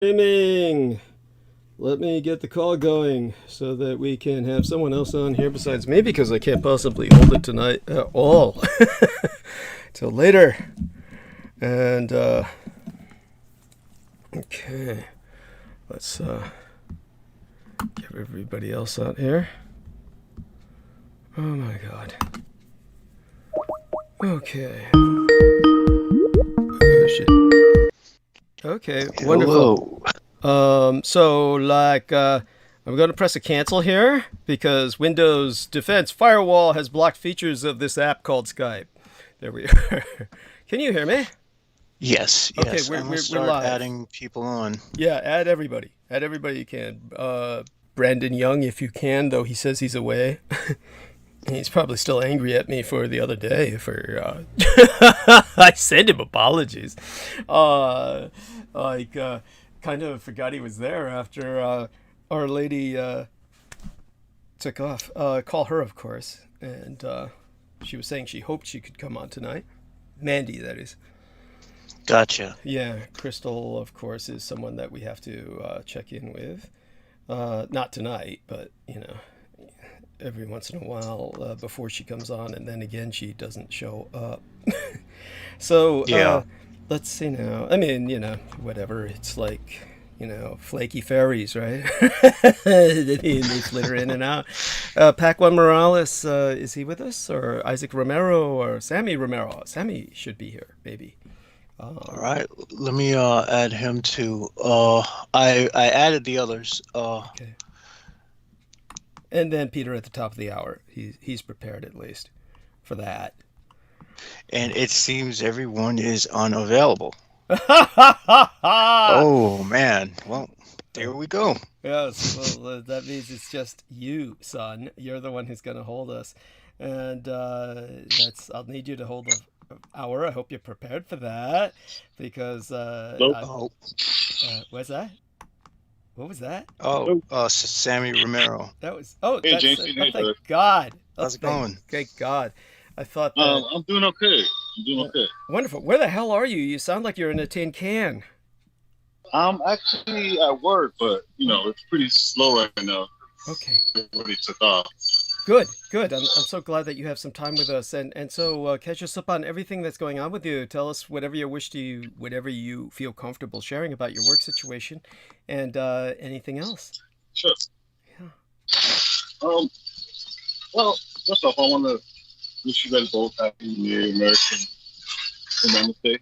Streaming. Let me get the call going so that we can have someone else on here besides me because I can't possibly hold it tonight at all. Till later. And, okay. Let's, get everybody else out here. Oh my god. Okay. Oh shit. Okay, wonderful. Hello. I'm going to press a cancel here because Windows Defense Firewall has blocked features of this app called Skype. There we are. Can you hear me? Yes, Okay, yes. I'm gonna start live. adding people on. Yeah, add everybody. Add everybody you can. Brandon Young, if you can, though he says he's away. He's probably still angry at me for the other day for I sent him apologies. Kind of forgot he was there after Our Lady took off. Call her, of course, and she was saying she hoped she could come on tonight. Mandy, that is. Gotcha. Yeah, Crystal, of course, is someone that we have to check in with. Not tonight, but every once in a while before she comes on, and then again she doesn't show up. So Yeah. let's see now. I mean, whatever. It's like flaky fairies, right? They flitter in and out. Pac-1 Morales, is he with us, or Isaac Romero, or Sammy Romero? Sammy should be here, maybe. All right. Let me add him to. I added the others. Okay. And then Peter at the top of the hour. He's prepared at least for that. And it seems everyone is unavailable. Yes. Oh man. Well, there we go. Well, that means it's just you, son. You're the one who's going to hold us, and I'll need you to hold an hour. I hope you're prepared for that, because Oh, what's that? What was that? Sammy Romero. Hey, James. oh, Hey, thank God. How's it going? Thank God. I thought that. I'm doing okay. I'm doing okay. Wonderful. Where the hell are you? You sound like you're in a tin can. I'm actually at work, but it's pretty slow right now. Okay. Everybody took off. Good. I'm so glad that you have some time with us, and so catch us up on everything that's going on with you. Tell us whatever whatever you feel comfortable sharing about your work situation, and anything else. Sure. Yeah. Well, first off, I want to wish you guys both happy New Year, American Remembrance Day.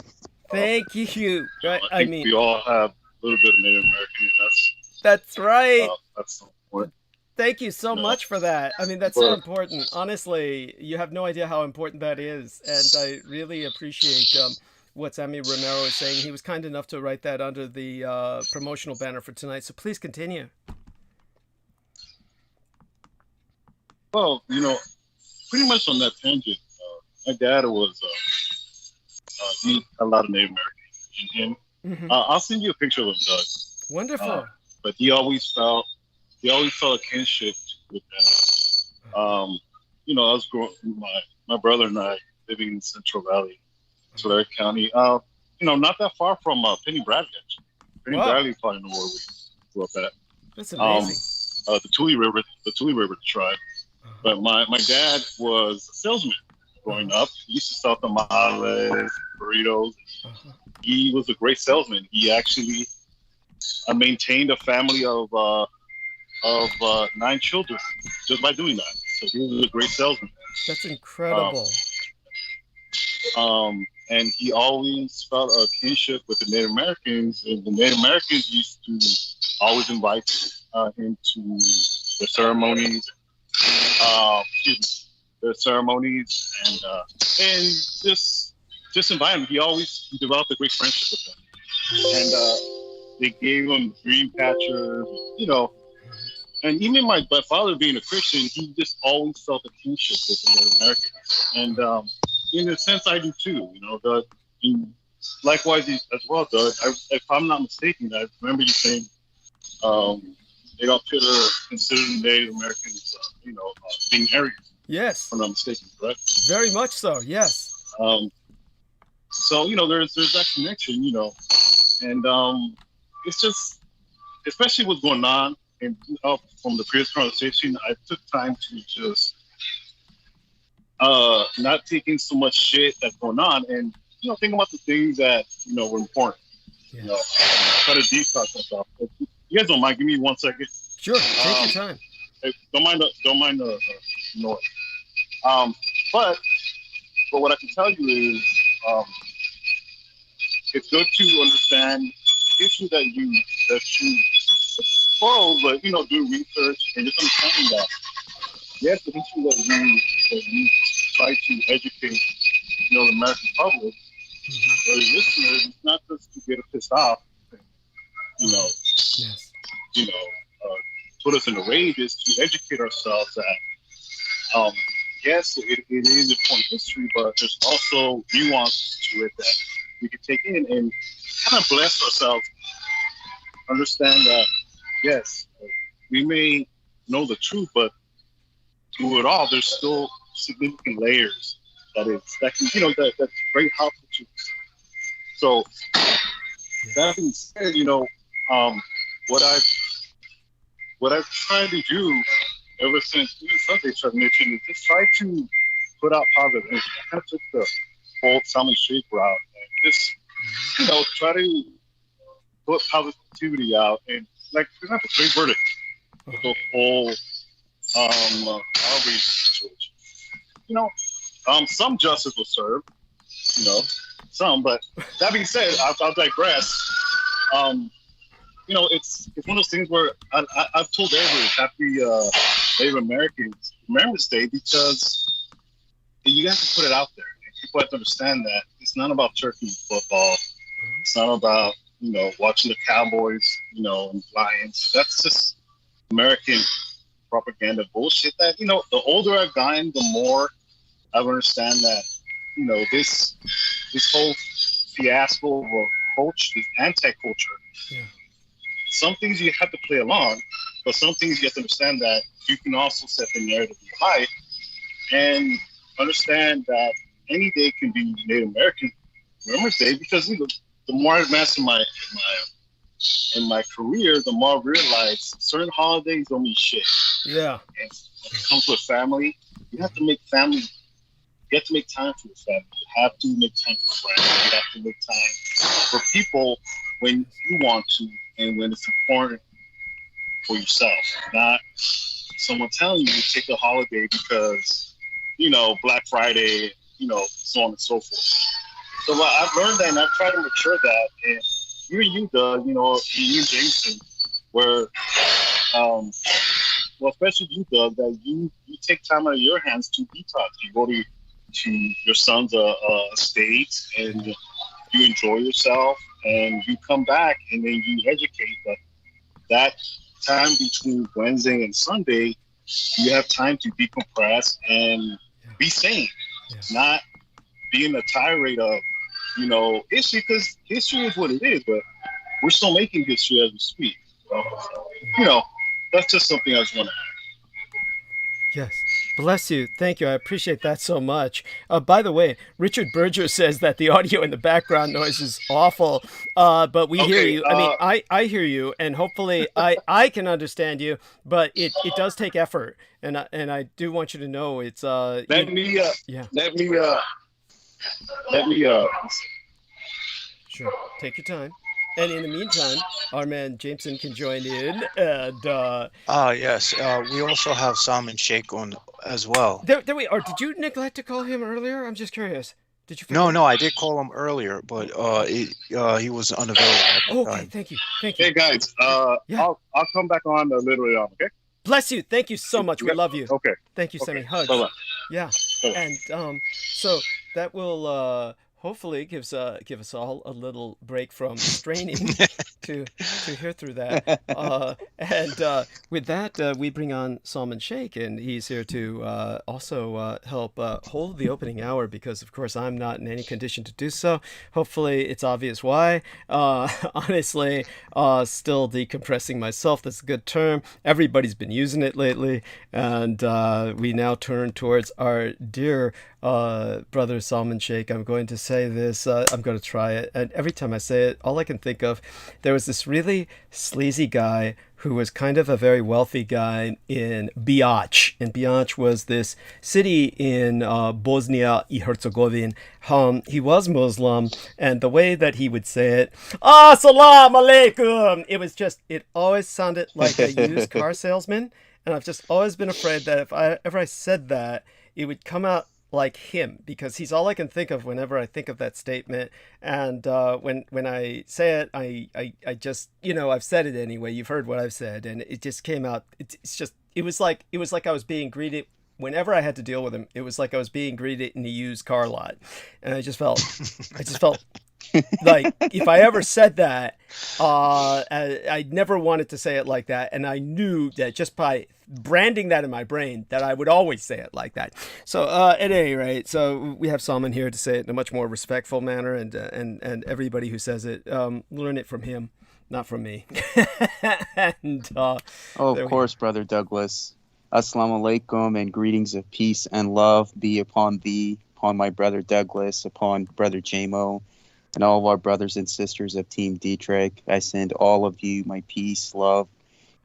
Thank you. Right. I think we all have a little bit of Native American in us. That's right. That's so important. Thank you so much for that. I mean, that's so important. Honestly, you have no idea how important that is. And I really appreciate what Sammy Romero is saying. He was kind enough to write that under the promotional banner for tonight. So please continue. Well, pretty much on that tangent, my dad was, he had a lot of Native American in him. Mm-hmm. I'll send you a picture of him, Doug. Wonderful. But he always felt a kinship with them. I was growing, my brother and I living in Central Valley, Tulare County. Not that far from Penny Bradley. Actually. Penny Bradley probably know where we grew up at. That's amazing. The Tule River tribe. But my dad was a salesman growing up. He used to sell tamales, burritos. He was a great salesman. He actually maintained a family of 9 children just by doing that. So he was a great salesman. That's incredible. And he always felt a kinship with the Native Americans, and the Native Americans used to always invite him to their ceremonies. Their ceremonies and just invite him. He developed a great friendship with them, and they gave him dream catchers, And even my father being a Christian, he just always felt a kinship with the Native Americans. And in a sense, I do too. Likewise as well, Doug. If I'm not mistaken, I remember you saying they don't consider the Native Americans, being Aryans. Yes. If I'm not mistaken, correct? Very much so. Yes. So there's that connection, and it's just, especially what's going on, and from the previous conversation, I took time to just not taking so much shit that's going on, and think about the things that were important. Try to detox myself. If you guys don't mind, give me 1 second. Sure, take your time. Don't mind the noise. But what I can tell you is, it's good to understand the issue that you expose, but do research and just understanding that yes, the issue that you try to educate the American public or your listeners, it's not just to get us pissed off, Yes. Put us in a rage, is to educate ourselves that yes, it is important history, but there's also nuance to it that we can take in and kind of bless ourselves. Understand that yes, we may know the truth, but through it all, there's still significant layers that can that's very helpful to us. So that being said, what I've tried to do ever since Sunday transmission is just try to put out positive energy. I kind of took the whole Simon Shake route and just, try to put positivity out. And like, for example, Great Verdict, the whole outreach situation. Some justice was served, some, but that being said, I'll digress. It's one of those things where I've told everyone, happy Native Americans, Remembrance Day, because you have to put it out there. And people have to understand that it's not about turkey football. It's not about, watching the Cowboys, and Lions. That's just American propaganda bullshit that, the older I've gotten, the more I understand that, this whole fiasco of a culture, this anti-culture, some things you have to play along, but some things you have to understand that you can also set the narrative in your life and understand that any day can be Native American Remembrance Day, because the more I advance in my career, the more I realize certain holidays don't mean shit. Yeah. And when it comes with family, you have to make family. You have to make time for your family. You have to make time for friends. You have to make time for people when you want to and when it's important for yourself. Not someone telling you to take a holiday because, Black Friday, so on and so forth. So I've learned that, and I've tried to mature that. And you, Doug, you and Jason, where, especially you, Doug, that you take time out of your hands to detox. You go to your son's estate and you enjoy yourself, and you come back and then you educate. But that time between Wednesday and Sunday, you have time to decompress and be sane, not be in a tirade of, history, because history is what it is, but we're still making history as we speak. That's just something I just want to add. Yes. Bless you. Thank you. I appreciate that so much. By the way, Richard Berger says that the audio in the background noise is awful, but we hear you. I hear you, and hopefully I can understand you, but it does take effort, and I do want you to know it's Let me Sure. Take your time. And in the meantime, our man Jameson can join in. And yes. We also have Simon Shake on as well. there we are. Did you neglect to call him earlier? I'm just curious. Did you forget? No, I did call him earlier, but he was unavailable at the Okay, time. thank you. Hey guys, I'll come back on a little later on, okay? Bless you. Thank you so much. We love you. Okay. Thank you, Sammy. Hugs. Bye-bye. Yeah. Bye-bye. And so that will hopefully give us all a little break from straining to hear through that. And with that, we bring on Salman Sheikh, and he's here to also help hold the opening hour because, of course, I'm not in any condition to do so. Hopefully, it's obvious why. Honestly, still decompressing myself. That's a good term. Everybody's been using it lately. And we now turn towards our dear brother Salman Sheikh. I'm going to say this. I'm going to try it. And every time I say it, all I can think of, there was this really sleazy guy who was kind of a very wealthy guy in Biach. And Biach was this city in Bosnia and Herzegovina. He was Muslim, and the way that he would say it, Assalamu alaikum, it always sounded like a used car salesman. And I've just always been afraid that if I ever said that, it would come out like him because he's all I can think of whenever I think of that statement. And when I say it, I just I've said it anyway. You've heard what I've said, and it just came out. It was like I was being greeted. Whenever I had to deal with him, it was like I was being greeted in a used car lot, and I just felt like if I ever said that, I never wanted to say it like that, and I knew that just by branding that in my brain that I would always say it like that. So at any rate, so we have Salman here to say it in a much more respectful manner, and everybody who says it, learn it from him, not from me. And of course, Brother Douglas. Assalamu alaikum and greetings of peace and love be upon thee, upon my brother Douglas, upon brother Jamo, and all of our brothers and sisters of Team Dietrich. I send all of you my peace, love,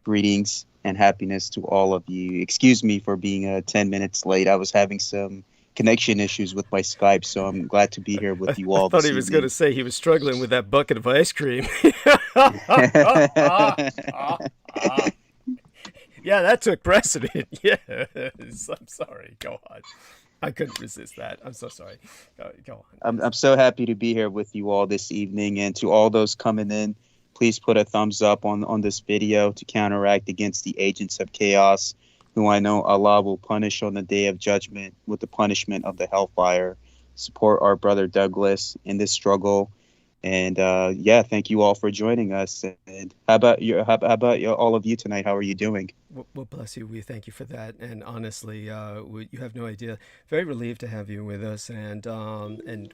greetings, and happiness to all of you. Excuse me for being 10 minutes late. I was having some connection issues with my Skype, so I'm glad to be here with you all. I thought he was going to say he was struggling with that bucket of ice cream. Yeah, that took precedent. Yes, I'm sorry. Go on. I couldn't resist that. I'm so sorry. Go on. I'm so happy to be here with you all this evening, and to all those coming in, please put a thumbs up on this video to counteract against the agents of chaos, who I know Allah will punish on the day of judgment with the punishment of the hellfire. Support our brother Douglas in this struggle. And thank you all for joining us. And how about all of you tonight? How are you doing? Well, bless you. We thank you for that. And honestly, you have no idea. Very relieved to have you with us, and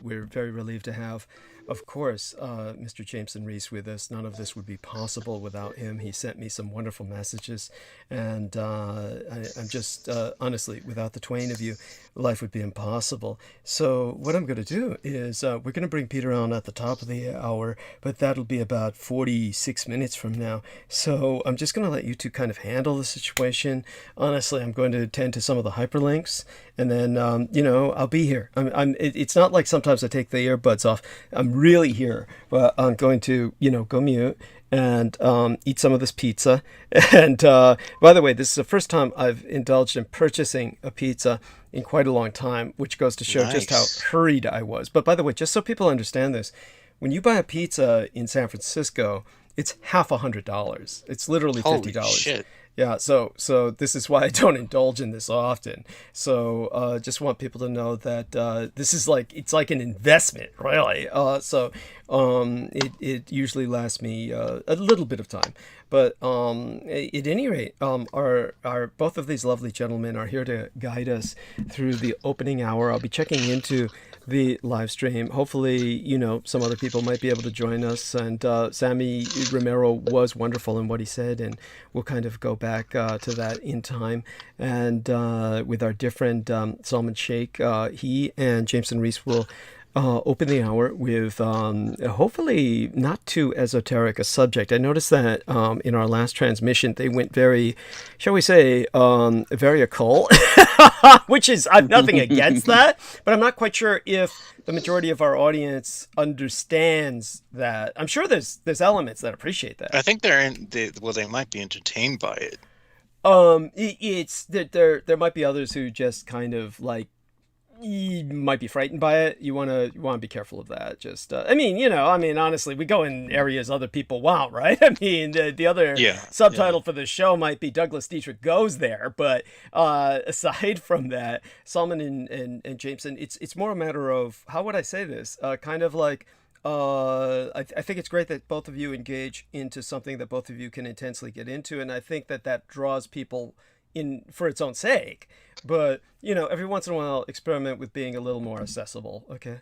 we're very relieved to have, of course, Mr. Jameson Reese with us. None of this would be possible without him. He sent me some wonderful messages, and I'm just honestly, without the twain of you, life would be impossible. So what I'm going to do is we're going to bring Peter on at the top of the hour, but that'll be about 46 minutes from now. So I'm just going to let you two kind of handle the situation. Honestly, I'm going to attend to some of the hyperlinks, and then I'll be here. It's not like sometimes I take the earbuds off. I'm really here, but I'm going to go mute and eat some of this pizza. And by the way, this is the first time I've indulged in purchasing a pizza in quite a long time, which goes to show just how hurried I was. But by the way, just so people understand this, when you buy a pizza in San Francisco, it's half $100. It's literally $50. Holy shit. Yeah, so this is why I don't indulge in this often. So just want people to know that this is it's like an investment, really. It usually lasts me a little bit of time. But at any rate, our both of these lovely gentlemen are here to guide us through the opening hour. I'll be checking into the live stream. Hopefully, some other people might be able to join us. And Sammy Romero was wonderful in what he said, and we'll kind of go back to that in time. And with our different Salman Sheikh, he and Jameson Reese will open the hour with hopefully not too esoteric a subject. I noticed that in our last transmission they went very, shall we say, very occult, which is, I've nothing against that, but I'm not quite sure if the majority of our audience understands that. I'm sure there's elements that appreciate that. I think they might be entertained by it. It's there might be others who just kind of you might be frightened by it. You want to be careful of that. Just honestly, we go in areas other people won't, right? I mean, the other subtitle for the show might be Douglas Dietrich Goes There, but aside from that, Salman and Jameson, it's more a matter of, how would I say this, kind of like I think it's great that both of you engage into something that both of you can intensely get into, and I think that that draws people in for its own sake. But every once in a while, experiment with being a little more accessible. Okay,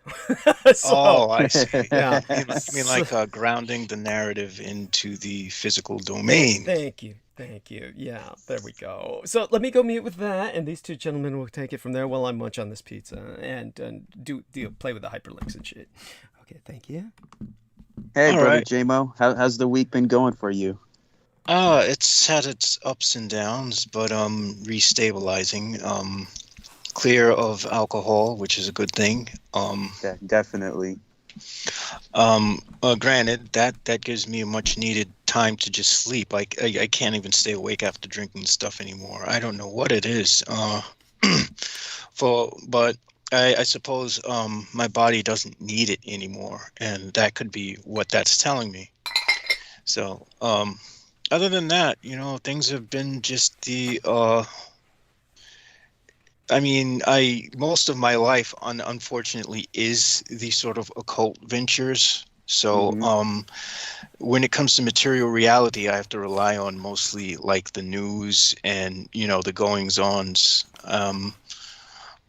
so Oh, I see. yeah. You mean So, like grounding the narrative into the physical domain? thank you. Thank you. Yeah, there we go. So let me go mute with that, and these two gentlemen will take it from there while I munch on this pizza and do play with the hyperlinks and shit. Okay, thank you. Hey, All brother right. JMO, how's the week been going for you? It's had its ups and downs, but restabilizing. Clear of alcohol, which is a good thing. Definitely. Granted, that gives me a much needed time to just sleep. I can't even stay awake after drinking stuff anymore. I don't know what it is. But I suppose my body doesn't need it anymore, and that could be what that's telling me. So, other than that, things have been just the I mean, most of my life, unfortunately, is the sort of occult ventures. So, Hmm. when it comes to material reality, I have to rely on mostly like the news and the goings-ons.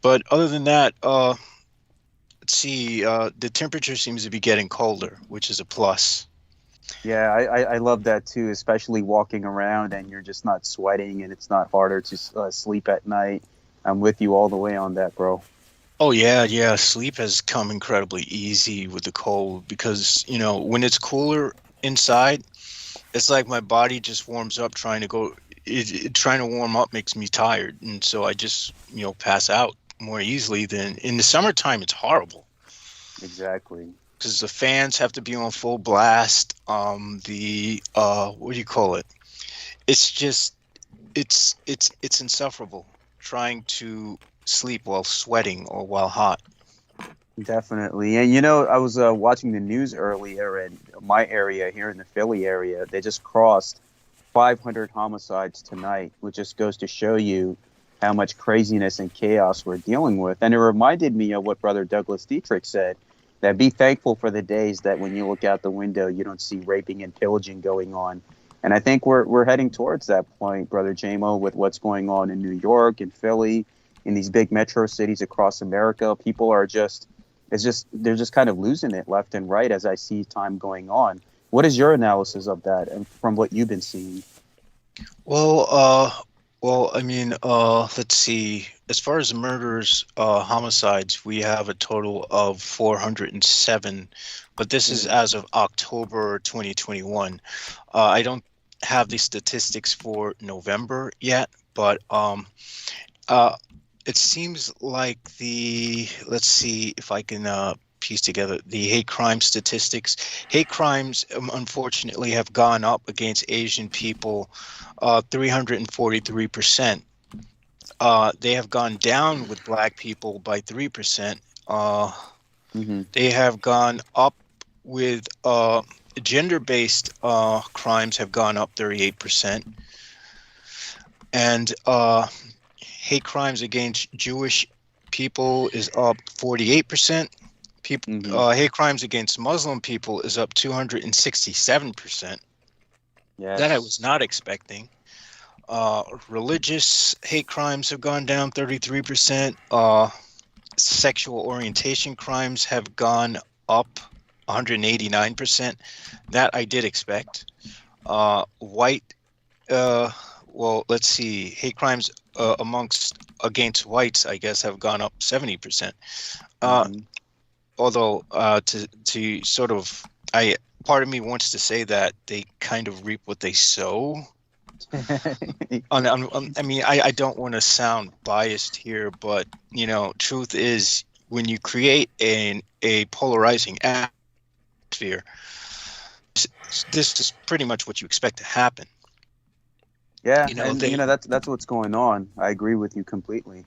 But other than that, let's see, the temperature seems to be getting colder, which is a plus. Yeah, I love that too, especially walking around and you're just not sweating and it's not harder to sleep at night. I'm with you all the way on that, bro. Oh yeah, yeah. Sleep has come incredibly easy with the cold because when it's cooler inside, it's like my body just warms up trying to go. Trying to warm up makes me tired, and so I just pass out more easily than in the summertime. It's horrible Exactly. because the fans have to be on full blast. The what do you call it? It's just it's insufferable trying to sleep while sweating or while hot. Definitely. And I was watching the news earlier in my area here in the Philly area. They just crossed 500 homicides tonight, which just goes to show you how much craziness and chaos we're dealing with. And it reminded me of what Brother Douglas Dietrich said, that be thankful for the days that when you look out the window, you don't see raping and pillaging going on. And I think we're heading towards that point, Brother JMO, with what's going on in New York and Philly, in these big metro cities across America. People are just they're just kind of losing it left and right as I see time going on. What is your analysis of that and from what you've been seeing? Well, I mean, let's see. As far as murders, homicides, we have a total of 407, but this is Mm. as of October 2021. I don't have the statistics for November yet, but uh, it seems like let's see if I can piece together the hate crime statistics. Hate crimes, unfortunately, have gone up against Asian people 343%. They have gone down with black people by 3%. Hmm. They have gone up with gender-based crimes have gone up 38%. And hate crimes against Jewish people is up 48%. Hmm. Hate crimes against Muslim people is up 267%. That I was Yes. not expecting. Religious hate crimes have gone down 33%. Sexual orientation crimes have gone up 189%. That I did expect. White, well, let's see, hate crimes against whites, I guess, have gone up 70%. Uh, Hmm. although to sort of, part of me wants to say that they kind of reap what they sow. I mean, I don't want to sound biased here, but truth is, when you create a polarizing atmosphere, this is pretty much what you expect to happen. Yeah, You know, and they that's what's going on. I agree with you completely.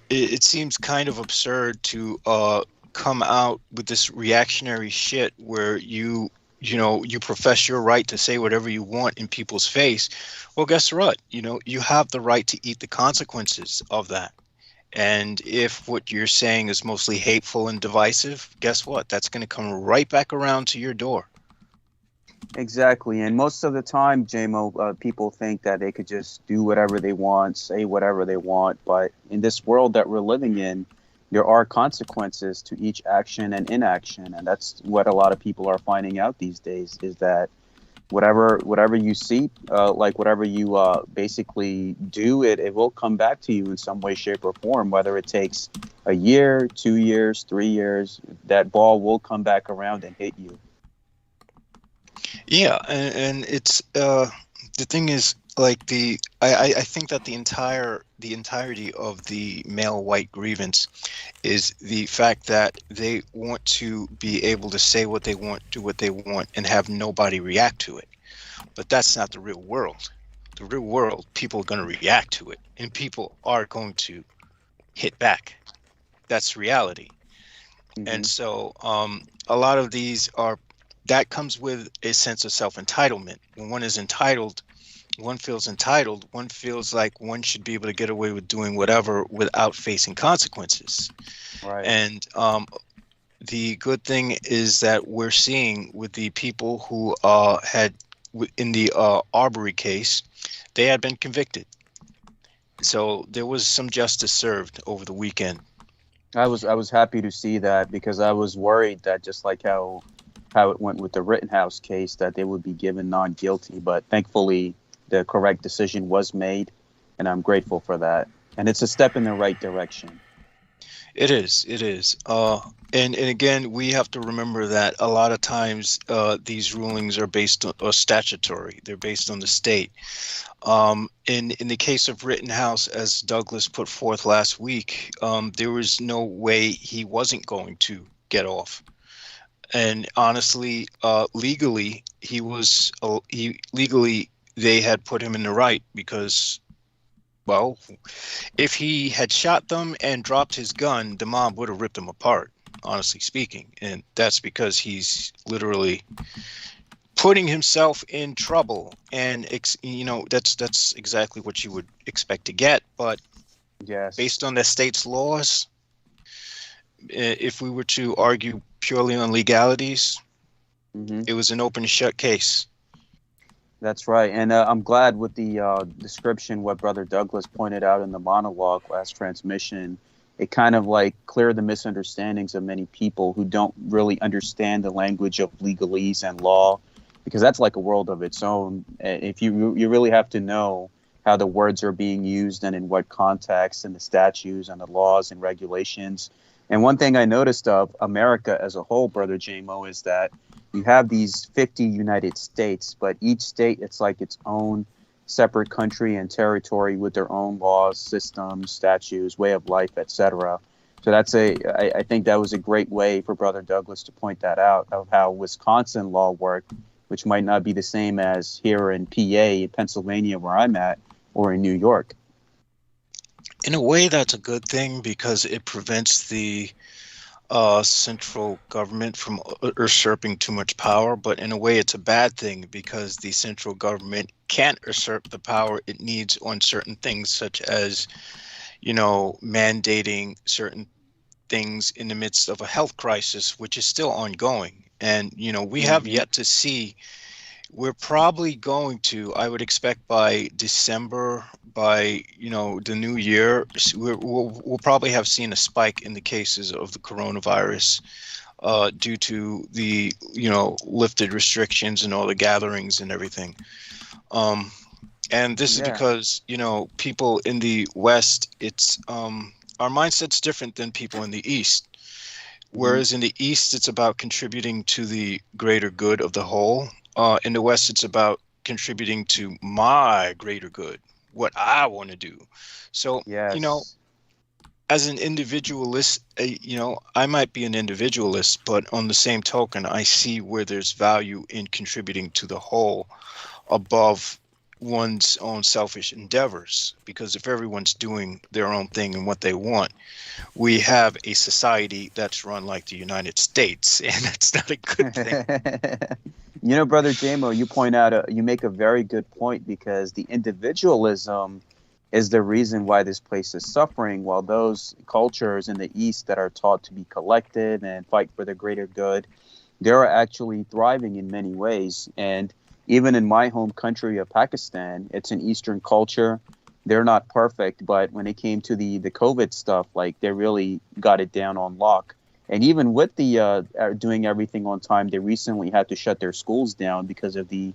it seems kind of absurd to come out with this reactionary shit where you profess your right to say whatever you want in people's face. Well, guess what? You have the right to eat the consequences of that. And if what you're saying is mostly hateful and divisive, guess what? That's going to come right back around to your door. Exactly. And most of the time, JMO, people think that they could just do whatever they want, say whatever they want. But in this world that we're living in, there are consequences to each action and inaction. And that's what a lot of people are finding out these days, is that whatever you see, like whatever you basically do, it will come back to you in some way, shape, or form, whether it takes a year, 2 years, 3 years, that ball will come back around and hit you. Yeah, and it's the thing is, like, I think that the entirety of the male white grievance is the fact that they want to be able to say what they want, do what they want, and have nobody react to it. But that's not the real world. The real world, people are going to react to it, and people are going to hit back. That's reality. And so a lot of these are, that comes with a sense of self-entitlement. When one is entitled, one feels entitled, one feels like one should be able to get away with doing whatever without facing consequences. Right. And the good thing is that we're seeing with the people who had, in the Arbery case, they had been convicted. So there was some justice served over the weekend. I was happy to see that, because I was worried that, just like how it went with the Rittenhouse case, that they would be given non-guilty. But thankfully, the correct decision was made, and I'm grateful for that. And it's a step in the right direction. It is. And again, we have to remember that a lot of times these rulings are based on statutory. They're based on the state. In the case of Rittenhouse, as Douglas put forth last week, there was no way he wasn't going to get off. And honestly, legally, they had put him in the right, because, well, if he had shot them and dropped his gun, the mob would have ripped him apart, honestly speaking. And that's because he's literally putting himself in trouble. And, that's exactly what you would expect to get. But yes, based on the state's laws, if we were to argue purely on legalities, it was an open shut case. That's right. And I'm glad with the description, what Brother Douglas pointed out in the monologue last transmission. It kind of like cleared the misunderstandings of many people who don't really understand the language of legalese and law, because that's like a world of its own. If you really have to know how the words are being used and in what context, and the statutes and the laws and regulations. And one thing I noticed of America as a whole, Brother JMO, is that you have these 50 United States, but each state, it's like its own separate country and territory with their own laws, systems, statutes, way of life, etc. So I think that was a great way for Brother Douglas to point that out, of how Wisconsin law worked, which might not be the same as here in PA, Pennsylvania, where I'm at, or in New York. In a way, that's a good thing, because it prevents the central government from usurping too much power. But in a way, it's a bad thing, because the central government can't usurp the power it needs on certain things, such as, mandating certain things in the midst of a health crisis, which is still ongoing. And, we have yet to see. We're probably going to, I would expect by December, by, the new year, we'll probably have seen a spike in the cases of the coronavirus due to the, lifted restrictions and all the gatherings and everything. And this is because, people in the West, it's our mindset's different than people in the East. Whereas in the East, it's about contributing to the greater good of the whole. In the West, it's about contributing to my greater good, what I want to do. So, as an individualist, I might be an individualist, but on the same token, I see where there's value in contributing to the whole above one's own selfish endeavors. Because if everyone's doing their own thing and what they want, we have a society that's run like the United States, and that's not a good thing. Brother JMO, you point out, you make a very good point, because the individualism is the reason why this place is suffering, while those cultures in the East that are taught to be collective and fight for the greater good, they're actually thriving in many ways. And even in my home country of Pakistan, it's an Eastern culture. They're not perfect, but when it came to the COVID stuff, like they really got it down on lock. And even with the doing everything on time, they recently had to shut their schools down because of the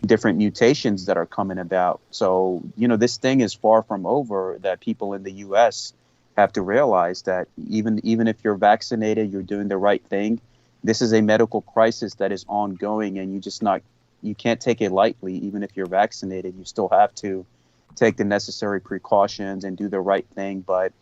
different mutations that are coming about. So, this thing is far from over, that people in the U.S. have to realize that even if you're vaccinated, you're doing the right thing. This is a medical crisis that is ongoing, and you can't take it lightly. Even if you're vaccinated, you still have to take the necessary precautions and do the right thing. But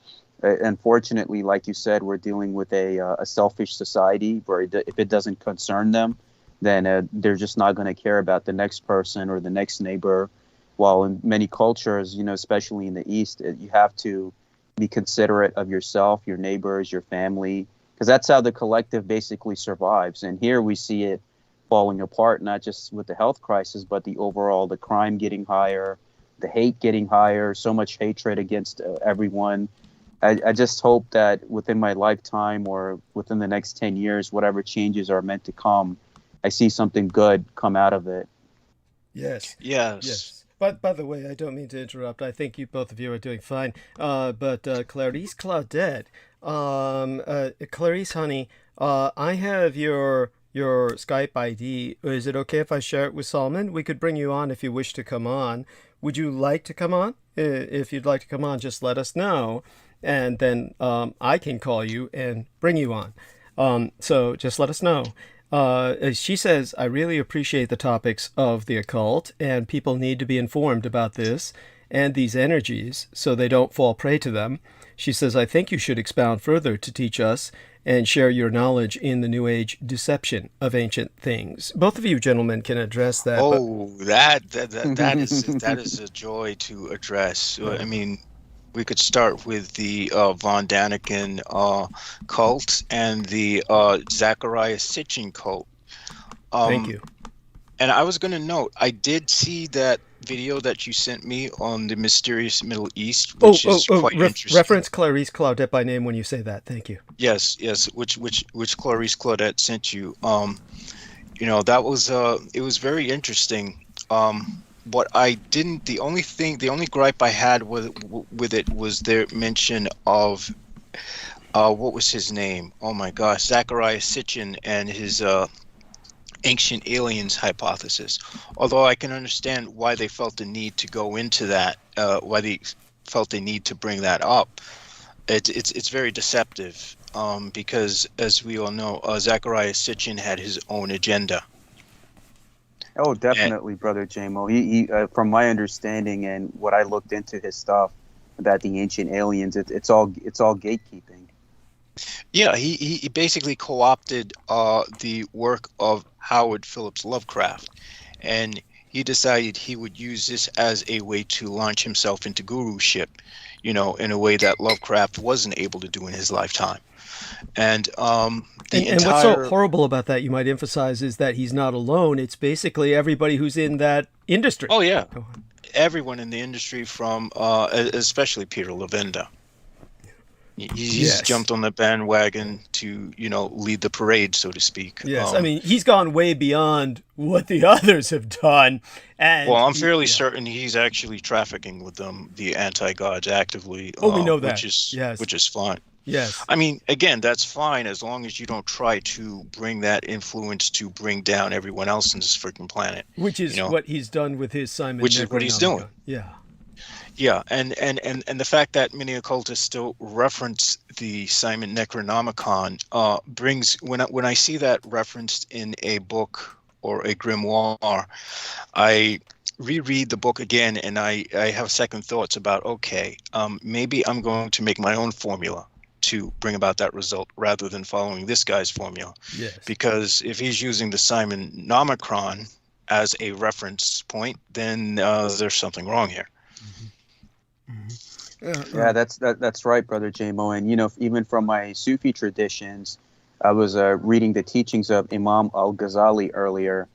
unfortunately, like you said, we're dealing with a selfish society where if it doesn't concern them, then they're just not going to care about the next person or the next neighbor. While in many cultures, especially in the East, you have to be considerate of yourself, your neighbors, your family, because that's how the collective basically survives. And here we see it falling apart, not just with the health crisis, but the crime getting higher, the hate getting higher, so much hatred against everyone. I just hope that within my lifetime or within the next 10 years, whatever changes are meant to come, I see something good come out of it. Yes. Yes. Yes. But by the way, I don't mean to interrupt. I think both of you are doing fine. But Clarice Claudette, Clarice, honey, I have your Skype ID. Is it okay if I share it with Solomon? We could bring you on if you wish to come on. Would you like to come on? If you'd like to come on, just let us know, and then I can call you and bring you on. So just let us know. She says, I really appreciate the topics of the occult, and people need to be informed about this and these energies so they don't fall prey to them. She says, I think you should expound further to teach us and share your knowledge in the New Age deception of ancient things. Both of you gentlemen can address that. Oh, that is a joy to address. I mean, we could start with the von Daniken cult and the Zachariah Sitchin cult. Thank you. And I was going to note, I did see that video that you sent me on the mysterious Middle East, which is quite interesting. Reference Clarice Claudette by name when you say that. Thank you. Yes, which Clarice Claudette sent you. That was it was very interesting. What I didn't, the only gripe I had with it was their mention of what was his name? Oh my gosh, Zachariah Sitchin and his ancient aliens hypothesis. Although I can understand why they felt the need to go into that, why they felt the need to bring that up. It's very deceptive, because as we all know, Zachariah Sitchin had his own agenda. Oh, definitely, Brother JMO. He from my understanding and what I looked into his stuff about the ancient aliens, it's all gatekeeping. Yeah, he basically co-opted the work of Howard Phillips Lovecraft, and he decided he would use this as a way to launch himself into guruship, in a way that Lovecraft wasn't able to do in his lifetime. And what's so horrible about that, you might emphasize, is that he's not alone. It's basically everybody who's in that industry. Oh yeah, everyone in the industry, from especially Peter Levenda. He's jumped on the bandwagon to, lead the parade, so to speak. Yes, I mean, he's gone way beyond what the others have done. And I'm fairly certain he's actually trafficking with them, the anti-gods, actively. Oh, we know that. Which is fine. Yes. I mean, again, that's fine as long as you don't try to bring that influence to bring down everyone else on this freaking planet. Which is what he's done with his Simon. Which is what he's doing. Yeah. Yeah, and the fact that many occultists still reference the Simon Necronomicon brings, when I see that referenced in a book or a grimoire, I reread the book again and I have second thoughts about, maybe I'm going to make my own formula to bring about that result rather than following this guy's formula. Yes. Because if he's using the Simon Nomicron as a reference point, then there's something wrong here. Yeah, that's right, Brother JMO. And even from my Sufi traditions, I was reading the teachings of Imam al-Ghazali earlier,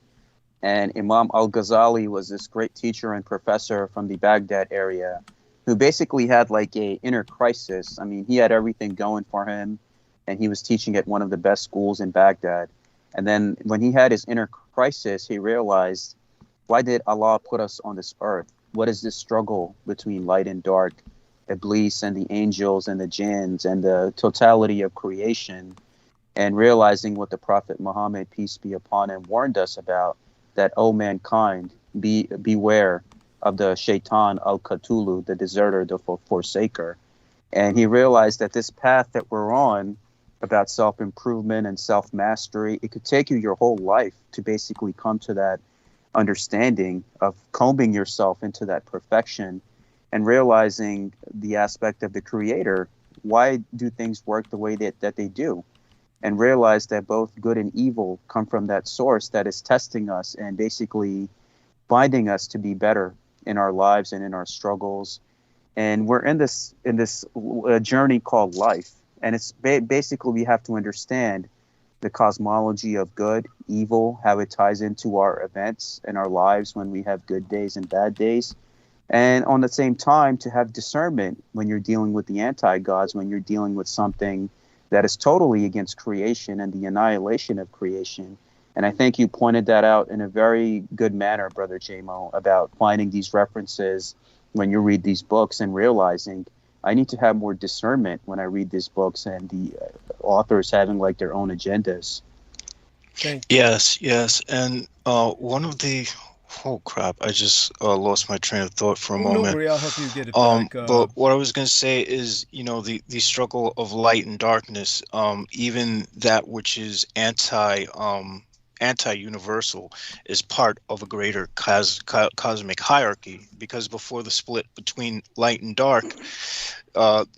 and Imam al-Ghazali was this great teacher and professor from the Baghdad area, who basically had like a inner crisis. I mean, he had everything going for him, and he was teaching at one of the best schools in Baghdad. And then when he had his inner crisis, he realized, why did Allah put us on this earth? What is this struggle between light and dark, Iblis and the angels and the jinns and the totality of creation? And realizing what the Prophet Muhammad, peace be upon him, warned us about, that, O mankind, beware of the shaitan al-Qatulu, the deserter, the forsaker. And he realized that this path that we're on about self-improvement and self-mastery, it could take you your whole life to basically come to that understanding of combing yourself into that perfection and realizing the aspect of the creator. Why do things work the way that they do? And realize that both good and evil come from that source that is testing us and basically binding us to be better in our lives and in our struggles. And we're in this journey called life. And it's basically we have to understand the cosmology of good, evil, how it ties into our events and our lives when we have good days and bad days. And on the same time, to have discernment when you're dealing with the anti-gods, when you're dealing with something that is totally against creation and the annihilation of creation. And I think you pointed that out in a very good manner, Brother Jamo, about finding these references when you read these books and realizing I need to have more discernment when I read these books and the authors having like their own agendas. Yes. And one of the... Oh, crap. I just lost my train of thought for a moment. Don't worry, I'll help you get it back. But what I was going to say is, the struggle of light and darkness, even that which is anti-universal is part of a greater cosmic hierarchy, because before the split between light and dark,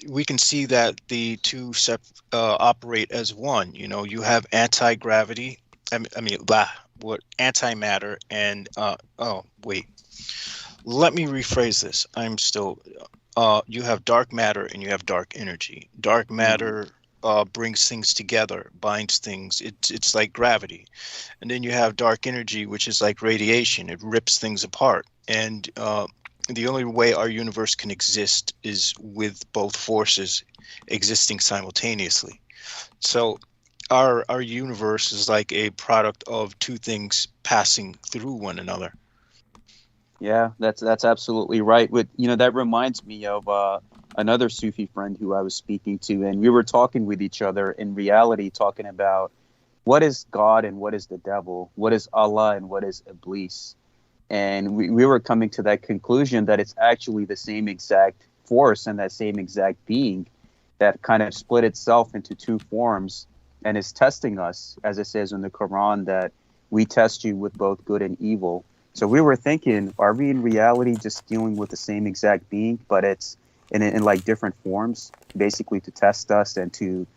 we can see that the two operate as one. You have anti-gravity, antimatter and let me rephrase this. You have dark matter and you have dark energy. Dark matter brings things together, binds things. It's like gravity. And then you have dark energy, which is like radiation. It rips things apart. And the only way our universe can exist is with both forces existing simultaneously. So our universe is like a product of two things passing through one another. Yeah, that's absolutely right. That reminds me of another Sufi friend who I was speaking to, and we were talking with each other in reality, talking about what is God and what is the devil, what is Allah and what is Iblis. And we were coming to that conclusion that it's actually the same exact force and that same exact being that kind of split itself into two forms and is testing us, as it says in the Quran, that we test you with both good and evil. So we were thinking, are we in reality just dealing with the same exact being, but it's in like different forms, basically to test us and to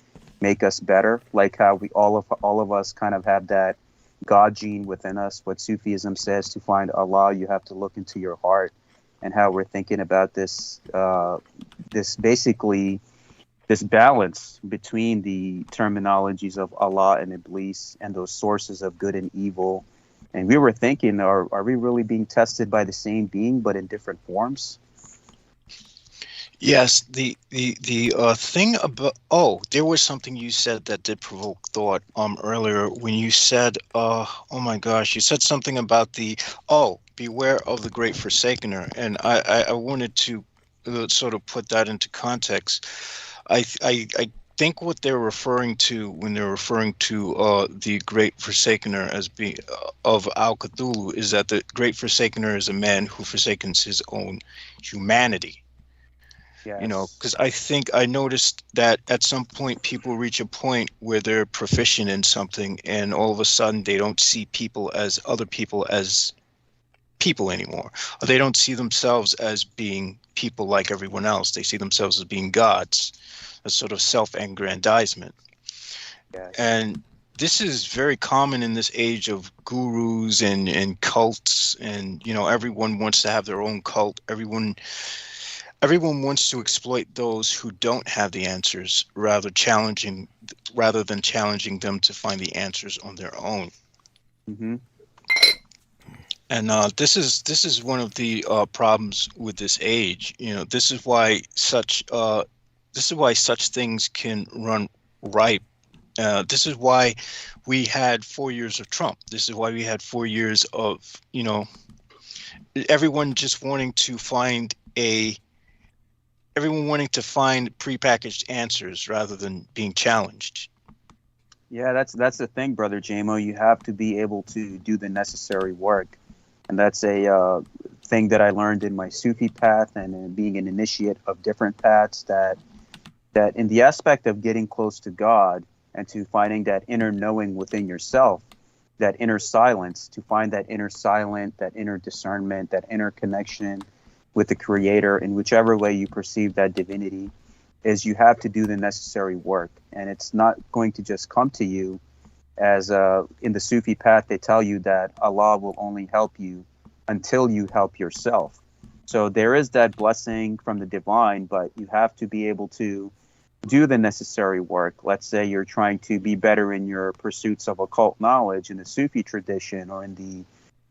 make us better, like how we all of us kind of have that God gene within us. What Sufism says, to find Allah, you have to look into your heart, and how we're thinking about this balance between the terminologies of Allah and Iblis and those sources of good and evil. And we were thinking, are we really being tested by the same being but in different forms? Yes, the thing about... there was something you said that did provoke thought earlier when you said, oh my gosh, you said something about beware of the great forsakener, and I wanted to sort of put that into context. I think what they're referring to when they're referring to the Great Forsakener as being of Al Cthulhu is that the Great Forsakener is a man who forsakens his own humanity. Yes. Because I noticed that at some point people reach a point where they're proficient in something, and all of a sudden they don't see other people as people anymore. Or they don't see themselves as being people like everyone else. They see themselves as being gods. A sort of self-aggrandizement. Yes. And this is very common in this age of gurus and cults, and everyone wants to have their own cult. Everyone wants to exploit those who don't have the answers, rather than challenging them to find the answers on their own. Mm-hmm. And this is one of the problems with this age. You know, this is why such things can run ripe. This is why we had 4 years of Trump. This is why we had 4 years of, you know, everyone just wanting to find everyone wanting to find prepackaged answers rather than being challenged. Yeah, that's the thing, brother JMO. You have to be able to do the necessary work, and that's a thing that I learned in my Sufi path and in being an initiate of different paths. That in the aspect of getting close to God and to finding that inner knowing within yourself, that inner silence, to find that inner silent, that inner discernment, that inner connection with the Creator in whichever way you perceive that divinity, is you have to do the necessary work. And it's not going to just come to you as in the Sufi path, they tell you that Allah will only help you until you help yourself. So there is that blessing from the divine, but you have to be able to do the necessary work. Let's say you're trying to be better in your pursuits of occult knowledge in the Sufi tradition or in the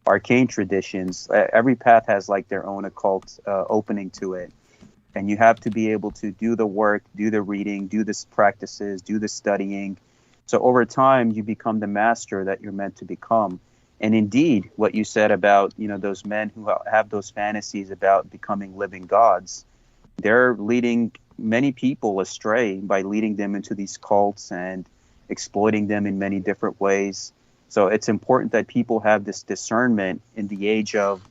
arcane traditions. Every path has like their own occult opening to it. And you have to be able to do the work, do the reading, do the practices, do the studying. So over time, you become the master that you're meant to become. And indeed, what you said about, you know, those men who have those fantasies about becoming living gods, they're leading many people astray by leading them into these cults and exploiting them in many different ways. So it's important that people have this discernment in the age of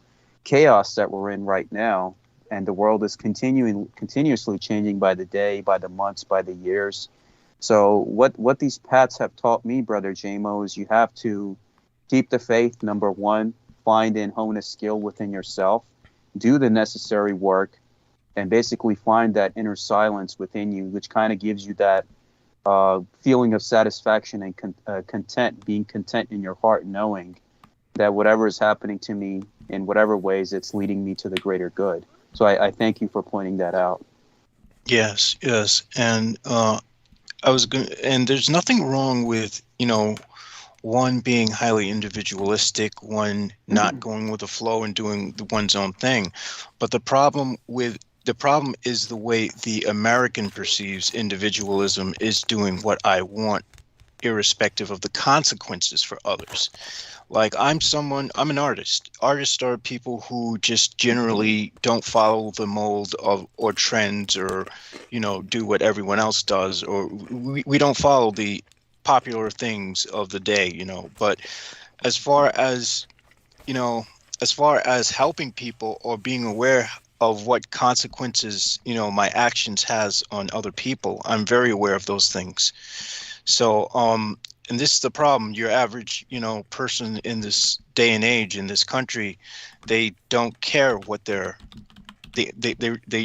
chaos that we're in right now. And the world is continuously changing by the day, by the months, by the years. So what these paths have taught me, brother JMO, is you have to keep the faith, number one, find and hone a skill within yourself, do the necessary work, and basically find that inner silence within you, which kind of gives you that feeling of satisfaction and content, being content in your heart, knowing that whatever is happening to me in whatever ways, it's leading me to the greater good. So I thank you for pointing that out. Yes, yes, and and there's nothing wrong with, you know, one being highly individualistic, one not going with the flow and doing one's own thing. But the problem is the way the American perceives individualism is doing what I want, irrespective of the consequences for others. Like I'm an artist. Artists are people who just generally don't follow the mold of or trends or, you know, do what everyone else does, or we don't follow the popular things of the day, you know. But as far as, you know, as far as helping people or being aware of what consequences, you know, my actions has on other people, I'm very aware of those things. So, and this is the problem. Your average, you know, person in this day and age in this country, they don't care what they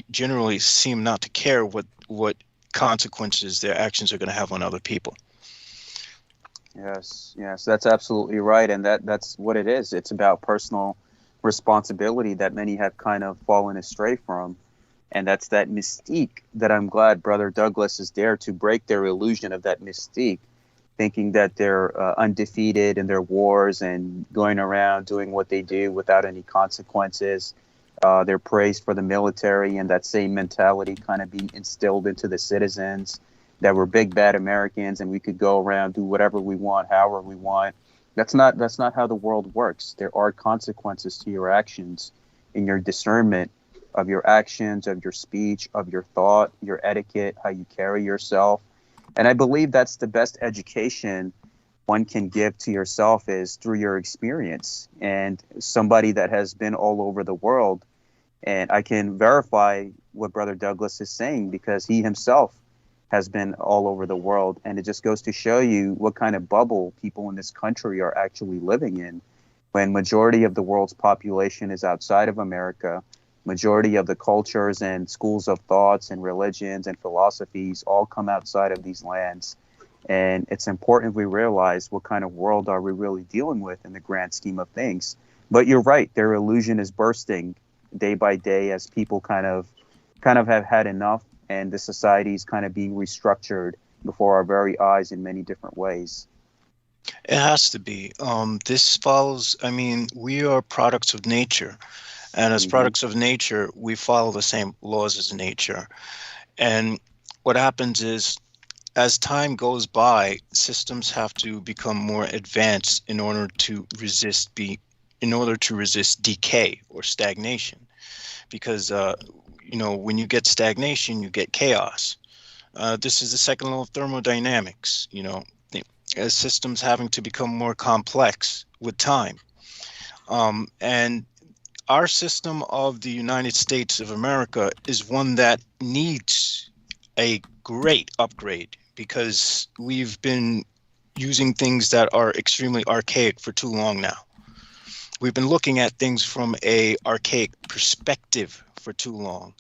generally seem not to care what consequences their actions are going to have on other people. Yes, that's absolutely right. And that's what it is. It's about personal responsibility that many have kind of fallen astray from. And that's that mystique that I'm glad Brother Douglas is there to break their illusion of that mystique, thinking that they're undefeated in their wars and going around doing what they do without any consequences. They're praised for the military, and that same mentality kind of being instilled into the citizens, that we're big bad Americans and we could go around, do whatever we want, however we want. That's not how the world works. There are consequences to your actions, in your discernment of your actions, of your speech, of your thought, your etiquette, how you carry yourself. And I believe that's the best education one can give to yourself is through your experience. And somebody that has been all over the world, and I can verify what Brother Douglas is saying because he himself has been all over the world. And it just goes to show you what kind of bubble people in this country are actually living in, when majority of the world's population is outside of America. Majority of the cultures and schools of thoughts and religions and philosophies all come outside of these lands. And it's important we realize what kind of world are we really dealing with in the grand scheme of things. But you're right, their illusion is bursting day by day as people kind of have had enough, and the society is kind of being restructured before our very eyes in many different ways. It has to be. This follows, I mean, we are products of nature. And as Hmm. products of nature, we follow the same laws as nature. And what happens is, as time goes by, systems have to become more advanced in order to resist decay or stagnation. Because when you get stagnation, you get chaos. This is the second law of thermodynamics. As systems having to become more complex with time. And our system of the United States of America is one that needs a great upgrade because we've been using things that are extremely archaic for too long now. We've been looking at things from a archaic perspective for too long.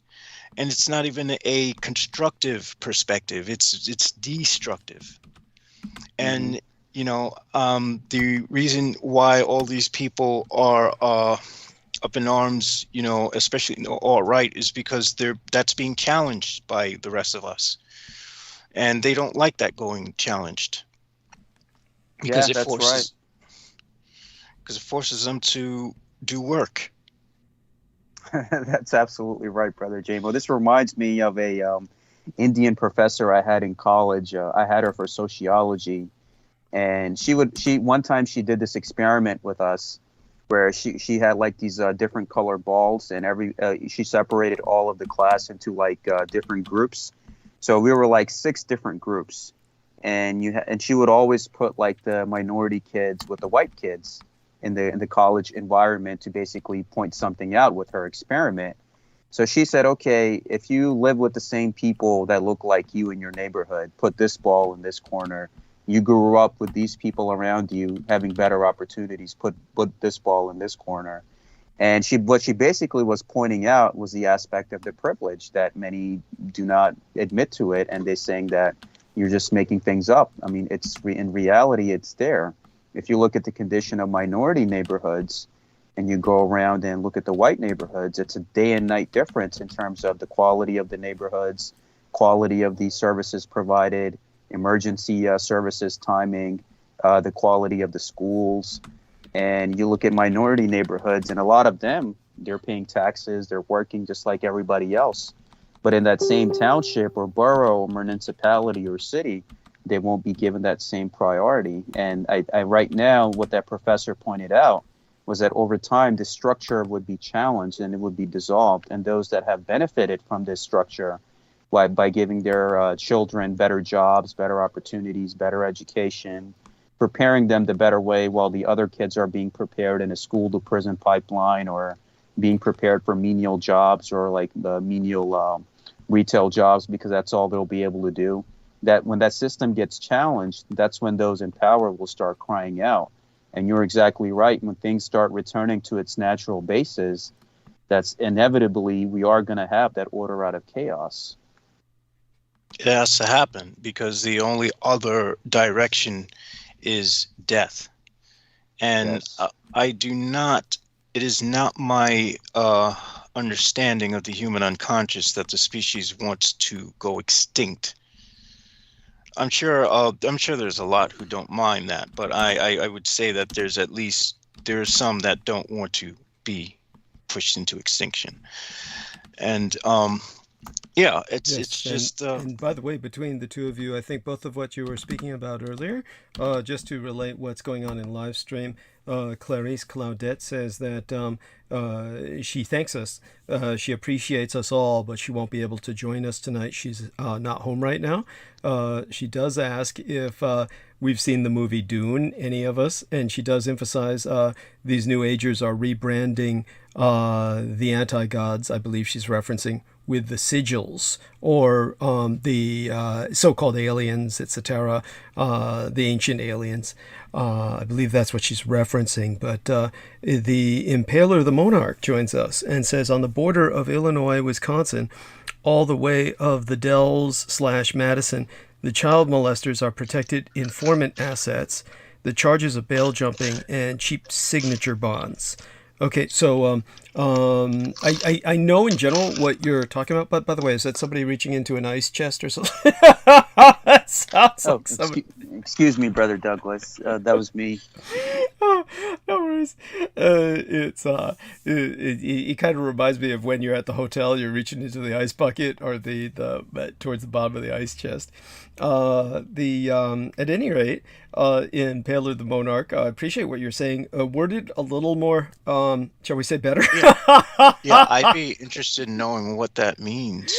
And it's not even a constructive perspective. It's destructive. Hmm. And the reason why all these people are up in arms, especially all right, is because that's being challenged by the rest of us, and they don't like that going challenged because Yeah, it that's right. forces them to do work. That's absolutely right, brother JMO. This reminds me of a Indian professor I had in college. I had her for sociology, and she one time she did this experiment with us where she had like these different color balls, and she separated all of the class into like different groups. So we were like six different groups, and and she would always put like the minority kids with the white kids in the college environment to basically point something out with her experiment. So she said, okay, if you live with the same people that look like you in your neighborhood, put this ball in this corner. You grew up with these people around you having better opportunities, put this ball in this corner. And what she basically was pointing out was the aspect of the privilege that many do not admit to it, and they're saying that you're just making things up. I mean, in reality, it's there. If you look at the condition of minority neighborhoods, and you go around and look at the white neighborhoods, it's a day and night difference in terms of the quality of the neighborhoods, quality of the services provided, emergency services timing, the quality of the schools. And you look at minority neighborhoods, and a lot of them, they're paying taxes, they're working just like everybody else. But in that same township or borough or municipality or city, they won't be given that same priority. And right now, what that professor pointed out was that over time, the structure would be challenged and it would be dissolved. And those that have benefited from this structure by giving their children better jobs, better opportunities, better education, preparing them the better way while the other kids are being prepared in a school to prison pipeline or being prepared for menial jobs or like the menial retail jobs because that's all they'll be able to do. That when that system gets challenged, that's when those in power will start crying out. And you're exactly right. When things start returning to its natural basis, that's inevitably we are going to have that order out of chaos. It has to happen because the only other direction is death. And Yes. I do not, it is not my understanding of the human unconscious that the species wants to go extinct. I'm sure there's a lot who don't mind that, but I would say that there are some that don't want to be pushed into extinction. And yeah, it's Yes, just and by the way, between the two of you, I think both of what you were speaking about earlier, just to relate what's going on in live stream, Clarice Claudette says that she thanks us. She appreciates us all, but she won't be able to join us tonight. She's not home right now. She does ask if we've seen the movie Dune, any of us, and she does emphasize these New Agers are rebranding the anti-gods, I believe she's referencing, with the sigils or the so-called aliens, etc., the ancient aliens. I believe that's what she's referencing. But the Impaler the Monarch joins us and says, on the border of Illinois, Wisconsin, all the way of the Dells/Madison, the child molesters are protected informant assets, the charges of bail jumping, and cheap signature bonds. Okay, so I know in general what you're talking about, but by the way, is that somebody reaching into an ice chest or something? That sounds Oh, like somebody. Excuse me, Brother Douglas. That was me. Oh, no worries. It kind of reminds me of when you're at the hotel, you're reaching into the ice bucket or the towards the bottom of the ice chest. The At any rate, in Paler the Monarch, I appreciate what you're saying. Worded a little more, shall we say, better? Yeah, I'd be interested in knowing what that means.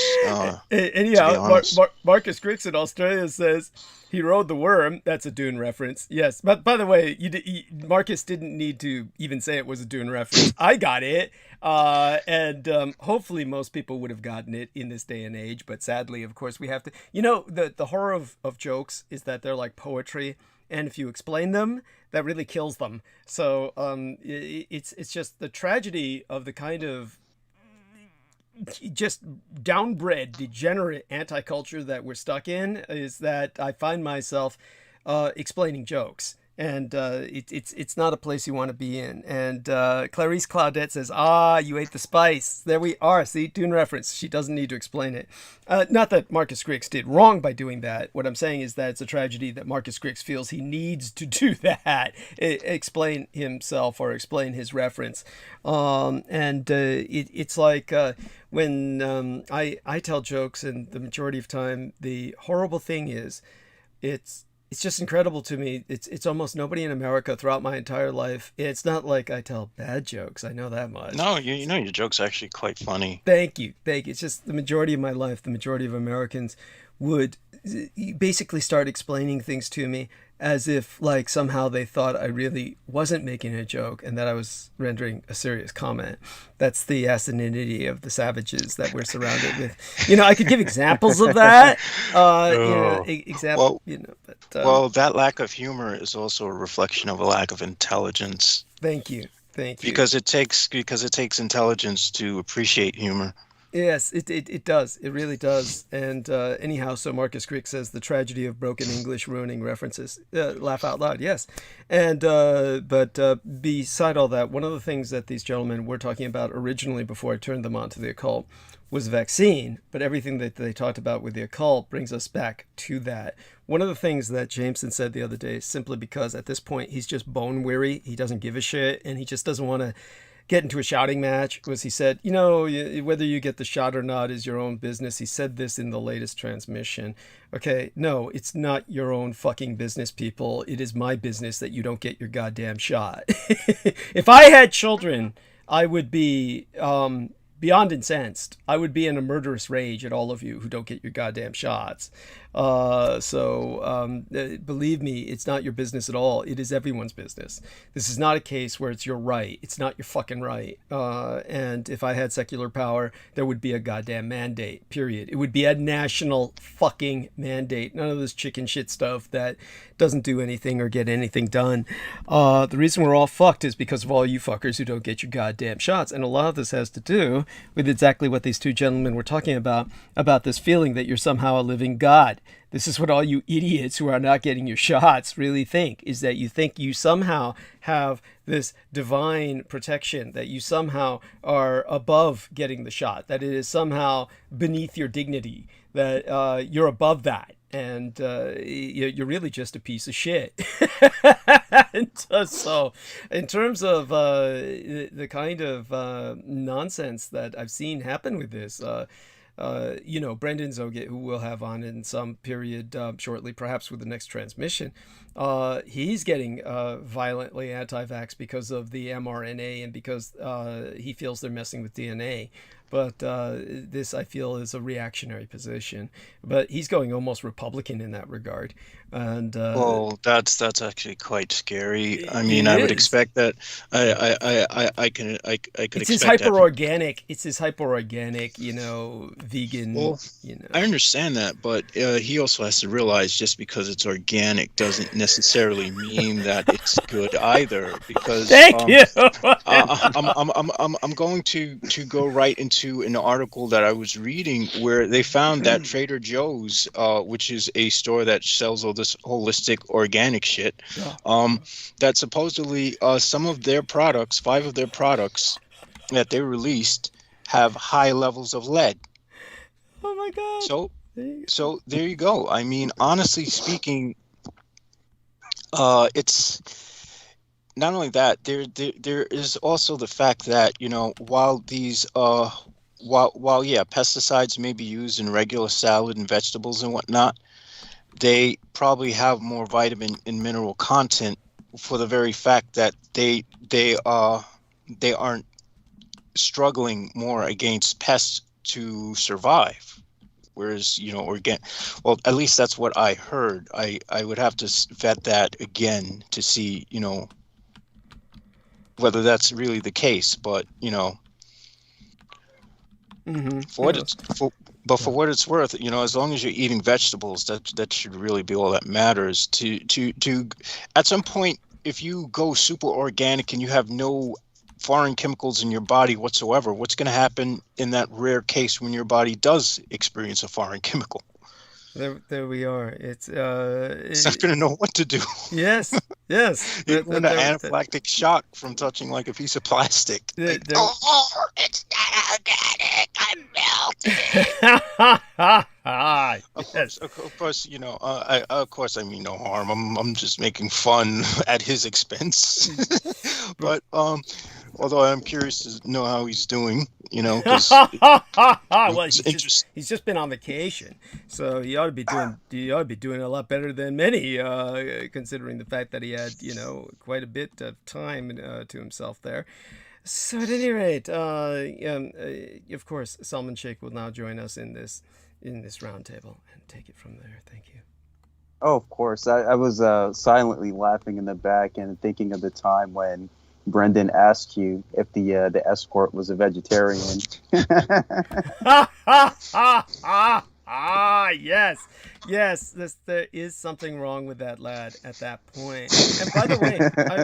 Anyhow, Marcus Griggs in Australia says he rode the worm. That's a Dune reference. Yes, but by the way, Marcus didn't need to even say it was a Dune reference. I got it, and hopefully most people would have gotten it in this day and age. But sadly, of course, we have to. You know, the horror of jokes is that they're like poetry, and if you explain them, that really kills them. So it's just the tragedy of the kind of just downbred, degenerate anti-culture that we're stuck in is that I find myself explaining jokes. And it's not a place you want to be in. And Clarice Claudette says, you ate the spice. There we are. See, Dune reference. She doesn't need to explain it. Not that Marcus Griggs did wrong by doing that. What I'm saying is that it's a tragedy that Marcus Griggs feels he needs to do that. Explain himself or explain his reference. It's like when I tell jokes, and the majority of time, the horrible thing is it's just incredible to me. It's almost nobody in America throughout my entire life. It's not like I tell bad jokes. I know that much. No, you know your joke's actually quite funny. Thank you. It's just the majority of my life, the majority of Americans would basically start explaining things to me as if like somehow they thought I really wasn't making a joke and that I was rendering a serious comment. That's the asininity of the savages that we're surrounded with. You know, I could give examples of that. Well, that lack of humor is also a reflection of a lack of intelligence. Thank you. Because it takes intelligence to appreciate humor. Yes, it does. It really does. And anyhow, so Marcus Crick says the tragedy of broken English ruining references. Laugh out loud, yes. And but beside all that, one of the things that these gentlemen were talking about originally before I turned them on to the occult was vaccine. But everything that they talked about with the occult brings us back to that. One of the things that Jameson said the other day, simply because at this point he's just bone weary, he doesn't give a shit, and he just doesn't want to get into a shouting match, was he said, you know, whether you get the shot or not is your own business. He said this in the latest transmission. Okay, no, it's not your own fucking business, people. It is my business that you don't get your goddamn shot. If I had children, I would be beyond incensed. I would be in a murderous rage at all of you who don't get your goddamn shots. Believe me, it's not your business at all. It is everyone's business. This is not a case where it's your right. It's not your fucking right. And if I had secular power, there would be a goddamn mandate, period. It would be a national fucking mandate. None of this chicken shit stuff that doesn't do anything or get anything done. The reason we're all fucked is because of all you fuckers who don't get your goddamn shots. And a lot of this has to do with exactly what these two gentlemen were talking about this feeling that you're somehow a living God. This is what all you idiots who are not getting your shots really think, is that you think you somehow have this divine protection, that you somehow are above getting the shot, that it is somehow beneath your dignity, that you're above that. And you're really just a piece of shit. So in terms of the kind of nonsense that I've seen happen with this, Brendan Zoget, who we'll have on in some period shortly, perhaps with the next transmission, he's getting violently anti-vax because of the mRNA and because he feels they're messing with DNA. But this, I feel, is a reactionary position. But he's going almost Republican in that regard. And well, that's actually quite scary. I mean, I would expect that. I could it's expect his hyper-organic. It's his hyper-organic, vegan. Well, I understand that, but he also has to realize just because it's organic doesn't necessarily mean that it's good either. Because thank you. I'm going to go right into an article that I was reading where they found that Trader Joe's, which is a store that sells all this holistic organic shit, that supposedly some of their products, 5 of their products that they released, have high levels of lead. Oh my God. So there you go. I mean, honestly speaking, It's not only that. There is also the fact that, while these while yeah, pesticides may be used in regular salad and vegetables and whatnot, they probably have more vitamin and mineral content for the very fact that they aren't struggling more against pests to survive. Whereas, well, at least that's what I heard. I would have to vet that again to see, whether that's really the case. But, for what Yeah. it's for what it's worth, as long as you're eating vegetables, that should really be all that matters. To at some point, if you go super organic and you have no foreign chemicals in your body whatsoever, what's going to happen in that rare case when your body does experience a foreign chemical? There we are. It's It's not going to know what to do. yes, yes. You go into anaphylactic shock from touching like a piece of plastic. Like, there- oh, it's not organic. I'm melting. yes. Of course, of course, I mean no harm. I'm just making fun at his expense. But although I'm curious to know how he's doing, because Well, it's he's just been on vacation, so he ought to be doing a lot better than many, considering the fact that he had quite a bit of time to himself there. So at any rate, of course, Salman Sheikh will now join us in this roundtable and take it from there. Thank you. Oh, of course. I was silently laughing in the back and thinking of the time when Brendan asked you if the escort was a vegetarian. Yes, yes. There is something wrong with that lad at that point. And by the way,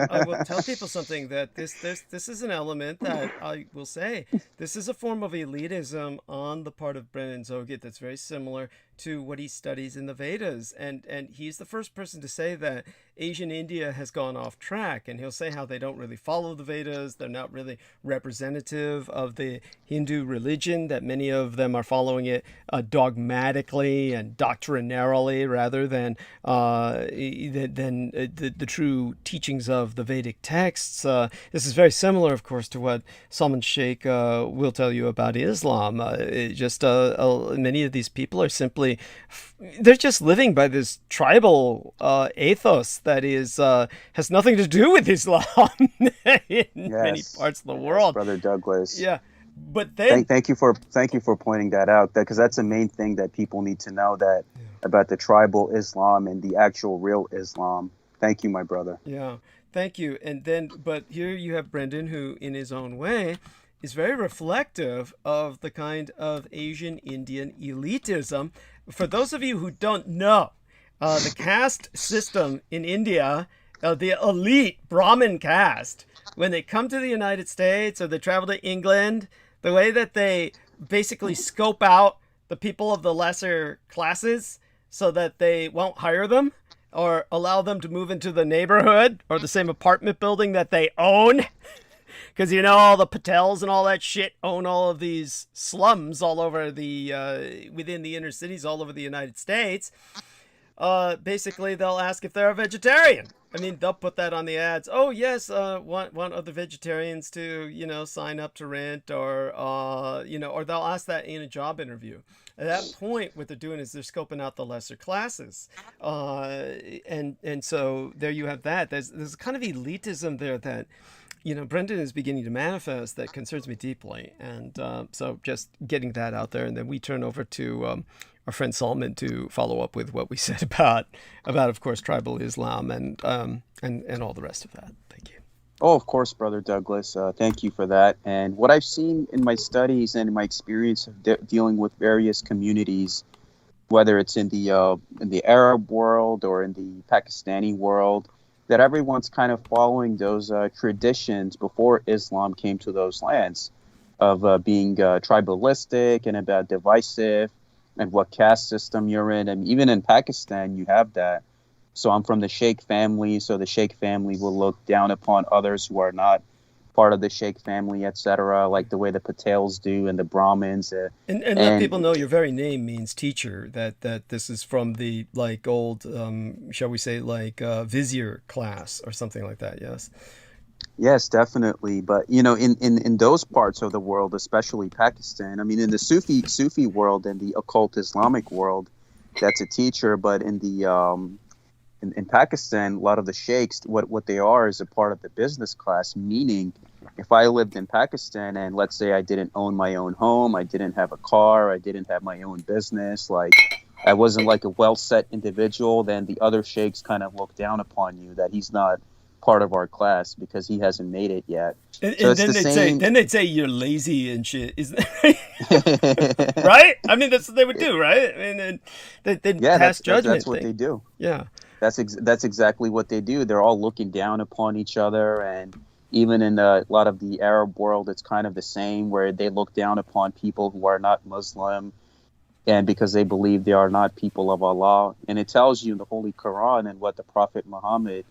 I will tell people something, that this is an element that I will say, this is a form of elitism on the part of Brendan Zogit that's very similar to what he studies in the Vedas, and he's the first person to say that Asian India has gone off track, and he'll say how they don't really follow the Vedas, they're not really representative of the Hindu religion, that many of them are following it dogmatically and doctrinarily rather than the true teachings of the Vedic texts. This is very similar, of course, to what Salman Sheikh will tell you about Islam. Many of these people are simply, they're just living by this tribal ethos that is has nothing to do with Islam in many parts of the world. Brother Douglas. Yeah, but then thank you for pointing that out, because that's the main thing that people need to know, that about the tribal Islam and the actual real Islam. Thank you, my brother. Yeah, thank you. And then, but here you have Brendan, who, in his own way, is very reflective of the kind of Asian Indian elitism. For those of you who don't know, the caste system in India, the elite Brahmin caste, when they come to the United States or they travel to England, the way that they basically scope out the people of the lesser classes so that they won't hire them or allow them to move into the neighborhood or the same apartment building that they own. Because all the Patels and all that shit own all of these slums all over within the inner cities all over the United States. Basically, they'll ask if they're a vegetarian. I mean, they'll put that on the ads. Oh, yes, want other vegetarians to, sign up to rent, or they'll ask that in a job interview. At that point, what they're doing is they're scoping out the lesser classes. And so there you have that. There's kind of elitism there that, Brendan is beginning to manifest that concerns me deeply. And so just getting that out there. And then we turn over to our friend Salman to follow up with what we said about of course, tribal Islam and all the rest of that. Thank you. Oh, of course, Brother Douglas. Thank you for that. And what I've seen in my studies and in my experience of dealing with various communities, whether it's in the Arab world or in the Pakistani world, that everyone's kind of following those traditions before Islam came to those lands, of being tribalistic and about divisive, and what caste system you're in. And even in Pakistan, you have that. So I'm from the Sheikh family, so the Sheikh family will look down upon others who are not part of the Sheikh family, etc., like the way the Patels do and the Brahmins. And let people know your very name means teacher. That this is from the like old, shall we say, like vizier class or something like that. Yes. Yes, definitely. But in those parts of the world, especially Pakistan, I mean, in the Sufi world and the occult Islamic world, that's a teacher. But in Pakistan, a lot of the sheikhs, what they are is a part of the business class. Meaning, if I lived in Pakistan and let's say I didn't own my own home, I didn't have a car, I didn't have my own business, like I wasn't like a well-set individual, then the other sheikhs kind of look down upon you that he's not part of our class because he hasn't made it yet. And So it's then the say, same. then they'd say you're lazy and shit, isn't that right? Right? I mean, that's what they would do, right? I mean, they'd Yeah, pass that's judgment. what they do. Yeah. That's exactly what they do. They're all looking down upon each other, and even in a lot of the Arab world, it's kind of the same, where they look down upon people who are not Muslim, and because they believe they are not people of Allah. And it tells you in the Holy Quran and what the Prophet Muhammad,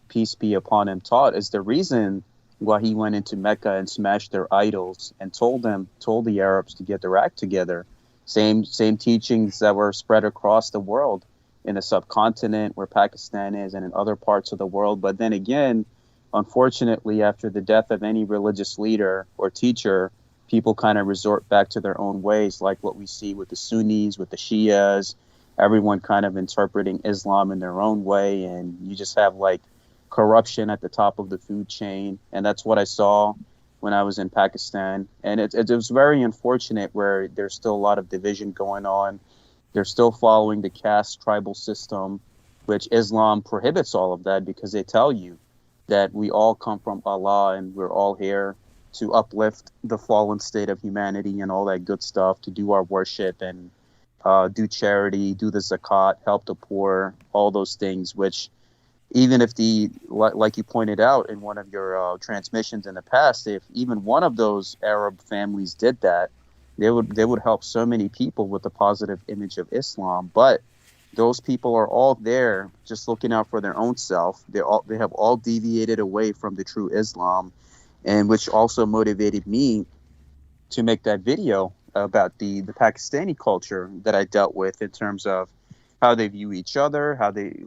peace be upon him, taught is the reason why he went into Mecca and smashed their idols and told the Arabs to get their act together. Same teachings that were spread across the world in the subcontinent where Pakistan is and in other parts of the world. But then again, unfortunately, after the death of any religious leader or teacher, people kind of resort back to their own ways, like what we see with the Sunnis, with the Shias, everyone kind of interpreting Islam in their own way. And you just have like corruption at the top of the food chain. And that's what I saw when I was in Pakistan. And it was very unfortunate where there's still a lot of division going on. They're still following the caste tribal system, which Islam prohibits all of that because they tell you that we all come from Allah and we're all here to uplift the fallen state of humanity and all that good stuff, to do our worship and do charity, do the zakat, help the poor, all those things, which even if like you pointed out in one of your transmissions in the past, if even one of those Arab families did that, they would help so many people with the positive image of Islam. But those people are all there just looking out for their own self. They have all deviated away from the true Islam, and which also motivated me to make that video about the Pakistani culture that I dealt with in terms of how they view each other, how they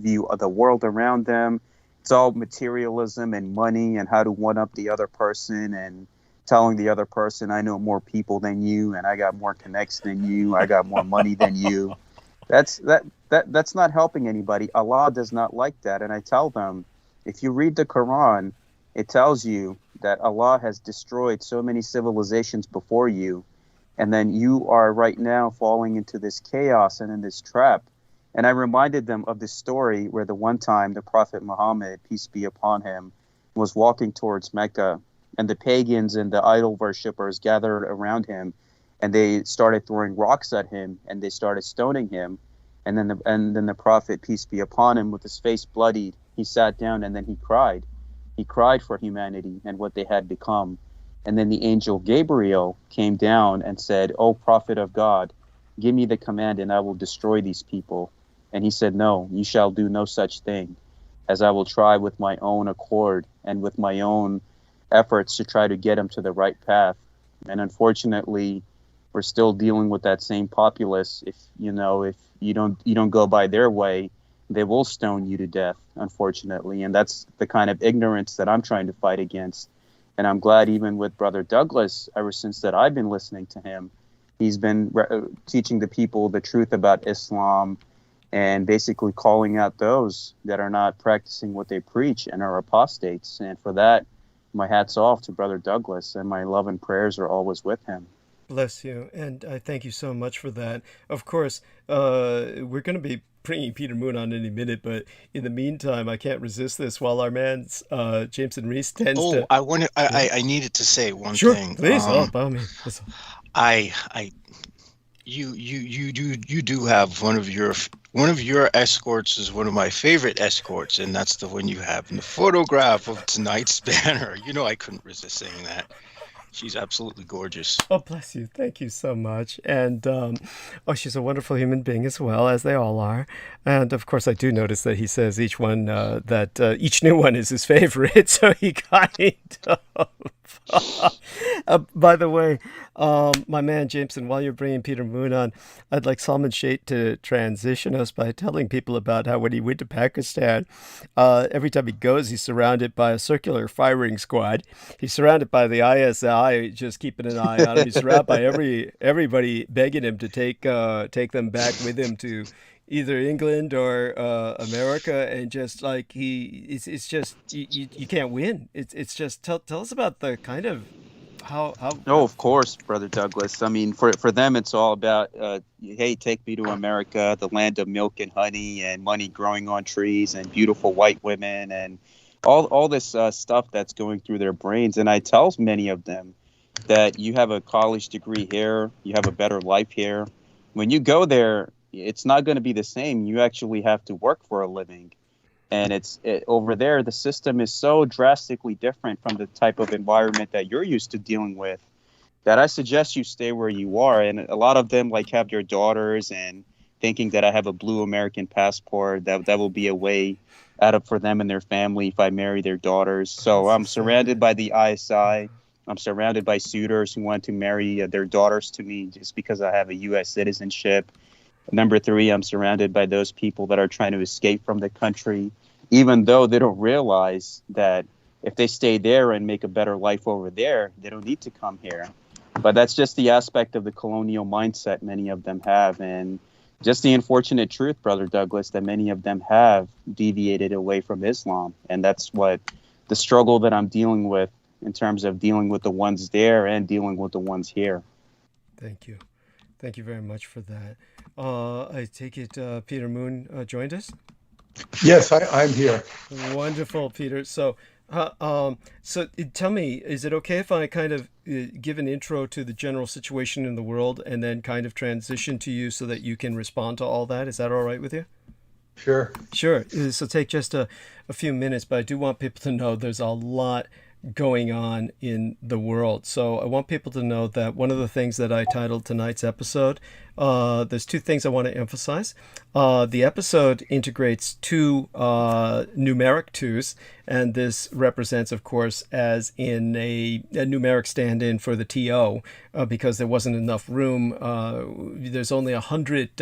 view the world around them. It's all materialism and money and how to one up the other person and telling the other person, I know more people than you and I got more connects than you, I got more money than you. That's not helping anybody. Allah does not like that. And I tell them, if you read the Quran, it tells you that Allah has destroyed so many civilizations before you, and then you are right now falling into this chaos and in this trap. And I reminded them of this story where the one time the Prophet Muhammad, peace be upon him, was walking towards Mecca, and the pagans and the idol worshippers gathered around him, and they started throwing rocks at him, and they started stoning him. And then the Prophet, peace be upon him, with his face bloodied, he sat down and then he cried. He cried for humanity and what they had become. And then the angel Gabriel came down and said, "O Prophet of God, give me the command and I will destroy these people." And he said, "No, you shall do no such thing, as I will try with my own accord and with my own efforts to try to get them to the right path." And unfortunately, we're still dealing with that same populace. If you don't go by their way, they will stone you to death, unfortunately. And that's the kind of ignorance that I'm trying to fight against. And I'm glad even with Brother Douglas, ever since that I've been listening to him, he's been teaching the people the truth about Islam and basically calling out those that are not practicing what they preach and are apostates. And for that, my hat's off to Brother Douglas, and my love and prayers are always with him. Bless you, and I thank you so much for that. Of course, we're going to be bringing Peter Moon on any minute, but in the meantime, I can't resist this. While our man Jameson Reese tends to. I needed to say one Sure, thing. please. By me. You do have one of your escorts is one of my favorite escorts, and that's the one you have in the photograph of tonight's banner. I couldn't resist saying that. She's absolutely gorgeous. Oh, bless you. Thank you so much. And oh, she's a wonderful human being as well, as they all are. And of course, I do notice that he says each one that each new one is his favorite. So he kind of. By the way, my man Jameson, while you're bringing Peter Moon on, I'd like Salman Sheikh to transition us by telling people about how when he went to Pakistan, every time he goes, he's surrounded by a circular firing squad. He's surrounded by the ISI, just keeping an eye on him. He's surrounded by everybody begging him to take them back with him to either England or America, and just like it's just you can't win. It's just tell us about the kind of how. No, of course, Brother Douglas. I mean, for them, it's all about, hey, take me to America, the land of milk and honey and money growing on trees and beautiful white women and all this stuff that's going through their brains. And I tell many of them that you have a college degree here, you have a better life here. When you go there, it's not going to be the same. You actually have to work for a living. And over there, the system is so drastically different from the type of environment that you're used to dealing with that I suggest you stay where you are. And a lot of them like have their daughters and thinking that I have a blue American passport, that will be a way out of for them and their family if I marry their daughters. So I'm surrounded by the ISI. I'm surrounded by suitors who want to marry their daughters to me just because I have a U.S. citizenship. Number three, I'm surrounded by those people that are trying to escape from the country, even though they don't realize that if they stay there and make a better life over there, they don't need to come here. But that's just the aspect of the colonial mindset many of them have. And just the unfortunate truth, Brother Douglas, that many of them have deviated away from Islam. And that's what the struggle that I'm dealing with in terms of dealing with the ones there and dealing with the ones here. Thank you. Thank you very much for that. I take it Peter Moon joined us? Yes, I'm here. Wonderful, Peter. So tell me, is it okay if I kind of give an intro to the general situation in the world and then kind of transition to you so that you can respond to all that? Is that all right with you? Sure. Sure. So take just a few minutes, but I do want people to know there's a lot going on in the world. So I want people to know that one of the things that I titled tonight's episode, there's two things I want to emphasize. The episode integrates two numeric twos, and this represents, of course, as in a numeric stand-in for the TO, because there wasn't enough room. There's only 100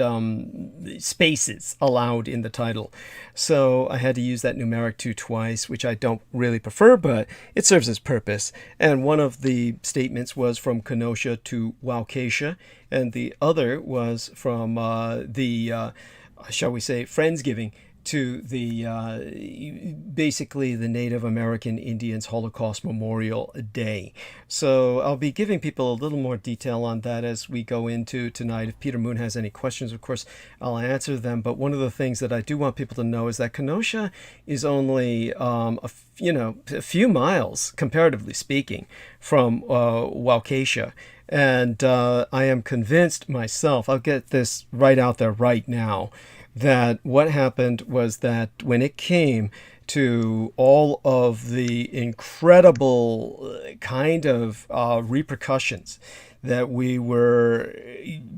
spaces allowed in the title. So I had to use that numeric two twice, which I don't really prefer, but it serves its purpose. And one of the statements was from KENOSHA-2-WAUKESHA, and the other was from shall we say, Friendsgiving to the basically the Native American Indians Holocaust Memorial Day. So I'll be giving people a little more detail on that as we go into tonight. If Peter Moon has any questions, of course, I'll answer them. But one of the things that I do want people to know is that Kenosha is only a few miles, comparatively speaking, from Waukesha. And I am convinced myself, I'll get this right out there right now, that what happened was that when it came to all of the incredible kind of repercussions that we were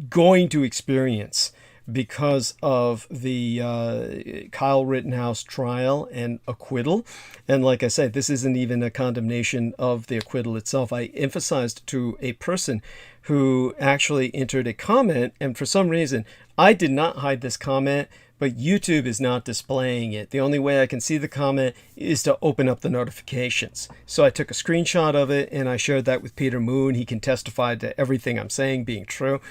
going to experience because of the Kyle Rittenhouse trial and acquittal. And like I said, this isn't even a condemnation of the acquittal itself. I emphasized to a person who actually entered a comment, and for some reason, I did not hide this comment, but YouTube is not displaying it. The only way I can see the comment is to open up the notifications. So I took a screenshot of it and I shared that with Peter Moon. He can testify to everything I'm saying being true.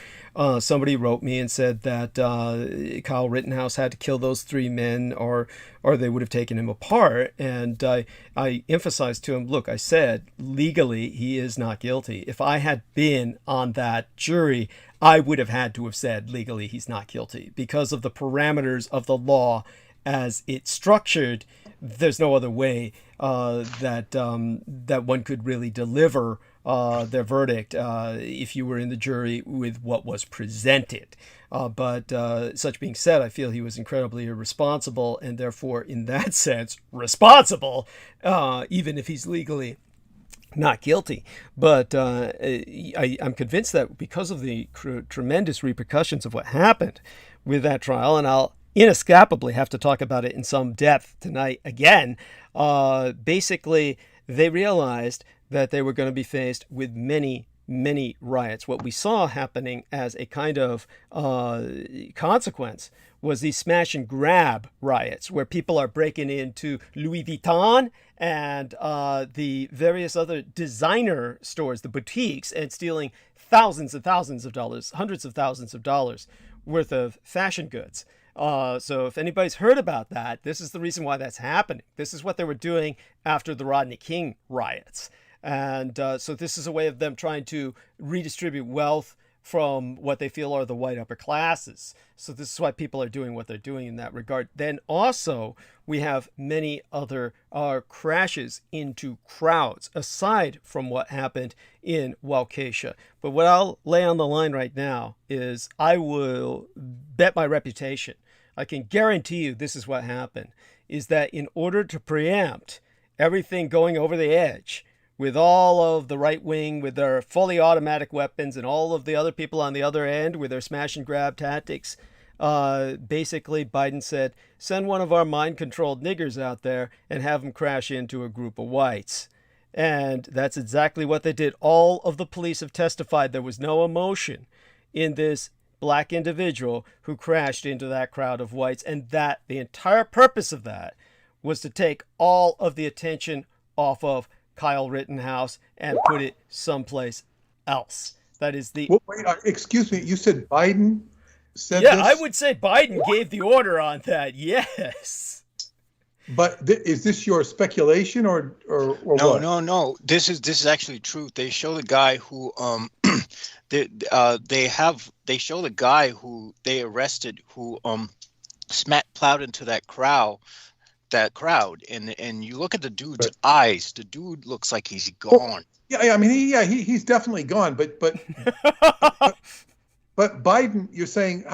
Somebody wrote me and said that Kyle Rittenhouse had to kill those three men or they would have taken him apart. And I emphasized to him, look, I said legally he is not guilty. If I had been on that jury, I would have had to have said legally he's not guilty because of the parameters of the law as it's structured. There's no other way that one could really deliver their verdict if you were in the jury with what was presented. But such being said, I feel he was incredibly irresponsible and therefore, in that sense, responsible, even if he's legally not guilty. But I'm convinced that because of the tremendous repercussions of what happened with that trial, and I'll inescapably have to talk about it in some depth tonight again, basically they realized that they were going to be faced with many riots. What we saw happening as a kind of consequence was these smash and grab riots where people are breaking into Louis Vuitton and the various other designer stores, the boutiques, and stealing thousands and thousands of dollars, hundreds of thousands of dollars worth of fashion goods. So if anybody's heard about that, this is the reason why that's happening. This is what they were doing after the Rodney King riots. And so this is a way of them trying to redistribute wealth from what they feel are the white upper classes. So this is why people are doing what they're doing in that regard. Then also we have many other crashes into crowds aside from what happened in Waukesha. But what I'll lay on the line right now is I will bet my reputation. I can guarantee you this is what happened, is that in order to preempt everything going over the edge, with all of the right wing with their fully automatic weapons and all of the other people on the other end with their smash and grab tactics, basically Biden said, send one of our mind-controlled niggers out there and have them crash into a group of whites. And that's exactly what they did. All of the police have testified there was no emotion in this black individual who crashed into that crowd of whites, and that the entire purpose of that was to take all of the attention off of Kyle Rittenhouse and put it someplace else. That is the... Well, wait, excuse me, you said Biden said this? Yeah, I would say Biden gave the order on that, yes. But is this your speculation or no, what? No. This is actually truth. They show the guy who they show the guy who they arrested who plowed into that crowd, and you look at the dude's eyes. The dude looks like he's gone. Yeah, I mean, he's definitely gone. But Biden, you're saying,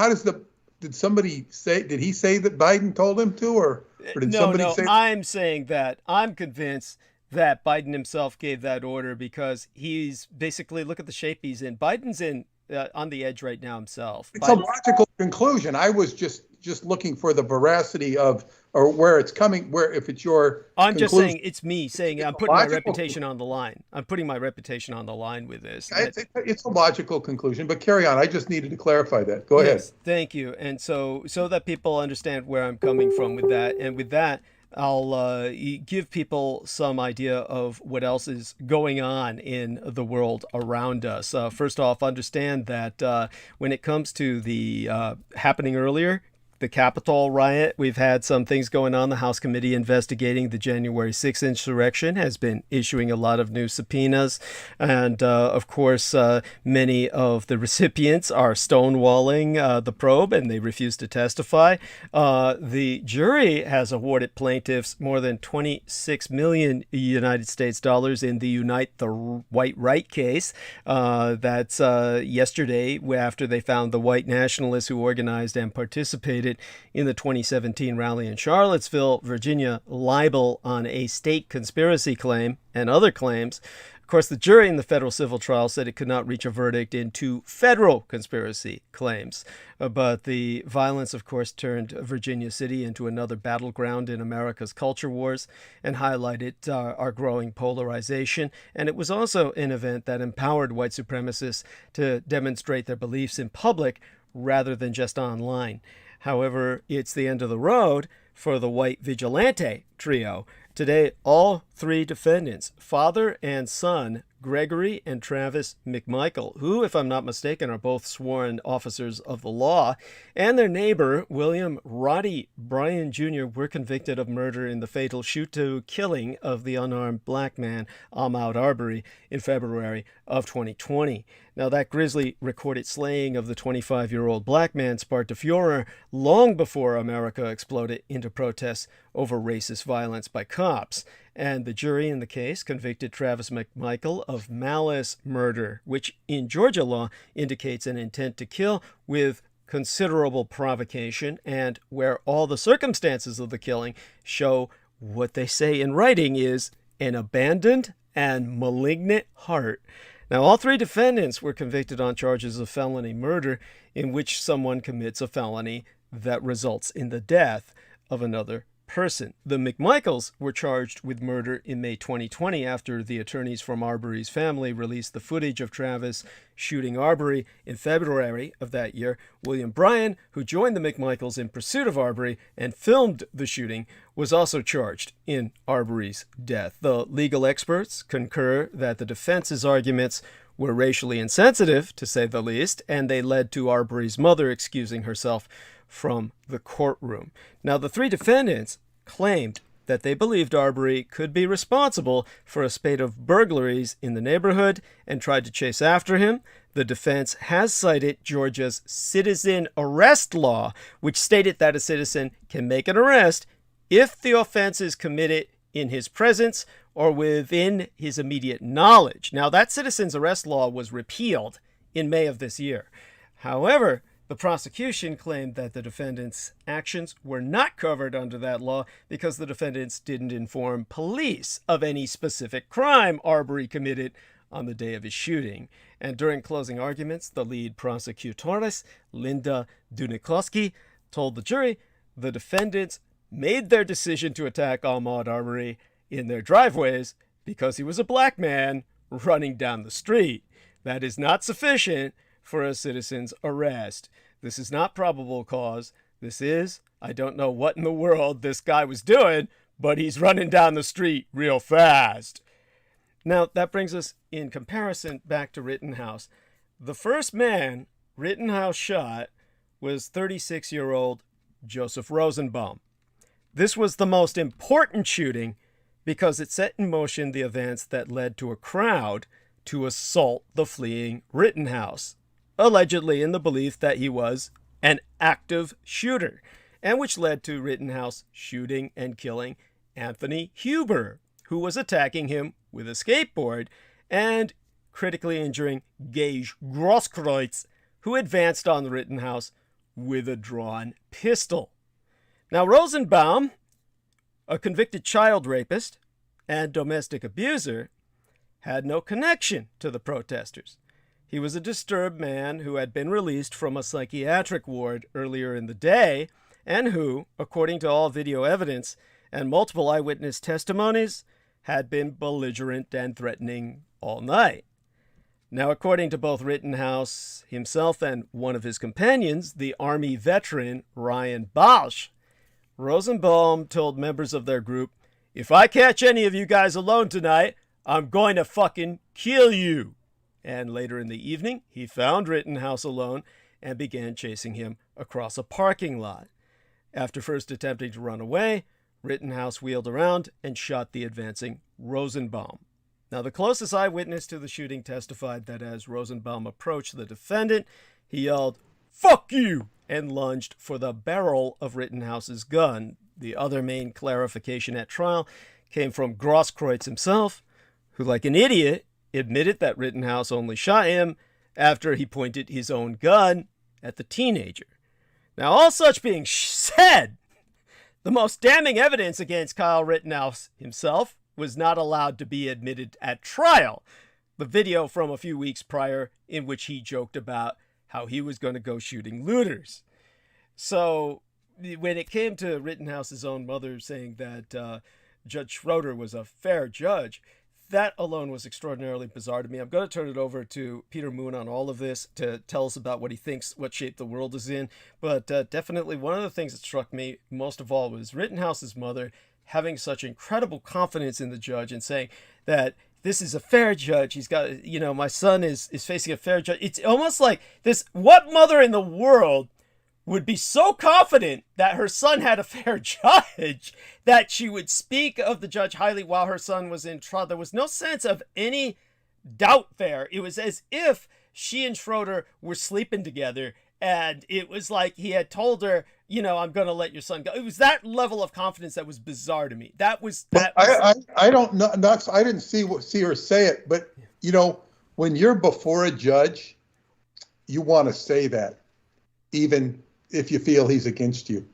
did somebody say? Did he say that Biden told him to, or did somebody say? I'm saying that I'm convinced that Biden himself gave that order because he's basically, look at the shape he's in. Biden's in on the edge right now himself. It's a logical conclusion. I was just looking for the veracity of, or where it's coming, where if it's your I'm conclusion. Just saying it's me saying I'm putting my reputation on the line. I'm putting my reputation on the line with this. It's a logical conclusion, but carry on. I just needed to clarify that. Go ahead. Thank you. And so that people understand where I'm coming from with that. And with that, I'll give people some idea of what else is going on in the world around us. First off, understand that when it comes to the happening earlier, the Capitol riot, we've had some things going on. The House Committee investigating the January 6th insurrection has been issuing a lot of new subpoenas. And of course, many of the recipients are stonewalling the probe and they refuse to testify. The jury has awarded plaintiffs more than 26 million United States dollars in the Unite the White Right case. That's yesterday after they found the white nationalists who organized and participated in the 2017 rally in Charlottesville, Virginia, liable on a state conspiracy claim and other claims. Of course, the jury in the federal civil trial said it could not reach a verdict in 2 federal conspiracy claims. But the violence, of course, turned Virginia City into another battleground in America's culture wars and highlighted our growing polarization. And it was also an event that empowered white supremacists to demonstrate their beliefs in public rather than just online. However, it's the end of the road for the white vigilante trio. Today, all 3 defendants, father and son, Gregory and Travis McMichael, who, if I'm not mistaken, are both sworn officers of the law, and their neighbor, William Roddy Bryan Jr., were convicted of murder in the fatal shoot-to-killing of the unarmed black man, Ahmaud Arbery, in February of 2020. Now, that grisly recorded slaying of the 25-year-old black man sparked a furor long before America exploded into protests over racist violence by cops. And the jury in the case convicted Travis McMichael of malice murder, which in Georgia law indicates an intent to kill with considerable provocation, and where all the circumstances of the killing show what they say in writing is an abandoned and malignant heart. Now, all three defendants were convicted on charges of felony murder, in which someone commits a felony that results in the death of another person. The McMichaels were charged with murder in May 2020 after the attorneys from Arbery's family released the footage of Travis shooting Arbery in February of that year. William Bryan, who joined the McMichaels in pursuit of Arbery and filmed the shooting, was also charged in Arbery's death. The legal experts concur that the defense's arguments were racially insensitive, to say the least, and they led to Arbery's mother excusing herself from the courtroom. Now, the three defendants claimed that they believed Arbery could be responsible for a spate of burglaries in the neighborhood and tried to chase after him. The defense has cited Georgia's citizen arrest law, which stated that a citizen can make an arrest if the offense is committed in his presence or within his immediate knowledge. Now, that citizen's arrest law was repealed in May of this year. However, the prosecution claimed that the defendants' actions were not covered under that law because the defendants didn't inform police of any specific crime Arbery committed on the day of his shooting. And during closing arguments, the lead prosecutress, Linda Dunikowski, told the jury the defendants made their decision to attack Ahmaud Arbery in their driveways because he was a black man running down the street. That is not sufficient for a citizen's arrest. This is not probable cause. This is, I don't know what in the world this guy was doing, but he's running down the street real fast. Now, that brings us in comparison back to Rittenhouse. The first man Rittenhouse shot was 36-year-old Joseph Rosenbaum. This was the most important shooting because it set in motion the events that led to a crowd to assault the fleeing Rittenhouse, allegedly in the belief that he was an active shooter, and which led to Rittenhouse shooting and killing Anthony Huber, who was attacking him with a skateboard, and critically injuring Gage Grosskreutz, who advanced on Rittenhouse with a drawn pistol. Now, Rosenbaum, a convicted child rapist and domestic abuser, had no connection to the protesters. He was a disturbed man who had been released from a psychiatric ward earlier in the day and who, according to all video evidence and multiple eyewitness testimonies, had been belligerent and threatening all night. Now, according to both Rittenhouse himself and one of his companions, the Army veteran Ryan Balch, Rosenbaum told members of their group, "If I catch any of you guys alone tonight, I'm going to fucking kill you." And later in the evening, he found Rittenhouse alone and began chasing him across a parking lot. After first attempting to run away, Rittenhouse wheeled around and shot the advancing Rosenbaum. Now, the closest eyewitness to the shooting testified that as Rosenbaum approached the defendant, he yelled, "Fuck you!" and lunged for the barrel of Rittenhouse's gun. The other main clarification at trial came from Grosskreutz himself, who, like an idiot, admitted that Rittenhouse only shot him after he pointed his own gun at the teenager. Now, all such being said, the most damning evidence against Kyle Rittenhouse himself was not allowed to be admitted at trial. The video from a few weeks prior in which he joked about how he was going to go shooting looters. So when it came to Rittenhouse's own mother saying that Judge Schroeder was a fair judge, that alone was extraordinarily bizarre to me. I'm going to turn it over to Peter Moon on all of this to tell us about what he thinks, what shape the world is in. But definitely one of the things that struck me most of all was Rittenhouse's mother having such incredible confidence in the judge and saying that this is a fair judge. He's got, my son is facing a fair judge. It's almost like this, what mother in the world would be so confident that her son had a fair judge that she would speak of the judge highly while her son was in trial? There was no sense of any doubt there. It was as if she and Schroeder were sleeping together, and it was like he had told her, I'm going to let your son go. It was that level of confidence that was bizarre to me. I don't know. I didn't see her say it, but when you're before a judge, you want to say that, even if you feel he's against you.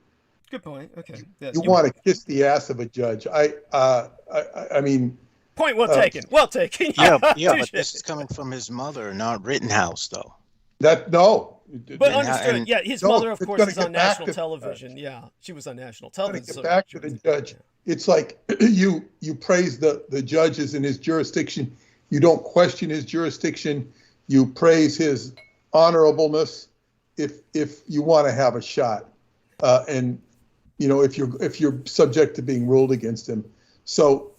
Good point. Okay. Yes, you want to kiss the ass of a judge. I mean, Point well taken. Well taken. Yeah, yeah, but Touche. this is coming from his mother, not Rittenhouse, though. No. But understood. Yeah, his mother, of it's course, gonna is get on back national to- television. Yeah, she was on national I'm going television. to so get back she to the was- judge. yeah. It's like you praise the judges in his jurisdiction. You don't question his jurisdiction. You praise his honorableness if you want to have a shot. And if you're subject to being ruled against him. So,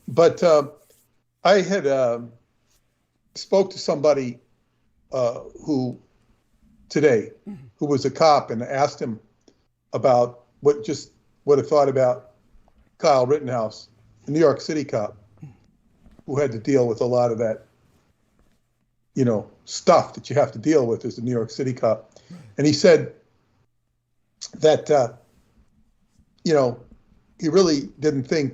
but I had spoke to somebody who was a cop, and asked him about what I thought about Kyle Rittenhouse, a New York City cop who had to deal with a lot of that, stuff that you have to deal with as a New York City cop. And he said that, he really didn't think,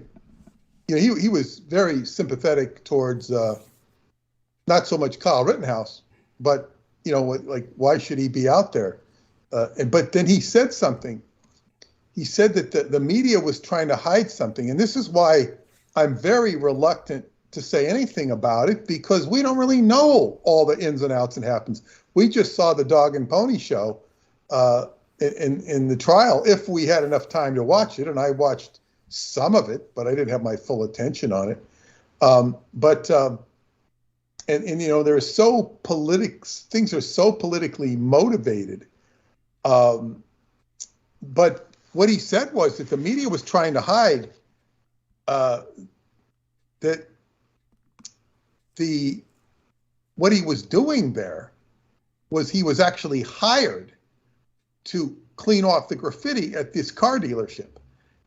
he was very sympathetic towards not so much Kyle Rittenhouse, but, why should he be out there? But then he said something. He said that the media was trying to hide something. And this is why I'm very reluctant to say anything about it, because we don't really know all the ins and outs and happens. We just saw the dog and pony show in the trial, if we had enough time to watch it. And I watched some of it, but I didn't have my full attention on it. Things are so politically motivated. But what he said was that the media was trying to hide that what he was doing there was he was actually hired to clean off the graffiti at this car dealership,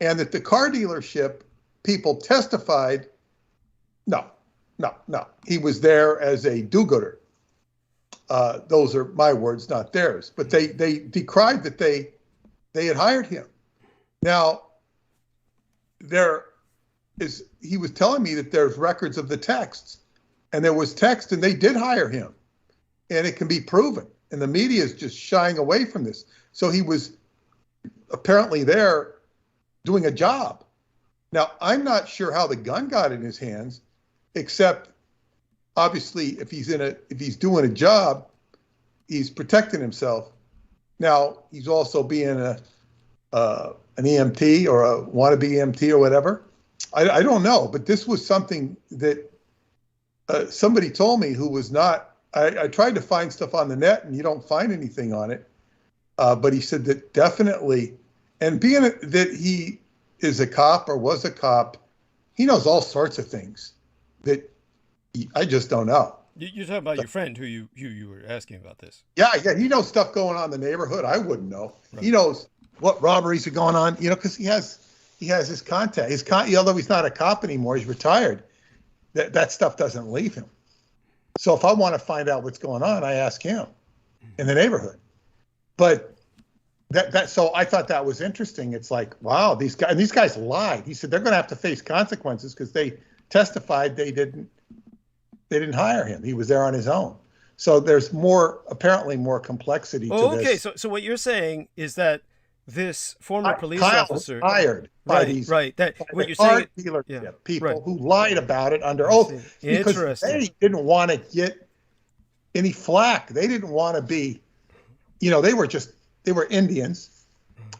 and that the car dealership people testified, no, he was there as a do-gooder. Those are my words, not theirs. But they decried that they had hired him. Now, he was telling me that there's records of the texts, and there was text, and they did hire him, and it can be proven. And the media is just shying away from this. So he was apparently there doing a job. Now, I'm not sure how the gun got in his hands, except obviously if he's doing a job, he's protecting himself. Now, he's also being an EMT or a wannabe EMT or whatever. I don't know, but this was something that somebody told me who was not. I tried to find stuff on the net, and you don't find anything on it. But he said that definitely, and being that he is a cop or was a cop, he knows all sorts of things that I just don't know. You're talking about your friend who you were asking about this. Yeah, he knows stuff going on in the neighborhood I wouldn't know. Right. He knows what robberies are going on, because he has his contact. Although he's not a cop anymore, he's retired. That stuff doesn't leave him. So if I want to find out what's going on, I ask him in the neighborhood. But so I thought that was interesting. It's like, wow, these guys lied. He said they're going to have to face consequences because they testified they didn't hire him. He was there on his own. So there's apparently more complexity to this. Okay, so what you're saying is that this former police Kyle officer was hired by these what you're saying, dealership people who lied about it under oath because they didn't want to get any flack. They didn't want to be, they were Indians,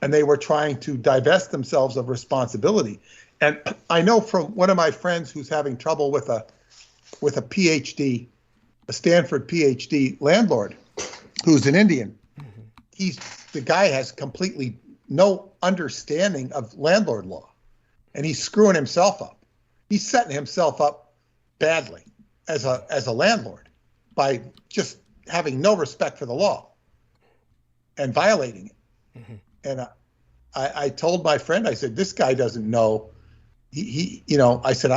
and they were trying to divest themselves of responsibility. And I know from one of my friends who's having trouble with a PhD, a Stanford PhD landlord, who's an Indian. The guy has completely no understanding of landlord law, and he's screwing himself up. He's setting himself up badly as a landlord by just having no respect for the law and violating it. Mm-hmm. And I told my friend, I said, this guy doesn't know. He I said,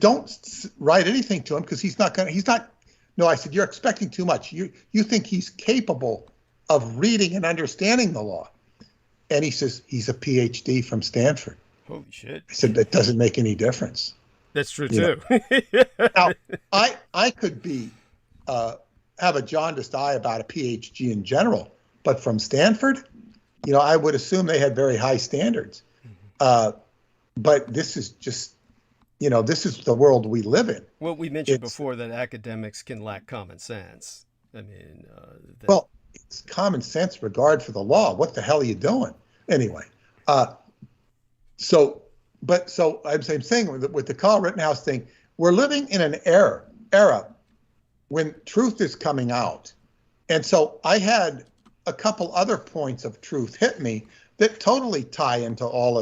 don't write anything to him because no, I said, you're expecting too much. You think he's capable of reading and understanding the law. And he says, he's a PhD from Stanford. Holy shit. I said, that doesn't make any difference. That's true too. Now, I could have a jaundiced eye about a PhD in general, but from Stanford, I would assume they had very high standards. But this is just, this is the world we live in. Well, we mentioned It's before that academics can lack common sense. I mean, well, it's common sense regard for the law. What the hell are you doing anyway? So I'm saying with the Kyle Rittenhouse thing, we're living in an era when truth is coming out, and so I had a couple other points of truth hit me that totally tie into all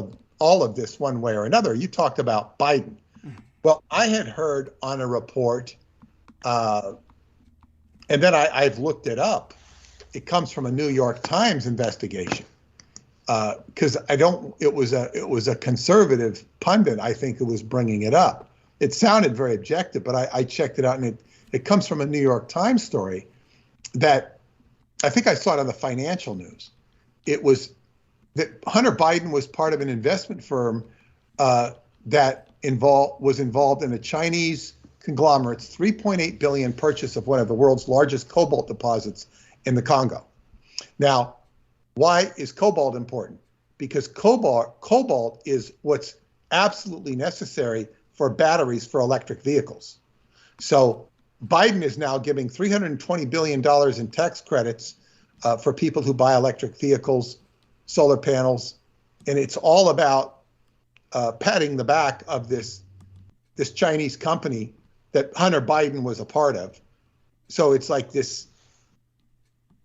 of this one way or another. You talked about Biden. Well, I had heard on a report, and then I've looked it up. It comes from a New York Times investigation, because it was a conservative pundit, I think, who was bringing it up. It sounded very objective, but I checked it out, and it comes from a New York Times story that I think I saw it on the financial news. It was that Hunter Biden was part of an investment firm that was involved in a Chinese conglomerate's $3.8 billion purchase of one of the world's largest cobalt deposits in the Congo. Now, why is cobalt important? Because cobalt is what's absolutely necessary for batteries for electric vehicles. So Biden is now giving $320 billion in tax credits for people who buy electric vehicles, solar panels, and it's all about patting the back of this Chinese company that Hunter Biden was a part of. So it's like this,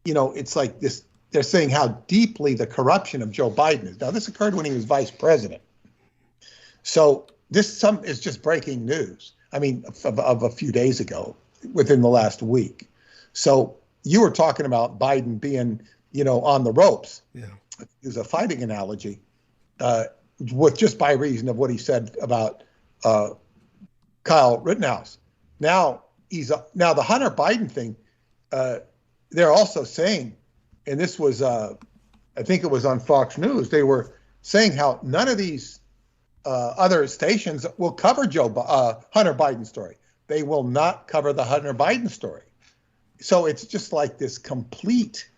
it's like this, they're saying how deeply the corruption of Joe Biden is. Now, this occurred when he was vice president. So this is just breaking news. I mean, of a few days ago, within the last week. So you were talking about Biden being, on the ropes. yeah. Use a fighting analogy, with just by reason of what he said about Kyle Rittenhouse. Now the Hunter Biden thing. They're also saying, and this was, I think it was on Fox News. They were saying how none of these other stations will cover Hunter Biden story. They will not cover the Hunter Biden story. So it's just like this complete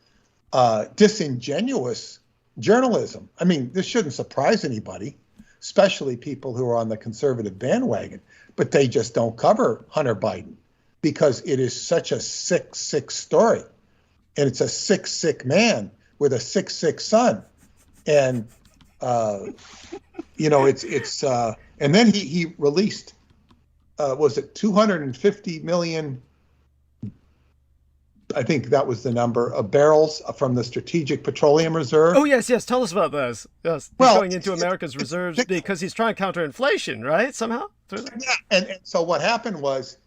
disingenuous journalism. I mean, this shouldn't surprise anybody, especially people who are on the conservative bandwagon, but they just don't cover Hunter Biden because it is such a sick story. And it's a sick man with a sick son. And, it's and then he released, was it 250 million, I think that was the number of barrels from the Strategic Petroleum Reserve. Oh, yes. Tell us about those. Yes. Well, going into America's reserves because he's trying to counter inflation, right? Somehow? Yeah. And so what happened was,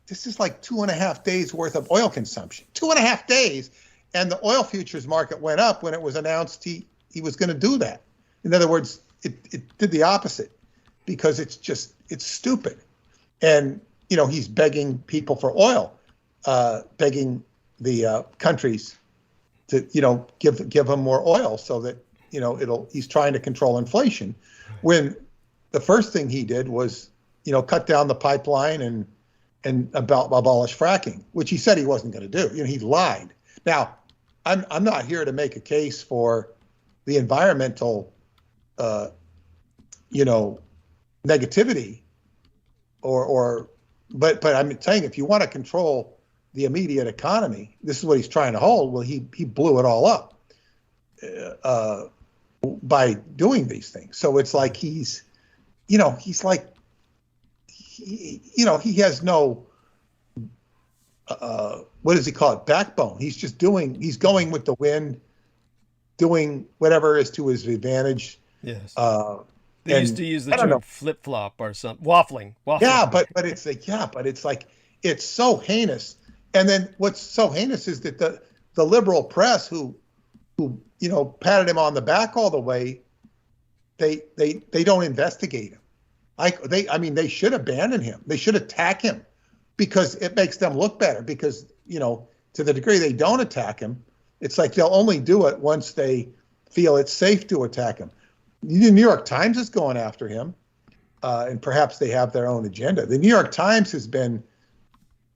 this is like 2.5 days worth of oil consumption. 2.5 days. And the oil futures market went up when it was announced he was going to do that. In other words, it did the opposite because it's stupid. And, he's begging people for oil, begging the countries to, give him more oil so that, he's trying to control inflation. When the first thing he did was, cut down the pipeline and abolish fracking, which he said he wasn't going to do. He lied. Now, I'm not here to make a case for the environmental, negativity, but I'm saying if you want to control the immediate economy, this is what he's trying to hold. Well, he blew it all up by doing these things. So it's like he has no, what does he call it? Backbone. He's going with the wind, doing whatever is to his advantage. Yes. They used to use the term flip-flop or something. Waffling. Yeah, but it's like, it's so heinous. And then what's so heinous is that the liberal press who patted him on the back all the way, they don't investigate him. They should abandon him. They should attack him because it makes them look better because, to the degree they don't attack him, it's like they'll only do it once they feel it's safe to attack him. The New York Times is going after him, and perhaps they have their own agenda. The New York Times has been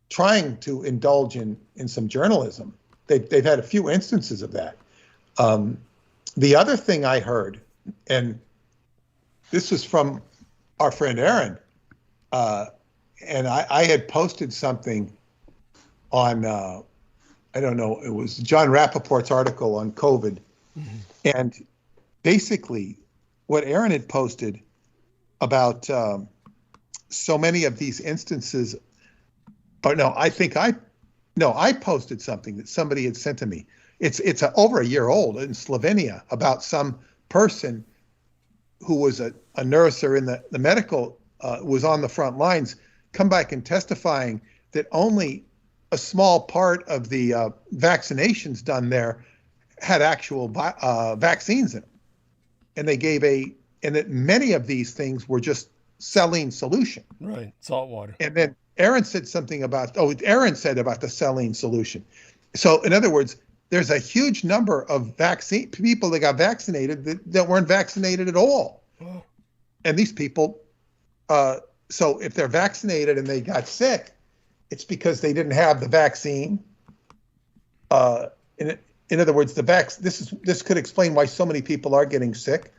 trying to indulge in some journalism. They've had a few instances of that. The other thing I heard, and this was from our friend Aaron, and I had posted something on, I don't know, it was John Rappaport's article on COVID. Mm-hmm. And basically what Aaron had posted about so many of these instances, I posted something that somebody had sent to me. It's over a year old in Slovenia about some person who was a nurse or in the medical, was on the front lines, come back and testifying that only a small part of the vaccinations done there had actual vaccines in them. And they gave and that many of these things were just saline solution. Right, salt water. And then Aaron said something about, Aaron said about the saline solution. So in other words, there's a huge number of people that got vaccinated that weren't vaccinated at all. Oh. And these people, so if they're vaccinated and they got sick, it's because they didn't have the vaccine. In other words, this could explain why so many people are getting sick.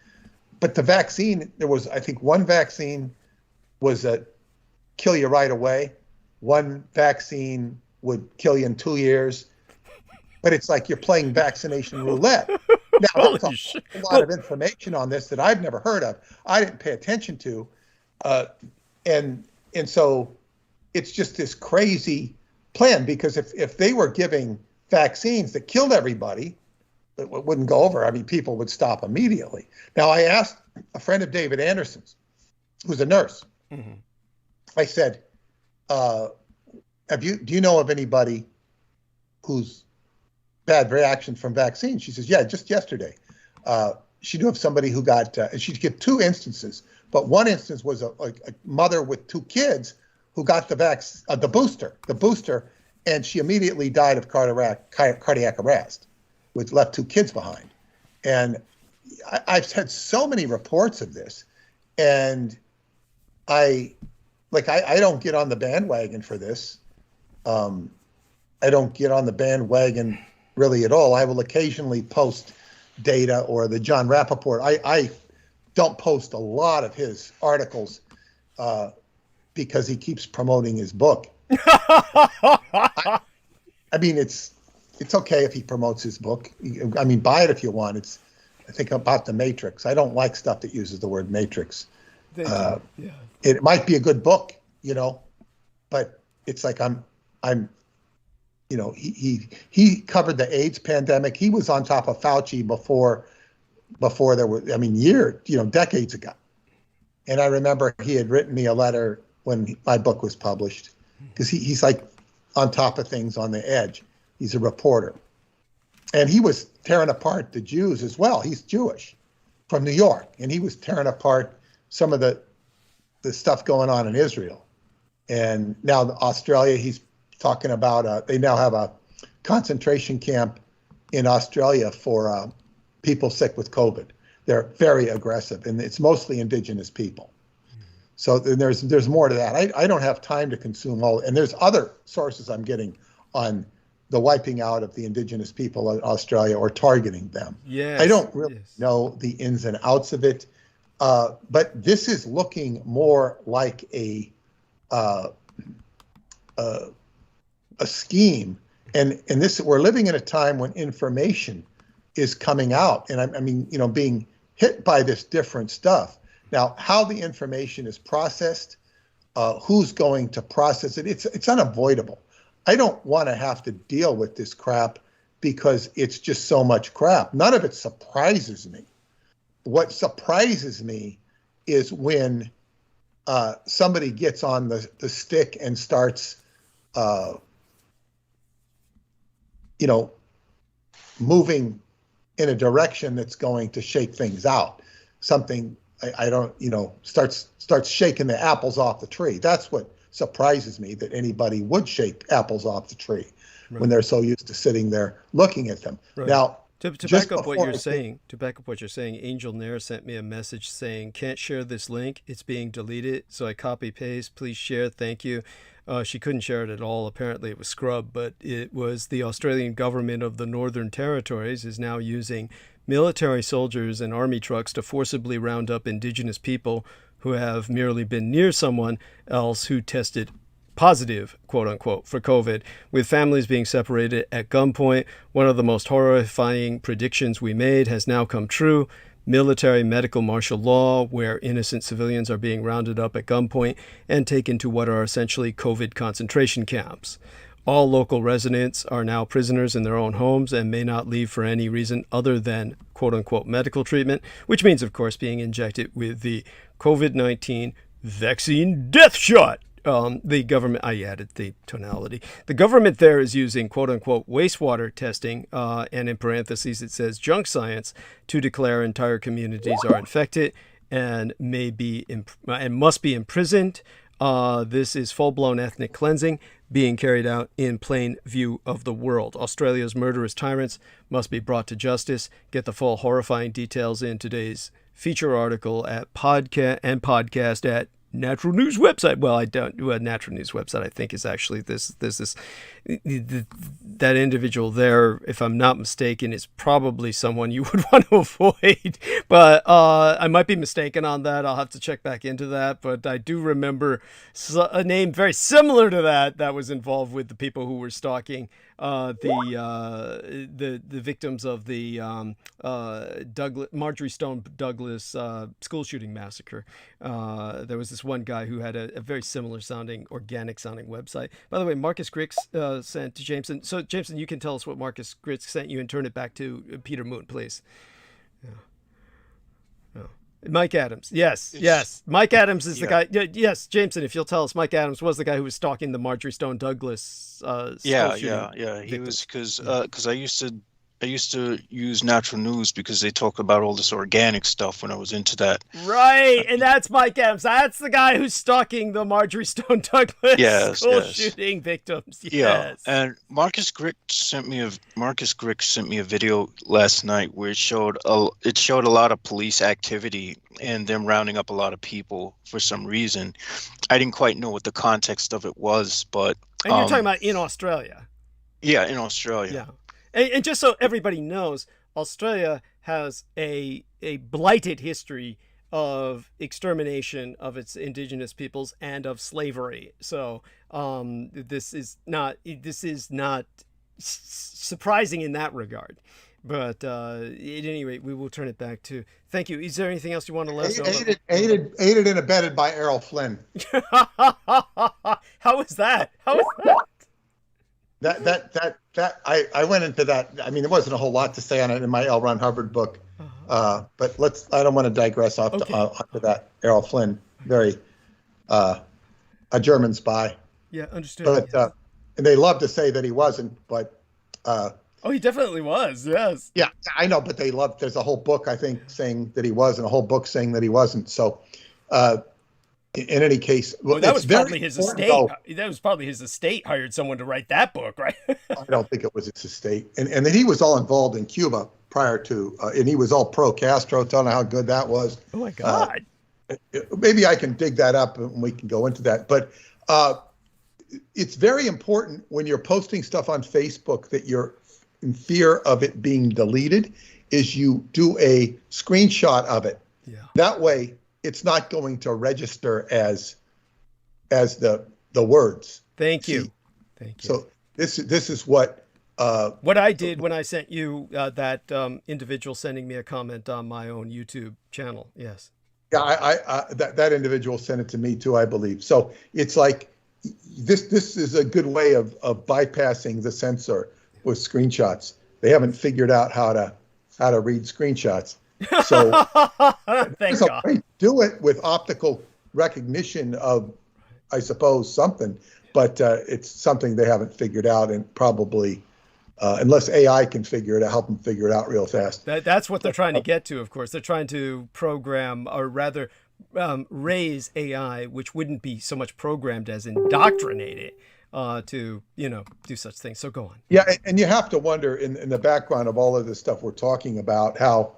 But the vaccine, there was, I think, one vaccine was kill you right away. One vaccine would kill you in 2 years. But it's like you're playing vaccination roulette. Now, there's a lot of information on this that I've never heard of. I didn't pay attention to. And so it's just this crazy plan, because if they were giving vaccines that killed everybody, it wouldn't go over. I mean, people would stop immediately. Now, I asked a friend of David Anderson's, who's a nurse. Mm-hmm. I said, do you know of anybody who's bad reaction from vaccines? She says, yeah, just yesterday. She knew of somebody who got, and she'd give two instances, but one instance was a mother with two kids who got the booster, and she immediately died of cardiac arrest, which left two kids behind. And I've had so many reports of this, and I don't get on the bandwagon for this. I don't get on the bandwagon really at all. I will occasionally post data or the John Rappaport. I don't post a lot of his articles because he keeps promoting his book. I mean, it's okay if he promotes his book. I mean, buy it if you want. I think about the Matrix. I don't like stuff that uses the word Matrix. Yeah. It might be a good book, but it's like he covered the AIDS pandemic. He was on top of Fauci before there were, decades ago. And I remember he had written me a letter when my book was published, because he's like on top of things, on the edge. He's a reporter. And he was tearing apart the Jews as well. He's Jewish from New York. And he was tearing apart some of the stuff going on in Israel. And now Australia, he's talking about, they now have a concentration camp in Australia for people sick with COVID. They're very aggressive, and it's mostly indigenous people. So there's more to that. I don't have time to consume all, and there's other sources I'm getting on the wiping out of the indigenous people of Australia or targeting them. Yes, I don't really know the ins and outs of it, but this is looking more like a scheme, and this, we're living in a time when information is coming out, and being hit by this different stuff. Now, how the information is processed, who's going to process it, it's unavoidable. I don't want to have to deal with this crap because it's just so much crap. None of it surprises me. What surprises me is when somebody gets on the stick and starts, moving in a direction that's going to shake things out. Something starts shaking the apples off the tree. That's what surprises me, that anybody would shake apples off the tree when they're so used to sitting there looking at them. Right. Now, to back up what you're saying, Angel Nair sent me a message saying, can't share this link, it's being deleted. So I copy paste, please share, thank you. She couldn't share it at all. Apparently it was scrubbed, but it was the Australian government of the Northern Territories is now using military soldiers and army trucks to forcibly round up indigenous people who have merely been near someone else who tested positive, quote unquote, for COVID, with families being separated at gunpoint. One of the most horrifying predictions we made has now come true. Military medical martial law, where innocent civilians are being rounded up at gunpoint and taken to what are essentially COVID concentration camps. All local residents are now prisoners in their own homes and may not leave for any reason other than quote-unquote medical treatment, which means, of course, being injected with the COVID-19 vaccine death shot. The government, I added the tonality. The government there is using quote-unquote wastewater testing, and in parentheses it says junk science, to declare entire communities are infected and must be imprisoned. This is full-blown ethnic cleansing being carried out in plain view of the world. Australia's murderous tyrants must be brought to justice. Get the full horrifying details in today's feature article at podcast at Natural News website. Well, I don't do a Natural News website. I think is actually that individual there, if I'm not mistaken, is probably someone you would want to avoid. But I might be mistaken on that. I'll have to check back into that. But I do remember a name very similar to that was involved with the people who were stalking the victims of the Marjorie Stone Douglas school shooting massacre. There was this one guy who had a very similar sounding, organic sounding website. By the way, Marcus Grix sent to Jameson. So Jameson, you can tell us what Marcus Grix sent you and turn it back to Peter Moon, please. Yeah. Oh. Mike Adams. Yes. Mike Adams is the guy. Yes, Jameson, if you'll tell us, Mike Adams was the guy who was stalking the Marjorie Stone Douglas. Yeah. He was because I used to use Natural News because they talk about all this organic stuff when I was into that. Right, and that's Mike Adams. That's the guy who's stalking the Marjorie Stone Douglas school shooting victims. Yes. Yeah, and Marcus Grix sent me a video last night where it showed a lot of police activity and them rounding up a lot of people for some reason. I didn't quite know what the context of it was, but and you're talking about in Australia. Yeah, in Australia. Yeah. And just so everybody knows, Australia has a blighted history of extermination of its indigenous peoples and of slavery. So this is not surprising in that regard. But at any rate, we will turn it back to. Thank you. Is there anything else you want to let us know? Aided and abetted by Errol Flynn. How was that? I went into that. I mean, there wasn't a whole lot to say on it in my L. Ron Hubbard book, but I don't want to digress off to that. Errol Flynn, very a German spy. Yeah, understood. But and they love to say that he wasn't, but he definitely was. Yes. Yeah, I know, but they love. There's a whole book I think saying that he was, and a whole book saying that he wasn't. So. In any case, that was probably his estate. That was probably his estate hired someone to write that book, right? I don't think it was his estate, and then he was all involved in Cuba prior to, and he was all pro Castro. Telling how good that was. Oh my God! Maybe I can dig that up and we can go into that. But it's very important when you're posting stuff on Facebook that you're in fear of it being deleted. Is you do a screenshot of it. Yeah. That way. It's not going to register as the words. Thank you. So this is what I did when I sent you that individual sending me a comment on my own YouTube channel. Yes. Yeah, I that individual sent it to me too, I believe. So it's like this is a good way of bypassing the censor with screenshots. They haven't figured out how to read screenshots. So thank God. Do it with optical recognition of, I suppose, something, but it's something they haven't figured out, and probably unless AI can figure it out, help them figure it out real fast. That's what they're trying to get to. Of course, they're trying to program, or rather, raise AI, which wouldn't be so much programmed as indoctrinate it. To do such things. So go on. Yeah, and you have to wonder in the background of all of this stuff we're talking about how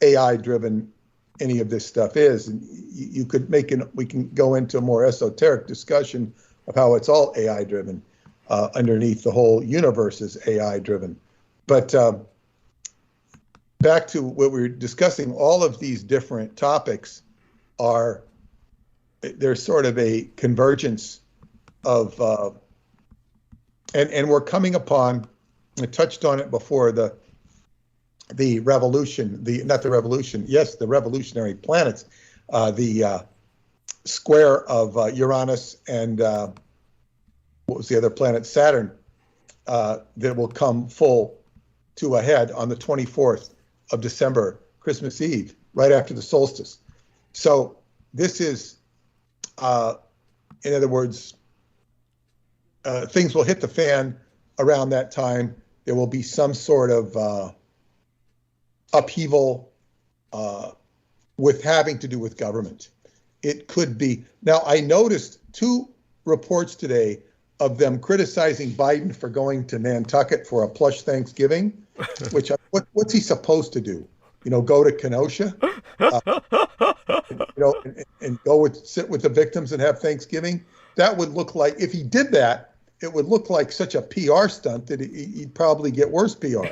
AI driven any of this stuff is, and you could we can go into a more esoteric discussion of how it's all AI driven. Underneath the whole universe is AI driven. But back to what we were discussing, all of these different topics are, there's sort of a convergence of, and we're coming upon, I touched on it before, the revolution, not the revolution, yes, the revolutionary planets, the square of Uranus and what was the other planet, Saturn, that will come full to a head on the 24th of December, Christmas Eve, right after the solstice. So this is, in other words, things will hit the fan around that time. There will be some sort of upheaval with having to do with government. It could be. Now, I noticed 2 reports today of them criticizing Biden for going to Nantucket for a plush Thanksgiving, which what's he supposed to do? Go to Kenosha, and go sit with the victims and have Thanksgiving. That would look like, if he did that, it would look like such a PR stunt that he'd probably get worse PR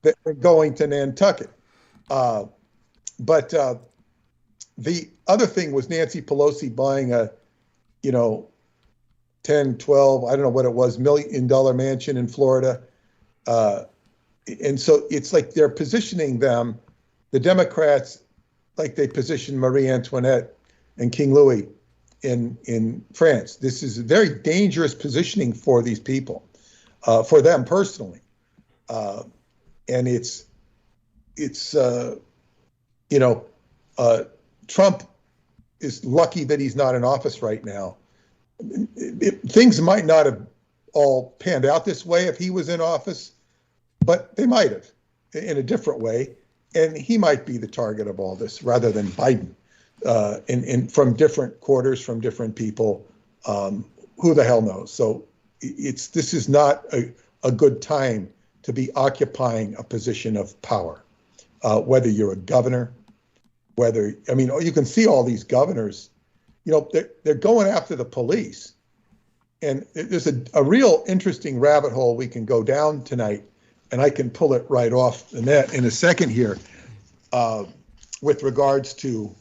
than going to Nantucket. But the other thing was Nancy Pelosi buying a, 10, 12, I don't know what it was, $1 million mansion in Florida. And so it's like they're positioning them, the Democrats, like they positioned Marie Antoinette and King Louis in France. This is a very dangerous positioning for these people, for them personally. And Trump is lucky that he's not in office right now. Things might not have all panned out this way if he was in office, but they might have in a different way. And he might be the target of all this rather than Biden, and from different quarters, from different people. Who the hell knows? So this is not a good time to be occupying a position of power, whether you're a governor, you can see all these governors, they're going after the police. And there's a real interesting rabbit hole we can go down tonight, and I can pull it right off the net in a second here, with regards to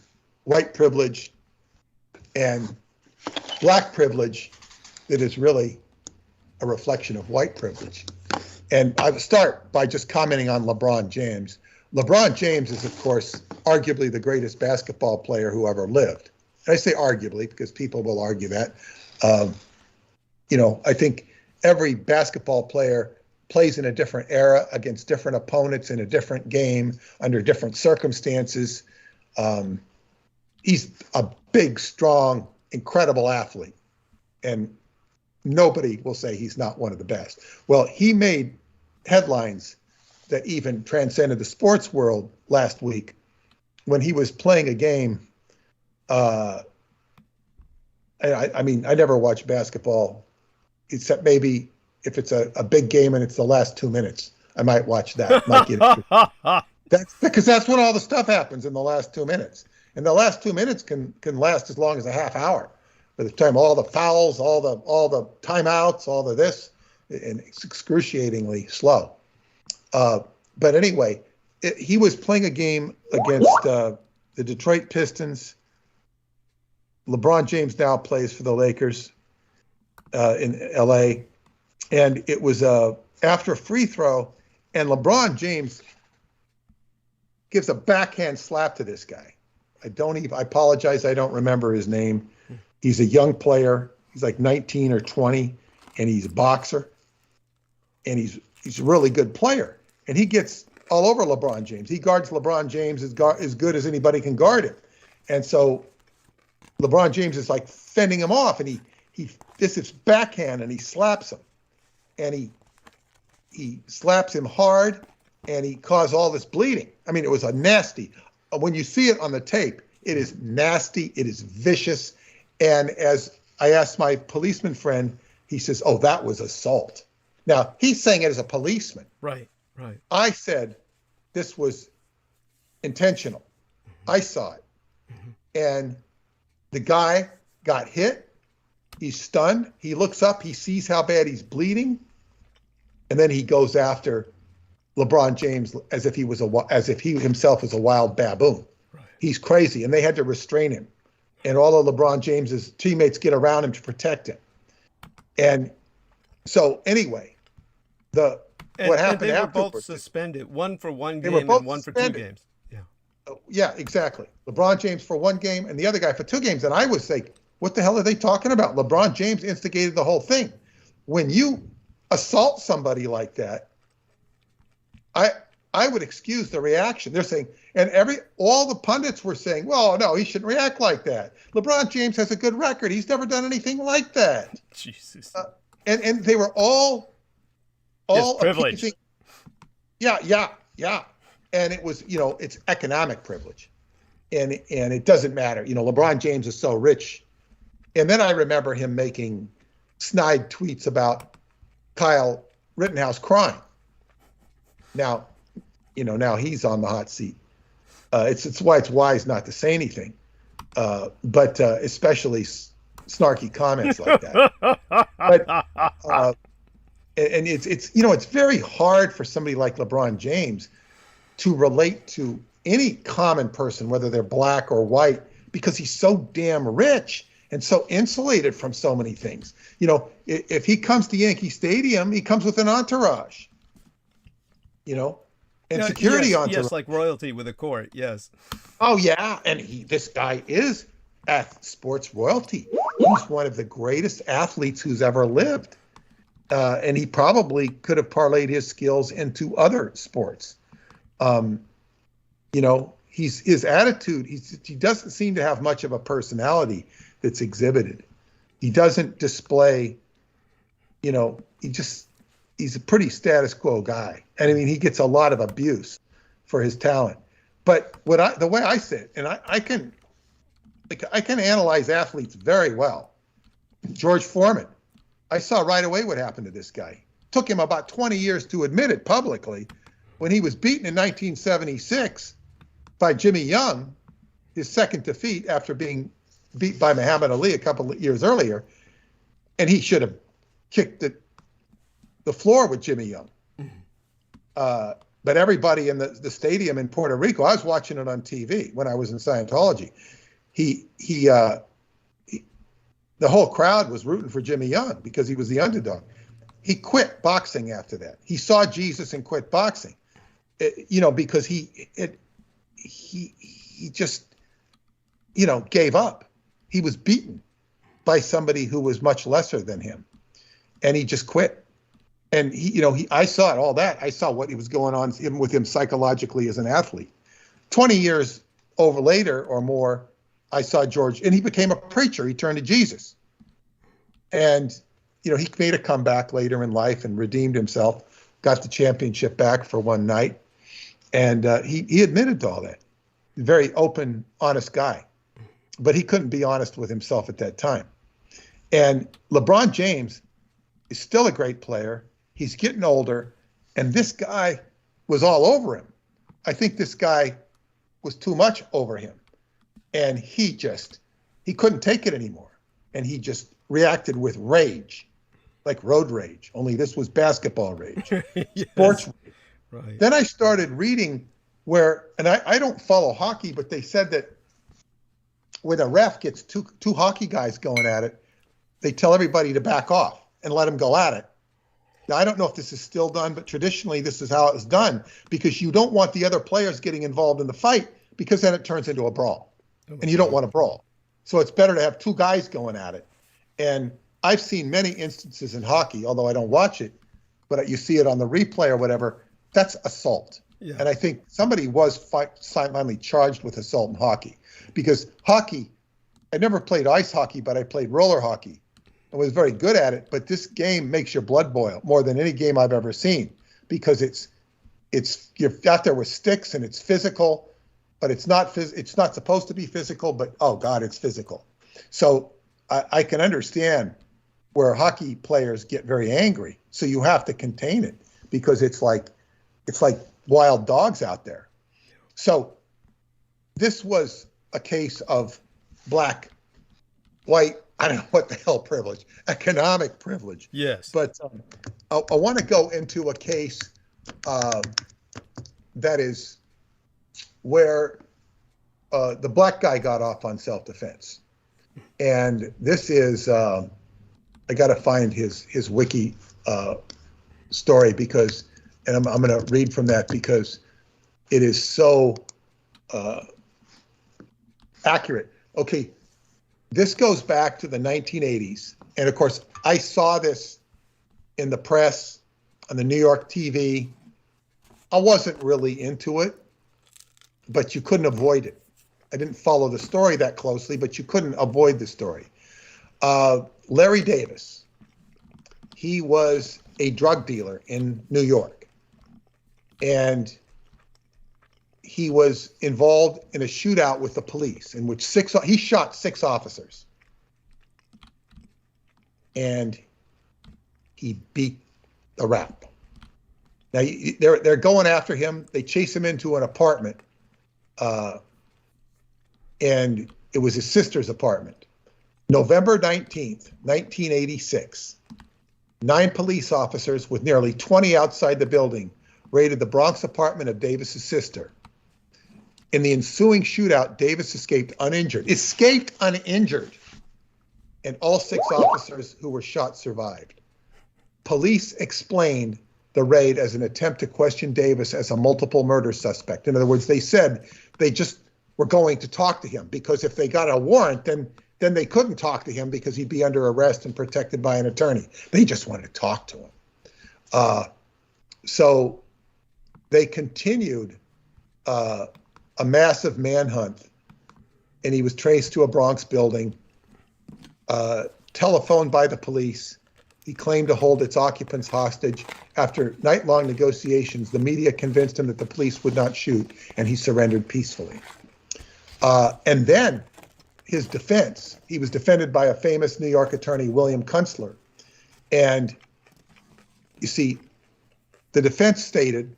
white privilege and black privilege that is really a reflection of white privilege. And I would start by just commenting on LeBron James. LeBron James is, of course, arguably the greatest basketball player who ever lived. And I say arguably because people will argue that. I think every basketball player plays in a different era against different opponents in a different game under different circumstances. He's a big, strong, incredible athlete. And nobody will say he's not one of the best. Well, he made headlines that even transcended the sports world last week when he was playing a game. I never watch basketball, except maybe if it's a big game and it's the last 2 minutes. I might watch that. That's because that's when all the stuff happens in the last 2 minutes. And the last 2 minutes can last as long as a half hour. By the time all the fouls, all the timeouts, all the this, and it's excruciatingly slow. But anyway, he was playing a game against the Detroit Pistons. LeBron James now plays for the Lakers in LA. And it was after a free throw, and LeBron James gives a backhand slap to this guy. I apologize, I don't remember his name. He's a young player. He's like 19 or 20, and he's a boxer. And he's a really good player. And he gets all over LeBron James. He guards LeBron James as good as anybody can guard him. And so LeBron James is like fending him off, and this is backhand, and he slaps him. And he slaps him hard, and he caused all this bleeding. I mean, it was a nasty. When you see it on the tape, it is nasty. It is vicious. And as I asked my policeman friend, he says, "Oh, that was assault." Now, he's saying it as a policeman. Right. I said this was intentional. Mm-hmm. I saw it. Mm-hmm. And the guy got hit. He's stunned. He looks up. He sees how bad he's bleeding. And then he goes after LeBron James as if he himself was a wild baboon. Right. He's crazy, and they had to restrain him. And all of LeBron James's teammates get around him to protect him. And so anyway, what happened they were afterwards? both suspended, one for one They were game both and one for suspended. 2 games. Yeah. Yeah, exactly. LeBron James for 1 game and the other guy for 2 games. And I was like, what the hell are they talking about? LeBron James instigated the whole thing. When you assault somebody like that, I would excuse the reaction. They're saying, and all the pundits were saying, well, no, he shouldn't react like that. LeBron James has a good record. He's never done anything like that. Jesus. And they were all privilege. Yeah. And it was, it's economic privilege. And it doesn't matter. LeBron James is so rich. And then I remember him making snide tweets about Kyle Rittenhouse crying. Now, now he's on the hot seat. It's why it's wise not to say anything, but especially snarky comments like that. But and it's very hard for somebody like LeBron James to relate to any common person, whether they're black or white, because he's so damn rich and so insulated from so many things. If he comes to Yankee Stadium, he comes with an entourage. And security entourage. Yes, like royalty with a court. Yes. Oh yeah, and this guy is sports royalty. He's one of the greatest athletes who's ever lived, and he probably could have parlayed his skills into other sports. His attitude. He doesn't seem to have much of a personality that's exhibited. He doesn't display. He's a pretty status quo guy. And I mean, he gets a lot of abuse for his talent. But the way I say it, and I can analyze athletes very well. George Foreman, I saw right away what happened to this guy. Took him about 20 years to admit it publicly. When he was beaten in 1976 by Jimmy Young, his second defeat after being beat by Muhammad Ali a couple of years earlier, and he should have kicked the floor with Jimmy Young. But everybody in the stadium in Puerto Rico, I was watching it on TV when I was in Scientology. The whole crowd was rooting for Jimmy Young because he was the underdog. He quit boxing after that. He saw Jesus and quit boxing, because he just, gave up. He was beaten by somebody who was much lesser than him, and he just quit. And I saw it, all that. I saw what was going on with him psychologically as an athlete. 20 years later or more, I saw George, and he became a preacher. He turned to Jesus. And, he made a comeback later in life and redeemed himself, got the championship back for one night. And he admitted to all that. Very open, honest guy. But he couldn't be honest with himself at that time. And LeBron James is still a great player. He's getting older, and this guy was all over him. I think this guy was too much over him, and he couldn't take it anymore, and he just reacted with rage, like road rage, only this was basketball rage, Yes. Sports rage. Right. Then I started reading and I don't follow hockey, but they said that when a ref gets two hockey guys going at it, they tell everybody to back off and let them go at it. Now, I don't know if this is still done, but traditionally this is how it was done, because you don't want the other players getting involved in the fight, because then it turns into a brawl, and you don't want a brawl. So it's better to have 2 guys going at it. And I've seen many instances in hockey, although I don't watch it, but you see it on the replay or whatever, that's assault. Yeah. And I think somebody was finally charged with assault in hockey, because hockey, I never played ice hockey, but I played roller hockey. I was very good at it, but this game makes your blood boil more than any game I've ever seen, because you're out there with sticks and it's physical, but it's not supposed to be physical, but oh God, it's physical. So I can understand where hockey players get very angry. So you have to contain it, because it's like wild dogs out there. So this was a case of black, white, I don't know what the hell privilege, economic privilege. Yes. But I want to go into a case that is where the black guy got off on self-defense. And this is, I got to find his wiki story because, and I'm going to read from that because it is so accurate. Okay, this goes back to the 1980s. And of course, I saw this in the press, on the New York TV. I wasn't really into it, but you couldn't avoid it. I didn't follow the story that closely, but you couldn't avoid the story. Larry Davis, he was a drug dealer in New York, and he was involved in a shootout with the police in which he shot 6 officers, and he beat the rap. Now they're going after him. They chase him into an apartment, and it was his sister's apartment. November 19th, 1986, 9 police officers with nearly 20 outside the building raided the Bronx apartment of Davis's sister. In the ensuing shootout, Davis escaped uninjured, and all 6 officers who were shot survived. Police explained the raid as an attempt to question Davis as a multiple murder suspect. In other words, they said they just were going to talk to him because if they got a warrant, then they couldn't talk to him because he'd be under arrest and protected by an attorney. They just wanted to talk to him. So they continued a massive manhunt, and he was traced to a Bronx building, telephoned by the police. He claimed to hold its occupants hostage. After night-long negotiations, the media convinced him that the police would not shoot, and he surrendered peacefully. And then his defense, he was defended by a famous New York attorney, William Kunstler. And you see, the defense stated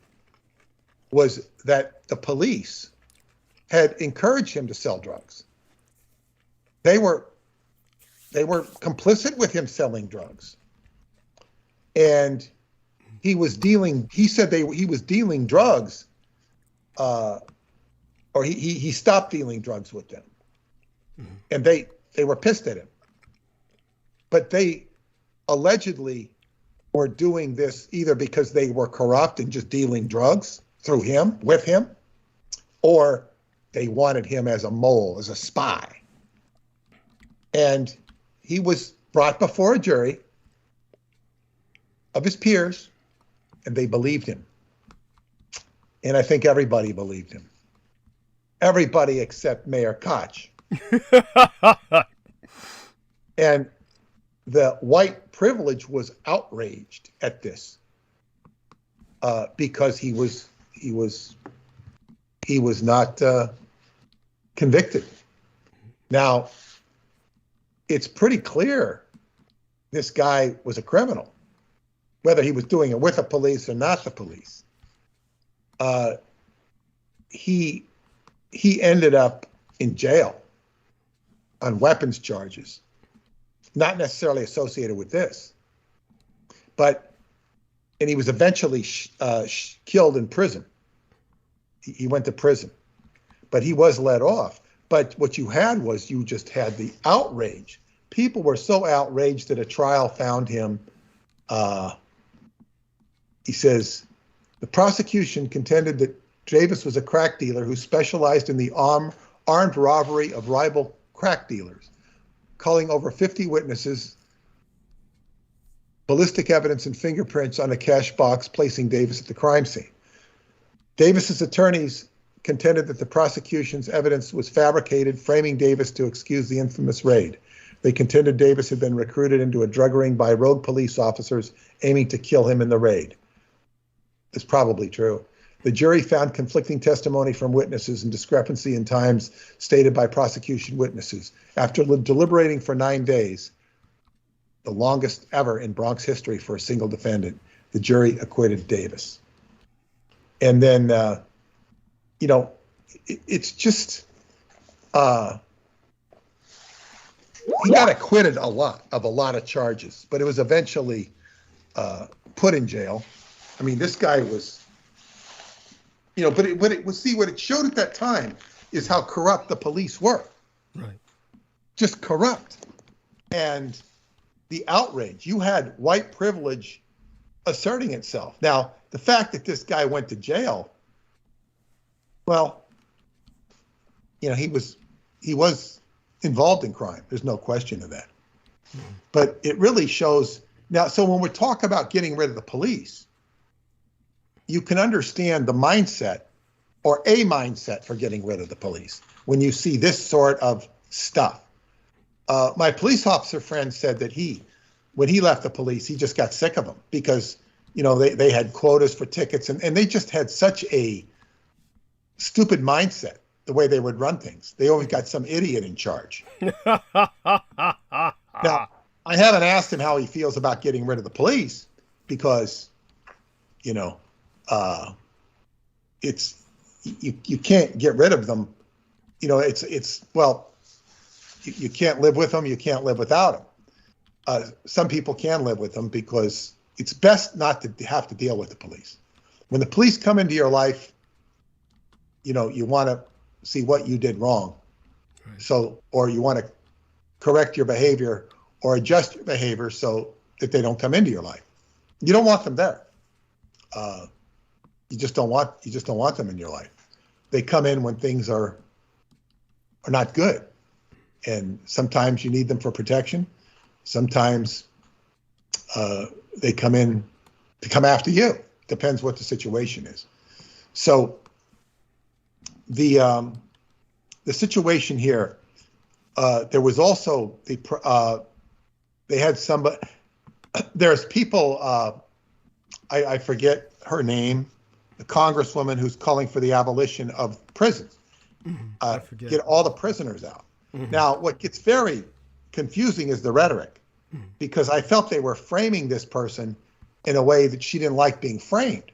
was that the police had encouraged him to sell drugs. They were complicit with him selling drugs. And he was dealing, he said he was dealing drugs, or he stopped dealing drugs with them. Mm-hmm. And they were pissed at him. But they allegedly were doing this either because they were corrupt and just dealing drugs through him, with him, or they wanted him as a mole, as a spy. And he was brought before a jury of his peers, and they believed him. And I think everybody believed him. Everybody except Mayor Koch. And the white privilege was outraged at this because he was not convicted. Now, it's pretty clear this guy was a criminal, whether he was doing it with the police or not the police. He ended up in jail on weapons charges, not necessarily associated with this, and he was eventually killed in prison. He went to prison, but he was let off. But what you just had the outrage. People were so outraged that a trial found him. He says, the prosecution contended that Davis was a crack dealer who specialized in the armed robbery of rival crack dealers, calling over 50 witnesses, ballistic evidence and fingerprints on a cash box, placing Davis at the crime scene. Davis's attorneys contended that the prosecution's evidence was fabricated, framing Davis to excuse the infamous raid. They contended Davis had been recruited into a drug ring by rogue police officers aiming to kill him in the raid. It's probably true. The jury found conflicting testimony from witnesses and discrepancy in times stated by prosecution witnesses. After deliberating for 9 days, the longest ever in Bronx history for a single defendant, the jury acquitted Davis. And then, it's just, he got acquitted of a lot of charges, but it was eventually put in jail. I mean, this guy was, but what it showed at that time is how corrupt the police were. Right. Just corrupt. And the outrage. You had white privilege asserting itself. Now, the fact that this guy went to jail, well, you know, he was involved in crime. There's no question of that. But it really shows now. So when we talk about getting rid of the police, you can understand the mindset or a mindset for getting rid of the police when you see this sort of stuff. My police officer friend said that when he left the police, he just got sick of them because, you know, they had quotas for tickets and they just had such a stupid mindset, the way they would run things. They always got some idiot in charge. Now, I haven't asked him how he feels about getting rid of the police because, you know, it's you can't get rid of them. You know, well, you can't live with them. You can't live without them. Some people can live with them because it's best not to have to deal with the police. When the police come into your life, you know, you want to see what you did wrong. Right. So, or you want to correct your behavior or adjust your behavior so that they don't come into your life. You don't want them there. You just don't want them in your life. They come in when things are not good. And sometimes you need them for protection. Sometimes they come in to come after you. Depends what the situation is. So the situation here, there was also they had somebody. There's people. I forget her name. The congresswoman who's calling for the abolition of prisons. Get all the prisoners out. Mm-hmm. Now, what gets very confusing is the rhetoric, because I felt they were framing this person in a way that she didn't like being framed.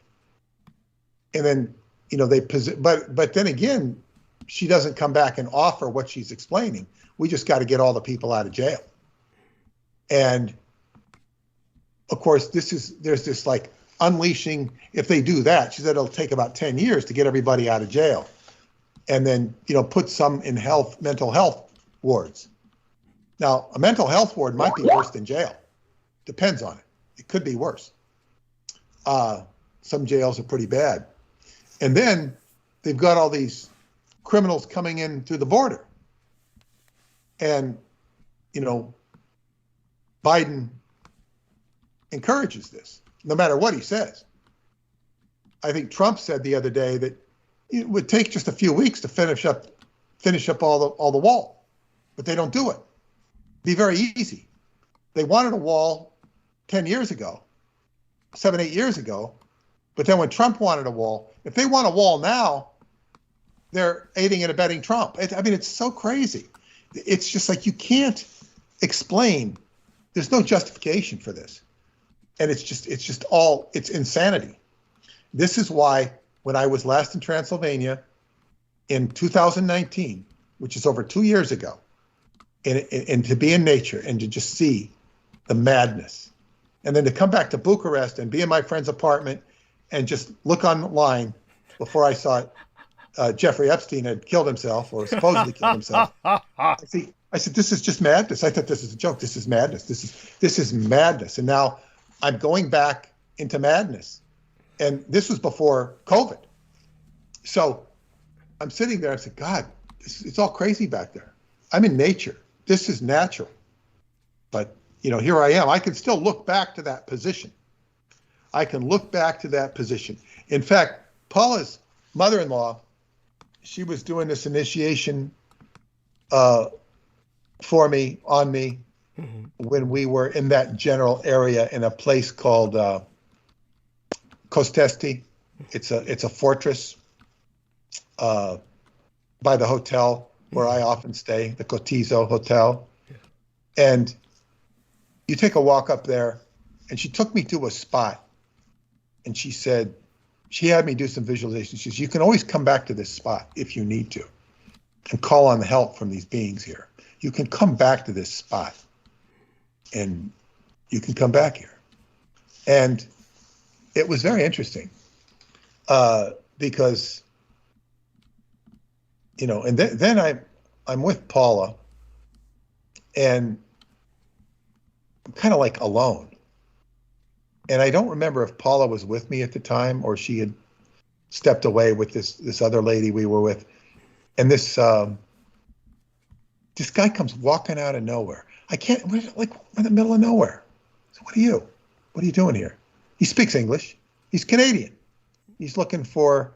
And then, you know, but then again, she doesn't come back and offer what she's explaining. We just got to get all the people out of jail. And of course, there's this like unleashing. If they do that, she said it'll take about 10 years to get everybody out of jail. And then, you know, put some in mental health wards. Now, a mental health ward might be worse than jail. Depends on it. It could be worse. Some jails are pretty bad. And then they've got all these criminals coming in through the border. And, you know, Biden encourages this, no matter what he says. I think Trump said the other day that it would take just a few weeks to finish up all the wall, but they don't do it. It'd be very easy. They wanted a wall 10 years ago, 7, 8 years ago, but then when Trump wanted a wall, if they want a wall now, they're aiding and abetting Trump. I mean, it's so crazy. It's just like you can't explain. There's no justification for this, and it's insanity. This is why when I was last in Transylvania in 2019, which is over 2 years ago, and to be in nature and to just see the madness, and then to come back to Bucharest and be in my friend's apartment and just look online before I saw Jeffrey Epstein had killed himself or supposedly killed himself. I said, this is just madness. I thought this is a joke. This is madness. This is madness. And now I'm going back into madness. And this was before COVID. So I'm sitting there. I said, God, it's all crazy back there. I'm in nature. This is natural. But, you know, here I am. I can still look back to that position. In fact, Paula's mother-in-law, she was doing this initiation for me, on me, when we were in that general area in a place called Kostesti. It's a fortress by the hotel where I often stay, the Cotizo Hotel. And you take a walk up there, and she took me to a spot, and she said, she had me do some visualization. She says, you can always come back to this spot if you need to and call on the help from these beings here. You can come back to this spot and you can come back here. And it was very interesting because and then I'm with Paula, and I'm kind of like alone. And I don't remember if Paula was with me at the time or she had stepped away with this other lady we were with. And this guy comes walking out of nowhere. We're in the middle of nowhere. So what are you doing here? He speaks English. He's Canadian. He's looking for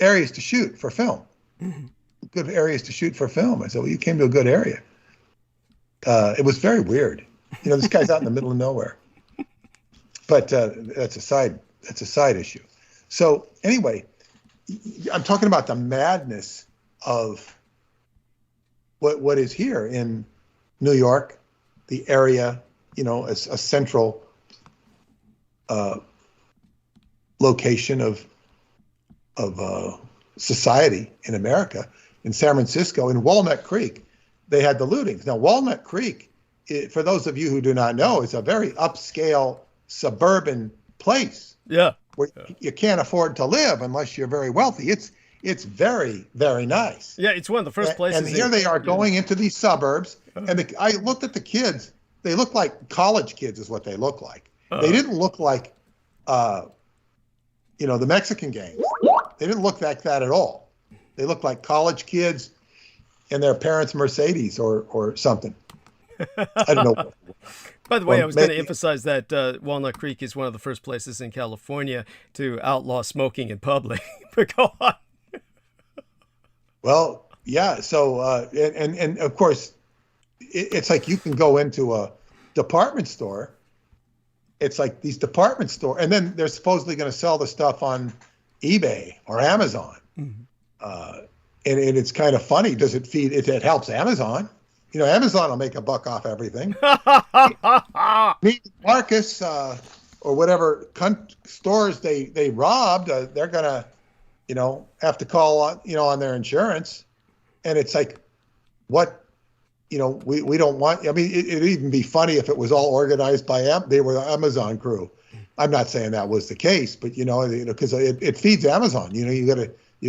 areas to shoot for film. Good areas to shoot for film. I said, well, you came to a good area. It was very weird. This guy's out in the middle of nowhere. But that's a side issue. So anyway, I'm talking about the madness of what is here in New York, the area, a central location of society in America. In San Francisco, in Walnut Creek, they had the lootings. Now, Walnut Creek, for those of you who do not know, is a very upscale suburban place. Yeah. Where you can't afford to live unless you're very wealthy. It's very, very nice. Yeah, it's one of the first places. And here they are going into these suburbs. And I looked at the kids. They look like college kids is what they look like. They didn't look like, the Mexican gangs. They didn't look like that at all. They looked like college kids in their parents' Mercedes or something. I don't know. By the way, I was going to emphasize that Walnut Creek is one of the first places in California to outlaw smoking in public. But go on. Well, yeah. So, and of course, it's like you can go into a department store. It's like these department store, and then they're supposedly going to sell the stuff on eBay or Amazon. Mm-hmm. And it's kind of funny. Does it feed? It helps Amazon. Amazon will make a buck off everything. Marcus or whatever stores they robbed, they're gonna, have to call on their insurance. And it's like, what, we don't want. I mean, it'd even be funny if it was all organized by they were the Amazon crew. I'm not saying that was the case, but because it feeds Amazon. You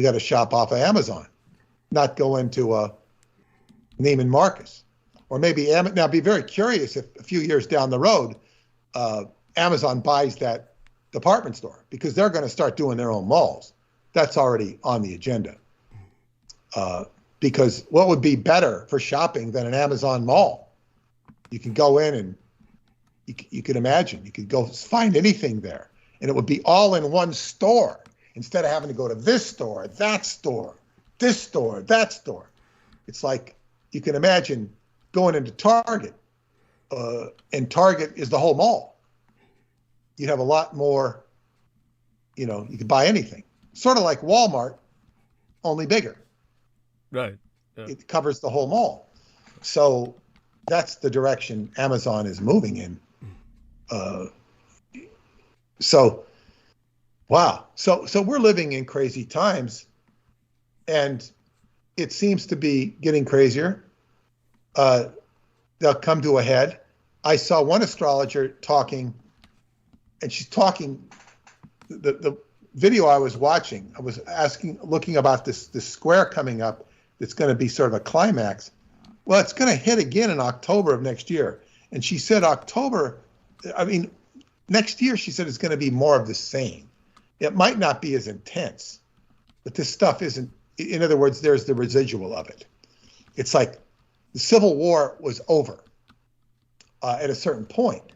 got to shop off of Amazon, not go into Neiman Marcus, or maybe now. Be very curious if a few years down the road, Amazon buys that department store, because they're going to start doing their own malls. That's already on the agenda. Because what would be better for shopping than an Amazon mall? You can go in and you could imagine you could go find anything there, and it would be all in one store instead of having to go to this store, that store, this store, that store. It's like, you can imagine going into Target, and Target is the whole mall. You'd have a lot more, you could buy anything. Sort of like Walmart, only bigger. Right. Yeah. It covers the whole mall. So that's the direction Amazon is moving in. Wow. So we're living in crazy times, and it seems to be getting crazier. They'll come to a head. I saw one astrologer talking, and she's talking. The video I was watching, I was looking about this square coming up. That's going to be sort of a climax. Well, it's going to hit again in October of next year. And she said next year, she said, it's going to be more of the same. It might not be as intense, but this stuff isn't. In other words, there's the residual of it. It's like the Civil War was over at a certain point.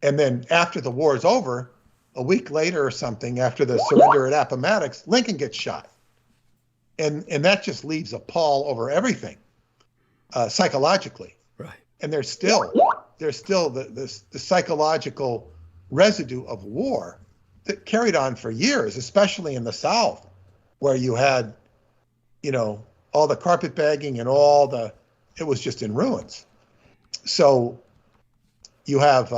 And then after the war is over, a week later or something, after the surrender at Appomattox, Lincoln gets shot. And that just leaves a pall over everything, psychologically. Right. And there's still the psychological residue of war that carried on for years, especially in the South, where you had, all the carpetbagging and it was just in ruins. So you have,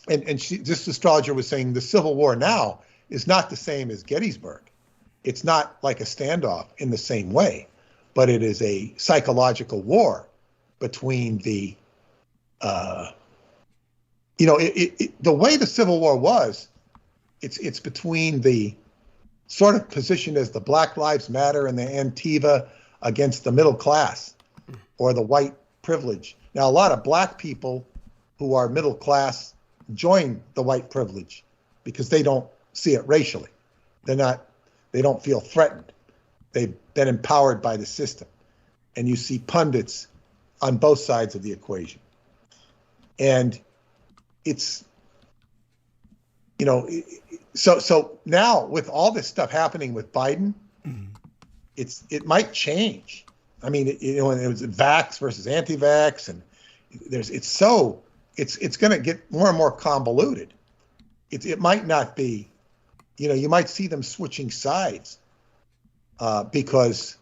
this astrologer was saying the Civil War now is not the same as Gettysburg. It's not like a standoff in the same way, but it is a psychological war between the, the way the Civil War was, it's between the sort of positioned as the Black Lives Matter and the Antifa against the middle class or the white privilege. Now, a lot of black people who are middle class join the white privilege because they don't see it racially. They don't feel threatened. They've been empowered by the system. And you see pundits on both sides of the equation. And it's, you know, so now with all this stuff happening with Biden, it might change. I mean, it was vax versus anti-vax, and it's going to get more and more convoluted. It might not be, you know, you might see them switching sides because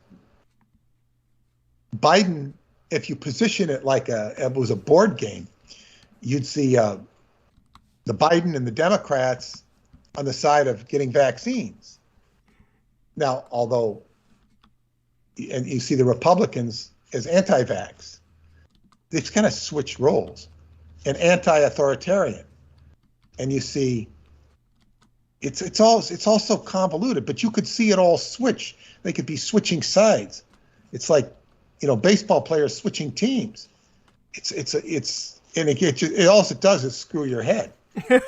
Biden, if you position it like it was a board game, you'd see the Biden and the Democrats on the side of getting vaccines. Now, although, and you see the Republicans as anti-vax, it's going to switch roles, and anti-authoritarian, and you see it's all so convoluted. But you could see it all switch. They could be switching sides. It's like, you know, baseball players switching teams. And all it does is screw your head. and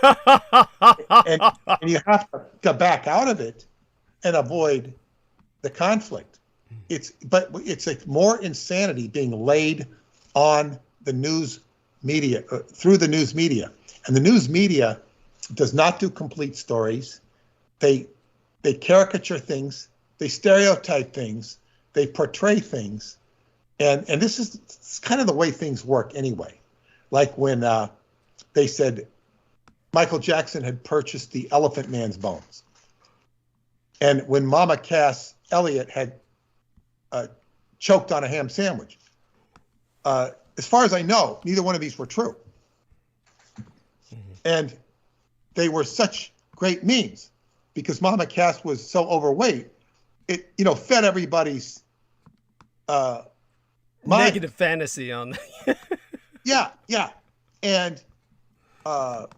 you have to back out of it and avoid the conflict. But it's like more insanity being laid on the news media, through the news media. And the news media does not do complete stories. They caricature things, they stereotype things, they portray things. And this is kind of the way things work anyway. Like when they said Michael Jackson had purchased the Elephant Man's bones. And when Mama Cass Elliot had choked on a ham sandwich. As far as I know, neither one of these were true. And they were such great memes because Mama Cass was so overweight, it, you know, fed everybody's mind. Negative fantasy on that. Yeah. And so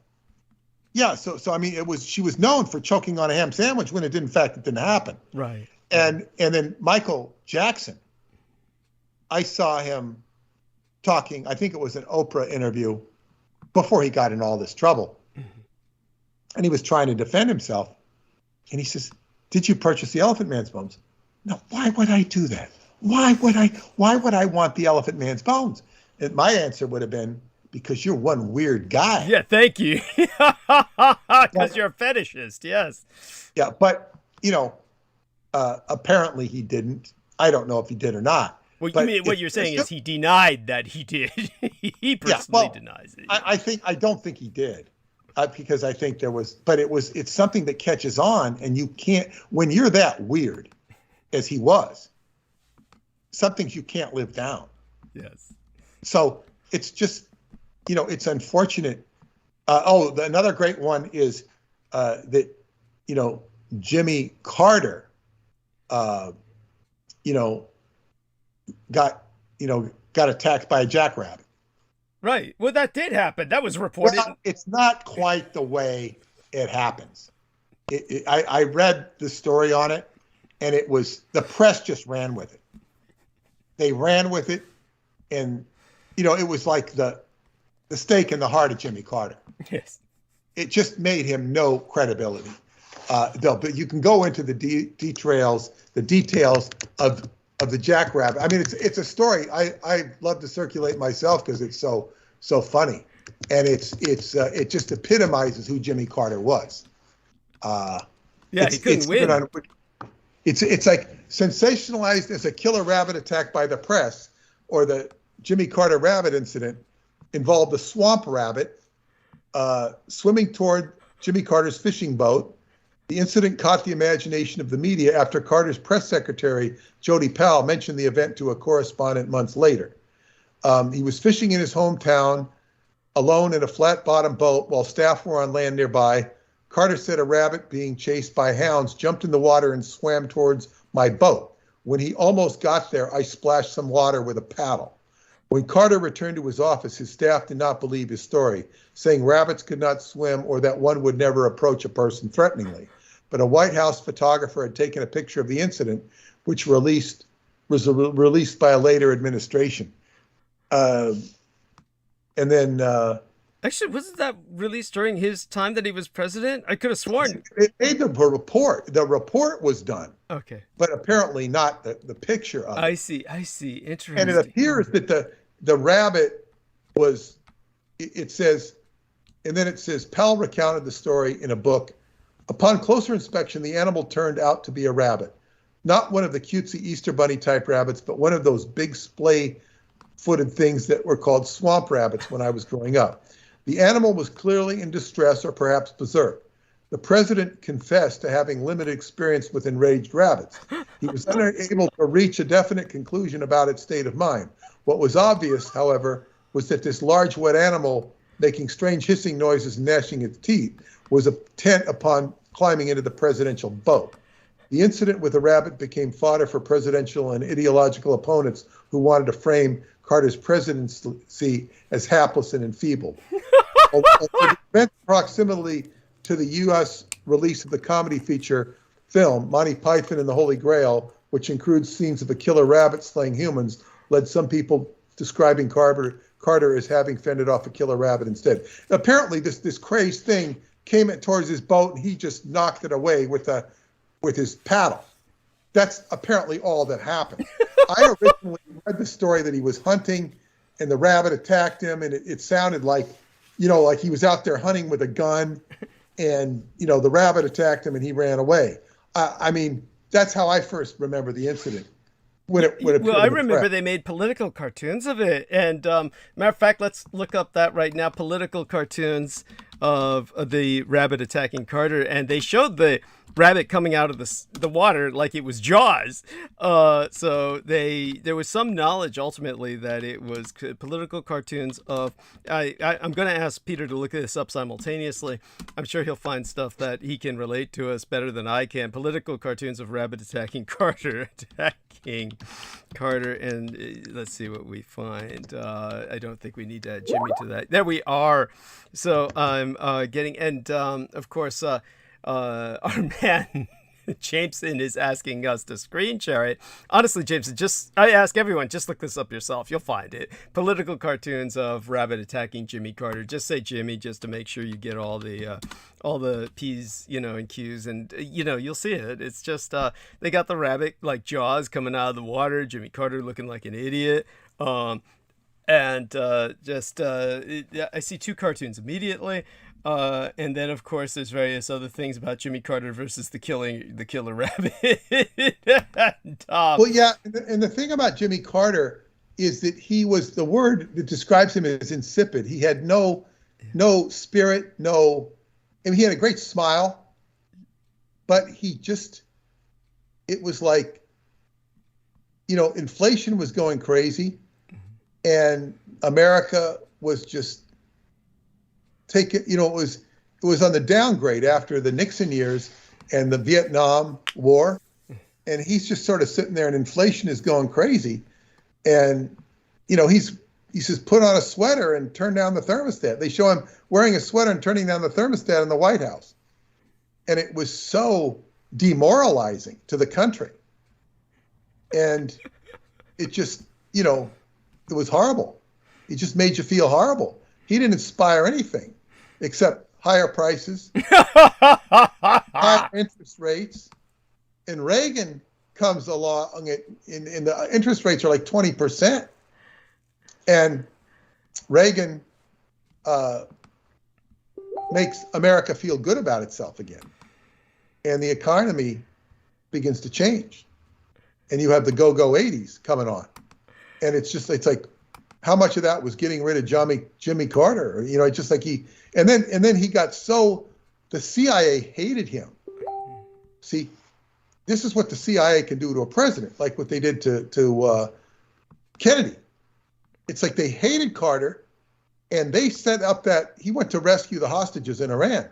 I mean, she was known for choking on a ham sandwich when it didn't happen. Right. And then Michael Jackson, I saw him talking, I think it was an Oprah interview before he got in all this trouble. And he was trying to defend himself. And he says, "Did you purchase the Elephant Man's bones?" "No, why would I do that? Why would I want the Elephant Man's bones?" And my answer would have been, because you're one weird guy. Yeah, thank you. Because you're a fetishist, yes. Yeah, but, you know, apparently he didn't. I don't know if he did or not. Well, you mean what you're saying is he denied that he did. He personally denies it. I don't think he did, because I think there was, but it's something that catches on, and you can't, when you're that weird as he was, some things you can't live down. Yes. So it's just, you know, it's unfortunate. Another great one is that, you know, Jimmy Carter, you know, got attacked by a jackrabbit. Right. Well, that did happen. That was reported. Well, it's not quite the way it happens. I read the story on it, and it was, the press just ran with it. They ran with it, and, you know, it was like the stake in the heart of Jimmy Carter. Yes. It just made him no credibility. But you can go into the details of the jackrabbit. I mean, it's a story I love to circulate myself because it's so funny, and it just epitomizes who Jimmy Carter was. He couldn't win. It's like sensationalized as a killer rabbit attack by the press, or the Jimmy Carter rabbit incident involved a swamp rabbit swimming toward Jimmy Carter's fishing boat. The incident caught the imagination of the media after Carter's press secretary, Jody Powell, mentioned the event to a correspondent months later. He was fishing in his hometown alone in a flat-bottom boat while staff were on land nearby. Carter said a rabbit being chased by hounds jumped in the water and swam towards my boat. When he almost got there, I splashed some water with a paddle. When Carter returned to his office, his staff did not believe his story, saying rabbits could not swim or that one would never approach a person threateningly. but a White House photographer had taken a picture of the incident, which was released by a later administration. And then Actually, wasn't that released during his time that he was president? I could have sworn. it made the report. The report was done, Okay. but apparently not the picture of it. I see. Interesting. And it appears that the rabbit was, it says, and then it says, Pell recounted the story in a book. Upon closer inspection, the animal turned out to be a rabbit. Not one of the cutesy Easter Bunny type rabbits, but one of those big splay-footed things that were called swamp rabbits when I was growing up. The animal was clearly in distress or perhaps berserk. The president confessed to having limited experience with enraged rabbits. He was unable to reach a definite conclusion about its state of mind. What was obvious, however, was that this large wet animal, making strange hissing noises and gnashing its teeth, was intent upon climbing into the presidential boat. The incident with the rabbit became fodder for presidential and ideological opponents who wanted to frame Carter's presidency as hapless and enfeebled. The event proximity to the U.S. release of the comedy feature film, Monty Python and the Holy Grail, which includes scenes of a killer rabbit slaying humans, led some people describing Carter as having fended off a killer rabbit instead. Apparently, this crazed thing came towards his boat, and he just knocked it away with his paddle. That's apparently all that happened. I originally read the story that he was hunting, and the rabbit attacked him, and it sounded like, like he was out there hunting with a gun, and the rabbit attacked him, and he ran away. I mean, that's how I first remember the incident. Well, I remember they made political cartoons of it. And matter of fact, let's look up that right now. Political cartoons of the rabbit attacking Carter. And they showed the rabbit coming out of the water like it was Jaws. So there was some knowledge ultimately that it was political cartoons of. I'm going to ask Peter to look this up simultaneously. I'm sure he'll find stuff that he can relate to us better than I can. Political cartoons of rabbit attacking Carter. And let's see what we find. I don't think we need to add Jimmy to that. There we are. So I'm getting, and of course, our man Jameson is asking us to screen share it. Honestly, Jameson, I ask everyone, just look this up yourself. You'll find it. Political cartoons of rabbit attacking Jimmy Carter. Just say Jimmy, just to make sure you get all the P's, and Q's, and you'll see it. It's just they got the rabbit like Jaws coming out of the water. Jimmy Carter looking like an idiot. And I see two cartoons immediately. And then, of course, there's various other things about Jimmy Carter versus the killer rabbit. Well, yeah, and the thing about Jimmy Carter is that he was, the word that describes him as insipid. He had no spirit, he had a great smile, but it was like, inflation was going crazy, and America was just it was on the downgrade after the Nixon years and the Vietnam War, and he's just sort of sitting there, and inflation is going crazy, and he says put on a sweater and turn down the thermostat. They show him wearing a sweater and turning down the thermostat in the White House, and it was so demoralizing to the country, and it just it was horrible. It just made you feel horrible. He didn't inspire anything except higher prices, higher interest rates. And Reagan comes along, and the interest rates are like 20%. And Reagan makes America feel good about itself again. And the economy begins to change. And you have the go-go 80s coming on. And it's like, how much of that was getting rid of Jimmy Carter? It's just like and then he got the CIA hated him. See, this is what the CIA can do to a president, like what they did to Kennedy. It's like they hated Carter, and they set up that he went to rescue the hostages in Iran,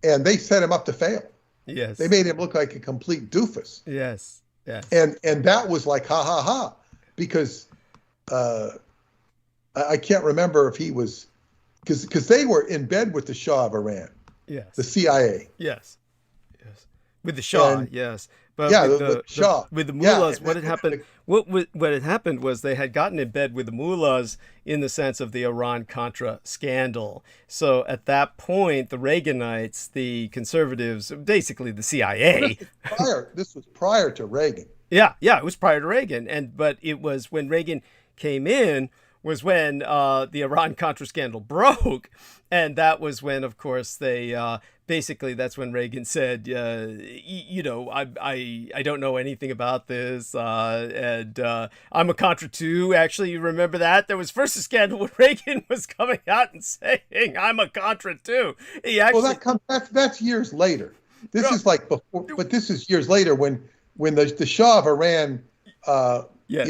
and they set him up to fail. Yes, they made him look like a complete doofus. Yes. And that was like ha ha ha, because. I can't remember if he was, because they were in bed with the Shah of Iran, the Yes. CIA. Yes. Yes. With the Shah, And yes. But yeah, with the Shah. with the Yeah, mullahs, what had happened? What had happened was they had gotten in bed with the mullahs in the sense of the Iran Contra scandal. So at that point, the Reaganites, the conservatives, basically the CIA. this was prior to Reagan. Yeah, yeah, it was prior to Reagan, but it was when Reagan came in was when the Iran Contra scandal broke, and that was when, of course, they basically that's when Reagan said, I don't know anything about this, and I'm a Contra too. Actually, you remember that there was first a scandal when Reagan was coming out and saying I'm a Contra too. He actually That's years later. This is like before, but this is years later when the Shah of Iran, yes.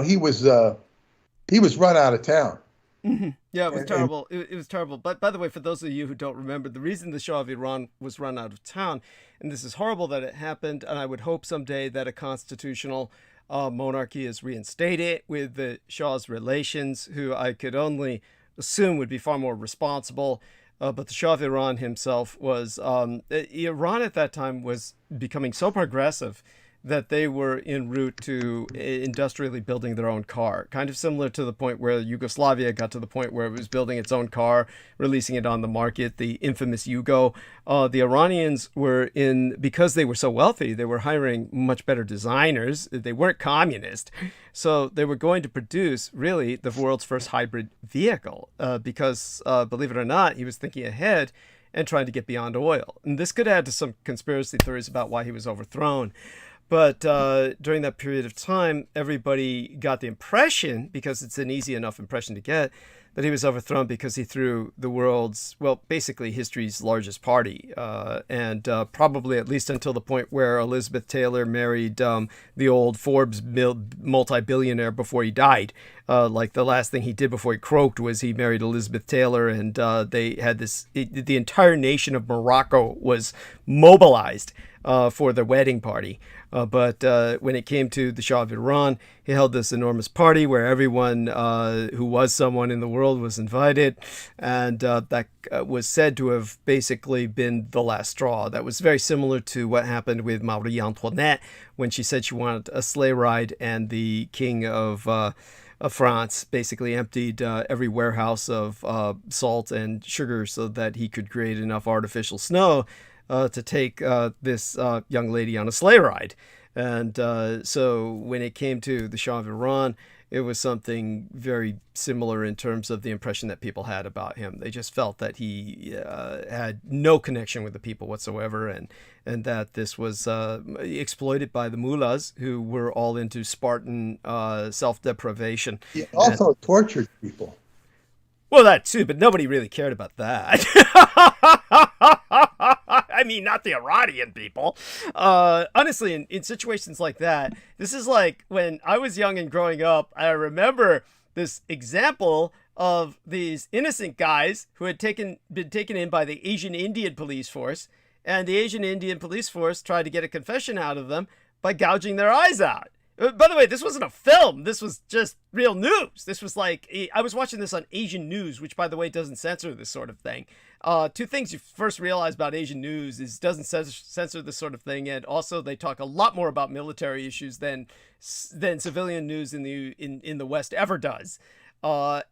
he was run out of town. Mm-hmm. Yeah, it was terrible. It was terrible. But by the way, for those of you who don't remember, the reason the Shah of Iran was run out of town, and this is horrible that it happened, and I would hope someday that a constitutional monarchy is reinstated with the Shah's relations, who I could only assume would be far more responsible. But the Shah of Iran himself was, Iran at that time was becoming so progressive that they were en route to industrially building their own car, kind of similar to the point where Yugoslavia got to the point where it was building its own car, releasing it on the market, the infamous Yugo. The Iranians were because they were so wealthy, they were hiring much better designers. They weren't communist. So they were going to produce really the world's first hybrid vehicle because, believe it or not, he was thinking ahead and trying to get beyond oil. And this could add to some conspiracy theories about why he was overthrown. But during that period of time, everybody got the impression, because it's an easy enough impression to get, that he was overthrown because he threw the world's, well, basically history's largest party. And probably at least until the point where Elizabeth Taylor married the old Forbes multi-billionaire before he died. Like the last thing he did before he croaked was he married Elizabeth Taylor, and they had the entire nation of Morocco was mobilized for their wedding party. But when it came to the Shah of Iran, he held this enormous party where everyone who was someone in the world was invited. And that was said to have basically been the last straw. That was very similar to what happened with Marie Antoinette when she said she wanted a sleigh ride, and the king of France basically emptied every warehouse of salt and sugar so that he could create enough artificial snow to take this young lady on a sleigh ride. And so when it came to the Shah of Iran, it was something very similar in terms of the impression that people had about him. They just felt that he had no connection with the people whatsoever, and that this was exploited by the mullahs, who were all into Spartan self-deprivation. He also tortured people. Well, that too, but nobody really cared about that. I mean, not the Iranian people. Honestly, in situations like that, this is like when I was young and growing up, I remember this example of these innocent guys who had been taken in by the Asian Indian police force, and the Asian Indian police force tried to get a confession out of them by gouging their eyes out. By the way, this wasn't a film. This was just real news. This was like, I was watching this on Asian News, which, by the way, doesn't censor this sort of thing. Two things you first realize about Asian News is it doesn't censor this sort of thing, and also they talk a lot more about military issues than civilian news in the West ever does.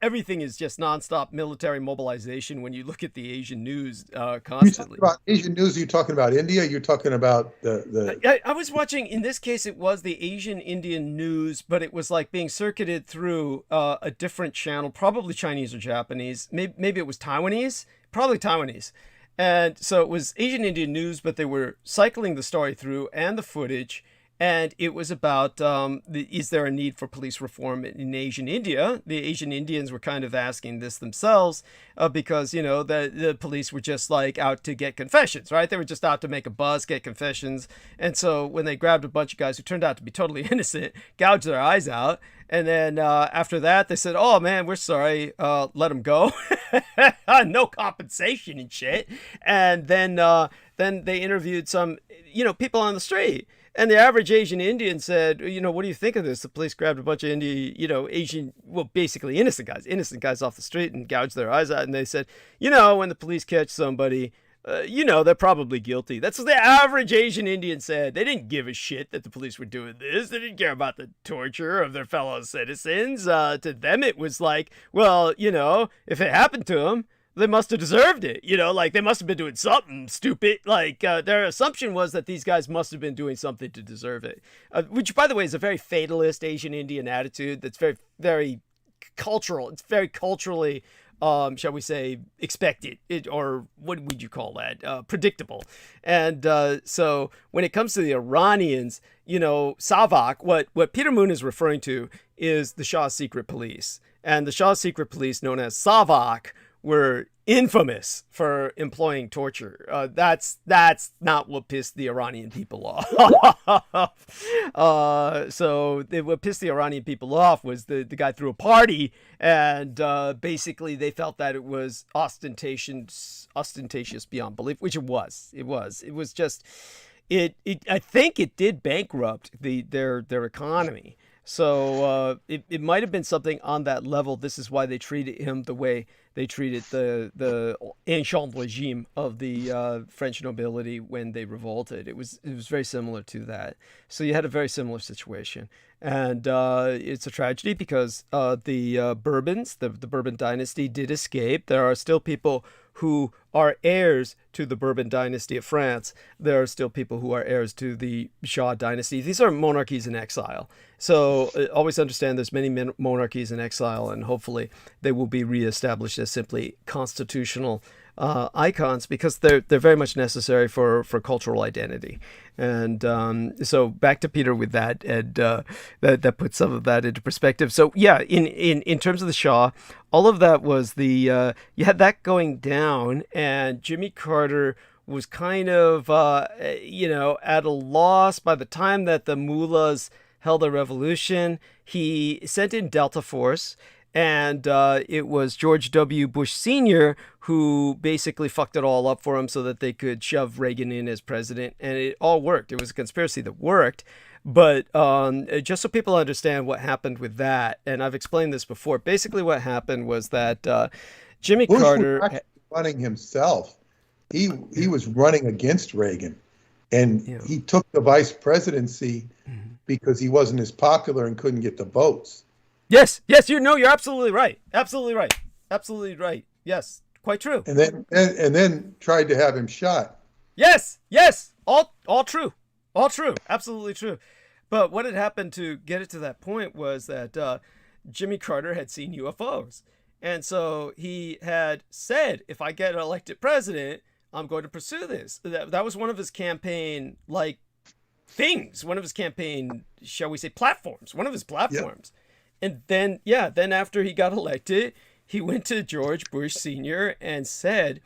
Everything is just nonstop military mobilization when you look at the Asian news constantly. About Asian news, are you talking about India? You're talking about the... I was watching, in this case, it was the Asian Indian news, but it was like being circuited through a different channel, probably Chinese or Japanese. Maybe it was Taiwanese, probably Taiwanese. And so it was Asian Indian news, but they were cycling the story through and the footage. And it was about, is there a need for police reform in Asian India? The Asian Indians were kind of asking this themselves because, the police were just like out to get confessions, right? They were just out to make a buzz, get confessions. And so when they grabbed a bunch of guys who turned out to be totally innocent, gouged their eyes out. And then after that, they said, oh, man, we're sorry. Let them go. No compensation and shit. And then they interviewed some, people on the street. And the average Asian Indian said, what do you think of this? The police grabbed a bunch of Asian, well, basically innocent guys off the street and gouged their eyes out. And they said, when the police catch somebody, they're probably guilty. That's what the average Asian Indian said. They didn't give a shit that the police were doing this. They didn't care about the torture of their fellow citizens. To them, it was like, well, if it happened to them, they must have deserved it. Like they must have been doing something stupid. Like their assumption was that these guys must have been doing something to deserve it. Which, by the way, is a very fatalist Asian Indian attitude that's very, very cultural. It's very culturally shall we say, expected, or what would you call that? Predictable. And so when it comes to the Iranians, Savak, what Peter Moon is referring to is the Shah's secret police. And the Shah's secret police, known as Savak, were infamous for employing torture. That's not what pissed the Iranian people off. So what pissed the Iranian people off was the guy threw a party, and basically they felt that it was ostentatious beyond belief, which it was. It was just I think it did bankrupt their economy. So it might have been something on that level. This is why they treated him the way they treated the ancient regime of the French nobility when they revolted. It was very similar to that. So you had a very similar situation, and it's a tragedy because the Bourbons, the Bourbon dynasty, did escape. There are still people who are heirs to the Bourbon dynasty of France. There are still people who are heirs to the Shah dynasty. These are monarchies in exile. So always understand there's many monarchies in exile, and hopefully they will be reestablished as simply constitutional icons, because they're very much necessary for cultural identity. And so back to Peter with that, and that puts some of that into perspective. So yeah, in terms of the Shah, all of that was you had that going down, and Jimmy Carter was kind of at a loss by the time that the mullahs held a revolution. He sent in Delta Force, and it was George W. Bush Sr. who basically fucked it all up for him so that they could shove Reagan in as president. And it all worked. It was a conspiracy that worked. But just so people understand what happened with that, and I've explained this before, basically what happened was that Jimmy Bush Carter was actually running himself. He was running against Reagan, and he took the vice presidency because he wasn't as popular and couldn't get the votes. Yes, you're absolutely right. Absolutely right. Yes, quite true. And then tried to have him shot. Yes, all true. Absolutely true. But what had happened to get it to that point was that Jimmy Carter had seen UFOs. And so he had said, if I get elected president, I'm going to pursue this. That was one of his campaign things, one of his campaign, shall we say, platforms, one of his platforms. Yep. And then after he got elected, he went to George Bush Sr. and said,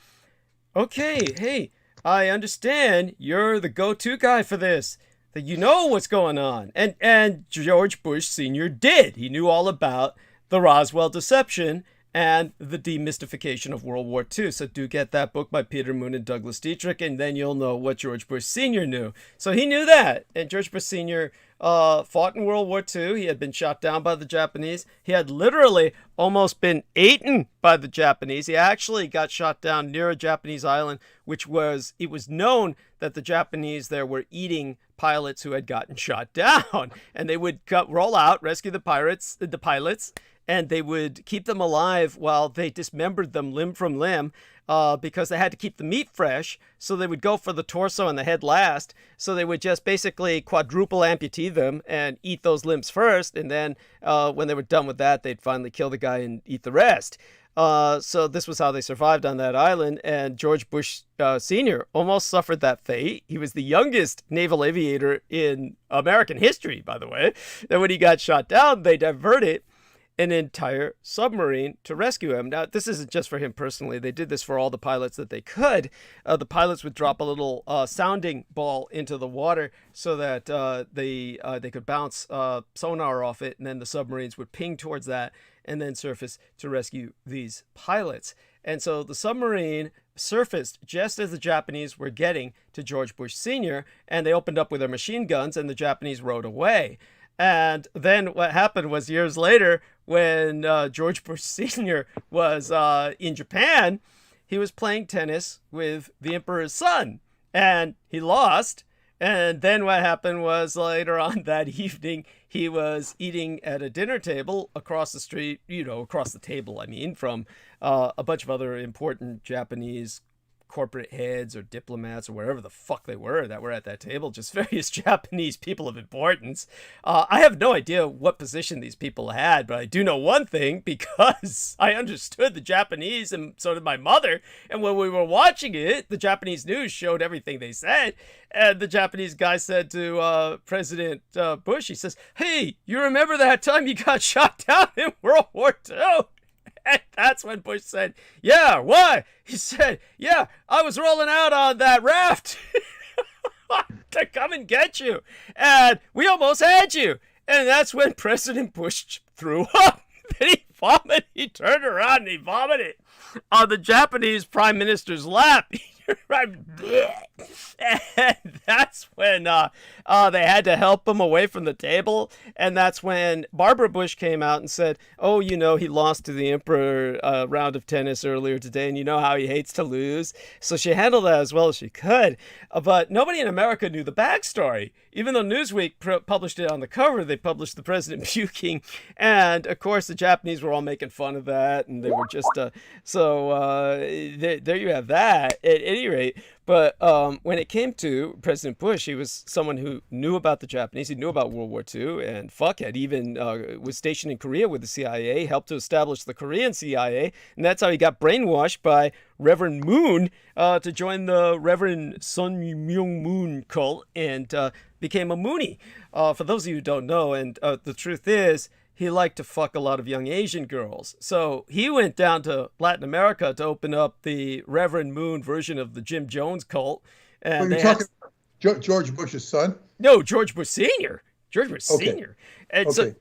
okay, hey, I understand you're the go-to guy for this, that you know what's going on. And George Bush Sr. did. He knew all about the Roswell deception and the demystification of World War II. So do get that book by Peter Moon and Douglas Dietrich, and then you'll know what George Bush Sr. knew. So he knew that. And George Bush Sr. Fought in World War II. He had been shot down by the Japanese. He had literally almost been eaten by the Japanese. He actually got shot down near a Japanese island, it was known that the Japanese there were eating pilots who had gotten shot down. And they would roll out, rescue the pilots, and they would keep them alive while they dismembered them limb from limb, because they had to keep the meat fresh. So they would go for the torso and the head last. So they would just basically quadruple amputee them and eat those limbs first. And then when they were done with that, they'd finally kill the guy and eat the rest. So this was how they survived on that island. And George Bush Sr. almost suffered that fate. He was the youngest naval aviator in American history, by the way. Then when he got shot down, they diverted an entire submarine to rescue him. Now, this isn't just for him personally. They did this for all the pilots that they could. The pilots would drop a little sounding ball into the water so that they could bounce sonar off it, and then the submarines would ping towards that and then surface to rescue these pilots. And so the submarine surfaced just as the Japanese were getting to George Bush Sr., and they opened up with their machine guns, and the Japanese rowed away. And then what happened was years later, when George Bush Sr. was in Japan, he was playing tennis with the emperor's son, and he lost. And then what happened was later on that evening, he was eating at a dinner table across the street, across the table, from a bunch of other important Japanese corporate heads or diplomats or wherever the fuck they were that were at that table, just various Japanese people of importance. I have no idea what position these people had, but I do know one thing, because I understood the Japanese, and so did my mother. And when we were watching it, the Japanese news showed everything they said. And the Japanese guy said to President Bush, he says, "Hey, you remember that time you got shot down in World War II?" And that's when Bush said, "Yeah, why?" He said, "Yeah, I was rolling out on that raft to come and get you. And we almost had you." And that's when President Bush threw up. Then he vomited. He turned around and he vomited on the Japanese prime minister's lap. And that's when they had to help him away from the table. And that's when Barbara Bush came out and said, "Oh, he lost to the emperor round of tennis earlier today, and you know how he hates to lose." So she handled that as well as she could. But nobody in America knew the backstory. Even though Newsweek published it on the cover, they published the president puking. And, of course, the Japanese were all making fun of that, and they were just... there you have that, at any rate. But when it came to President Bush, he was someone who knew about the Japanese. He knew about World War II, and had even was stationed in Korea with the CIA, helped to establish the Korean CIA, and that's how he got brainwashed by Reverend Moon to join the Reverend Sun Myung Moon cult, and became a Moonie. For those of you who don't know, and the truth is, he liked to fuck a lot of young Asian girls. So he went down to Latin America to open up the Reverend Moon version of the Jim Jones cult. And you're talking about George Bush's son? No, George Bush Sr. George Bush Sr. And so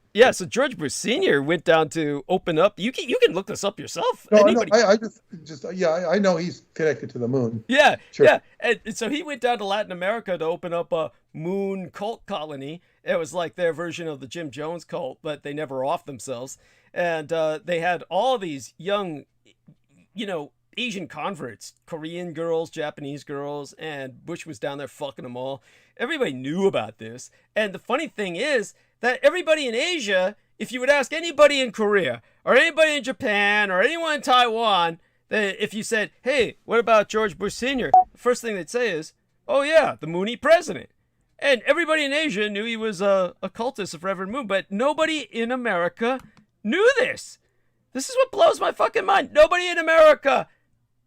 George Bush Sr. went down to open up. You can look this up yourself. No, I know he's connected to the moon. Yeah, sure. Yeah. And so he went down to Latin America to open up a moon cult colony. It was like their version of the Jim Jones cult, but they never offed themselves. And they had all these young, Asian converts, Korean girls, Japanese girls, and Bush was down there fucking them all. Everybody knew about this. And the funny thing is that everybody in Asia, if you would ask anybody in Korea or anybody in Japan or anyone in Taiwan, that if you said, "Hey, what about George Bush Sr.?" the first thing they'd say is, "Oh yeah, the Moonie president." And everybody in Asia knew he was a cultist of Reverend Moon, but nobody in America knew this. This is what blows my fucking mind. Nobody in America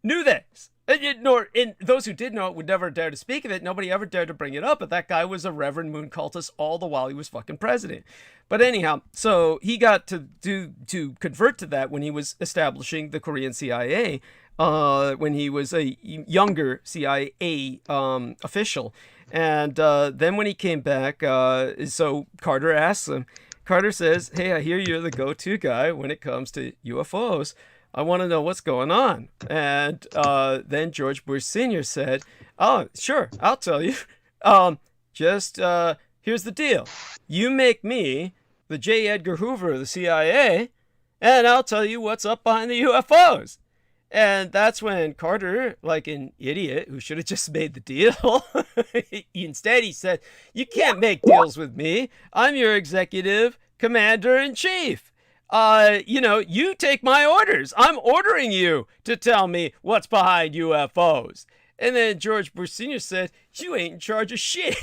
knew this. Nor in those who did know it would never dare to speak of it. Nobody ever dared to bring it up, but that guy was a Reverend Moon cultist all the while he was fucking president. But anyhow, so he got to convert to that when he was establishing the Korean CIA, when he was a younger CIA official. And then when he came back, so Carter asks him, Carter says, "Hey, I hear you're the go-to guy when it comes to UFOs. I want to know what's going on." And then George Bush Sr. said, "Oh, sure, I'll tell you. Here's the deal. You make me the J. Edgar Hoover of the CIA, and I'll tell you what's up behind the UFOs." And that's when Carter, like an idiot who should have just made the deal, instead he said, "You can't make deals with me. I'm your executive commander-in-chief. You take my orders. I'm ordering you to tell me what's behind UFOs." And then George Bush Sr. said, "You ain't in charge of shit."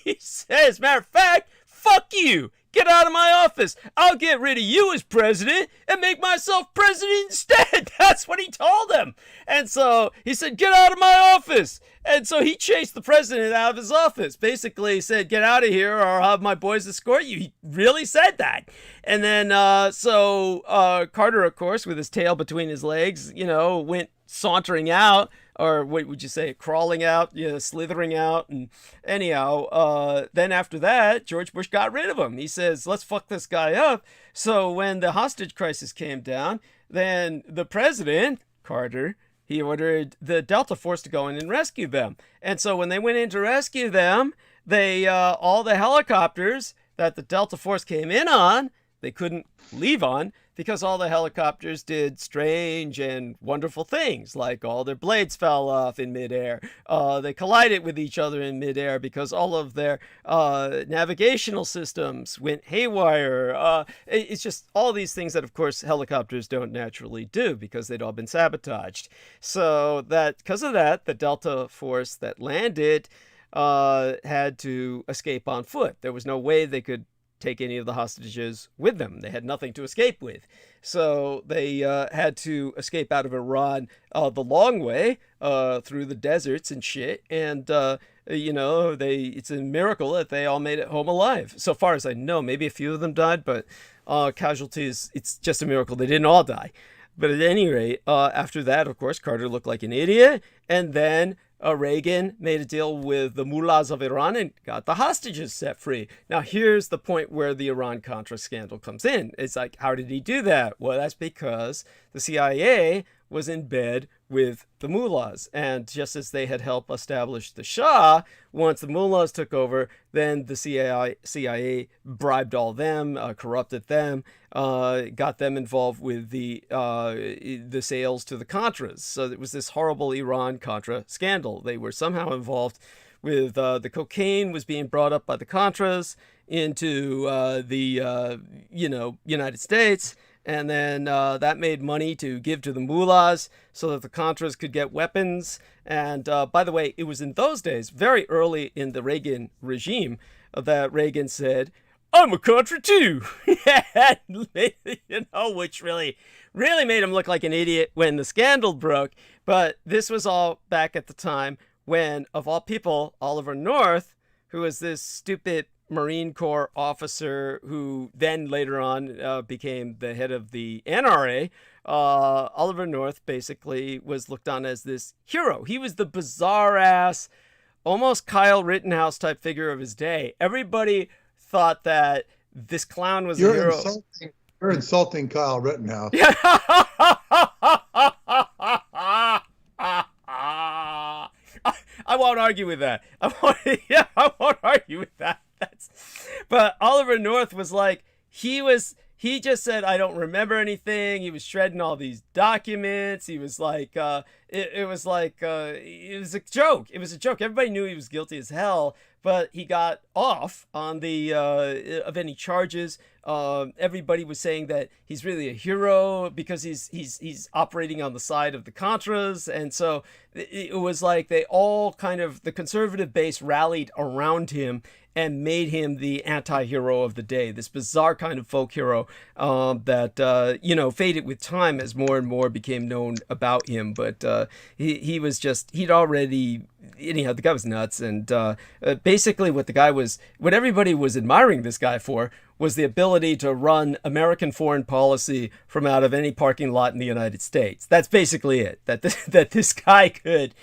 He said, "As a matter of fact, fuck you. Get out of my office. I'll get rid of you as president and make myself president instead." That's what he told him. And so he said, "Get out of my office." And so he chased the president out of his office. Basically, he said, "Get out of here or I'll have my boys escort you." He really said that. And then Carter, of course, with his tail between his legs, went sauntering out. Or what would you say, crawling out, slithering out. And anyhow, then after that, George Bush got rid of him. He says, "Let's fuck this guy up." So when the hostage crisis came down, then the president, Carter, he ordered the Delta Force to go in and rescue them. And so when they went in to rescue them, they all the helicopters that the Delta Force came in on, they couldn't leave on because all the helicopters did strange and wonderful things, like all their blades fell off in midair. They collided with each other in midair because all of their navigational systems went haywire. It's just all these things that, of course, helicopters don't naturally do because they'd all been sabotaged. So that because of that, the Delta Force that landed had to escape on foot. There was no way they could take any of the hostages with them. They had nothing to escape with. So they had to escape out of Iran the long way through the deserts and shit. And, it's a miracle that they all made it home alive. So far as I know, maybe a few of them died, but casualties, it's just a miracle they didn't all die. But at any rate, after that, of course, Carter looked like an idiot. And then Reagan made a deal with the mullahs of Iran and got the hostages set free. Now, here's the point where the Iran-Contra scandal comes in. It's like, how did he do that? Well, that's because the CIA was in bed with the mullahs. And just as they had helped establish the Shah, once the mullahs took over, then the CIA bribed all them, corrupted them, got them involved with the sales to the Contras. So it was this horrible Iran-Contra scandal. They were somehow involved with the cocaine was being brought up by the Contras into the United States. And then that made money to give to the mullahs so that the Contras could get weapons. And by the way, it was in those days, very early in the Reagan regime, that Reagan said, "I'm a Contra too," which really made him look like an idiot when the scandal broke. But this was all back at the time when, of all people, Oliver North, who was this stupid Marine Corps officer who then later on became the head of the NRA, Oliver North basically was looked on as this hero. He was the bizarre-ass, almost Kyle Rittenhouse type figure of his day. Everybody thought that this clown was a hero. You're insulting Kyle Rittenhouse. I won't argue with that. I won't argue with that. But Oliver North was like, he just said, I don't remember anything. He was shredding all these documents. He was like, it was a joke. It was a joke. Everybody knew he was guilty as hell, but he got off on the of any charges. Everybody was saying that he's really a hero because he's operating on the side of the Contras. And so it was like they all kind of, the conservative base rallied around him and made him the anti-hero of the day, this bizarre kind of folk hero that, faded with time as more and more became known about him. But he was just, anyhow, the guy was nuts. And basically what everybody was admiring this guy for was the ability to run American foreign policy from out of any parking lot in the United States. That's basically it. That this guy could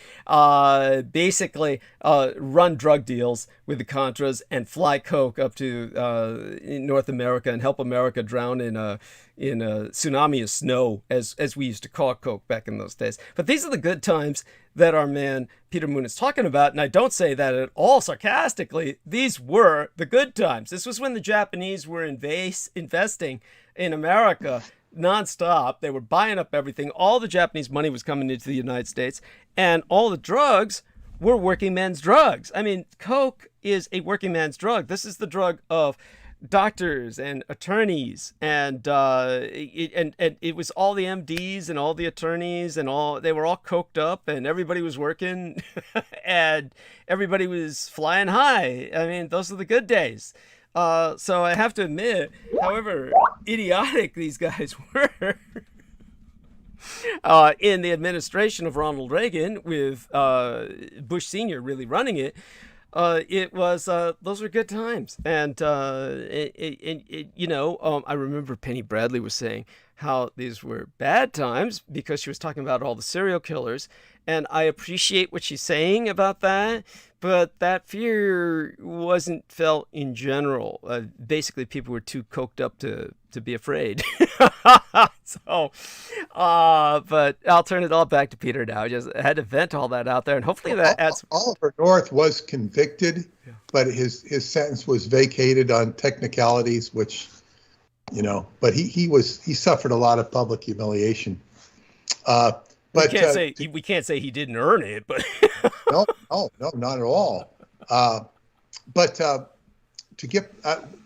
basically run drug deals with the Contras and fly coke up to North America and help America drown in a tsunami of snow, as we used to call coke back in those days. But these are the good times that our man Peter Moon is talking about, and I don't say that at all sarcastically. These were the good times. This was when the Japanese were investing in America nonstop. They were buying up everything. All the Japanese money was coming into the United States, and all the drugs were working men's drugs. I mean, coke is a working man's drug. This is the drug of doctors and attorneys, and it was all the MDs and all the attorneys and they were all coked up, and everybody was working and everybody was flying high. I mean, those are the good days. So I have to admit, however idiotic these guys were in the administration of Ronald Reagan, with Bush Sr. really running it, those were good times. And I remember Penny Bradley was saying how these were bad times because she was talking about all the serial killers. And I appreciate what she's saying about that, but that fear wasn't felt in general. Basically, people were too coked up to be afraid. So, but I'll turn it all back to Peter now. I just had to vent all that out there, and hopefully that adds. Oliver North was convicted, but his sentence was vacated on technicalities, which, but he suffered a lot of public humiliation. But we can't say he didn't earn it, but no, not at all. But to get,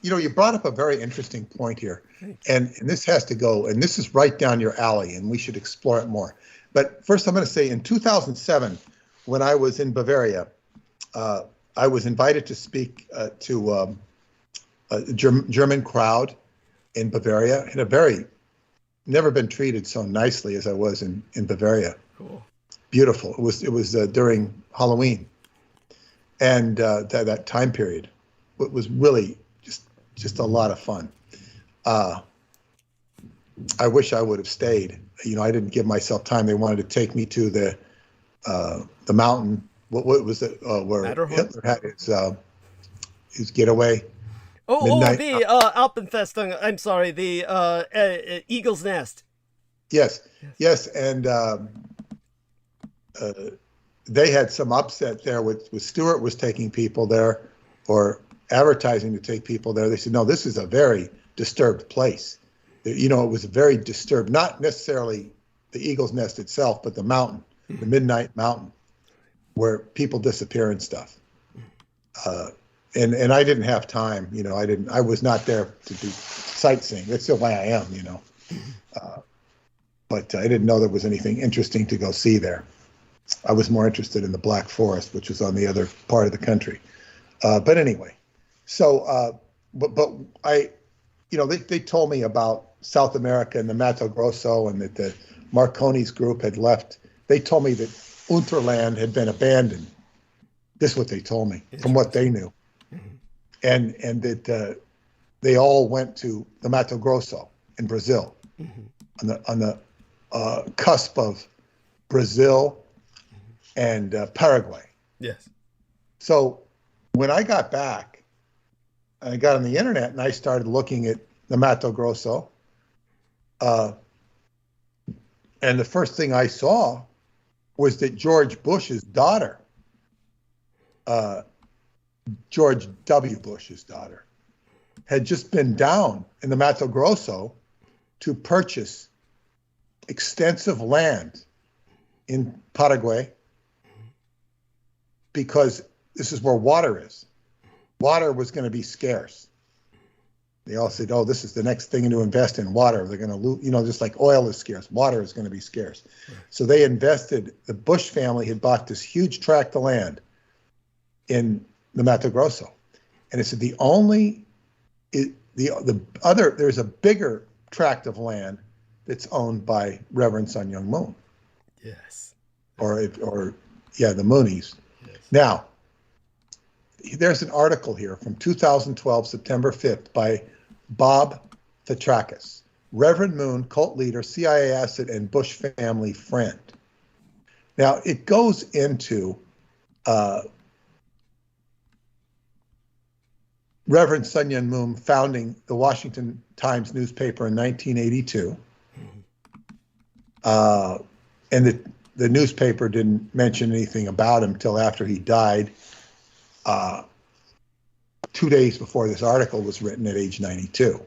you brought up a very interesting point here, and this has to go, and this is right down your alley, and we should explore it more. But first, I'm going to say in 2007, when I was in Bavaria, I was invited to speak to a German crowd in Bavaria, and never been treated so nicely as I was in Bavaria. Cool. Beautiful. It was during Halloween, and that time period. It was really just a lot of fun. I wish I would have stayed. I didn't give myself time. They wanted to take me to the mountain. What was it? Where Matterhorn? Hitler had his getaway. Midnight. The Alpenfestung. I'm sorry, the Eagle's Nest. Yes, and they had some upset there with Stewart was taking people there, or advertising to take people there. They said, no, this is a very disturbed place. It was very disturbed, not necessarily the Eagle's Nest itself, but the mountain, the Midnight Mountain, where people disappear and stuff. And I didn't have time, I was not there to do sightseeing. That's the way I am, but I didn't know there was anything interesting to go see there. I was more interested in the Black Forest, which was on the other part of the country. But anyway, so, but I, they told me about South America and the Mato Grosso, and that the Marconi's group had left. They told me that Unterland had been abandoned. This is what they told me from what they knew. And that they all went to the Mato Grosso in Brazil, on the cusp of Brazil and Paraguay. Yes. So when I got back, I got on the internet and I started looking at the Mato Grosso, and the first thing I saw was that George Bush's daughter, George W. Bush's daughter, had just been down in the Mato Grosso to purchase extensive land in Paraguay, because this is where water is. Water was going to be scarce. They all said, oh, this is the next thing to invest in, water. They're going to lose, just like oil is scarce, water is going to be scarce. Right. So they invested, the Bush family had bought this huge tract of land in the Mato Grosso. And it said there's a bigger tract of land that's owned by Reverend Sun Myung Moon. Yes. Or the Moonies. Yes. Now, there's an article here from 2012, September 5th, by Bob Petrakis, Reverend Moon, cult leader, CIA asset, and Bush family friend. Now, it goes into Reverend Sun Myung Moon founding the Washington Times newspaper in 1982. And the newspaper didn't mention anything about him till after he died, 2 days before this article was written, at age 92.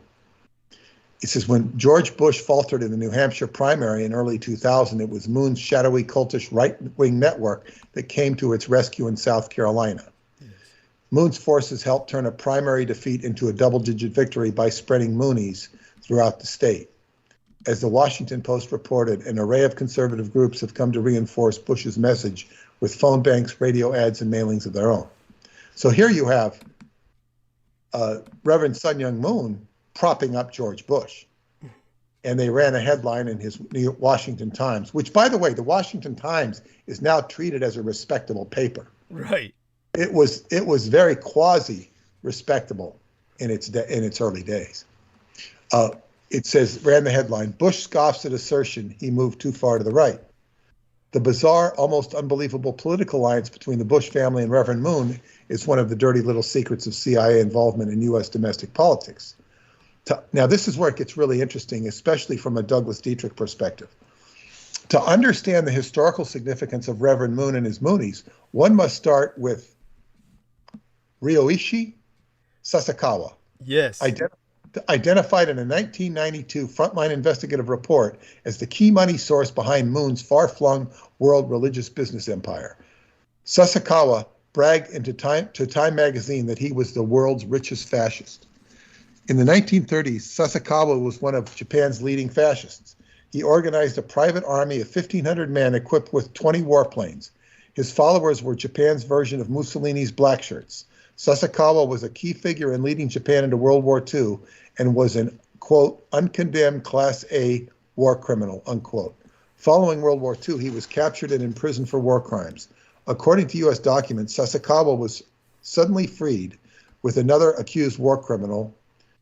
It says, when George Bush faltered in the New Hampshire primary in early 2000, it was Moon's shadowy cultish right-wing network that came to its rescue in South Carolina. Yes. Moon's forces helped turn a primary defeat into a double-digit victory by spreading Moonies throughout the state. As the Washington Post reported, an array of conservative groups have come to reinforce Bush's message with phone banks, radio ads, and mailings of their own. So here you have Reverend Sun Myung Moon propping up George Bush. And they ran a headline in his Washington Times, which, by the way, the Washington Times is now treated as a respectable paper. Right. It was very quasi-respectable in its early days. It says, ran the headline, Bush scoffs at assertion he moved too far to the right. The bizarre, almost unbelievable political alliance between the Bush family and Reverend Moon is one of the dirty little secrets of CIA involvement in U.S. domestic politics. Now, this is where it gets really interesting, especially from a Douglas Dietrich perspective. To understand the historical significance of Reverend Moon and his Moonies, one must start with Ryoichi Sasakawa, Yes. identified in a 1992 Frontline investigative report as the key money source behind Moon's far-flung world religious business empire. Sasakawa bragged to Time magazine that he was the world's richest fascist. In the 1930s, Sasakawa was one of Japan's leading fascists. He organized a private army of 1,500 men equipped with 20 warplanes. His followers were Japan's version of Mussolini's black shirts. Sasakawa was a key figure in leading Japan into World War II and was an, quote, uncondemned Class A war criminal, unquote. Following World War II, he was captured and imprisoned for war crimes. According to U.S. documents, Sasakawa was suddenly freed with another accused war criminal,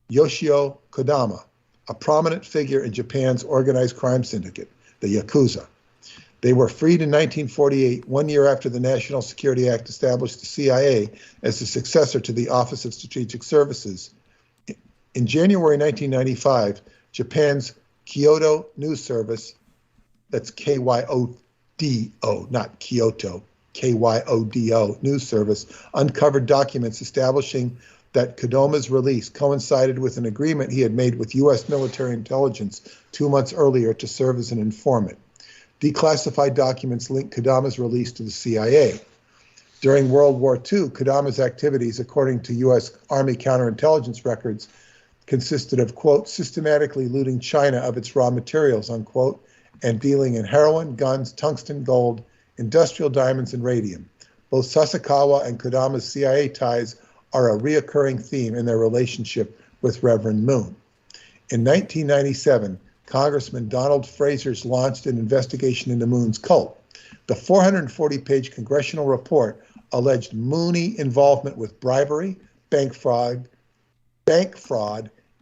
Yoshio Kodama, a prominent figure in Japan's organized crime syndicate, the Yakuza. They were freed in 1948, 1 year after the National Security Act established the CIA as the successor to the Office of Strategic Services. In January 1995, Japan's Kyoto News Service, that's K-Y-O-D-O, not Kyoto, K-Y-O-D-O News Service, uncovered documents establishing that Kodoma's release coincided with an agreement he had made with U.S. military intelligence 2 months earlier to serve as an informant. Declassified documents linked Kodoma's release to the CIA. During World War II, Kodoma's activities, according to U.S. Army counterintelligence records, consisted of, quote, systematically looting China of its raw materials, unquote, and dealing in heroin, guns, tungsten, gold, industrial diamonds, and radium. Both Sasakawa and Kodoma's CIA ties are a reoccurring theme in their relationship with Reverend Moon. In 1997, Congressman Donald Fraser's launched an investigation into Moon's cult. The 440-page congressional report alleged Mooney involvement with bribery, bank fraud,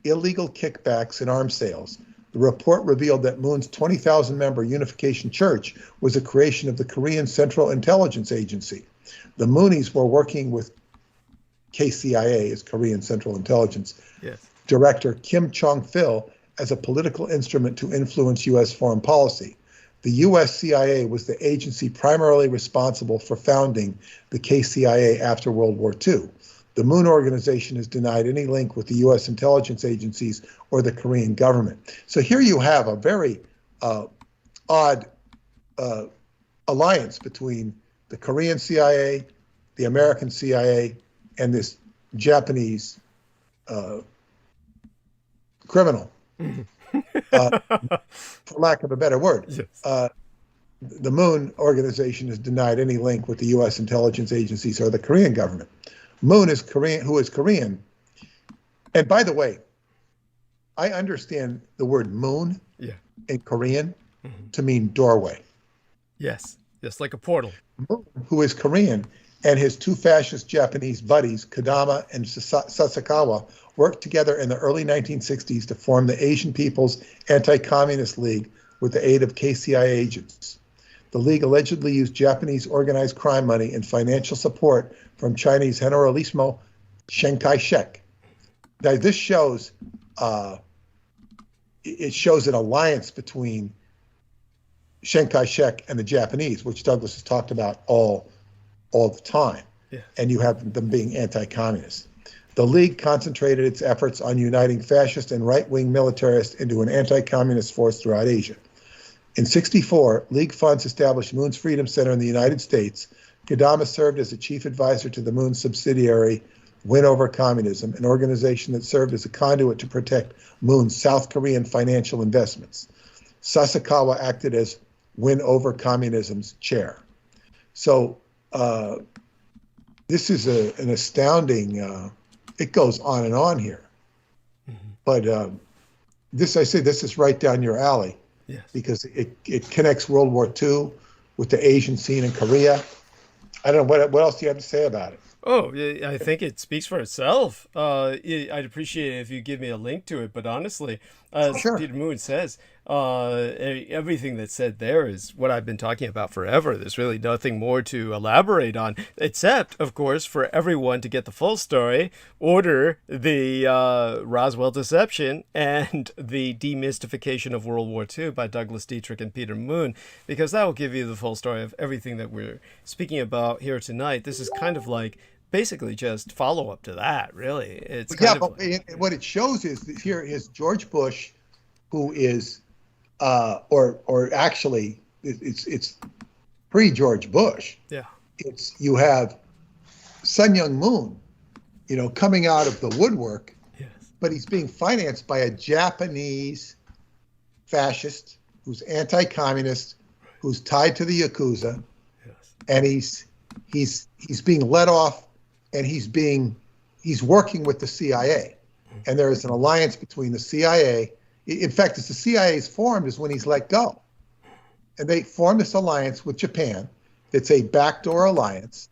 illegal kickbacks, and arms sales. The report revealed that Moon's 20,000-member Unification Church was a creation of the Korean Central Intelligence Agency. The Moonies were working with KCIA, as Korean Central Intelligence, Yes. Director Kim Chong-phil as a political instrument to influence U.S. foreign policy. The U.S. CIA was the agency primarily responsible for founding the KCIA after World War II. The Moon Organization has denied any link with the U.S. intelligence agencies or the Korean government. So here you have a very odd alliance between the Korean CIA, the American CIA, and this Japanese criminal, for lack of a better word. Yes. The Moon Organization has denied any link with the U.S. intelligence agencies or the Korean government. Moon is Korean, who is Korean. And by the way, I understand the word moon in Korean to mean doorway. Yes. Yes, like a portal. Moon, who is Korean, and his two fascist Japanese buddies, Kodama and Sasakawa, worked together in the early 1960s to form the Asian People's Anti-Communist League with the aid of KCIA agents. The League allegedly used Japanese organized crime money and financial support from Chinese Generalissimo Chiang Kai-shek. Now, this shows it shows an alliance between Chiang Kai-shek and the Japanese, which Douglas has talked about all the time. Yes. And you have them being anti-communist. The League concentrated its efforts on uniting fascist and right-wing militarists into an anti-communist force throughout Asia. In '64, League funds established Moon's Freedom Center in the United States. Kodama served as a chief advisor to the Moon subsidiary Win Over Communism, an organization that served as a conduit to protect Moon's South Korean financial investments. Sasakawa acted as Win Over Communism's chair. So this is an astounding, it goes on and on here. Mm-hmm. But this is right down your alley. Yes. Because it connects World War II with the Asian scene in Korea. I don't know, what else do you have to say about it? Oh, I think it speaks for itself. I'd appreciate it if you give me a link to it. But honestly, as Sure. Peter Moon says, Everything that's said there is what I've been talking about forever. There's really nothing more to elaborate on, except, of course, for everyone to get the full story, order the Roswell Deception and the Demystification of World War II by Douglas Dietrich and Peter Moon, because that will give you the full story of everything that we're speaking about here tonight. This is kind of like basically just follow up to that, really. It's kind of like, what it shows is that here is George Bush, who is, or actually, it's pre-George Bush. Yeah. You have Sun Myung Moon, coming out of the woodwork, yes, but he's being financed by a Japanese fascist who's anti-communist, who's tied to the Yakuza, yes, and he's being let off, and he's working with the CIA, and there is an alliance between the CIA. In fact, as the CIA is formed is when he's let go, and they form this alliance with Japan. It's a backdoor alliance,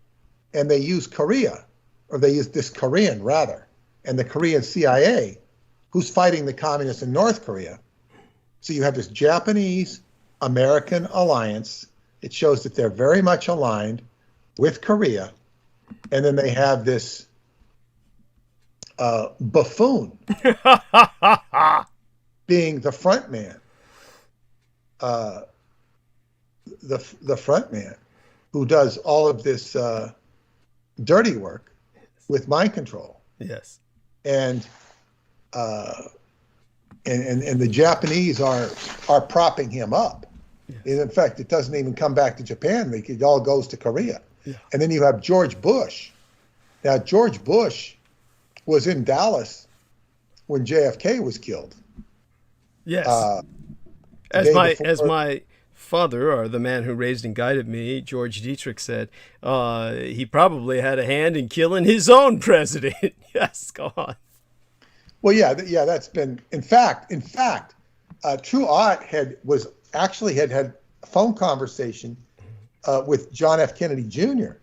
and they use Korea, or they use this Korean rather, and the Korean CIA, who's fighting the communists in North Korea. So you have this Japanese-American alliance. It shows that they're very much aligned with Korea. And then they have this buffoon being the front man, the front man who does all of this dirty work with mind control. yes. And the Japanese are propping him up. Yes. And in fact, it doesn't even come back to Japan. It all goes to Korea. Yeah. And then you have George Bush. Now, George Bush was in Dallas when JFK was killed. Yes. The As day my before- my father, or the man who raised and guided me, George Dietrich, said, he probably had a hand in killing his own president. Yes, go on. Well, yeah, that's been, in fact, True Art had had a phone conversation with John F. Kennedy Jr.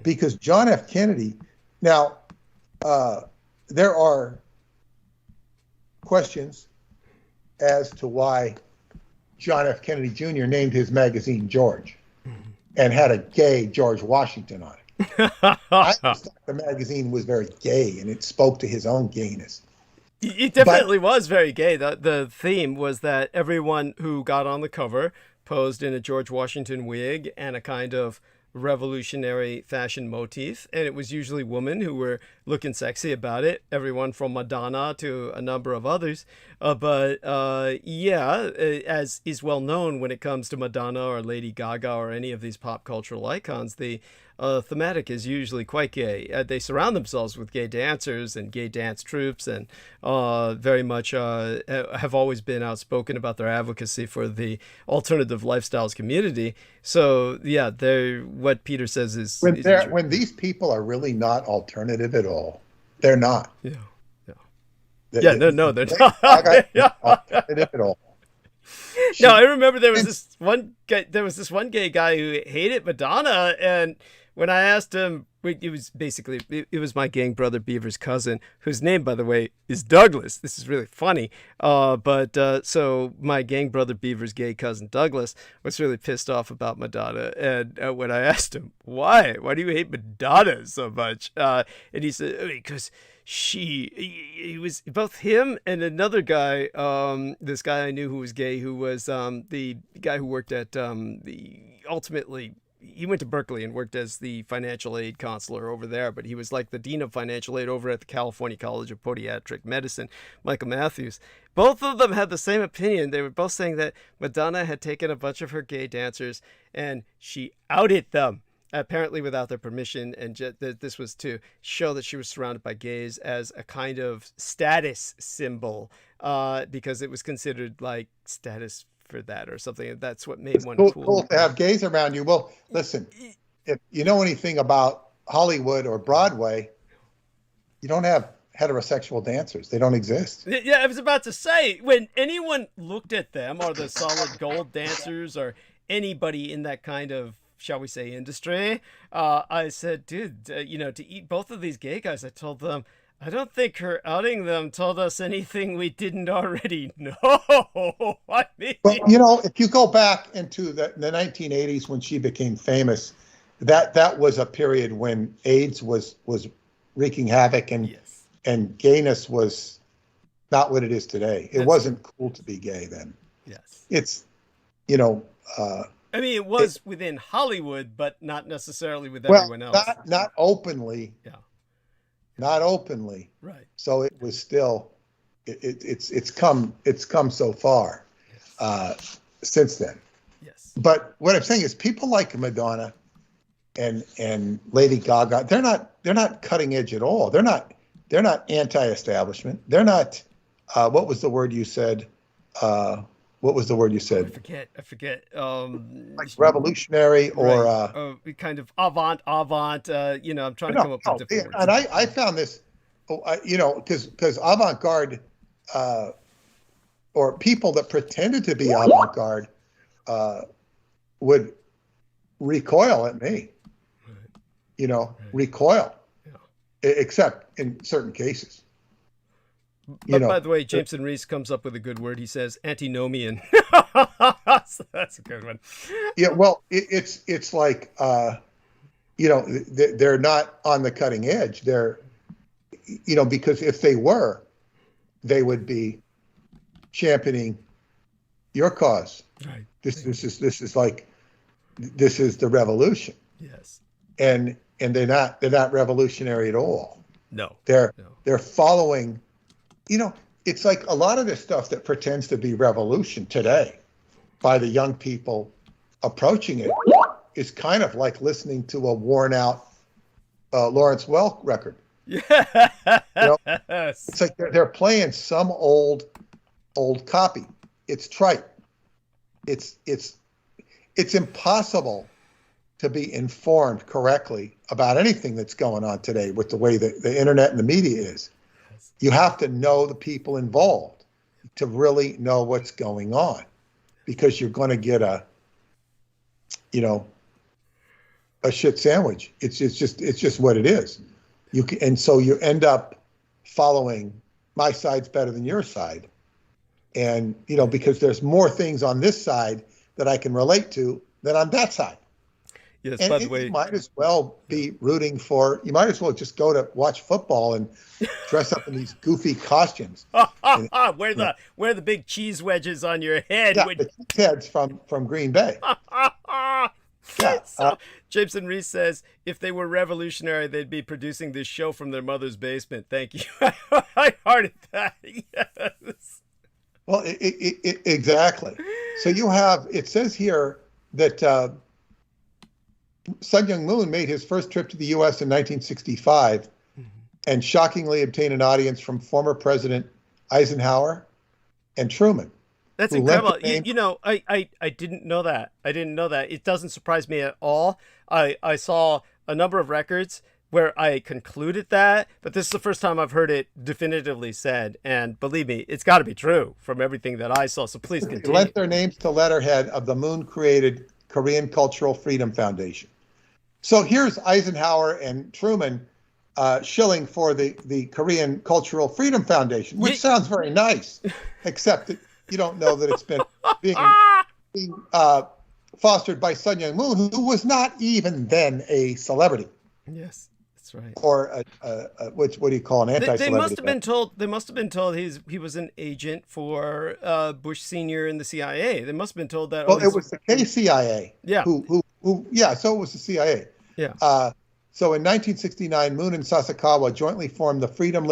because John F. Kennedy, now, there are questions as to why John F. Kennedy Jr. named his magazine George and had a gay George Washington on it. I just thought the magazine was very gay and it spoke to his own gayness. It definitely was very gay. The theme was that everyone who got on the cover posed in a George Washington wig and a kind of revolutionary fashion motif, and it was usually women who were looking sexy about it, everyone from Madonna to a number of others. As is well known when it comes to Madonna or Lady Gaga or any of these pop cultural icons, the thematic is usually quite gay. They surround themselves with gay dancers and gay dance troupes, and very much have always been outspoken about their advocacy for the alternative lifestyles community. So yeah, what Peter says is when these people are really not alternative at all. They're not. Yeah. They're Not. not alternative at all. No, I remember there was this one gay guy who hated Madonna, and when I asked him, it was my gang brother Beaver's cousin, whose name, by the way, is Douglas. This is really funny. So my gang brother Beaver's gay cousin Douglas was really pissed off about Madonna, and when I asked him why do you hate Madonna so much, and he said, because he was both him and another guy, this guy I knew who was gay, who was the guy who worked at ultimately he went to Berkeley and worked as the financial aid counselor over there, but he was like the dean of financial aid over at the California College of Podiatric Medicine, Michael Matthews. Both of them had the same opinion. They were both saying that Madonna had taken a bunch of her gay dancers and she outed them, apparently without their permission, and this was to show that she was surrounded by gays as a kind of status symbol, because it was considered like status for that or something. That's what made one cool to have gays around you. Well, listen, if you know anything about Hollywood or Broadway, you don't have heterosexual dancers. They don't exist. Yeah, I was about to say, when anyone looked at them, or the solid gold dancers, or anybody in that kind of, shall we say, industry, I said, dude, to eat both of these gay guys, I told them, I don't think her outing them told us anything we didn't already know. I mean, But you know, if you go back into the 1980s when she became famous, that was a period when AIDS was wreaking havoc, and yes. and gayness was not what it is today. It That's wasn't cool to be gay then. Yes. It's, you know, I mean, it was within Hollywood, but not necessarily with everyone else. Not openly. Yeah. Not openly. Right. So it was still, it's come so far since then. Yes. But what I'm saying is, people like Madonna and Lady Gaga, they're not cutting edge at all. They're not anti-establishment. They're not. What was the word you said? What was the word you said? I forget. Like revolutionary or right. Kind of avant. You know, I'm trying to come up with different words. And I found this, you know, because avant-garde or people that pretended to be avant-garde would recoil at me. Right. You know, right. Recoil. Yeah. Except in certain cases. But by the way, Jameson Reese comes up with a good word. He says antinomian. So that's a good one. Yeah, well, it's like, you know, they're not on the cutting edge. They're, you know, because if they were, they would be championing your cause. Right. This is the revolution. Yes. And they're not revolutionary at all. No. They're following. You know, it's like a lot of this stuff that pretends to be revolution today by the young people approaching it is kind of like listening to a worn out Lawrence Welk record. Yes. You know, it's like they're playing some old copy. It's trite. It's impossible to be informed correctly about anything that's going on today with the way that the internet and the media is. You have to know the people involved to really know what's going on, because you're going to get a shit sandwich. It's just what it is. And so you end up following my side's better than your side. And, you know, because there's more things on this side that I can relate to than on that side. Yes, and by the way, you might as well be rooting for, you might as well just go to watch football and dress up in these goofy costumes. Wear the big cheese wedges on your head. Yeah, the cheese heads from Green Bay. Yeah. So, Jameson Reese says, if they were revolutionary, they'd be producing this show from their mother's basement. Thank you. I hearted that. Yes. Well, exactly. So you have, it says here that Sun Myung Moon made his first trip to the U.S. in 1965 and shockingly obtained an audience from former President Eisenhower and Truman. That's incredible. You know, I didn't know that. It doesn't surprise me at all. I saw a number of records where I concluded that, but this is the first time I've heard it definitively said. And believe me, it's got to be true from everything that I saw. So please continue. They lent their names to letterhead of the Moon-created Korean Cultural Freedom Foundation. So here's Eisenhower and Truman shilling for the Korean Cultural Freedom Foundation, which sounds very nice, except that you don't know that it's been being fostered by Sun Myung Moon, who was not even then a celebrity. Yes, that's right. Or what do you call an anti-celebrity? They must have been told he was an agent for Bush Sr. in the CIA. They must have been told that. Well, it was the KCIA. Yeah. So it was the CIA. Yeah. So in 1969, Moon and Sasakawa jointly formed the Freedom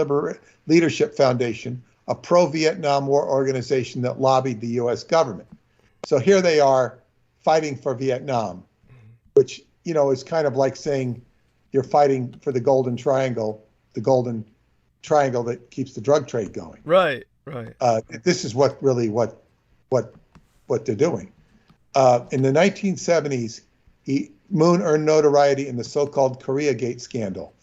Leadership Foundation, a pro-Vietnam War organization that lobbied the U.S. government. So here they are fighting for Vietnam, which, you know, is kind of like saying you're fighting for the golden triangle that keeps the drug trade going. Right. This is what they're doing. In the 1970s, Moon earned notoriety in the so-called Koreagate scandal.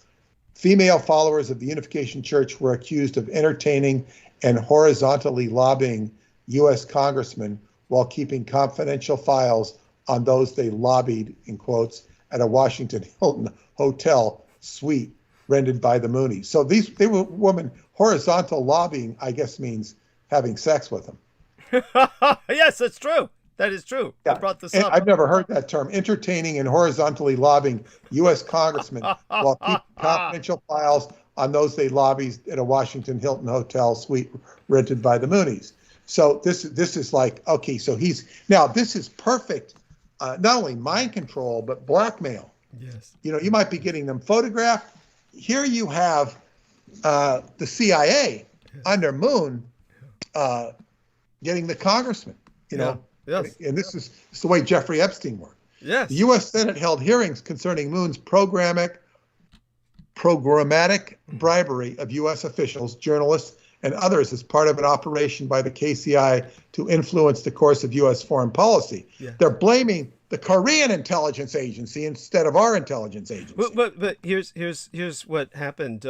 Female followers of the Unification Church were accused of entertaining and horizontally lobbying U.S. congressmen while keeping confidential files on those they lobbied, in quotes, at a Washington Hilton hotel suite rendered by the Moonies. So they were women. Horizontal lobbying, I guess, means having sex with them. Yes, that's true. That is true. Yeah. I brought this And up. I've never heard that term. Entertaining and horizontally lobbying U.S. congressmen while keeping confidential files on those they lobbied at a Washington Hilton hotel suite rented by the Moonies. So this is like, okay, so this is perfect, not only mind control, but blackmail. Yes. You might be getting them photographed. Here you have the CIA under Moon getting the congressman, Yes. And this is the way Jeffrey Epstein worked. Yes. The U.S. Senate held hearings concerning Moon's programmatic bribery of U.S. officials, journalists, and others as part of an operation by the KCI to influence the course of U.S. foreign policy. Yeah. They're blaming the Korean intelligence agency instead of our intelligence agency. But here's what happened.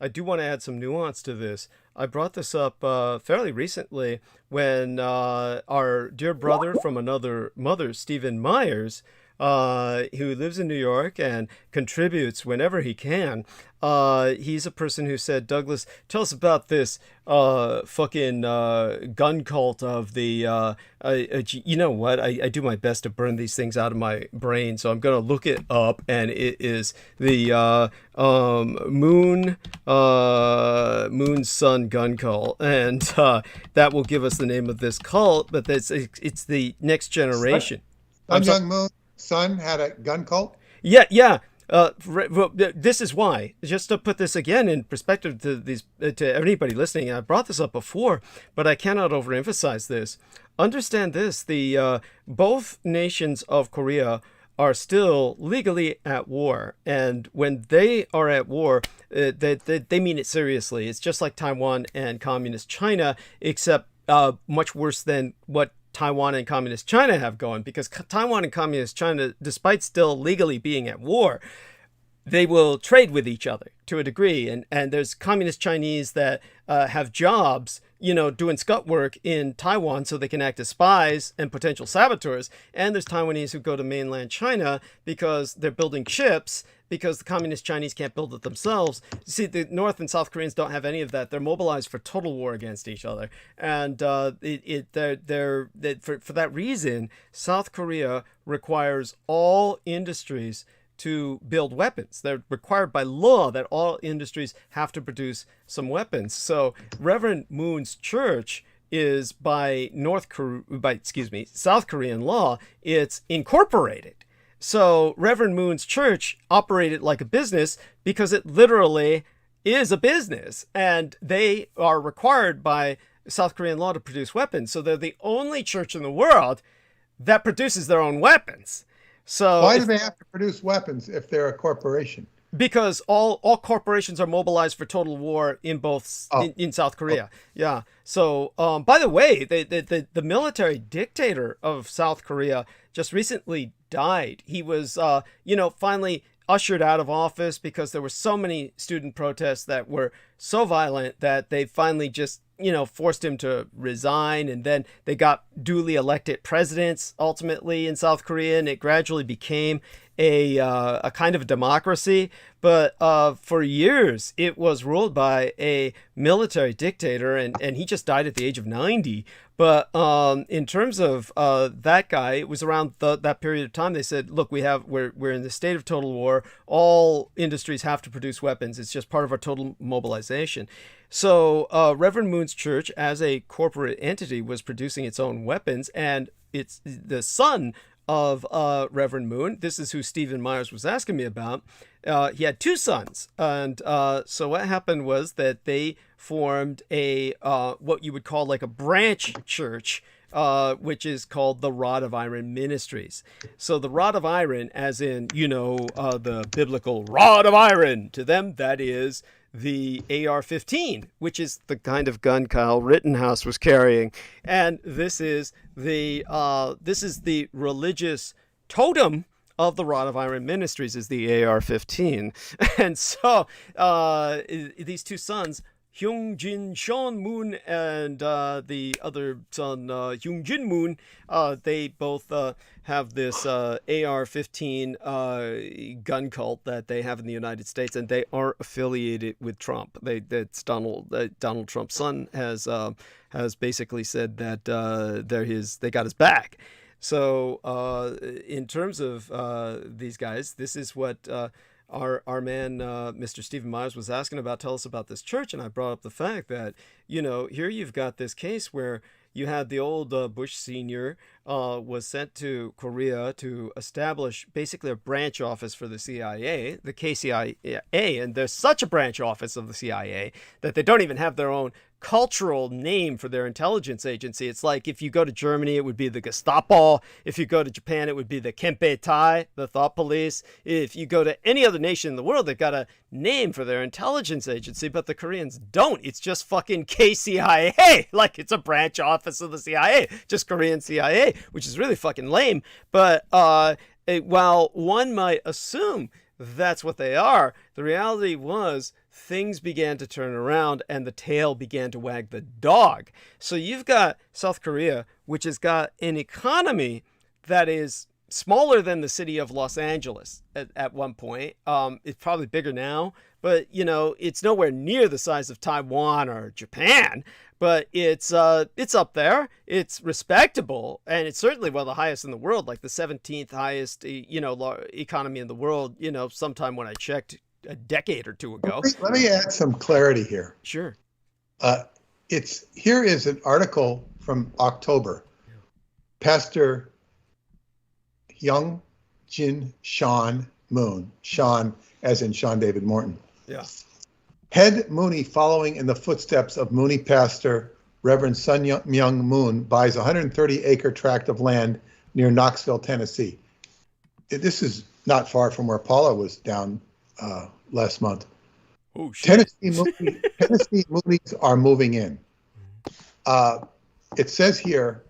I do want to add some nuance to this. I brought this up fairly recently when our dear brother from another mother, Stephen Myers, who lives in New York and contributes whenever he can. He's a person who said, Douglas, tell us about this fucking gun cult of the, you know what? I do my best to burn these things out of my brain, so I'm going to look it up, and it is the Moon Sun gun cult, and that will give us the name of this cult, but it's the next generation. Sun Young Moon Sun had a gun cult? Yeah. This is why. Just to put this again in perspective to anybody listening, I brought this up before, but I cannot overemphasize this. Understand this: the both nations of Korea are still legally at war, and when they are at war, they mean it seriously. It's just like Taiwan and communist China, except much worse than what Taiwan and communist China have going, because Taiwan and communist China, despite still legally being at war, they will trade with each other to a degree. And there's communist Chinese that have jobs, doing scut work in Taiwan so they can act as spies and potential saboteurs. And there's Taiwanese who go to mainland China because they're building chips, because the communist Chinese can't build it themselves. See, the North and South Koreans don't have any of that. They're mobilized for total war against each other. And for that reason, South Korea requires all industries to build weapons. They're required by law that all industries have to produce some weapons. So Reverend Moon's church is by South Korean law, it's incorporated. So Reverend Moon's church operated like a business because it literally is a business, and they are required by South Korean law to produce weapons. So they're the only church in the world that produces their own weapons. So why do they have to produce weapons if they're a corporation? Because all corporations are mobilized for total war in both in South Korea. Yeah. So by the way, the military dictator of South Korea just recently died. He was finally ushered out of office because there were so many student protests that were so violent that they finally just forced him to resign, and then they got duly elected presidents ultimately in South Korea, and it gradually became a kind of a democracy. But for years it was ruled by a military dictator, and he just died at the age of 90. But in terms of that guy, it was around that period of time they said, look, we're in the state of total war. All industries have to produce weapons. It's just part of our total mobilization. So Reverend Moon's church, as a corporate entity, was producing its own weapons, and it's the son of Reverend Moon. This is who Stephen Myers was asking me about. He had two sons, and so what happened was that they formed a what you would call like a branch church, which is called the Rod of Iron Ministries. So the Rod of Iron, as in the biblical rod of iron, to them that is the AR-15, which is the kind of gun Kyle Rittenhouse was carrying, and this is the religious totem of the Rod of Iron Ministries is the AR-15, and so these two sons, Hyung-jin Sean Moon and the other son, Hyung-jin Moon, they both have this AR-15 gun cult that they have in the United States, and they are affiliated with Trump. That's Donald Trump's son has basically said that they got his back. So in terms of these guys, this is what our man, Mr. Stephen Myers, was asking about. Tell us about this church. And I brought up the fact that, here you've got this case where you had the old Bush Sr. Was sent to Korea to establish basically a branch office for the CIA, the KCIA. And there's such a branch office of the CIA that they don't even have their own cultural name for their intelligence agency. It's like if you go to Germany, it would be the Gestapo. If you go to Japan, it would be the Kempeitai, the thought police. If you go to any other nation in the world, they've got a name for their intelligence agency, but the Koreans don't. It's just fucking KCIA, like it's a branch office of the CIA, just Korean CIA, which is really fucking lame. But while one might assume that's what they are, the reality was things began to turn around and the tail began to wag the dog. So you've got South Korea, which has got an economy that is smaller than the city of Los Angeles at one point. It's probably bigger now, but it's nowhere near the size of Taiwan or Japan. But it's up there. It's respectable, and it's certainly one of the highest in the world, like the 17th highest economy in the world. Sometime when I checked a decade or two ago. Let me add some clarity here. Sure. Here is an article from October. Pastor Hyung-jin Sean Moon, Sean as in Sean David Morton. Yeah. Head Mooney, following in the footsteps of Mooney pastor Reverend Sun Myung Moon, buys a 130-acre tract of land near Knoxville, Tennessee. This is not far from where Paula was down last month. Oh, shit. Tennessee Moonies are moving in. It says here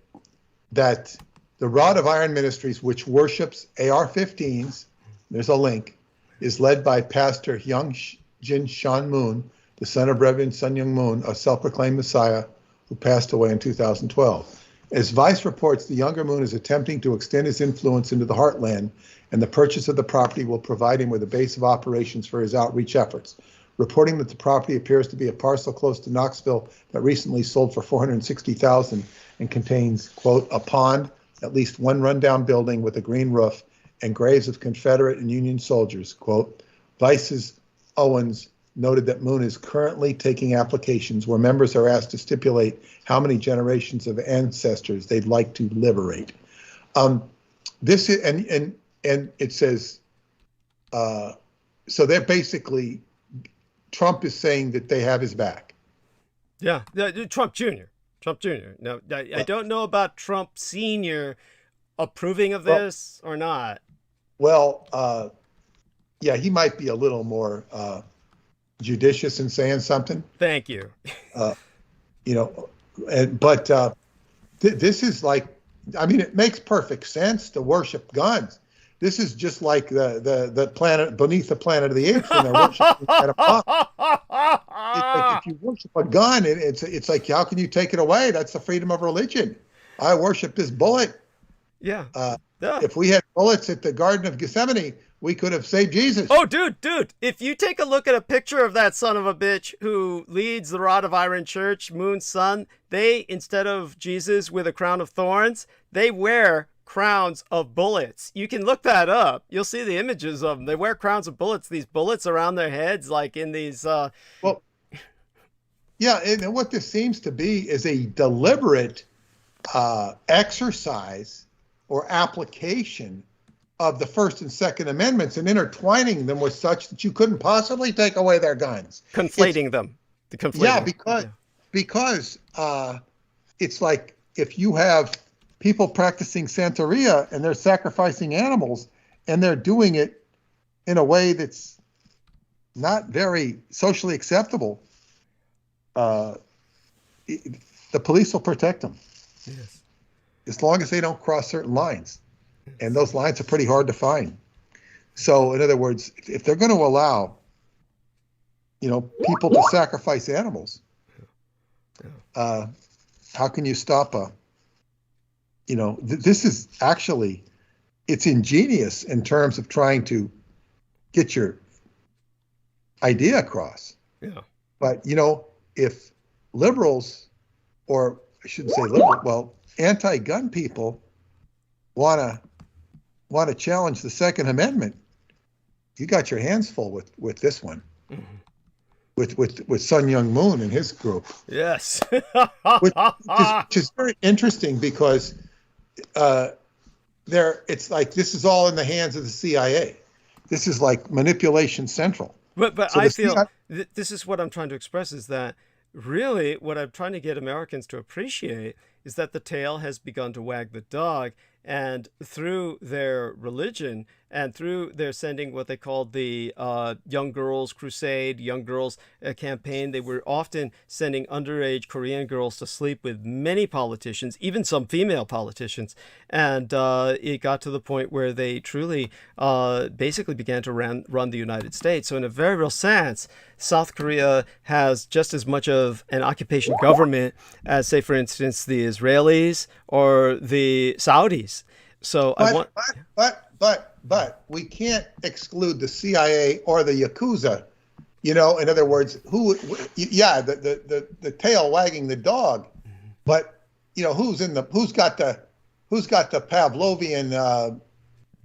that the Rod of Iron Ministries, which worships AR-15s, there's a link, is led by Pastor Hyung-jin Sean Moon, the son of Reverend Sun Myung Moon, a self-proclaimed Messiah who passed away in 2012. As Vice reports, the younger Moon is attempting to extend his influence into the heartland, and the purchase of the property will provide him with a base of operations for his outreach efforts. Reporting that the property appears to be a parcel close to Knoxville that recently sold for $460,000 and contains, quote, a pond, at least one rundown building with a green roof, and graves of Confederate and Union soldiers, quote. Vice's Owens noted that Moon is currently taking applications where members are asked to stipulate how many generations of ancestors they'd like to liberate. This is, and it says, so they're basically, Trump is saying that they have his back. Yeah, Trump Jr. Now, I don't know about Trump Sr. approving of this or not. Well, yeah, he might be a little more judicious in saying something. Thank you. This is like, I mean, it makes perfect sense to worship guns. This is just like the planet beneath the Planet of the Apes when they're worshiping at a pump. It's like if you worship a gun, it's like, how can you take it away? That's the freedom of religion. I worship this bullet. Yeah. If we had bullets at the Garden of Gethsemane, we could have saved Jesus. Oh, dude, if you take a look at a picture of that son of a bitch who leads the Rod of Iron Church, Moon's son, they, instead of Jesus with a crown of thorns, they wear crowns of bullets. You can look that up. You'll see the images of them. They wear crowns of bullets, these bullets around their heads, like in these... Well, yeah, and what this seems to be is a deliberate exercise or application of the First and Second Amendments and intertwining them with such that you couldn't possibly take away their guns. Conflating them. Yeah, because it's like if you have people practicing Santeria and they're sacrificing animals and they're doing it in a way that's not very socially acceptable, the police will protect them. Yes. As long as they don't cross certain lines. And those lines are pretty hard to find. So, in other words, if they're going to allow people to sacrifice animals. How can you stop this is actually, it's ingenious in terms of trying to get your idea across. Yeah. But, if liberals, or I shouldn't say liberal, well, anti-gun people want to challenge the Second Amendment, you got your hands full with this one. Mm-hmm. With Sun Myung Moon and his group. Yes. which is very interesting because it's like this is all in the hands of the CIA. This is like manipulation central. But so I feel this is what I'm trying to express, is that really what I'm trying to get Americans to appreciate is that the tail has begun to wag the dog, and through their religion and through their sending what they called the Young Girls Crusade, Young Girls campaign, they were often sending underage Korean girls to sleep with many politicians, even some female politicians. And it got to the point where they truly basically began to run the United States. So in a very real sense, South Korea has just as much of an occupation government as, say, for instance, the Israelis or the Saudis. So but we can't exclude the CIA or the Yakuza. In other words, the tail wagging the dog, but who's got the Pavlovian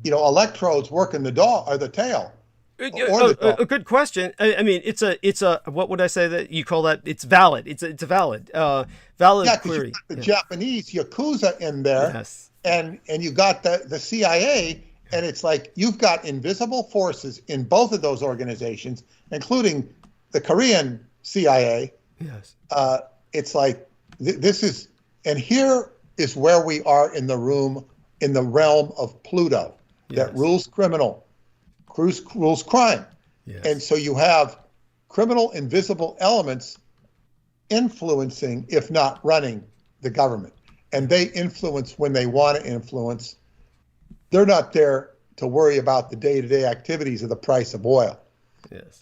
electrodes working the dog or the tail? A good question. I mean, it's a what would I say that you call that? It's valid. It's a valid query. You got the Japanese Yakuza in there, yes, and you got the CIA, and it's like you've got invisible forces in both of those organizations, including the Korean CIA. Yes. It's like this is, and here is where we are in the realm of Pluto, yes, that rules rules crime. Yes. And so you have criminal invisible elements influencing, if not running, the government. And they influence when they want to influence. They're not there to worry about the day-to-day activities of the price of oil. Yes.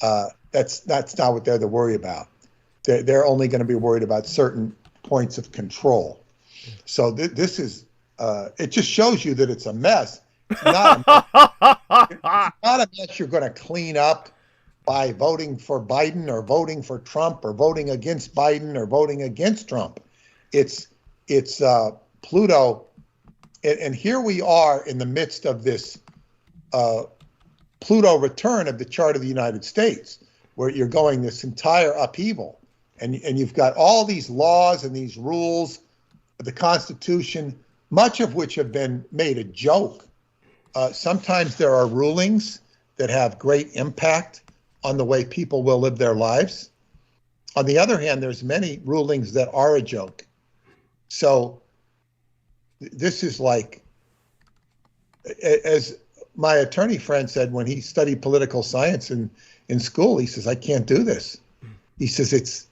That's not what they're to worry about. They're only going to be worried about certain points of control. So this is, it just shows you that it's a mess. It's not a mess you're going to clean up by voting for Biden or voting for Trump or voting against Biden or voting against Trump. It's Pluto, and here we are in the midst of this Pluto return of the chart of the United States, where you're going this entire upheaval, and you've got all these laws and these rules, the Constitution, much of which have been made a joke. Sometimes there are rulings that have great impact on the way people will live their lives. On the other hand, there's many rulings that are a joke. So this is like, as my attorney friend said when he studied political science in school, he says, I can't do this. He says,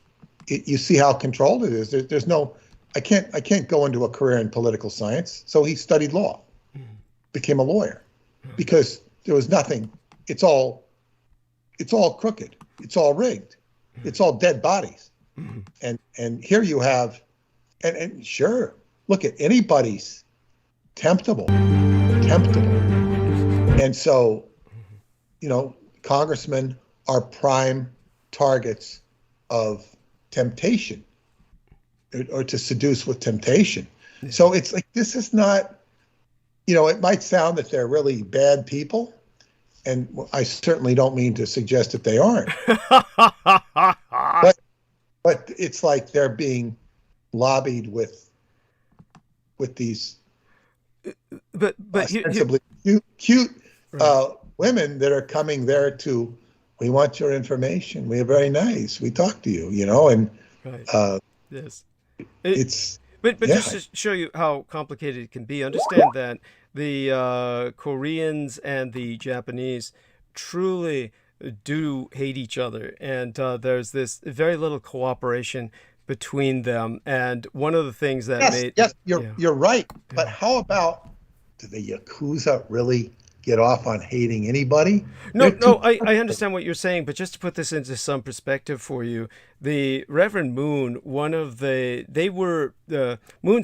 you see how controlled it is. There's no, I can't go into a career in political science. So he studied law, became a lawyer, because there was nothing. It's all crooked. It's all rigged. It's all dead bodies. And here you have, and sure, look at anybody's temptable. And so, congressmen are prime targets of temptation, or to seduce with temptation. So it's like, this is not, it might sound that they're really bad people, and I certainly don't mean to suggest that they aren't. but it's like they're being lobbied with these ostensibly cute women that are coming there to, we want your information. We're very nice. We talk to you, and right. Yes. But just to show you how complicated it can be, understand that the Koreans and the Japanese truly do hate each other, and there's this very little cooperation between them. And one of the things that you're right. But how about, do the Yakuza really get off on hating anybody. No, They're too. no, I understand what you're saying, but just to put this into some perspective for you, the Reverend Moon, Moon's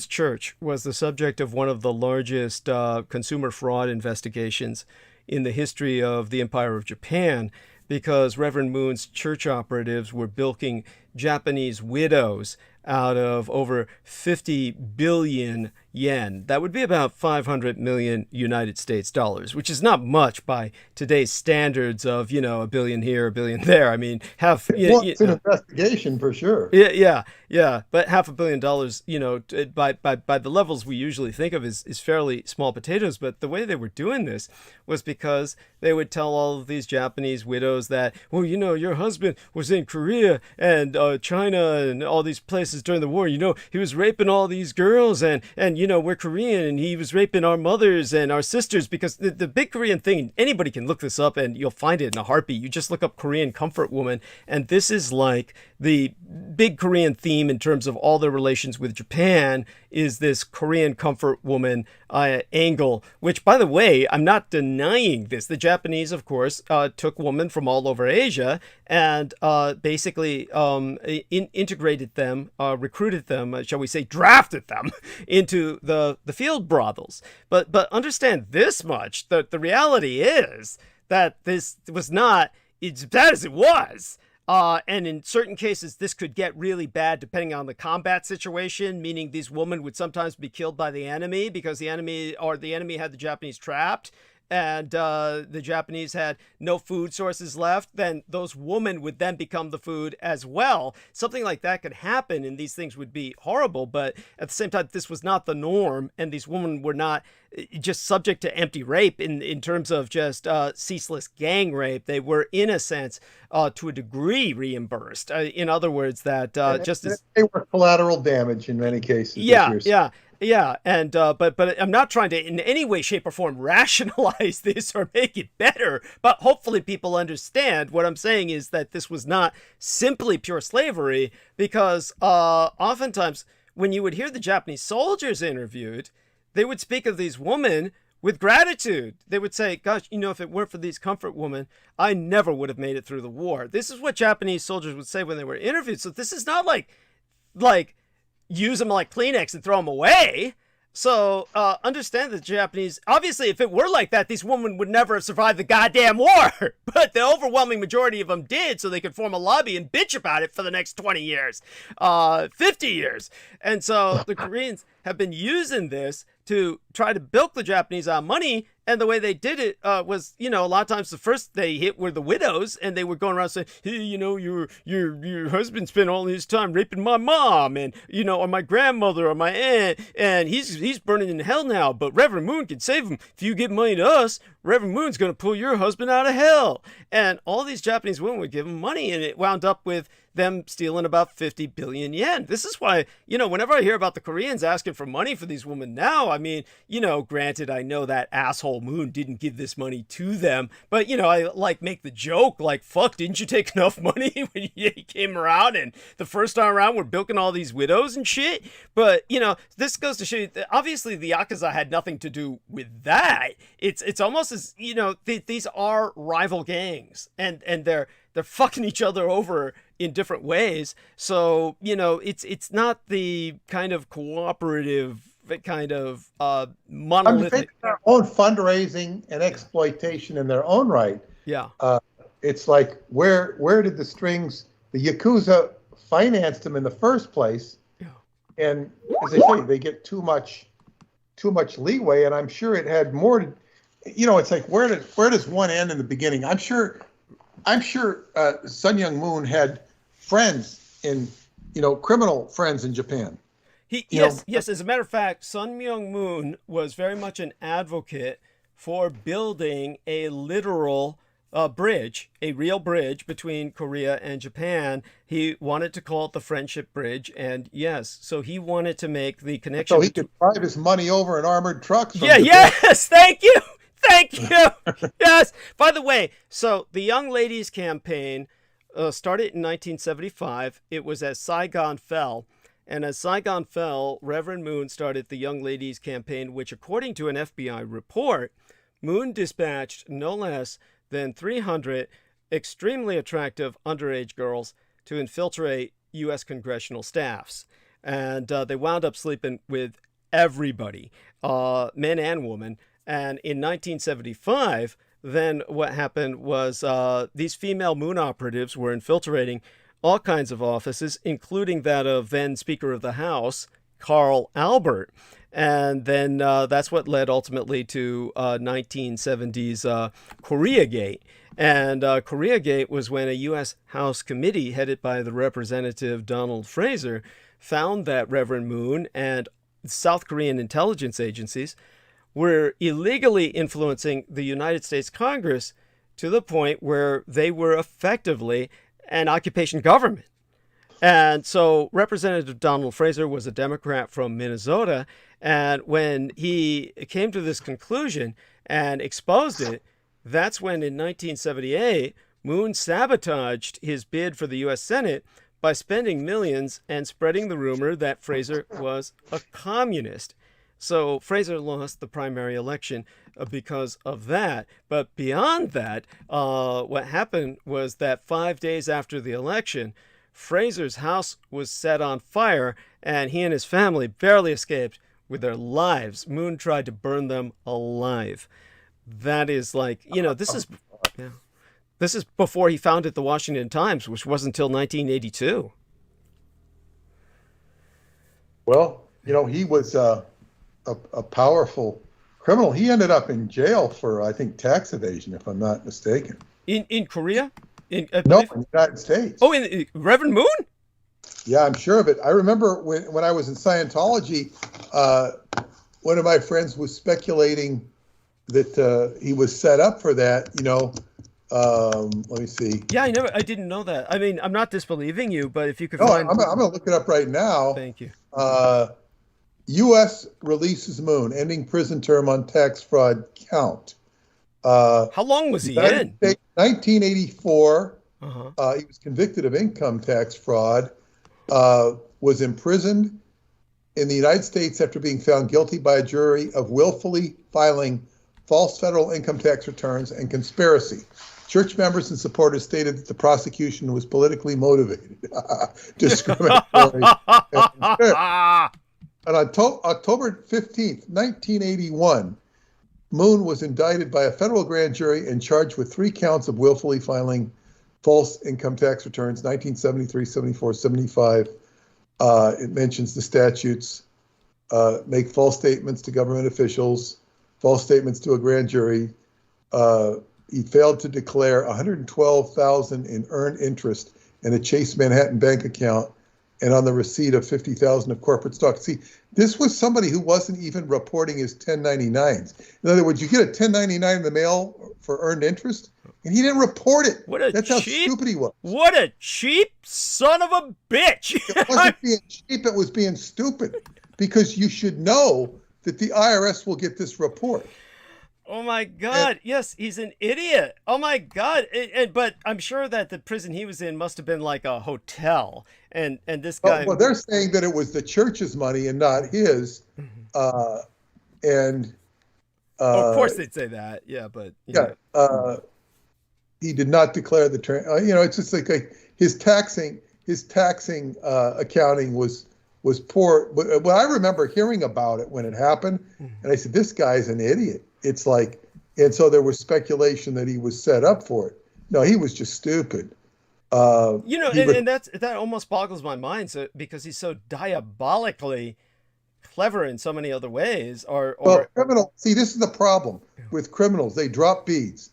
Church was the subject of one of the largest consumer fraud investigations in the history of the Empire of Japan, because Reverend Moon's church operatives were bilking Japanese widows out of over 50 billion yen. That would be about 500 million United States dollars, which is not much by today's standards of, a billion here, a billion there. I mean, It's an investigation for sure. Yeah. But $500 million, by the levels we usually think of is fairly small potatoes. But the way they were doing this was because they would tell all of these Japanese widows that, well, your husband was in Korea and China and all these places during the war. He was raping all these girls and we're Korean and he was raping our mothers and our sisters, because the big Korean thing, anybody can look this up and you'll find it in a heartbeat. You just look up Korean comfort woman, and this is like the big Korean theme in terms of all their relations with Japan is this Korean comfort woman angle, which, by the way, I'm not denying this. The Japanese, of course, took women from all over Asia and basically integrated them, recruited them, shall we say, drafted them into the field brothels. But understand this much, the reality is that this was not as bad as it was. And in certain cases, this could get really bad depending on the combat situation, meaning these women would sometimes be killed by the enemy because the enemy had the Japanese trapped, and the Japanese had no food sources left. Then those women would then become the food as well. Something like that could happen, and these things would be horrible. But at the same time, this was not the norm, and these women were not just subject to empty rape in terms of just ceaseless gang rape. They were, in a sense, to a degree, reimbursed. In other words, that just as they were collateral damage in many cases. Yeah, and but I'm not trying to in any way, shape, or form rationalize this or make it better. But hopefully, people understand what I'm saying is that this was not simply pure slavery, because oftentimes when you would hear the Japanese soldiers interviewed, they would speak of these women with gratitude. They would say, gosh, if it weren't for these comfort women, I never would have made it through the war. This is what Japanese soldiers would say when they were interviewed. So this is not like use them like Kleenex and throw them away. So understand that the Japanese, obviously, if it were like that, these women would never have survived the goddamn war. But the overwhelming majority of them did, so they could form a lobby and bitch about it for the next 20 years, 50 years. And so the Koreans have been using this to try to bilk the Japanese on money. And the way they did it was, a lot of times the first they hit were the widows, and they were going around saying, hey, your husband spent all his time raping my mom, and, or my grandmother or my aunt, and he's burning in hell now, but Reverend Moon can save him. If you give money to us, Reverend Moon's going to pull your husband out of hell. And all these Japanese women would give him money, and it wound up with them stealing about 50 billion yen. This is why, whenever I hear about the Koreans asking for money for these women now, I mean, granted, I know that asshole Moon didn't give this money to them, but, I make the joke, fuck, didn't you take enough money when he came around, and the first time around we're bilking all these widows and shit? But, this goes to show you that obviously the Yakuza had nothing to do with that. It's almost as, these are rival gangs, and they're fucking each other over in different ways. So, it's not the kind of cooperative kind of monolithic. Their own fundraising and exploitation in their own right. Yeah. It's like where did the Yakuza financed them in the first place? Yeah. And as I say, they get too much leeway, and I'm sure it had more to, it's like where does one end in the beginning? I'm sure Sun Myung Moon had friends in, criminal friends in Japan. Yes. As a matter of fact, Sun Myung Moon was very much an advocate for building a literal bridge, a real bridge between Korea and Japan. He wanted to call it the Friendship Bridge, and yes, so he wanted to make the connection. So he could drive his money over in armored trucks. Yes, thank you. Yes. By the way, so the Young Ladies Campaign started in 1975. It was as Saigon fell. And as Saigon fell, Reverend Moon started the Young Ladies Campaign, which, according to an FBI report, Moon dispatched no less than 300 extremely attractive underage girls to infiltrate U.S. congressional staffs. And they wound up sleeping with everybody, men and women. And in 1975, then what happened was these female moon operatives were infiltrating all kinds of offices, including that of then Speaker of the House, Carl Albert. And then that's what led ultimately to 1970s Koreagate. And Koreagate was when a U.S. House committee headed by the Representative Donald Fraser found that Reverend Moon and South Korean intelligence agencies were illegally influencing the United States Congress to the point where they were effectively an occupation government. And so Representative Donald Fraser was a Democrat from Minnesota. And when he came to this conclusion and exposed it, that's when in 1978, Moon sabotaged his bid for the U.S. Senate by spending millions and spreading the rumor that Fraser was a communist. So Fraser lost the primary election because of that. But beyond that, what happened was that 5 days after the election, Fraser's house was set on fire, and he and his family barely escaped with their lives. Moon tried to burn them alive. That is like, this is before he founded the Washington Times, which wasn't until 1982. Well, he was a powerful criminal. He ended up in jail for, I think, tax evasion, if I'm not mistaken. In Korea? No, in the United States. Oh, in Reverend Moon? Yeah, I'm sure of it. I remember when I was in Scientology, one of my friends was speculating that he was set up for that. Let me see. Yeah, I didn't know that. I mean, I'm not disbelieving you, but if you could find. I'm going to look it up right now. Thank you. U.S. releases Moon, ending prison term on tax fraud count. How long was he in? 1984. He was convicted of income tax fraud. Was imprisoned in the United States after being found guilty by a jury of willfully filing false federal income tax returns and conspiracy. Church members and supporters stated that the prosecution was politically motivated, discriminatory. On October 15th, 1981, Moon was indicted by a federal grand jury and charged with 3 counts of willfully filing false income tax returns, 1973, 74, 75. It mentions the statutes, make false statements to government officials, false statements to a grand jury. He failed to declare $112,000 in earned interest in a Chase Manhattan bank account and on the receipt of $50,000 of corporate stock. See, this was somebody who wasn't even reporting his 1099s. In other words, you get a 1099 in the mail for earned interest, and he didn't report it. That's how stupid he was. What a cheap son of a bitch. It wasn't being cheap, it was being stupid. Because you should know that the IRS will get this report. Oh my God! Yes, he's an idiot. Oh my God! But I'm sure that the prison he was in must have been like a hotel, and this guy. Well, they're saying that it was the church's money and not his, of course they'd say that. Yeah, but he did not declare the it's just like his taxing accounting was poor. But I remember hearing about it when it happened, and I said, "This guy's an idiot." It's like, and so there was speculation that he was set up for it. No, he was just stupid. And that almost boggles my mind. So because he's so diabolically clever in so many other ways, well, criminal. See, this is the problem with criminals. They drop beads,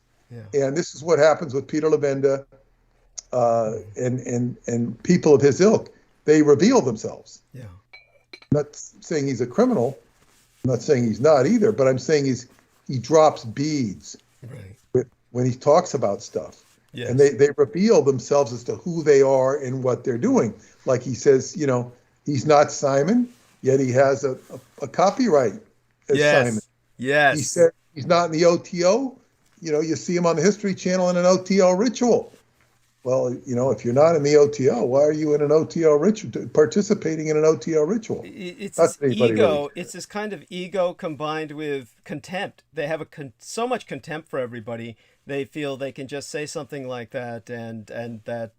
and this is what happens with Peter Levenda, and people of his ilk. They reveal themselves. Yeah. I'm not saying he's a criminal. I'm not saying he's not either, but I'm saying he drops beads when he talks about stuff. Yes. And they reveal themselves as to who they are and what they're doing. Like he says, he's not Simon, yet he has a copyright as Simon. Yes. He said he's not in the OTO. You see him on the History Channel in an OTO ritual. Well, if you're not in the OTO, why are you in an OTO ritual, participating in an OTO ritual? It's Not this that anybody really ego. cares. It's this kind of ego combined with contempt. They have so much contempt for everybody. They feel they can just say something like that, and that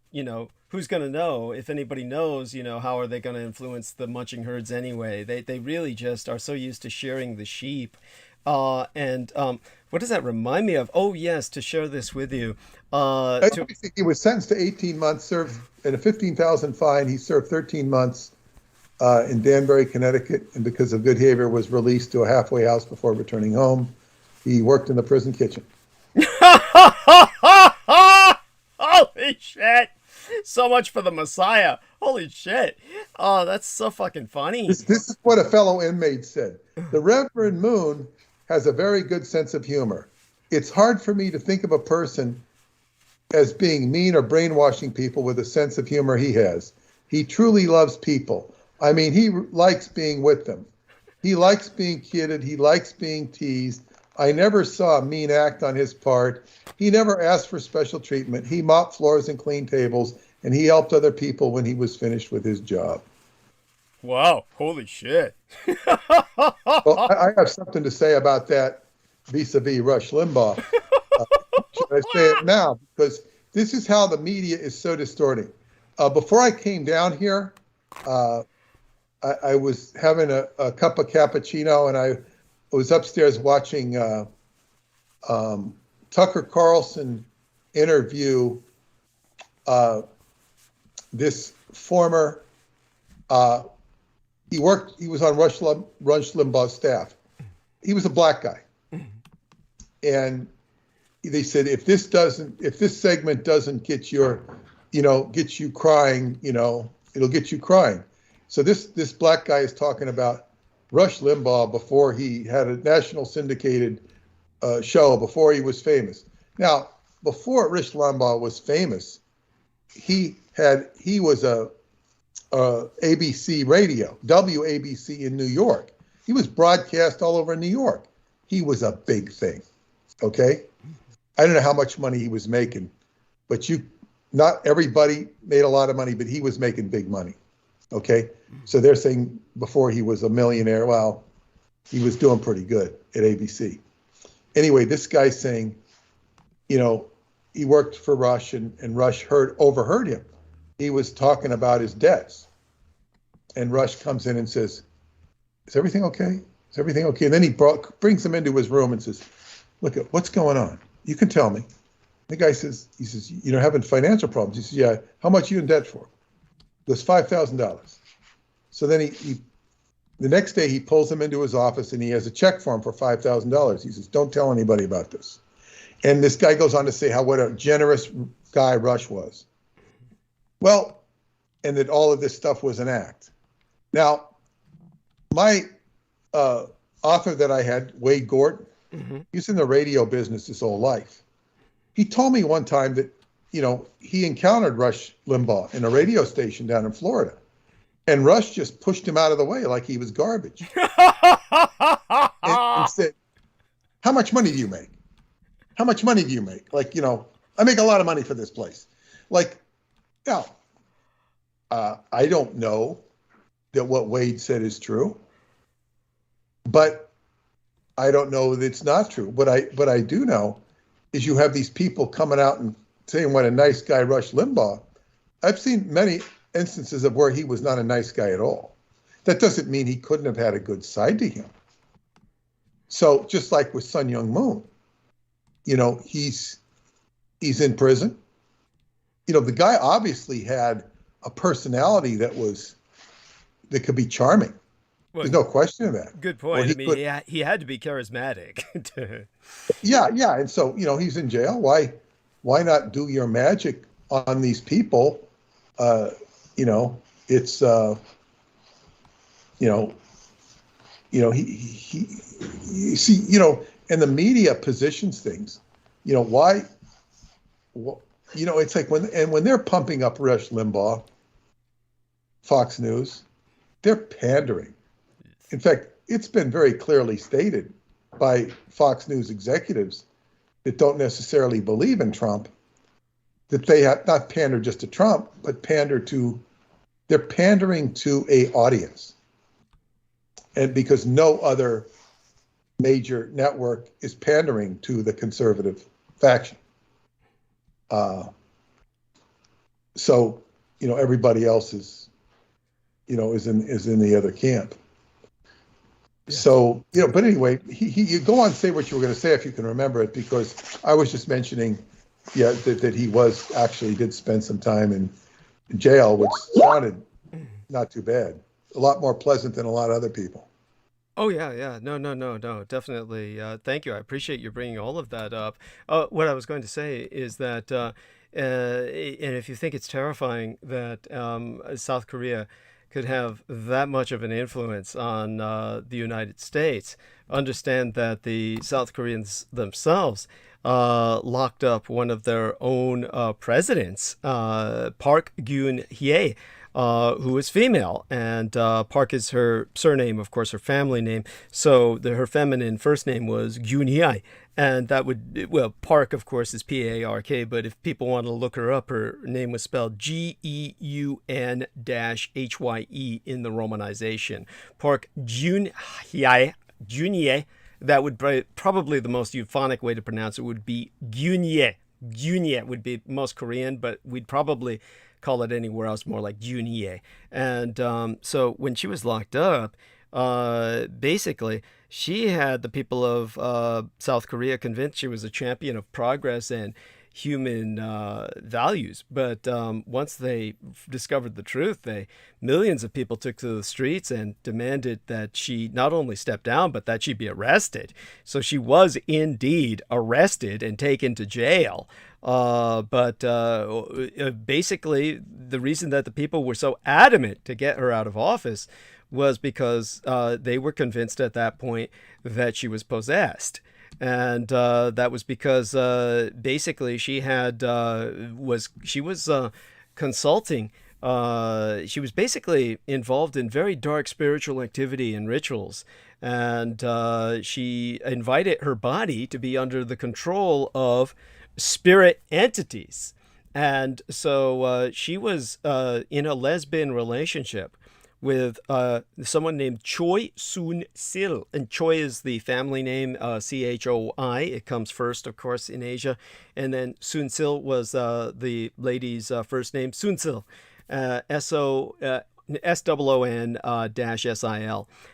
who's going to know? If anybody knows, how are they going to influence the munching herds anyway? They really just are so used to shearing the sheep. And what does that remind me of? Oh yes, to share this with you. To He was sentenced to 18 months, served and a 15,000 fine. He served 13 months in Danbury, Connecticut, and because of good behavior, was released to a halfway house before returning home. He worked in the prison kitchen. Holy shit! So much for the Messiah. Holy shit! Oh, that's so fucking funny. This is what a fellow inmate said. The Reverend Moon has a very good sense of humor. It's hard for me to think of a person as being mean or brainwashing people with a sense of humor he has. He truly loves people. I mean, he likes being with them. He likes being kidded. He likes being teased. I never saw a mean act on his part. He never asked for special treatment. He mopped floors and cleaned tables, and he helped other people when he was finished with his job. Wow, holy shit. Well, I have something to say about that vis-a-vis Rush Limbaugh. Should I say it now? Because this is how the media is so distorting. Before I came down here, I was having a cup of cappuccino, and I was upstairs watching Tucker Carlson interview this former, he was on Rush Limbaugh's staff. He was a black guy. And they said, if this segment doesn't get get you crying, it'll get you crying. So this black guy is talking about Rush Limbaugh before he had a national syndicated show, before he was famous. Now, before Rush Limbaugh was famous, he was a ABC radio, WABC in New York. He was broadcast all over New York. He was a big thing. Okay, I don't know how much money he was making, but not everybody made a lot of money, but he was making big money. Okay, so they're saying before he was a millionaire, well, he was doing pretty good at ABC. Anyway, this guy's saying, he worked for Rush, and Rush overheard him. He was talking about his debts, and Rush comes in and says, "Is everything okay? Is everything okay?" And then he brings him into his room and says, "Look, what's going on? You can tell me." The guy says, having financial problems. He says, "Yeah, how much are you in debt for?" He goes, $5,000. So then the next day he pulls him into his office and he has a check for him for $5,000. He says, "Don't tell anybody about this." And this guy goes on to say what a generous guy Rush was. Well, and that all of this stuff was an act. Now, my author that I had, Wade Gordon, he's in the radio business his whole life. He told me one time that, he encountered Rush Limbaugh in a radio station down in Florida. And Rush just pushed him out of the way like he was garbage. and said, "How much money do you make? How much money do you make?" Like, "I make a lot of money for this place." Like, now, I don't know that what Wade said is true, but I don't know that it's not true. But I do know is you have these people coming out and saying what a nice guy Rush Limbaugh. I've seen many instances of where he was not a nice guy at all. That doesn't mean he couldn't have had a good side to him. So just like with Sun Myung Moon, he's in prison. The guy obviously had a personality that could be charming. Well, there's no question of that. Good point. He had to be charismatic. Yeah. And so, he's in jail. Why not do your magic on these people? It's you see, and the media positions things, why, it's like when they're pumping up Rush Limbaugh, Fox News, they're pandering. In fact, it's been very clearly stated by Fox News executives that don't necessarily believe in Trump, that they have not pander just to Trump, but they're pandering to a audience. And because no other major network is pandering to the conservative faction. So, everybody else is in the other camp. Yeah. So, but anyway, you go on and say what you were going to say if you can remember it, because I was just mentioning, that he did spend some time in jail, which sounded not too bad. A lot more pleasant than a lot of other people. Oh, yeah. No, definitely. Thank you. I appreciate you bringing all of that up. What I was going to say is that, and if you think it's terrifying that South Korea could have that much of an influence on the United States, understand that the South Koreans themselves locked up one of their own presidents, Park Geun-hye, who is female, and Park is her surname, of course, her family name. So her feminine first name was Geun-hye, and that Park, of course, is P-A-R-K, but if people want to look her up, her name was spelled Geun-hye in the romanization. Park Geun-hye. That would be probably the most euphonic way to pronounce it would be Geun-hye. Geun-hye would be most Korean, but we'd probably call it anywhere else more like Geun-hye. And so when she was locked up, basically she had the people of South Korea convinced she was a champion of progress and human values. But once they discovered the truth, millions of people took to the streets and demanded that she not only step down, but that she be arrested. So she was indeed arrested and taken to jail. But basically, the reason that the people were so adamant to get her out of office was because they were convinced at that point that she was possessed. And that was because basically she was consulting. She was basically involved in very dark spiritual activity and rituals. And she invited her body to be under the control of spirit entities. And so she was in a lesbian relationship with someone named Choi Soon-sil. And Choi is the family name, C-H-O-I. It comes first, of course, in Asia. And then Soon-sil was the lady's first name, Soon-sil, S-O-O-N-S-I-L.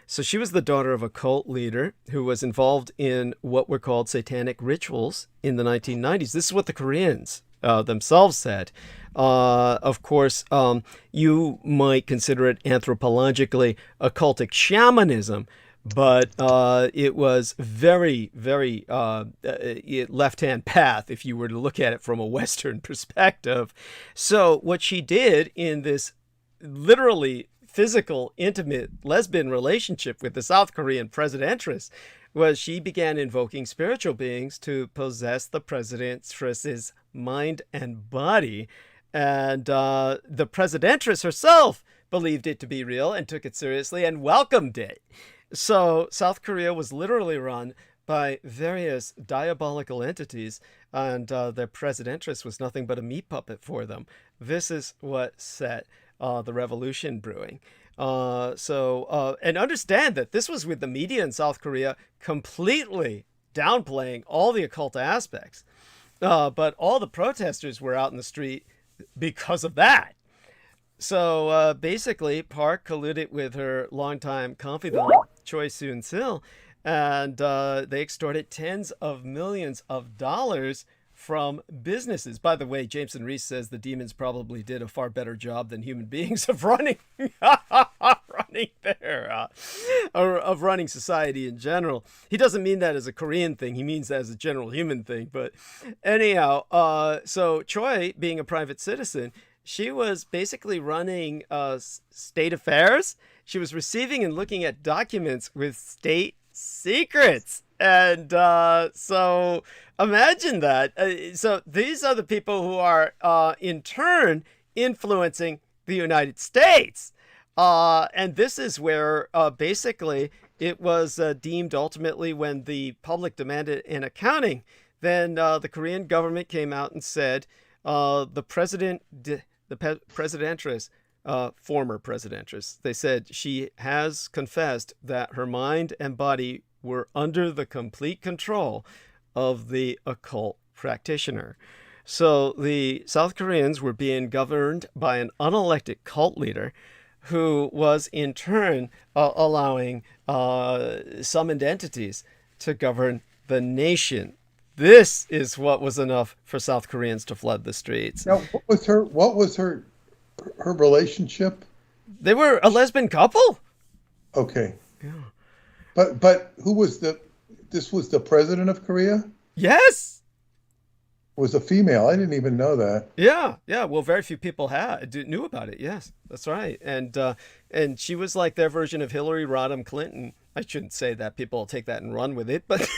So she was the daughter of a cult leader who was involved in what were called satanic rituals in the 1990s. This is what the Koreans themselves said. Of course, you might consider it anthropologically occultic shamanism, but it was very, very left-hand path if you were to look at it from a Western perspective. So what she did in this literally physical, intimate lesbian relationship with the South Korean presidentress was she began invoking spiritual beings to possess the presidentress's mind and body. And the presidentress herself believed it to be real and took it seriously and welcomed it. So South Korea was literally run by various diabolical entities, and their presidentress was nothing but a meat puppet for them. This is what set the revolution brewing. And understand that this was with the media in South Korea completely downplaying all the occult aspects. But all the protesters were out in the street because of that. So basically, Park colluded with her longtime confidant, Choi Soon-sil, and they extorted tens of millions of dollars from businesses. By the way, Jameson Reese says the demons probably did a far better job than human beings of running society in general. He doesn't mean that as a Korean thing. He means that as a general human thing. But anyhow, so Choi, being a private citizen, she was basically running state affairs. She was receiving and looking at documents with state secrets. And so imagine that. So these are the people who are in turn influencing the United States. And this is where basically it was deemed ultimately when the public demanded an accounting, then the Korean government came out and said, the presidentress, former presidentress, they said she has confessed that her mind and body were under the complete control of the occult practitioner. So the South Koreans were being governed by an unelected cult leader who was in turn allowing summoned entities to govern the nation. This is what was enough for South Koreans to flood the streets. Now, what was her relationship? They were a lesbian couple. Okay. Yeah. But who was this was the president of Korea? Yes. Was a female. I didn't even know that. Yeah. Well, very few people knew about it. Yes, that's right. And she was like their version of Hillary Rodham Clinton. I shouldn't say that. People will take that and run with it, but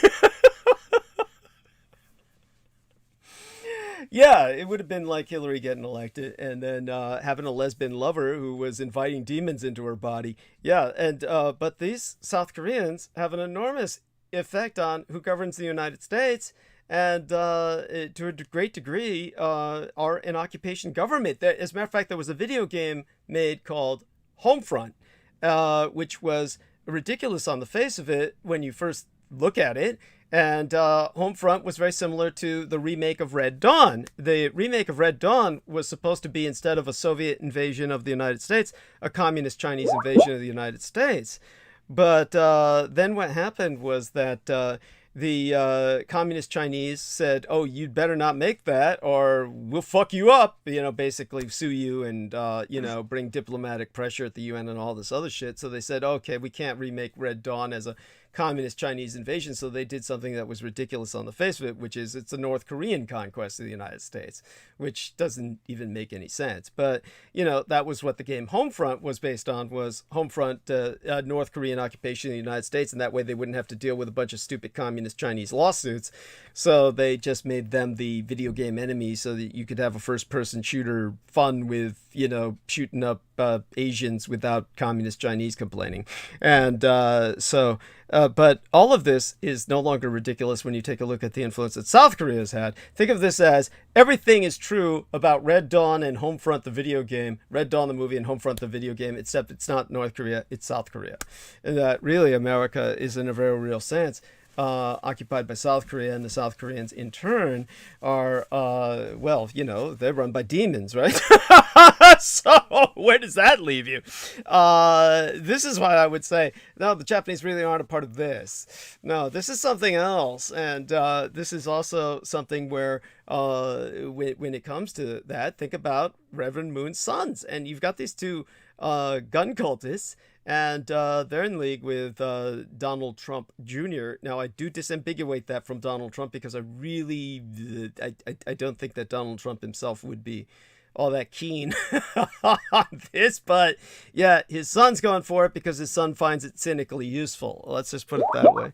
yeah, it would have been like Hillary getting elected and then having a lesbian lover who was inviting demons into her body. Yeah, and but these South Koreans have an enormous effect on who governs the United States. And to a great degree, are an occupation government. As a matter of fact, there was a video game made called Homefront, which was ridiculous on the face of it when you first look at it. And Homefront was very similar to the remake of Red Dawn. The remake of Red Dawn was supposed to be, instead of a Soviet invasion of the United States, a communist Chinese invasion of the United States. But then what happened was that the communist Chinese said, "Oh, you'd better not make that, or we'll fuck you up." Basically sue you and bring diplomatic pressure at the UN and all this other shit. So they said, "Okay, we can't remake Red Dawn as a communist Chinese invasion." So they did something that was ridiculous on the face of it, which is it's a North Korean conquest of the United States, which doesn't even make any sense. But that was what the game Homefront was based on, was Homefront, North Korean occupation of the United States, and that way they wouldn't have to deal with a bunch of stupid communist Chinese lawsuits. So they just made them the video game enemy so that you could have a first-person shooter fun with shooting up Asians without communist Chinese complaining. And but all of this is no longer ridiculous when you take a look at the influence that South Korea has had. Think of this as everything is true about Red Dawn and Homefront the video game, Red Dawn the movie and Homefront the video game, except it's not North Korea, it's South Korea. And that really America is, in a very real sense, occupied by South Korea, and the South Koreans in turn are, they're run by demons, right? So where does that leave you? This is why I would say, no, the Japanese really aren't a part of this. No, this is something else. And this is also something where when it comes to that, think about Reverend Moon's sons. And you've got these two gun cultists, and they're in league with Donald Trump Jr. Now, I do disambiguate that from Donald Trump because I really, I don't think that Donald Trump himself would be all that keen on this. But yeah, his son's going for it because his son finds it cynically useful. Let's just put it that way.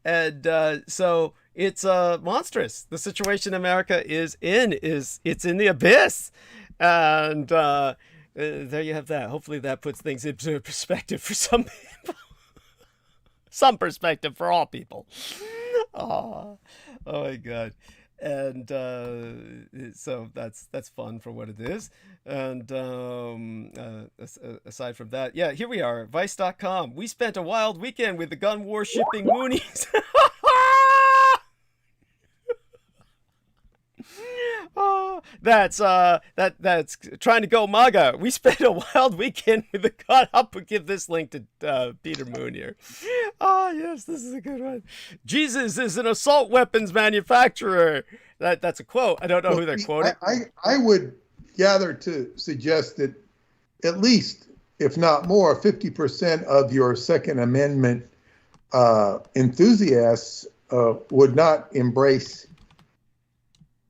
And so it's monstrous. The situation America is in it's in the abyss. And there you have that. Hopefully that puts things into perspective for some people. Some perspective for all people. Oh my God. And so that's fun for what it is. And aside from that, yeah, here we are, Vice.com. We spent a wild weekend with the gun worshipping Moonies. Oh, that's trying to go MAGA. We spent a wild weekend with the gun. I'll give this link to Peter Moon here. Oh yes, this is a good one. Jesus is an assault weapons manufacturer. That's a quote. I don't know who they're quoting. I would gather to suggest that at least, if not more, 50% of your Second Amendment enthusiasts would not embrace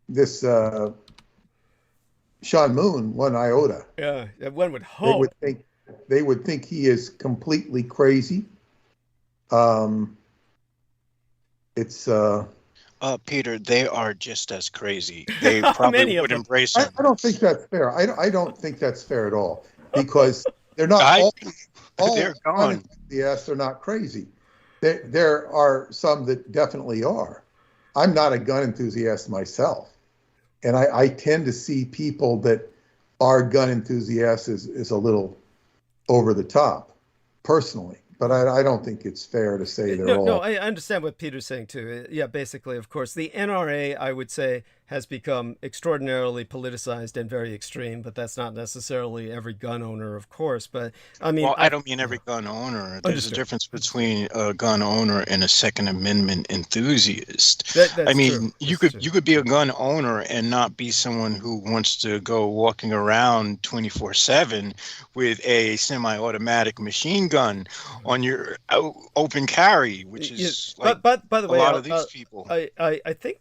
this Sean Moon one iota. Yeah, one would hope. They would think he is completely crazy. Peter, they are just as crazy. They probably would embrace him. I don't think that's fair. I don't think that's fair at all, because they're not all they're gone. Yes, they're not crazy. There are some that definitely are. I'm not a gun enthusiast myself. And I tend to see people that are gun enthusiasts as a little over the top, personally. But I don't think it's fair to say they're all. No, I understand what Peter's saying too. Yeah, basically, of course, the NRA, I would say, has become extraordinarily politicized and very extreme, but that's not necessarily every gun owner, of course. But I mean, Well, I don't mean every gun owner. There's Understood. a difference between a gun owner and a Second Amendment enthusiast. That's I mean, true. you That's could be a gun owner and not be someone who wants to go walking around 24/7 with a semi-automatic machine gun on your open carry, which is like but by the a way, lot of these people. I think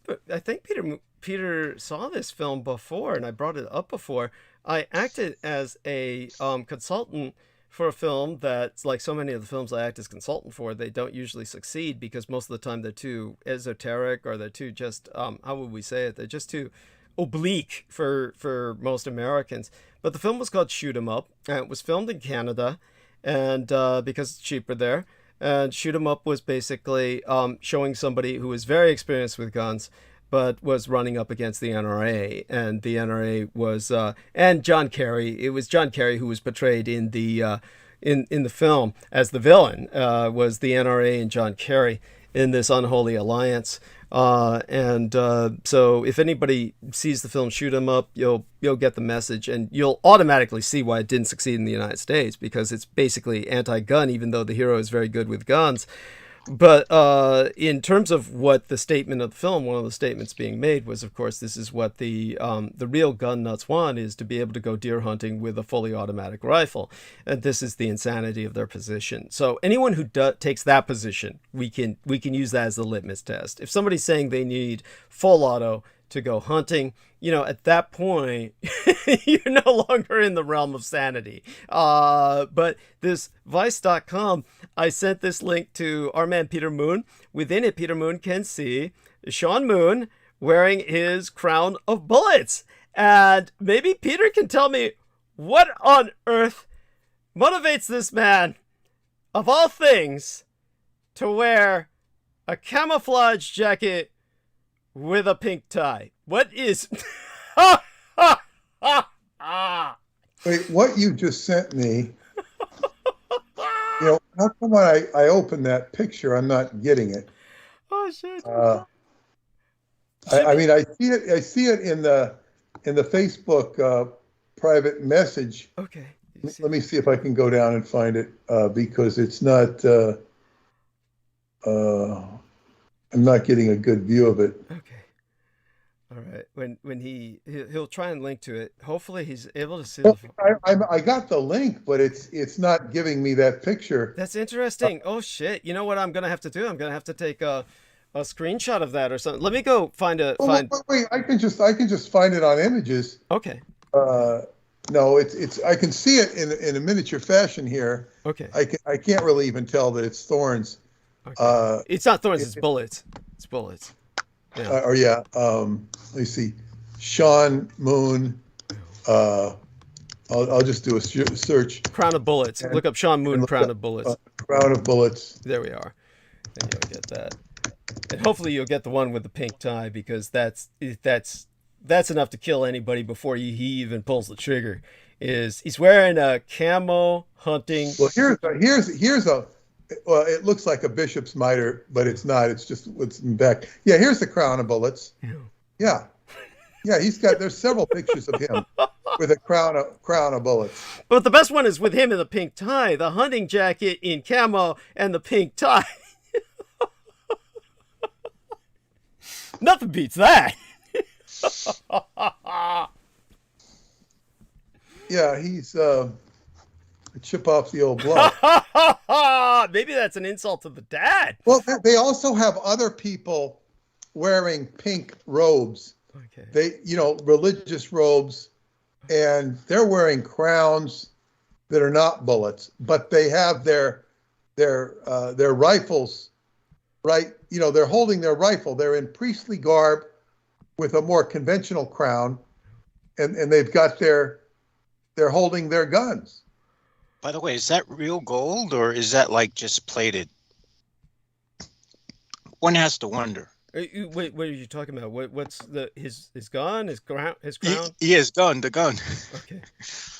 Peter saw this film before, and I brought it up before. I acted as a consultant for a film that's like so many of the films I act as consultant for. They don't usually succeed because most of the time they're too esoteric, or they're too just how would we say it? They're just too oblique for most Americans. But the film was called Shoot 'Em Up, and it was filmed in Canada, and because it's cheaper there. And Shoot 'Em Up was basically showing somebody who was very experienced with guns, but was running up against the NRA. And the NRA was and John Kerry. It was John Kerry who was portrayed in the film as the villain. Was the NRA and John Kerry in this unholy alliance. So if anybody sees the film Shoot 'Em Up, you'll get the message, and you'll automatically see why it didn't succeed in the United States, because it's basically anti-gun, even though the hero is very good with guns. But in terms of what the statement of the film, one of the statements being made was, of course, this is what the real gun nuts want, is to be able to go deer hunting with a fully automatic rifle. And this is the insanity of their position. So anyone who takes that position, we can use that as the litmus test. If somebody's saying they need full auto to go hunting, at that point, you're no longer in the realm of sanity. But this Vice.com, I sent this link to our man Peter Moon. Within it, Peter Moon can see Sean Moon wearing his crown of bullets. And maybe Peter can tell me what on earth motivates this man, of all things, to wear a camouflage jacket with a pink tie. What is... Wait, what you just sent me, how come when I open that picture, I'm not getting it? Oh, shit. I mean, I see it in the Facebook private message. Okay. Let me see if I can go down and find it, because it's not, I'm not getting a good view of it. Okay. All right. When he'll try and link to it. Hopefully he's able to see. I got the link, but it's not giving me that picture. That's interesting. Oh shit! You know what I'm gonna have to do? I'm gonna have to take a screenshot of that or something. Let me go find. Wait, I can just find it on images. Okay. No, it's I can see it in a miniature fashion here. Okay. I can't really even tell that it's thorns. Okay. It's not thorns. It's bullets. It's bullets. Yeah. Let me see. Sean Moon. I'll just do a search. Crown of Bullets. Look up Sean Moon, Crown of Bullets. Crown of Bullets. There we are. And you'll get that. And hopefully you'll get the one with the pink tie, because that's enough to kill anybody before he even pulls the trigger. He's wearing a camo hunting. Well, here's a. Well, it looks like a bishop's mitre, but it's not. It's just what's in back. Yeah, here's the Crown of Bullets. Yeah. There's several pictures of him with a crown of bullets. But the best one is with him in the pink tie, the hunting jacket in camo, and the pink tie. Nothing beats that. Yeah, he's a chip off the old block. Maybe that's an insult to the dad. Well, they also have other people wearing pink robes. Okay. They, religious robes, and they're wearing crowns that are not bullets, but they have their rifles, right? They're holding their rifle. They're in priestly garb with a more conventional crown, and they've got they're holding their guns. By the way, is that real gold, or is that like just plated? One has to wonder. Wait, what are you talking about? What's his gun, his crown, his He, crown? he has gun, the gun. Okay.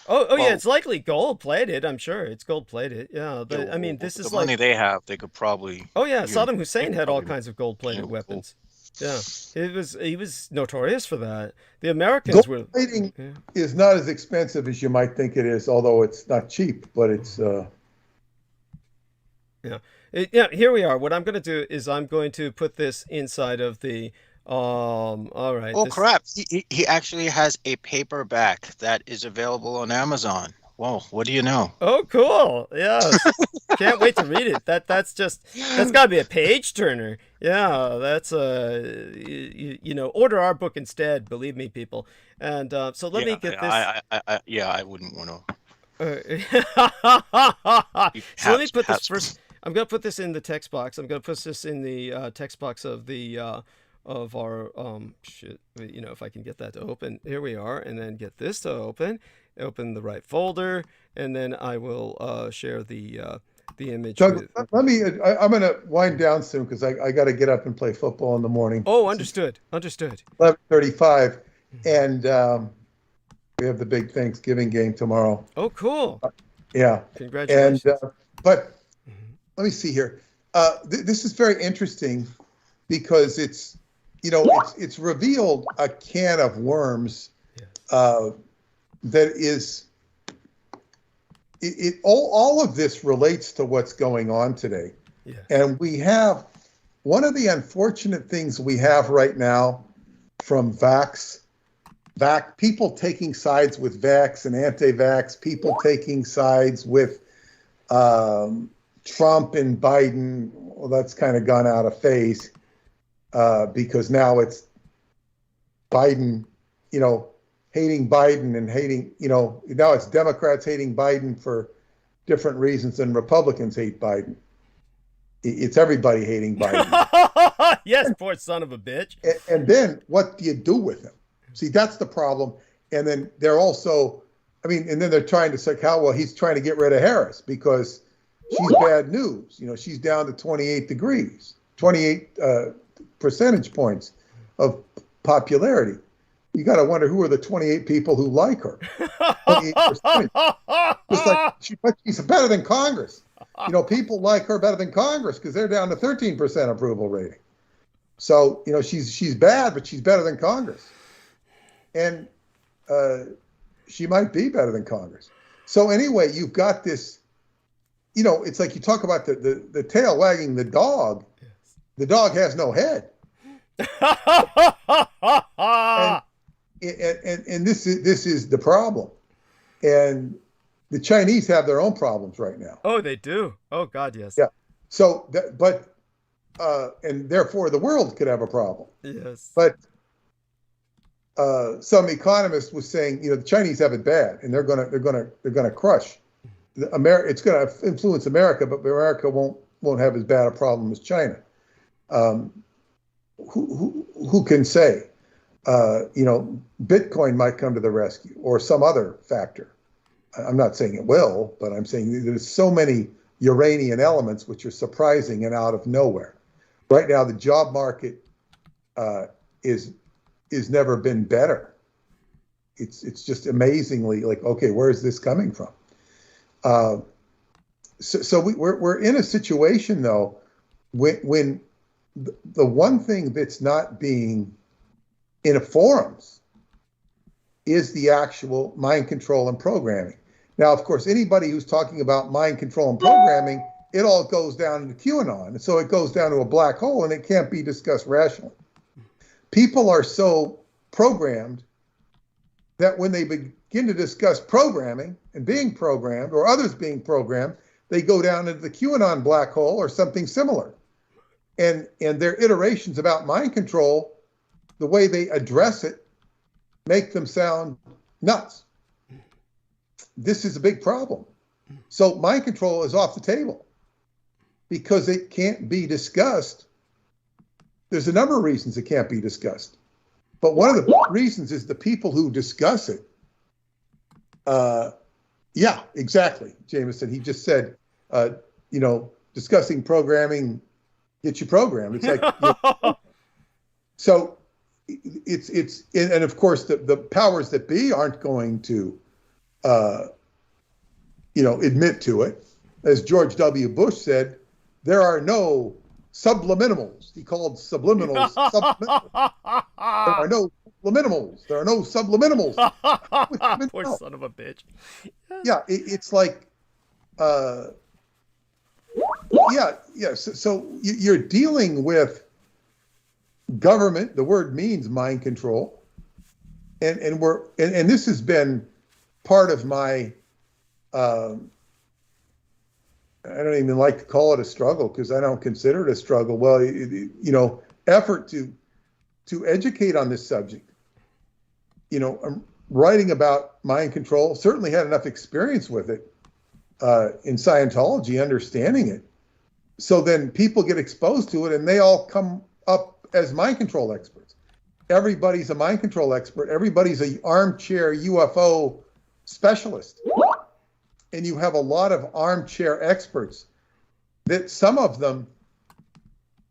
Oh yeah, Well, it's likely gold plated. I'm sure it's gold plated. Yeah, yeah, but I mean, with this the is money like, they have, they could probably, oh yeah, you know, Saddam they Hussein could had all probably kinds of gold plated more gold. weapons. Yeah, he was notorious for that. The Americans Gold were. plating Yeah. is not as expensive as you might think it is, although it's not cheap, but it's Yeah. Yeah, here we are. What I'm going to do is I'm going to put this inside of the all right. Oh This crap! He actually has a paperback that is available on Amazon. Whoa, what do you know? Oh, cool. Yes. Can't wait to read it. That's got to be a page turner. Yeah, that's order our book instead, believe me people. And so let me Yeah, get this. yeah, I wouldn't want to. So let me put this first. I'm going to put this in the text box. I'm going to put this in the text box of the of our if I can get that to open. Here we are, and then get this to open the right folder, and then I will share the image. Doug, let me. I'm going to wind down soon because I got to get up and play football in the morning. Oh, understood. 11:35, and we have the big Thanksgiving game tomorrow. Oh, cool. Yeah. Congratulations. And but let me see here. This is very interesting because it's revealed a can of worms that is all of this relates to what's going on today. Yeah. And we have one of the unfortunate things we have right now from people taking sides with vax and anti-vax, people taking sides with Trump and Biden. Well, that's kind of gone out of phase because now it's Biden, hating Biden and hating, now it's Democrats hating Biden for different reasons than Republicans hate Biden. It's everybody hating Biden. Yes, poor son of a bitch. And then what do you do with him? See, that's the problem. And then they're also, and then they're trying to say, he's trying to get rid of Harris because she's bad news. She's down to 28 percentage points of popularity. You got to wonder who are the 28 people who like her. 28%. Just like but she's better than Congress. People like her better than Congress because they're down to 13% approval rating. So, she's bad, but she's better than Congress. And she might be better than Congress. So anyway, you've got this, it's like you talk about the tail wagging the dog. The dog has no head. and this is the problem. And the Chinese have their own problems right now. Oh, they do. Oh, God, yes. Yeah. So, and therefore the world could have a problem. Yes. But some economist was saying, the Chinese have it bad, and they're gonna crush America. It's gonna influence America, but America won't have as bad a problem as China. Who can say? Bitcoin might come to the rescue, or some other factor. I'm not saying it will, but I'm saying there's so many Uranian elements which are surprising and out of nowhere. Right now, the job market is never been better. It's just amazingly like, okay, where is this coming from? So we're in a situation though when the one thing that's not being in forums is the actual mind control and programming. Now, of course, anybody who's talking about mind control and programming, it all goes down into QAnon. And so it goes down to a black hole and it can't be discussed rationally. People are so programmed that when they begin to discuss programming and being programmed or others being programmed, they go down into the QAnon black hole or something similar. And their iterations about mind control, the way they address it, make them sound nuts. This is a big problem. So mind control is off the table because it can't be discussed. There's a number of reasons it can't be discussed. But one of the reasons is the people who discuss it. Yeah, exactly, Jameson. He just said, discussing programming gets you programmed. It's like, So and of course the powers that be aren't going to, admit to it. As George W. Bush said, there are no subliminals. He called subliminals subliminals. There are no subliminals. There are no subliminals. Poor son of a bitch. Yeah, it's like, So you're dealing with government. The word means mind control, and this has been part of my. I don't even like to call it a struggle because I don't consider it a struggle. Well, effort to educate on this subject. I'm writing about mind control. Certainly had enough experience with it in Scientology, understanding it. So then people get exposed to it, and they all come up as mind control experts. Everybody's a mind control expert. Everybody's an armchair UFO specialist. And you have a lot of armchair experts that some of them,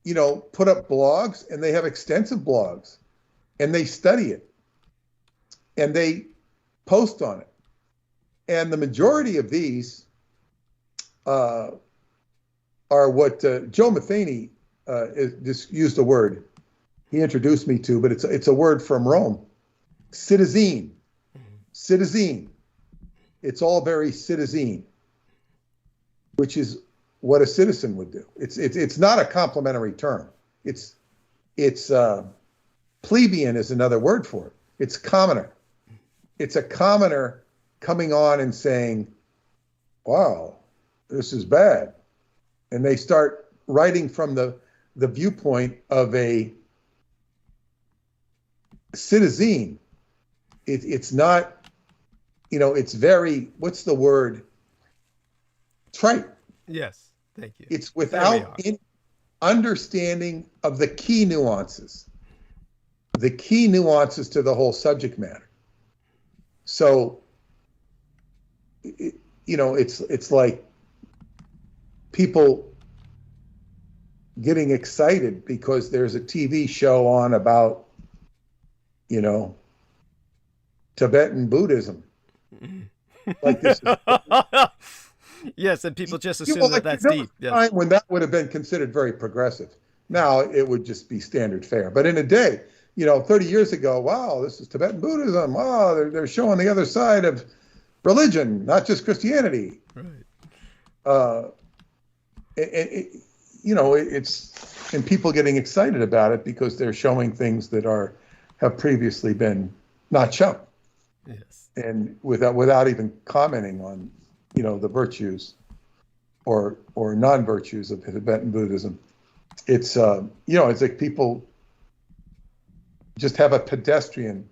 put up blogs, and they have extensive blogs, and they study it, and they post on it. And the majority of these are what Joe Matheny just used a word he introduced me to, but it's a word from Rome, citizen. It's all very citizen, which is what a citizen would do. It's not a complimentary term. It's plebeian is another word for it. It's commoner. It's a commoner coming on and saying, "Wow, this is bad," and they start writing from the viewpoint of a citizen. It's not. It's very, what's the word? Trite. Yes, thank you. It's without any understanding of the key nuances to the whole subject matter. So, it's like people getting excited because there's a TV show on about, Tibetan Buddhism. Like this is, yes, and people just assume that's deep. Yes. Time when that would have been considered very progressive. Now it would just be standard fare. But in a day, 30 years ago, wow, this is Tibetan Buddhism. Wow, they're showing the other side of religion, not just Christianity. Right. It's and people getting excited about it because they're showing things that have previously been not shown. Yes. And without even commenting on, the virtues or non-virtues of Tibetan Buddhism. It's it's like people just have a pedestrian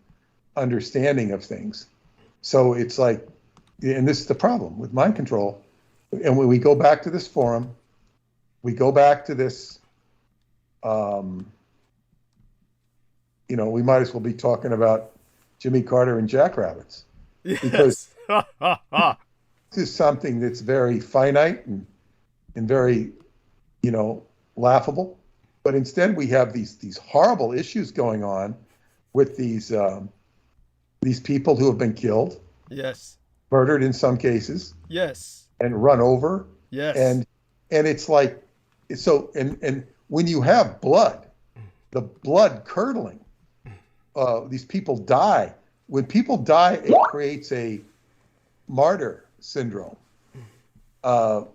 understanding of things. So it's like, and this is the problem with mind control. And when we go back to this forum, we go back to this, we might as well be talking about Jimmy Carter and jackrabbits. Yes. Because this is something that's very finite and very, laughable. But instead we have these horrible issues going on with these people who have been killed. Yes. Murdered in some cases. Yes. And run over. Yes. And it's like, so, and when you have blood, the blood curdling, these people die. When people die, it creates a martyr syndrome. And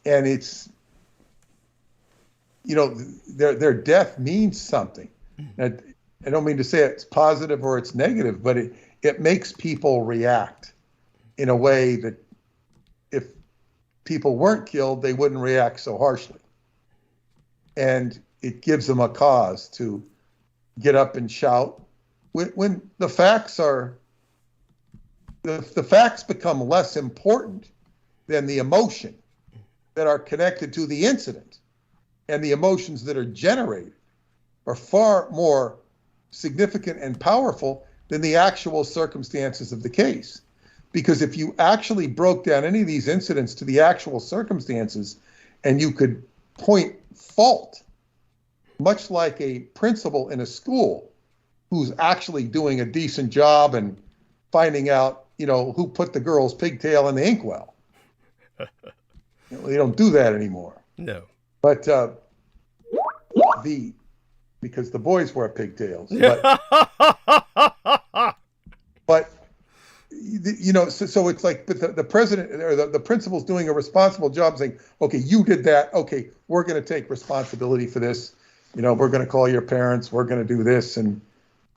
it's, their death means something. And I don't mean to say it's positive or it's negative, but it makes people react in a way that if people weren't killed, they wouldn't react so harshly. And it gives them a cause to get up and shout. When the facts the facts become less important than the emotion that are connected to the incident, and the emotions that are generated are far more significant and powerful than the actual circumstances of the case. Because if you actually broke down any of these incidents to the actual circumstances and you could point fault much like a principal in a school who's actually doing a decent job and finding out, who put the girl's pigtail in the inkwell. They don't do that anymore. No. But because the boys wear pigtails. But so it's like, but the president or the principal's doing a responsible job, saying, okay, you did that. Okay, we're going to take responsibility for this. We're going to call your parents. We're going to do this, and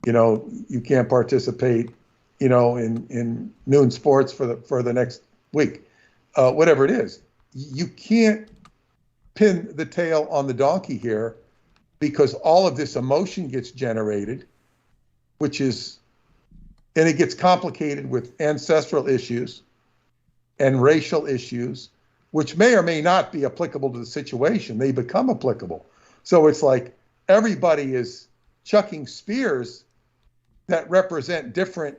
you can't participate, in noon sports for the next week, whatever it is. You can't pin the tail on the donkey here, because all of this emotion gets generated, and it gets complicated with ancestral issues and racial issues, which may or may not be applicable to the situation. They become applicable. So it's like everybody is chucking spears that represent different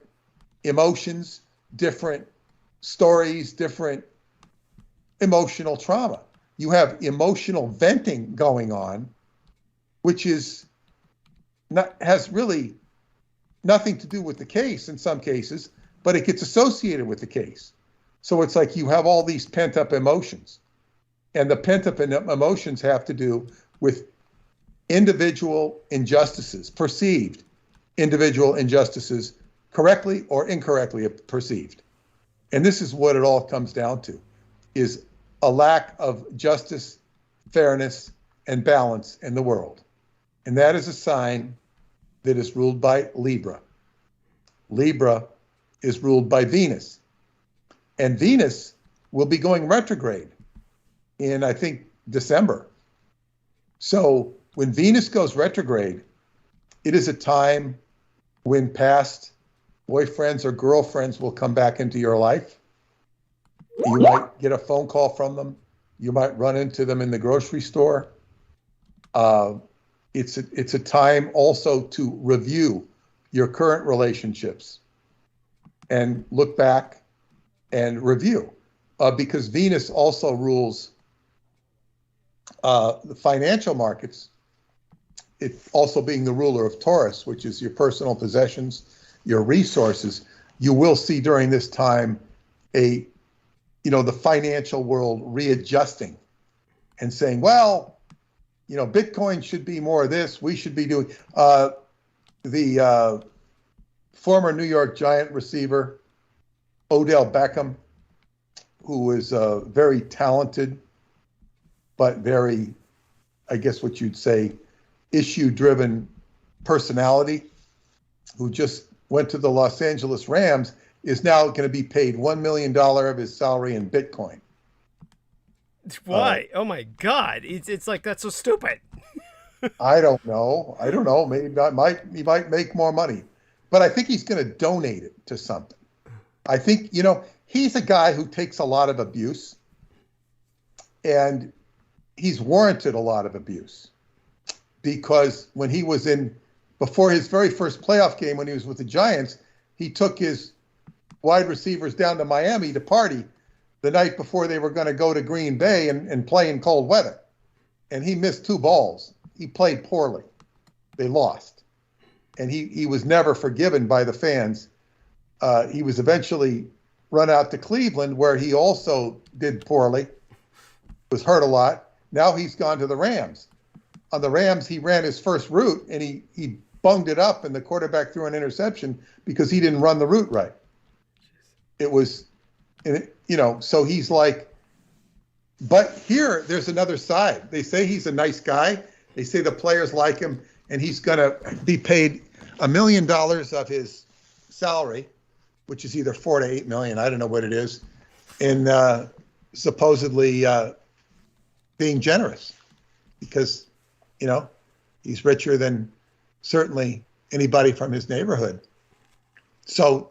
emotions, different stories, different emotional trauma. You have emotional venting going on, which has really nothing to do with the case in some cases, but it gets associated with the case. So it's like you have all these pent-up emotions, and the pent-up emotions have to do with individual injustices, perceived individual injustices, correctly or incorrectly perceived. And this is what it all comes down to, is a lack of justice, fairness, and balance in the world. And that is a sign that is ruled by Libra. Libra is ruled by Venus. And Venus will be going retrograde in, I think, December. So when Venus goes retrograde, it is a time when past boyfriends or girlfriends will come back into your life. You might get a phone call from them. You might run into them in the grocery store. It's a time also to review your current relationships and look back and review, because Venus also rules the financial markets, it also being the ruler of Taurus, which is your personal possessions, your resources. You will see during this time the financial world readjusting and saying, well, Bitcoin should be more of this. We should be doing the former New York Giant receiver, Odell Beckham, who is very talented, but very, I guess what you'd say, issue-driven personality, who just went to the Los Angeles Rams, is now going to be paid $1 million of his salary in Bitcoin. Why? Oh my God! It's like, that's so stupid. I don't know. Maybe he might make more money, but I think he's going to donate it to something. I think he's a guy who takes a lot of abuse, and he's warranted a lot of abuse, because when he was before his very first playoff game when he was with the Giants, he took his wide receivers down to Miami to party the night before they were going to go to Green Bay and play in cold weather. And he missed 2 balls. He played poorly. They lost. And he was never forgiven by the fans. He was eventually run out to Cleveland, where he also did poorly, was hurt a lot. Now he's gone to the Rams. On the Rams, he ran his first route, and he bunged it up, and the quarterback threw an interception because he didn't run the route right. It was, so he's like, but here, there's another side. They say he's a nice guy. They say the players like him, and he's going to be paid $1 million of his salary, which is either $4 to $8 million. I don't know what it is. And supposedly being generous, because, he's richer than certainly anybody from his neighborhood. So,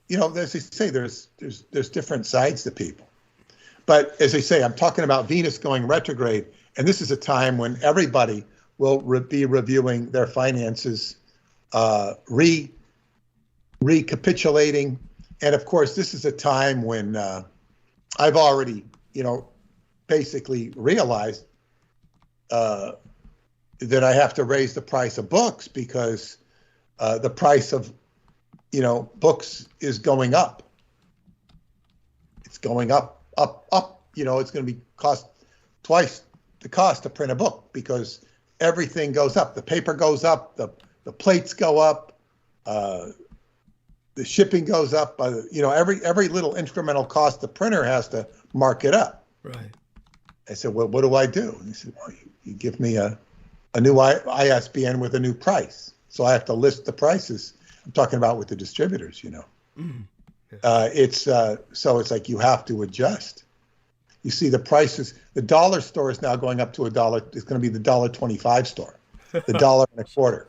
as they say, there's different sides to people. But as they say, I'm talking about Venus going retrograde, and this is a time when everybody will be reviewing their finances, recapitulating. And of course, this is a time when I've already, basically realized that I have to raise the price of books because the price of, books is going up. It's going up, up. It's going to be cost twice the cost to print a book because everything goes up. The paper goes up, the plates go up, the shipping goes up. Every little incremental cost the printer has to mark it up. Right. I said, well, what do I do? And he said, well, you give me a new ISBN with a new price. So I have to list the prices. I'm talking about with the distributors, Mm. Yeah. So it's like you have to adjust. You see the prices. The dollar store is now going up to $1. It's going to be the $1.25 store, the $1.25.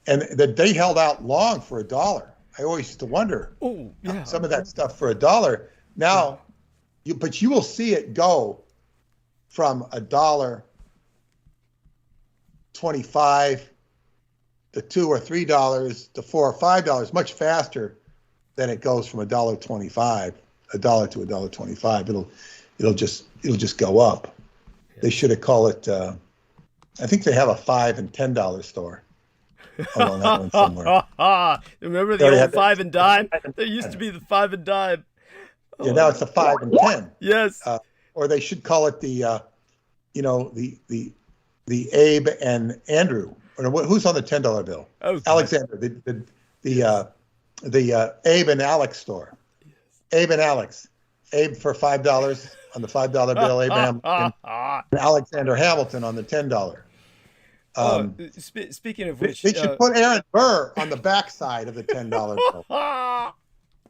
And that they held out long for $1. I always used to wonder. Oh, yeah. Some of that stuff for $1. Now, but you will see it go from $1.25 to $2 or $3 to $4 or $5 much faster than it goes from $1.25, $1 to $1.25. It'll just go up. They should have called it. I think they have a $5 and $10 store along that one somewhere. Remember the old 5 and dime? There used to be the 5 and dime. Oh, yeah, now it's a 5 and 10. Yes. Or they should call it the Abe and Andrew. Or who's on the $10 bill? Oh, Alexander. The Abe and Alex store. Yes. Abe and Alex. Abe for $5 on the $5 bill. Abe and Alexander Hamilton on the $10. Speaking of which, they should put Aaron Burr on the backside of the $10 bill.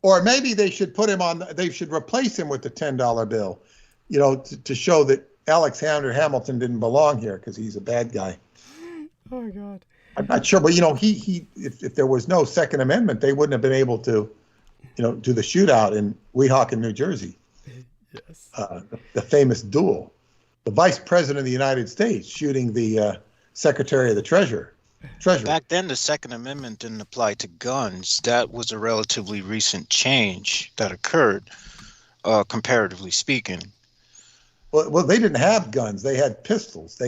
Or maybe they should put him on. They should replace him with the $10 bill, to show that Alexander Hamilton didn't belong here because he's a bad guy. Oh God. I'm not sure, but if there was no Second Amendment, they wouldn't have been able to, do the shootout in Weehawken, New Jersey. Yes. The famous duel, the Vice President of the United States shooting the Secretary of the Treasury. Back then, the Second Amendment didn't apply to guns. That was a relatively recent change that occurred, comparatively speaking. Well, they didn't have guns. They had pistols.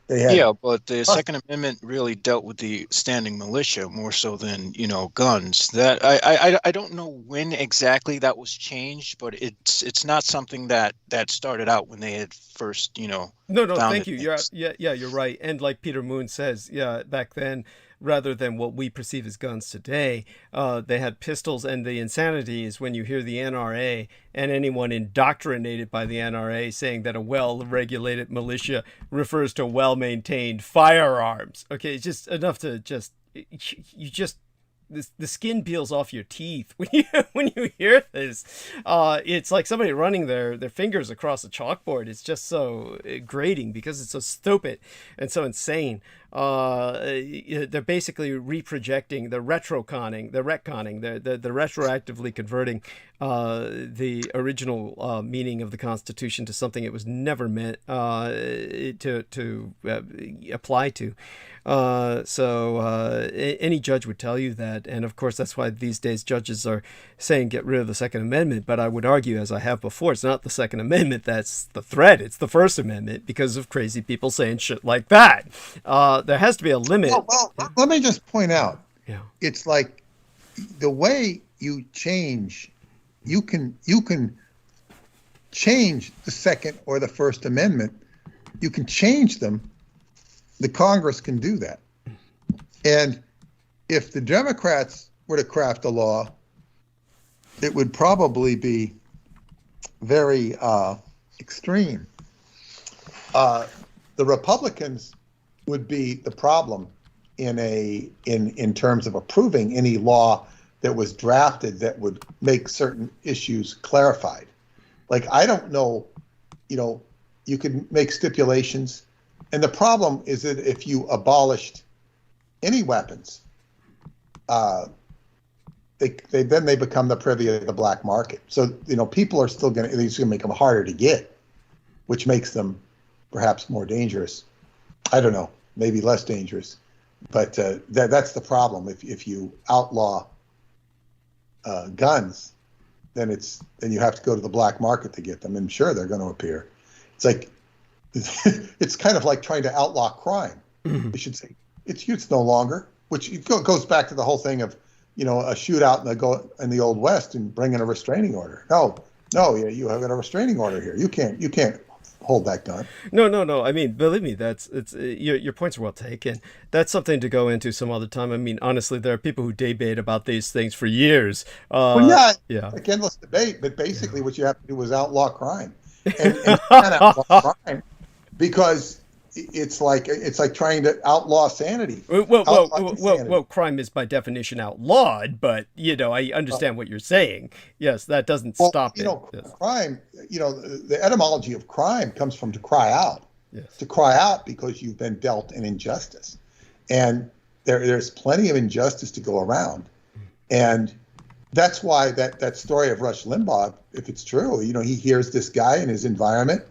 Yeah, but the Second Amendment really dealt with the standing militia more so than guns. That I don't know when exactly that was changed, but it's not something that started out when they had first No, thank you. things. You're right. And like Peter Moon says, back then, rather than what we perceive as guns today, they had pistols. And the insanity is when you hear the NRA and anyone indoctrinated by the NRA saying that a well-regulated militia refers to well-maintained firearms. Okay, it's just enough to the skin peels off your teeth when you hear this. It's like somebody running their fingers across a chalkboard. It's just so grating because it's so stupid and so insane. They're basically reprojecting, they're retconning, they're retroactively converting the original meaning of the Constitution to something it was never meant to apply to. So any judge would tell you that, and of course that's why these days judges are saying get rid of the Second Amendment. But I would argue, as I have before, it's not the Second Amendment that's the threat; it's the First Amendment because of crazy people saying shit like that. There has to be a limit. Well, let me just point out. Yeah. It's like the way you change. You can change the Second or the First Amendment. You can change them. The Congress can do that. And if the Democrats were to craft a law, it would probably be very extreme. The Republicans would be the problem in terms of approving any law that was drafted that would make certain issues clarified. Like, I don't know, you could make stipulations. And the problem is that if you abolished any weapons, they become the privy of the black market. So, people are still going to make them harder to get, which makes them perhaps more dangerous. I don't know, maybe less dangerous. But that's the problem. If you outlaw guns, then you have to go to the black market to get them. And sure, they're going to appear. It's like it's kind of like trying to outlaw crime. They should say it's no longer, which goes back to the whole thing of, a shootout in the Old West and bringing a restraining order. No, yeah, you have got a restraining order here. You can't hold that gun. No. I mean, believe me, your points are well taken. That's something to go into some other time. I mean, honestly, there are people who debate about these things for years. Well, Yeah. like endless debate, but basically what you have to do is outlaw crime, and you can't outlaw crime because it's like trying to outlaw sanity. Well, crime is by definition outlawed, but I understand what you're saying. Yes, that doesn't stop it. Yes. Crime, the etymology of crime comes from to cry out. Yes. To cry out because you've been dealt an injustice, and there's plenty of injustice to go around, and that's why that story of Rush Limbaugh, if it's true, he hears this guy in his environment,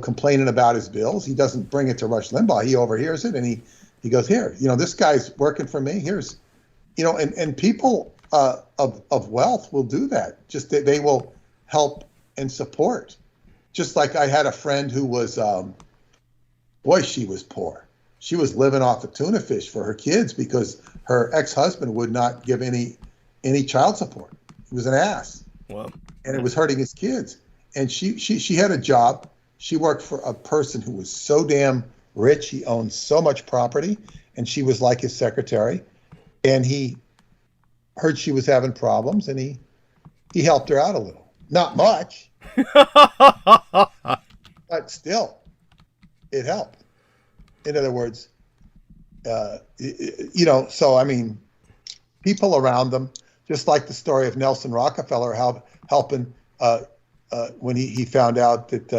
complaining about his bills. He doesn't bring it to Rush Limbaugh. He overhears it, and he goes, here, this guy's working for me. Here's, and people of wealth will do that. Just they will help and support. Just like I had a friend who was, she was poor. She was living off the tuna fish for her kids because her ex-husband would not give any child support. He was an ass. Wow. And it was hurting his kids. And she had a job. She worked for a person who was so damn rich. He owned so much property, and she was like his secretary. And he heard she was having problems, and he helped her out a little. Not much, but still, it helped. In other words, so I mean, people around them, just like the story of Nelson Rockefeller helping when he found out that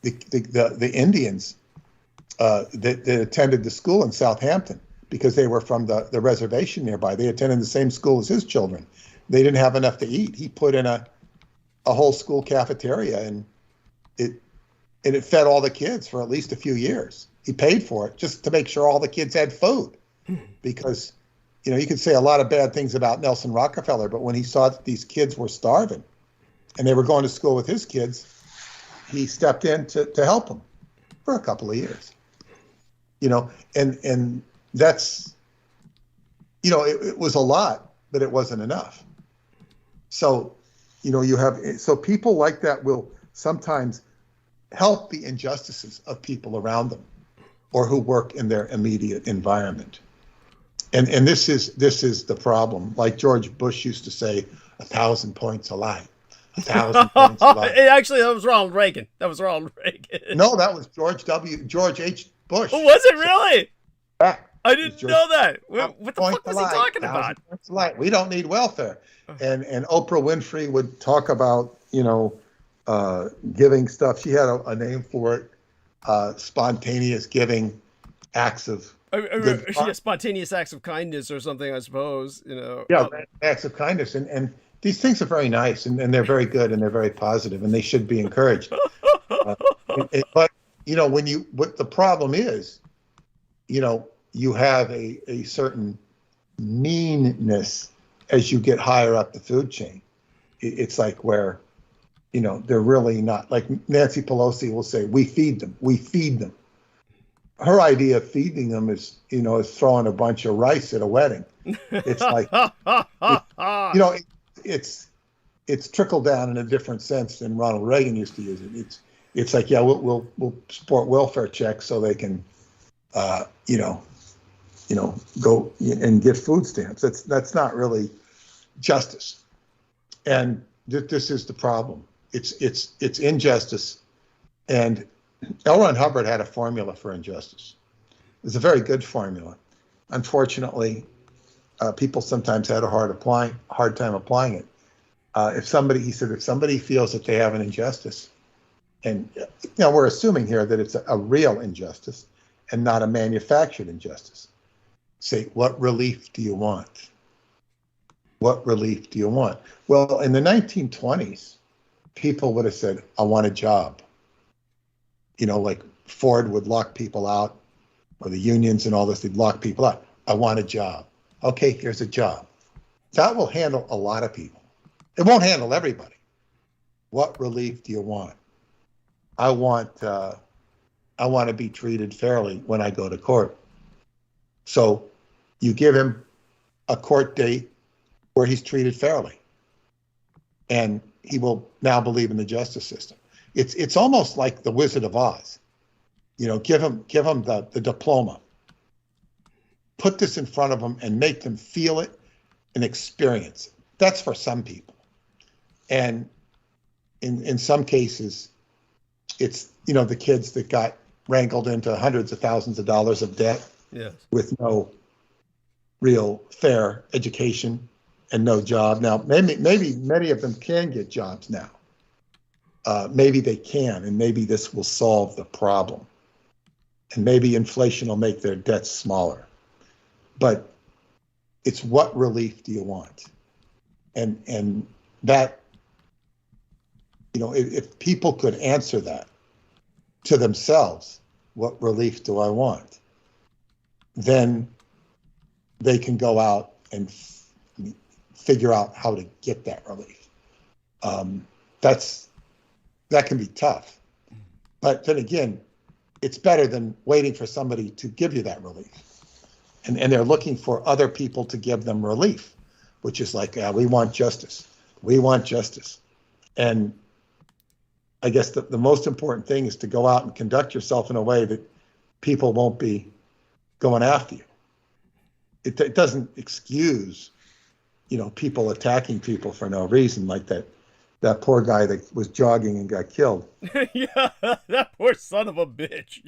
the Indians that attended the school in Southampton, because they were from the reservation nearby, they attended the same school as his children. They didn't have enough to eat. He put in a whole school cafeteria, and it fed all the kids for at least a few years. He paid for it just to make sure all the kids had food, because you could say a lot of bad things about Nelson Rockefeller, but when he saw that these kids were starving and they were going to school with his kids, he stepped in to help them for a couple of years. And that's, it was a lot, but it wasn't enough. So, so people like that will sometimes help the injustices of people around them or who work in their immediate environment. And this is the problem. Like George Bush used to say, 1,000 points a lie. 1,000 points a lie. Actually, that was Ronald Reagan. No, that was George H. Bush. Oh, was it really? Yeah. I didn't know that. What the fuck was he talking about? We don't need welfare. And Oprah Winfrey would talk about, giving stuff. She had a name for it, spontaneous giving, acts of spontaneous acts of kindness or something, I suppose. Yeah, acts of kindness. And these things are very nice, and they're very good, and they're very positive, and they should be encouraged. But, what the problem is, you have a certain meanness as you get higher up the food chain. It's like where, they're really not, like Nancy Pelosi will say, we feed them. Her idea of feeding them is, is throwing a bunch of rice at a wedding. It's like, it's trickled down in a different sense than Ronald Reagan used to use it. It's like, yeah, we'll support welfare checks so they can, go and get food stamps. That's not really justice. And this is the problem. It's injustice. And L. Ron Hubbard had a formula for injustice. It's a very good formula. Unfortunately, people sometimes had a hard time applying it. If somebody feels that they have an injustice, and we're assuming here that it's a real injustice and not a manufactured injustice. Say, what relief do you want? What relief do you want? Well, in the 1920s, people would have said, I want a job. Like Ford would lock people out, or the unions and all this, they'd lock people out. I want a job. Okay, here's a job. That will handle a lot of people. It won't handle everybody. What relief do you want? I want to be treated fairly when I go to court. So you give him a court date where he's treated fairly, and he will now believe in the justice system. It's almost like the Wizard of Oz. You know, give him the diploma. Put this in front of them and make them feel it and experience it. That's for some people. And in some cases, it's, you know, the kids that got wrangled into hundreds of thousands of dollars of debt with no real fair education and no job. Now, maybe many of them can get jobs now. Maybe they can, and maybe this will solve the problem. And maybe inflation will make their debts smaller. But it's, what relief do you want? And that, you know, if people could answer that to themselves, what relief do I want? Then they can go out and figure out how to get that relief. That can be tough. But then again, it's better than waiting for somebody to give you that relief. And they're looking for other people to give them relief, which is like, we want justice. We want justice. And I guess the most important thing is to go out and conduct yourself in a way that people won't be going after you. It doesn't excuse, you know, people attacking people for no reason, like that poor guy that was jogging and got killed. Yeah, that poor son of a bitch.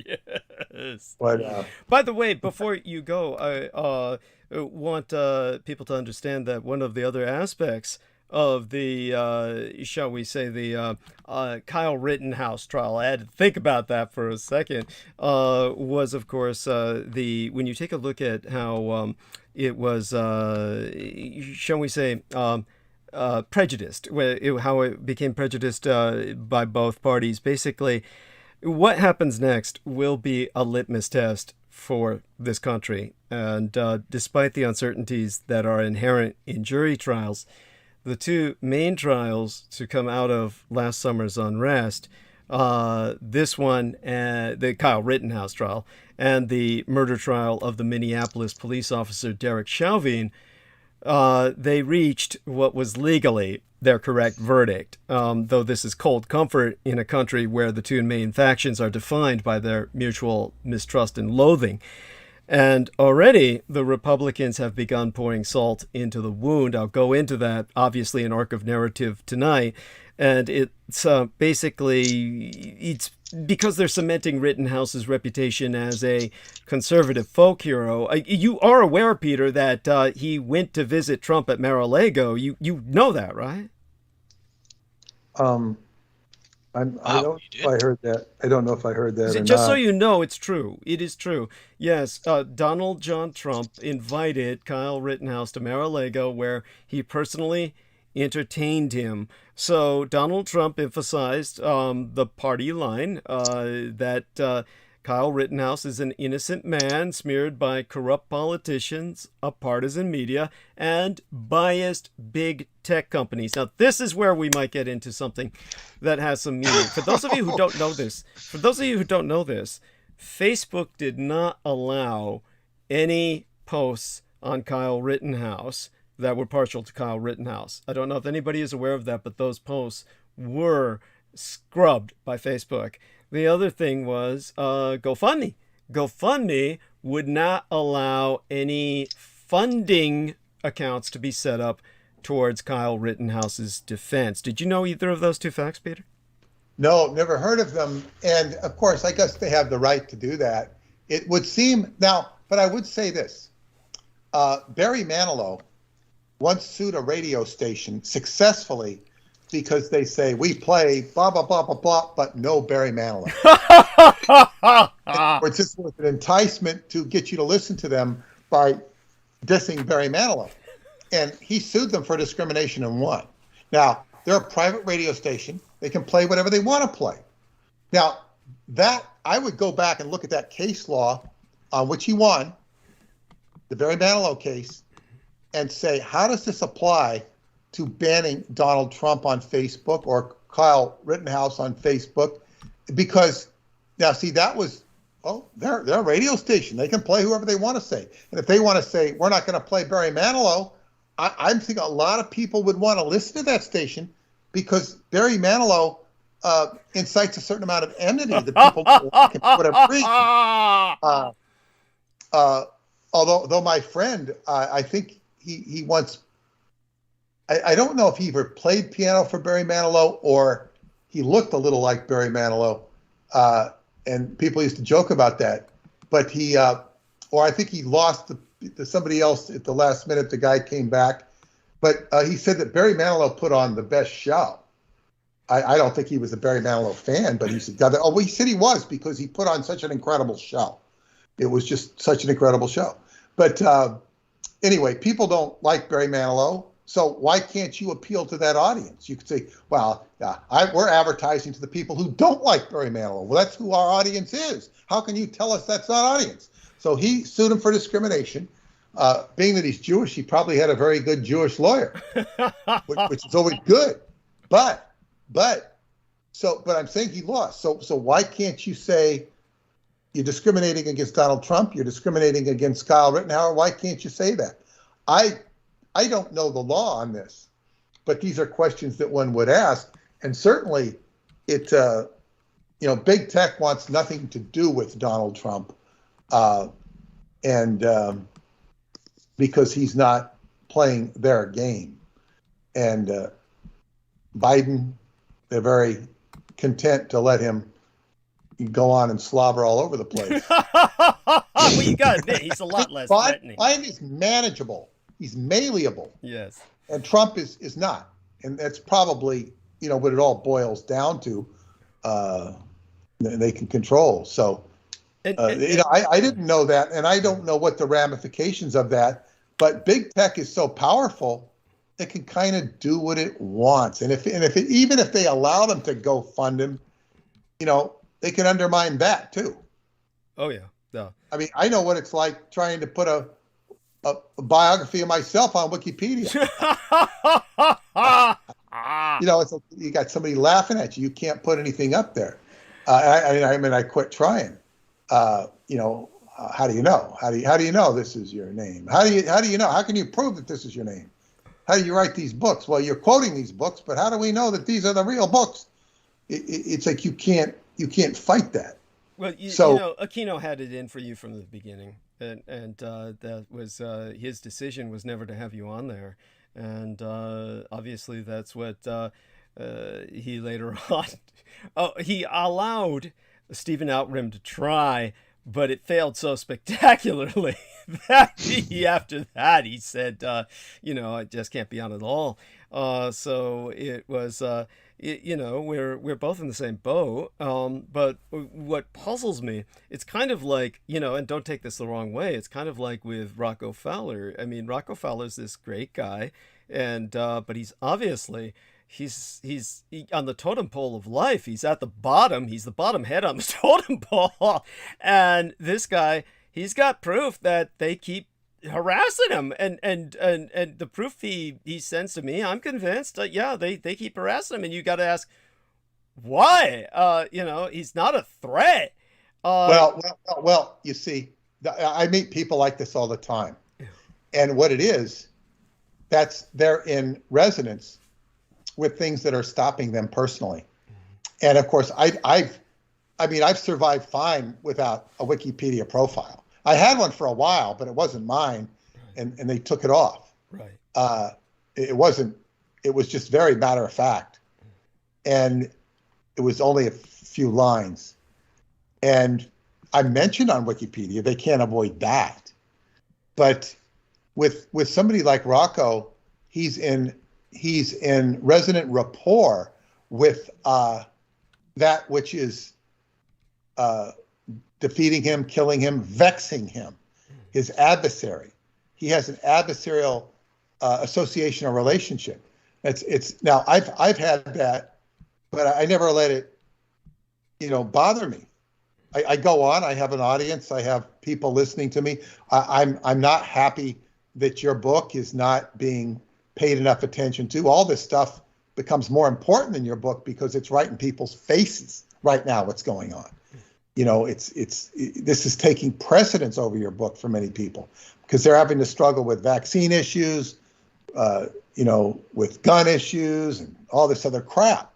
Yes. But, by the way, before you go, I want people to understand that one of the other aspects of the, shall we say, the Kyle Rittenhouse trial, I had to think about that for a second, was, of course, when you take a look at how it was, shall we say, prejudiced, how it became prejudiced by both parties. Basically, what happens next will be a litmus test for this country. And despite the uncertainties that are inherent in jury trials, the two main trials to come out of last summer's unrest, this one, the Kyle Rittenhouse trial, and the murder trial of the Minneapolis police officer Derek Chauvin, they reached what was legally their correct verdict, though this is cold comfort in a country where the two main factions are defined by their mutual mistrust and loathing. And already the Republicans have begun pouring salt into the wound. I'll go into that, obviously, in Arc of Narrative tonight. And it's basically, it's because they're cementing Rittenhouse's reputation as a conservative folk hero. You are aware, Peter, that he went to visit Trump at Mar-a-Lago. You know that, right? I don't know if I heard that. I don't know if I heard that or Just not. so you know, it's true. It is true. Yes, Donald John Trump invited Kyle Rittenhouse to Mar-a-Lago, where he personally entertained him. So Donald Trump emphasized the party line that Kyle Rittenhouse is an innocent man smeared by corrupt politicians, a partisan media, and biased big tech companies. Now, this is where we might get into something that has some meaning. For those of you who don't know this, Facebook did not allow any posts on Kyle Rittenhouse that were partial to Kyle Rittenhouse. I don't know if anybody is aware of that, but those posts were scrubbed by Facebook. The other thing was GoFundMe. GoFundMe would not allow any funding accounts to be set up towards Kyle Rittenhouse's defense. Did you know either of those two facts, Peter? No, never heard of them. And of course, I guess they have the right to do that. It would seem now, but I would say this. Barry Manilow once sued a radio station successfully because they say, we play blah, blah, blah, blah, blah, but no Barry Manilow. Or it's just an enticement to get you to listen to them by dissing Barry Manilow. And he sued them for discrimination and won. Now, they're a private radio station. They can play whatever they want to play. Now, that I would go back and look at that case law on which he won, the Barry Manilow case, and say, how does this apply to banning Donald Trump on Facebook or Kyle Rittenhouse on Facebook because now see that was they're a radio station. They can play whoever they want to say, and if they want to say we're not going to play Barry Manilow, I'm thinking a lot of people would want to listen to that station because Barry Manilow incites a certain amount of enmity that people don't like him for whatever reason. Although my friend, I think he once, I don't know if he ever played piano for Barry Manilow or he looked a little like Barry Manilow, and people used to joke about that. But or I think he lost to somebody else at the last minute. The guy came back, but he said that Barry Manilow put on the best show. I don't think he was a Barry Manilow fan, but he said, he said he was because he put on such an incredible show. It was just such an incredible show. But anyway, people don't like Barry Manilow, so why can't you appeal to that audience? You could say, well, we're advertising to the people who don't like Barry Manilow. Well, that's who our audience is. How can you tell us that's not audience? So he sued him for discrimination. Being that he's Jewish, he probably had a very good Jewish lawyer, which is always good. But I'm saying he lost. So why can't you say you're discriminating against Donald Trump? You're discriminating against Kyle Rittenhour. Why can't you say that? I don't know the law on this, but these are questions that one would ask. And certainly, big tech wants nothing to do with Donald Trump, and because he's not playing their game, and Biden, they're very content to let him go on and slobber all over the place. Well, you got to admit, he's a lot less threatening. Biden is manageable. He's malleable. Yes. And Trump is not. And that's probably, what it all boils down to. They can control. So, I didn't know that, and I don't know what the ramifications of that. But big tech is so powerful, it can kind of do what it wants. And even if they allow them to go fund him, they can undermine that too. Oh yeah. Yeah. I mean, I know what it's like trying to put a biography of myself on Wikipedia. It's like you got somebody laughing at you. You can't put anything up there. I quit trying. How do you know? How do you know this is your name? How do you know? How can you prove that this is your name? How do you write these books? Well, you're quoting these books, but how do we know that these are the real books? It's like you can't fight that. Well, Aquino had it in for you from the beginning, and that was his decision was never to have you on there, and obviously that's what he later on. He allowed Stephen Outram to try, but it failed so spectacularly that after that he said, I just can't be on at all. So it was. We're both in the same boat. But what puzzles me, it's kind of like, and don't take this the wrong way, it's kind of like with Rocco Fowler. I mean, Rocco Fowler's this great guy, and but he's obviously he's on the totem pole of life. He's at the bottom. He's the bottom head on the totem pole, and this guy, he's got proof that they keep harassing him, and the proof he sends to me, I'm convinced they keep harassing him, and you got to ask why. He's not a threat. Well, you see, I meet people like this all the time, and what it is, they're in resonance with things that are stopping them personally. And of course, I've survived fine without a Wikipedia profile. I had one for a while, but it wasn't mine, and they took it off. Right. It was just very matter of fact. And it was only a few lines. And I'm mentioned on Wikipedia. They can't avoid that. But with somebody like Rocco, he's in resonant rapport with that which is defeating him, killing him, vexing him, his adversary. He has an adversarial association or relationship. It's now I've had that, but I never let it, bother me. I go on. I have an audience. I have people listening to me. I'm not happy that your book is not being paid enough attention to. All this stuff becomes more important than your book because it's right in people's faces right now what's going on. You know, this is taking precedence over your book for many people because they're having to struggle with vaccine issues, you know, with gun issues and all this other crap.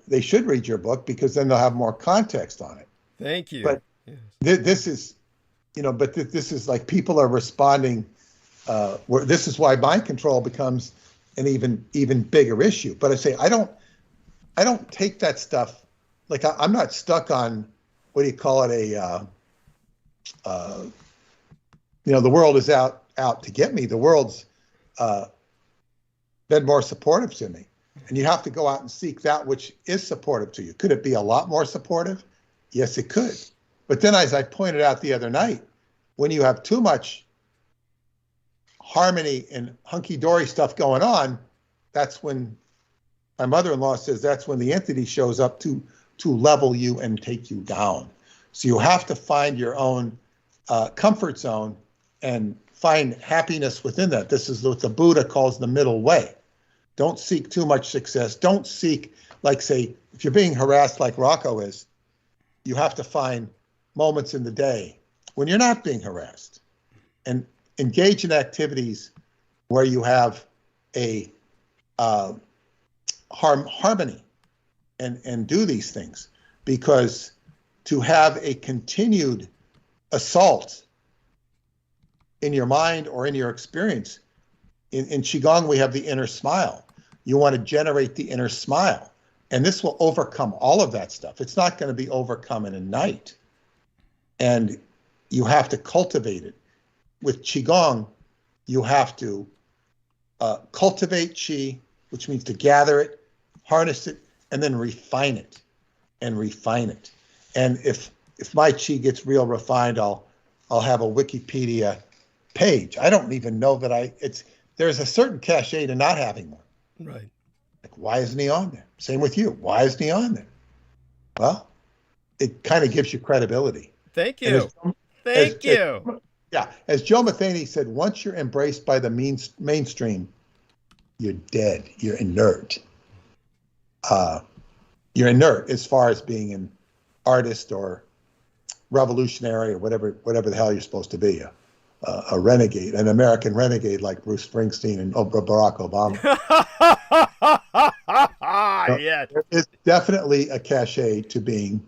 They should read your book because then they'll have more context on it. Thank you. But this is, you know, but this is like people are responding. This is why mind control becomes an even bigger issue. But I say I don't take that stuff. Like I'm not stuck on, what do you call it? You know, the world is out to get me. The world's been more supportive to me, and you have to go out and seek that which is supportive to you. Could it be a lot more supportive? Yes, it could. But then, as I pointed out the other night, when you have too much harmony and hunky-dory stuff going on, that's when my mother-in-law says that's when the entity shows up to level you and take you down. So you have to find your own comfort zone and find happiness within that. This is what the Buddha calls the middle way. Don't seek too much success. Don't seek, like, say, if you're being harassed like Rocco is, you have to find moments in the day when you're not being harassed and engage in activities where you have a harmony and do these things, because to have a continued assault in your mind or in your experience, in Qigong we have the inner smile. You want to generate the inner smile, and this will overcome all of that stuff. It's not going to be overcome in a night, and you have to cultivate it. With Qigong, you have to cultivate Qi, which means to gather it, harness it, and then refine it, and refine it. And if my Qi gets real refined, I'll have a Wikipedia page. I don't even know that there's a certain cachet to not having one. Right. Like, why isn't he on there? Same with you. Why isn't he on there? Well, it kind of gives you credibility. Thank you. Thank you. Yeah, as Joe Matheny said, once you're embraced by the mainstream, you're dead. You're inert. You're inert as far as being an artist or revolutionary or whatever the hell you're supposed to be. A renegade, an American renegade like Bruce Springsteen and Barack Obama. Yeah. It's definitely a cachet to being,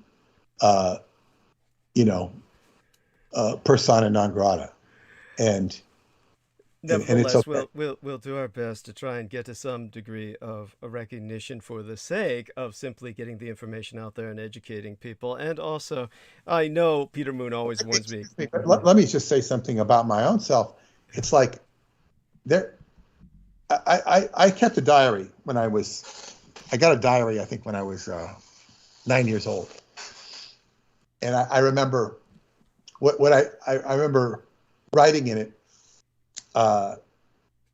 persona non grata, and nevertheless, it's okay. we'll do our best to try and get to some degree of a recognition for the sake of simply getting the information out there and educating people. And also, I know Peter Moon always warns me. Let me just say something about my own self. It's like I kept a diary when I got a diary, I think, when I was 9 years old. And I remember what I remember writing in it.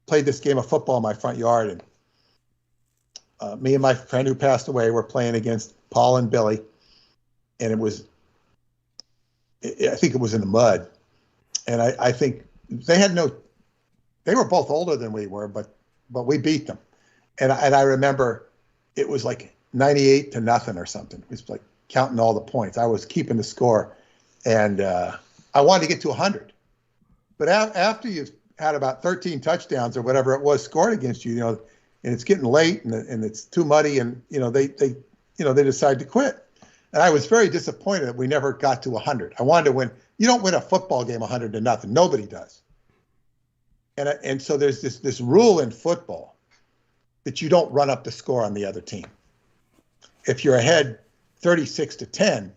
Played this game of football in my front yard, and me and my friend who passed away were playing against Paul and Billy, and I think it was in the mud, and I think they were both older than we were, but we beat them, and I remember it was like 98-0 or something. It was like counting all the points. I was keeping the score, and I wanted to get to 100, but after you've had about 13 touchdowns or whatever it was scored against you, and it's getting late and it's too muddy, and they decide to quit. And I was very disappointed that we never got to 100. I wanted to win. You don't win a football game 100-0. Nobody does. And so there's this rule in football that you don't run up the score on the other team. If you're ahead 36-10,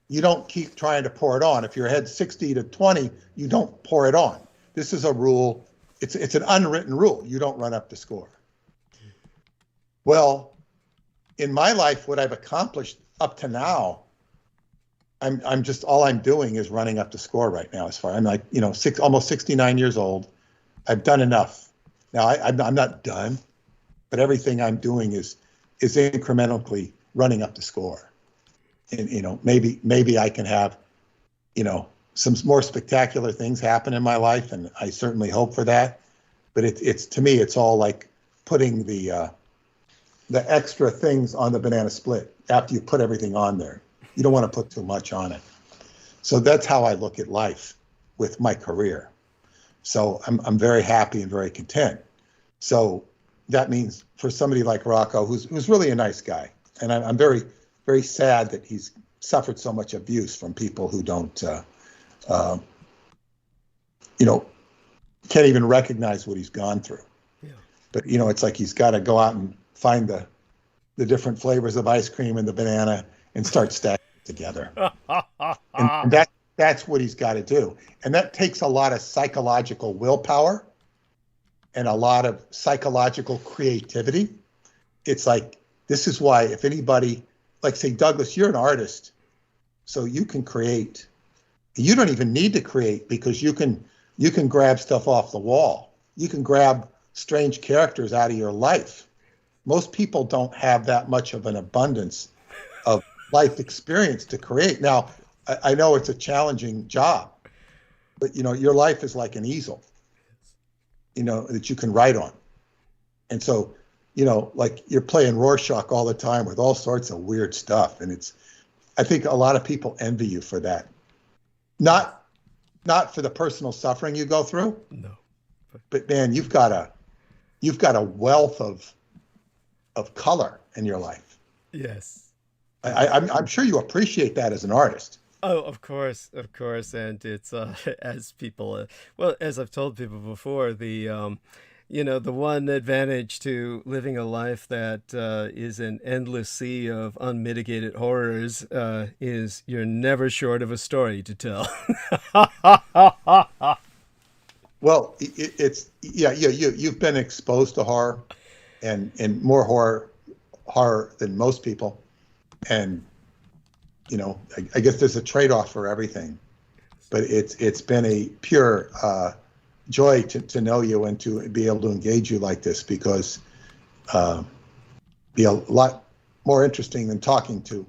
you don't keep trying to pour it on. If you're ahead 60-20, you don't pour it on. This is a rule. It's an unwritten rule. You don't run up the score. Well, in my life, what I've accomplished up to now, I'm just, all I'm doing is running up the score right now. As far, I'm like, almost 69 years old. I've done enough. Now I'm not done, but everything I'm doing is incrementally running up the score. And maybe I can have, some more spectacular things happen in my life, and I certainly hope for that. But it's to me, it's all like putting the the extra things on the banana split after you put everything on there. You don't want to put too much on it. So that's how I look at life with my career. So I'm very happy and very content. So that means for somebody like Rocco, who's really a nice guy, and I'm very, very sad that he's suffered so much abuse from people who don't, can't even recognize what he's gone through. Yeah. But it's like he's got to go out and find the different flavors of ice cream and the banana and start stacking it together. and that's what he's got to do. And that takes a lot of psychological willpower and a lot of psychological creativity. It's like, this is why if anybody, like say, Douglas, you're an artist, so you can create. You don't even need to create because you can grab stuff off the wall. You can grab strange characters out of your life. Most people don't have that much of an abundance of life experience to create. Now, I know it's a challenging job, but your life is like an easel, that you can write on. And so, like you're playing Rorschach all the time with all sorts of weird stuff. And I think a lot of people envy you for that. Not for the personal suffering you go through. No. But man, you've got a wealth of color in your life. Yes. I'm sure you appreciate that as an artist. Oh, of course, and it's as people, as I've told people before, the one advantage to living a life that is an endless sea of unmitigated horrors is you're never short of a story to tell. Well, you've been exposed to horror, and more horror than most people, and I guess there's a trade-off for everything, but it's been a pure joy to know you and to be able to engage you like this, because be a lot more interesting than talking to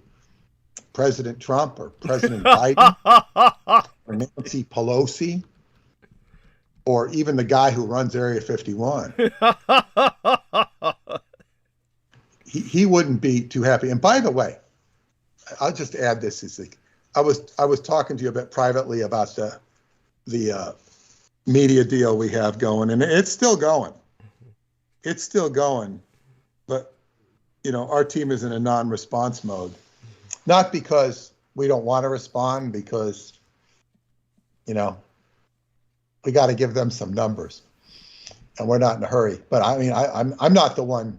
President Trump or President Biden or Nancy Pelosi or even the guy who runs Area 51. He wouldn't be too happy. And by the way, I'll just add this: I was talking to you a bit privately about the media deal we have going, and it's still going. It's still going, but our team is in a non-response mode, not because we don't want to respond, because we got to give them some numbers, and we're not in a hurry. But I mean, I'm not the one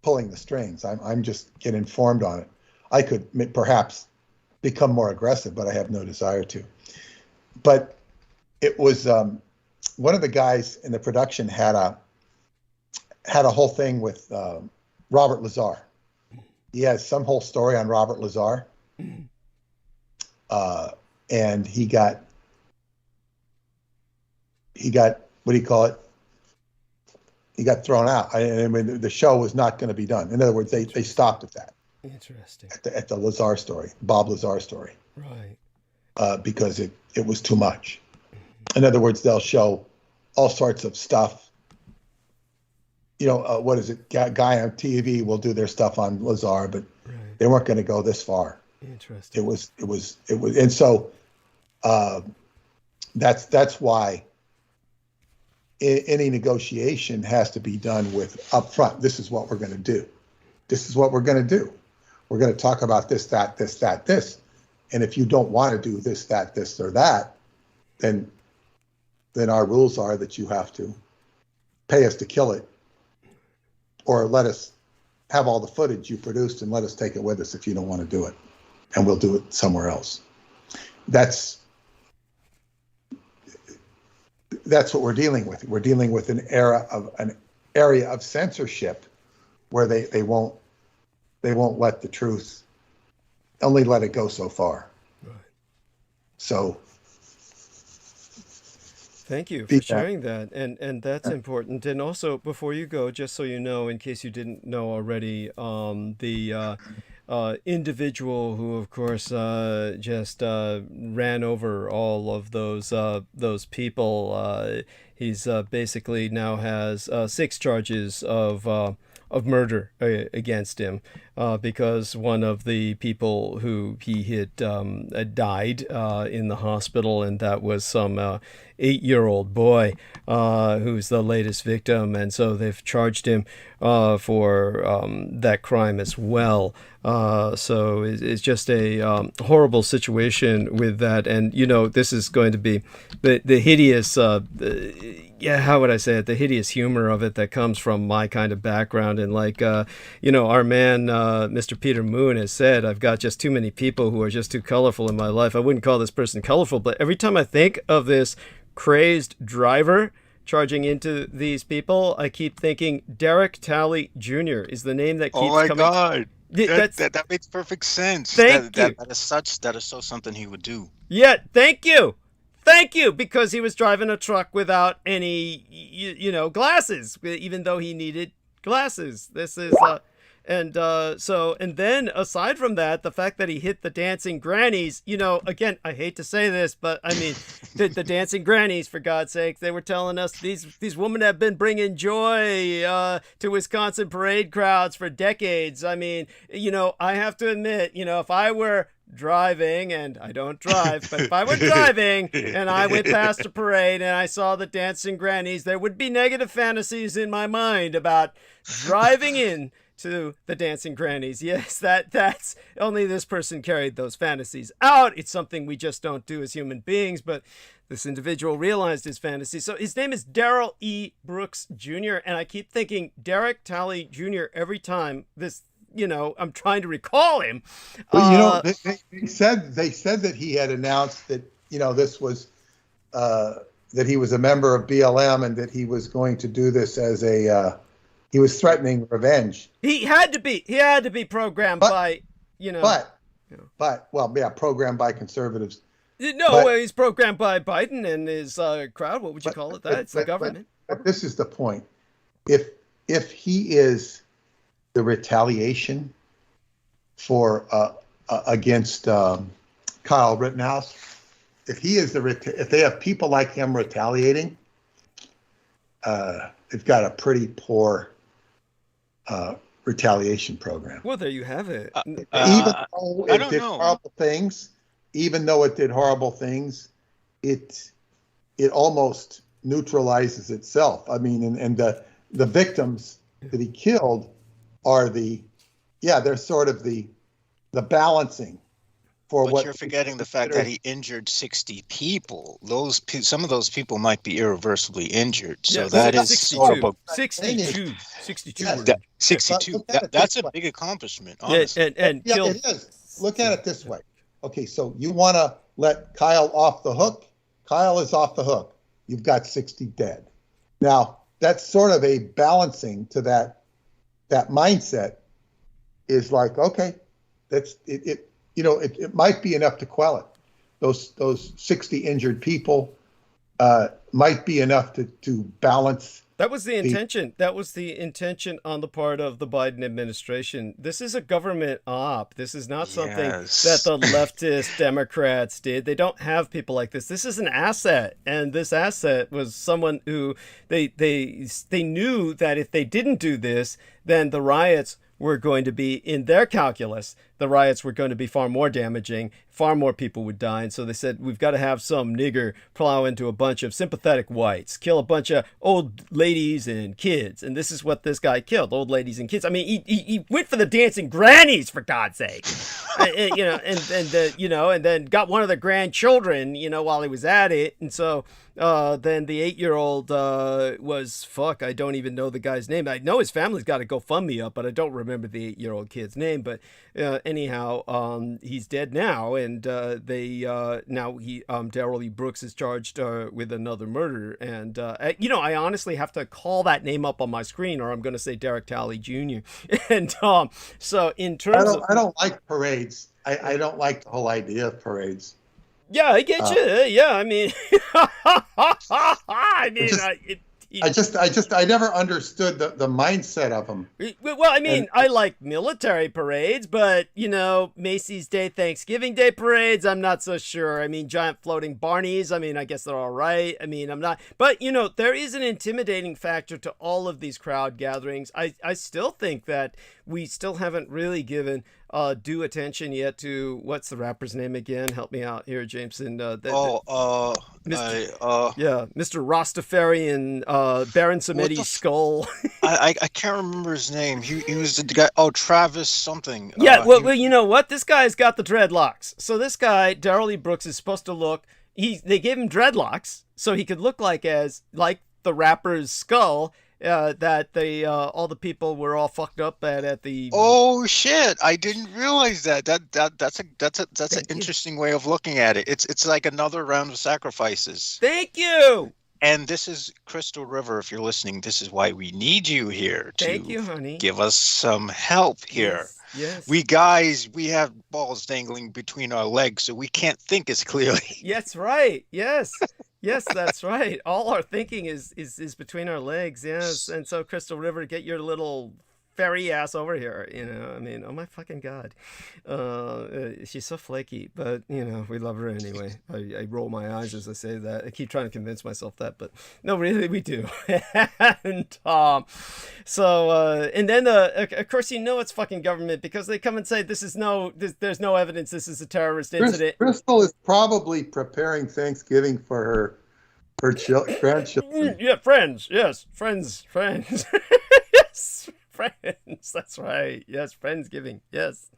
pulling the strings. I'm just getting informed on it. I could perhaps become more aggressive, but I have no desire to. But it was one of the guys in the production had a whole thing with Robert Lazar. He has some whole story on Robert Lazar, and he got what do you call it? He got thrown out. I mean, the show was not going to be done. In other words, they stopped at that. Interesting. At the Lazar story, Bob Lazar story. Right. Because it was too much. In other words, they'll show all sorts of stuff. What is it? Guy on TV will do their stuff on Lazar, but right. They weren't going to go this far. Interesting. It was, and so that's why any negotiation has to be done with upfront. This is what we're going to do. This is what we're going to do. We're going to talk about this, that, this, that, this. And if you don't want to do this, that, this, or that, then our rules are that you have to pay us to kill it, or let us have all the footage you produced and let us take it with us if you don't want to do it, and we'll do it somewhere else. That's what we're dealing with. We're dealing with an area of censorship where they won't let the truth, only let it go so far. Right. So thank you for sharing that, and that's important. And also, before you go, just so you know, in case you didn't know already, the individual who, of course, just ran over all of those people, he's basically now has 6 charges of murder against him because one of the people who he had died in the hospital, and that was some 8-year-old boy who's the latest victim, and so they've charged him for that crime as well. So it's just a horrible situation with that, and this is going to be the hideous how would I say it? The hideous humor of it that comes from my kind of background. And our man, Mr. Peter Moon has said, I've got just too many people who are just too colorful in my life. I wouldn't call this person colorful, but every time I think of this crazed driver charging into these people, I keep thinking Derek Talley Jr. is the name that keeps coming. Oh my God. That makes perfect sense. That is so something he would do. Yeah, thank you. Thank you, because he was driving a truck without any, glasses, even though he needed glasses. This is, and then aside from that, the fact that he hit the dancing grannies, again, I hate to say this, but I mean, the dancing grannies, for God's sake, they were telling us these women have been bringing joy to Wisconsin parade crowds for decades. I mean, I have to admit, if I were driving, and I don't drive, but if I were driving and I went past a parade and I saw the dancing grannies, there would be negative fantasies in my mind about driving in to the dancing grannies. Yes, that's only this person carried those fantasies out. It's something we just don't do as human beings, but this individual realized his fantasy. So his name is Darrell E. Brooks Jr., and I keep thinking Derek Talley Jr. every time this I'm trying to recall him. Well, they said that he had announced that, this was, that he was a member of BLM and that he was going to do this as he was threatening revenge. He had to be programmed by, programmed by conservatives. No, he's programmed by Biden and his crowd. What would you call it? It's the government. But this is the point. If he is the retaliation for against Kyle Rittenhouse, if they have people like him retaliating, they've got a pretty poor retaliation program. Well, there you have it. Even though it did horrible things, it almost neutralizes itself. I mean, and the victims that he killed are they're sort of the balancing for but what you're forgetting the fact that he injured 60 people. Some of those people might be irreversibly injured. So that is 62. 62. 62. Yes. 62. That's a big accomplishment, honestly. And killed. It is. Look at it this way. Okay, so you want to let Kyle off the hook? Kyle is off the hook. You've got 60 dead. Now, that's sort of a balancing to that mindset is like, okay, that's it. It might be enough to quell it. Those 60 injured people might be enough to balance. That was the intention. That was the intention on the part of the Biden administration. This is a government op. This is not something that the leftist Democrats did. They don't have people like this. This is an asset, and this asset was someone who they knew that if they didn't do this, then the riots were going to be, in their calculus, the riots were going to be far more damaging, far more people would die. And so they said, we've got to have some nigger plow into a bunch of sympathetic whites, kill a bunch of old ladies and kids. And this is what this guy killed, old ladies and kids. I mean, he went for the dancing grannies, for God's sake. And then got one of the grandchildren, while he was at it. And so then the 8-year-old was, I don't even know the guy's name. I know his family's got a GoFundMe up, but I don't remember the 8-year-old kid's name. But anyhow, he's dead now, and Darrell E. Brooks is charged with another murder. And I honestly have to call that name up on my screen, or I'm going to say Derek Talley Jr. And so in terms I don't like parades. I don't like the whole idea of parades. Yeah, I get you. Yeah, I mean, I never understood the mindset of them. Well, I mean, I like military parades, but, Macy's Day, Thanksgiving Day parades, I'm not so sure. I mean, giant floating Barneys, I mean, I guess they're all right. I mean, I'm not. But, there is an intimidating factor to all of these crowd gatherings. I still think that we still haven't really given due attention yet to, what's the rapper's name again? Help me out here, Jameson. Mr. Rastafarian, Baron Samedi's skull. I can't remember his name. He was the guy. Oh, Travis something. Yeah, well, you know what? This guy's got the dreadlocks. So this guy, Darrell E. Brooks, is supposed to look. They gave him dreadlocks so he could look like the rapper's skull. That they all the people were all fucked up at the. Oh shit! I didn't realize that. That's an interesting way of looking at it. It's like another round of sacrifices. Thank you. And this is Crystal River. If you're listening, this is why we need you here to Thank you, honey. Give us some help here. Yes. We have balls dangling between our legs, so we can't think as clearly. That's right. Yes. Yes, that's right. All our thinking is between our legs. Yes. And so, Crystal River, get your little fairy ass over here. I mean, oh my fucking God. She's so flaky, but, we love her anyway. I roll my eyes as I say that. I keep trying to convince myself that, but no, really, we do. And then, of course, it's fucking government because they come and say there's no evidence this is a terrorist incident. Crystal is probably preparing Thanksgiving for her grandchildren. Yeah, friends. Yes, friends. Yes. Friends, that's right. Yes, Friendsgiving. Yes.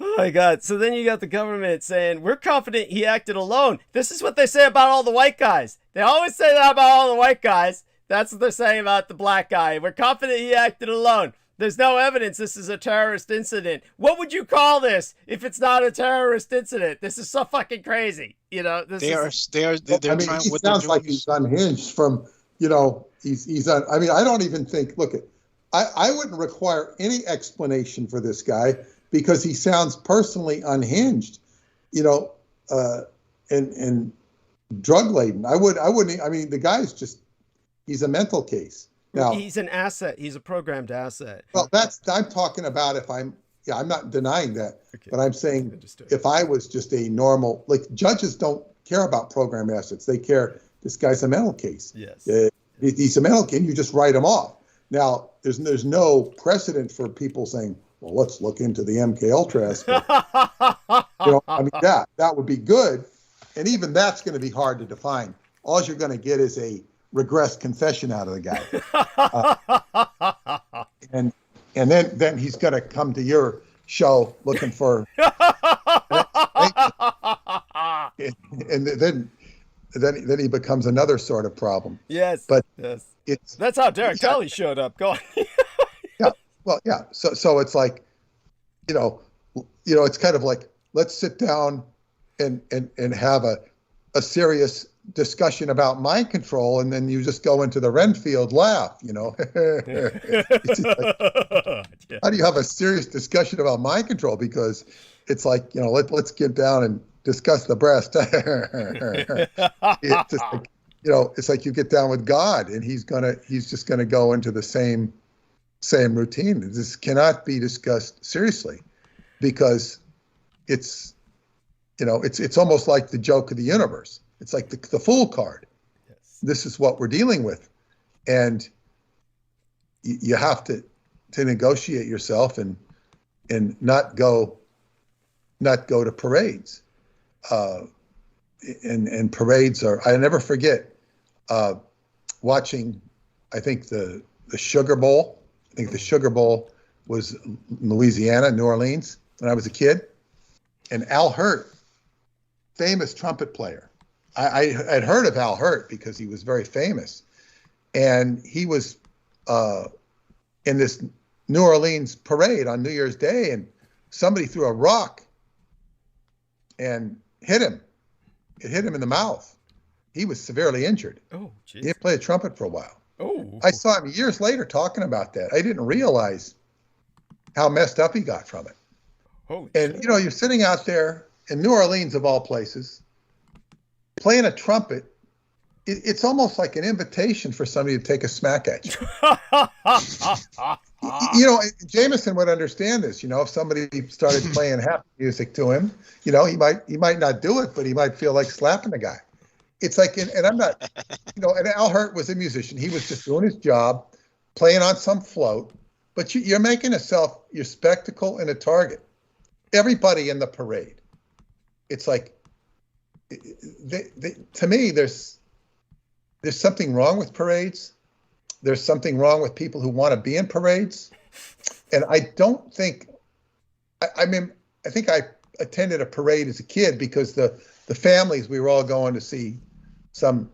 Oh my God. So then you got the government saying, we're confident he acted alone. This is what they say about all the white guys. They always say that about all the white guys. That's what they're saying about the black guy. We're confident he acted alone. There's no evidence this is a terrorist incident. What would you call this if it's not a terrorist incident? This is so fucking crazy. They're he trying. sounds like he's unhinged from, he's on. I mean, I don't even think, look at, I wouldn't require any explanation for this guy because he sounds personally unhinged, and drug laden. I wouldn't. I mean, the guy's he's a mental case. Now he's an asset. He's a programmed asset. Well, I'm talking about I'm not denying that, okay. But I'm saying Understood. If I was just a normal, judges don't care about programmed assets. They care. This guy's a mental case. Yes. He's a mental case. You just write him off. Now, there's no precedent for people saying, well, let's look into the MK Ultra aspect. I mean, that would be good. And even that's going to be hard to define. All you're going to get is a regressed confession out of the guy. And then he's going to come to your show looking for. and then he becomes another sort of problem. Yes. But yes. That's how Derek Kelly showed up. Go on. Yeah. Well, yeah. So it's like, it's kind of like, let's sit down and have a serious discussion about mind control, and then you just go into the Renfield laugh, It's like, how do you have a serious discussion about mind control? Because it's like, let's get down and discuss the breast. It's just like, it's like you get down with God and he's just gonna go into the same routine. This cannot be discussed seriously because it's almost like the joke of the universe. It's like the fool card. Yes. This is what we're dealing with. And you have to negotiate yourself and not go to parades. And parades I never forget watching, I think the Sugar Bowl. I think the Sugar Bowl was in Louisiana, New Orleans, when I was a kid. And Al Hirt, famous trumpet player. I'd heard of Al Hirt because he was very famous. And he was in this New Orleans parade on New Year's Day, and somebody threw a rock and hit him. It hit him in the mouth. He was severely injured. Oh, geez. He didn't play the trumpet for a while. Oh. I saw him years later talking about that. I didn't realize how messed up he got from it. Holy and, shit. You're sitting out there in New Orleans, of all places, playing a trumpet it's almost like an invitation for somebody to take a smack at you. Jameson would understand this. If somebody started playing happy music to him, he might not do it, but he might feel like slapping the guy. It's like, and I'm not, and Al Hurt was a musician. He was just doing his job, playing on some float, but you're making yourself your spectacle and a target. Everybody in the parade. It's like, to me, there's something wrong with parades. There's something wrong with people who want to be in parades. And I don't think, I think I attended a parade as a kid because the families, we were all going to see some,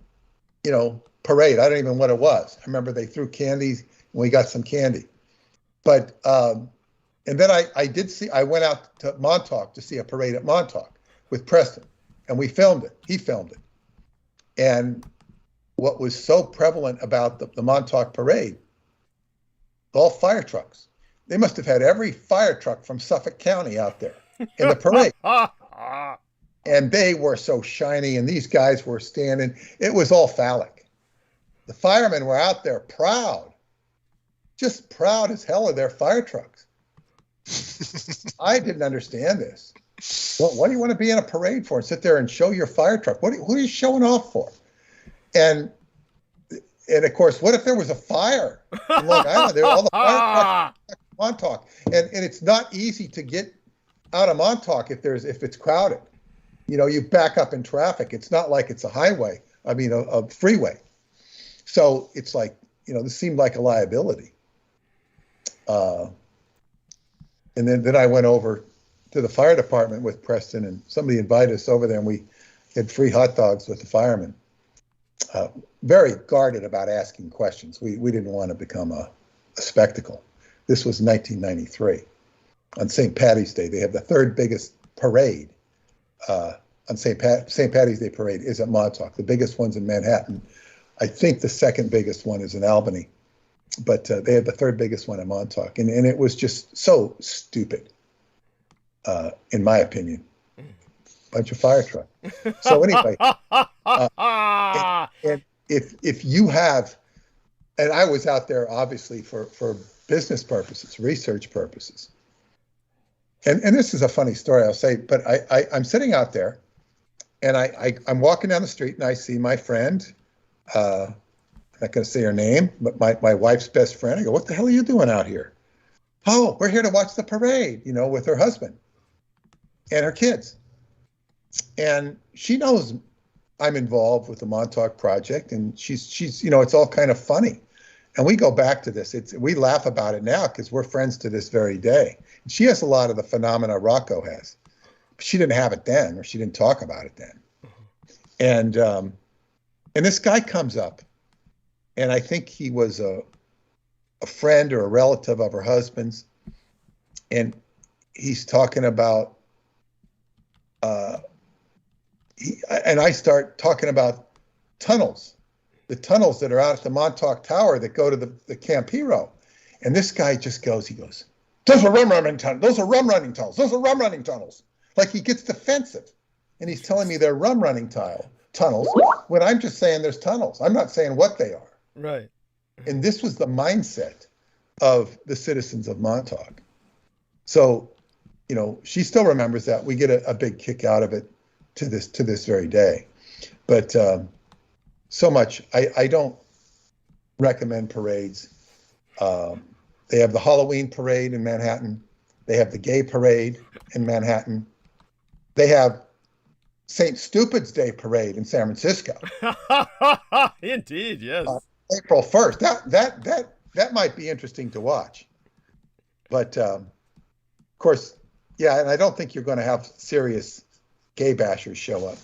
parade. I don't even know what it was. I remember they threw candies and we got some candy. But, and then I went out to Montauk to see a parade at Montauk with Preston, and we filmed it. He filmed it. And what was so prevalent about the Montauk parade, all fire trucks. They must have had every fire truck from Suffolk County out there in the parade. And they were so shiny, and these guys were standing. It was all phallic. The firemen were out there proud, just proud as hell of their fire trucks. I didn't understand this. Well, what do you want to be in a parade for and sit there and show your fire truck? Who are you showing off for? And of course, what if there was a fire in Long Island? All the fire trucks in Montauk, and it's not easy to get out of Montauk if it's crowded. You back up in traffic. It's not like it's a highway. A freeway. So it's like, this seemed like a liability. And then I went over to the fire department with Preston, and somebody invited us over there, and we had free hot dogs with the firemen. Very guarded about asking questions. We didn't want to become a spectacle. This was 1993. On St. Patty's Day, they have the third biggest parade. On St. Patty's Day parade is at Montauk. The biggest one's in Manhattan. I think the second biggest one is in Albany. But they had the third biggest one in Montauk. And it was just so stupid, in my opinion. Bunch of fire trucks. So anyway, and if you have, and I was out there obviously for business purposes, research purposes. And this is a funny story, I'll say, but I'm sitting out there, and I'm walking down the street, and I see my friend, I'm not going to say her name, but my wife's best friend. I go, "What the hell are you doing out here?" "Oh, we're here to watch the parade, with her husband and her kids." And she knows I'm involved with the Montauk Project, and she's it's all kind of funny. And we go back to this. We laugh about it now because we're friends to this very day. And she has a lot of the phenomena Rocco has. But she didn't have it then, or she didn't talk about it then. And this guy comes up, and I think he was a friend or a relative of her husband's, and he's talking about and I start talking about tunnels, the tunnels that are out at the Montauk Tower that go to the Camp Hero. And this guy just goes, "Those are rum running tunnels. Those are rum running tunnels. Those are rum running tunnels." Like he gets defensive. And he's telling me they're rum running tunnels when I'm just saying there's tunnels. I'm not saying what they are. Right. And this was the mindset of the citizens of Montauk. So, she still remembers that. We get a big kick out of it to this very day. But so much, I don't recommend parades. They have the Halloween parade in Manhattan. They have the gay parade in Manhattan. They have St. Stupid's Day parade in San Francisco. Indeed, yes. April 1st. That might be interesting to watch. But of course, yeah, and I don't think you're going to have serious gay bashers show up.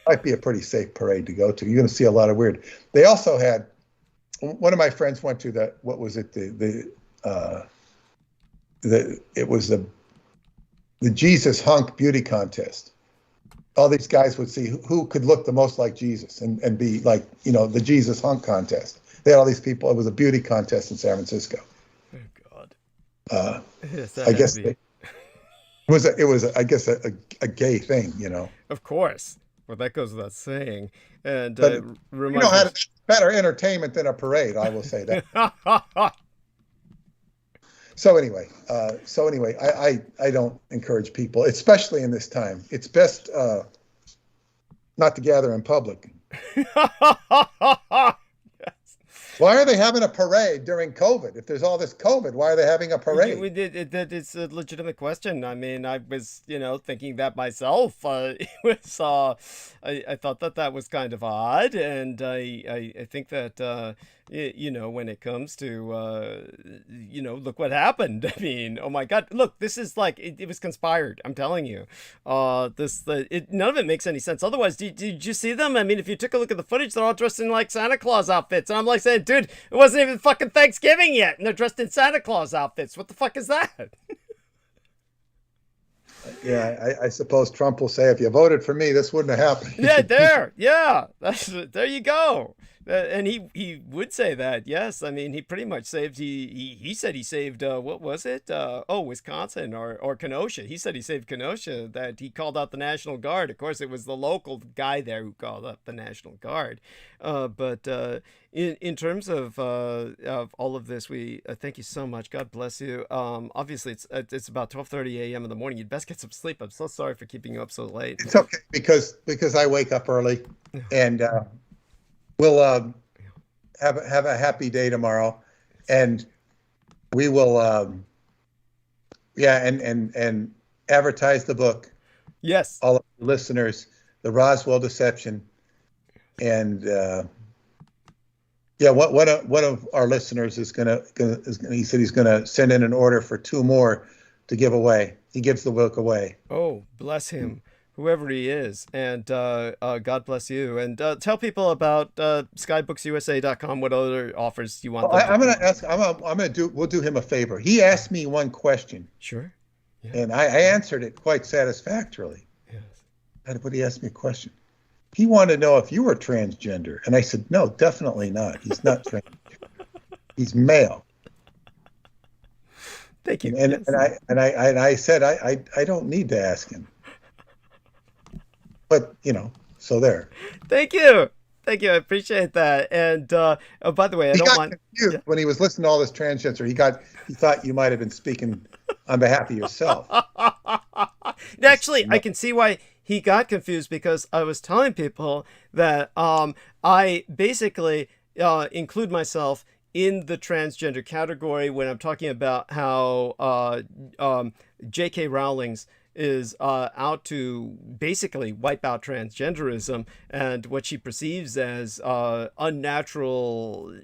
Might be a pretty safe parade to go to. You're going to see a lot of weird. They also had, one of my friends went to that. What was it? It was the Jesus hunk beauty contest. All these guys would see who could look the most like Jesus and be like, the Jesus hunk contest. They had all these people. It was a beauty contest in San Francisco. Oh God. I guess it was I guess a gay thing, Of course. Well, that goes without saying. And But you reminds know, me. had better entertainment than a parade. I will say that. So anyway, I don't encourage people, especially in this time. It's best not to gather in public. Why are they having a parade during COVID? If there's all this COVID, why are they having a parade? It's a legitimate question. I mean, I was, thinking that myself. It was, I thought that was kind of odd, and I think that, when it comes to, look what happened. I mean, oh my God, look, this is like it was conspired. I'm telling you, none of it makes any sense. Otherwise, did you see them? I mean, if you took a look at the footage, they're all dressed in like Santa Claus outfits, and I'm like saying, dude, it wasn't even fucking Thanksgiving yet, and they're dressed in Santa Claus outfits. What the fuck is that? Yeah, I suppose Trump will say, if you voted for me, this wouldn't have happened. There you go. And he would say that, yes. I mean, he pretty much saved. He said he saved. What was it? Wisconsin or Kenosha. He said he saved Kenosha. That he called out the National Guard. Of course, it was the local guy there who called out the National Guard. But in terms of all of this, we thank you so much. God bless you. Obviously, it's about 12:30 a.m. in the morning. You'd best get some sleep. I'm so sorry for keeping you up so late. It's okay because I wake up early, and we'll have a happy day tomorrow, and we will and advertise the book. Yes, all of the listeners, the Roswell Deception, and one of our listeners is gonna he said he's gonna send in an order for 2 more to give away. He gives the book away. Oh, bless him, whoever he is, and God bless you. And tell people about skybooksusa.com. What other offers you want? We'll do him a favor. He asked me one question. Sure. Yeah. And I answered it quite satisfactorily. Yes. But he asked me a question. He wanted to know if you were transgender, and I said, no, definitely not. He's not transgender. He's male. Thank you. And I said I don't need to ask him. But so there. Thank you. I appreciate that. And by the way, I don't want confused when he was listening to all this transgender. He thought you might have been speaking on behalf of yourself. Actually, I can see why he got confused, because I was telling people that I basically include myself in the transgender category when I'm talking about how J.K. Rowling's is out to basically wipe out transgenderism and what she perceives as unnatural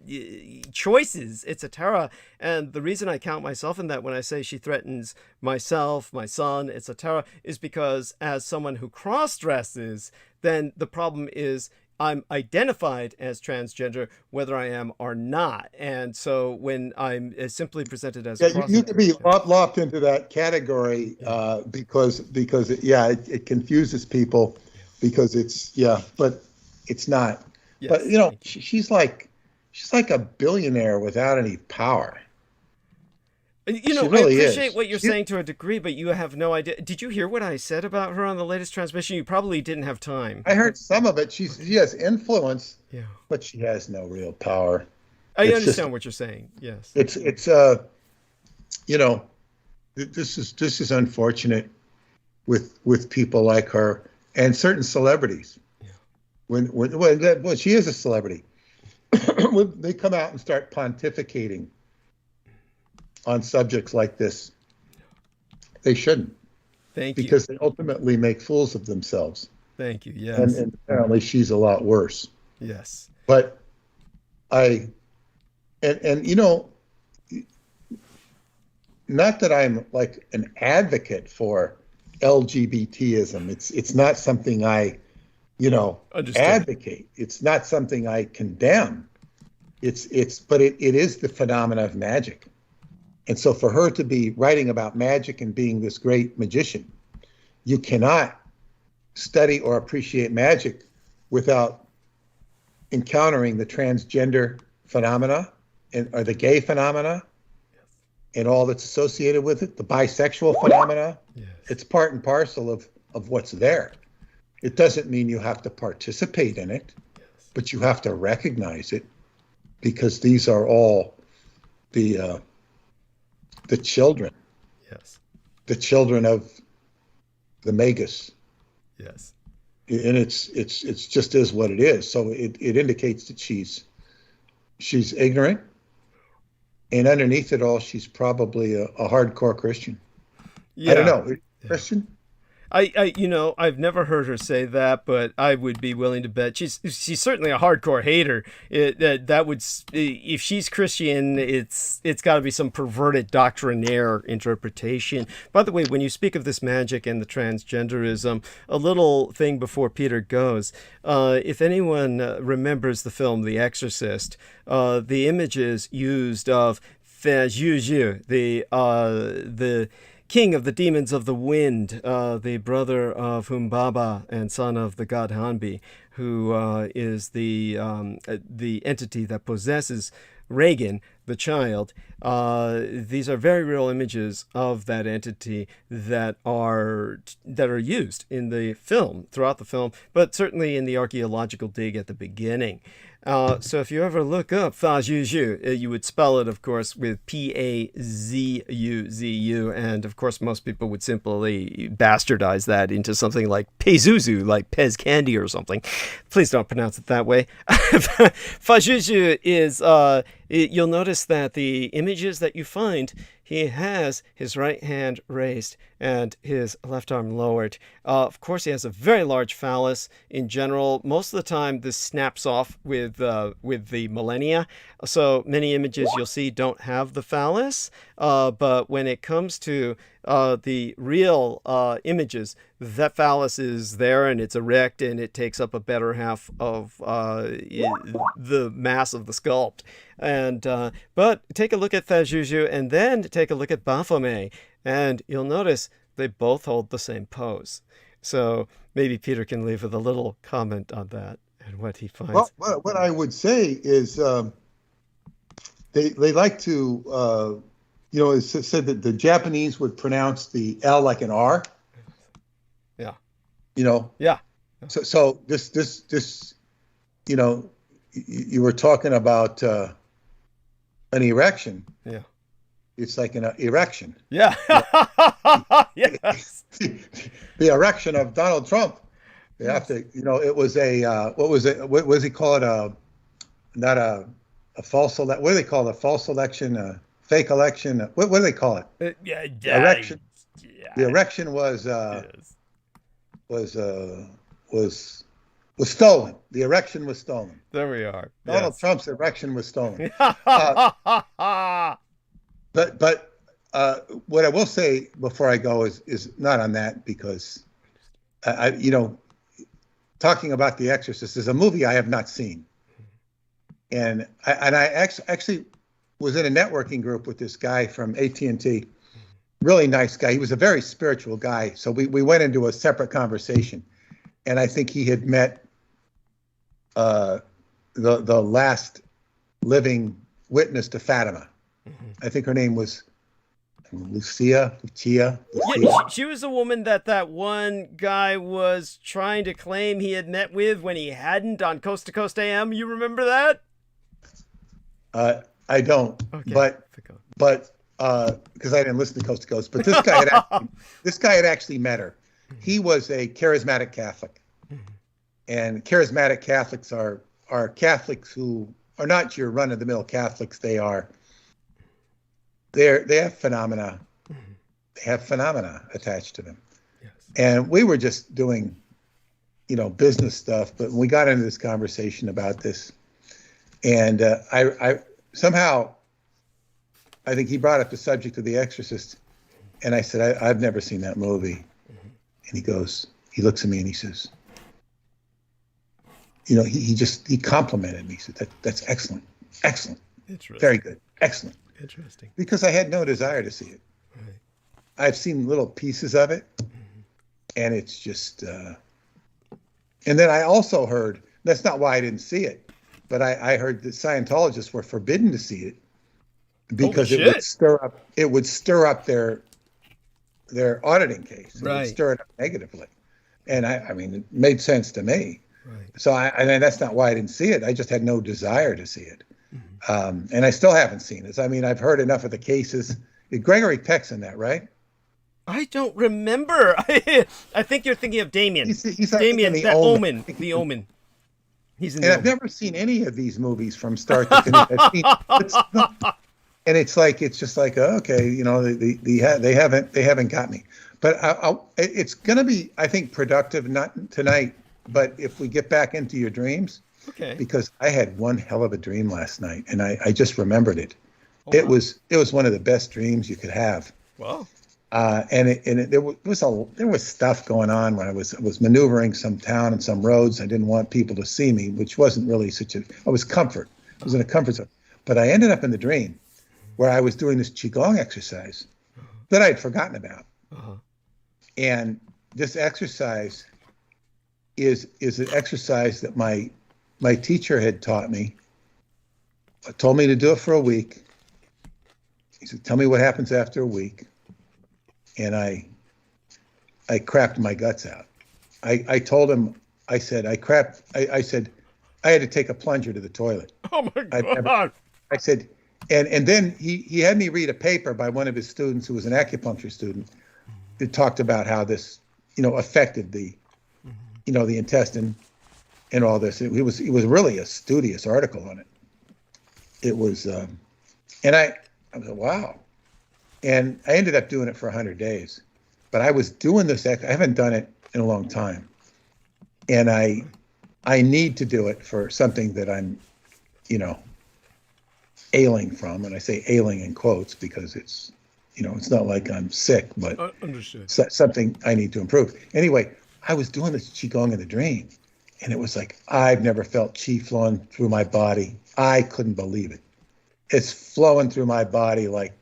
choices, etc. And the reason I count myself in that when I say she threatens myself, my son, etc., is because as someone who cross-dresses, then the problem is I'm identified as transgender, whether I am or not. And so when I'm simply presented as you could be lopped into that category because it confuses people because but it's not. Yes, but she's like a billionaire without any power. She really I appreciate what you're saying to a degree, but you have no idea. Did you hear what I said about her on the latest transmission? You probably didn't have time. I heard some of it. She has influence, but she has no real power. I understand what you're saying. Yes. It's this is unfortunate with people like her and certain celebrities. Yeah. When she is a celebrity, when they come out and start pontificating on subjects like this, they shouldn't. Thank you. Because they ultimately make fools of themselves. Thank you. Yes. And apparently she's a lot worse. Yes. But not that I'm like an advocate for LGBTism. It's not something I, advocate. It's not something I condemn. But it is the phenomena of magic. And so for her to be writing about magic and being this great magician, you cannot study or appreciate magic without encountering the transgender phenomena or the gay phenomena and all that's associated with it, the bisexual phenomena. Yes. It's part and parcel of what's there. It doesn't mean you have to participate in it, but you have to recognize it, because these are all the children. Yes. The children of the Magus. Yes. And it's just is what it is. So it indicates that she's ignorant, and underneath it all, she's probably a hardcore Christian. Yeah. I don't know. Christian? I've never heard her say that, but I would be willing to bet she's certainly a hardcore hater. That would, if she's Christian, it's got to be some perverted doctrinaire interpretation. By the way, when you speak of this magic and the transgenderism, a little thing before Peter goes, if anyone remembers the film The Exorcist, the images used of Juju, the king of the demons of the wind, the brother of Humbaba and son of the god Hanbi, who is the entity that possesses Reagan, the child. These are very real images of that entity that are used in the film, throughout the film, but certainly in the archaeological dig at the beginning. So if you ever look up Fajuju, you would spell it, of course, with Pazuzu, and of course most people would simply bastardize that into something like Pezuzu, like Pez candy or something. Please don't pronounce it that way. Fajuju is, you'll notice that the images that you find, he has his right hand raised and his left arm lowered. Of course, he has a very large phallus. In general, most of the time, this snaps off with the millennia. So many images you'll see don't have the phallus. But when it comes to the real images, that phallus is there and it's erect and it takes up a better half of the mass of the sculpt. And but take a look at Fajuju and then take a look at Baphomet, and you'll notice they both hold the same pose. So maybe Peter can leave with a little comment on that and what he finds. Well, what I would say is they like to, it said that the Japanese would pronounce the L like an R. Yeah. Yeah. So this, you were talking about an erection. Yeah. It's like an erection. Yeah. Yes. The erection of Donald Trump. They have to, it was a, what was it? What does he call it? Not a false election. What do they call it? A false election? A fake election? What do they call it? Erection. Yeah. The erection was stolen. The erection was stolen. There we are. Donald Trump's erection was stolen. But what I will say before I go is not on that, because talking about The Exorcist is a movie I have not seen, and I actually was in a networking group with this guy from AT&T, really nice guy. He was a very spiritual guy, so we went into a separate conversation, and I think he had met the last living witness to Fatima. I think her name was Lucia. Yeah, she was the woman that one guy was trying to claim he had met with when he hadn't on Coast to Coast AM. You remember that? I don't. Okay. But because I didn't listen to Coast to Coast. But this guy had actually met her. He was a charismatic Catholic, and charismatic Catholics are Catholics who are not your run-of-the-mill Catholics. They have phenomena. They have phenomena attached to them. Yes. And we were just doing, business stuff. But when we got into this conversation about this, and I somehow, I think he brought up the subject of The Exorcist, and I said, I've never seen that movie. And he looks at me and he says, he complimented me. He said, that's excellent, very good, excellent. Interesting. Because I had no desire to see it. Right. I've seen little pieces of it, and it's just. And then I also heard, that's not why I didn't see it, but I heard that Scientologists were forbidden to see it because it would stir up their auditing case. It right. would stir it up negatively, And I mean, it made sense to me. Right. So and that's not why I didn't see it. I just had no desire to see it. And I still haven't seen it. I mean, I've heard enough of the cases. Gregory Peck's in that, right? I don't remember. I think you're thinking of Damien. He's Damien, the Omen. The Omen. He's in. And I've never seen any of these movies from start to finish. And it's just like, okay, you know, they haven't got me. But it's going to be, I think, productive, not tonight, but if we get back into your dreams. Okay. Because I had one hell of a dream last night, and I just remembered it. Oh, it wow. was one of the best dreams you could have. Wow. There was stuff going on when I was maneuvering some town and some roads. I didn't want people to see me, which wasn't really I was comfort. I was in a comfort zone. But I ended up in the dream where I was doing this Qigong exercise that I had forgotten about. Uh-huh. And this exercise is an exercise that my teacher had taught me, told me to do it for a week. He said, tell me what happens after a week. And I crapped my guts out. I told him, I said, I said, I had to take a plunger to the toilet. Oh my God. I said, and then he had me read a paper by one of his students who was an acupuncture student. It talked about how this, you know, affected the, you know, the intestine and all this. It was really a studious article on it. It was, and I was like, wow. And I ended up doing it for 100 days. But I was doing this, I haven't done it in a long time. And I need to do it for something that I'm, you know, ailing from. And I say ailing in quotes because it's, you know, it's not like I'm sick, but Understood. Something I need to improve. Anyway, I was doing this Qigong in the dream. And it was like, I've never felt Qi flowing through my body. I couldn't believe it. It's flowing through my body like,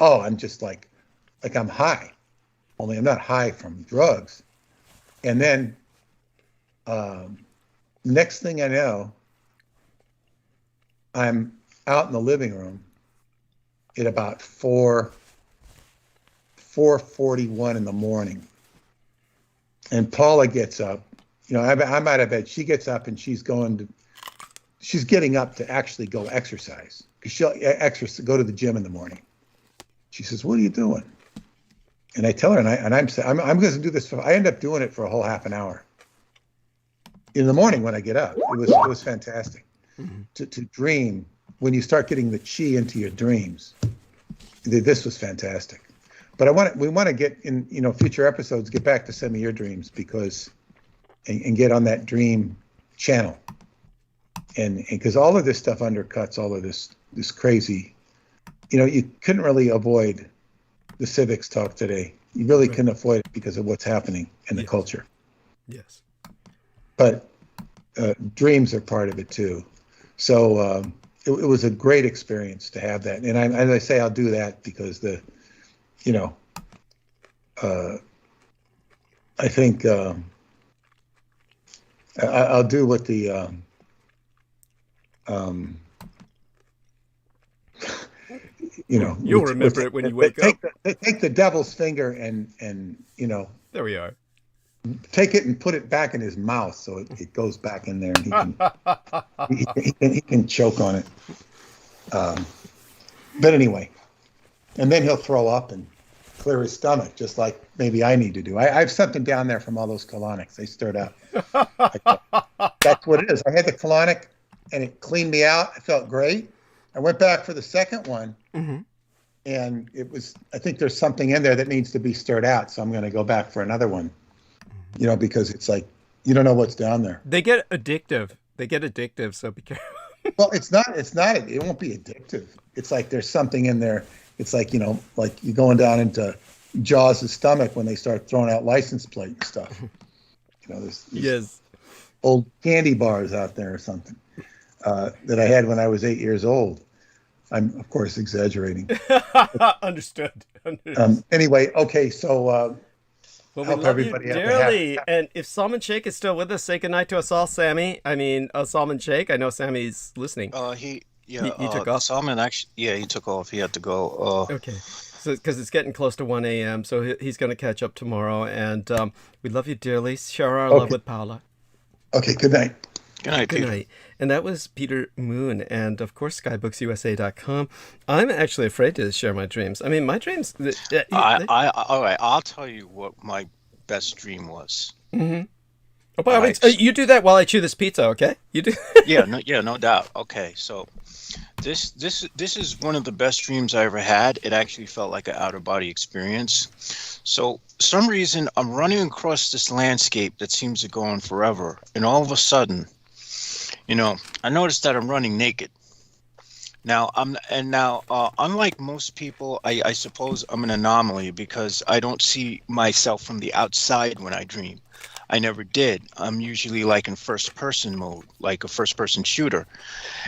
oh, I'm just like I'm high. Only I'm not high from drugs. And then next thing I know, I'm out in the living room at about 4:41 in the morning. And Paula gets up. You know, I'm out of bed. She gets up and she's getting up to actually go exercise. Because she'll go to the gym in the morning. She says, "What are you doing?" And I tell her, I'm going to do this. I end up doing it for a whole half an hour. In the morning when I get up, it was fantastic. Mm-hmm. To dream when you start getting the chi into your dreams. This was fantastic. But we want to get in, you know, future episodes, get back to some of your dreams and get on that dream channel. And because all of this stuff undercuts all of this crazy, you know, you couldn't really avoid the civics talk today. You really couldn't avoid it because of what's happening in the culture. Yes. But dreams are part of it too. So it was a great experience to have that. And as I say, I'll do that because I think I'll do what the you know, you'll remember it when you wake up. Take the devil's finger and you know, there we are. Take it and put it back in his mouth so it goes back in there and he can choke on it. But anyway, and then he'll throw up and clear his stomach, just like maybe I need to do. I have something down there from all those colonics. They stirred up. That's what it is. I had the colonic and it cleaned me out. I felt great. I went back for the second one. Mm-hmm. And I think there's something in there that needs to be stirred out. So I'm going to go back for another one, you know, because it's like, you don't know what's down there. They get addictive. So be careful. Well, it won't be addictive. It's like there's something in there. It's like, you know, like you're going down into Jaws' stomach when they start throwing out license plate and stuff. You know, there's old candy bars out there or something that I had when I was 8 years old. I'm, of course, exaggerating. Understood. Anyway, okay, so well, we hope love everybody you dearly. And if Salmon Shake is still with us, say goodnight to us all, Sammy. I mean, Salmon Shake. I know Sammy's listening. He took off. Salmon actually, he took off. He had to go. Okay. because it's getting close to 1 a.m. So he's going to catch up tomorrow. And we love you dearly. Share our love with Paula. Okay, good night. Good night, Good Peter. night. And that was Peter Moon. And of course, skybooksusa.com. I'm actually afraid to share my dreams. I mean, my dreams. All right, I'll tell you what my best dream was. Mm-hmm. Oh, by the way, you do that while I chew this pizza, okay? You do. no doubt. Okay, so this is one of the best dreams I ever had. It actually felt like an out of body experience. So some reason I'm running across this landscape that seems to go on forever, and all of a sudden, I noticed that I'm running naked. Now unlike most people, I suppose I'm an anomaly because I don't see myself from the outside when I dream. I never did. I'm usually like in first person mode, like a first person shooter.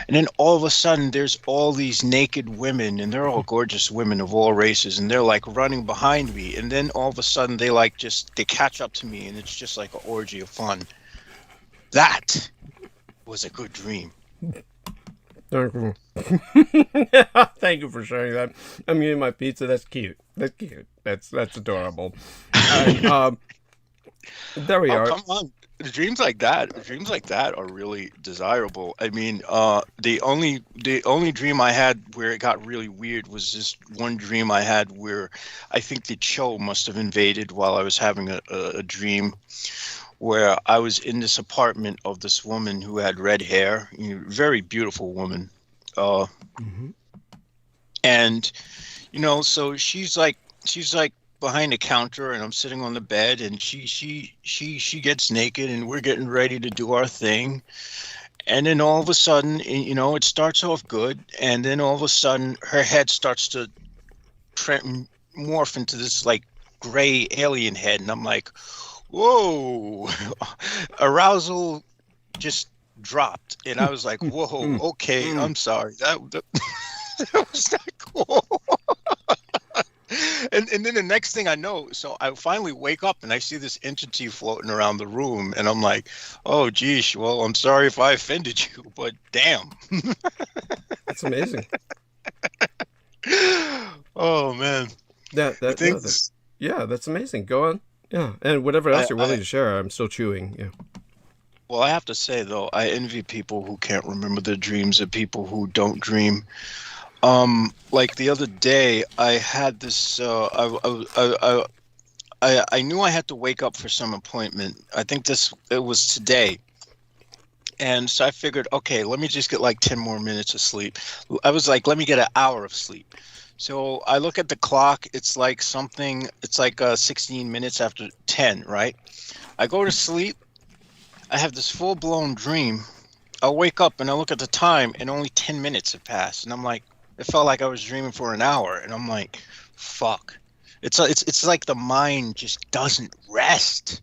And then all of a sudden there's all these naked women, and they're all gorgeous women of all races, and they're like running behind me. And then all of a sudden they catch up to me, and it's just like an orgy of fun. That was a good dream. Thank you. Thank you for sharing that. I'm eating my pizza. That's cute. That's adorable. And, there we are. Come on. Dreams like that are really desirable. I mean, the only dream I had where it got really weird was this one dream I had where I think the Cho must have invaded while I was having a dream where I was in this apartment of this woman who had red hair, very beautiful woman. And, so she's like behind the counter, and I'm sitting on the bed, and she gets naked, and we're getting ready to do our thing. And then all of a sudden, it starts off good, and then all of a sudden her head starts to morph into this like gray alien head, and I'm like, whoa. Arousal just dropped, and I was like, whoa, okay, I'm sorry, that was not cool. And then the next thing I know, so I finally wake up and I see this entity floating around the room, and I'm like, oh geez, well, I'm sorry if I offended you, but damn. That's amazing. Oh man. That's amazing. Go on. Yeah, and whatever else you're willing to share, I'm still chewing. Yeah. Well, I have to say though, I envy people who can't remember their dreams and people who don't dream. Like the other day, I had this. I knew I had to wake up for some appointment. I think it was today, and so I figured, okay, let me just get like 10 more minutes of sleep. I was like, let me get an hour of sleep. So I look at the clock. It's like 16 minutes after 10, right? I go to sleep. I have this full-blown dream. I wake up and I look at the time, and only 10 minutes have passed, and I'm like. It felt like I was dreaming for an hour, and I'm like, fuck. It's like the mind just doesn't rest.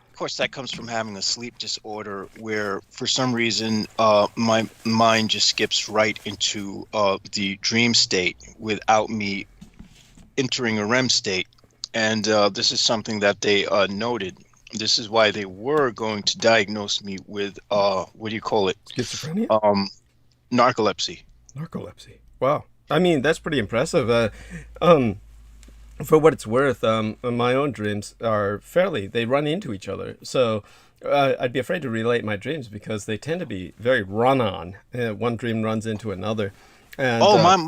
Of course, that comes from having a sleep disorder where, for some reason, my mind just skips right into the dream state without me entering a REM state. And this is something that they noted. This is why they were going to diagnose me with, what do you call it? Schizophrenia? Narcolepsy. Narcolepsy. Wow. I mean, that's pretty impressive. For what it's worth, my own dreams are they run into each other. So I'd be afraid to relate my dreams because they tend to be very run-on. One dream runs into another. And,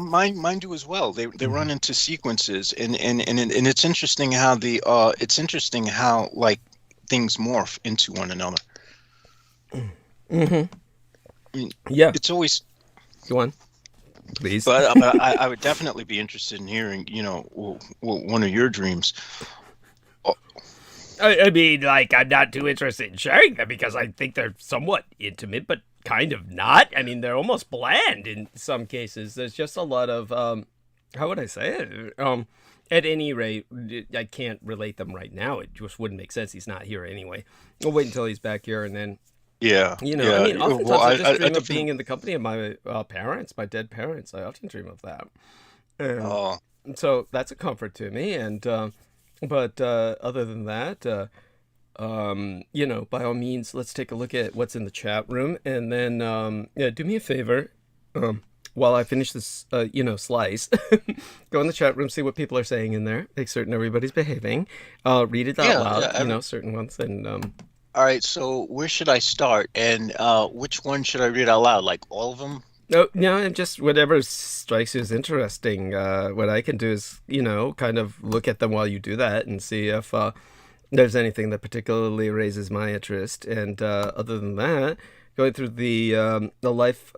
mine do as well. They run into sequences, and it's interesting how like things morph into one another. Mm-hmm. I mean, yeah. It's always. Go on. Please. But I would definitely be interested in hearing, one of your dreams. I mean, like, I'm not too interested in sharing them because I think they're somewhat intimate, but kind of not. I mean, they're almost bland in some cases. There's just a lot of, how would I say it? At any rate, I can't relate them right now. It just wouldn't make sense. He's not here anyway. We'll wait until he's back here and then. Yeah. I mean, oftentimes I just dream of being in the company of my parents, my dead parents. I often dream of that. So that's a comfort to me. And but other than that, by all means, let's take a look at what's in the chat room. And then, do me a favor. while I finish this, slice, go in the chat room, see what people are saying in there, make certain everybody's behaving, read it out Yeah, loud, yeah. certain ones, and All right, so where should I start? And which one should I read out loud? Like all of them? no, no, just whatever strikes you as interesting. What I can do is, kind of look at them while you do that and see if there's anything that particularly raises my interest. And other than that, going through the life,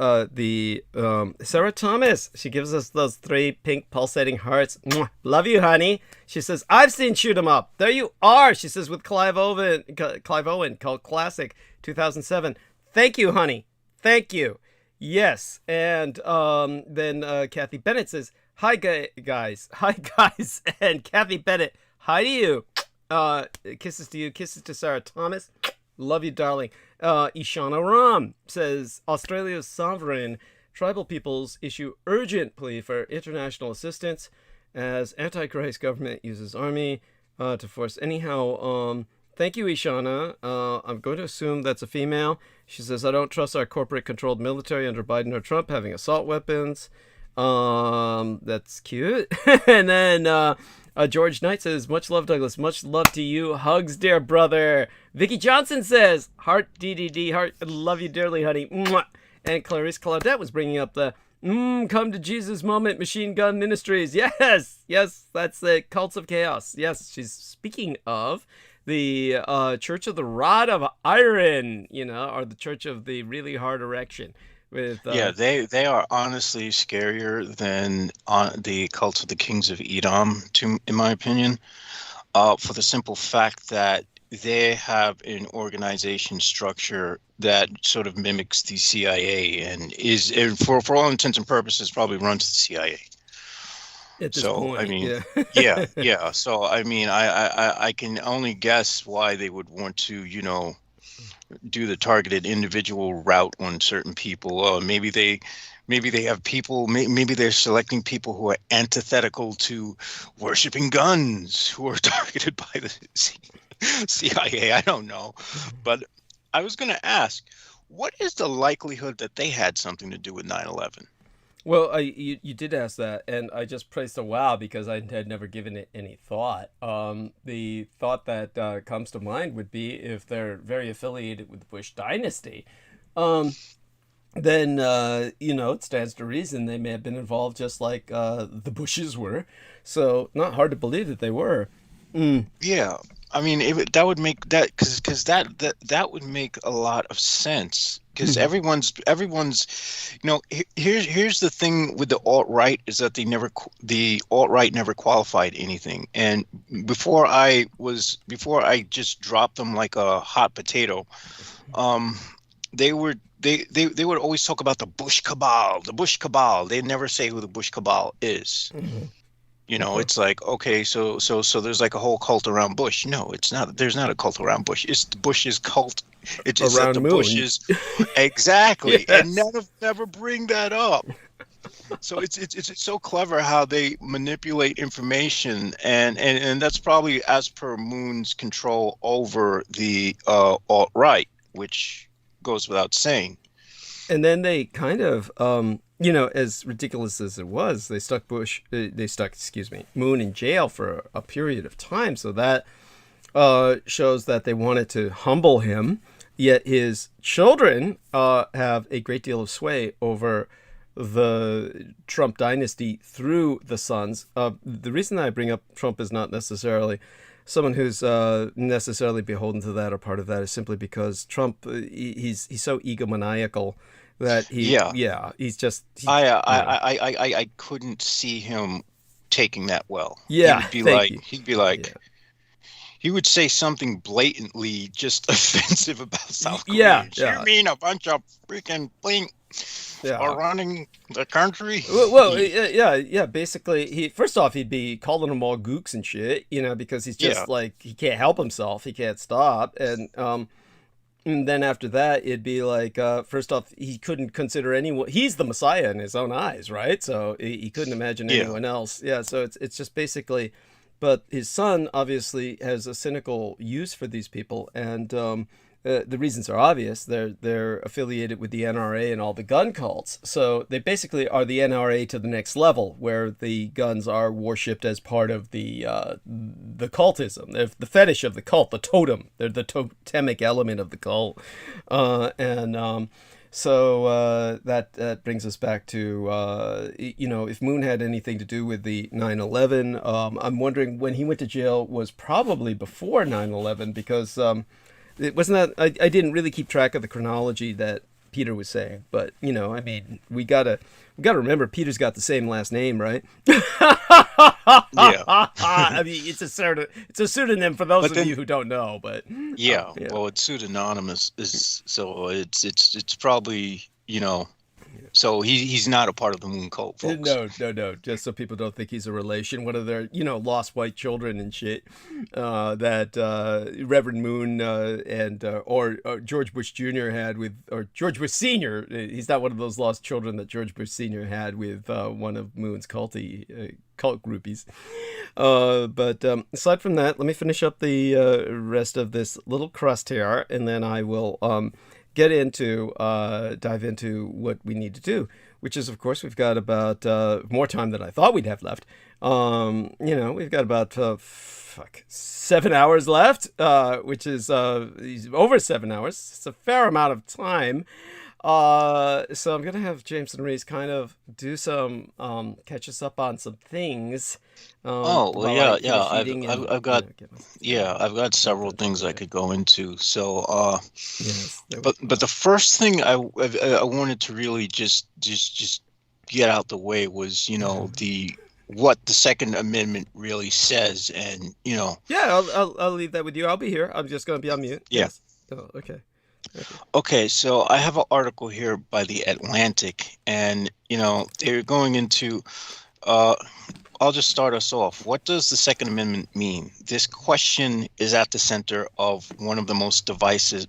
Sarah Thomas, she gives us those 3 pink pulsating hearts. Mwah. Love you, honey. She says, I've seen Shoot 'em Up. There you are. She says, with Clive Owen, called Classic 2007. Thank you, honey. Thank you. Yes. And then Kathy Bennett says, hi, guys. Hi, guys. And Kathy Bennett, hi to you. Kisses to you. Kisses to Sarah Thomas. Love you, darling. Ishana Ram says, Australia's sovereign tribal peoples issue urgent plea for international assistance as Antichrist government uses army to force. Anyhow, thank you, Ishana. I'm going to assume that's a female. She says, I don't trust our corporate-controlled military under Biden or Trump having assault weapons. That's cute. And then George Knight says, much love, Douglas. Much love to you. Hugs, dear brother. Vicky Johnson says, heart, DDD, heart. Love you dearly, honey. Mwah. And Clarice Claudette was bringing up the come to Jesus moment, Machine Gun Ministries. Yes, that's the Cults of Chaos. Yes, she's speaking of the Church of the Rod of Iron, or the Church of the Really Hard Erection. With Yeah, they are honestly scarier than the Cults of the Kings of Edom, in my opinion, for the simple fact that they have an organization structure that sort of mimics the CIA and for all intents and purposes, probably runs the CIA. At this point, I mean, yeah. yeah. So, I mean, I can only guess why they would want to, do the targeted individual route on certain people. Maybe they have people, maybe they're selecting people who are antithetical to worshiping guns, who are targeted by the CIA. I don't know. But I was going to ask, what is the likelihood that they had something to do with 9/11? Well, you did ask that, and I just praised a wow because I had never given it any thought. The thought that comes to mind would be if they're very affiliated with the Bush dynasty, then, it stands to reason they may have been involved just like the Bushes were. So not hard to believe that they were. Yeah. I mean, that would make that because that would make a lot of sense because everyone's here's the thing with the alt-right is that the alt-right never qualified anything, and before I just dropped them like a hot potato, they would always talk about the Bush cabal. They never say who the Bush cabal is. It's like, okay, so there's like a whole cult around Bush. No, it's not. There's not a cult around Bush. It's the Bush's cult. It's just around that the Moon. Bushes, exactly, Yes. and never bring that up. So it's so clever how they manipulate information, and that's probably as per Moon's control over the alt-right, which goes without saying. And then they kind of, as ridiculous as it was, they stuck Moon in jail for a period of time. So that shows that they wanted to humble him. Yet his children have a great deal of sway over the Trump dynasty through the sons. The reason that I bring up Trump is not necessarily someone who's necessarily beholden to that or part of that, is simply because Trump, he's so egomaniacal that he's just. I couldn't see him taking that well. Yeah, he'd be like. Yeah. He would say something blatantly just offensive about South Korea. You mean a bunch of freaking blink are running the country? Well, basically, first off, he'd be calling them all gooks and shit, because he's just like, he can't help himself. He can't stop. And then after that, it'd be like, first off, he couldn't consider anyone. He's the Messiah in his own eyes, right? So he couldn't imagine anyone else. Yeah, so it's just basically. But his son obviously has a cynical use for these people, and the reasons are obvious. They're affiliated with the NRA and all the gun cults. So they basically are the NRA to the next level, where the guns are worshipped as part of the cultism. They're the fetish of the cult, the totem. They're the totemic element of the cult, So that brings us back to, if Moon had anything to do with the 9/11, I'm wondering when he went to jail was probably before 9/11, because it wasn't that I didn't really keep track of the chronology that Peter was saying, but I mean, we gotta remember Peter's got the same last name, right? Yeah. I mean, it's a pseudonym for those of you who don't know, but yeah. Well, it's pseudonymous, so it's probably So he's not a part of the Moon cult, folks. No. Just so people don't think he's a relation, one of their lost white children and shit. That Reverend Moon or George Bush Jr. had with, or George Bush Sr. He's not one of those lost children that George Bush Sr. had with one of Moon's cult groupies. But aside from that, let me finish up the rest of this little crust here, and then I will dive into what we need to do, which is, of course, we've got about more time than I thought we'd have left. We've got about 7 hours left, which is over 7 hours. It's a fair amount of time. So I'm gonna have James and Reese kind of do some catch us up on some things. I've got several things I could go into. So, yes, but the first thing I wanted to really just get out the way was what the Second Amendment really says, and Yeah, I'll leave that with you. I'll be here. I'm just gonna be on mute. Yeah. Yes. Oh, okay. Okay, so I have an article here by The Atlantic, and they're going into I'll just start us off. What does the Second Amendment mean? This question is at the center of one of the most divisive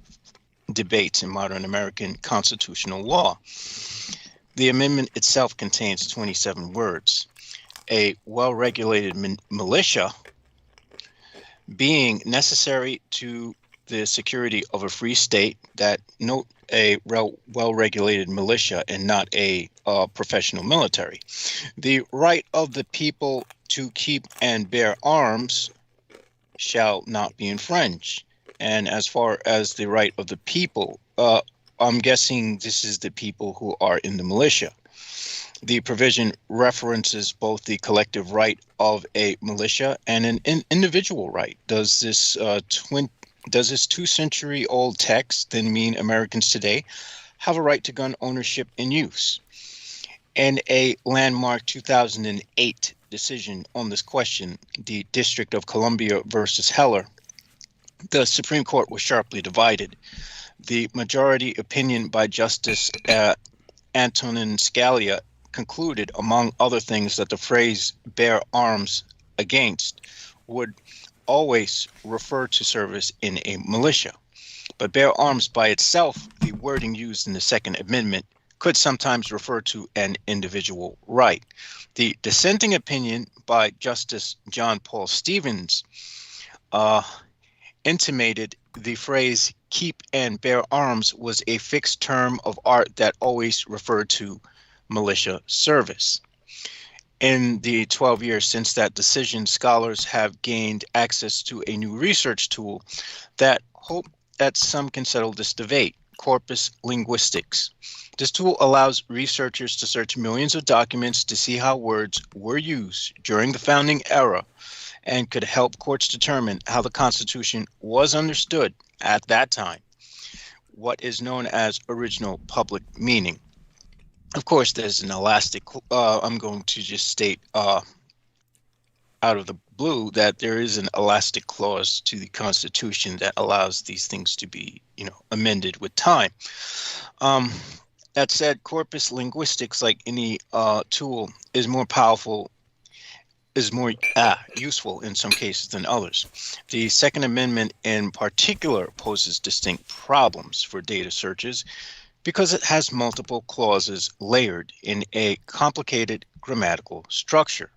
debates in modern American constitutional law. The amendment itself contains 27 words. A well-regulated militia being necessary to the security of a free state. That note, a well-regulated militia and not a professional military. The right of the people to keep and bear arms shall not be infringed. And as far as the right of the people, I'm guessing this is the people who are in the militia. The provision references both the collective right of a militia and an individual right. Does this 2-century-old text then mean Americans today have a right to gun ownership and use? In a landmark 2008 decision on this question, the District of Columbia versus Heller, the Supreme Court was sharply divided. The majority opinion by Justice Antonin Scalia concluded, among other things, that the phrase bear arms against would always refer to service in a militia. But bear arms by itself, the wording used in the Second Amendment, could sometimes refer to an individual right. The dissenting opinion by Justice John Paul Stevens intimated the phrase keep and bear arms was a fixed term of art that always referred to militia service. In the 12 years since that decision, scholars have gained access to a new research tool that hope that some can settle this debate: corpus linguistics. This tool allows researchers to search millions of documents to see how words were used during the founding era, and could help courts determine how the Constitution was understood at that time, what is known as original public meaning. Of course, there's an elastic, I'm going to just state out of the blue that there is an elastic clause to the Constitution that allows these things to be, amended with time. That said, corpus linguistics, like any tool, is more powerful, is more useful in some cases than others. The Second Amendment in particular poses distinct problems for data searches because it has multiple clauses layered in a complicated grammatical structure.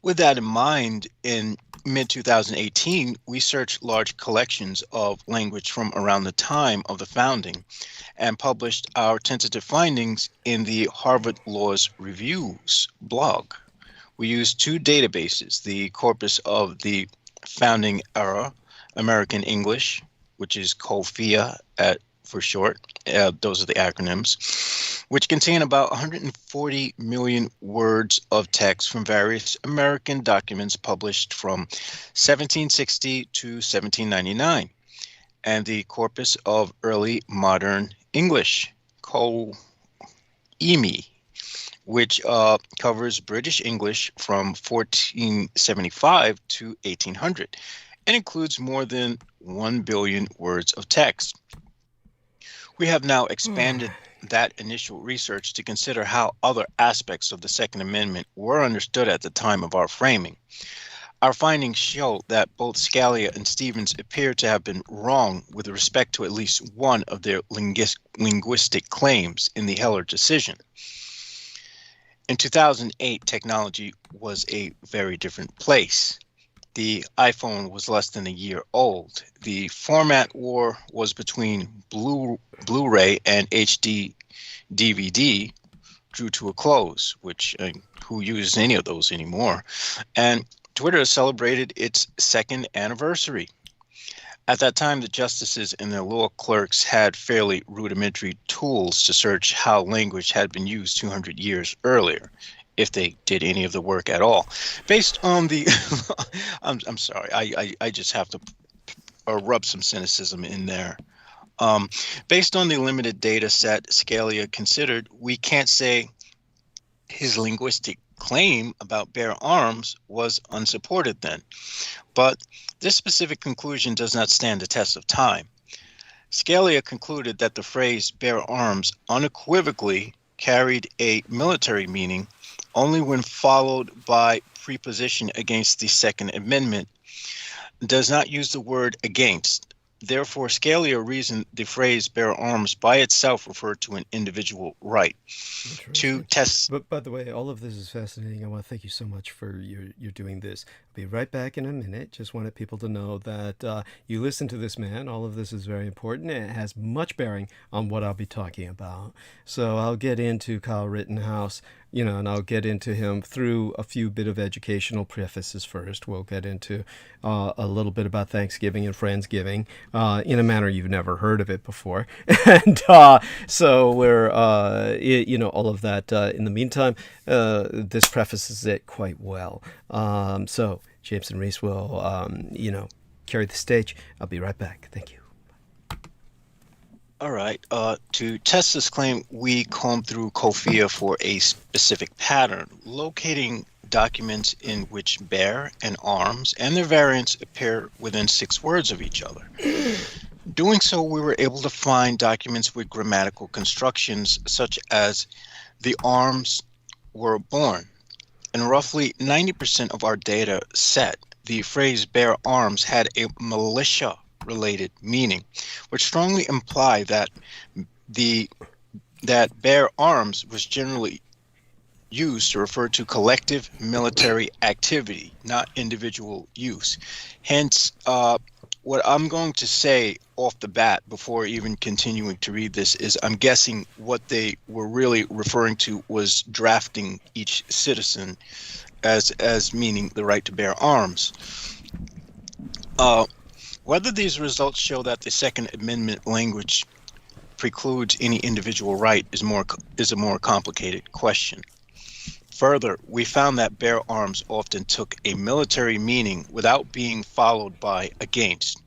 With that in mind, in mid-2018, we searched large collections of language from around the time of the founding and published our tentative findings in the Harvard Law's Reviews blog. We used two databases, the corpus of the founding era, American English, which is COFIA for short, those are the acronyms, which contain about 140 million words of text from various American documents published from 1760 to 1799, and the corpus of early modern English, CRIT-OMIT, which covers British English from 1475 to 1800 and includes more than 1 billion words of text. We have now expanded that initial research to consider how other aspects of the Second Amendment were understood at the time of our framing. Our findings show that both Scalia and Stevens appear to have been wrong with respect to at least one of their linguistic claims in the Heller decision. In 2008, technology was a very different place. The iPhone was less than a year old. The format war was between Blu-ray and HD DVD drew to a close, which who uses any of those anymore? And Twitter celebrated its second anniversary. At that time, the justices and their law clerks had fairly rudimentary tools to search how language had been used 200 years earlier, if they did any of the work at all. Based on the, I'm sorry, I just have to rub some cynicism in there. Based on the limited data set Scalia considered, we can't say his linguistic claim about bear arms was unsupported then. But this specific conclusion does not stand the test of time. Scalia concluded that the phrase bear arms unequivocally carried a military meaning only when followed by preposition against the Second Amendment, does not use the word against. Therefore, Scalia reasoned the phrase bear arms by itself referred to an individual right. To test. But by the way, all of this is fascinating. I want to thank you so much for your doing this. I'll be right back in a minute. Just wanted people to know that you listen to this man. All of this is very important. And it has much bearing on what I'll be talking about. So I'll get into Kyle Rittenhouse, and I'll get into him through a few bit of educational prefaces first. We'll get into a little bit about Thanksgiving and Friendsgiving in a manner you've never heard of it before. And so we're, all of that. In the meantime, this prefaces it quite well. So James and Reese will, carry the stage. I'll be right back. Thank you. All right. To test this claim, we combed through COFIA for a specific pattern, locating documents in which bear and arms and their variants appear within 6 words of each other. Doing so, we were able to find documents with grammatical constructions such as the arms were born. In roughly 90% of our data set, the phrase bear arms had a militia-related meaning, which strongly imply that that bear arms was generally used to refer to collective military activity, not individual use. Hence, what I'm going to say off the bat before even continuing to read this is I'm guessing what they were really referring to was drafting each citizen as meaning the right to bear arms. Whether these results show that the Second Amendment language precludes any individual right is a more complicated question. Further, we found that bear arms often took a military meaning without being followed by against.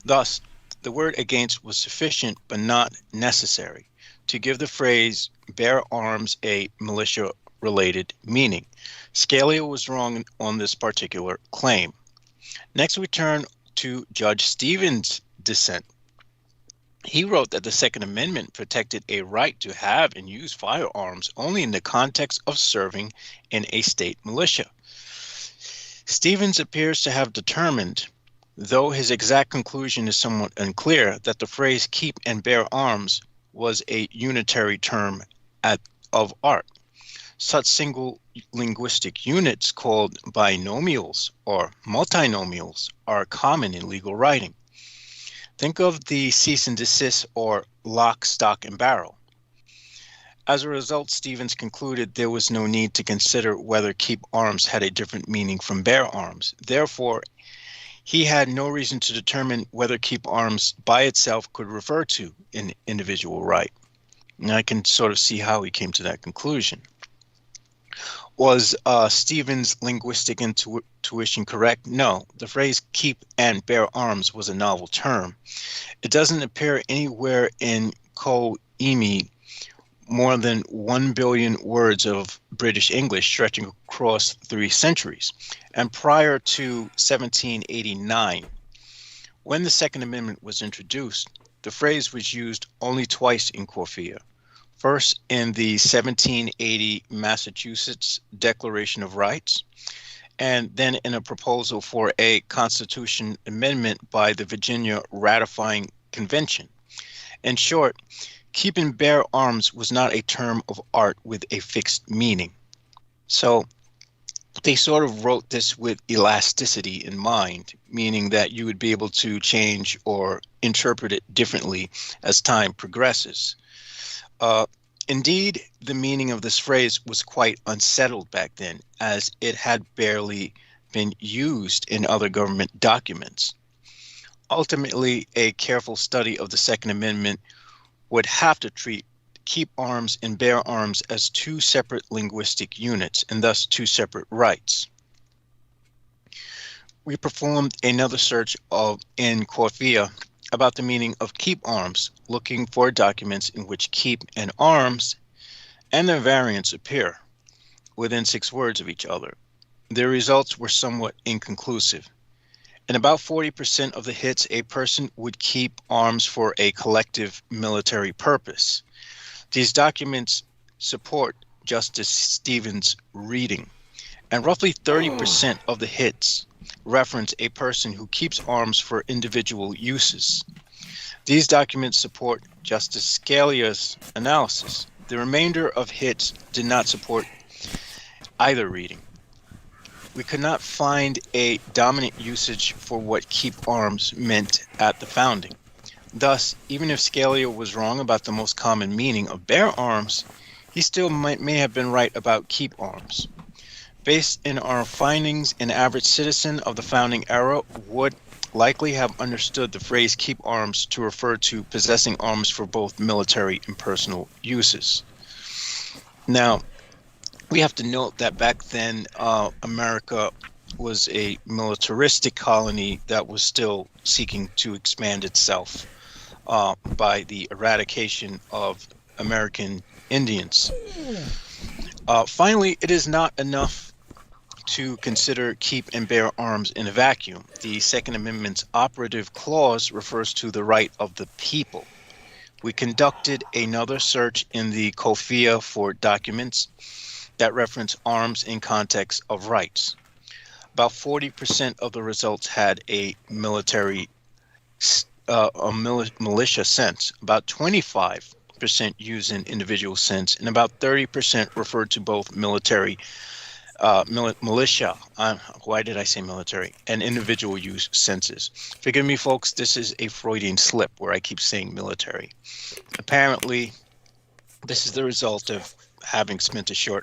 Thus, the word against was sufficient but not necessary to give the phrase bear arms a militia-related meaning. Scalia was wrong on this particular claim. Next, we turn to Judge Stevens' dissent. He wrote that the Second Amendment protected a right to have and use firearms only in the context of serving in a state militia. Stevens appears to have determined, though his exact conclusion is somewhat unclear, that the phrase keep and bear arms was a unitary term of art. Such single linguistic units called binomials or multinomials are common in legal writing. Think of the cease and desist or lock, stock, and barrel. As a result, Stevens concluded there was no need to consider whether keep arms had a different meaning from bear arms. Therefore, he had no reason to determine whether keep arms by itself could refer to an individual right. And I can sort of see how he came to that conclusion. Was Stevens' linguistic intuition correct? No. The phrase keep and bear arms was a novel term. It doesn't appear anywhere in KENOSHA-2-WAUKESHA, more than 1 billion words of British English stretching across 3 centuries, and prior to 1789. When the Second Amendment was introduced, the phrase was used only twice in Corfia. First, in the 1780 Massachusetts Declaration of Rights, and then in a proposal for a Constitution amendment by the Virginia Ratifying Convention. In short, keep and bear arms was not a term of art with a fixed meaning. So they sort of wrote this with elasticity in mind, meaning that you would be able to change or interpret it differently as time progresses. Indeed, the meaning of this phrase was quite unsettled back then, as it had barely been used in other government documents. Ultimately, a careful study of the Second Amendment would have to treat keep arms and bear arms as 2 separate linguistic units, and thus 2 separate rights. We performed another search in Corfia about the meaning of keep arms, looking for documents in which keep and arms and their variants appear within 6 words of each other. The results were somewhat inconclusive. In about 40% of the hits, a person would keep arms for a collective military purpose. These documents support Justice Stevens' reading, and roughly 30% of the hits reference a person who keeps arms for individual uses. These documents support Justice Scalia's analysis. The remainder of hits did not support either reading. We could not find a dominant usage for what keep arms meant at the founding. Thus, even if Scalia was wrong about the most common meaning of bear arms, he still may have been right about keep arms. Based in our findings, an average citizen of the founding era would likely have understood the phrase keep arms to refer to possessing arms for both military and personal uses. Now, we have to note that back then, America was a militaristic colony that was still seeking to expand itself by the eradication of American Indians. Finally, it is not enough to consider keep and bear arms in a vacuum. The Second Amendment's operative clause refers to the right of the people. We conducted another search in the Corfia for documents that reference arms in context of rights. About 40% of the results had a militia sense, about 25% use an individual sense, and about 30% referred to both militia, why did I say military, and individual use senses. Forgive me, folks, this is a Freudian slip where I keep saying military. Apparently, this is the result of having spent a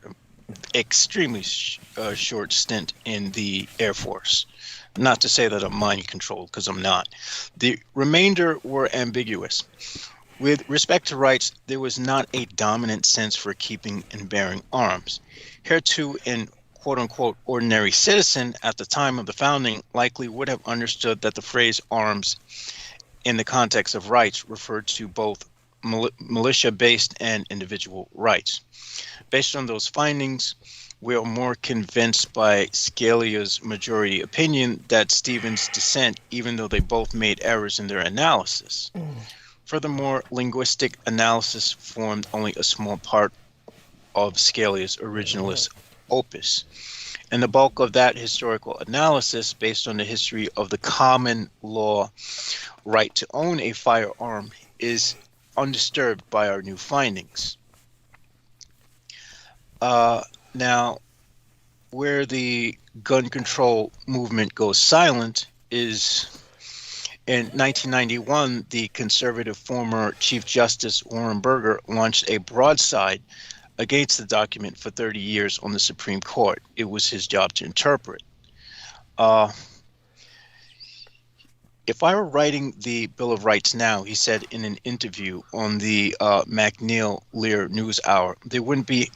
extremely short stint in the Air Force. Not to say that I'm mind controlled, because I'm not. The remainder were ambiguous. With respect to rights, there was not a dominant sense for keeping and bearing arms. Here too, an quote-unquote ordinary citizen at the time of the founding likely would have understood that the phrase arms in the context of rights referred to both militia-based and individual rights. Based on those findings, we are more convinced by Scalia's majority opinion that Stevens' dissent, even though they both made errors in their analysis. Furthermore, linguistic analysis formed only a small part of Scalia's originalist opus. And the bulk of that historical analysis, based on the history of the common law right to own a firearm, is undisturbed by our new findings. Now, where the gun control movement goes silent is in 1991, the conservative former Chief Justice Warren Burger launched a broadside against the document for 30 years on the Supreme Court. It was his job to interpret. If I were writing the Bill of Rights now, he said in an interview on the McNeil Lear News Hour, there wouldn't be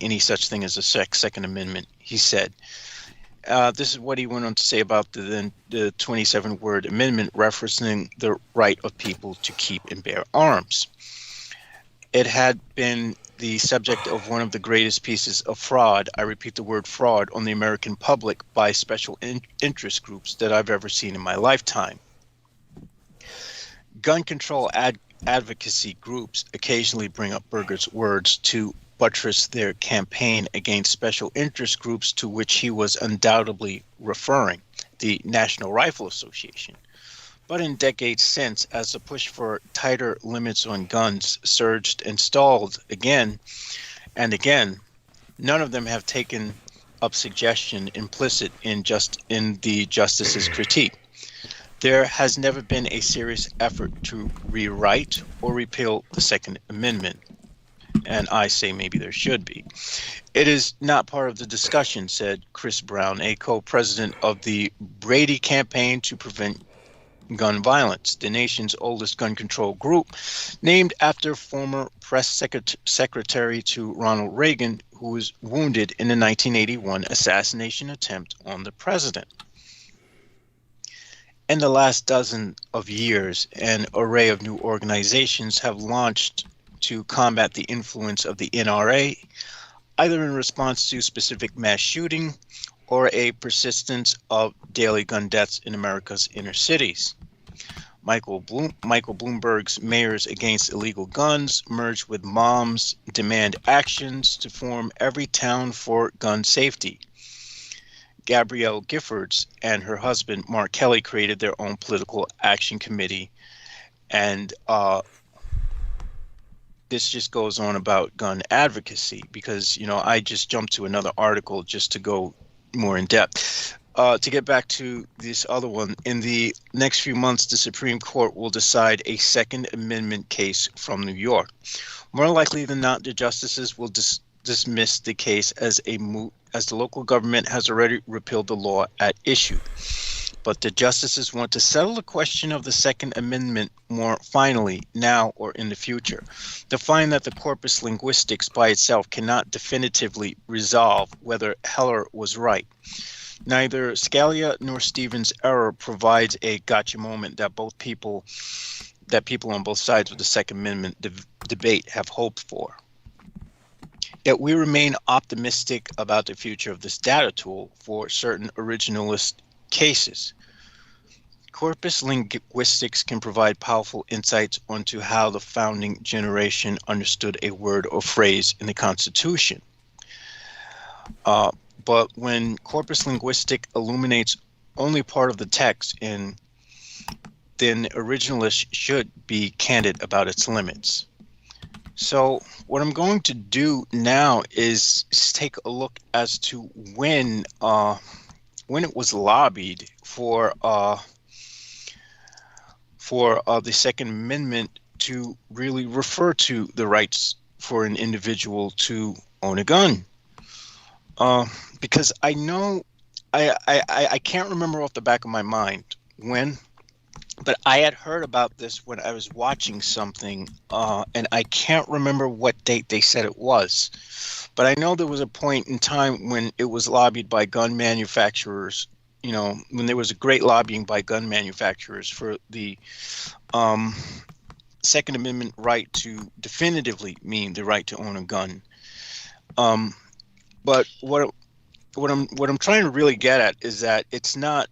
any such thing as a Second Amendment, he said. This is what he went on to say about the 27-word amendment referencing the right of people to keep and bear arms. It had been the subject of one of the greatest pieces of fraud, I repeat the word fraud, on the American public by special interest groups that I've ever seen in my lifetime. Gun control advocacy groups occasionally bring up Burger's words to buttress their campaign against special interest groups to which he was undoubtedly referring, the National Rifle Association. But in decades since, as the push for tighter limits on guns surged and stalled again and again, none of them have taken up suggestion implicit in the justice's critique. There has never been a serious effort to rewrite or repeal the Second Amendment. And I say maybe there should be. It is not part of the discussion, said Chris Brown, a co-president of the Brady Campaign to Prevent Gun Violence, the nation's oldest gun control group, named after former press secretary to Ronald Reagan, who was wounded in the 1981 assassination attempt on the president. In the last dozen of years, an array of new organizations have launched to combat the influence of the NRA, either in response to specific mass shooting or a persistence of daily gun deaths in America's inner cities. Michael Bloomberg's Mayors Against Illegal Guns merged with Moms Demand Actions to form Everytown for Gun Safety. Gabrielle Giffords and her husband Mark Kelly created their own political action committee, and this just goes on about gun advocacy because, I just jumped to another article just to go more in depth. To get back to this other one, in the next few months, the Supreme Court will decide a Second Amendment case from New York. More likely than not, the justices will dismiss the case as a moot, as the local government has already repealed the law at issue. But the justices want to settle the question of the Second Amendment more finally, now or in the future, to find that the corpus linguistics by itself cannot definitively resolve whether Heller was right. Neither Scalia nor Stevens' error provides a gotcha moment that people on both sides of the Second Amendment debate have hoped for. Yet we remain optimistic about the future of this data tool for certain originalist cases. Corpus linguistics can provide powerful insights onto how the founding generation understood a word or phrase in the Constitution. But when corpus linguistic illuminates only part of the text, then originalists should be candid about its limits. So what I'm going to do now is take a look as to when it was lobbied for the Second Amendment to really refer to the rights for an individual to own a gun. Because I know I can't remember off the back of my mind when, but I had heard about this when I was watching something, and I can't remember what date they said it was. But I know there was a point in time when it was lobbied by gun manufacturers, when there was a great lobbying by gun manufacturers for the Second Amendment right to definitively mean the right to own a gun. But what I'm trying to really get at is that it's not,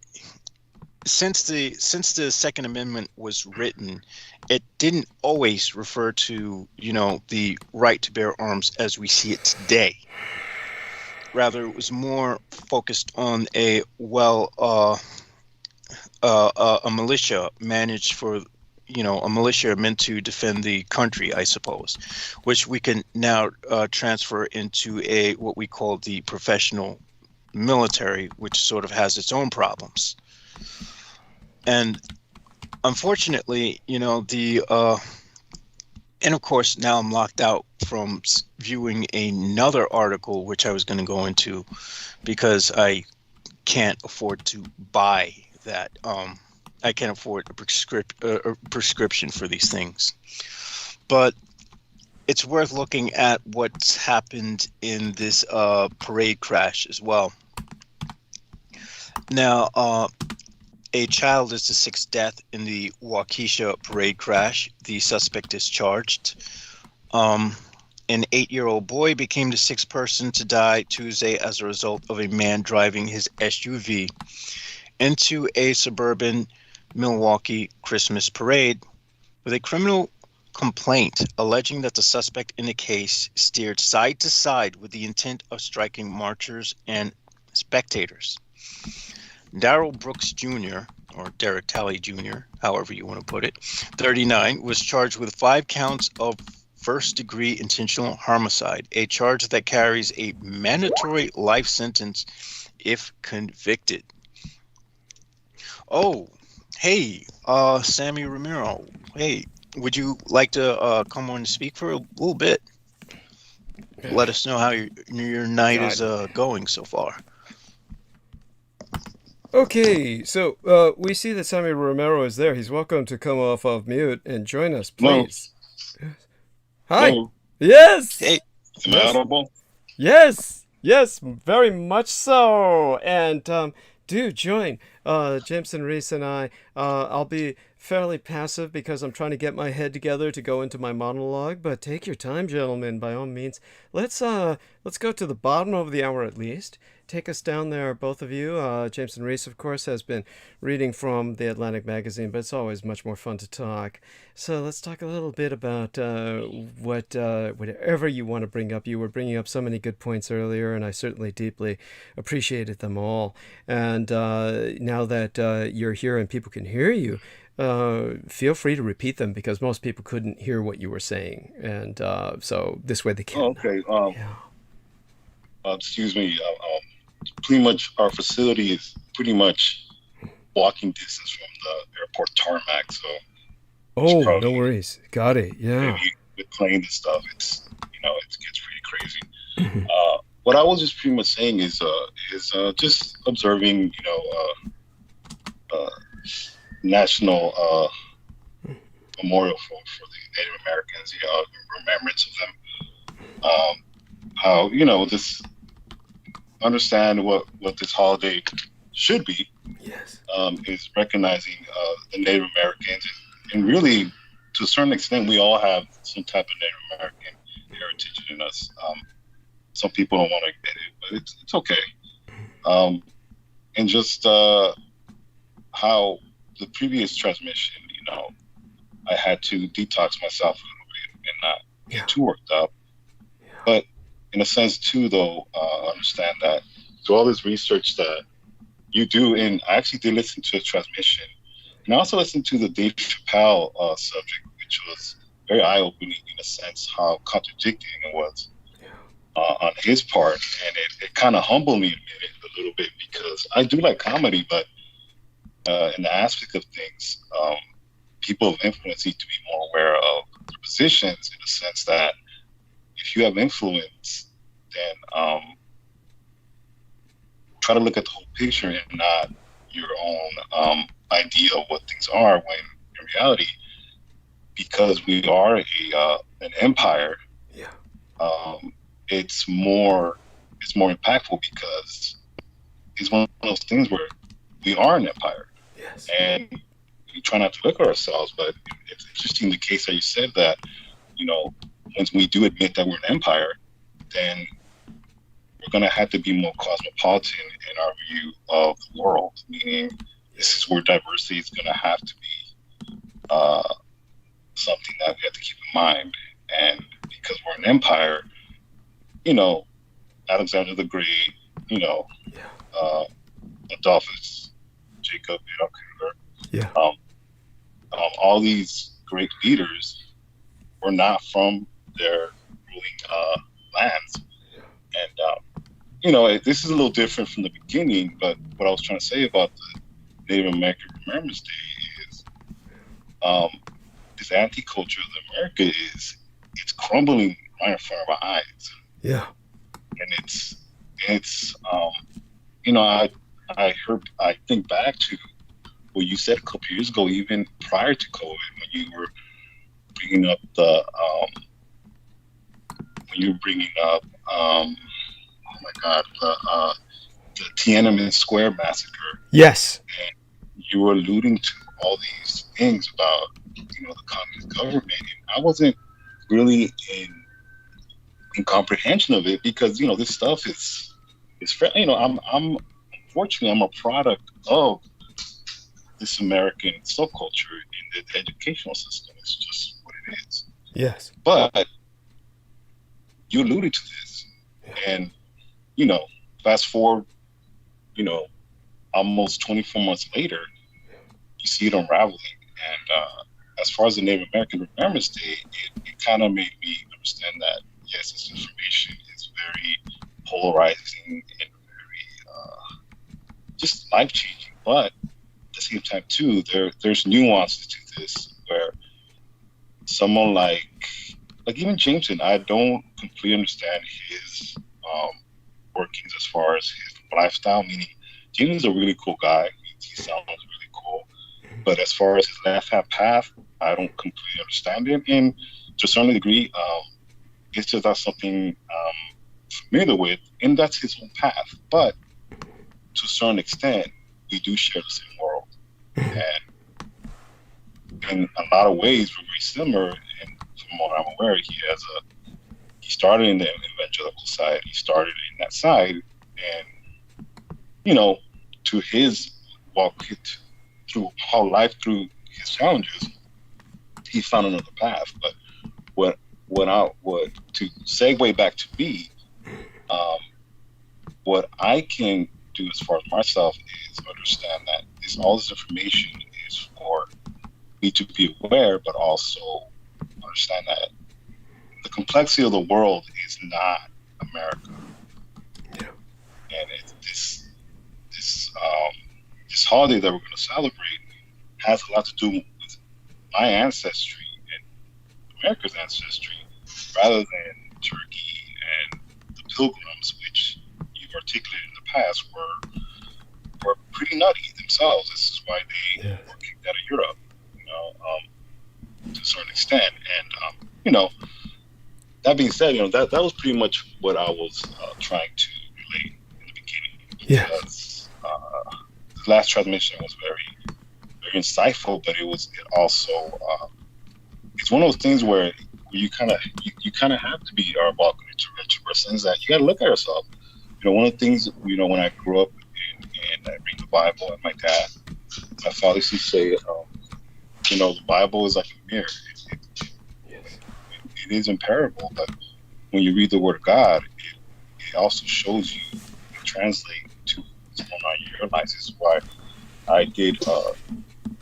since the Second Amendment was written, it didn't always refer to the right to bear arms as we see it today. Rather, it was more focused on a militia managed for a militia meant to defend the country, I suppose, which we can now transfer into what we call the professional military, which sort of has its own problems. And unfortunately, and of course, now I'm locked out from viewing another article, which I was going to go into, because I can't afford to buy that. I can't afford a prescription for these things. But it's worth looking at what's happened in this parade crash as well. Now, a child is the sixth death in the Waukesha parade crash. The suspect is charged. An 8-year-old boy became the sixth person to die Tuesday as a result of a man driving his SUV into a suburban Milwaukee Christmas parade with a criminal complaint alleging that the suspect in the case steered side to side with the intent of striking marchers and spectators. Darrell Brooks Jr., or Derek Talley Jr., however you want to put it, 39, was charged with 5 counts of first-degree intentional homicide, a charge that carries a mandatory life sentence if convicted. Oh, hey, Sammy Romero. Hey, would you like to come on and speak for a little bit? Let us know how your night is going so far. Okay, so we see that Sammy Romero is there. He's welcome to come off of mute and join us, please. Hello. Hi. Hello. Yes. Hey. Am I audible? Yes. Yes, very much so. And do join Jameson Reese and I. I'll be fairly passive because I'm trying to get my head together to go into my monologue. But take your time, gentlemen, by all means. Let's go to the bottom of the hour at least. Take us down there, both of you. Jameson Reese, of course, has been reading from the Atlantic magazine, but it's always much more fun to talk. So let's talk a little bit about whatever you want to bring up. You were bringing up so many good points earlier, and I certainly deeply appreciated them all. And now that you're here and people can hear you, feel free to repeat them because most people couldn't hear what you were saying. And so this way they can. Oh, okay. Excuse me. Pretty much our facility is pretty much walking distance from the airport tarmac. So no worries. Got it. Yeah. Maybe with planes and stuff, it gets pretty crazy. What I was just pretty much saying is just observing, national memorial for the Native Americans, remembrance of them. How this understand what this holiday should be. Yes. Is recognizing the Native Americans, and really, to a certain extent, we all have some type of Native American heritage in us. Some people don't want to admit it, but it's okay. And just how the previous transmission, I had to detox myself a little bit and not get too worked up. Yeah. But in a sense, too, though, understand that through all this research that you do, and I actually did listen to a transmission, and I also listened to the Dave Chappelle subject, which was very eye-opening in a sense, how contradicting it was on his part, and it kind of humbled me a little bit because I do like comedy, but in the aspect of things, people of influence need to be more aware of their positions in the sense that if you have influence, then try to look at the whole picture and not your own idea of what things are, when in reality, because we are an empire, it's more impactful because it's one of those things where we are an empire. Yes. And we try not to look at ourselves, but it's interesting the case that you said that, once we do admit that we're an empire, then we're going to have to be more cosmopolitan in our view of the world, meaning this is where diversity is going to have to be something that we have to keep in mind. And because we're an empire, Alexander the Great, Adolphus, Jacob, all these great leaders were not from their ruling lands. And, this is a little different from the beginning, but what I was trying to say about the Native American Remembrance Day is this anti-culture of America it's crumbling right in front of our eyes. Yeah. And I think back to what you said a couple years ago, even prior to COVID, when you were bringing up the Tiananmen Square massacre. Yes. And you were alluding to all these things about, the communist government. And I wasn't really in comprehension of it because, this stuff is unfortunately, I'm a product of this American subculture in the educational system. It's just what it is. Yes. But you alluded to this, and fast forward, almost 24 months later, you see it unraveling. And as far as the Native American Remembrance Day, it kind of made me understand that yes, this information is very polarizing and very just life changing, but at the same time too, there's nuances to this where someone like even Jameson, I don't completely understand his workings as far as his lifestyle. Meaning, Jameson's a really cool guy. He sounds really cool, but as far as his left-hand path, I don't completely understand him. And to a certain degree, it's just not something I'm familiar with, and that's his own path. But to a certain extent, we do share the same world, and in a lot of ways, we're very similar. And from what I'm aware, he started in the evangelical side. He started in that side, and to his walk through how life through his challenges, he found another path. But to segue back to me, what I can do as far as myself is understand that all this information is for me to be aware, but also understand that the complexity of the world is not America. Yeah. And this holiday that we're going to celebrate has a lot to do with my ancestry and America's ancestry, rather than Turkey and the Pilgrims, which you've articulated in the past were pretty nutty themselves. This is why they were kicked out of Europe, to a certain extent. And that being said, that was pretty much what I was trying to relate in the beginning. Yeah. Because the last transmission was very, very insightful, but it also it's one of those things where you kind of have to be our walking introversion, is that you got to look at yourself. One of the things when I grew up and I read the Bible, and my father used to say, the Bible is like a mirror. It is imperishable, but when you read the Word of God, it also shows you and translate to someone on your life. This is why I did find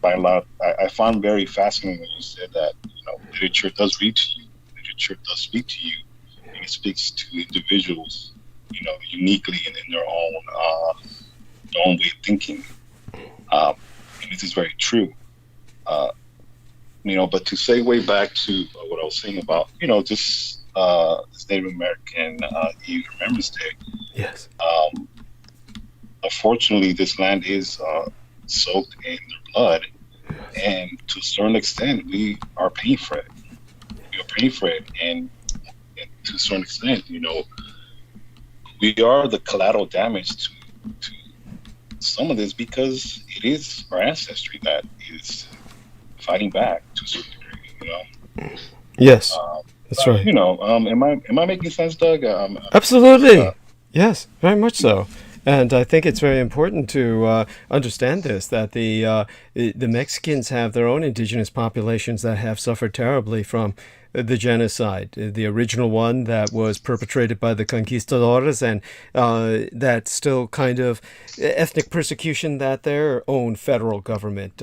a lot. I found very fascinating when you said that literature does read to you, literature does speak to you, and it speaks to individuals, uniquely and in their own way of thinking. And this is very true. But to segue back to what I was saying about, this Native American Remembrance Day. Yes. Unfortunately, this land is soaked in their blood, and to a certain extent, we are paying for it. We are paying for it, and to a certain extent, we are the collateral damage to some of this, because it is our ancestry that is fighting back to a certain degree. Yes, that's right. Am I making sense, Doug? Absolutely. Yes, very much so. And I think it's very important to understand this, that the Mexicans have their own indigenous populations that have suffered terribly from the genocide, the original one that was perpetrated by the conquistadores, and that still kind of ethnic persecution that their own federal government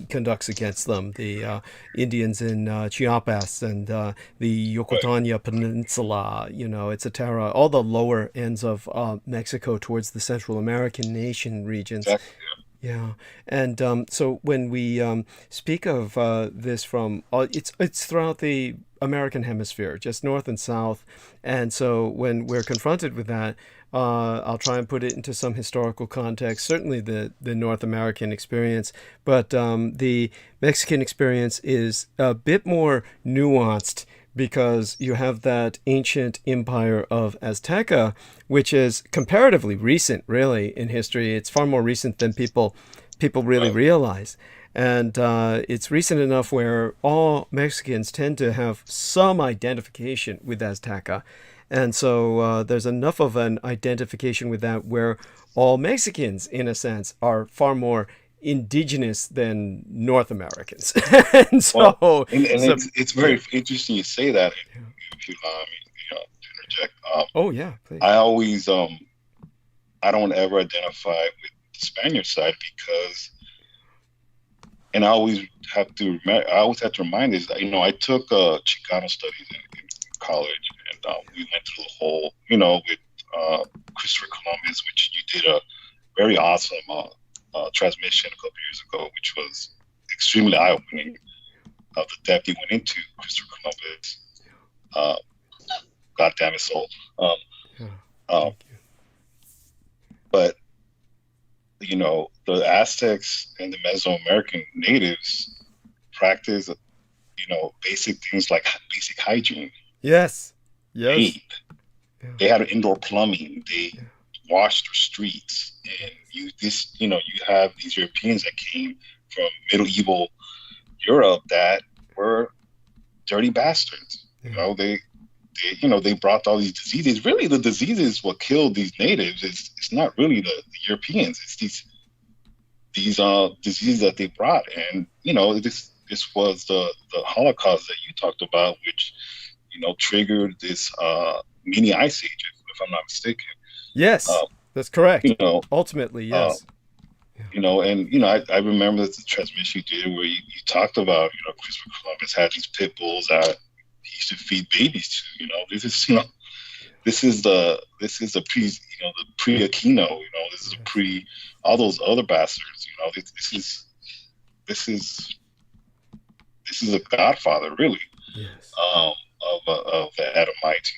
conducts against them. The Indians in Chiapas and the Yucatán Peninsula, etc. All the lower ends of Mexico towards the Central American nation regions. Exactly. Yeah, and so when we speak of this from, it's throughout the American hemisphere, just north and south, and so when we're confronted with that, I'll try and put it into some historical context. Certainly the North American experience, but the Mexican experience is a bit more nuanced, because you have that ancient empire of Azteca, which is comparatively recent, really, in history. It's far more recent than people really realize. And it's recent enough where all Mexicans tend to have some identification with Azteca. And so there's enough of an identification with that where all Mexicans, in a sense, are far more indigenous than North Americans. And so, it's very interesting you say that. If you allow me, to interject. Oh yeah, please. I always I don't ever identify with the Spaniard side, because, and I always have to remind this. I took Chicano studies in college, and we went through the whole, with Christopher Columbus, which you did a very awesome transmission a couple years ago, which was extremely eye-opening of the depth he went into Christopher Columbus. God damn it, soul. But the Aztecs and the Mesoamerican natives practice, basic things like basic hygiene. Yes. Bathe. Yeah. They had indoor plumbing. They washed their streets. And you have these Europeans that came from medieval Europe that were dirty bastards. They brought all these diseases. Really, the diseases what killed these natives it's not really the Europeans. It's these diseases that they brought. And this was the Holocaust that you talked about, which triggered this mini ice age, if I'm not mistaken. Yes. That's correct. Ultimately, yes. I remember the transmission you did where you talked about, Christopher Columbus had these pit bulls that he used to feed babies to. This is the pre-Aquino. This is the pre all those other bastards. This is a godfather, really. Yes. Of the Edomites.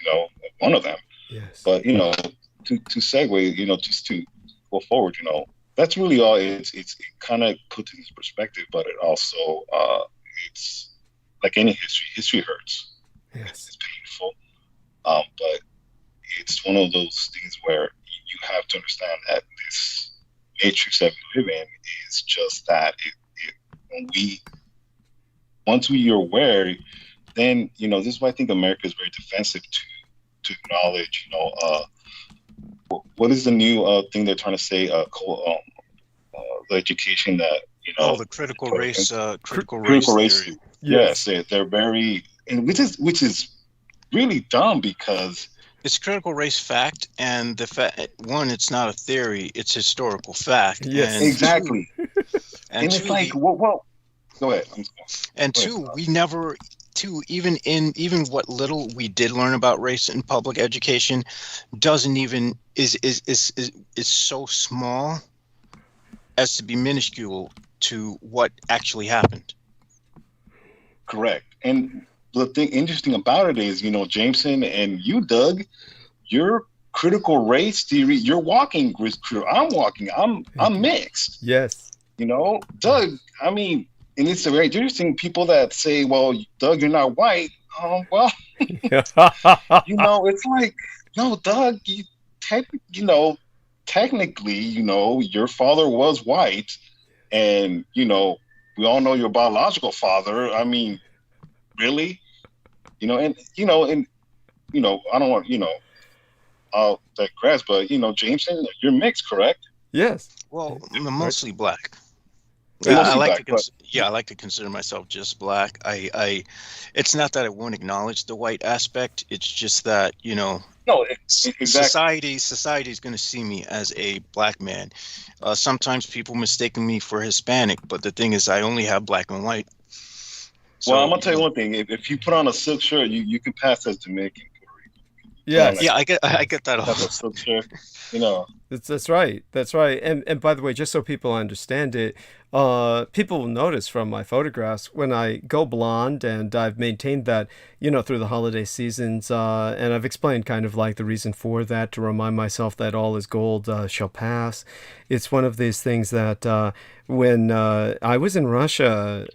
One of them. Yes. But to segue, just to go forward, that's really all. It kind of puts into perspective, but it also it's like any history. History hurts. Yes. It's painful, but it's one of those things where you have to understand that this matrix that we live in is just that. Once we are aware, then this is why I think America is very defensive to acknowledge, what is the new thing they're trying to say? The education that the critical race theory. Yes, they're very, and which is really dumb, because it's critical race fact, and the fact it's not a theory; it's historical fact. Yes, and exactly. And it's like, well, go ahead. And two, we never. Even what little we did learn about race in public education doesn't even is so small as to be minuscule to what actually happened. Correct. And the thing interesting about it is, Jameson and you, Doug, your critical race theory, you're walking. I'm walking. I'm mixed. Yes. Doug. I mean. And it's very interesting. People that say, "Well, Doug, you're not white." Well, it's like, no, Doug. Technically, your father was white, and we all know your biological father. I mean, really, I don't want, I'll digress, but Jameson, you're mixed, correct? Yes. Well, I'm mostly black. Yeah, I Mostly like black, to but I like to consider myself just black. It's not that I won't acknowledge the white aspect. It's just that, no, exactly. society is going to see me as a black man. Sometimes people mistaken me for Hispanic, but the thing is, I only have black and white. Well, I'm So, gonna tell you one thing. If you put on a silk shirt, you can pass as Jamaican. Put on Yes. yeah, I Yes. get that have all. a silk shirt, you know. That's right. That's right. And by the way, just so people understand it, people will notice from my photographs when I go blonde, and I've maintained that, through the holiday seasons, and I've explained kind of like the reason for that to remind myself that all is gold shall pass. It's one of these things that when I was in Russia,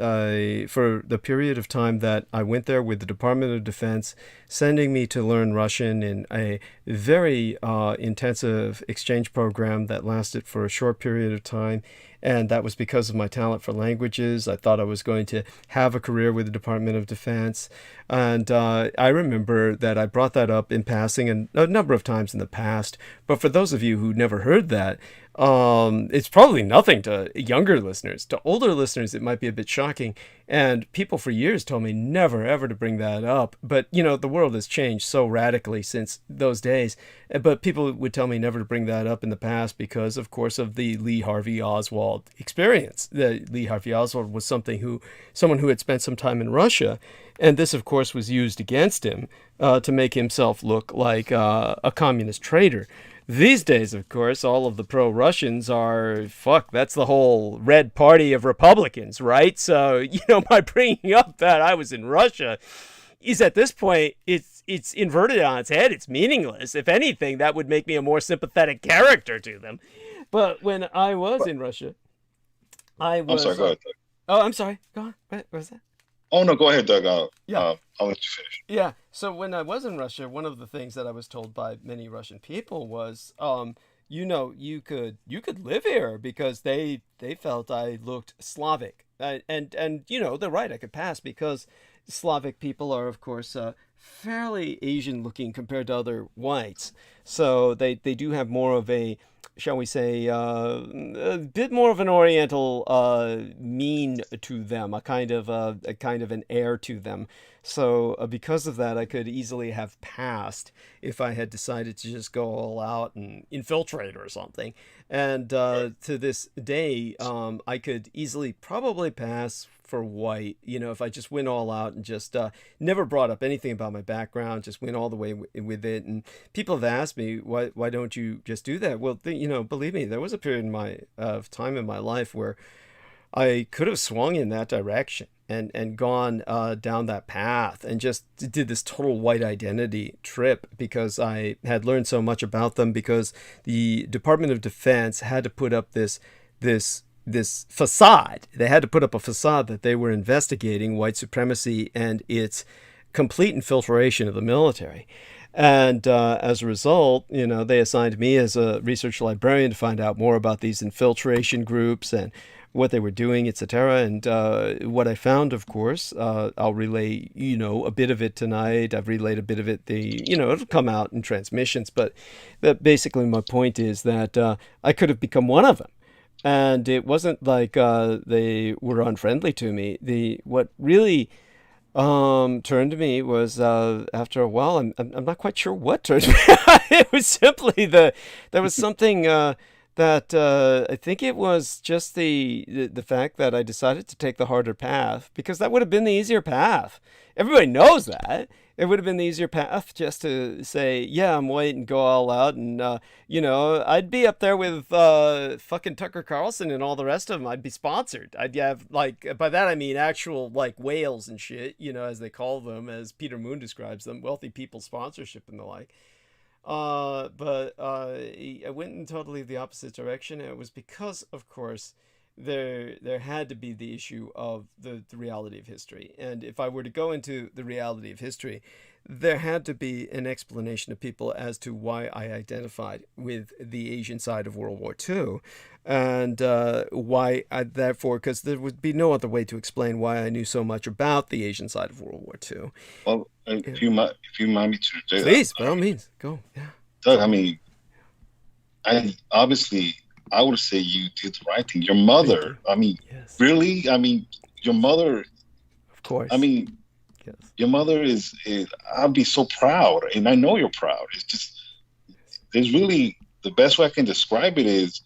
for the period of time that I went there with the Department of Defense, sending me to learn Russian in a very intensive exchange program that lasted for a short period of time. And that was because of my talent for languages. I thought I was going to have a career with the Department of Defense. And I remember that I brought that up in passing a number of times in the past. But for those of you who never heard that, it's probably nothing to younger listeners. To older listeners, it might be a bit shocking. And people for years told me never, ever to bring that up. But, the world has changed so radically since those days. But people would tell me never to bring that up in the past because, of course, of the Lee Harvey Oswald experience. Lee Harvey Oswald was someone who had spent some time in Russia. And this, of course, was used against him to make himself look like a communist traitor. These days, of course, all of the pro-Russians are, that's the whole red party of Republicans, right? So, by bringing up that I was in Russia is at this point, it's inverted on its head. It's meaningless. If anything, that would make me a more sympathetic character to them. But when I was in Russia, I I'm was... sorry. Go ahead, Doug. Oh, I'm sorry. Go on. What was that? Oh no, go ahead, Doug. Yeah. I'll let you finish. Yeah. So when I was in Russia, one of the things that I was told by many Russian people was, you could live here because they felt I looked Slavic, and they're right. I could pass because Slavic people are, of course, fairly Asian looking compared to other whites. So they do have more of a, shall we say, a bit more of an Oriental mean to them, a kind of an air to them. So because of that, I could easily have passed if I had decided to just go all out and infiltrate or something. And to this day, I could easily probably pass for white, if I just went all out and just never brought up anything about my background, just went all the way with it. And people have asked me, why don't you just do that? Well, believe me, there was a period of time in my life where I could have swung in that direction and gone down that path and just did this total white identity trip because I had learned so much about them, because the Department of Defense had to put up this facade. They had to put up a facade that they were investigating white supremacy and its complete infiltration of the military. And as a result, they assigned me as a research librarian to find out more about these infiltration groups and what they were doing, etc. And what I found, of course, I'll relay, a bit of it tonight. I've relayed a bit of it. It'll come out in transmissions. But basically my point is that I could have become one of them. And it wasn't like they were unfriendly to me. What really turned to me was after a while. I'm not quite sure what turned me. It was simply there was something that I think it was just the fact that I decided to take the harder path, because that would have been the easier path. Everybody knows that. It would have been the easier path just to say, yeah, I'm white, and go all out. And, I'd be up there with fucking Tucker Carlson and all the rest of them. I'd be sponsored. I'd have, by that I mean actual, whales and shit, as they call them, as Peter Moon describes them, wealthy people sponsorship and the like. But I went in totally the opposite direction, and it was because, of course, there had to be the issue of the reality of history. And if I were to go into the reality of history, there had to be an explanation to people as to why I identified with the Asian side of World War II, and why I, therefore, because there would be no other way to explain why I knew so much about the Asian side of World War II. Well, if you mind me to, Please, by all means, go. Yeah. Doug, I mean, I obviously I would say you did the right thing. Your Thank mother, you. I mean, Yes. really, I mean, your mother, Of course. I mean, Yes. your mother is I'd be so proud, and I know you're proud. It's just, there's really, the best way I can describe it is,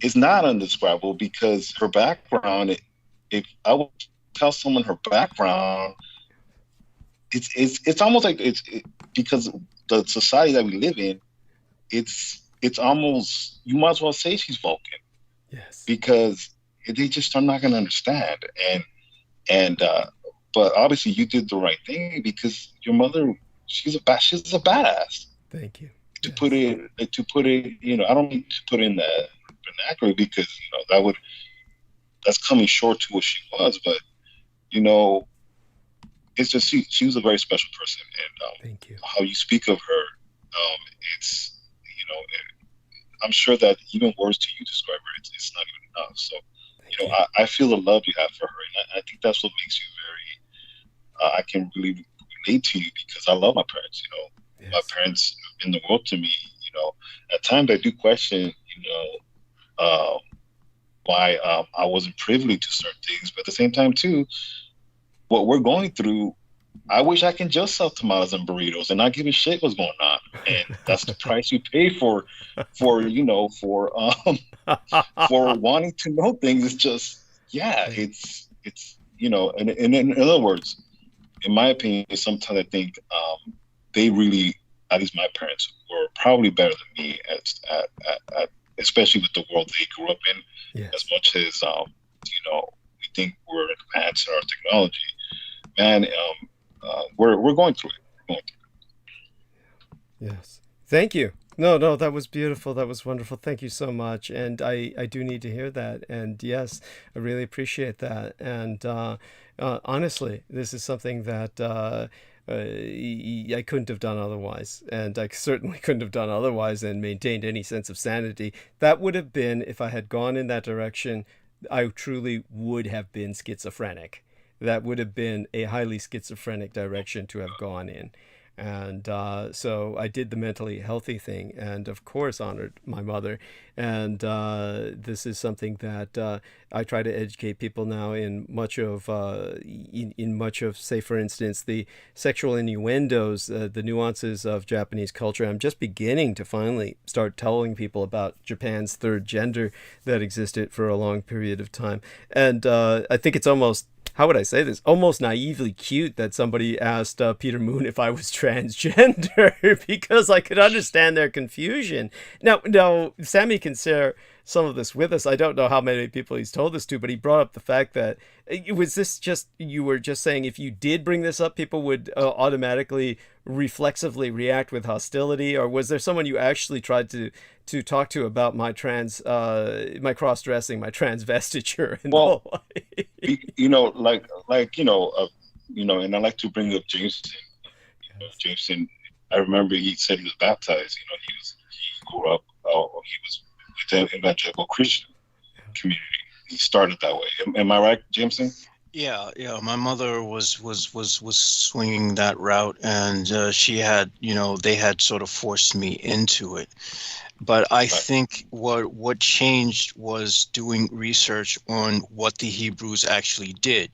it's not undescribable because her background, if I would tell someone her background, it's almost like because the society that we live in, it's almost, you might as well say she's Vulcan, Yes. because they just are not going to understand. And but obviously you did the right thing because your mother, she's a badass. Thank you. To Yes. put it, you know, I don't mean to put in that vernacular because, you know, that's coming short to what she was, but, you know, it's just she was a very special person, and Thank you. how you speak of her, it's, you know, I'm sure that even words to you describe her, it's not even enough. So, Thank you know, I feel the love you have for her, and I think that's what makes you very. I can really relate to you because I love my parents. You know, Yes. my parents mean the world to me. You know, at times I do question, you know, why I wasn't privy to certain things, but at the same time too, what we're going through, I wish I can just sell tomatoes and burritos and not give a shit what's going on. And that's the price you pay for you know, for wanting to know things. It's just, yeah, it's you know, and in other words, in my opinion, sometimes I think they really, at least my parents, were probably better than me at especially with the world they grew up in. Yes. As much as you know, we think we're advanced in our technology, man, we're going through it. We're going through Yes. Thank you. No, that was beautiful. That was wonderful. Thank you so much. And I do need to hear that. And yes, I really appreciate that. And honestly, this is something that I couldn't have done otherwise. And I certainly couldn't have done otherwise and maintained any sense of sanity. That would have been, if I had gone in that direction, I truly would have been schizophrenic. That would have been a highly schizophrenic direction to have gone in. And so I did the mentally healthy thing, and of course honored my mother. And this is something that I try to educate people now in much of, say, for instance, the sexual innuendos, the nuances of Japanese culture. I'm just beginning to finally start telling people about Japan's third gender that existed for a long period of time. And I think it's almost, how would I say this? Almost naively cute that somebody asked Peter Moon if I was transgender because I could understand their confusion. Now, Sammy can share some of this with us. I don't know how many people he's told this to, but he brought up the fact that, was this just, you were just saying if you did bring this up, people would automatically, reflexively react with hostility, or was there someone you actually tried to talk to about my my cross-dressing, my transvestiture, and well, the like? you know, you know, and I like to bring up Jameson. You know, Jameson, I remember he said he was baptized. You know, he grew up, he was within evangelical Christian community. He started that way. Am I right, Jameson? Yeah. My mother was swinging that route, and she had, you know, they had sort of forced me into it. But I think what changed was doing research on what the Hebrews actually did,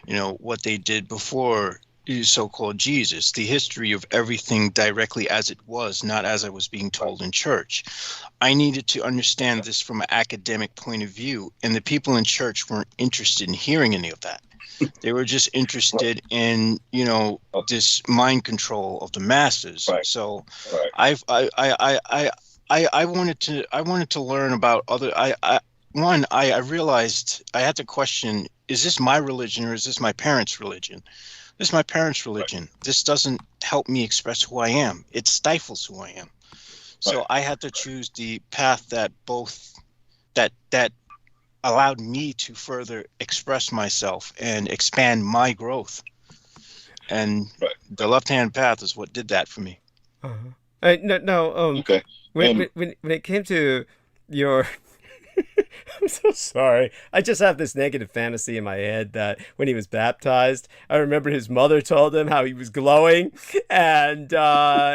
you know, what they did before so-called Jesus, the history of everything directly as it was, not as I was being told in church. I needed to understand this from an academic point of view, and the people in church weren't interested in hearing any of that. They were just interested in, you know, this mind control of the masses. Right. So Right. I wanted to learn about other. I realized I had to question: is this my religion or is this my parents' religion? This is my parents' religion. Right. This doesn't help me express who I am. It stifles who I am. So right. I had to choose the path that that allowed me to further express myself and expand my growth. And right. the left-hand path is what did that for me. No. Okay. When it came to your I'm so sorry. I just have this negative fantasy in my head that when he was baptized, I remember his mother told him how he was glowing, and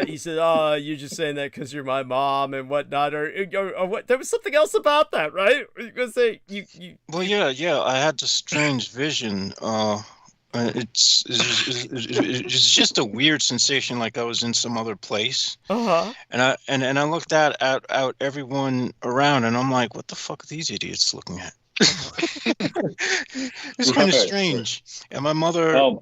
he said, "Oh, you're just saying that because you're my mom and whatnot," or what? There was something else about that, right? You gonna say you? Well, yeah. I had this strange vision. It's just a weird sensation, like I was in some other place. Uh And I looked out everyone around, and I'm like, what the fuck are these idiots looking at? It's kind of Right. strange. And my mother Um,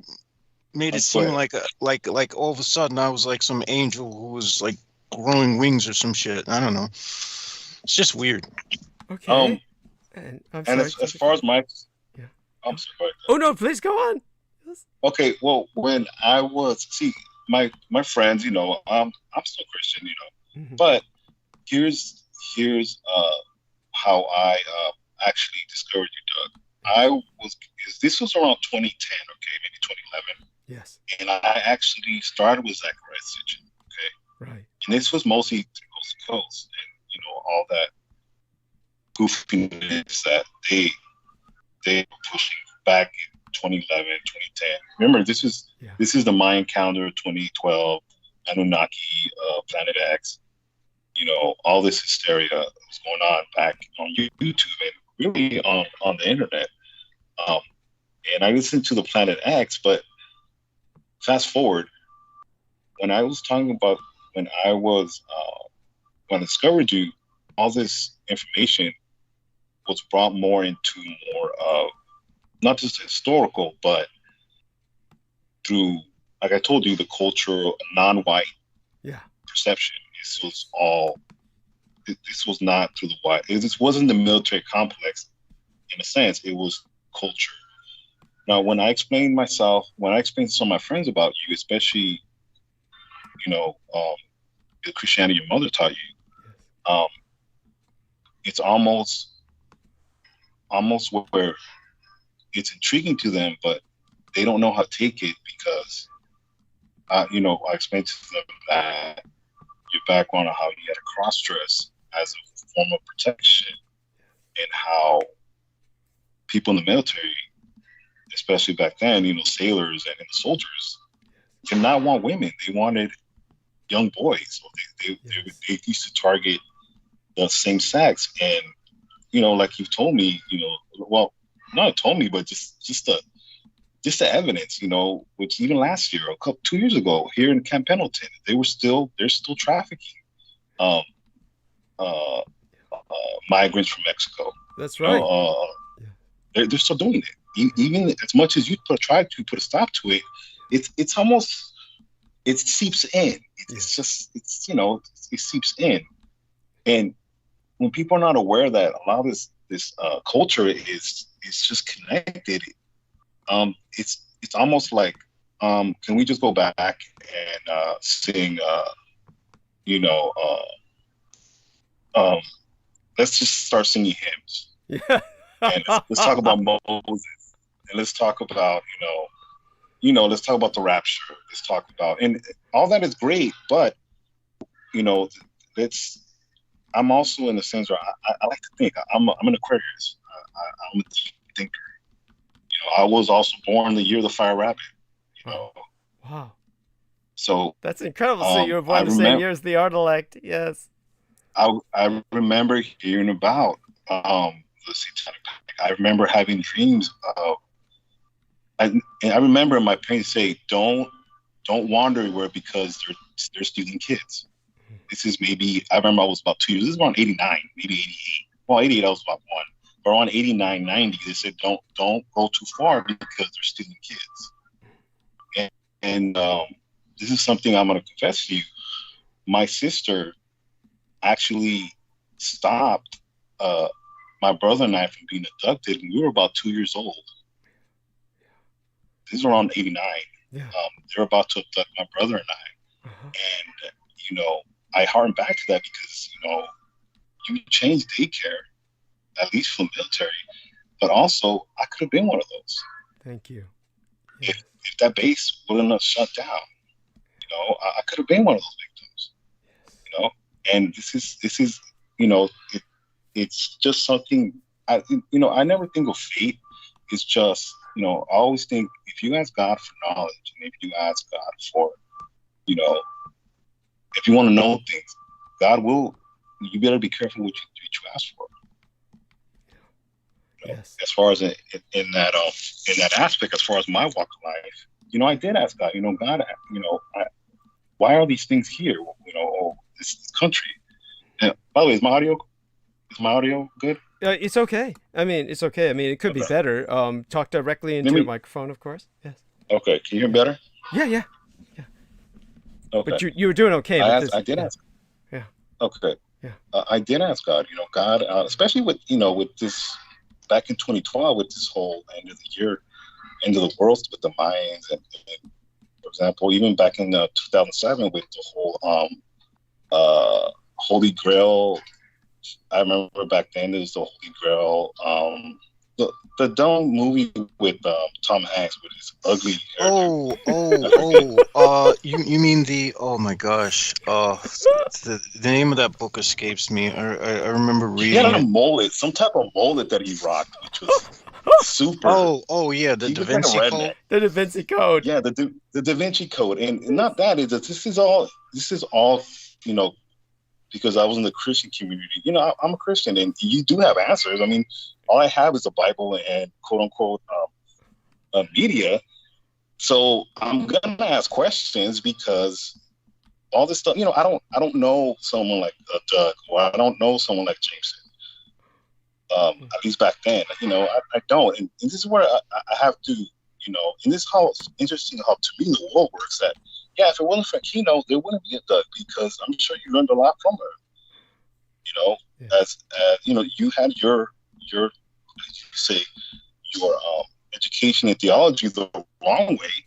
made it I'm seem glad. like all of a sudden I was like some angel who was like growing wings or some shit. I don't know. It's just weird. Okay. And I'm And sorry. as far as my, Yeah. I'm sorry. Oh no! Please go on. Okay, well, when I was my friends, I'm still Christian, Mhm. but here's how I actually discovered you, Doug. This was around 2010, okay, maybe 2011, Yes. and I actually started with Zachariah Sitchin, okay, Right. and this was mostly through Coast to Coast and all that goofiness that they were pushing back in 2011, 2010. Remember, Yeah. this is the Mayan calendar, 2012, Anunnaki, Planet X. All this hysteria was going on back on YouTube and really on the internet. Um, and I listened to the Planet X, but fast forward, when I was talking about when I was when I discovered you, all this information was brought more into more of not just historical, but through, like I told you, the cultural non-white Yeah. perception. This was not through the white. This wasn't the military complex in a sense. It was culture. Now, when I explained to some of my friends about you, especially, the Christianity your mother taught you, it's almost where it's intriguing to them, but they don't know how to take it because, I explained to them that your background on how you had a cross dress as a form of protection and how people in the military, especially back then, sailors and the soldiers, did not want women. They wanted young boys. So they used to target the same sex. And, like you've told me, well, not told me, but just the evidence, which even last year, 2 years ago, here in Camp Pendleton, they're still trafficking migrants from Mexico. That's right. They're still doing it. Even as much as you try to put a stop to it, it's almost, it seeps in. It's just it seeps in, and when people are not aware that a lot of this culture is just connected, it's almost like, can we just go back and sing, let's just start singing hymns. Yeah. And let's talk about Moses, and let's talk about let's talk about the rapture. Let's talk about, and all that is great, but I'm also in the sense where I like to think. I'm an Aquarius. I'm a deep thinker. I was also born the year of the fire rabbit. Wow. So that's incredible. So you were born the same year as the art elect. Yes. I remember hearing about the satanic panic. I remember having dreams of. And I remember my parents say, "Don't wander everywhere because they're stealing kids." This is maybe, I remember I was about 2 years. This is around 89, maybe 88. Well, 88 I was about 1. But around 89, 90, they said, "Don't go too far because they're stealing kids." And this is something I'm going to confess to you. My sister actually stopped my brother and I from being abducted when we were about 2 years old. This is around 89. Yeah. They were about to abduct my brother and I. Uh-huh. And, I harken back to that because, you change daycare, at least for the military. But also, I could have been one of those. Thank you. Yeah. If that base wouldn't have shut down, I could have been one of those victims. Yes. And this is it's just something. I never think of fate. It's just, I always think if you ask God for knowledge, and if you ask God for, if you want to know things, God will. You better be careful what you ask for. Yes. As far as in that aspect, as far as my walk of life, I did ask God. God, why are these things here? This country. And by the way, is my audio good? It's okay. It's okay. It could be better. Talk directly into your microphone, of course. Yes. Okay. Can you hear better? Yeah. Okay. But you were doing okay. I did ask. Yeah. Okay. Yeah. I did ask God. God, especially with with this back in 2012 with this whole end of the year, end of the world with the Mayans, and for example, even back in 2007 with the whole Holy Grail. I remember back then there was the Holy Grail, the dumb movie with Tom Hanks with his ugly hair. You mean the, oh my gosh, the name of that book escapes me. I remember reading he had a mullet, some type of mullet that he rocked, which was super. Oh yeah, the Da Vinci Code. The Da Vinci Code. Yeah, the Da Vinci Code, and not that is this is all because I was in the Christian community. I'm a Christian, and you do have answers. All I have is the Bible and quote unquote media. So I'm gonna ask questions because all this stuff. I don't know someone like Doug, or I don't know someone like Jameson. At least back then, I don't. And this is where I have to, and this is how it's interesting how to me the world works. That if it wasn't for Keno, there wouldn't be a Doug, because I'm sure you learned a lot from her. As you had your you say your education in theology the wrong way.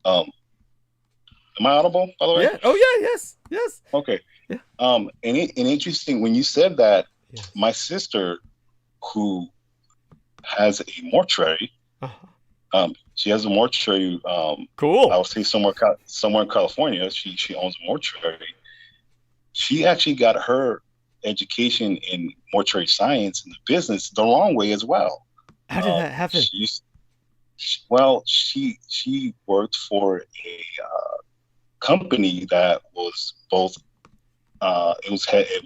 Am I audible, by the way? Yeah. Oh yeah. Yes. Okay. Yeah. And interesting when you said that. Yes. My sister, who has a mortuary. She has a mortuary. Cool. I would say somewhere in California. She owns a mortuary. She actually got her education in mortuary science and the business the wrong way as well. How did that happen? She worked for a company that was both. It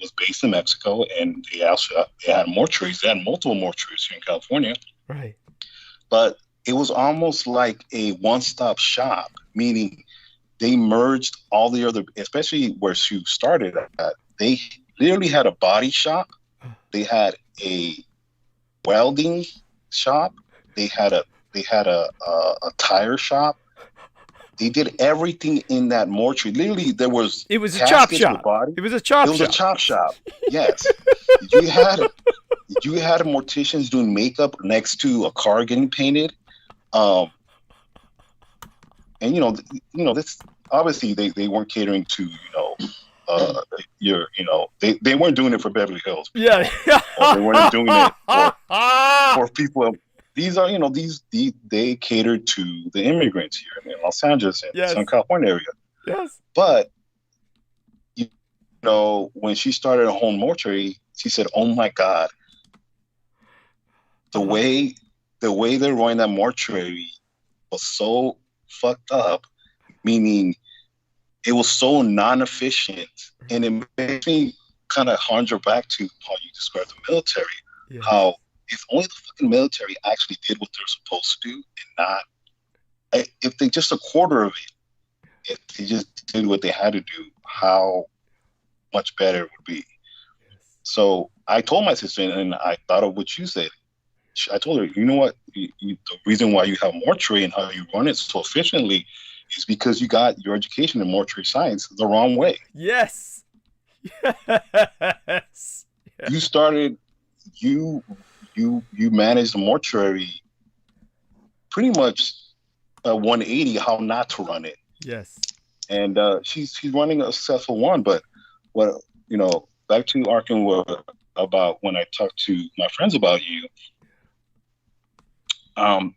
was based in Mexico, and they had mortuaries. They had multiple mortuaries here in California. Right. But it was almost like a one-stop shop, meaning they merged all the other, especially where she started at. They literally had a body shop. They had a welding shop. They had a tire shop. They did everything in that mortuary. Literally, it was a chop shop. It was a chop shop. It was a chop shop. Yes. you had morticians doing makeup next to a car getting painted. And this obviously they weren't catering to they weren't doing it for Beverly Hills. Yeah. Or they weren't doing it for people. These are, they cater to the immigrants here in Los Angeles and Southern California area. Yes. But, when she started a home mortuary, she said, "Oh my God, the way they're running that mortuary was so fucked up, meaning it was so non-efficient." And it made me kind of harnger back to how you described the military, how if only the fucking military actually did what they're supposed to do, and not, if they just a quarter of it, if they just did what they had to do, how much better it would be. So I told my sister, and I thought of what you said. I told her, you know what, the reason why you have mortuary and how you run it so efficiently is because you got your education in mortuary science the wrong way. Yes. You started, you managed the mortuary pretty much 180 how not to run it. Yes. And she's running a successful one. But back to arguing about when I talked to my friends about you,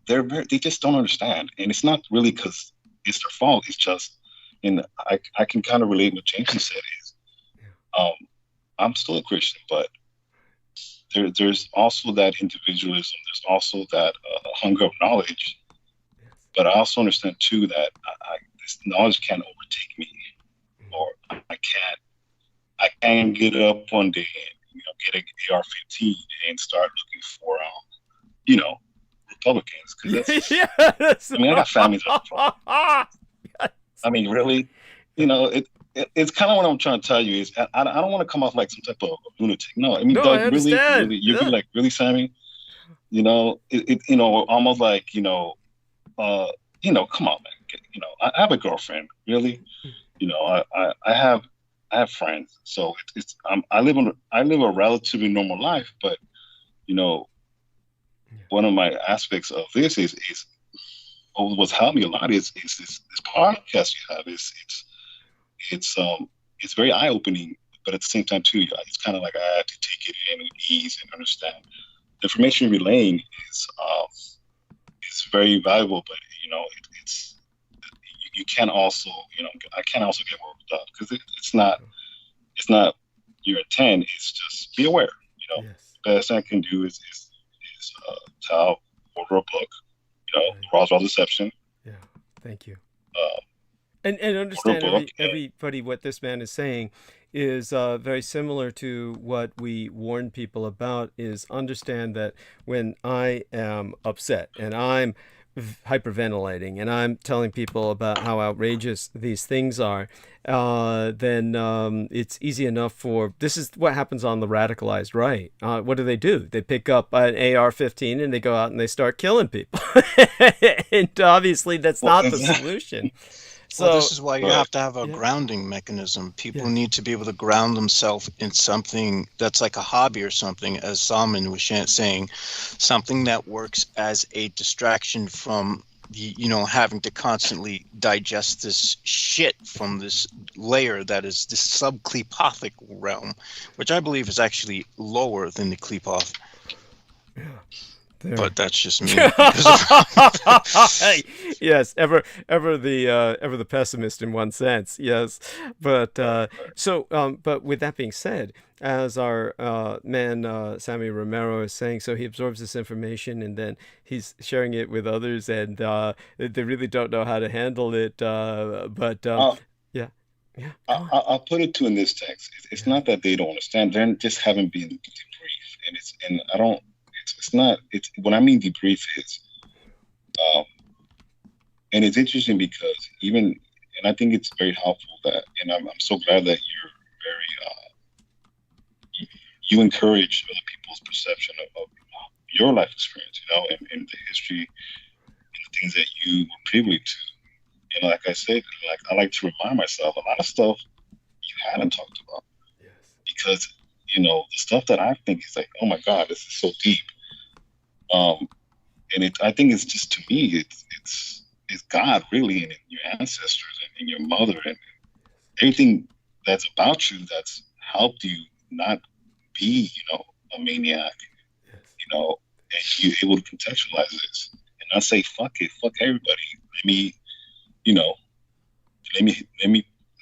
they just don't understand, and it's not really because it's their fault. It's just, and I can kind of relate what Jameson said is, I'm still a Christian, but there's also that individualism. There's also that hunger of knowledge. But I also understand too that this knowledge can't overtake me, or I can't get up one day and get an AR-15 and start looking for Republicans, because that's Yes. I mean, I got families up front. I mean, really, it's kind of what I'm trying to tell you is I don't want to come off like some type of lunatic. No, I mean, No, Doug, I understand. really, you're Yeah. like, really, Sammy, almost like, come on, man. I have a girlfriend, really. I have friends, so I live a relatively normal life, but one of my aspects of this is what's helped me a lot is this podcast you have. It's very eye opening, but at the same time too, it's kind of like I have to take it in with ease and understand. The information relaying is very valuable, but it's you can also I can also get worked up because it's not your intent. It's just be aware. Yes. The best I can do is order a book. Roswell Deception. Yeah. Thank you. And understand everybody what this man is saying is very similar to what we warn people about. Is understand that when I am upset and I'm hyperventilating and I'm telling people about how outrageous these things are, then it's easy enough for this is what happens on the radicalized right. What do? They pick up an AR-15 and they go out and they start killing people. And obviously that's not the solution. So this is why you have to have a grounding mechanism. People need to be able to ground themselves in something that's like a hobby or something, as Salman was saying, something that works as a distraction from having to constantly digest this shit from this layer that is this subclepothic realm, which I believe is actually lower than the klepoth. Yeah. There. But that's just me. Yes, ever the pessimist in one sense. Yes, but but with that being said, as our man Sammy Romero is saying, so he absorbs this information and then he's sharing it with others, and they really don't know how to handle it. I'll put it in this text. It's not that they don't understand; they just haven't been debriefed, and I don't. It's not. It's what I mean. Debrief is, and it's interesting because and I think it's very helpful that, and I'm so glad that you're very, you encourage other people's perception of your life experience, and the history and the things that you were privy to. Like I said, I like to remind myself a lot of stuff you hadn't talked about, because the stuff that I think is like, oh my God, this is so deep. And I think it's just, to me, it's God really, and your ancestors and your mother and everything that's about you that's helped you not be, a maniac, and you're able to contextualize this and not say fuck it, fuck everybody. Let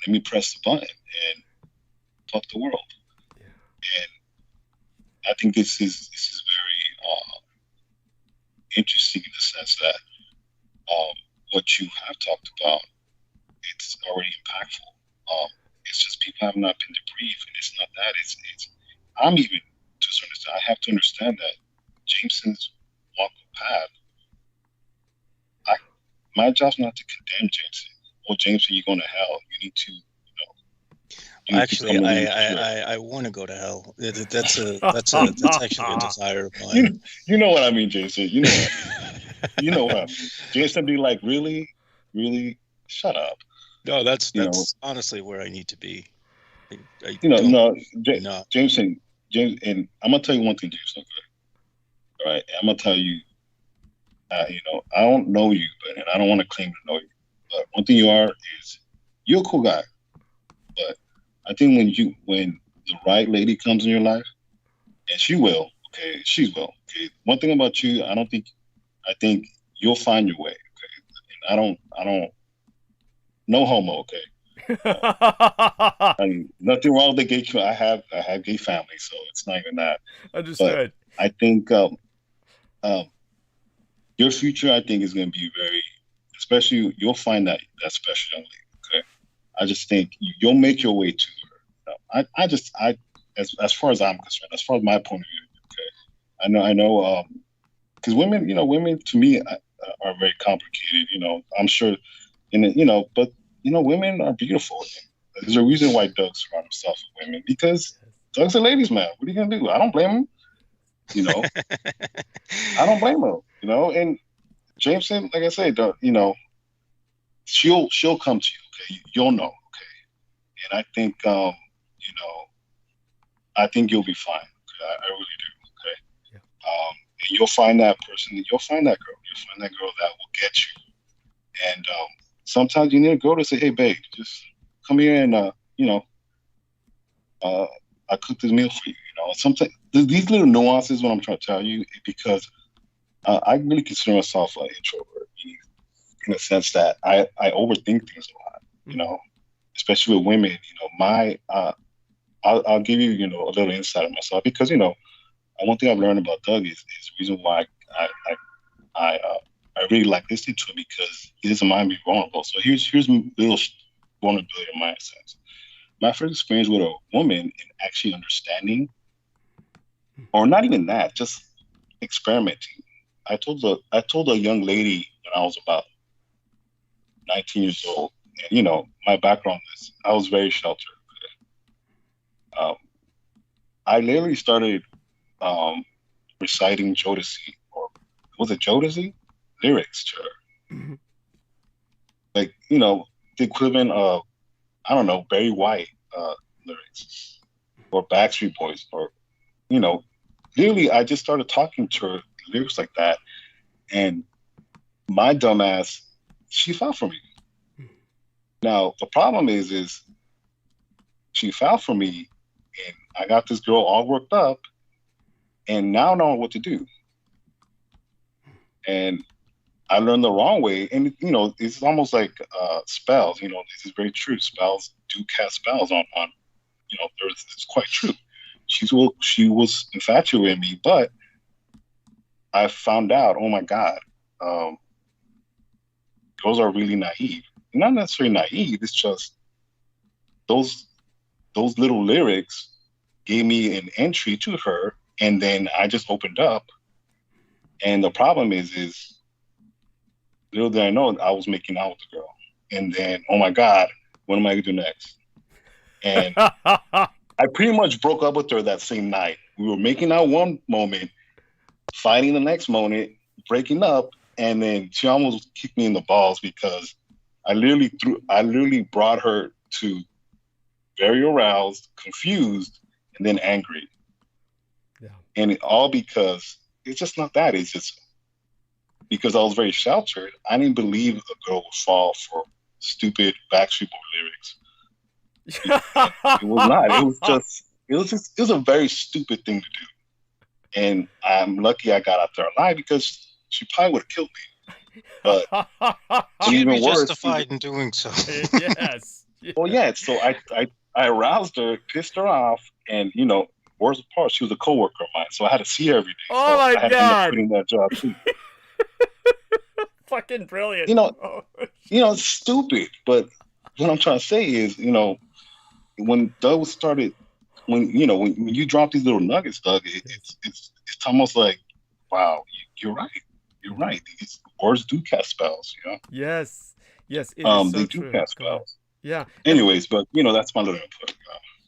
me press the button and fuck the world. And I think this is very interesting in the sense that what you have talked about, it's already impactful. It's just people have not been debriefed, and it's not that. It's I'm even to a certain extent, I have to understand that Jameson's walk of path. My job's not to condemn Jameson. Well, Jameson, you're going to hell. You need to. Actually, I want to go to hell. That's actually a desire of mine. You know what I mean, Jason. You know what I mean. You know what I mean. Jason be like, really, really, shut up. No, that's honestly where I need to be. Jameson, and I'm gonna tell you one thing, Jameson. Okay? All right, I'm gonna tell you. I don't know you, and I don't want to claim to know you. But one thing you are is you're a cool guy. But I think when the right lady comes in your life, and she will, okay. One thing about you, I think you'll find your way, okay. And I don't, no homo, okay. I mean, nothing wrong with the gay community. I have gay family, so it's not even that. But Understood. I think your future, I think, is going to be very, especially you'll find that special young lady. Okay, I just think you'll make your way to her. As far as I'm concerned, as far as my point of view, okay, I know, because women to me are very complicated. I'm sure, but women are beautiful. There's a reason why Doug surrounds himself with women, because Doug's a ladies' man. What are you gonna do? I don't blame him. I don't blame him. And Jameson, like I said, she'll come to you. Okay, you'll know. Okay, and I think I think you'll be fine. Okay? I really do. Okay, and you'll find that person. You'll find that girl. You'll find that girl that will get you. And sometimes you need a girl to say, "Hey, babe, just come here and I cooked this meal for you." Sometimes these little nuances, what I'm trying to tell you, because I really consider myself an introvert in the sense that I overthink things a lot. Especially with women. I'll give you a little insight of myself, because one thing I've learned about Doug is the reason why I really like listening to him, because he doesn't mind being vulnerable. So here's a little vulnerability in my sense. My first experience with a woman in actually understanding, or not even that, just experimenting. I told a young lady when I was about 19 years old, and my background is I was very sheltered. I literally started reciting Jodeci, or was it Jodeci? Lyrics to her. Mm-hmm. Like, the equivalent of, I don't know, Barry White lyrics, or Backstreet Boys, or, literally I just started talking to her lyrics like that. And my dumbass, she fell for me. Now, the problem is she fell for me, and I got this girl all worked up, and now I don't know what to do. And I learned the wrong way. And, it's almost like spells. This is very true. Spells do cast spells on it's quite true. She was infatuated with me, but I found out, oh my God, girls are really naive. Not necessarily naive, it's just those little lyrics gave me an entry to her, and then I just opened up. And the problem is little did I know, I was making out with the girl. And then, oh my God, what am I gonna do next? And I pretty much broke up with her that same night. We were making out one moment, fighting the next moment, breaking up, and then she almost kicked me in the balls, because I literally brought her to very aroused, confused, and then angry. Yeah. And it all because it's just not that. It's just because I was very sheltered. I didn't believe a girl would fall for stupid Backstreet Boy lyrics. It was not. It was a very stupid thing to do. And I'm lucky I got out there alive, because she probably would have killed me. But she'd even be worse, justified in doing so. Yes. Well, yeah. So I aroused her, pissed her off, and worst part, she was a coworker of mine, so I had to see her every day. Oh so my I had to end up God! quitting that job too. Fucking brilliant. It's stupid, but what I'm trying to say is, when Doug started, when you drop these little nuggets, Doug, it's almost like, wow, you're right. You're right. These words do cast spells. Yes. Yes. It is so they true. do cast spells. Yeah. Anyways, but that's my little input.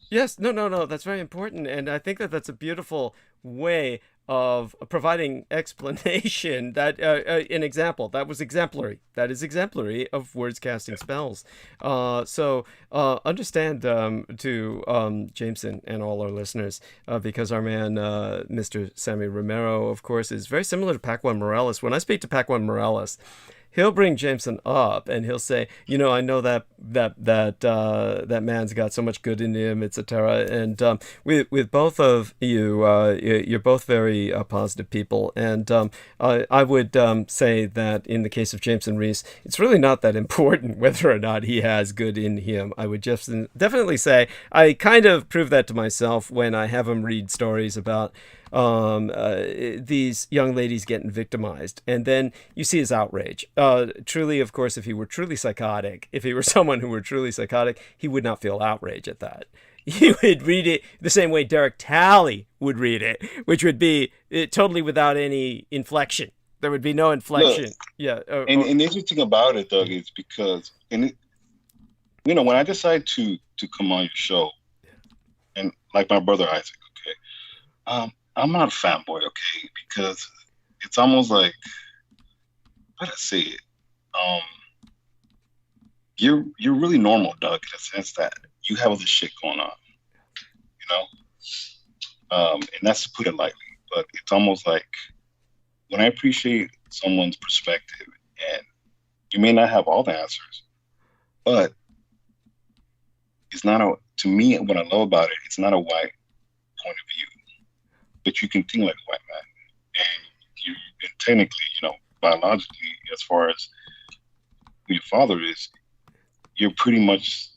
Yes. No. That's very important, and I think that's a beautiful way of providing explanation. That an example that was exemplary. That is exemplary of words casting spells. So understand to Jameson and all our listeners, because our man Mr. Sammy Romero, of course, is very similar to Pac-1 Morales. When I speak to Pac-1 Morales, he'll bring Jameson up and he'll say, I know that man's got so much good in him, etc. And with both of you, you're both very positive people, and I would say that in the case of Jameson Reese, it's really not that important whether or not he has good in him. I would just definitely say I kind of prove that to myself when I have him read stories about these young ladies getting victimized, and then you see his outrage. Truly, of course, if he were truly psychotic, if he were someone who were truly psychotic, he would not feel outrage at that. He would read it the same way Derek Talley would read it, which would be totally without any inflection. There would be no inflection. Look, yeah. And the interesting about it, Doug, is because, when I decided to come on your show, and like my brother Isaac, okay, I'm not a fanboy, okay, because it's almost like, how do I say it? You're really normal, Doug, in the sense that you have all this shit going on, and that's to put it lightly. But it's almost like when I appreciate someone's perspective, and you may not have all the answers, but it's not to me, what I love about it, it's not a white point of view, but you can think like a white man, and technically, biologically, as far as who your father is, you're pretty much,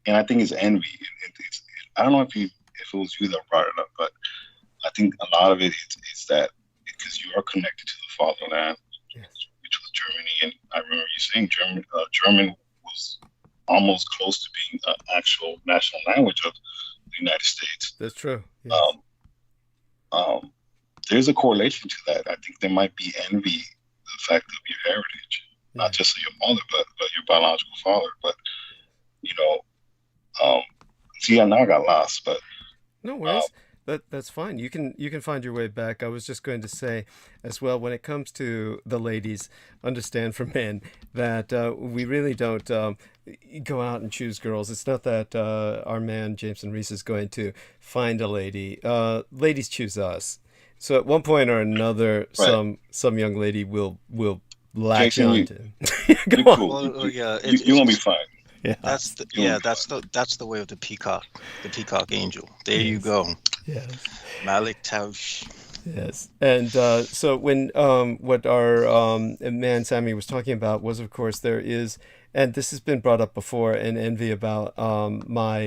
and I think it's envy. I don't know if it was you that brought it up, but I think a lot of it is that because you are connected to the fatherland, Yes. which was Germany, and I remember you saying German was almost close to being an actual national language of the United States. That's true. Yes. There's a correlation to that. I think there might be envy, the fact of your heritage, not just of your mother, but your biological father. But see, now I got lost. But No worries. That's fine. You can find your way back. I was just going to say as well, when it comes to the ladies, understand for men that we really don't go out and choose girls. It's not that our man Jameson Reese is going to find a lady. Ladies choose us. So at one point or another, Right. some young lady will latch Jason, on to him. Go you're on. cool. Well, yeah, You're gonna be fine. Yeah. that's the way of the peacock angel. There you Yes. go, Yes. Malik Tausch. Yes, and so when what our man Sammy was talking about was, of course, there is, and this has been brought up before, an envy about my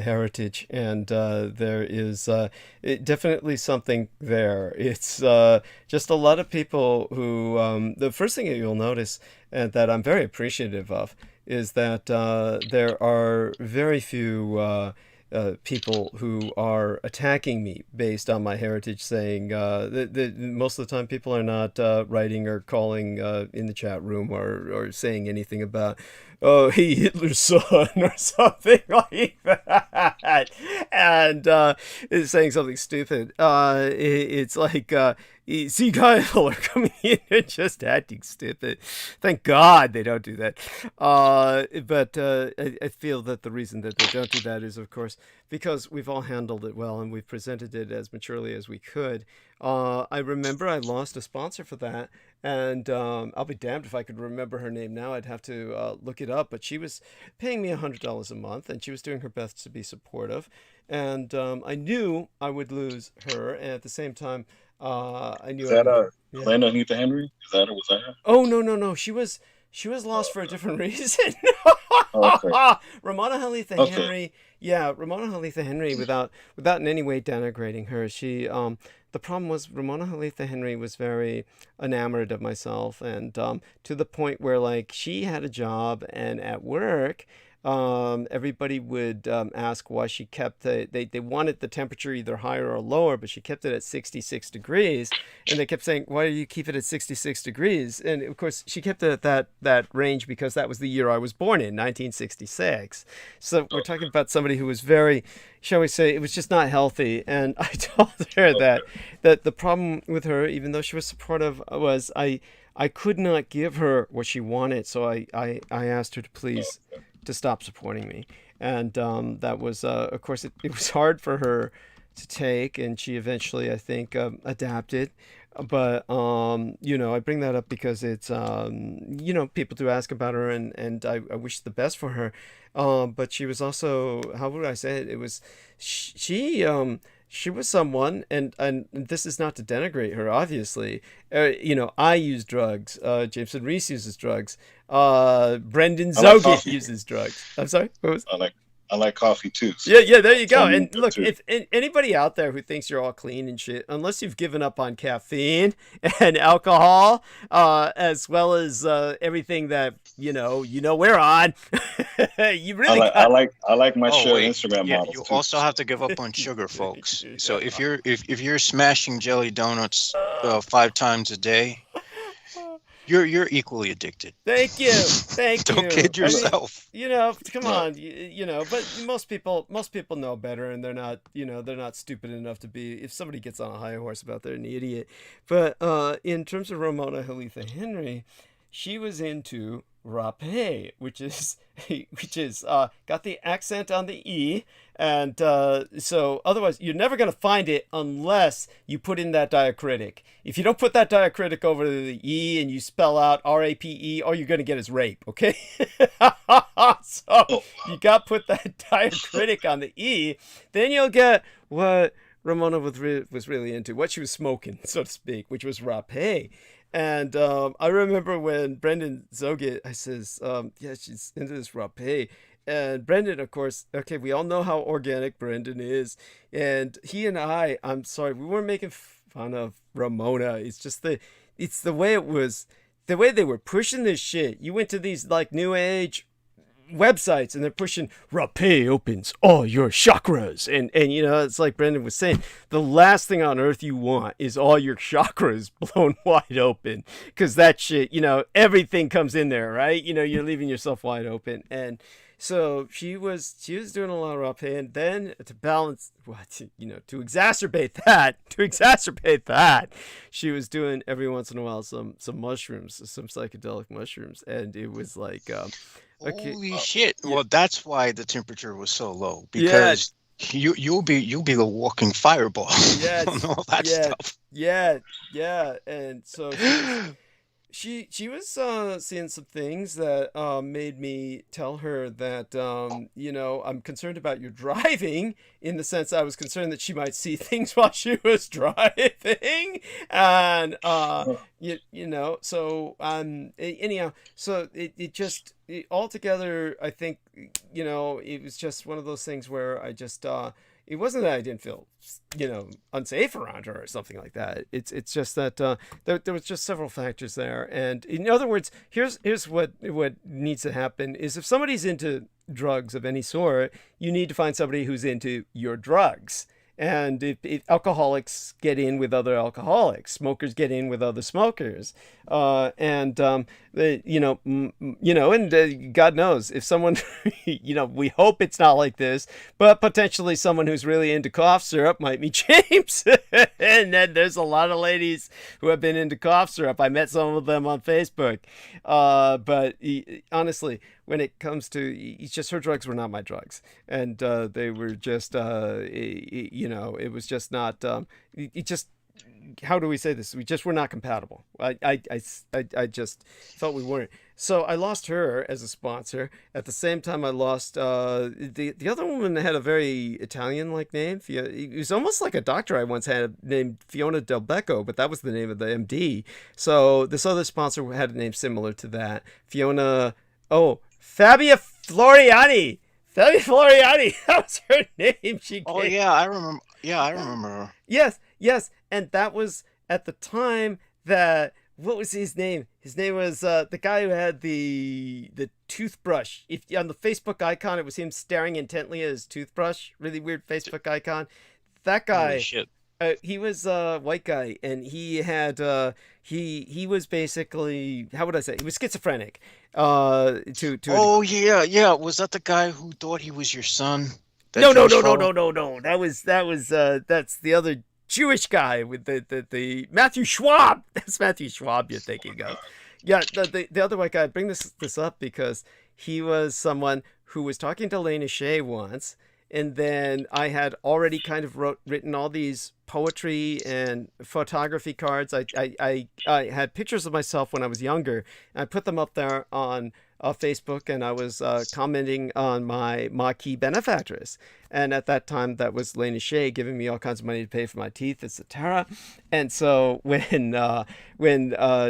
heritage, and there is definitely something there. It's just a lot of people who the first thing that you'll notice, and that I'm very appreciative of, is that there are very few people who are attacking me based on my heritage, saying that most of the time people are not writing or calling in the chat room or saying anything about, oh, he Hitler's son or something like that, and saying something stupid. It's like, see, people are coming in and just acting stupid. Thank God they don't do that. But I feel that the reason that they don't do that is, of course, because we've all handled it well and we've presented it as maturely as we could. I remember I lost a sponsor for that, and I'll be damned if I could remember her name now. I'd have to look it up, but she was paying me $100 a month, and she was doing her best to be supportive. And I knew I would lose her, and at the same time, I knew Is that yeah. Glenda Anita Henry? Is that was that her? Oh, no. She was lost for a different reason. Okay. Ramona Halitha Okay. Henry. Yeah, Ramona Halitha Henry, without in any way denigrating her. She the problem was Ramona Halitha Henry was very enamored of myself, and to the point where, like, she had a job, and at work everybody would ask why she kept they wanted the temperature either higher or lower, but she kept it at 66 degrees, and they kept saying, why do you keep it at 66 degrees? And of course she kept it at that range because that was the year I was born in, 1966. So we're talking about somebody who was very, shall we say, it was just not healthy. And I told her that the problem with her, even though she was supportive, was I could not give her what she wanted, so I asked her to please to stop supporting me. And that was, of course, it was hard for her to take, and she eventually, I think, adapted. But I bring that up because it's people do ask about her, and I wish the best for her. But she was also, how would I say it? It was she was someone, and this is not to denigrate her, obviously. I use drugs. Jameson Reese uses drugs. Brendan Zogit uses drugs. I'm sorry. What was? I like coffee too. So yeah. There you go. And look, if anybody out there who thinks you're all clean and shit, unless you've given up on caffeine and alcohol, as well as everything that we're on, you really. I like my Instagram models. You also have to give up on sugar, folks. So if you're smashing jelly donuts 5 times a day, you're equally addicted. Thank you. Don't kid yourself. Come on. But most people know better, and they're not stupid enough to be. If somebody gets on a high horse about, they're an idiot. But in terms of Ramona Halitha Henry, she was into rapé, which is got the accent on the E, and so otherwise you're never going to find it unless you put in that diacritic. If you don't put that diacritic over the E and you spell out RAPE, all you're going to get is rape, okay? So you got to put that diacritic on the E, then you'll get what Ramona was really into, what she was smoking, so to speak, which was rapé. And I remember when Brendan Zogit, I says, she's into this rapé. And Brendan, of course, okay, we all know how organic Brendan is. And he and I'm sorry, we weren't making fun of Ramona. It's just it's the way it was, the way they were pushing this shit. You went to these like new age websites and they're pushing rapé opens all your chakras, and it's like Brendan was saying, the last thing on earth you want is all your chakras blown wide open, because that shit, everything comes in there, right? You're leaving yourself wide open. And so she was doing a lot of rapé, and then to balance to exacerbate that, she was doing every once in a while some mushrooms, some psychedelic mushrooms, and it was like okay. Holy shit! Well, that's why the temperature was so low, because you'll be the walking fireball. Yeah, all that stuff. Yeah, and so she was seeing some things that made me tell her that I'm concerned about your driving, in the sense I was concerned that she might see things while she was driving, and so anyhow, so it just altogether, I think it was just one of those things where I just it wasn't that I didn't feel unsafe around her or something like that. It's just that there was just several factors there. And in other words, here's what needs to happen is, if somebody's into drugs of any sort, you need to find somebody who's into your drugs. And if alcoholics get in with other alcoholics, smokers get in with other smokers, and God knows if someone, we hope it's not like this, but potentially someone who's really into cough syrup might be James. And then there's a lot of ladies who have been into cough syrup. I met some of them on Facebook, but honestly, when it comes to, it's just, her drugs were not my drugs, and they were just it was just not it just, how do we say this, we just were not compatible. I just felt we weren't. So I lost her as a sponsor. At the same time, I lost the other woman had a very Italian-like name. It was almost like a doctor I once had named Fiona Del Becco, but that was the name of the MD. So this other sponsor had a name similar to that. Fabia Floriani. That was her name. I remember. Yeah, I remember her. Yes, and that was at the time that, what was his name? His name was the guy who had the toothbrush. If on the Facebook icon, it was him staring intently at his toothbrush. Really weird Facebook icon. That guy. Holy shit. He was a white guy, and he had he was basically, how would I say, he was schizophrenic. Was that the guy who thought he was your son? No. That's the other Jewish guy with the Matthew Schwab. That's Matthew Schwab you're thinking of. Yeah, the other white guy. I bring this up because he was someone who was talking to Lena Shea once, and then I had already kind of written all these poetry and photography cards. I had pictures of myself when I was younger, and I put them up there on Facebook, and I was commenting on my marquee benefactress. And at that time, that was Lena Shea giving me all kinds of money to pay for my teeth, etc. And so when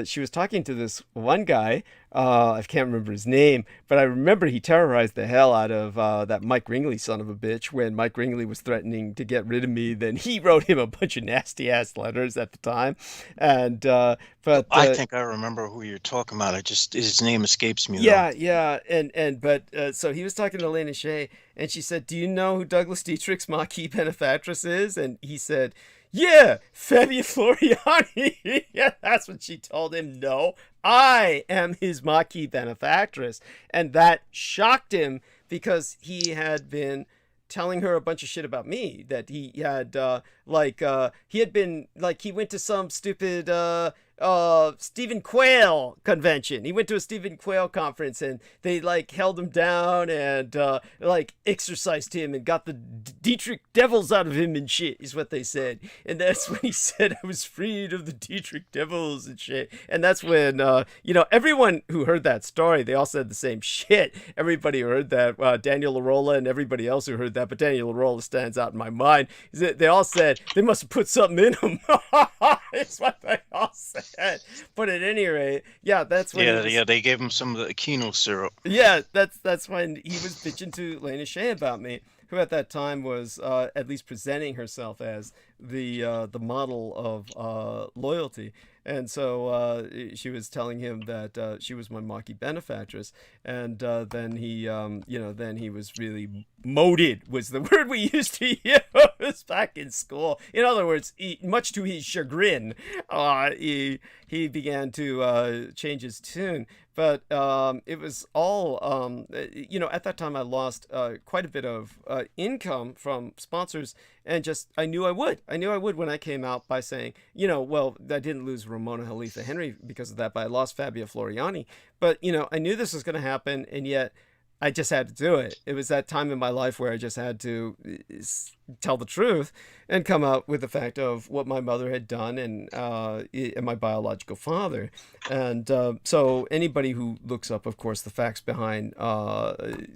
she was talking to this one guy, I can't remember his name, but I remember he terrorized the hell out of that Mike Ringley son of a bitch. When Mike Ringley was threatening to get rid of me, then he wrote him a bunch of nasty ass letters at the time. And but I think I remember who you're talking about. His name escapes me. Yeah, yeah, but so he was talking to Lena Shea, and she said, "Do you know who Douglas Dietrich's marquee benefactress is?" And he said, "Yeah, Fabia Floriani." Yeah, that's what she told him. "No, I am his marquee benefactress," and that shocked him because he had been telling her a bunch of shit about me. That he had he had been like, he went to some stupid Stephen Quayle convention. He went to a Stephen Quayle conference, and they like held him down and like exorcised him and got the Dietrich devils out of him and shit, is what they said. And that's when he said, "I was freed of the Dietrich devils" and shit. And that's when everyone who heard that story, they all said the same shit. Everybody who heard that, Daniel LaRolla and everybody else who heard that, but Daniel LaRolla stands out in my mind, is that they all said they must have put something in him. It's what they all said. But at any rate, yeah, that's when they gave him some of the Keno syrup. Yeah, that's when he was bitching to Lena Shea about me, who at that time was at least presenting herself as the model of loyalty. And so she was telling him that she was my marquee benefactress, and then he was really moted, was the word we used to use back in school. In other words, much to his chagrin, he began to change his tune. But it was all, at that time I lost quite a bit of income from sponsors, and just, I knew I would when I came out by saying, well, I didn't lose Ramona Halifa Henry because of that, but I lost Fabia Floriani. But, I knew this was going to happen, and yet I just had to do it. It was that time in my life where I just had to tell the truth and come out with the fact of what my mother had done and my biological father. And so anybody who looks up, of course, the facts behind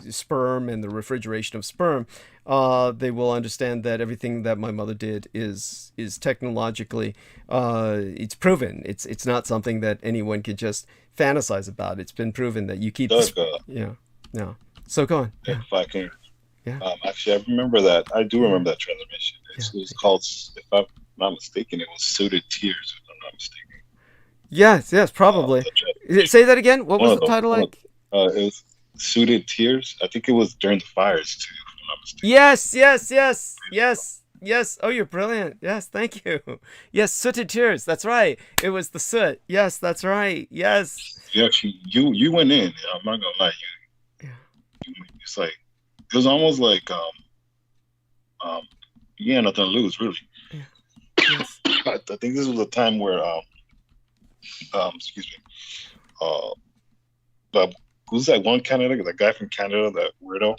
sperm and the refrigeration of sperm, they will understand that everything that my mother did is technologically, it's proven. It's not something that anyone can just fantasize about. It's been proven that you keep... No. So go on. If I can. Yeah. Actually, I remember that. I do remember that transmission. It was called, if I'm not mistaken, it was Suited Tears, if I'm not mistaken. Yes, probably. Say that again? What was the title like? It was Suited Tears. I think it was during the fires, too, if I'm not mistaken. Yes. Oh, you're brilliant. Yes, thank you. Yes, Sooted Tears. That's right. It was the soot. Yes, that's right. Yes. You actually, you went in. I'm not going to lie. It's like, it was almost like you had nothing to lose, really. Yeah. Yes. I think this was a time where but who's that one Canada, the guy from Canada, that weirdo?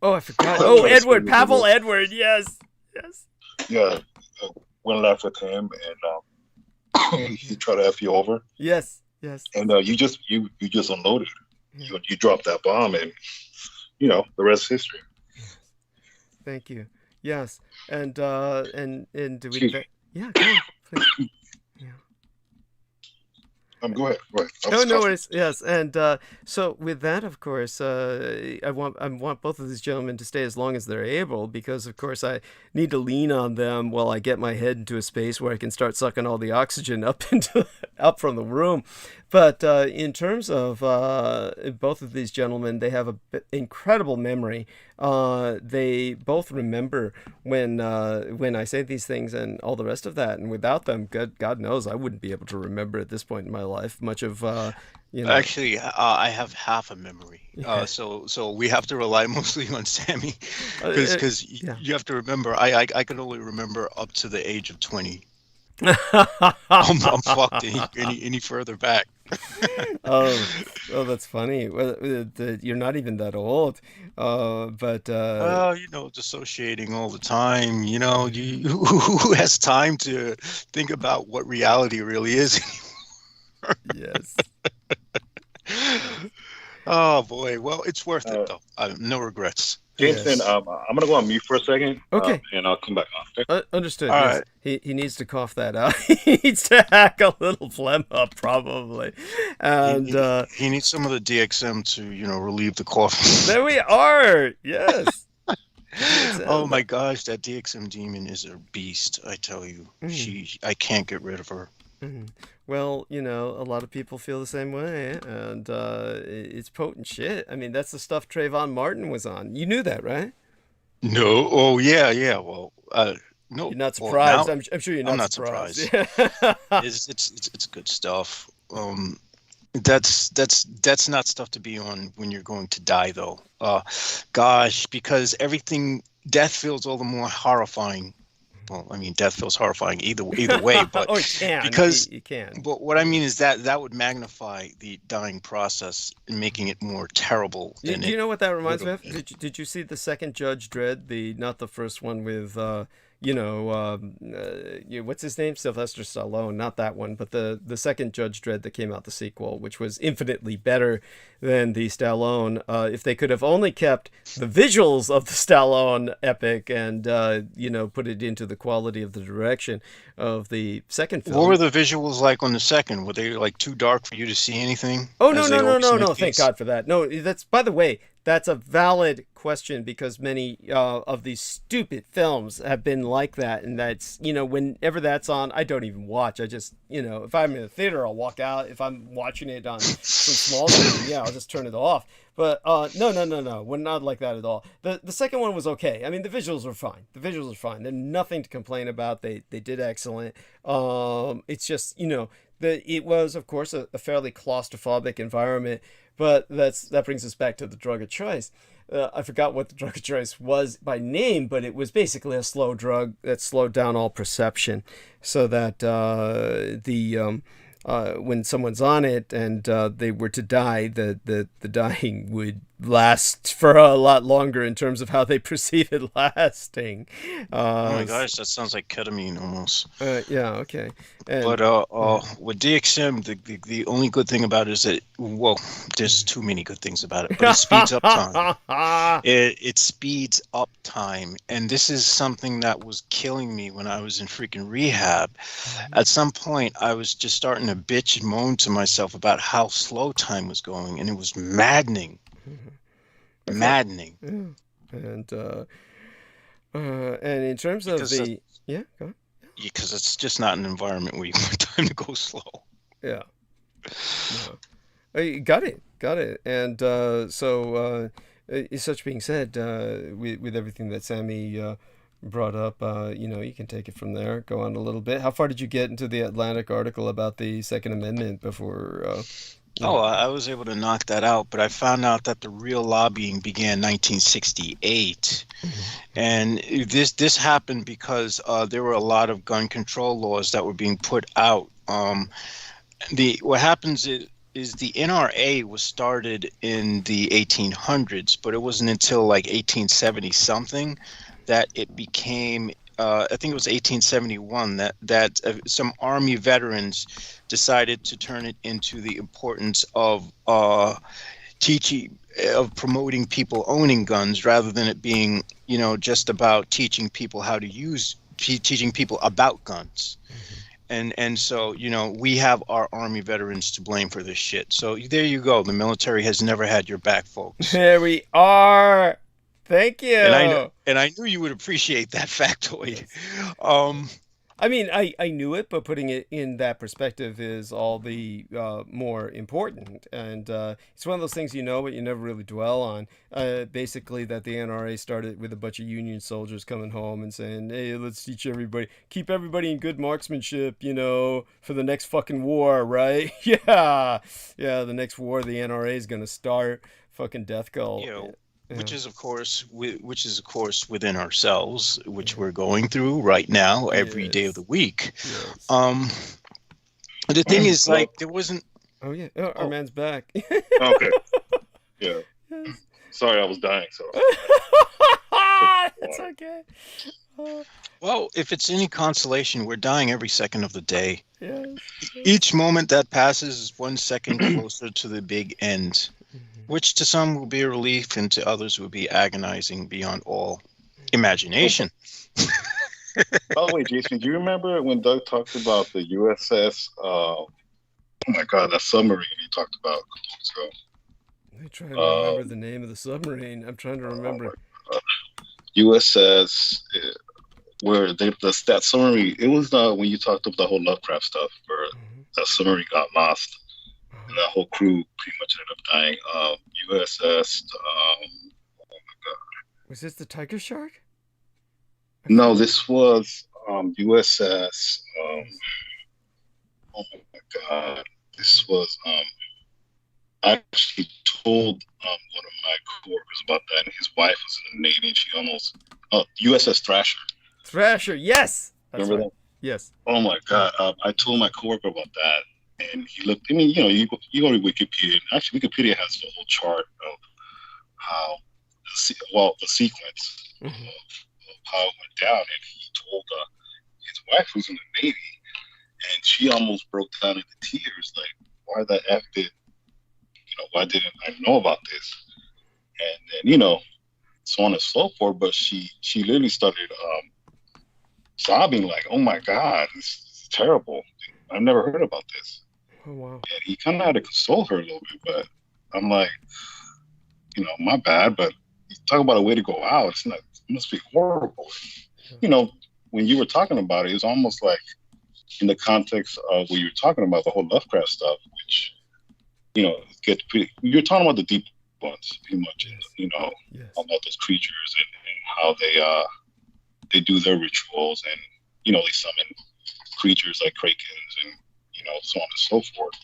Oh, I forgot. Oh, Edward, Pavel Edward. Yes. Yeah, went left with him, and he tried to F you over. Yes. And you just unloaded. You dropped that bomb, and the rest is history. Thank you. Yes, and do we? Yeah, go on, please. Yeah. Go ahead. No worries. Yes, and so with that, of course, I want both of these gentlemen to stay as long as they're able, because of course I need to lean on them while I get my head into a space where I can start sucking all the oxygen up from the room. But in terms of both of these gentlemen, they have an incredible memory. They both remember when I say these things and all the rest of that. And without them, God knows, I wouldn't be able to remember at this point in my life much of. Actually, I have half a memory. So we have to rely mostly on Sammy, because you have to remember, I can only remember up to the age of 20. I'm fucked any further back. Oh, oh, that's funny. Well, you're not even that old, but Well, dissociating all the time. Who has time to think about what reality really is? yes. Oh boy. Well, it's worth it Uh, though. No regrets. Jameson, Yes. I'm gonna go on mute for a second, Okay. and I'll come back on. Okay? Understood. All Yes, right. he needs to cough that out. He needs to hack a little phlegm up, probably. He, And he, he needs some of the DXM to, relieve the cough. there we are. Yes. Oh my gosh, that DXM demon is a beast, I tell you. I can't get rid of her. Mhm. Well, a lot of people feel the same way, and it's potent shit. I mean, that's the stuff Trayvon Martin was on. You knew that, right? No. Oh yeah. Well, no. You're not Well, now surprised. I'm sure you're I'm not not surprised. surprised. It's good stuff. That's not stuff to be on when you're going to die, though. Gosh, because death feels all the more horrifying. Well, I mean, death feels horrifying either way, but Oh, it can. because, You can. but what I mean is that would magnify the dying process and making it more terrible Do than you it know what that reminds me would of? have. Did you see the second Judge Dredd? Not the first one with what's his name? Sylvester Stallone. Not that one, but the second Judge Dredd that came out, the sequel, which was infinitely better than the Stallone. If they could have only kept the visuals of the Stallone epic and put it into the quality of the direction of the second film. What were the visuals like on the second? Were they like too dark for you to see anything? Oh, no, As no, they no, always no, in the no. Thank case? God for that. No, by the way, that's a valid question because many of these stupid films have been like that. And that's, whenever that's on, I don't even watch. I just, if I'm in a theater, I'll walk out. If I'm watching it on some small screen, yeah, I'll just turn it off. But no. We're not like that at all. The second one was okay. I mean, the visuals were fine. There's nothing to complain about. They did excellent. It's just, it was, of course, a fairly claustrophobic environment, but that brings us back to the drug of choice. I forgot what the drug of choice was by name, but it was basically a slow drug that slowed down all perception, so that when someone's on it and they were to die, the dying would last for a lot longer in terms of how they perceive it lasting. Oh my gosh, that sounds like ketamine almost. Yeah, okay. And, But with DXM, the only good thing about it is that, well, there's too many good things about it, but it speeds up time. It speeds up time, and this is something that was killing me when I was in freaking rehab. At some point, I was just starting to bitch and moan to myself about how slow time was going, and it was maddening. Okay. Maddening. Yeah. And in terms of Because yeah, go on. Because it's just not an environment where you want time to go slow. Yeah. No. Got it. And so, such being said, with everything that Sammy brought up, you can take it from there. Go on a little bit. How far did you get into the Atlantic article about the Second Amendment before? Oh, I was able to knock that out, but I found out that the real lobbying began 1968, and this happened because there were a lot of gun control laws that were being put out. What happens is the NRA was started in the 1800s, but it wasn't until like 1870 something that it became. I think it was 1871 that some Army veterans decided to turn it into the importance of promoting people owning guns rather than it being, just about teaching people how to teaching people about guns. And so, we have our Army veterans to blame for this shit. So there you go. The military has never had your back, folks. There we are. Thank you. And I knew you would appreciate that factoid. Yes. I mean, I knew it, but putting it in that perspective is all the more important. And it's one of those things but you never really dwell on. Basically, that the NRA started with a bunch of Union soldiers coming home and saying, hey, let's keep everybody in good marksmanship, for the next fucking war, right? Yeah, the next war the NRA is going to start. Fucking death cult. which is of course within ourselves, which we're going through right now every day of the week. Yes. The thing is, like, there wasn't. Oh yeah, our man's back. Okay. Yeah. Yes. Sorry, I was dying. So. It's okay. Well, if it's any consolation, we're dying every second of the day. Yes. Each moment that passes is 1 second closer to the big end, which to some will be a relief and to others will be agonizing beyond all imagination. By the way, Jason, do you remember when Doug talked about the USS? Oh my God, that submarine he talked about a couple weeks ago. I'm trying to remember the name of the submarine. I'm trying to remember. USS, where that submarine, it was when you talked about the whole Lovecraft stuff, where that submarine got lost, and that whole crew pretty much ended up dying. USS, oh my God. Was this the Tiger Shark? No, this was USS, oh my God. This was, I actually told one of my coworkers about that, and his wife was in the Navy, and she almost, USS Thrasher. Thrasher, yes. That's Remember right. that? Yes. Oh my God! I told my coworker about that, and he looked. I mean, you go to Wikipedia. Actually, Wikipedia has the whole chart of how the sequence of how it went down. And he told his wife, who's in the Navy, and she almost broke down into tears. Like, why the f did why didn't I know about this? And then so on and so forth. But she literally started sobbing, like, oh my God, this is terrible. I've never heard about this. Oh wow. And he kind of had to console her a little bit, but I'm like, my bad, but you talk about a way to go out. It must be horrible. When you were talking about it, it's almost like in the context of what you were talking about, the whole Lovecraft stuff, which, you're talking about the deep ones, pretty much, yes. About those creatures and how they do their rituals, and they summon creatures like krakens and so on and so forth.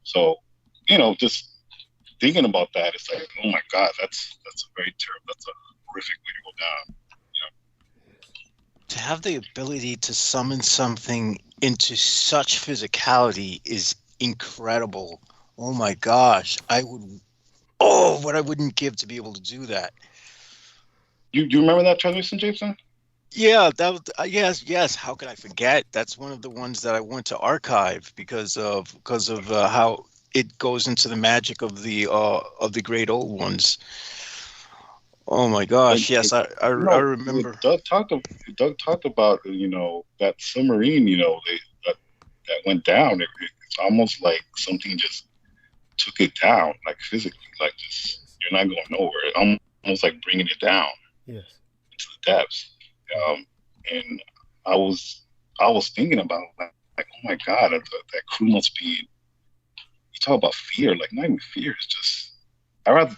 So just thinking about that, it's like, oh my God, that's a very terrible, that's a horrific way to go down. To have the ability to summon something into such physicality is incredible. Oh my gosh, what I wouldn't give to be able to do that. You remember that transmission, Jason? Yeah, that was yes. How could I forget? That's one of the ones that I want to archive because of how it goes into the magic of the great old ones. Oh my gosh! Yes, I remember. Doug talked about that submarine. That went down. It's almost like something just took it down, like physically, like just you're not going nowhere. Almost like bringing it down. Yes. To the depths. And I was thinking about like, oh my God, that crew must be. You talk about fear, like not even fear. It's just I rather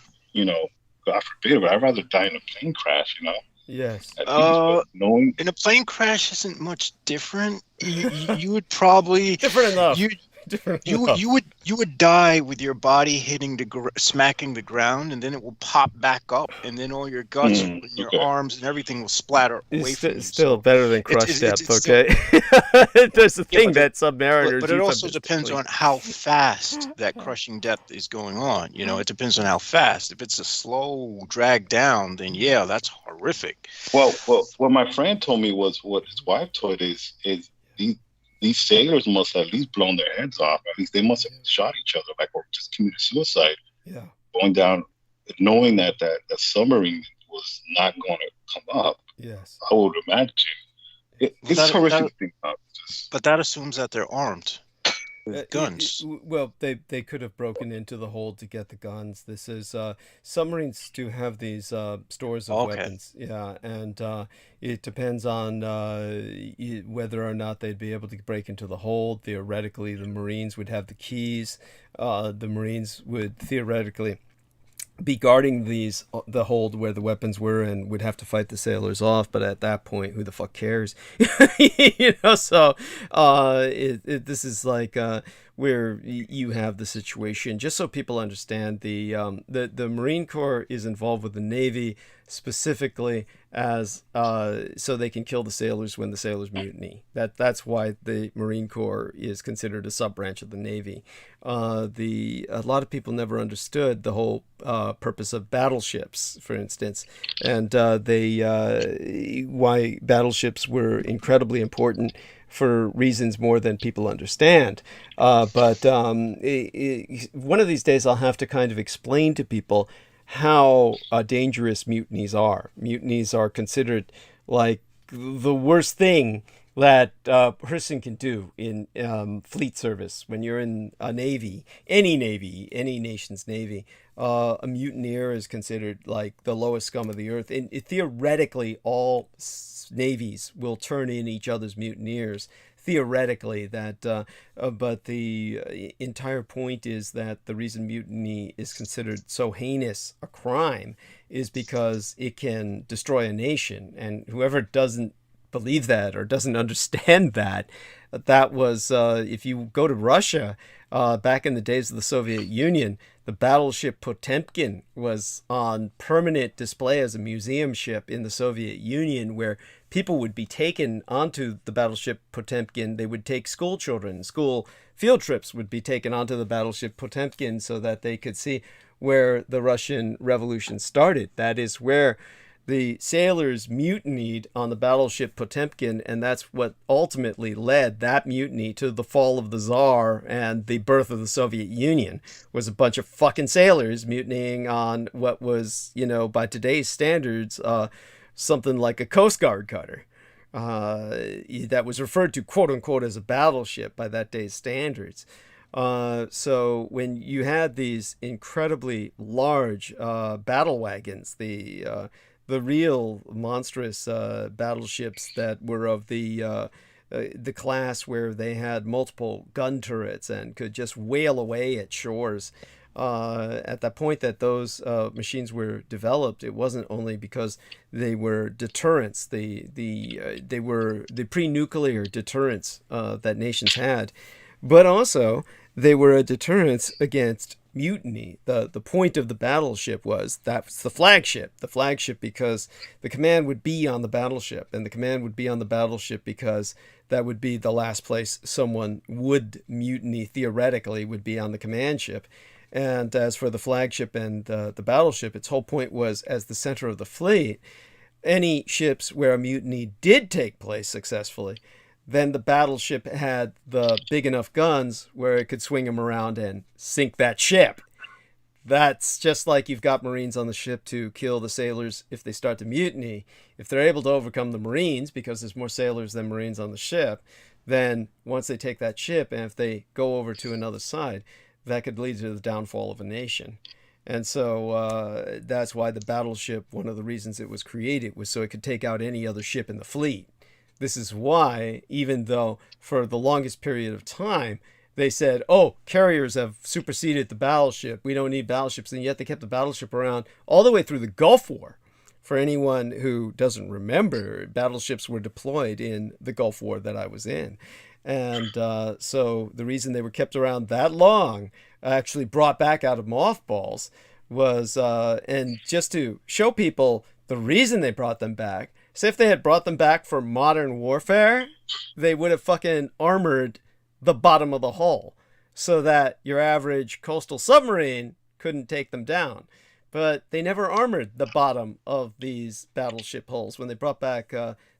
God forbid, but I'd rather die in a plane crash. Yes. Knowing in a plane crash isn't much different. You would probably different enough. You would die with your body hitting smacking the ground, and then it will pop back up, and then all your guts and your arms and everything will splatter away from you. It's still better than crush depth, okay? There's a thing that submariners. But it also depends on how fast that crushing depth is going on. It depends on how fast. If it's a slow drag down, then yeah, that's horrific. Well, what my friend told me was what his wife told is these sailors must have at least blown their heads off. At least they must have shot each other, or just committed suicide. Yeah. Going down, knowing that submarine was not going to come up. Yes. I would imagine. It's a horrific thing. But that assumes that they're armed with guns. Well, they could have broken into the hold to get the guns. This is submarines do have these stores of weapons. Yeah, and it depends on whether or not they'd be able to break into the hold. Theoretically, the Marines would have the keys. The Marines would theoretically be guarding the hold where the weapons were, and would have to fight the sailors off. But at that point, who the fuck cares? So this is like where you have the situation. Just so people understand, the Marine Corps is involved with the Navy specifically as so they can kill the sailors when the sailors mutiny. That's why the Marine Corps is considered a sub-branch of the Navy. A lot of people never understood the whole purpose of battleships, for instance, and why battleships were incredibly important for reasons more than people understand. But one of these days I'll have to kind of explain to people how dangerous mutinies are. Mutinies are considered like the worst thing that a person can do in fleet service. When you're in a navy, any nation's navy, a mutineer is considered like the lowest scum of the earth. And theoretically, all navies will turn in each other's mutineers. Theoretically, but the entire point is that the reason mutiny is considered so heinous a crime is because it can destroy a nation. And whoever doesn't believe that or doesn't understand that was if you go to Russia back in the days of the Soviet Union, the battleship Potemkin was on permanent display as a museum ship in the Soviet Union, where people would be taken onto the battleship Potemkin. They would take school children. School field trips would be taken onto the battleship Potemkin so that they could see where the Russian Revolution started. That is where the sailors mutinied on the battleship Potemkin, and that's what ultimately led that mutiny to the fall of the Tsar and the birth of the Soviet Union. Was a bunch of fucking sailors mutinying on what was, by today's standards, something like a Coast Guard cutter that was referred to, quote unquote, as a battleship by that day's standards. So when you had these incredibly large battle wagons, the real monstrous battleships that were of the class where they had multiple gun turrets and could just whale away at shores. At that point that those machines were developed, it wasn't only because they were deterrents, they were the pre-nuclear deterrents that nations had, but also they were a deterrence against mutiny. The point of the battleship was that's the flagship because the command would be on the battleship, and the command would be on the battleship because that would be the last place someone would mutiny, theoretically, would be on the command ship. And as for the flagship and the battleship, its whole point was, as the center of the fleet, any ships where a mutiny did take place successfully, then the battleship had the big enough guns where it could swing them around and sink that ship. That's just like you've got Marines on the ship to kill the sailors if they start to mutiny. If they're able to overcome the Marines, because there's more sailors than Marines on the ship, then once they take that ship, and if they go over to another side, that could lead to the downfall of a nation. And so that's why the battleship, one of the reasons it was created, was so it could take out any other ship in the fleet. This is why, even though for the longest period of time, they said, oh, carriers have superseded the battleship, we don't need battleships, and yet they kept the battleship around all the way through the Gulf War. For anyone who doesn't remember, battleships were deployed in the Gulf War that I was in. And so the reason they were kept around that long, actually brought back out of mothballs, was, and just to show people the reason they brought them back, so if they had brought them back for modern warfare, they would have fucking armored the bottom of the hull so that your average coastal submarine couldn't take them down. But they never armored the bottom of these battleship hulls when they brought back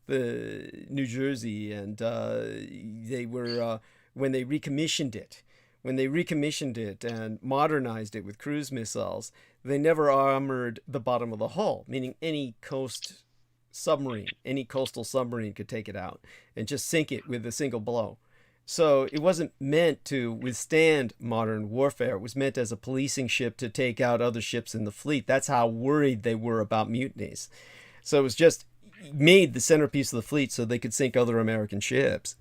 the New Jersey, and they were when they recommissioned it. When they recommissioned it and modernized it with cruise missiles, they never armored the bottom of the hull, meaning any coastal submarine could take it out and just sink it with a single blow. So it wasn't meant to withstand modern warfare. It was meant as a policing ship to take out other ships in the fleet. That's how worried they were about mutinies. So it was just made the centerpiece of the fleet so they could sink other American ships.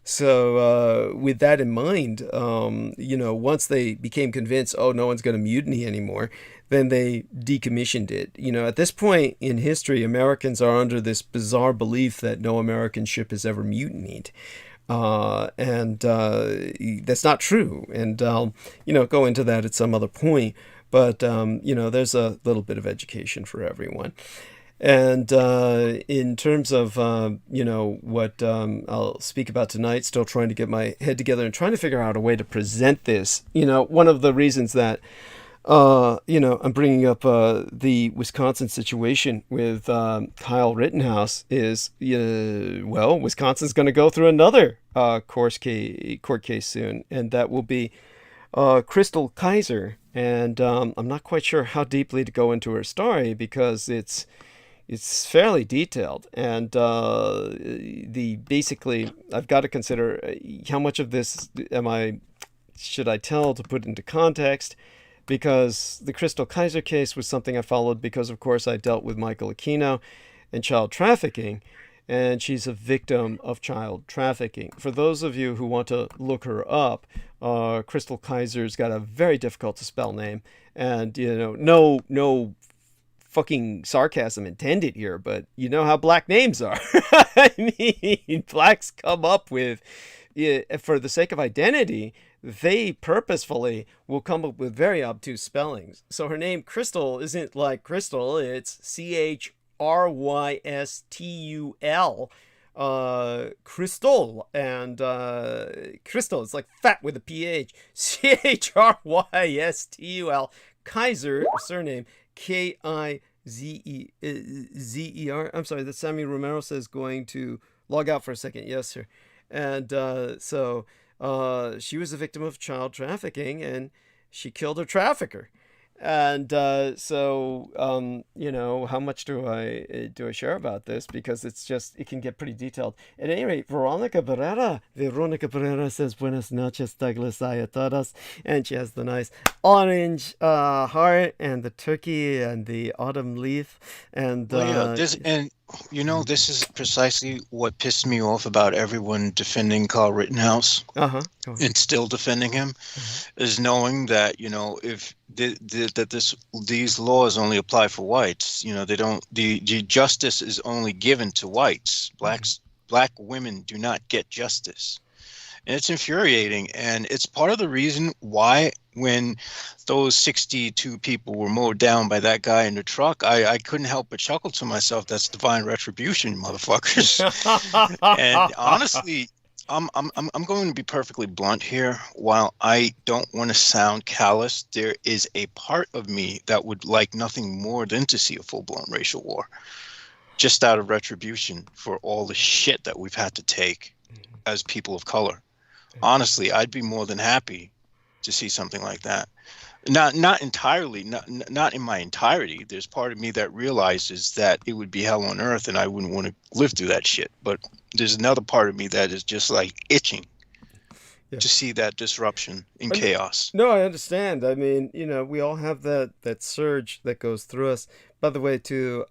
So with that in mind, once they became convinced, oh, no one's going to mutiny anymore, then they decommissioned it. At this point in history, Americans are under this bizarre belief that no American ship has ever mutinied. And that's not true. And I'll, go into that at some other point. But, there's a little bit of education for everyone. And in terms of, what I'll speak about tonight, still trying to get my head together and trying to figure out a way to present this. One of the reasons that, I'm bringing up the Wisconsin situation with Kyle Rittenhouse is, Wisconsin's going to go through another court case soon, and that will be Crystal Kaiser. And I'm not quite sure how deeply to go into her story because it's fairly detailed, and basically I've got to consider how much of this should I tell to put into context, because the Crystal Kaiser case was something I followed because, of course, I dealt with Michael Aquino and child trafficking, and she's a victim of child trafficking. For those of you who want to look her up, Crystal Kaiser's got a very difficult to spell name, and no fucking sarcasm intended here, but you know how black names are. I mean, blacks come up with, for the sake of identity, they purposefully will come up with very obtuse spellings. So her name, Crystal, isn't like Crystal, it's Crystul, Crystal, and Crystal, it's like fat with a PH, Chrystul, Kaiser, surname, Kizer. I'm sorry, that Sammy Romero says going to log out for a second. Yes, sir. And so she was a victim of child trafficking, and she killed her trafficker. And so how much do I share about this? Because it can get pretty detailed. At any rate, Veronica Barrera says, "Buenas noches, Douglas, a todos," and she has the nice orange heart and the turkey and the autumn leaf. And this is precisely what pissed me off about everyone defending Kyle Rittenhouse and still defending him, is knowing that if these laws only apply for whites, they don't. The justice is only given to whites. Black women do not get justice. And it's infuriating, and it's part of the reason why when those 62 people were mowed down by that guy in the truck, I couldn't help but chuckle to myself, that's divine retribution, motherfuckers. And honestly, I'm going to be perfectly blunt here. While I don't want to sound callous, there is a part of me that would like nothing more than to see a full-blown racial war, just out of retribution for all the shit that we've had to take as people of color. Honestly, I'd be more than happy to see something like that. Not entirely, not in my entirety. There's part of me that realizes that it would be hell on earth and I wouldn't want to live through that shit. But there's another part of me that is just like itching to see that disruption and chaos. No, I understand. I mean, we all have that surge that goes through us. By the way, to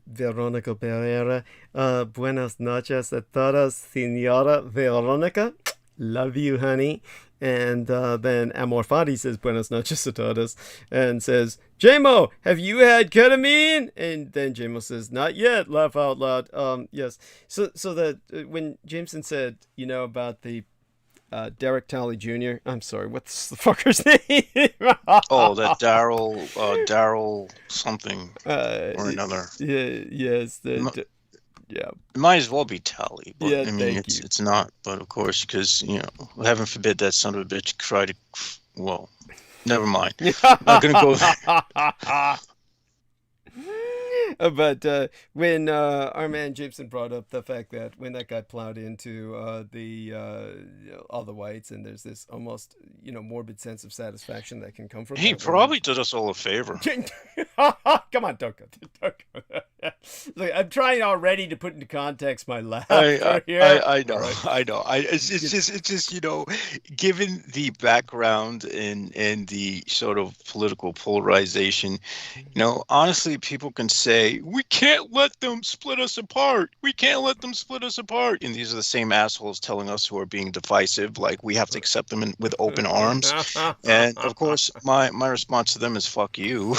Veronica Pereira, buenas noches a todos, Senora Veronica. Love you, honey. And then Amor Fati says, buenas noches a todos, and says, JMO, have you had ketamine? And then JMO says, not yet, laugh out loud. Yes. So that when Jameson said, about the Derek Talley Jr. I'm sorry, what's the fucker's name? Oh, that Daryl something or another. Yeah, yes. Yeah. It might as well be Talley, but yeah, I mean, it's not. But of course, because, heaven forbid that son of a bitch try to, well, never mind. I'm not going to go there. But when our man Jameson brought up the fact that when that guy plowed into all the whites, and there's this almost morbid sense of satisfaction that can come from he probably did us all a favor. Come on, don't go there. Look, I'm trying already to put into context my laugh. I know. It's just given the background and the sort of political polarization, honestly, people can say, we can't let them split us apart. We can't let them split us apart. And these are the same assholes telling us who are being divisive, like we have to accept them with open arms. And of course, my response to them is fuck you.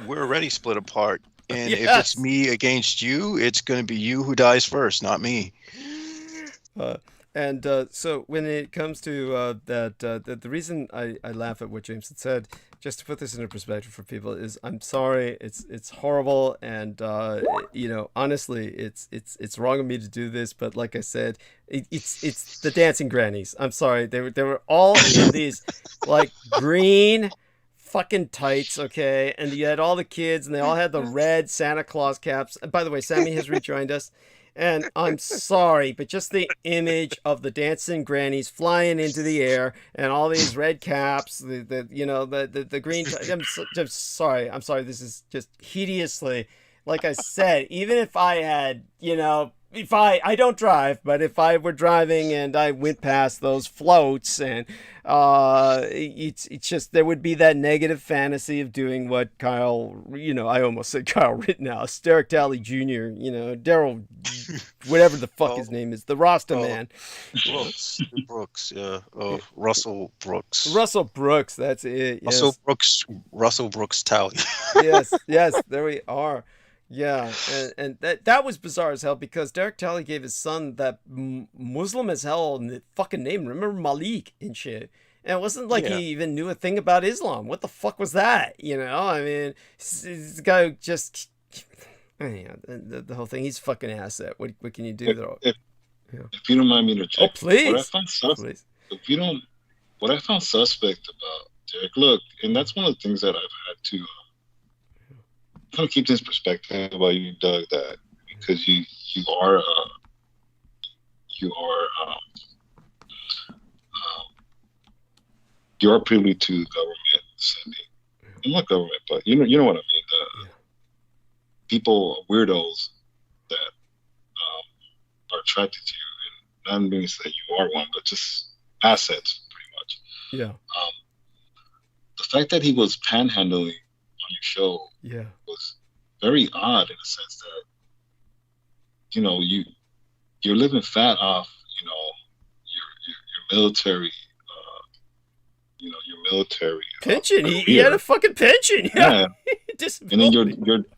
We're already split apart And if it's Yes. me against you, it's going to be you who dies first, not me. Uh, and so when it comes to the reason I laugh at what James had said, just to put this into perspective for people, is I'm sorry, it's horrible, and honestly, it's wrong of me to do this, but like I said, it's the dancing grannies. I'm sorry, they were all in these like green fucking tights, okay, and you had all the kids, and they all had the red Santa Claus caps. And by the way, Sammy has rejoined us. And I'm sorry, but just the image of the dancing grannies flying into the air and all these red caps, the green. I'm sorry. I'm sorry. This is just hideously. Like I said, even if I had, if I don't drive, but if I were driving and I went past those floats, and it's just there would be that negative fantasy of doing what Kyle, I almost said Kyle Rittenhouse, Derek Daly Jr., Daryl, whatever the fuck his name is, the Rasta man. Russell Brooks. Russell Brooks, that's it. Yes. Russell Brooks Tally. yes, there we are. Yeah, and that was bizarre as hell, because Derek Talley gave his son that Muslim as hell fucking name. Remember Malik and shit. And it wasn't like he even knew a thing about Islam. What the fuck was that? I mean, this guy just, the whole thing. He's a fucking asset. What can you do though? If you don't mind me to check. Oh, please. What I found suspect about Derek, look, and that's one of the things that I've had to kind of keep this perspective about you, Doug, that because you are privy to government sending, not government, but you know what I mean. The people, weirdos that are attracted to you, and not means that you are one, but just assets, pretty much. Yeah. The fact that he was panhandling on your show was very odd, in a sense that you're living fat off your military pension. He had a fucking pension. Yeah. And then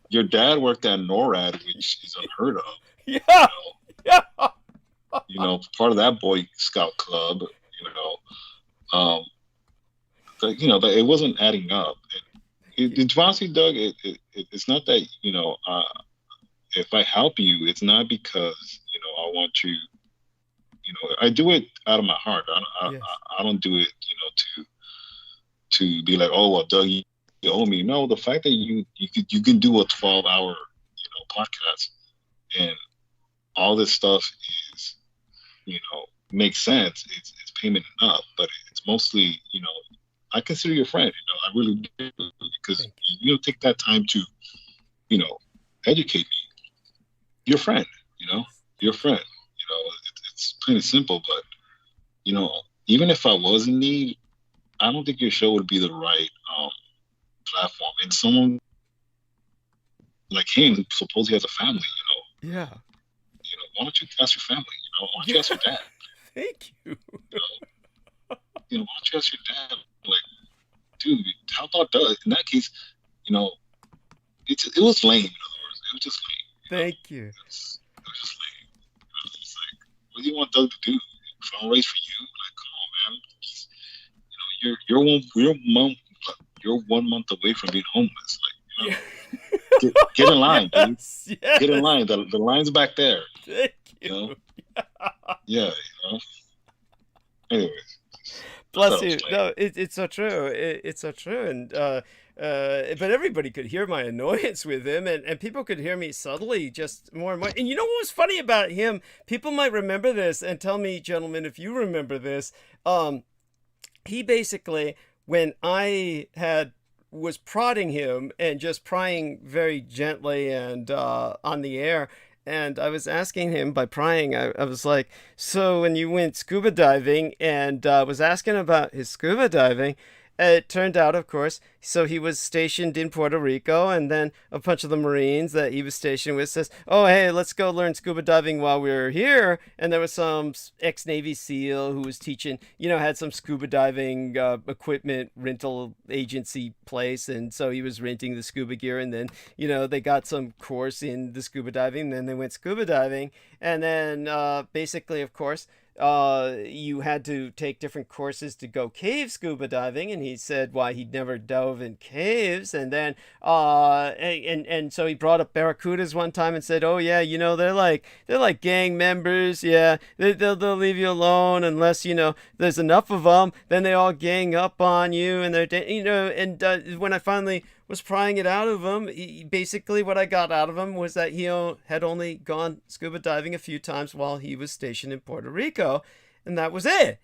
your dad worked at NORAD, which is unheard of. Yeah. Part of that Boy Scout club. That it wasn't adding up. Honestly, Doug, it's not that if I help you, it's not because I want you. I do it out of my heart. I don't do it to be like, oh well, Doug, you owe me. No, the fact that you can do a 12-hour podcast and all this stuff is makes sense. It's payment enough, but it's mostly I consider you a friend. I really do, because you take that time to educate me. You're a friend. You're a friend. It's plain and simple. But even if I was in need, I don't think your show would be the right platform. And someone like him, suppose he has a family, Yeah. Why don't you ask your family? Why don't you ask your dad? Thank you. Why don't you ask your dad? Like, dude, how about Doug? In that case, it was lame. In other words, it was just lame. Thank you. It was just lame. It's like, what do you want Doug to do? Fundraise for you? Like, come on, man. You're 1 month away from being homeless. Like, get in line, dude. Yes. Get in line. The line's back there. Thank you. Yeah. Anyways. Bless you. No, it's so true. It's so true. And but everybody could hear my annoyance with him, and people could hear me subtly just more and more. And you know what was funny about him? People might remember this, and tell me, gentlemen, if you remember this. He basically, when I was prodding him and just prying very gently and on the air, and I was asking him by prying, I was like, so when you went scuba diving, and was asking about his scuba diving, It turned out, of course, so he was stationed in Puerto Rico, and then a bunch of the Marines that he was stationed with says, "Oh, hey, let's go learn scuba diving while we're here." And there was some ex-Navy SEAL who was teaching, had some scuba diving equipment rental agency place, and so he was renting the scuba gear, and then, they got some course in the scuba diving, and then they went scuba diving, and then basically, of course, you had to take different courses to go cave scuba diving, and he said why he'd never dove in caves, and then and so he brought up barracudas one time and said, "Oh yeah, they're like gang members, yeah, they'll leave you alone unless there's enough of them, then they all gang up on you, and and when I finally was prying it out of him, basically what I got out of him was that he had only gone scuba diving a few times while he was stationed in Puerto Rico, and that was it.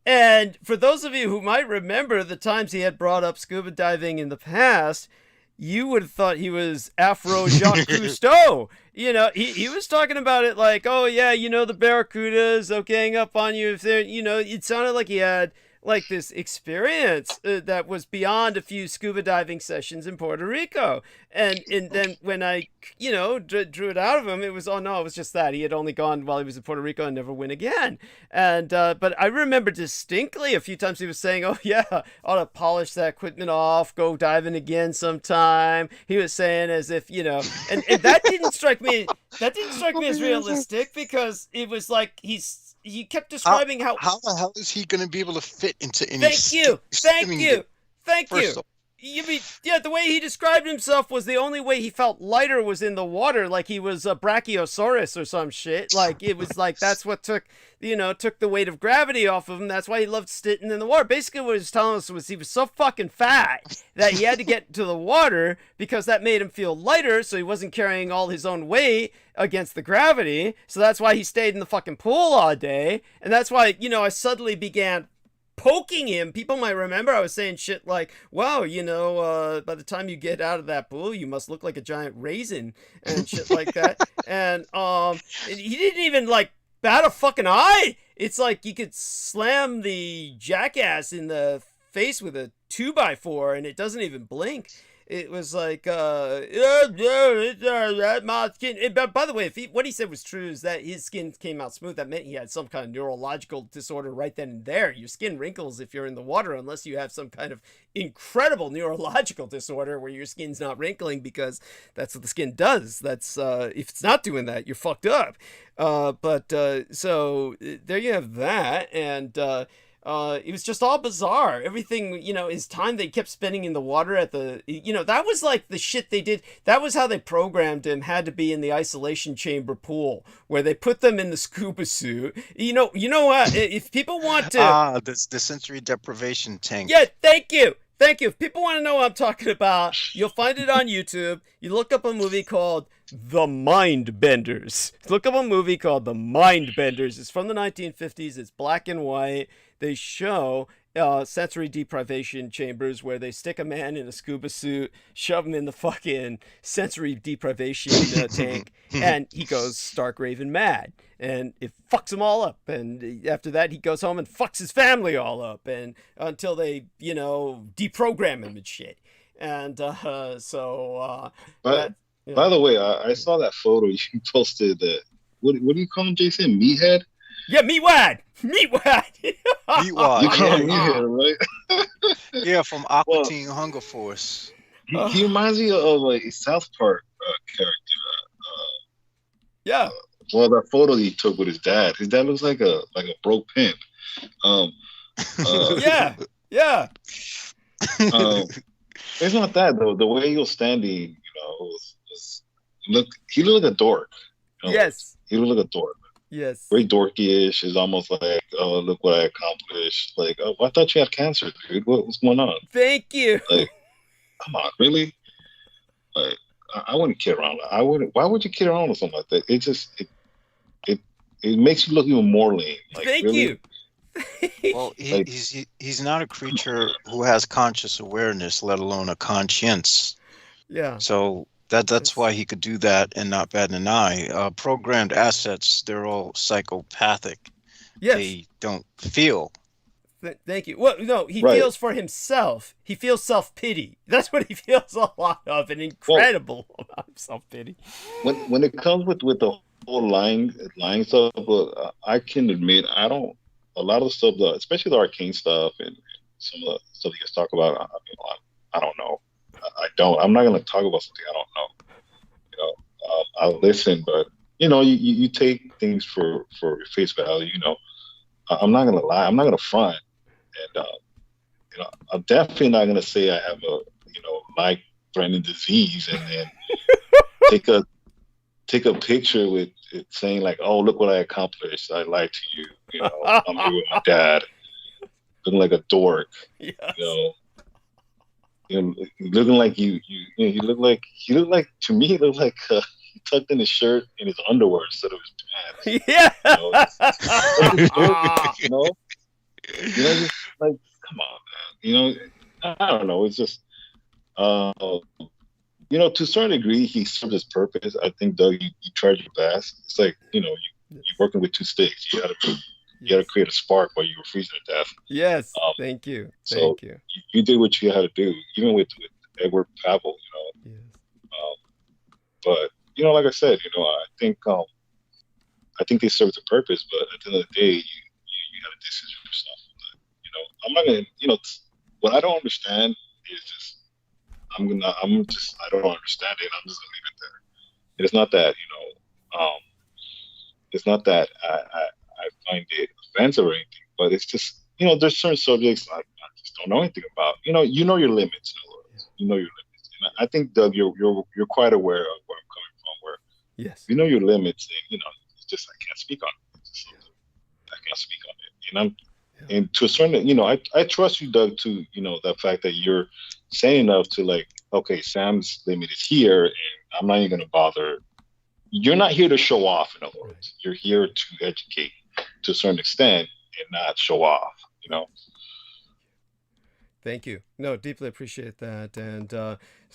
And for those of you who might remember the times he had brought up scuba diving in the past, you would have thought he was Afro Jacques Cousteau. He was talking about it like, "Oh yeah, the barracudas, they'll gang up on you if they're," it sounded like he had like this experience that was beyond a few scuba diving sessions in Puerto Rico. And then when I, drew it out of him, it was, oh no, it was just that he had only gone while he was in Puerto Rico and never went again. And, but I remember distinctly a few times he was saying, "Oh yeah, I ought to polish that equipment off, go diving again sometime." He was saying as if, and that didn't strike me as realistic, because it was like he kept describing how the hell is he going to be able to fit into any Thank you. You mean, yeah, the way he described himself was the only way he felt lighter was in the water, like he was a brachiosaurus or some shit. Like, it was like that's what took the weight of gravity off of him. That's why he loved sitting in the water. Basically, what he was telling us was he was so fucking fat that he had to get to the water because that made him feel lighter, so he wasn't carrying all his own weight against the gravity. So that's why he stayed in the fucking pool all day. And that's why, I suddenly began poking him. People might remember I was saying shit like, "Wow, by the time you get out of that pool, you must look like a giant raisin," and shit like that. And he didn't even like bat a fucking eye. It's like you could slam the jackass in the face with a 2x4 and it doesn't even blink. It was like, my skin. But by the way, what he said was true, is that his skin came out smooth. That meant he had some kind of neurological disorder right then and there. Your skin wrinkles if you're in the water, unless you have some kind of incredible neurological disorder where your skin's not wrinkling, because that's what the skin does. That's if it's not doing that, you're fucked up. So there you have that, and it was just all bizarre. Everything, his time they kept spending in the water at the, that was like the shit they did. That was how they programmed him, had to be in the isolation chamber pool, where they put them in the scuba suit. What? If people want to... the sensory deprivation tank. Yeah, thank you. If people want to know what I'm talking about, you'll find it on YouTube. You look up a movie called The Mindbenders. Look up a movie called The Mindbenders. It's from the 1950s. It's black and white. They show sensory deprivation chambers where they stick a man in a scuba suit, shove him in the fucking sensory deprivation tank, and he goes stark raving mad. And it fucks him all up. And after that, he goes home and fucks his family all up. And until they, deprogram him and shit. And By the way, I saw that photo you posted. That what do you call him, Jason? Meathead? Yeah, meatwad. Meatwad. You call him Meathead, right? Yeah, from Aqua Teen Hunger Force. He reminds me of a South Park character. Yeah. Well, that photo he took with his dad. His dad looks like a broke pimp. Yeah. It's not that though. The way he was standing, he looked like a dork. Yes. He looked like a dork. Yes. Very dorky-ish. It's almost like, "Oh, look what I accomplished." Like, "Oh, I thought you had cancer, dude. What's going on?" Thank you. Like, come on, really? Like, I wouldn't kid around. I wouldn't. Why would you kid around with something like that? It just it makes you look even more lame. Like, Thank really? you. Well, he's not a creature who has conscious awareness, let alone a conscience. Yeah. So that's why he could do that and not bat an eye. Programmed assets, they're all psychopathic. Yes. They don't feel. Thank you. Well, no, he Right. feels for himself. He feels self-pity. That's what he feels a lot of, an incredible amount of self-pity. When it comes with the whole lying stuff, I can admit I don't. A lot of the stuff, especially the arcane stuff and some of the stuff you guys talk about, I don't know. I don't. I'm not going to talk about something I don't know. You know, I'll listen, but you take things for face value. I'm not going to lie. I'm not going to front, and I'm definitely not going to say I have a life-threatening disease and take a picture with it saying like, "Oh, look what I accomplished. I lied to you. I'm here with my dad, looking like a dork. Yes. Looking like you look like to me he looked like he tucked in his shirt in his underwear instead of his pants. Yeah. Just like, come on, man. I don't know. It's just to a certain degree, he served his purpose. I think, Doug, you tried your best. It's like, you're working with two sticks. You got to create a spark while you were freezing to death. Yes. Thank you. So you did what you had to do, even with Edward Pavel. Yes. But like I said, I think they served a purpose. But at the end of the day, you got to distance yourself from that. I'm not gonna. What I don't understand is just. I don't understand it. I'm just gonna leave it there. And it's not that I find it offensive or anything, but it's just there's certain subjects I just don't know anything about. You know your limits. In other words, you know your limits, and I think, Doug, you're quite aware of where I'm coming from. Where yes, you know your limits, and it's just I can't speak on it. I can't speak on it, and to a certain, I trust you, Doug, to the fact that you're sane enough to like, okay, Sam's limit is here, and I'm not even going to bother. You're not here to show off. In other words, you're here to educate to a certain extent and not show off. Thank you. No, deeply appreciate that, and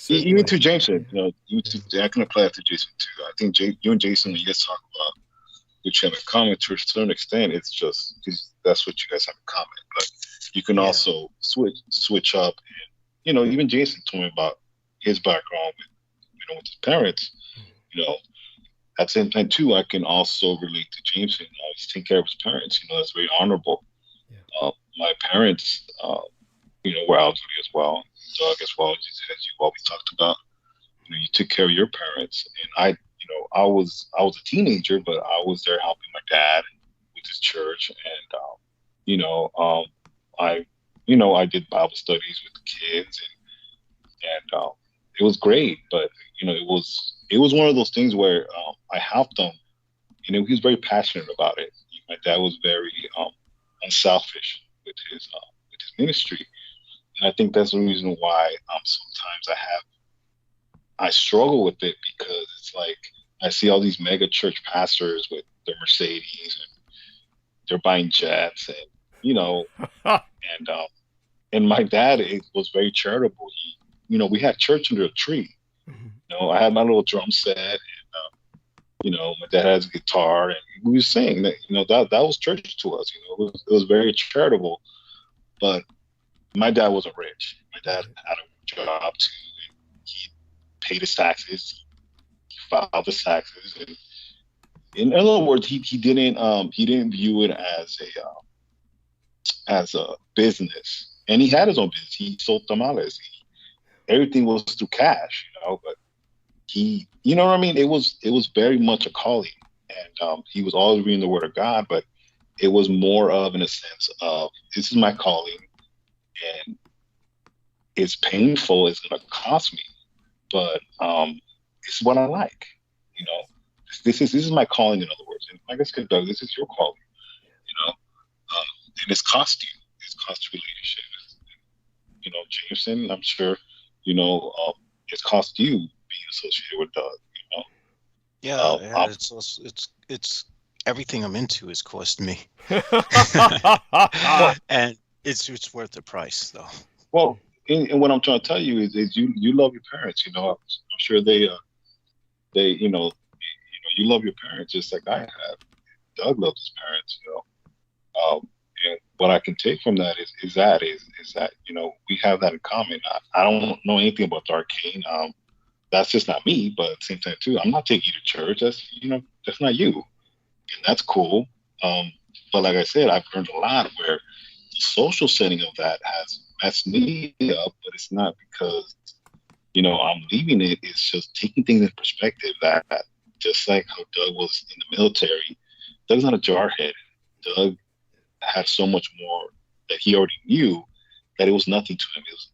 even to Jason, I can apply that to Jason too. I think you and Jason, when you guys talk about which have in common to a certain extent, it's just because that's what you guys have in common. But you can also switch up, and even Jason told me about his background with his parents. At the same time too, I can also relate to Jameson. He's taking care of his parents. That's very honorable. Yeah. My parents, were elderly as well. Doug as well, as you always talked about. You took care of your parents, and I was a teenager, but I was there helping my dad with his church, and I did Bible studies with the kids, and it was great. But it was one of those things where I helped him. He was very passionate about it. My dad was very unselfish with his ministry, and I think that's the reason why sometimes I struggle with it, because it's like I see all these mega church pastors with their Mercedes, and they're buying jets, and my dad was very charitable. We had church under a tree. I had my little drum set, and my dad has a guitar, and we were saying that that was church to us. It was very charitable. But my dad wasn't rich. My dad had a job too, and he paid his taxes. He filed his taxes, and in other words, he didn't view it as a business. And he had his own business. He sold tamales. Everything was through cash, but he, what I mean? It was very much a calling, and he was always reading the Word of God, but it was more of in a sense of, this is my calling, and it's painful, it's going to cost me, but it's what I like, this is my calling, in other words. And like I said, Doug, this is your calling, and it's cost relationship. Jameson, I'm sure, it's cost you being associated with Doug, Yeah, it's everything I'm into has cost me, and it's worth the price, though. Well, and what I'm trying to tell you is you love your parents. I'm sure they you love your parents just like I have. Doug loves his parents, and what I can take from that is that you know, we have that in common. I don't know anything about the arcane. That's just not me. But at the same time too, I'm not taking you to church. That's, you know, that's not you, and that's cool. But like I said, I've learned a lot where the social setting of that has messed me up. But it's not because, you know, I'm leaving it. It's just taking things in perspective. That just like how Doug was in the military, Doug's not a jarhead. Doug had so much more that he already knew that it was nothing to him. It was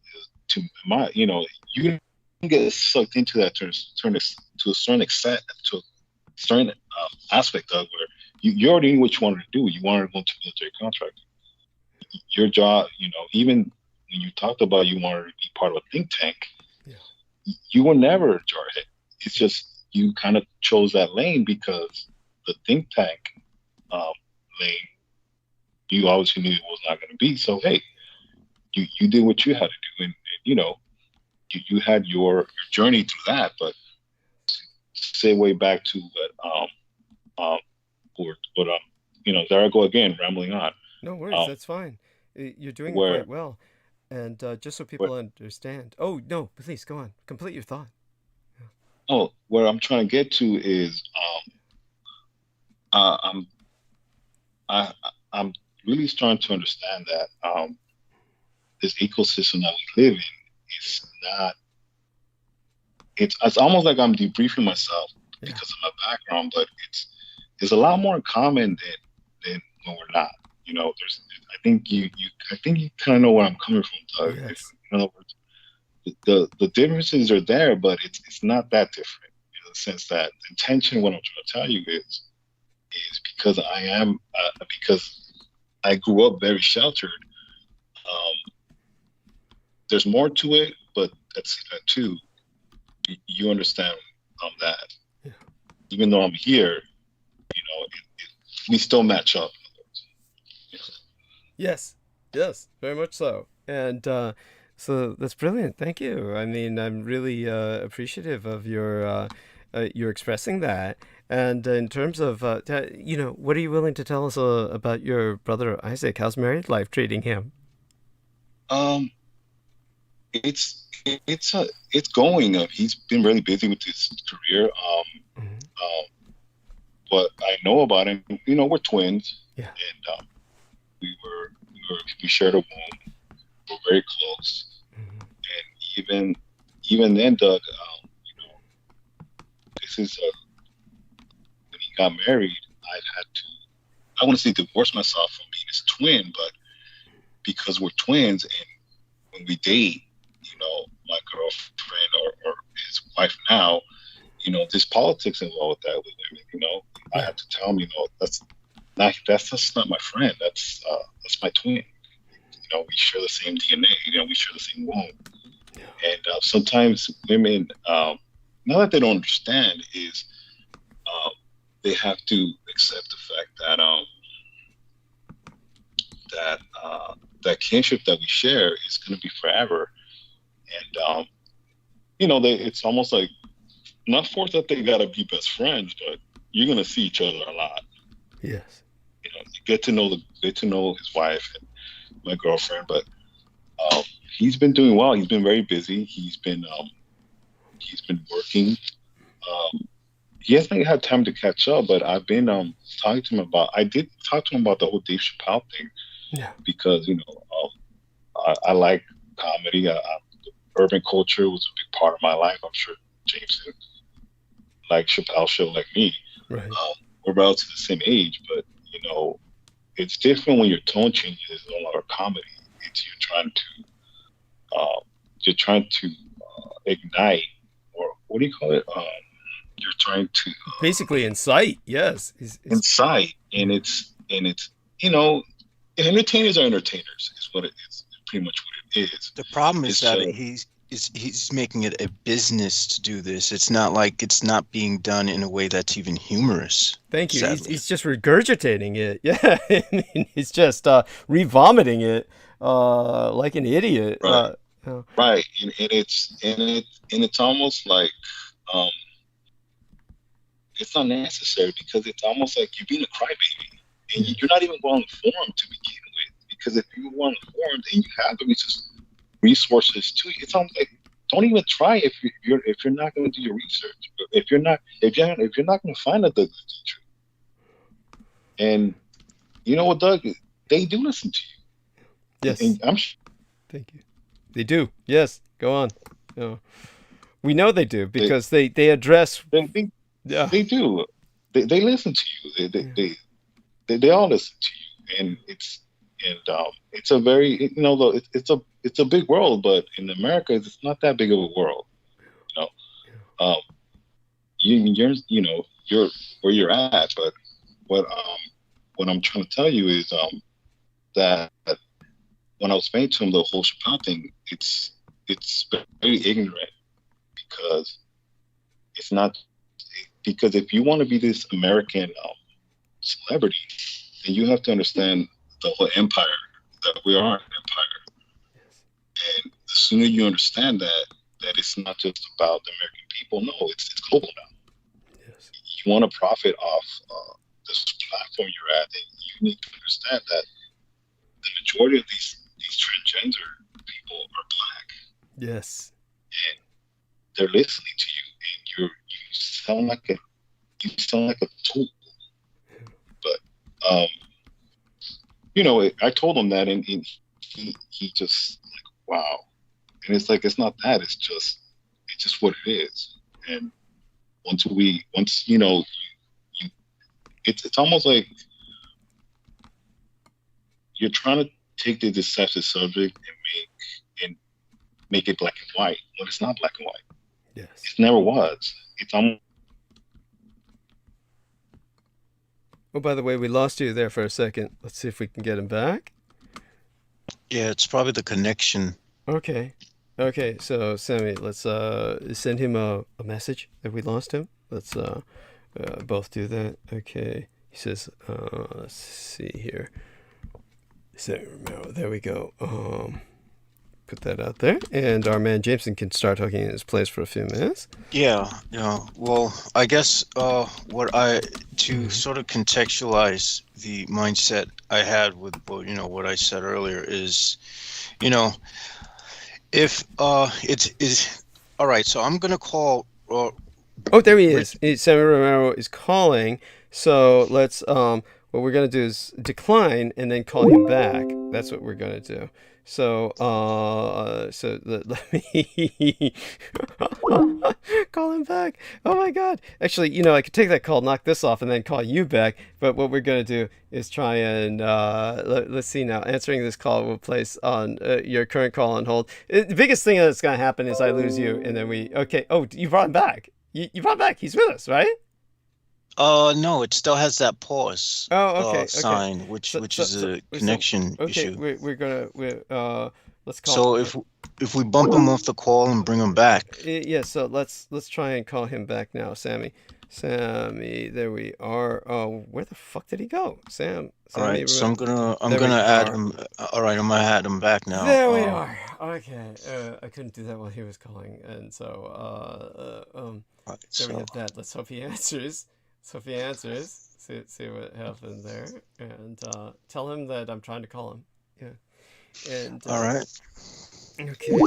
to my, you know, you can get sucked into that to a certain extent, to a certain aspect of where you already knew what you wanted to do. You wanted to go into military contracting. Your job, you know, even when you talked about you wanted to be part of a think tank, you were never a jarhead. It's just you kind of chose that lane because the think tank lane, you obviously knew it was not going to be. So, hey, you did what you had to do. And you know, you had your journey through that. But say way back to what you know, there I go again, rambling on. No worries, that's fine. You're doing it Where, quite well. And just so people understand. Oh, no, please go on. Complete your thought. oh, where I'm trying to get to is I'm I'm really starting to understand that this ecosystem that we live in is not. It's almost like I'm debriefing myself because of my background, but it's a lot more in common than when we're not. You know, I think you kind of know where I'm coming from, Doug. Yes. In other words, the differences are there, but it's not that different in the sense that the intention, what I'm trying to tell you is because because I grew up very sheltered. There's more to it, but that's too. You understand that even though I'm here, you know, we still match up. Yes, very much so. And so that's brilliant. Thank you. I mean, I'm really appreciative of your expressing that. And in terms of, you know, what are you willing to tell us about your brother Isaac? How's married life treating him? It's going. He's been really busy with his career. But I know about him. You know, we're twins, and we shared a womb. We're very close, and even then, Doug, you know, this is when he got married. I want to say divorce myself from being his twin, but because we're twins, and when we date, you know, my girlfriend or his wife now, you know, there's politics involved with that with women. You know, I have to tell him, you know, that's just not my friend. That's my twin. You know, we share the same DNA. You know, we share the same womb. And sometimes women, not that they don't understand, is they have to accept the fact that that kinship that we share is going to be forever. And you know, it's almost like not forced that they got to be best friends, but you're going to see each other a lot. Yes. You know, you get to know his wife and my girlfriend, but he's been doing well. He's been very busy. He's been working. He hasn't had time to catch up, but I've been talking to him about. I did talk to him about the whole Dave Chappelle thing, because you know, I like comedy. Urban culture was a big part of my life. I'm sure Jameson, like Chappelle show, like me. Right. We're about to the same age, but you know, it's different when your tone changes. It's no longer comedy. It's you're trying to ignite, or what do you call it? You're trying to basically incite. Yes, incite, and it's you know, entertainers are entertainers. Is what it is. Pretty much what it is. The problem is that he's making it a business to do this. It's not like it's not being done in a way that's even humorous. Thank you. Sadly. He's just regurgitating it. Yeah, I mean, he's just re-vomiting it like an idiot. Right. Right, and it's almost like it's unnecessary because it's almost like you're being a crybaby, and you're not even well informed to begin with. because if you want to form and you have the resources to, it's almost like, don't even try if you're not going to do your research. If you're not going to find a good teacher. And you know what, Doug? They do listen to you. Yes. And Thank you. They do. Yes. Go on. We know they do because they address. They do. They listen to you. They all listen to you, and it's a very, you know, it's a big world, but in America it's not that big of a world. You know, you're where you're at, but what I'm trying to tell you is that when I was saying to him the whole Chappelle thing, it's very ignorant because it's not, because if you want to be this American celebrity, then you have to understand the whole empire, that we are an empire. And the sooner you understand that it's not just about the American people, no, it's global now. Yes. You want to profit off this platform you're at, then you need to understand that the majority of these transgender people are black. Yes. And they're listening to you, and you sound like a tool. But you know, I told him that, and he just like, wow. And it's like, it's not that, it's just what it is. And once you know, it's almost like you're trying to take the deceptive subject and make it black and white when it's not black and white. Yes. It never was. It's almost. Oh, by the way, we lost you there for a second. Let's see if we can get him back. Yeah, it's probably the connection. Okay. So Sammy, let's send him a message that we lost him. Let's both do that. Okay. He says, let's see here. There we go. Put that out there, and our man Jameson can start talking in his place for a few minutes. Yeah. Well, I guess to sort of contextualize the mindset I had with what I said earlier is, if it's all right. So I'm gonna call. Oh, there he is. Sammy Romero is calling. So let's what we're gonna do is decline and then call him back. That's what we're gonna do. So let me call him back. Oh my God! Actually, I could take that call, knock this off, and then call you back. But what we're gonna do is try and let's see now. Answering this call will place on your current call on hold. The biggest thing that's gonna happen is I lose you, and then we. Okay. Oh, you brought him back. You brought him back. He's with us, right? No, it still has that pause sign, which is a connection issue. Let's call. So if we bump him off the call and bring him back. Yeah, so let's try and call him back now, Sammy, there we are. Oh, where the fuck did he go? Sammy, all right, so I'm gonna add him. All right, I'm gonna add him back now. There we are. Okay, I couldn't do that while he was calling, and so right, there we have that. Let's hope he answers. So if he answers, see what happened there, and tell him that I'm trying to call him. Yeah. And all right. Okay.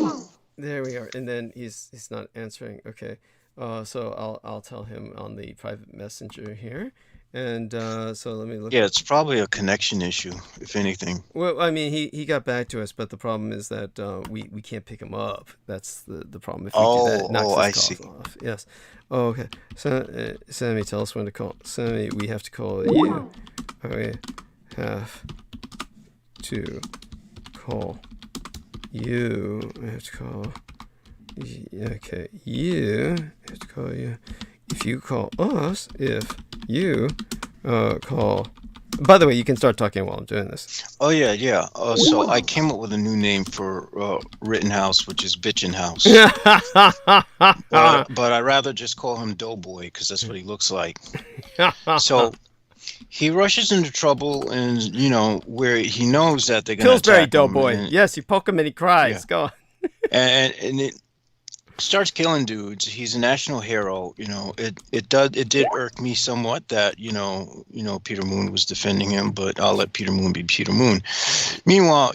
There we are. And then he's not answering. Okay. So I'll tell him on the private messenger here. And so let me look. Yeah, it's probably a connection issue, if anything. Well, I mean, he got back to us, but the problem is that we can't pick him up. That's the problem. If we do that, knocks I his see. calls off. Yes. Oh, okay. So, Sammy, tell us when to call. Sammy, we have to call you. We have to call you. We have to call. Okay, you have to call you. If you call us, if you call. By the way, you can start talking while I'm doing this. Oh yeah. So I came up with a new name for Rittenhouse, which is Bitchin' House. but I'd rather just call him Doughboy because that's what he looks like. So he rushes into trouble, and where he knows that they're gonna Pillsbury attack Doughboy. him. Yes, you poke him and he cries. Yeah. Go on. and starts killing dudes. He's a national hero. It did irk me somewhat that Peter Moon was defending him, but I'll let Peter Moon be Peter Moon. Meanwhile,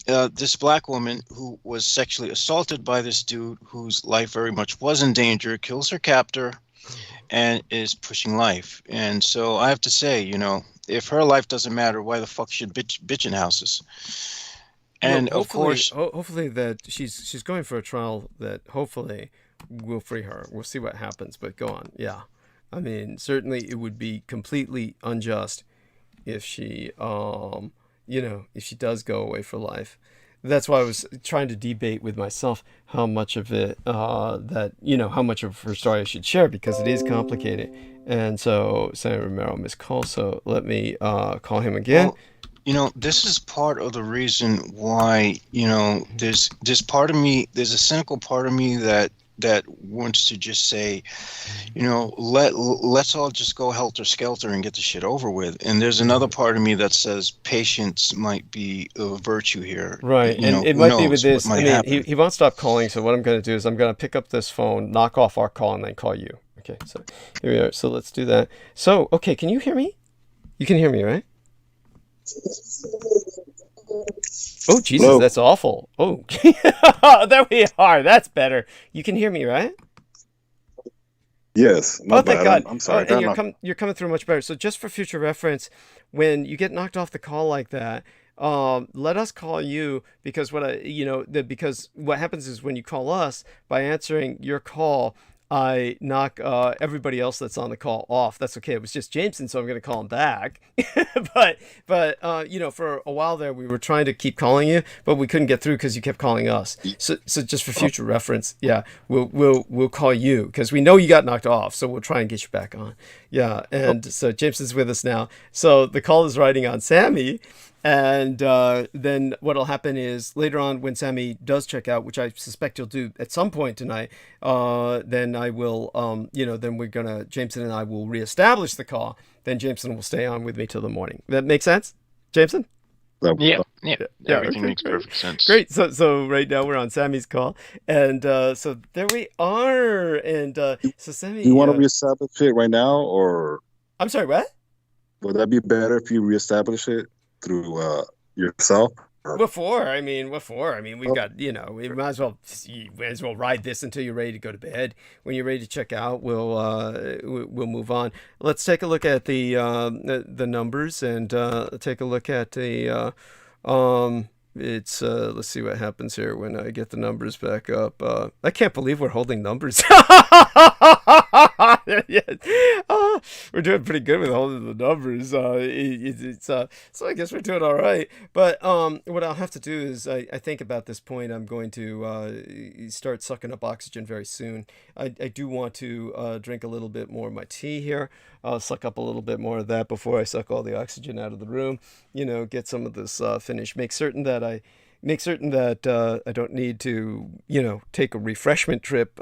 this black woman who was sexually assaulted by this dude whose life very much was in danger kills her captor and is pushing life. And so I have to say, if her life doesn't matter, why the fuck should bitch in houses? And well, of course, hopefully that she's going for a trial that hopefully will free her. We'll see what happens, but go on. Yeah, I mean, certainly it would be completely unjust if she, if she does go away for life. That's why I was trying to debate with myself how much of it how much of her story I should share, because it is complicated. And so Senator Romero missed call, so let me call him again. Well, this is part of the reason why, there's part of me, there's a cynical part of me that wants to just say, let's all just go helter skelter and get the shit over with. And there's another part of me that says patience might be a virtue here. Right. And it might be with this. I mean, he won't stop calling. So what I'm going to do is I'm going to pick up this phone, knock off our call, and then call you. Okay. So here we are. So let's do that. So, okay. Can you hear me? You can hear me, right? Oh, Jesus, hello. That's awful. Oh, there we are. That's better. You can hear me, right? Yes. Oh, thank God. I'm sorry. And you're coming through much better. So just for future reference, when you get knocked off the call like that, let us call you, because because what happens is when you call us, by answering your call, I knock everybody else that's on the call off. That's okay. It was just Jameson, so I'm going to call him back. but for a while there, we were trying to keep calling you, but we couldn't get through because you kept calling us. So just for future reference, yeah, we'll call you because we know you got knocked off, so we'll try and get you back on. Yeah, and so Jameson's with us now. So the call is riding on Sammy. And then what'll happen is later on when Sammy does check out, which I suspect he'll do at some point tonight, then I will, then Jameson and I will reestablish the call. Then Jameson will stay on with me till the morning. That make sense, Jameson? Yeah. Everything makes perfect sense. Great. So right now we're on Sammy's call, and so there we are. And so Sammy, you want to reestablish it right now, or? I'm sorry, what? Would that be better if you reestablish it through yourself? Before, we've got, we might as well ride this until you're ready to go to bed. When you're ready to check out, we'll move on. Let's take a look at the numbers and take a look at the let's see what happens here when I get the numbers back up. I can't believe we're holding numbers. We're doing pretty good with holding the numbers. So I guess we're doing all right. But what I'll have to do is, I think about this point, I'm going to start sucking up oxygen very soon. I do want to drink a little bit more of my tea here. I'll suck up a little bit more of that before I suck all the oxygen out of the room. Get some of this finished. Make certain that I don't need to, take a refreshment trip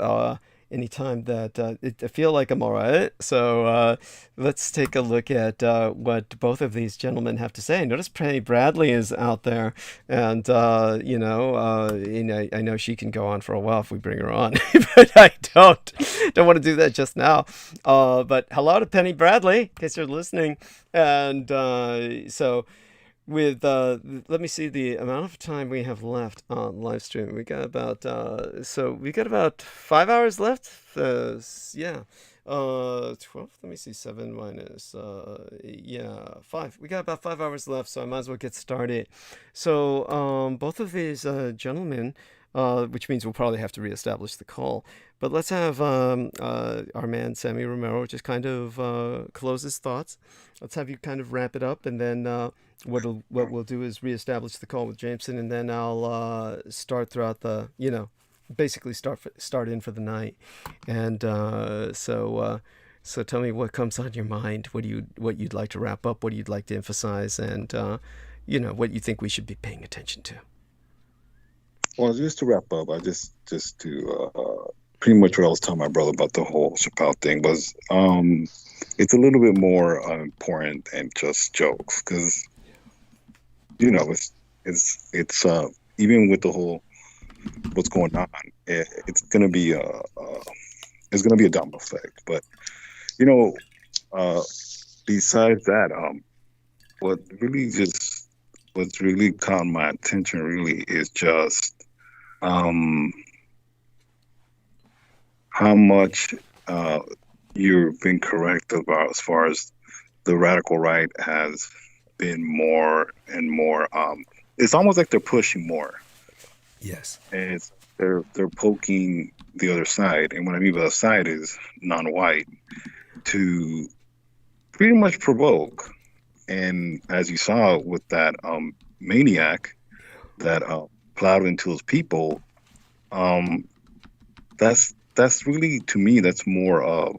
anytime that I feel like I'm all right. So let's take a look at what both of these gentlemen have to say. Notice Penny Bradley is out there, and I know she can go on for a while if we bring her on, but I don't want to do that just now. But hello to Penny Bradley, in case you're listening, and so. With let me see the amount of time we have left on live stream. We got about 5 hours left. 12. Let me see, 7 minus 5. We got about 5 hours left, so I might as well get started. So both of these gentlemen, which means we'll probably have to reestablish the call. But let's have our man Sammy Romero just kind of close his thoughts. Let's have you kind of wrap it up, and then what we'll do is reestablish the call with Jameson, and then I'll start throughout the, basically start in for the night. And so tell me what comes on your mind. What you'd like to wrap up? What you'd like to emphasize? And what you think we should be paying attention to. Well, just to wrap up, I just to pretty much what I was telling my brother about the whole Chappelle thing was it's a little bit more important than just jokes, because it's even with the whole what's going on, it's gonna be a domino effect. But you know, besides that, what really just what's really caught my attention really is just um, how much you've been correct about as far as the radical right has been more and more. It's almost like they're pushing more, Yes. and they're poking the other side. And what I mean by the side is non-white to pretty much provoke. And as you saw with that maniac that plowed into those people, um, that's really, to me, that's more of,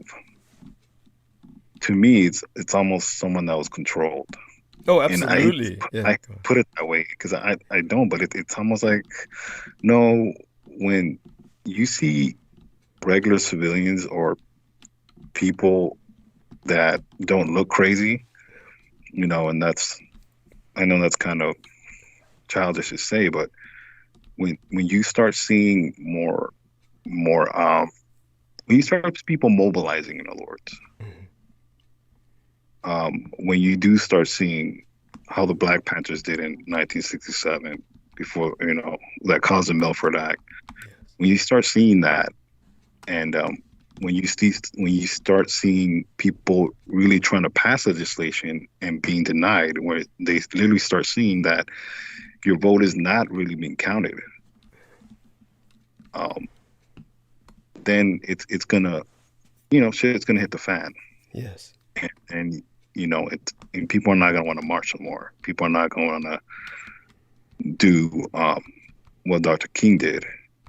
to me it's almost someone that was controlled. Oh, And absolutely. Yeah. I put it that way because I don't, but it's almost like, no, when you see regular civilians or people that don't look crazy, and I know that's kind of childish to say, but when you start seeing more when you start people mobilizing, in other words, when you do start seeing how the Black Panthers did in 1967 before, that caused the Milford Act, when you start seeing that, and when you start seeing people really trying to pass legislation and being denied, where they literally start seeing that your vote is not really being counted, then it's gonna, shit's gonna hit the fan. Yes. And and people are not gonna want to march no more. People are not gonna want to do what Dr. King did.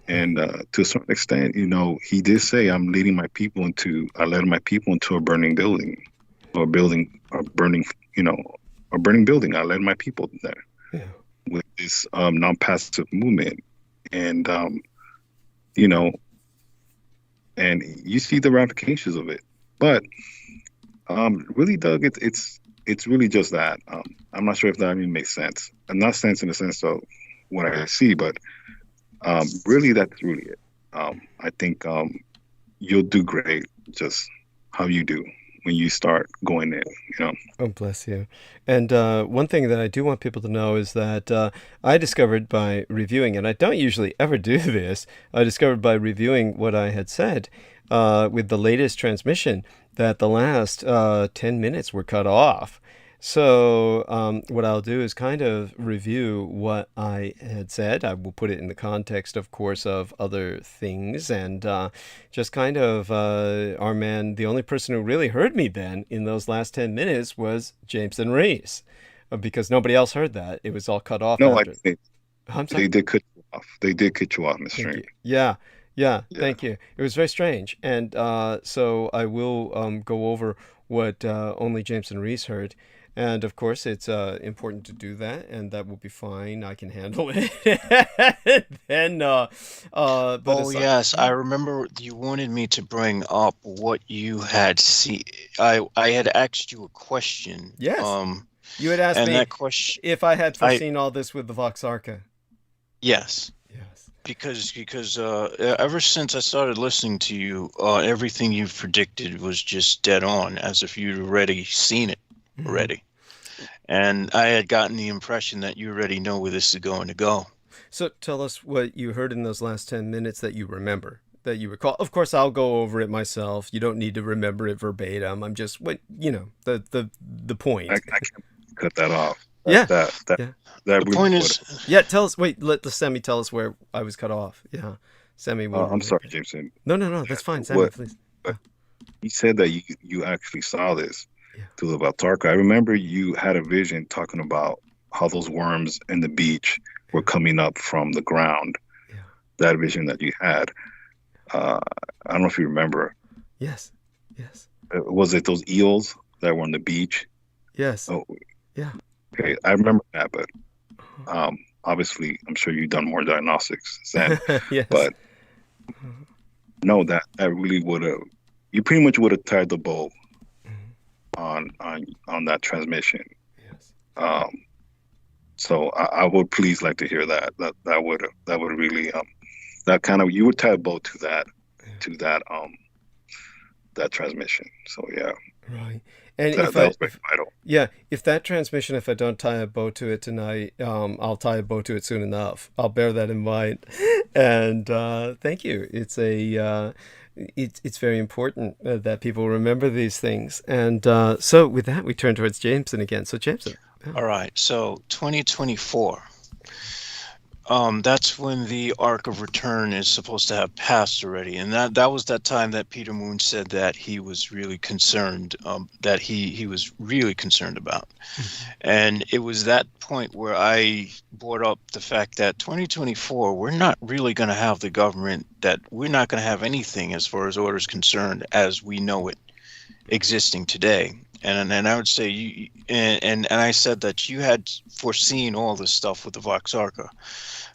And to a certain extent, he did say, I led my people into a burning building, or burning building. I led my people there with this non-passive movement. And, and you see the ramifications of it. But really, Doug, it's really just that. I'm not sure if that even makes sense. And not sense in the sense of what I see, but really, that's really it. I think you'll do great, just how you do when you start going in. Oh, bless you. And one thing that I do want people to know is that I discovered by reviewing, and I don't usually ever do this, I discovered by reviewing what I had said with the latest transmission, that the last 10 minutes were cut off. So what I'll do is kind of review what I had said. I will put it in the context, of course, of other things, and just kind of our man, the only person who really heard me then in those last 10 minutes was Jameson Reese, because nobody else heard that. It was all cut off. No, after. I'm sorry? They did cut you off. They did cut you off, Mr. Thank you. String. Yeah, thank you. It was very strange. And so I will go over what only Jameson Reese heard. And of course, it's important to do that, and that will be fine. I can handle it. Then, but yes, I remember you wanted me to bring up what you had seen. I had asked you a question. Yes. You had asked me that question, if I had foreseen all this with the Vox Arca. Yes. Yes. Because ever since I started listening to you, everything you predicted was just dead on, as if you'd already seen it already. And I had gotten the impression that you already know where this is going to go. So tell us what you heard in those last 10 minutes that you remember, that you recall. Of course, I'll go over it myself. You don't need to remember it verbatim. I'm just, the point. I can't cut that off. The point is... Yeah, tell us. Wait, let Sammy tell us where I was cut off. Yeah. Sammy. I'm sorry, Jameson. No. That's fine. Sammy, please. He said that you actually saw this. To the Valtarka. I remember you had a vision talking about how those worms in the beach were coming up from the ground. Yeah. That vision that you had. I don't know if you remember. Yes. Was it those eels that were on the beach? Yes. Oh, yeah. Okay, I remember that, but obviously, I'm sure you've done more diagnostics then. Yes. But no, that really would have. You pretty much would have tied the bow on that transmission. Yes. So I would please like to hear that. That would really that kind of, you would tie a bow to that transmission. So yeah, Right. And that was very vital. yeah, if that transmission, if I don't tie a bow to it tonight, I'll tie a bow to it soon enough. I'll bear that in mind. And thank you. It's very important that people remember these things. And so with that, we turn towards Jameson again. So Jameson. All right. So 2024. That's when the arc of return is supposed to have passed already, and that was that time that Peter Moon said that he was really concerned, that he was really concerned about. And it was that point where I brought up the fact that 2024, we're not really going to have the government, that we're not going to have anything as far as order is concerned as we know it existing today. And I would say and I said that you had foreseen all this stuff with the Vox Arca,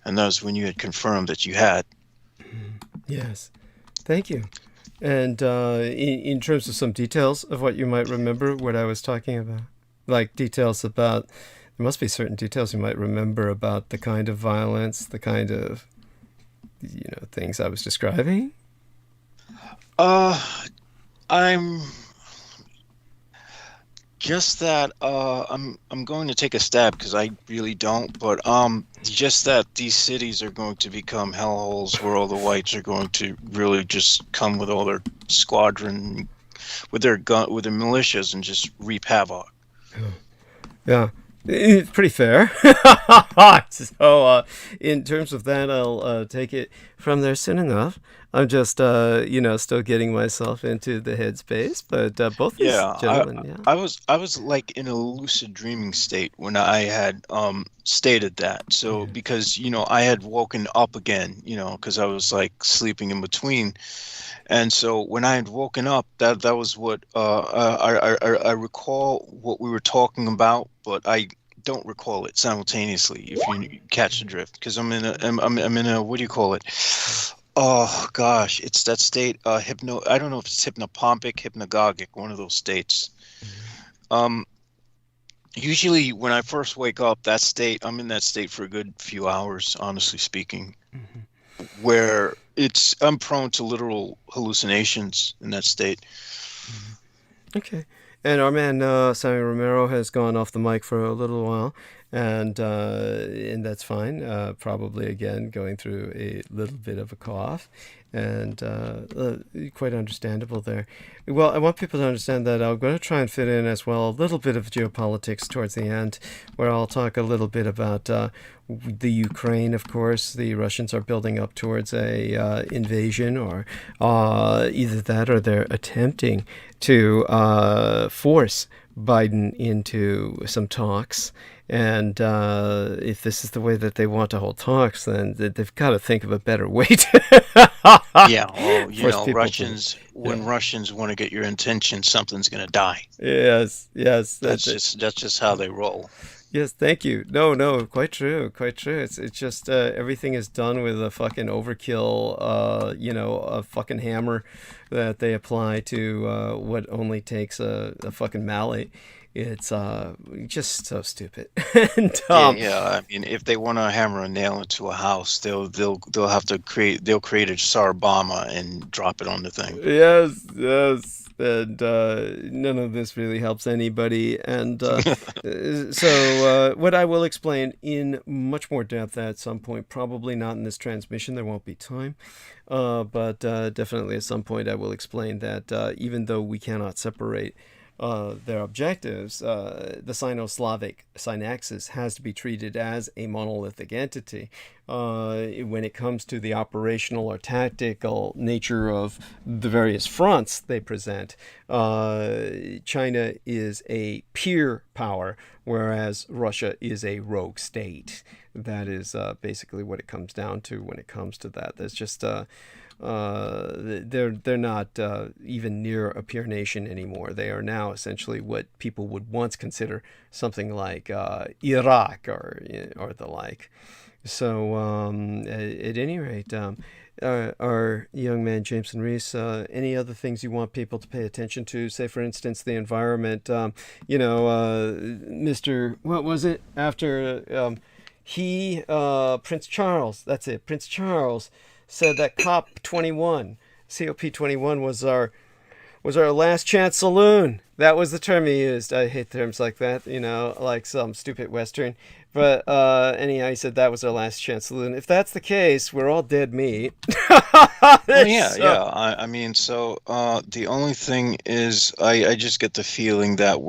and that was when you had confirmed that you had. Yes, thank you. And in terms of some details of what you might remember, what I was talking about, like details about, there must be certain details you might remember about the kind of violence, the kind of, things I was describing. I'm just that I'm going to take a stab because I really don't, but just that these cities are going to become hellholes where all the whites are going to really just come with all their squadron, with their militias, and just reap havoc. Yeah, it's pretty fair. So in terms of that, I'll take it from there soon enough. I'm just, still getting myself into the headspace, but both these gentlemen, I was like in a lucid dreaming state when I had stated that. So because I had woken up again, because I was like sleeping in between, and so when I had woken up, that was what I recall what we were talking about, but I don't recall it simultaneously. If you catch the drift, because I'm in a what do you call it? Oh gosh, it's that state, I don't know if it's hypnopompic, hypnagogic, one of those states. Usually when I first wake up, I'm in that state for a good few hours, honestly speaking, where I'm prone to literal hallucinations in that state. Okay. And our man, Sammy Romero, has gone off the mic for a little while, and that's fine. Probably, again, going through a little bit of a cough, and quite understandable there. Well, I want people to understand that I'm going to try and fit in as well a little bit of geopolitics towards the end, where I'll talk a little bit about the Ukraine. Of course, the Russians are building up towards a invasion, or either that or they're attempting to force Biden into some talks. And if this is the way that they want to hold talks, then they've got to think of a better way to. Yeah, well, Russians, when Russians want to get your attention, something's going to die. Yes. That's just how they roll. Yes, thank you. No, quite true. It's just everything is done with a fucking overkill, a fucking hammer that they apply to what only takes a fucking mallet. It's just so stupid. And, I mean, if they want to hammer a nail into a house, they'll have to create a Tsar Bomba and drop it on the thing. Yes. And none of this really helps anybody. And so what I will explain in much more depth at some point, probably not in this transmission, there won't be time, but definitely at some point I will explain that even though we cannot separate their objectives, the Sino-Slavic synaxis has to be treated as a monolithic entity when it comes to the operational or tactical nature of the various fronts they present. China is a peer power, whereas Russia is a rogue state. That is basically what it comes down to when it comes to that. There's just they're not even near a pure nation anymore. They are now essentially what people would once consider something like Iraq or the like. So at any rate, our young man Jameson Reese, any other things you want people to pay attention to? Say, for instance, the environment. Mr. What was it after Prince Charles? That's it, Prince Charles said that COP21 was our last chance saloon. That was the term he used. I hate terms like that, like some stupid Western. But anyhow, he said that was our last chance saloon. If that's the case, we're all dead meat. Well, yeah. I mean, so the only thing is, I just get the feeling that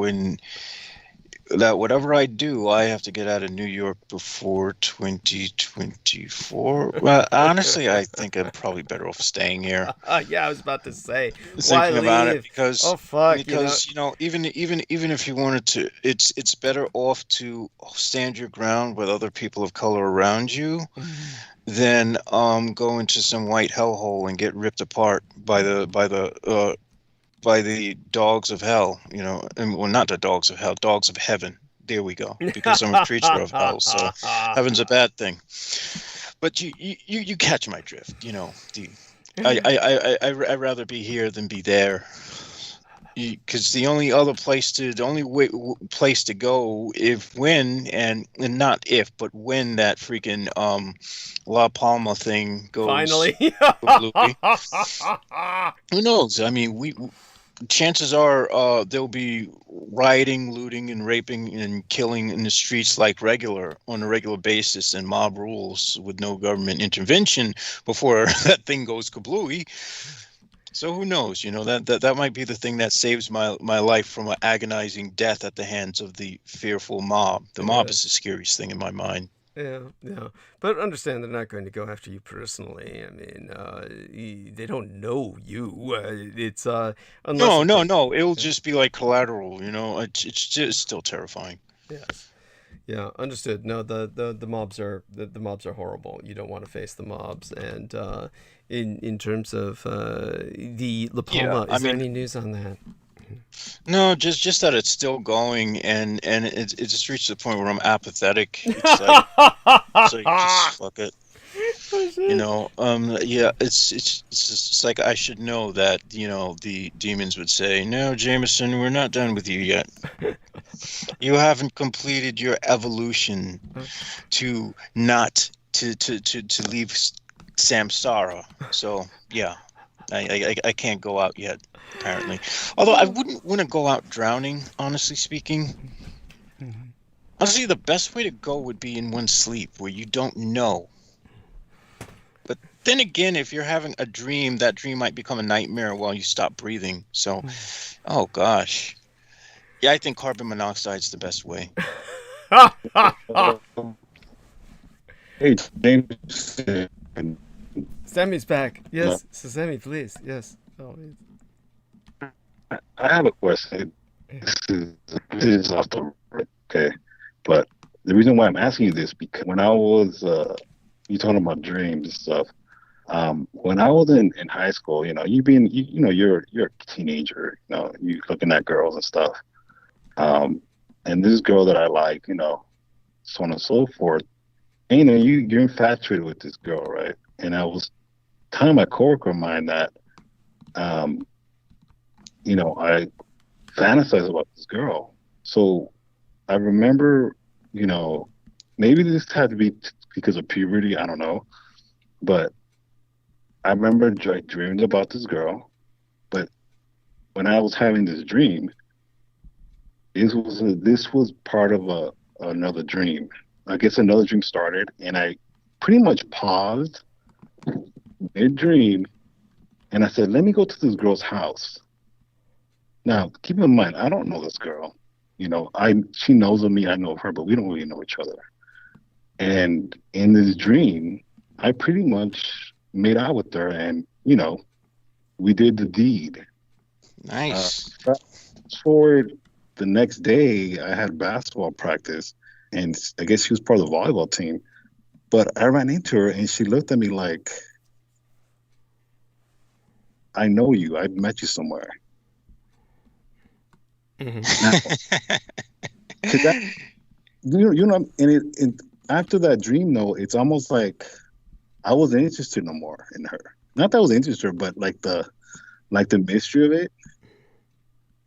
whatever I do, I have to get out of New York before 2024. Well, honestly, I think I'm probably better off staying here. Yeah, I was about to say, why Thinking about leave? it, because Oh fuck, even if you wanted to, it's better off to stand your ground with other people of color around you than go into some white hellhole and get ripped apart by the dogs of hell, and well, not the dogs of hell, dogs of heaven. There we go. Because I'm a creature of hell, so heaven's a bad thing. But you catch my drift, I'd rather be here than be there. Because the only place to go and not if, but when that freaking La Palma thing goes finally. Who knows? I mean, chances are there'll be rioting, looting, and raping and killing in the streets on a regular basis, and mob rules with no government intervention before that thing goes kablooey. So who knows? That might be the thing that saves my life from an agonizing death at the hands of the fearful mob. The mob is the scariest thing in my mind. Yeah. But understand they're not going to go after you personally. I mean, they don't know you. It's unless no. It'll just be like collateral. It's just still terrifying. Yes. Yeah, understood. No, the mobs are the mobs are horrible. You don't want to face the mobs. And in terms of the La Palma, is there any news on that? No, just that it's still going, and it's just reached the point where I'm apathetic. It's like, just fuck it. It's just like I should know that the demons would say, "No, Jameson, we're not done with you yet. You haven't completed your evolution to not to leave samsara." So yeah, I can't go out yet, apparently. Although I wouldn't want to go out drowning, honestly speaking. Honestly, the best way to go would be in one sleep where you don't know. But then again, if you're having a dream, that dream might become a nightmare while you stop breathing. So, oh gosh. Yeah, I think carbon monoxide is the best way. Hey, James. Sammy's back. Yes, so Sammy, please. Yes. Oh, I have a question. This is off the okay, but the reason why I'm asking you this, because when I was you talking about dreams and stuff, when I was in high school, you're a teenager, you looking at girls and stuff, and this girl that I like, so on and so forth, and you're infatuated with this girl, right? And I was telling my coworker of mine that I fantasize about this girl. So I remember, maybe this had to be because of puberty, I don't know, but I remember dreaming about this girl. But when I was having this dream, this was part of another dream. I guess another dream started, and I pretty much paused mid-dream, and I said, let me go to this girl's house. Now, keep in mind, I don't know this girl. She knows of me, I know of her, but we don't really know each other. And in this dream, I pretty much made out with her, and, we did the deed. Nice. Fast forward, the next day, I had basketball practice, and I guess she was part of the volleyball team. But I ran into her, and she looked at me like, I know you. I've met you somewhere. Mm-hmm. Now, and after that dream, though, it's almost like I wasn't interested no more in her. Not that I was interested, but like the mystery of it.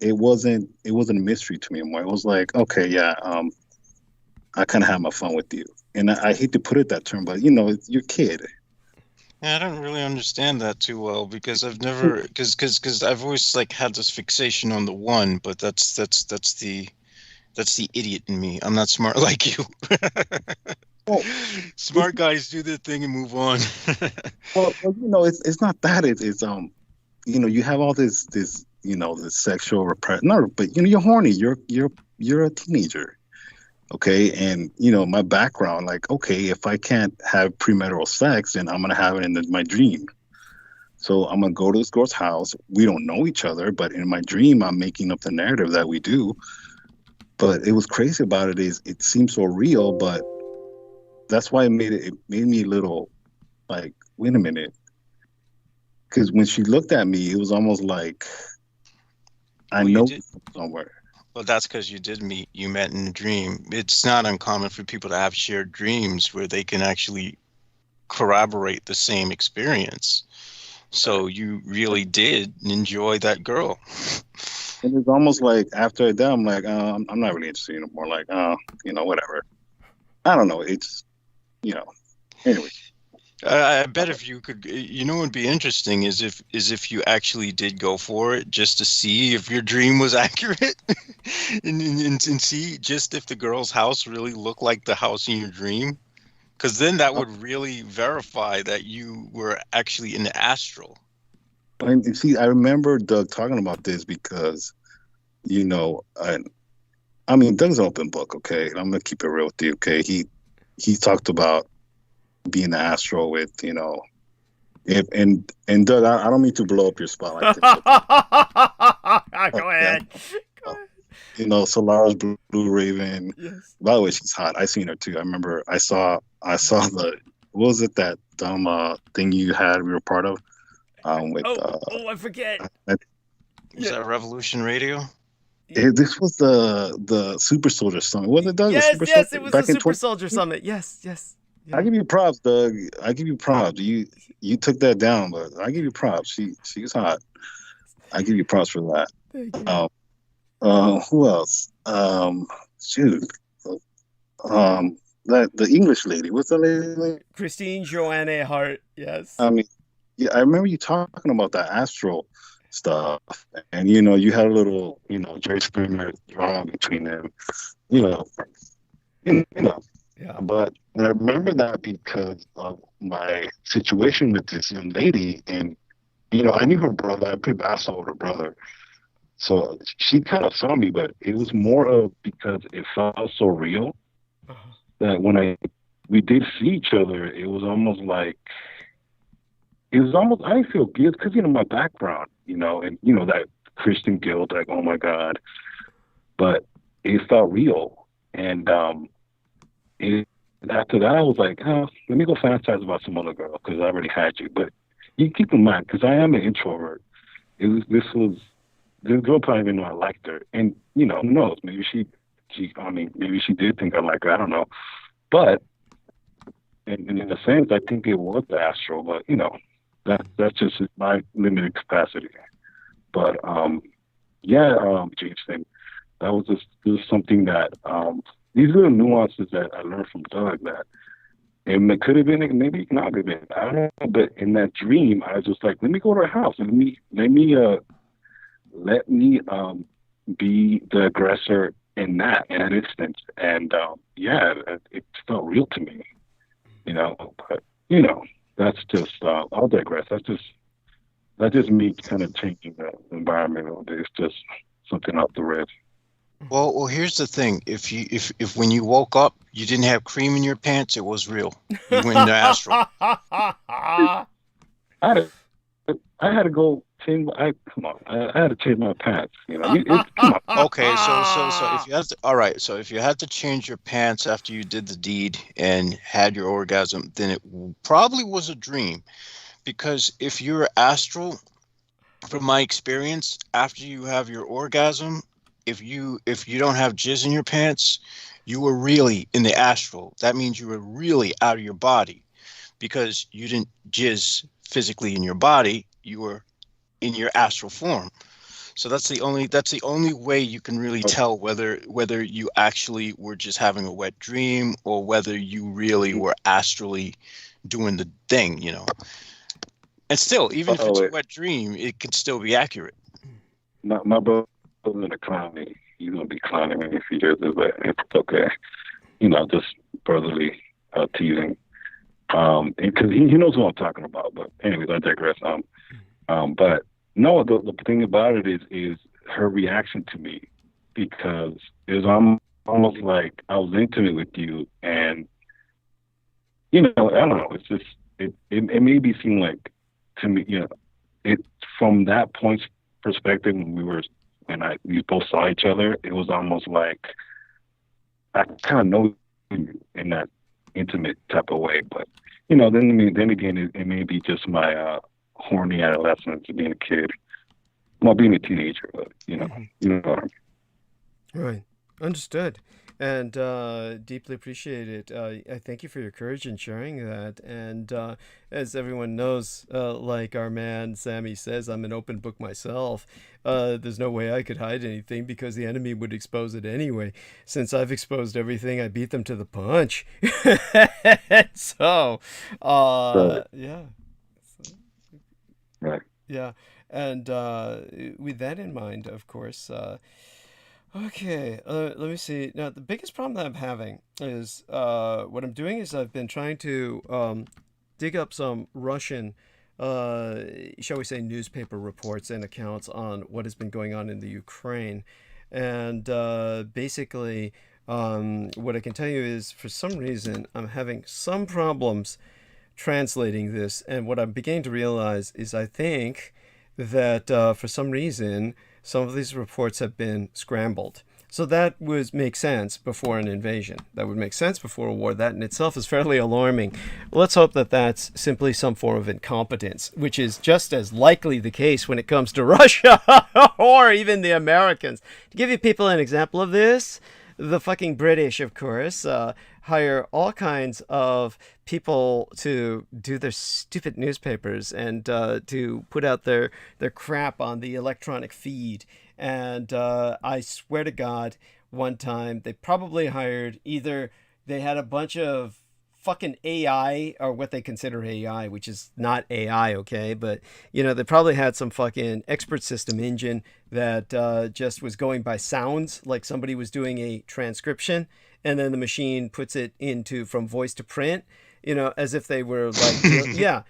It wasn't a mystery to me anymore. It was like, okay, yeah, I kind of have my fun with you. And I hate to put it that term, but you're a kid. Yeah, I don't really understand that too well because I've never because I've always like had this fixation on the one, but that's the idiot in me. I'm not smart like you. Well, it's, Smart guys do their thing and move on. it's not that. It's you have all this this sexual repression. No, but you're horny. You're a teenager. Okay, and my background, like, okay, if I can't have premarital sex, then I'm gonna have it in my dream. So I'm gonna go to this girl's house. We don't know each other, but in my dream, I'm making up the narrative that we do. But it was crazy about it is it seems so real, but that's why it made me a little like, wait a minute, because when she looked at me, it was almost like I Well, you know did. somewhere. Well, that's because you met in a dream. It's not uncommon for people to have shared dreams where they can actually corroborate the same experience. So you really did enjoy that girl. And it's almost like after that, I'm like, I'm not really interested anymore. Like, whatever. I don't know. It's, anyway. I bet if you could, what would be interesting is if you actually did go for it just to see if your dream was accurate, and see just if the girl's house really looked like the house in your dream, because then that would really verify that you were actually in the astral. And see, I remember Doug talking about this because, I mean, Doug's an open book. Okay, I'm gonna keep it real with you. Okay, he talked about being the astral with, if and Doug, I don't mean to blow up your spot like this. Go ahead. Solaris Blue Raven. Yes. By the way, she's hot. I seen her too. I remember I saw the what was it, that dumb thing you had we were part of with I forget. Was that Revolution Radio? this was the Super Soldier Summit. Was it, Doug? Yes, Super yes, Soldier, it was back the in Super Soldier Summit. Yes, yes. I give you props, Doug. I give you props. You took that down, but I give you props. She's hot. I give you props for that. Thank you. Who else? Shoot. That the English lady. What's that lady's name? Christine Joanne Hart. Yes. I mean, yeah, I remember you talking about that astral stuff, and you had a little, Jerry Springer drama between them, you know, Yeah. But I remember that because of my situation with this young lady, and I knew her brother. I played basketball with her brother, so she kind of saw me, but it was more of because it felt so real Uh-huh. that when we did see each other, it was almost like I didn't feel guilt because my background, and that Christian guilt, like, oh my God, but it felt real, and after that I was like, oh, let me go fantasize about some other girl because I already had you. But you keep in mind, because I am an introvert, this girl probably didn't know I liked her, and who knows, maybe maybe she did think I liked her, I don't know, but in a sense I think it was the astral, but that's just my limited capacity. But Jason, that was just something that these little nuances that I learned from Doug, that it could have been, maybe it not have been, I don't know, but in that dream I was just like, let me go to her house and let me be the aggressor in that instance, and it felt real to me, but that's just I'll digress. That's just me kind of changing the environment. It's just something off the rip. Well, here's the thing. If when you woke up you didn't have cream in your pants, it was real. You went into astral. I had to go change. I had to change my pants. Come on. Okay, so if you had to, all right, so if you had to change your pants after you did the deed and had your orgasm, then it probably was a dream, because if you're astral, from my experience, after you have your orgasm, if you don't have jizz in your pants, you were really in the astral. That means you were really out of your body, because you didn't jizz physically in your body, you were in your astral form. So that's the only way you can really tell whether you actually were just having a wet dream or whether you really were astrally doing the thing, you know. And still, even if it's a wet dream, it could still be accurate. My brother's in the clowning. He's gonna be clowning me if he hears it, but it's okay. You know, just brotherly teasing. Because he knows what I'm talking about. But anyways, I digress. But no, the thing about it is her reaction to me, because it was almost like I was intimate with you, and you know, I don't know. It's just it made me seem like, to me, you know, it from that point perspective when we both saw each other, it was almost like I kind of know you in that intimate type of way. But you know, then again, it may be just my horny adolescence, being a kid, well, being a teenager. But you know, you know what I mean. Right. Understood. And deeply appreciate it. I thank you for your courage in sharing that. And as everyone knows, like our man Sammy says, I'm an open book myself. There's no way I could hide anything because the enemy would expose it anyway. Since I've exposed everything, I beat them to the punch. So, yeah. Right. Yeah. And with that in mind, of course, okay, let me see. Now, the biggest problem that I'm having is what I'm doing is I've been trying to dig up some Russian, shall we say, newspaper reports and accounts on what has been going on in the Ukraine. And basically, what I can tell you is, for some reason, I'm having some problems translating this. And what I'm beginning to realize is I think that for some reason, some of these reports have been scrambled. So that would make sense before an invasion. That would make sense before a war. That in itself is fairly alarming. Let's hope that that's simply some form of incompetence, which is just as likely the case when it comes to Russia or even the Americans. To give you people an example of this, the fucking British, of course, hire all kinds of people to do their stupid newspapers and to put out their crap on the electronic feed. And I swear to God, one time they probably hired either they had a bunch of fucking AI, or what they consider AI, which is not AI, okay? But, you know, they probably had some fucking expert system engine that just was going by sounds, like somebody was doing a transcription, and then the machine puts it into from voice to print, you know, as if they were like, yeah,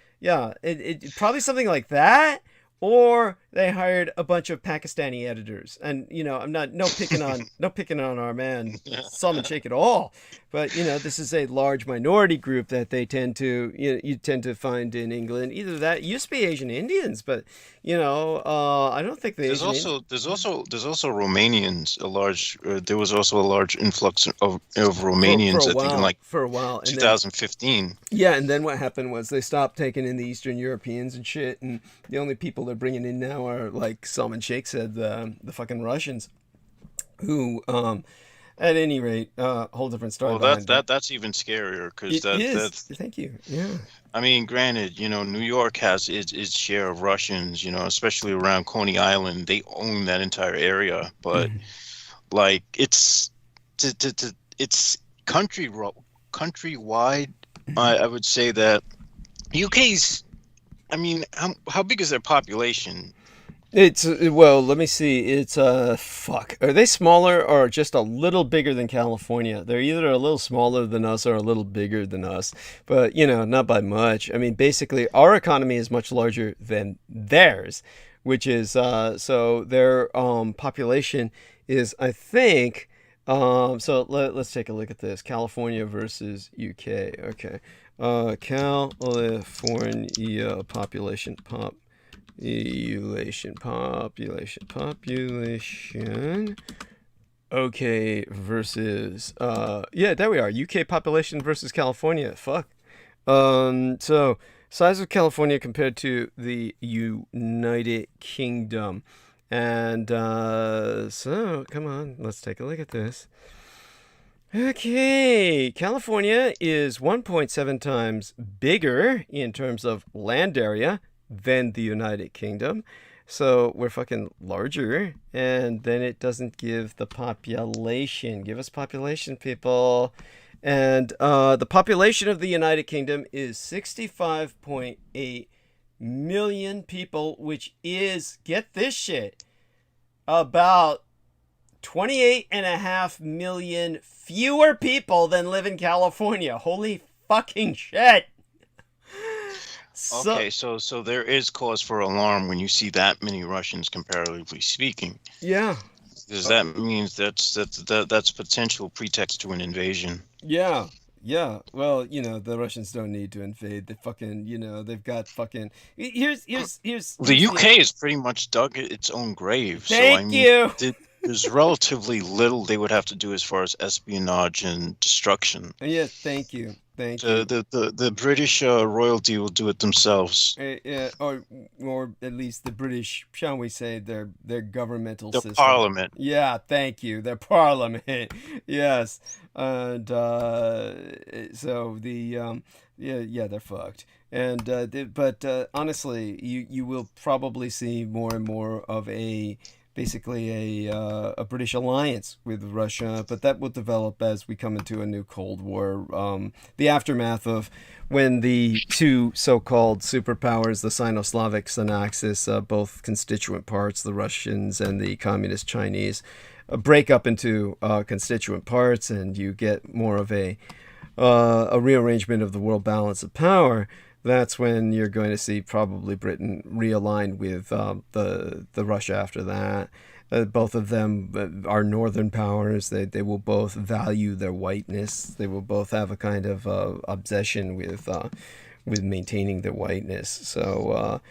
it probably something like that. Or they hired a bunch of Pakistani editors, and you know, I'm no picking on our man Salman Sheikh at all, but you know, this is a large minority group that they tend to you tend to find in England. Either that, it used to be Asian Indians, but you know, I don't think There's also Romanians. There was also a large influx of Romanians. I think in like for a while, 2015. Yeah, and then what happened was they stopped taking in the Eastern Europeans and shit, and the only people they're bringing in now are, like Salman Sheikh said, the fucking Russians, who, at any rate, whole different story. Well, that's even scarier because that's. Thank you. Yeah. I mean, granted, you know, New York has its share of Russians, you know, especially around Coney Island. They own that entire area, but like it's countrywide. I would say that UK's. I mean, how big is their population? It's, well, let me see. It's, fuck. Are they smaller or just a little bigger than California? They're either a little smaller than us or a little bigger than us. But, you know, not by much. I mean, basically, our economy is much larger than theirs, which is, so their population is, I think, so let's take a look at this. California versus UK. Okay. California population. Okay, versus yeah, there we are. UK population versus California. Fuck. So size of California compared to the United Kingdom. And so come on, let's take a look at this. Okay, California is 1.7 times bigger in terms of land area than the United Kingdom. So we're fucking larger, and then it doesn't give the population. Give us population, people. And the population of the United Kingdom is 65.8 million people, which is, get this shit, about 28.5 million fewer people than live in California. Holy fucking shit. Okay, so there is cause for alarm when you see that many Russians, comparatively speaking, Yeah. because that means that's potential pretext to an invasion. Yeah. Yeah. Well, the Russians don't need to invade. They fucking, they've got fucking. Here's The the. UK is pretty much dug its own grave, so I Thank mean, you. there's relatively little they would have to do as far as espionage and destruction. Yeah. Thank you. Thank you. The British royalty will do it themselves. Or at least the British, shall we say, their governmental The system. Parliament. Yeah, thank you. Their Parliament. Yes, and so they're fucked. And but honestly, you will probably see more and more of basically a British alliance with Russia, but that will develop as we come into a new Cold War. The aftermath of when the two so-called superpowers, the Sino-Slavics and Axis, both constituent parts, the Russians and the Communist Chinese, break up into constituent parts, and you get more of a rearrangement of the world balance of power. That's when you're going to see probably Britain realigned with the Russia after that. Both of them are northern powers. They will both value their whiteness. They will both have a kind of obsession with maintaining their whiteness. So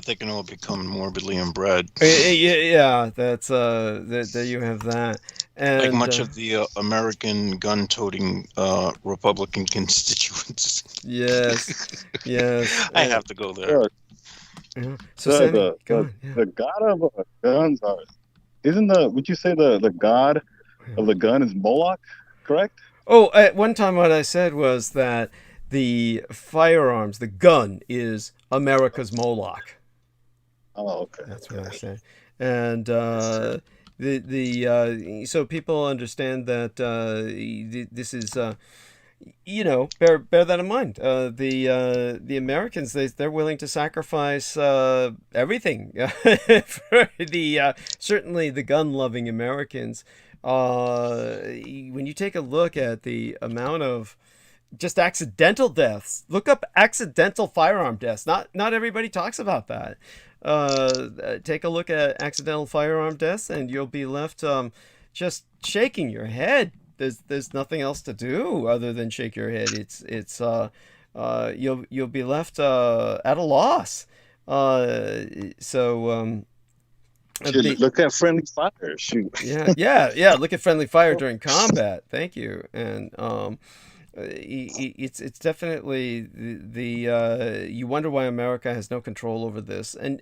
they can all become morbidly inbred. Yeah, that's there you have that. And like much of the American gun-toting Republican constituents. Yes, yes. I have to go there. Yeah. So Sammy, the god of guns would you say the god of the gun is Moloch, correct? Oh, at one time what I said was that the firearms, the gun, is America's Moloch. Oh, okay. That's what I said. And so people understand that this is bear that in mind. The Americans, they're willing to sacrifice everything for certainly the gun-loving Americans. When you take a look at the amount of just accidental deaths, look up accidental firearm deaths. Not everybody talks about that. Take a look at accidental firearm deaths, and you'll be left just shaking your head. There's nothing else to do other than shake your head. You'll be left at a loss. Look at friendly fire. Shoot. Yeah. Look at friendly fire during combat. Thank you. And it's definitely the you wonder why America has no control over this, and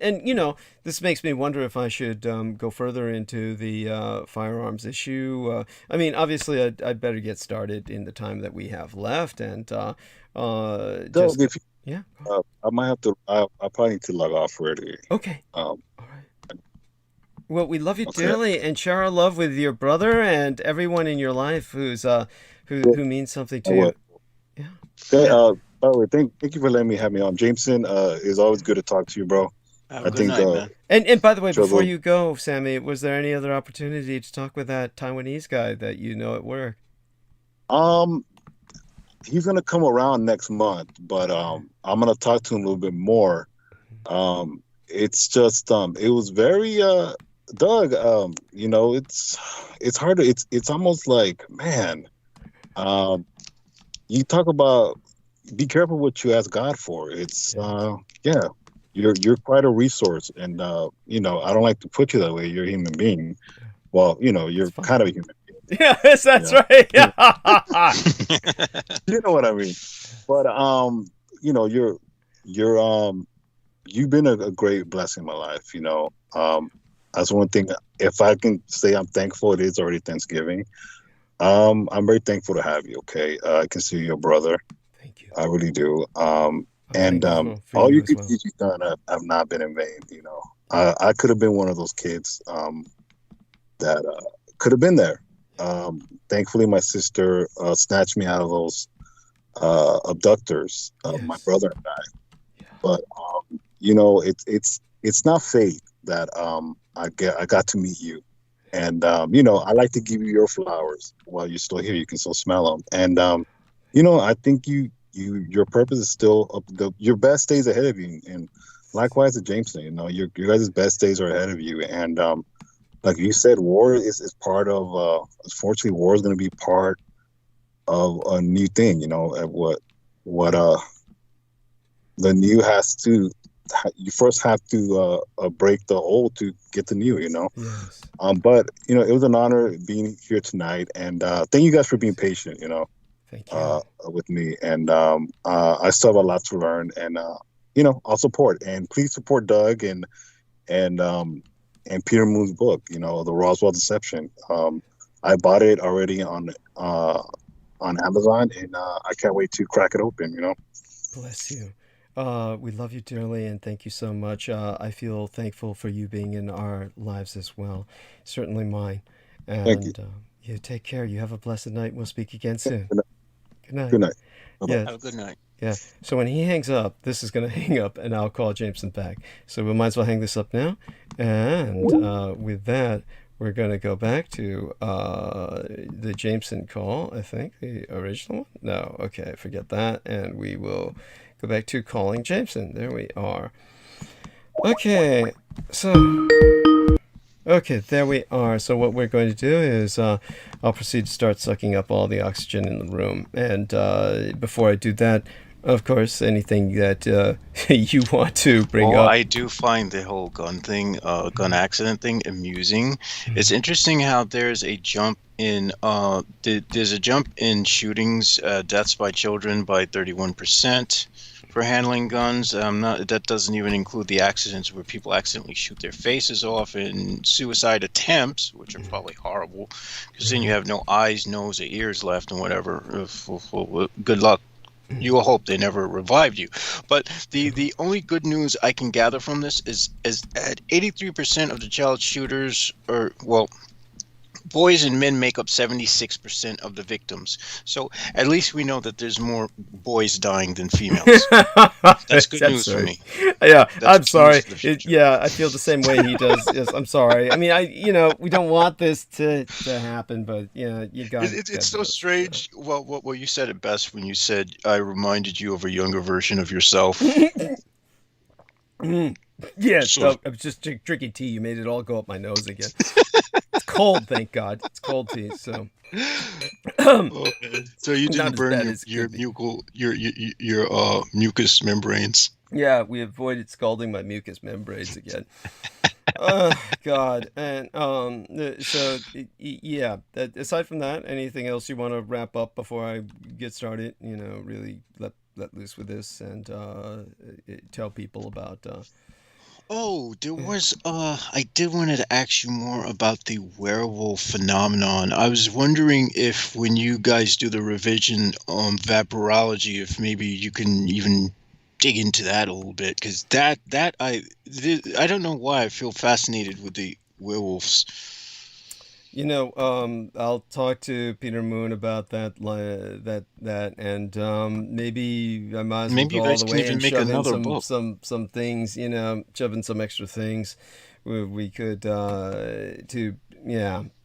this makes me wonder if I should go further into the firearms issue. I mean, obviously I'd better get started in the time that we have left, and I might have to. I probably need to log off already. Okay. All right. Well, we love you dearly, and share our love with your brother and everyone in your life who's who means something to you. Yeah. By the way, thank you for letting me have me on. Jameson, it's always good to talk to you, bro. Have a good night, man. And by the way, before you go, Sammy, was there any other opportunity to talk with that Taiwanese guy that you know at work? He's gonna come around next month, but I'm gonna talk to him a little bit more. It's just it was very Doug, it's hard to it's almost like, man, you talk about be careful what you ask God for. It's you're quite a resource, and I don't like to put you that way. You're a human being. Well, you're kind of a human being. Yes, that's right. You know what I mean. But you've been a great blessing in my life. That's one thing. If I can say I'm thankful, it is already Thanksgiving. I'm very thankful to have you. Okay, I consider you a brother. Thank you. I really do. And all you good deeds you've done have not been in vain. I could have been one of those kids that could have been there. Thankfully, my sister snatched me out of those abductors, my Yes. brother and I. Yeah. But it's not fate that I got to meet you, and I like to give you your flowers while you're still here. You can still smell them, and I think your purpose is still up. Your best days ahead of you, and likewise to Jameson. Your guys' best days are ahead of you, and like you said, war is part of. Unfortunately, war is going to be part of a new thing. What the new has to. You first have to break the old to get the new. Yes. But it was an honor being here tonight, and thank you guys for being patient. Thank you. With me, and I still have a lot to learn, and I'll support, and please support Doug and Peter Moon's book, The Roswell Deception. I bought it already on Amazon, and I can't wait to crack it open. Bless you. We love you dearly, and thank you so much. I feel thankful for you being in our lives as well. Certainly mine. Thank you. And you take care. You have a blessed night. We'll speak again soon. Good night. Good night. Bye-bye. Yeah. Have a good night. Yeah. So when he hangs up, this is going to hang up, and I'll call Jameson back. So we might as well hang this up now. And with that, we're going to go back to the Jameson call, I think, the original one. No, okay, forget that. And we will go back to calling Jameson. There we are. Okay, so... Okay, there we are. So what we're going to do is I'll proceed to start sucking up all the oxygen in the room. And before I do that, of course, anything that you want to bring up. I do find the whole gun accident thing amusing. It's interesting how there's a jump in shootings, deaths by children by 31%. For handling guns. That doesn't even include the accidents where people accidentally shoot their faces off, and suicide attempts, which are probably horrible, because then you have no eyes, nose, or ears left, and whatever. Good luck. You will hope they never revived you. But the only good news I can gather from this is at 83% of the child shooters boys and men make up 76% of the victims. So at least we know that there's more boys dying than females. That's good news for me. Yeah, I'm sorry. I feel the same way he does. Yes, I'm sorry. I mean, we don't want this to happen, but you got. It's so strange. Well, you said it best when you said I reminded you of a younger version of yourself. Yeah, I was just drinking tea. You made it all go up my nose again. It's cold, thank God. It's cold tea. So, so you didn't burn your mucous membranes. Yeah, we avoided scalding my mucous membranes again. Oh God, and so yeah. Aside from that, anything else you want to wrap up before I get started? Really let loose with this and tell people about. There was I did want to ask you more about the werewolf phenomenon. I was wondering if when you guys do the revision on vaporology, if maybe you can even dig into that a little bit, because I don't know why I feel fascinated with the werewolves. I'll talk to Peter Moon about that, and maybe I might as well go all the way and shove in some things, shove in some extra things. We could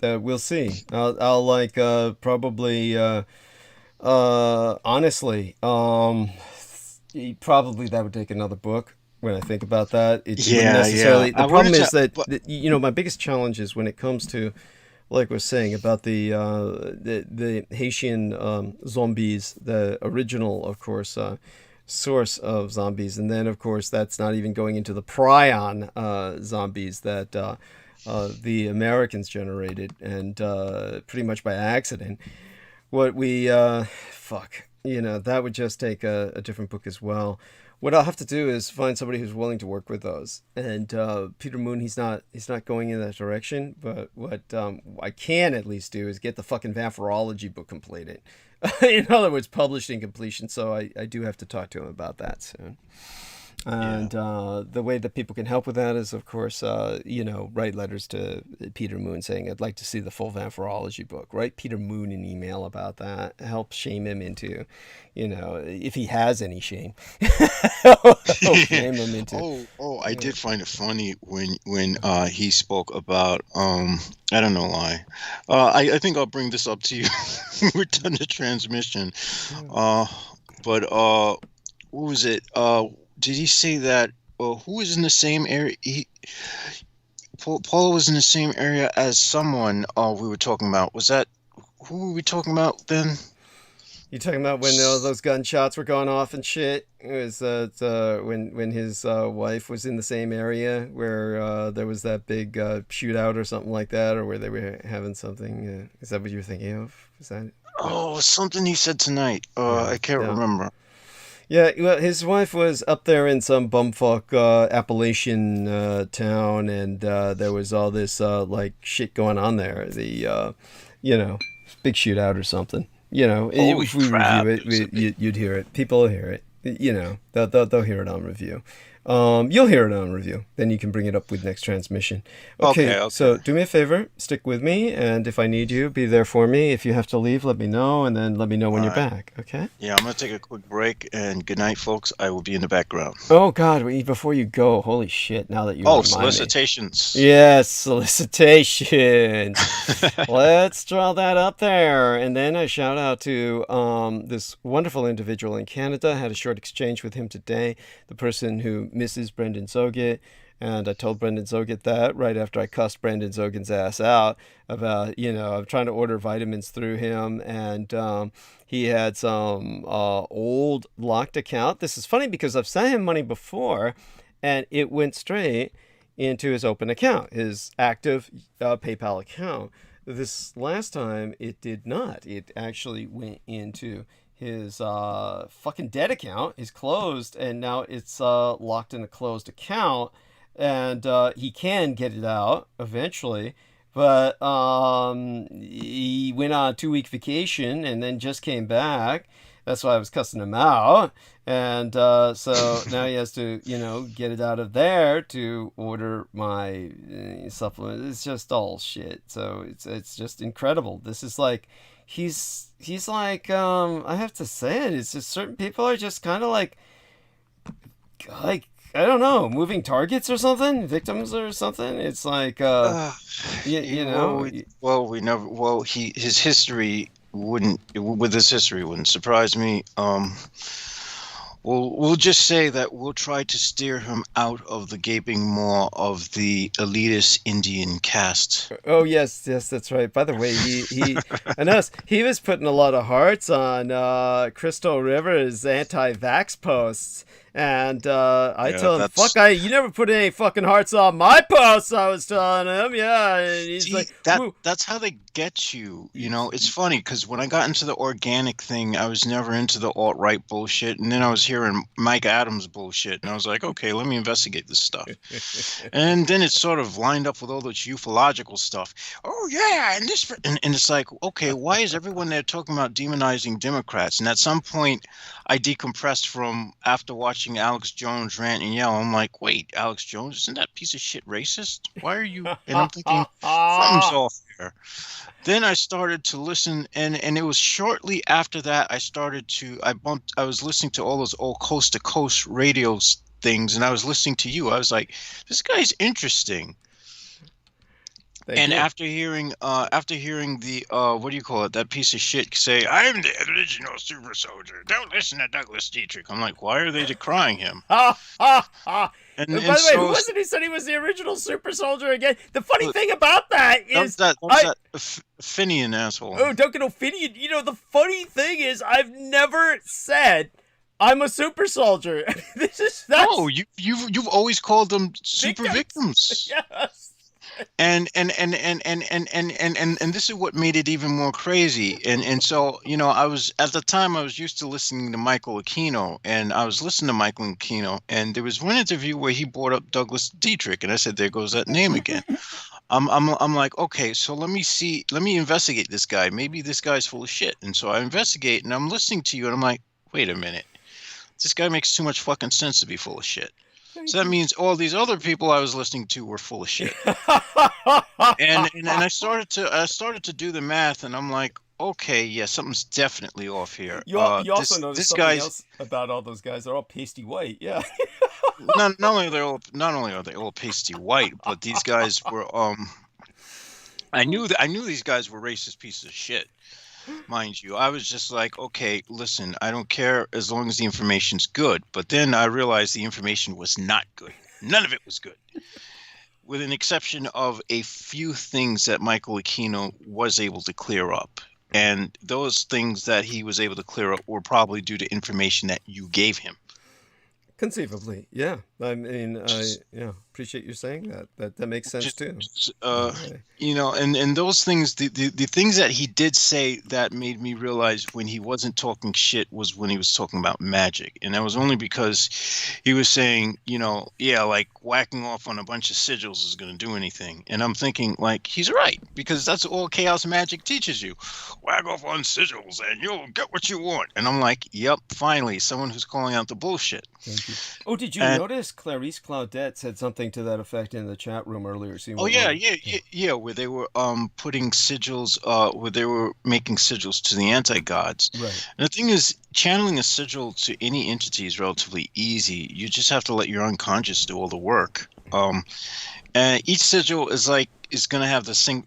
we'll see. I'll probably honestly, probably that would take another book. When I think about that, it wouldn't necessarily. The problem is that my biggest challenge is when it comes to, like we're saying about the Haitian zombies, the original, of course, source of zombies, and then of course that's not even going into the prion zombies that the Americans generated, and pretty much by accident. What we that would just take a different book as well. What I'll have to do is find somebody who's willing to work with those. And Peter Moon, he's not going in that direction. But what I can at least do is get the fucking vaporology book completed. In other words, published in completion. So I do have to talk to him about that soon. And the way that people can help with that is, of course, write letters to Peter Moon saying, I'd like to see the full Vampirology book. Write Peter Moon an email about that. Help shame him into, if he has any shame. Help shame him into. I did find it funny when he spoke about, I don't know why. I think I'll bring this up to you. We're done the transmission. But what was it? Did he say that who was in the same area? Paul was in the same area as someone we were talking about. Was that who were we talking about then? You talking about when those gunshots were going off and shit? It was when his wife was in the same area where there was that big shootout or something like that, or where they were having something. Is that what you're thinking of? Is that? Something he said tonight. I can't remember. Yeah, well, his wife was up there in some bumfuck Appalachian town, and there was all this shit going on there. The big shootout or something. If we review it, you'd hear it. People will hear it. They'll hear it on review. You'll hear it on review. Then you can bring it up with next transmission. Okay. So do me a favor, stick with me, and if I need you, be there for me. If you have to leave, let me know, and then let me know when you're back. Okay? Yeah, I'm gonna take a quick break, and good night, folks. I will be in the background. Oh God, before you go, holy shit! Now that you solicitations. Yes, solicitations. Let's draw that up there, and then a shout out to this wonderful individual in Canada. I had a short exchange with him today. The person who Mrs. Brendan Zoget, and I told Brendan Zoget that right after I cussed Brendan Zoget's ass out about, I'm trying to order vitamins through him, and he had some old locked account. This is funny because I've sent him money before, and it went straight into his open account, his active PayPal account. This last time, it did not. It actually went into his fucking dead account is closed, and now it's locked in a closed account, and he can get it out eventually, but he went on a 2-week vacation and then just came back. That's why I was cussing him out, and so now he has to get it out of there to order my supplement. It's just all shit. So it's just incredible. This is like he's like, I have to say it, it's just certain people are just kind of like, I don't know, moving targets or something, victims or something. It's like, his history wouldn't surprise me. We'll just say that we'll try to steer him out of the gaping maw of the elitist Indian caste. Oh yes, that's right. By the way, he I noticed he was putting a lot of hearts on Crystal River's anti-vax posts, and I told him, "Fuck, you never put any fucking hearts on my posts." I was telling him, yeah, and he's like, that's how they get you. It's funny because when I got into the organic thing, I was never into the alt-right bullshit, and then I was hearing Mike Adams bullshit, and I was like, okay, let me investigate this stuff. And then it sort of lined up with all this ufological stuff. Oh yeah, and it's like, okay, why is everyone there talking about demonizing Democrats? And at some point, I decompressed from after watching Alex Jones rant and yell. I'm like, wait, Alex Jones, isn't that piece of shit racist? Why are you? And I'm thinking, something's off here. Then I started to listen, and it was shortly after that I was listening to all those old coast to coast radio things, and I was listening to you. I was like, this guy's interesting. After hearing the what do you call it, that piece of shit say, I'm the original super soldier, don't listen to Douglas Dietrich. I'm like, why are they decrying him? And by the way, who was it who said he was the original super soldier again? The funny thing about that is that Finian asshole. Oh, Duncan O'Finian. The funny thing is I've never said I'm a super soldier. You've always called them super victims. Yes. And this is what made it even more crazy. And so, I was used to listening to Michael Aquino, and I was listening to Michael Aquino, and there was one interview where he brought up Douglas Dietrich, and I said, there goes that name again. I'm like, okay, so let me investigate this guy. Maybe this guy's full of shit. And so I investigate, and I'm listening to you, and I'm like, wait a minute. this guy makes too much fucking sense to be full of shit. Thank So that you. means all these other people I was listening to were full of shit. And I started to do the math, and I'm like, okay, yeah, something's definitely off here. You also noticed This something guy's else about all those guys. They're all pasty white. Yeah. not only are they all pasty white, but these guys were I knew these guys were racist pieces of shit. Mind you, I was just like, okay, listen, I don't care as long as the information's good. But then I realized the information was not good. None of it was good. With an exception of a few things that Michael Aquino was able to clear up. And those things that he was able to clear up were probably due to information that you gave him. Conceivably, yeah. I mean, I appreciate you saying that. That makes sense too. Okay. You know, and those things, the things that he did say that made me realize when he wasn't talking shit was when he was talking about magic. And that was only because he was saying, you know, yeah, like whacking off on a bunch of sigils is going to do anything. And I'm thinking, like, he's right, because that's all chaos magic teaches you. Whack off on sigils and you'll get what you want. And I'm like, yep, finally, someone who's calling out the bullshit. Thank you. Oh, did you notice Clarice Claudette said something to that effect in the chat room earlier? Where they were putting sigils, where they were making sigils to the anti-gods. Right. And the thing is, channeling a sigil to any entity is relatively easy. You just have to let your unconscious do all the work. And each sigil is going to have the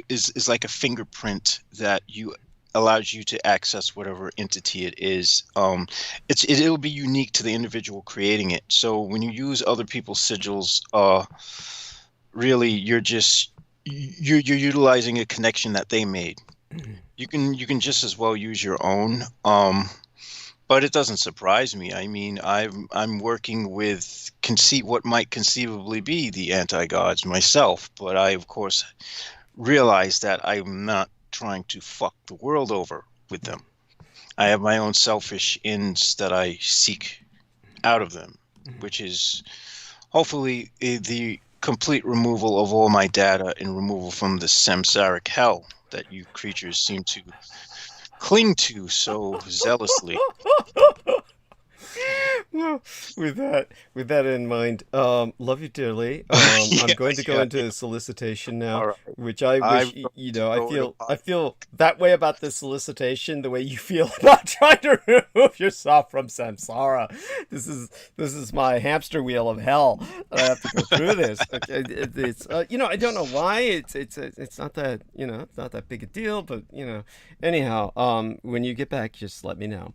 is like a fingerprint that allows you to access whatever entity it is. It'll be unique to the individual creating it. So when you use other people's sigils, really you're utilizing a connection that they made. You can just as well use your own. But it doesn't surprise me. I mean, I'm working with what might conceivably be the anti-gods myself, but I of course realize that I'm not trying to fuck the world over with them. I have my own selfish ends that I seek out of them, which is hopefully the complete removal of all my data and removal from the samsaric hell that you creatures seem to cling to so zealously. With that in mind, love you dearly. I'm going to go into solicitation now, Right. which I wish I feel that way about this solicitation, the way you feel about trying to remove yourself from samsara. This is my hamster wheel of hell. I have to go through this. It's I don't know why. It's not that it's not that big a deal, but anyhow, when you get back, just let me know.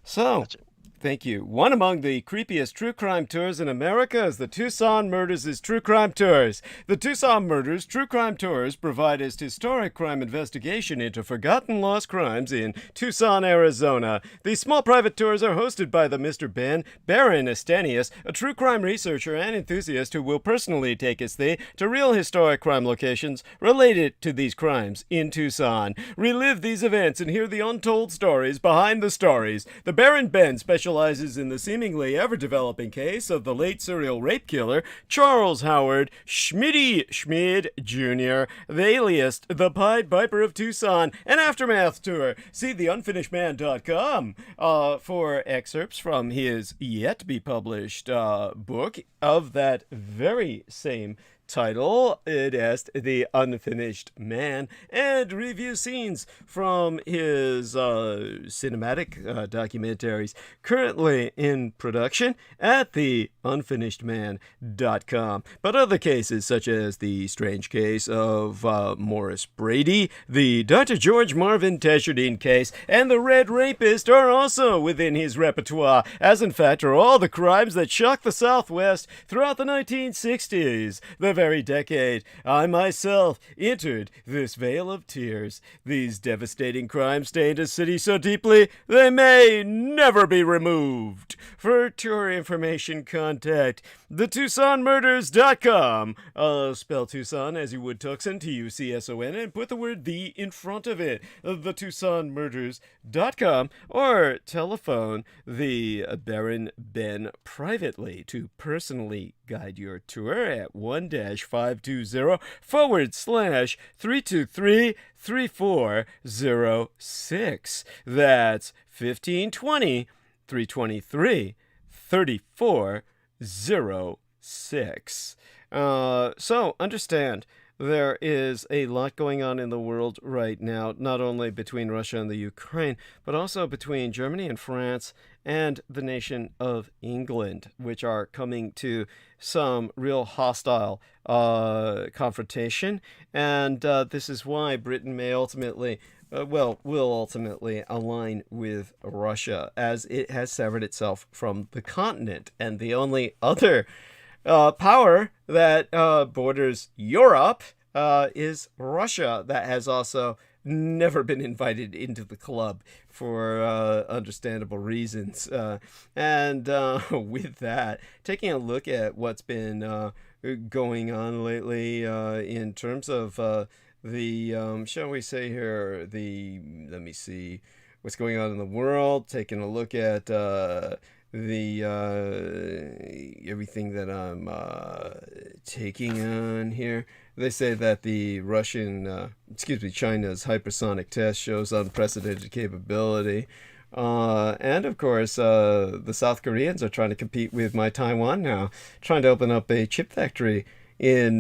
So. Gotcha. Thank you. One among the creepiest true crime tours in America is the Tucson Murders' True Crime Tours. The Tucson Murders True Crime Tours provide us historic crime investigation into forgotten lost crimes in Tucson, Arizona. These small private tours are hosted by the Mr. Baron Estanius, a true crime researcher and enthusiast who will personally take us to real historic crime locations related to these crimes in Tucson. Relive these events and hear the untold stories behind the stories. The Baron Ben specializes in the seemingly ever-developing case of the late serial rape killer Charles Howard Schmid Jr., the alias the Pied Piper of Tucson, an aftermath tour. See theunfinishedman.com for excerpts from his yet-to-be-published book of that very same title. It is The Unfinished Man, and review scenes from his cinematic documentaries currently in production at theunfinishedman.com. But other cases, such as the strange case of Morris Brady, the Dr. George Marvin Teshardine case, and the Red Rapist are also within his repertoire, as in fact are all the crimes that shocked the Southwest throughout the 1960s. The very decade I myself entered this vale of tears. These devastating crimes stained a city so deeply they may never be removed. For tour information, contact thetucsonmurders.com. Spell Tucson as you would Tucson, Tucson, and put the word "the" in front of it. Thetucsonmurders.com, or telephone the Baron Ben privately to personally guide your tour at 1-520/323-3406. That's 1520 323 3406. So understand, there is a lot going on in the world right now, not only between Russia and the Ukraine, but also between Germany and France and the nation of England, which are coming to some real hostile confrontation. And this is why Britain may ultimately, will ultimately align with Russia, as it has severed itself from the continent. And the only other power that borders Europe is Russia, that has also never been invited into the club for understandable reasons. And with that, taking a look at what's been going on lately in terms of the, shall we say here, let me see what's going on in the world, taking a look at the everything that I'm taking on here. They say that the China's hypersonic test shows unprecedented capability. And of course, the South Koreans are trying to compete with my Taiwan now, trying to open up a chip factory in,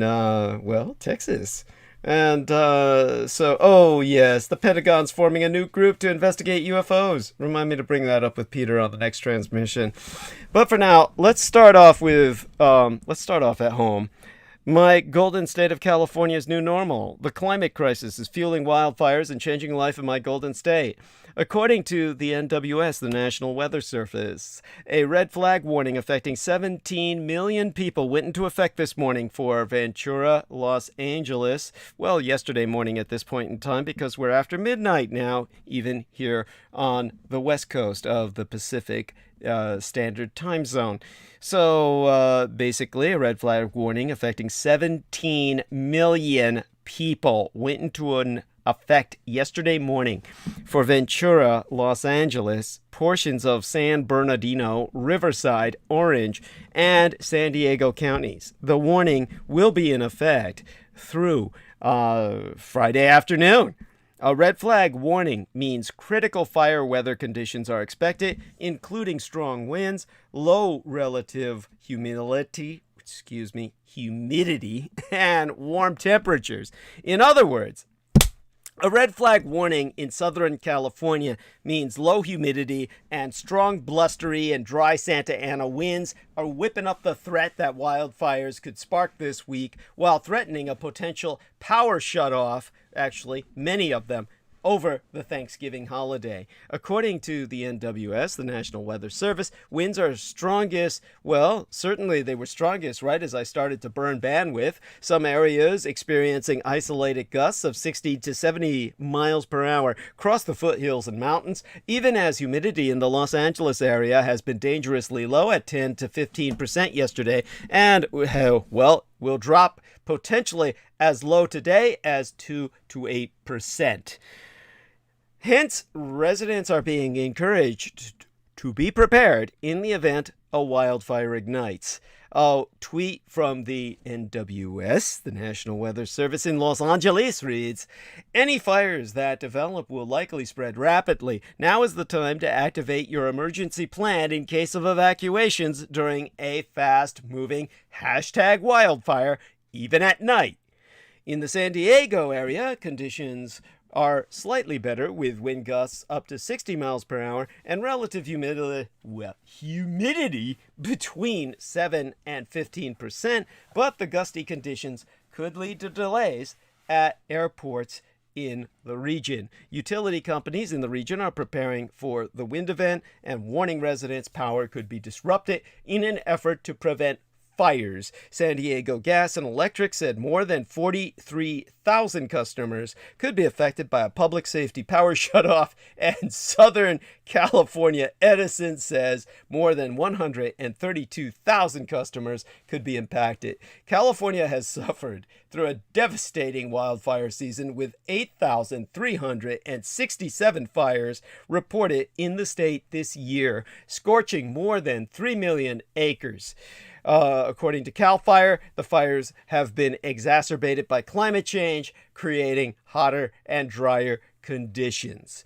Texas. And oh yes, the Pentagon's forming a new group to investigate UFOs. Remind me to bring that up with Peter on the next transmission. But for now, let's start off at home. My golden state of California's new normal. The climate crisis is fueling wildfires and changing life in my golden state. According to the NWS, the National Weather Service, a red flag warning affecting 17 million people went into effect this morning for Ventura, Los Angeles. Well, yesterday morning at this point in time, because we're after midnight now, even here on the west coast of the Pacific Standard Time Zone. So basically, a red flag warning affecting 17 million people went into effect yesterday morning for Ventura, Los Angeles, portions of San Bernardino, Riverside, Orange, and San Diego counties. The warning will be in effect through Friday afternoon. A red flag warning means critical fire weather conditions are expected, including strong winds, low relative humidity, and warm temperatures. In other words, a red flag warning in Southern California means low humidity and strong blustery and dry Santa Ana winds are whipping up the threat that wildfires could spark this week, while threatening a potential power shutoff, actually many of them, over the Thanksgiving holiday. According to the NWS, the National Weather Service, winds are strongest. Well, certainly they were strongest right as I started to burn bandwidth. Some areas experiencing isolated gusts of 60 to 70 miles per hour across the foothills and mountains, even as humidity in the Los Angeles area has been dangerously low at 10 to 15% yesterday, and, will drop potentially as low today as 2 to 8%. Hence, residents are being encouraged to be prepared in the event a wildfire ignites. A tweet from the NWS, the National Weather Service in Los Angeles, reads, "Any fires that develop will likely spread rapidly. Now is the time to activate your emergency plan in case of evacuations during a fast-moving #wildfire, even at night." In the San Diego area, conditions are slightly better, with wind gusts up to 60 miles per hour and relative humidity between 7 and 15%, but the gusty conditions could lead to delays at airports in the region. Utility companies in the region are preparing for the wind event and warning residents power could be disrupted in an effort to prevent fires. San Diego Gas and Electric said more than 43,000 customers could be affected by a public safety power shutoff, and Southern California Edison says more than 132,000 customers could be impacted. California has suffered through a devastating wildfire season with 8,367 fires reported in the state this year, scorching more than 3 million acres. According to CAL FIRE, the fires have been exacerbated by climate change, creating hotter and drier conditions.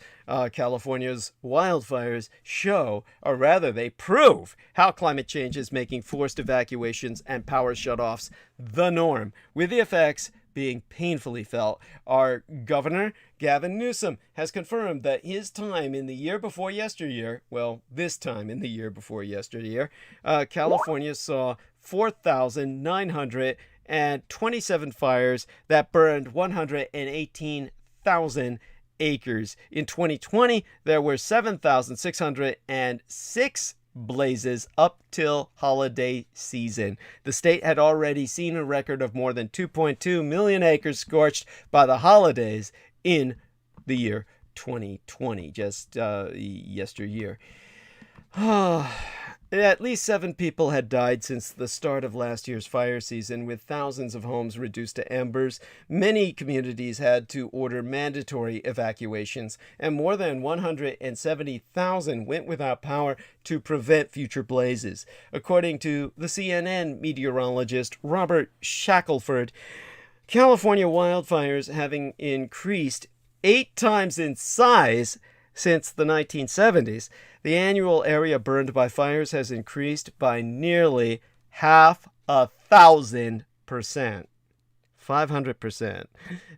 California's wildfires show, or rather they prove, how climate change is making forced evacuations and power shutoffs the norm, with the effects being painfully felt. Our governor, Gavin Newsom, has confirmed that his time in the year before yesteryear, well, this time in the year before yesteryear, California saw 4,927 fires that burned 118,000 acres. In 2020, there were 7,606 blazes up till holiday season. The state had already seen a record of more than 2.2 million acres scorched by the holidays in the year 2020, just yesteryear. At least 7 people had died since the start of last year's fire season, with thousands of homes reduced to embers. Many communities had to order mandatory evacuations, and more than 170,000 went without power to prevent future blazes. According to the CNN meteorologist Robert Shackelford, California wildfires having increased 8 times in size since the 1970s, the annual area burned by fires has increased by nearly 500%. 500%.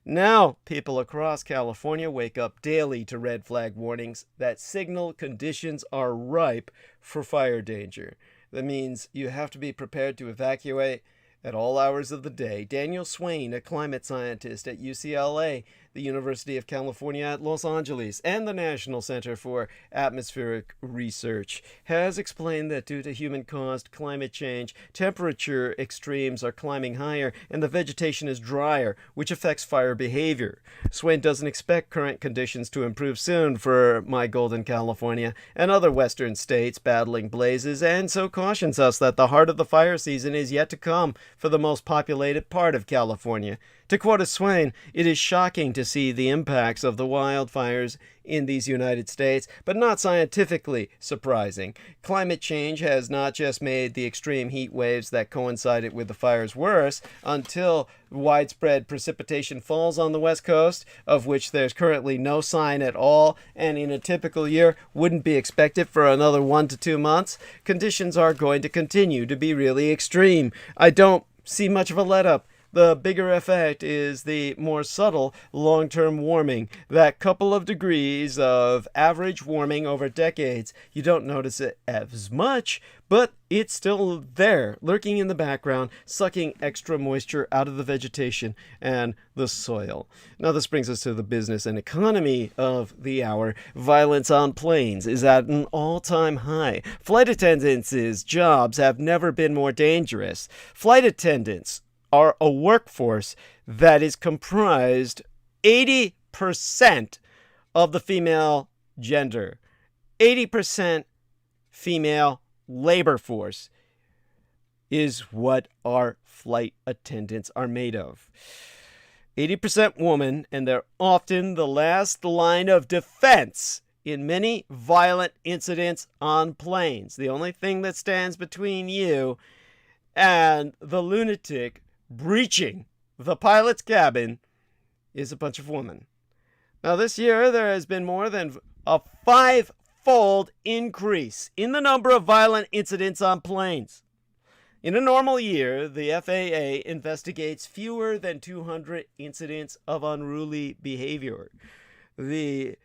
Now, people across California wake up daily to red flag warnings that signal conditions are ripe for fire danger. That means you have to be prepared to evacuate at all hours of the day. Daniel Swain, a climate scientist at UCLA, the University of California at Los Angeles, and the National Center for Atmospheric Research, has explained that due to human-caused climate change, temperature extremes are climbing higher and the vegetation is drier, which affects fire behavior. Swain doesn't expect current conditions to improve soon for my golden California and other western states battling blazes, and so cautions us that the heart of the fire season is yet to come for the most populated part of California. To quote Swain, it is shocking to see the impacts of the wildfires in these United States, but not scientifically surprising. Climate change has not just made the extreme heat waves that coincided with the fires worse, until widespread precipitation falls on the West Coast, of which there's currently no sign at all, and in a typical year wouldn't be expected for another 1 to 2 months. Conditions are going to continue to be really extreme. I don't see much of a let-up. The bigger effect is the more subtle long-term warming. That couple of degrees of average warming over decades, you don't notice it as much, but it's still there, lurking in the background, sucking extra moisture out of the vegetation and the soil. Now this brings us to the business and economy of the hour. Violence on planes is at an all-time high. Flight attendants' jobs have never been more dangerous. Flight attendants are a workforce that is comprised 80% of the female gender. 80% female labor force is what our flight attendants are made of. 80% woman, and they're often the last line of defense in many violent incidents on planes. The only thing that stands between you and the lunatic breaching the pilot's cabin is a bunch of women. Now this year there has been more than a 5-fold increase in the number of violent incidents on planes. In a normal year, the FAA investigates fewer than 200 incidents of unruly behavior. The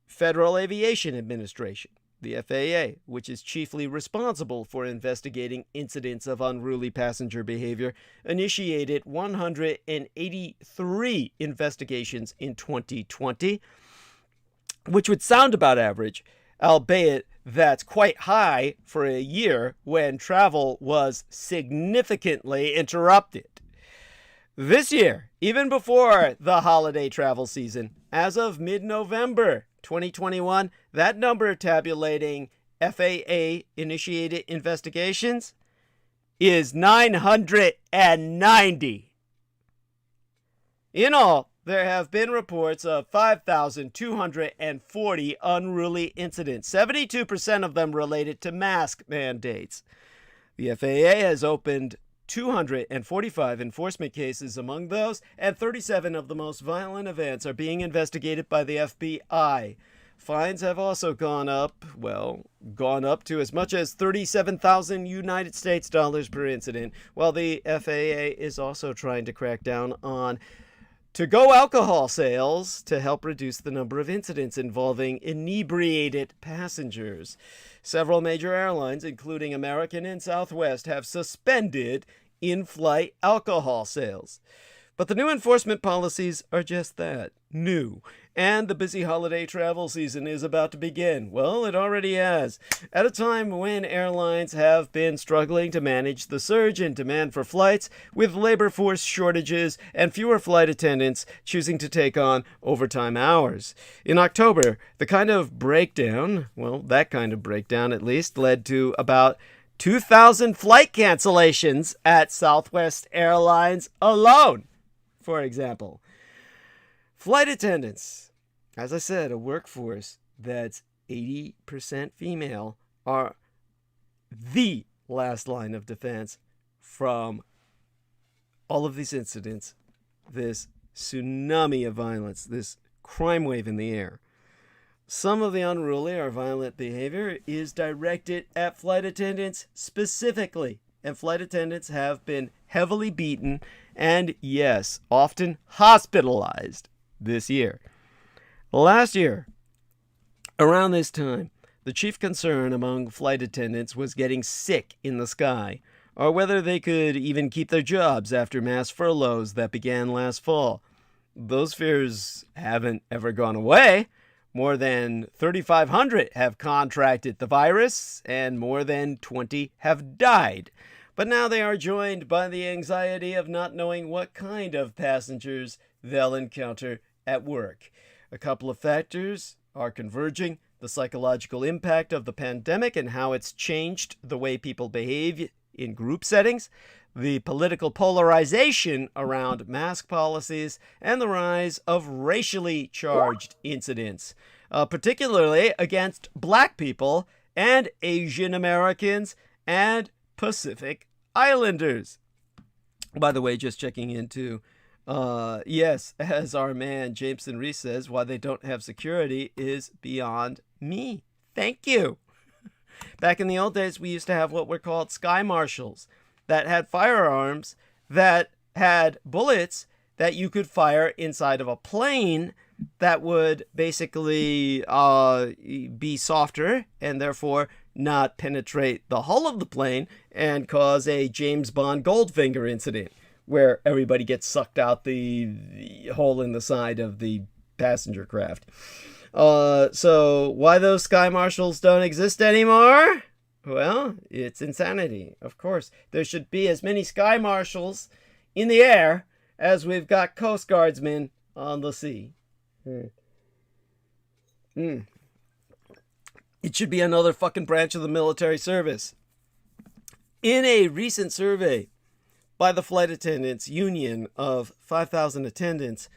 Federal Aviation Administration, the FAA, which is chiefly responsible for investigating incidents of unruly passenger behavior, initiated 183 investigations in 2020, which would sound about average, albeit that's quite high for a year when travel was significantly interrupted. This year, even before the holiday travel season, as of mid-November 2021, that number tabulating FAA-initiated investigations is 990. In all, there have been reports of 5,240 unruly incidents, 72% of them related to mask mandates. The FAA has opened 245 enforcement cases among those, and 37 of the most violent events are being investigated by the FBI. Fines have also gone up to as much as 37,000 United States dollars per incident, while the FAA is also trying to crack down on to-go alcohol sales to help reduce the number of incidents involving inebriated passengers. Several major airlines, including American and Southwest, have suspended in-flight alcohol sales. But the new enforcement policies are just that, new. And the busy holiday travel season is about to begin. Well, it already has. At a time when airlines have been struggling to manage the surge in demand for flights, with labor force shortages and fewer flight attendants choosing to take on overtime hours. In October, that kind of breakdown at least, led to about 2,000 flight cancellations at Southwest Airlines alone. For example, flight attendants, as I said, a workforce that's 80% female, are the last line of defense from all of these incidents, this tsunami of violence, this crime wave in the air. Some of the unruly or violent behavior is directed at flight attendants specifically, and flight attendants have been heavily beaten and, yes, often hospitalized this year. Last year, around this time, the chief concern among flight attendants was getting sick in the sky, or whether they could even keep their jobs after mass furloughs that began last fall. Those fears haven't ever gone away. More than 3,500 have contracted the virus, and more than 20 have died. But now they are joined by the anxiety of not knowing what kind of passengers they'll encounter at work. A couple of factors are converging: the psychological impact of the pandemic and how it's changed the way people behave in group settings, the political polarization around mask policies, and the rise of racially charged incidents, particularly against Black people and Asian Americans and Pacific Islanders. By the way, just checking into, yes, as our man Jameson Reese says, why they don't have security is beyond me. Thank you. Back in the old days, we used to have what were called sky marshals that had firearms that had bullets that you could fire inside of a plane that would basically be softer and therefore not penetrate the hull of the plane and cause a James Bond Goldfinger incident where everybody gets sucked out the hole in the side of the passenger craft. So why those sky marshals don't exist anymore? Well, it's insanity, of course. There should be as many sky marshals in the air as we've got Coast Guardsmen on the sea. It should be another fucking branch of the military service. In a recent survey by the Flight Attendants Union of 5,000 attendants,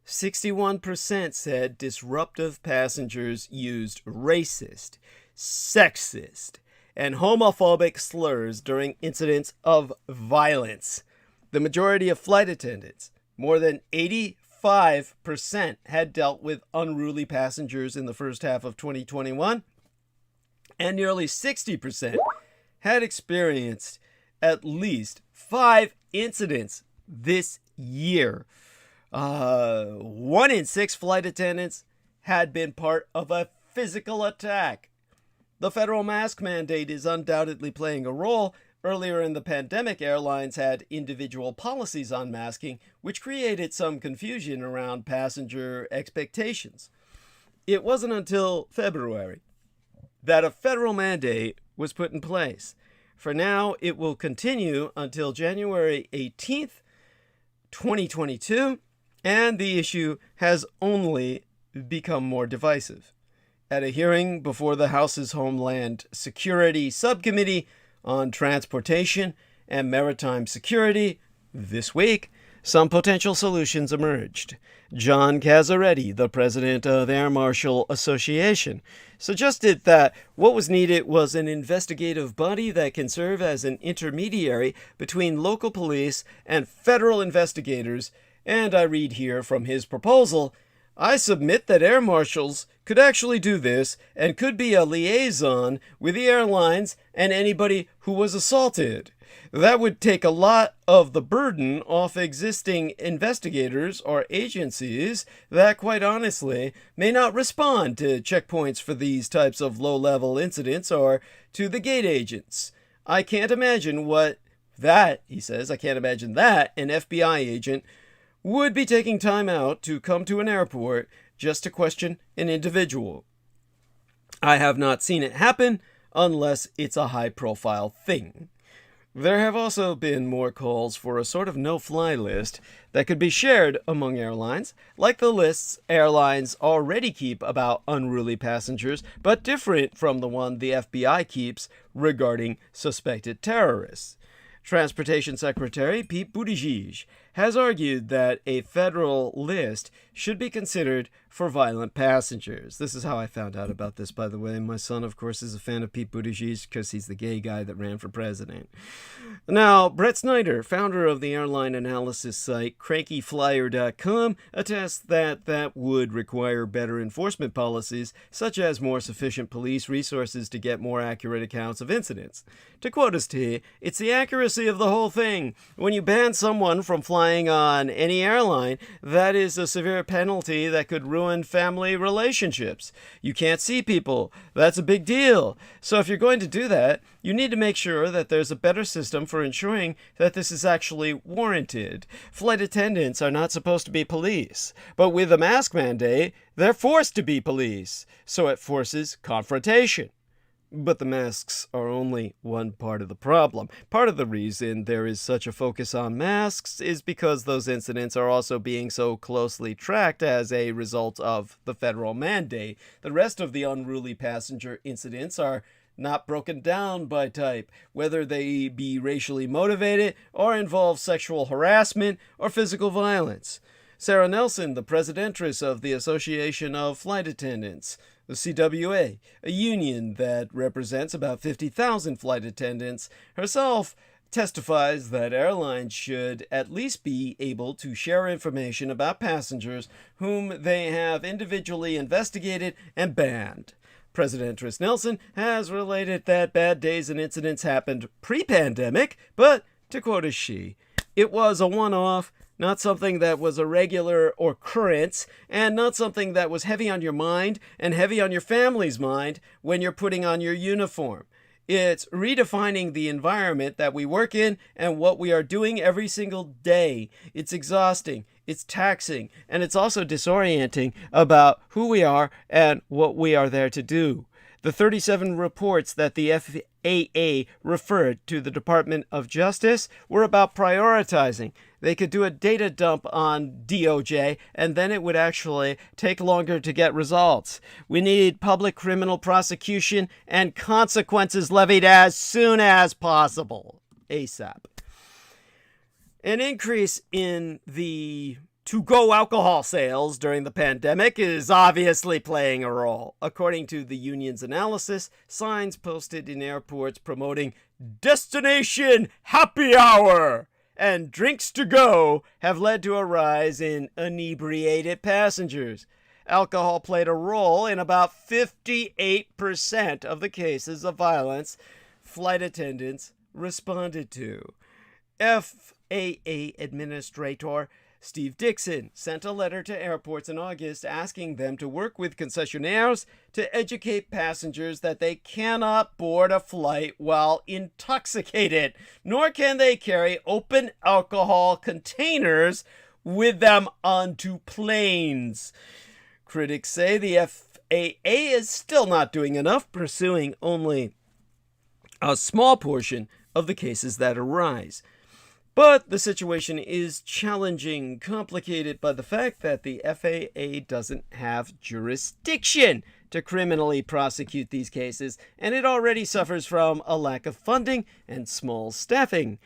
61% said disruptive passengers used racist, sexist, and homophobic slurs during incidents of violence. The majority of flight attendants, more than 85%, had dealt with unruly passengers in the first half of 2021, and nearly 60% had experienced at least 5 incidents this year. 1 in 6 flight attendants had been part of a physical attack. The federal mask mandate is undoubtedly playing a role. Earlier in the pandemic, airlines had individual policies on masking, which created some confusion around passenger expectations. It wasn't until February that a federal mandate was put in place. For now, it will continue until January 18th, 2022, and the issue has only become more divisive. At a hearing before the House's Homeland Security Subcommittee on Transportation and Maritime Security this week, some potential solutions emerged. John Casaretti, the president of Air Marshal Association, suggested that what was needed was an investigative body that can serve as an intermediary between local police and federal investigators, and I read here from his proposal, I submit that air marshals could actually do this and could be a liaison with the airlines and anybody who was assaulted. That would take a lot of the burden off existing investigators or agencies that, quite honestly, may not respond to checkpoints for these types of low-level incidents or to the gate agents. I can't imagine he says, I can't imagine that an FBI agent would be taking time out to come to an airport just to question an individual. I have not seen it happen unless it's a high-profile thing. There have also been more calls for a sort of no-fly list that could be shared among airlines, like the lists airlines already keep about unruly passengers, but different from the one the FBI keeps regarding suspected terrorists. Transportation Secretary Pete Buttigieg has argued that a federal list should be considered for violent passengers. This is how I found out about this, by the way. My son, of course, is a fan of Pete Buttigieg because he's the gay guy that ran for president. Now, Brett Snyder, founder of the airline analysis site crankyflyer.com, attests that that would require better enforcement policies, such as more sufficient police resources to get more accurate accounts of incidents. To quote us, T, it's the accuracy of the whole thing. When you ban someone from flying on any airline, that is a severe penalty that could ruin family relationships. You can't see people. That's a big deal. So if you're going to do that, you need to make sure that there's a better system for ensuring that this is actually warranted. Flight attendants are not supposed to be police, but with a mask mandate, they're forced to be police. So it forces confrontation. But the masks are only one part of the problem. Part of the reason there is such a focus on masks is because those incidents are also being so closely tracked as a result of the federal mandate. The rest of the unruly passenger incidents are not broken down by type, whether they be racially motivated or involve sexual harassment or physical violence. Sarah Nelson, the presidentress of the Association of Flight Attendants, the CWA, a union that represents about 50,000 flight attendants, herself testifies that airlines should at least be able to share information about passengers whom they have individually investigated and banned. Presidentress Nelson has related that bad days and incidents happened pre-pandemic, but, to quote as she, it was a one-off, not something that was a regular occurrence, and not something that was heavy on your mind and heavy on your family's mind when you're putting on your uniform. It's redefining the environment that we work in and what we are doing every single day. It's exhausting, it's taxing, and it's also disorienting about who we are and what we are there to do. The 37 reports that the FAA referred to the Department of Justice were about prioritizing. They could do a data dump on DOJ, and then it would actually take longer to get results. We need public criminal prosecution and consequences levied as soon as possible, ASAP. An increase in the to-go alcohol sales during the pandemic is obviously playing a role. According to the union's analysis, signs posted in airports promoting Destination Happy Hour and drinks to go have led to a rise in inebriated passengers. Alcohol played a role in about 58% of the cases of violence flight attendants responded to. FAA Administrator Steve Dixon sent a letter to airports in August asking them to work with concessionaires to educate passengers that they cannot board a flight while intoxicated, nor can they carry open alcohol containers with them onto planes. Critics say the FAA is still not doing enough, pursuing only a small portion of the cases that arise. But the situation is challenging, complicated by the fact that the FAA doesn't have jurisdiction to criminally prosecute these cases, and it already suffers from a lack of funding and small staffing.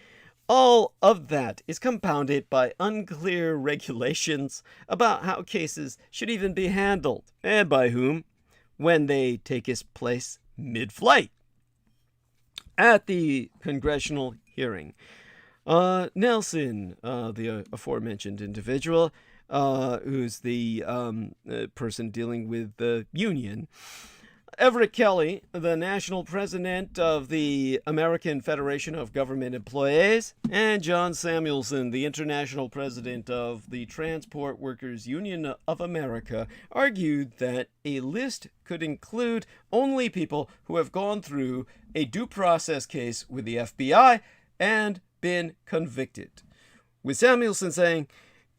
All of that is compounded by unclear regulations about how cases should even be handled, and by whom, when they take its place mid-flight. At the congressional hearing, Nelson, the aforementioned individual, who's the person dealing with the union, Everett Kelly, the national president of the American Federation of Government Employees, and John Samuelson, the international president of the Transport Workers Union of America, argued that a list could include only people who have gone through a due process case with the FBI and been convicted. With Samuelson saying,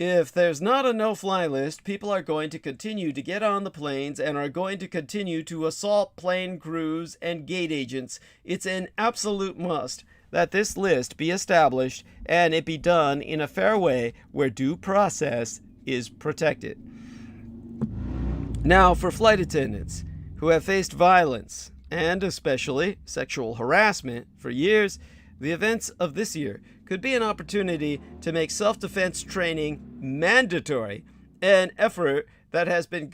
if there's not a no-fly list, people are going to continue to get on the planes and are going to continue to assault plane crews and gate agents. It's an absolute must that this list be established and it be done in a fair way where due process is protected. Now, for flight attendants who have faced violence and especially sexual harassment for years, the events of this year could be an opportunity to make self-defense training mandatory, an effort that has been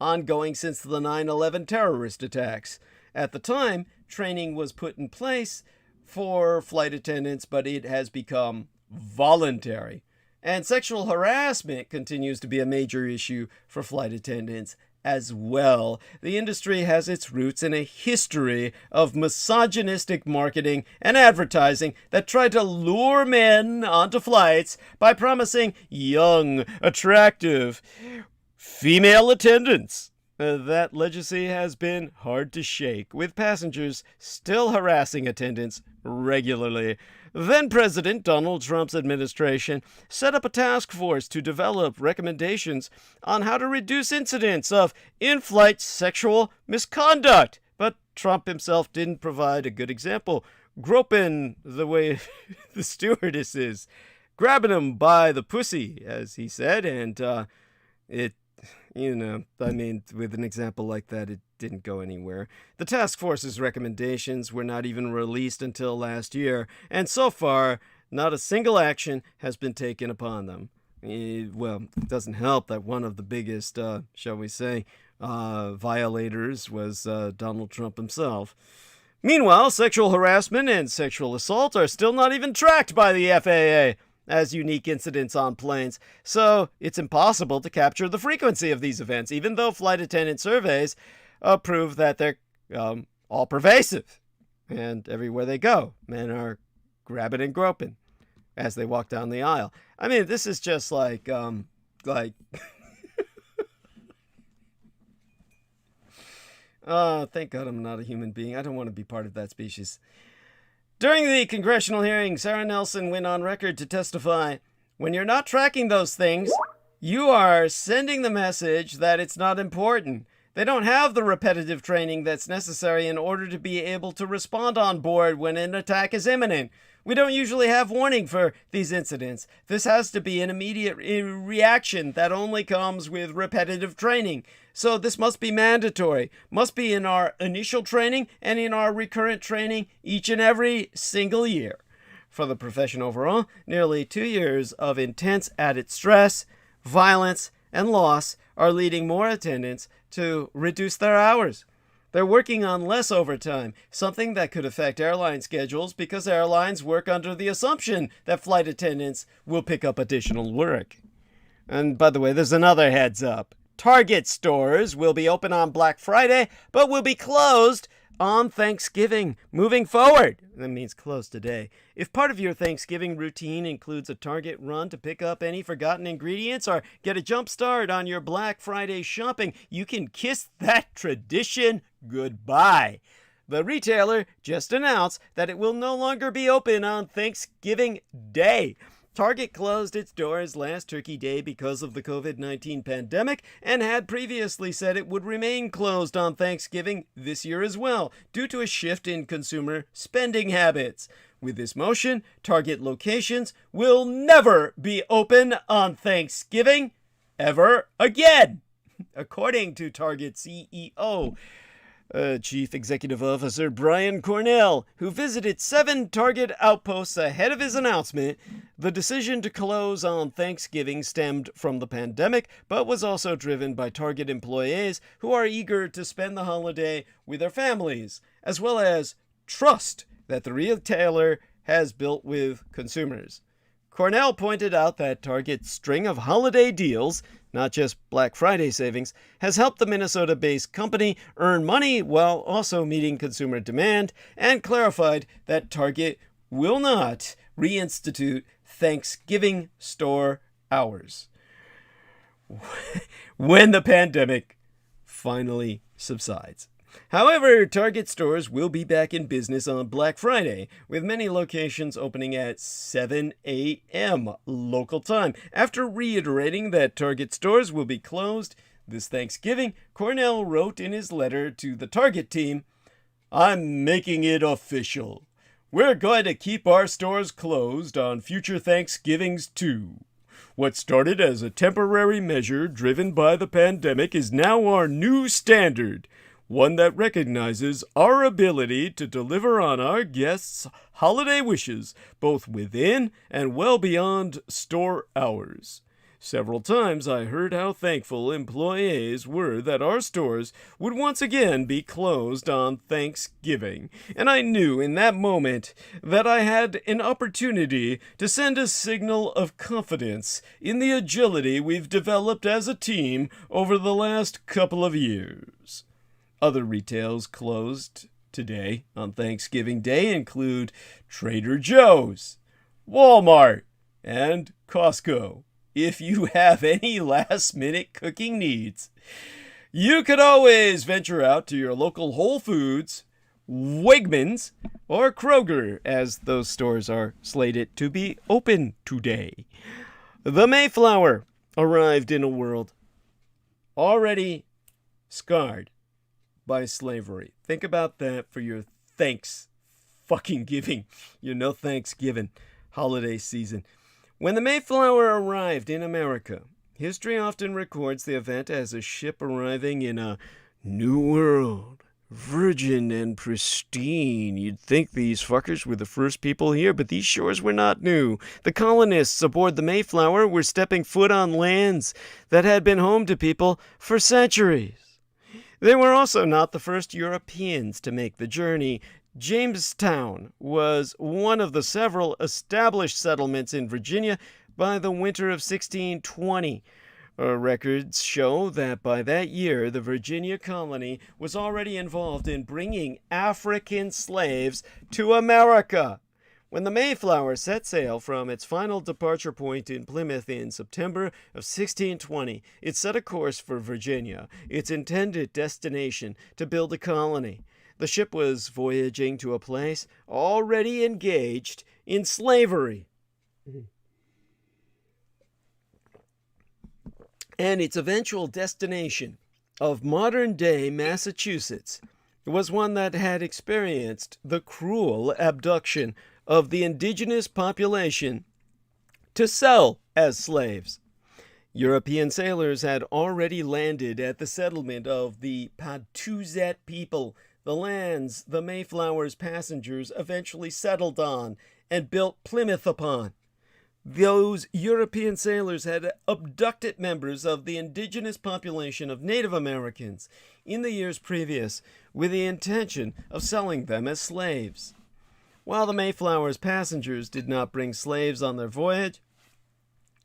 ongoing since the 9/11 terrorist attacks. At the time, training was put in place for flight attendants, but it has become voluntary. And sexual harassment continues to be a major issue for flight attendants as well. The industry has its roots in a history of misogynistic marketing and advertising that try to lure men onto flights by promising young, attractive female attendants. That legacy has been hard to shake, with passengers still harassing attendants regularly. Then-President Donald Trump's administration set up a task force to develop recommendations on how to reduce incidents of in-flight sexual misconduct. But Trump himself didn't provide a good example, groping the way the stewardess is, grabbing him by the pussy, as he said, and with an example like that, it didn't go anywhere. The task force's recommendations were not even released until last year, and so far, not a single action has been taken upon them. It doesn't help that one of the biggest, violators was Donald Trump himself. Meanwhile, sexual harassment and sexual assault are still not even tracked by the FAA as unique incidents on planes, so it's impossible to capture the frequency of these events, even though flight attendant surveys prove that they're all pervasive. And everywhere they go, men are grabbing and groping as they walk down the aisle. I mean, this is just like oh, thank God I'm not a human being. I don't want to be part of that species. During the congressional hearing, Sarah Nelson went on record to testify, when you're not tracking those things, you are sending the message that it's not important. They don't have the repetitive training that's necessary in order to be able to respond on board when an attack is imminent. We don't usually have warning for these incidents. This has to be an immediate reaction that only comes with repetitive training. So this must be mandatory, must be in our initial training and in our recurrent training each and every single year. For the profession overall, nearly 2 years of intense added stress, violence, and loss are leading more attendants to reduce their hours. They're working on less overtime, something that could affect airline schedules because airlines work under the assumption that flight attendants will pick up additional work. And by the way, there's another heads up. Target stores will be open on Black Friday, but will be closed on Thanksgiving. Moving forward, that means closed today. If part of your Thanksgiving routine includes a Target run to pick up any forgotten ingredients or get a jump start on your Black Friday shopping, you can kiss that tradition goodbye. The retailer just announced that it will no longer be open on Thanksgiving Day. Target closed its doors last Turkey Day because of the COVID-19 pandemic and had previously said it would remain closed on Thanksgiving this year as well, due to a shift in consumer spending habits. With this motion, Target locations will never be open on Thanksgiving ever again, according to Target CEO. Chief Executive Officer Brian Cornell, who visited 7 Target outposts ahead of his announcement. The decision to close on Thanksgiving stemmed from the pandemic, but was also driven by Target employees who are eager to spend the holiday with their families, as well as trust that the retailer has built with consumers. Cornell pointed out that Target's string of holiday deals, not just Black Friday savings, has helped the Minnesota-based company earn money while also meeting consumer demand, and clarified that Target will not reinstitute Thanksgiving store hours when the pandemic finally subsides. However, Target stores will be back in business on Black Friday, with many locations opening at 7 a.m. local time. After reiterating that Target stores will be closed this Thanksgiving, Cornell wrote in his letter to the Target team, "I'm making it official. We're going to keep our stores closed on future Thanksgivings too. What started as a temporary measure driven by the pandemic is now our new standard. One that recognizes our ability to deliver on our guests' holiday wishes, both within and well beyond store hours. Several times I heard how thankful employees were that our stores would once again be closed on Thanksgiving, and I knew in that moment that I had an opportunity to send a signal of confidence in the agility we've developed as a team over the last couple of years." Other retails closed today on Thanksgiving Day include Trader Joe's, Walmart, and Costco. If you have any last-minute cooking needs, you could always venture out to your local Whole Foods, Wegmans, or Kroger, as those stores are slated to be open today. The Mayflower arrived in a world already scarred by slavery. Think about that for your Thanksgiving, your Thanksgiving holiday season. When the Mayflower arrived in America, history often records the event as a ship arriving in a new world, virgin and pristine. You'd think these fuckers were the first people here, but these shores were not new. The colonists aboard the Mayflower were stepping foot on lands that had been home to people for centuries. They were also not the first Europeans to make the journey. Jamestown was one of the several established settlements in Virginia by the winter of 1620. Records show that by that year, the Virginia colony was already involved in bringing African slaves to America. When the Mayflower set sail from its final departure point in Plymouth in September of 1620, it set a course for Virginia, its intended destination to build a colony. The ship was voyaging to a place already engaged in slavery. And its eventual destination of modern-day Massachusetts was one that had experienced the cruel abduction of the indigenous population to sell as slaves. European sailors had already landed at the settlement of the Patuxet people, the lands the Mayflower's passengers eventually settled on and built Plymouth upon. Those European sailors had abducted members of the indigenous population of Native Americans in the years previous with the intention of selling them as slaves. While the Mayflower's passengers did not bring slaves on their voyage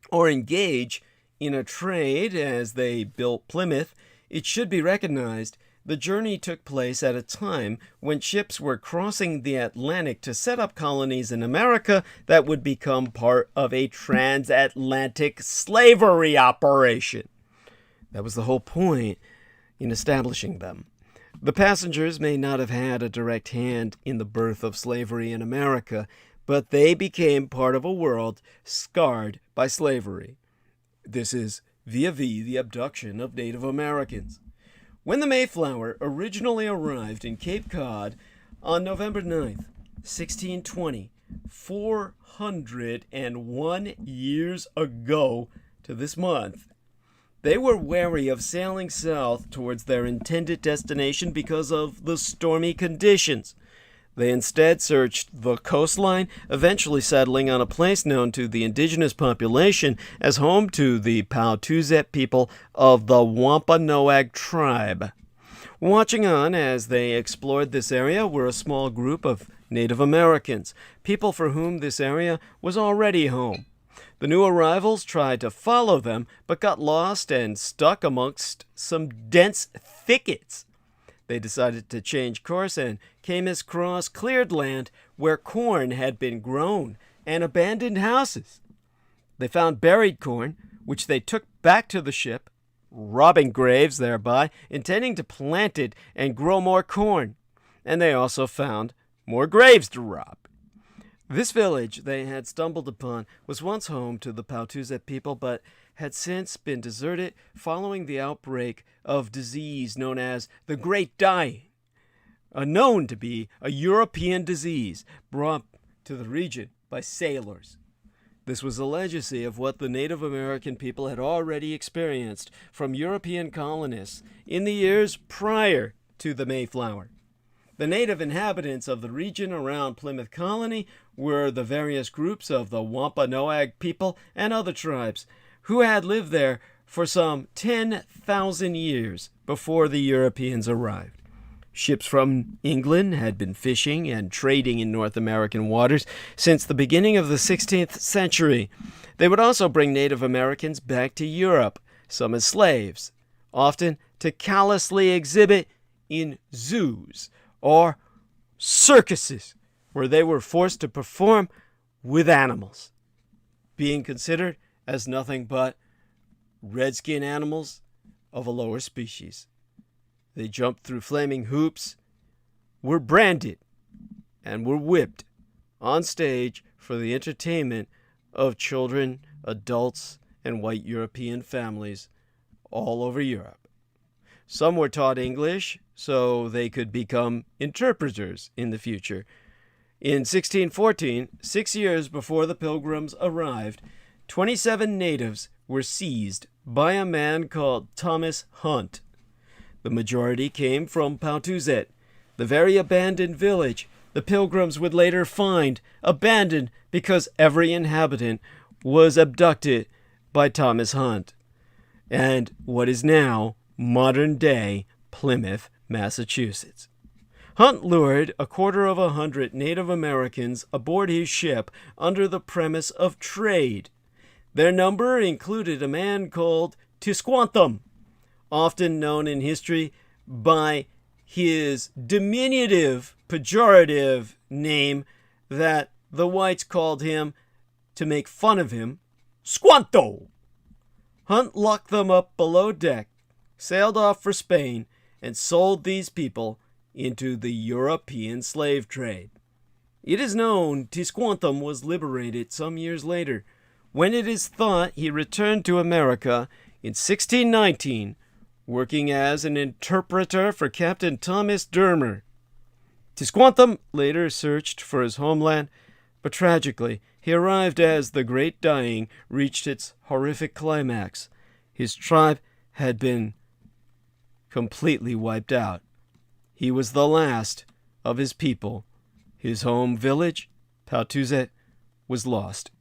or engage in a trade as they built Plymouth, it should be recognized the journey took place at a time when ships were crossing the Atlantic to set up colonies in America that would become part of a transatlantic slavery operation. That was the whole point in establishing them. The passengers may not have had a direct hand in the birth of slavery in America, but they became part of a world scarred by slavery. This is vis-a-vis the abduction of Native Americans. When the Mayflower originally arrived in Cape Cod on November 9th, 1620, 401 years ago to this month, They were wary of sailing south towards their intended destination because of the stormy conditions. They instead searched the coastline, eventually settling on a place known to the indigenous population as home to the Patuxet people of the Wampanoag tribe. Watching on as they explored this area were a small group of Native Americans, people for whom this area was already home. The new arrivals tried to follow them, but got lost and stuck amongst some dense thickets. They decided to change course and came across cleared land where corn had been grown and abandoned houses. They found buried corn, which they took back to the ship, robbing graves thereby, intending to plant it and grow more corn. And they also found more graves to rob. This village they had stumbled upon was once home to the Patuxet people, but had since been deserted following the outbreak of disease known as the Great Dying, known to be a European disease brought to the region by sailors. This was a legacy of what the Native American people had already experienced from European colonists in the years prior to the Mayflower. The native inhabitants of the region around Plymouth Colony were the various groups of the Wampanoag people and other tribes who had lived there for some 10,000 years before the Europeans arrived. Ships from England had been fishing and trading in North American waters since the beginning of the 16th century. They would also bring Native Americans back to Europe, some as slaves, often to callously exhibit in zoos or circuses, where they were forced to perform with animals, being considered as nothing but redskin animals of a lower species. They jumped through flaming hoops, were branded, and were whipped on stage for the entertainment of children, adults, and white European families all over Europe. Some were taught English so they could become interpreters in the future. In 1614, 6 years before the Pilgrims arrived, 27 natives were seized by a man called Thomas Hunt. The majority came from Patuxet, the very abandoned village the Pilgrims would later find abandoned because every inhabitant was abducted by Thomas Hunt, and what is now modern-day Plymouth, Massachusetts. Hunt lured 250 Native Americans aboard his ship under the premise of trade. Their number included a man called Tisquanthum, often known in history by his diminutive, pejorative name that the whites called him to make fun of him, Squanto. Hunt locked them up below deck, sailed off for Spain, and sold these people into the European slave trade. It is known Tisquanthum was liberated some years later, when it is thought he returned to America in 1619, working as an interpreter for Captain Thomas Dermer. Tisquanthum later searched for his homeland, but tragically, he arrived as the Great Dying reached its horrific climax. His tribe had been completely wiped out. He was the last of his people. His home village, Patuxet, was lost.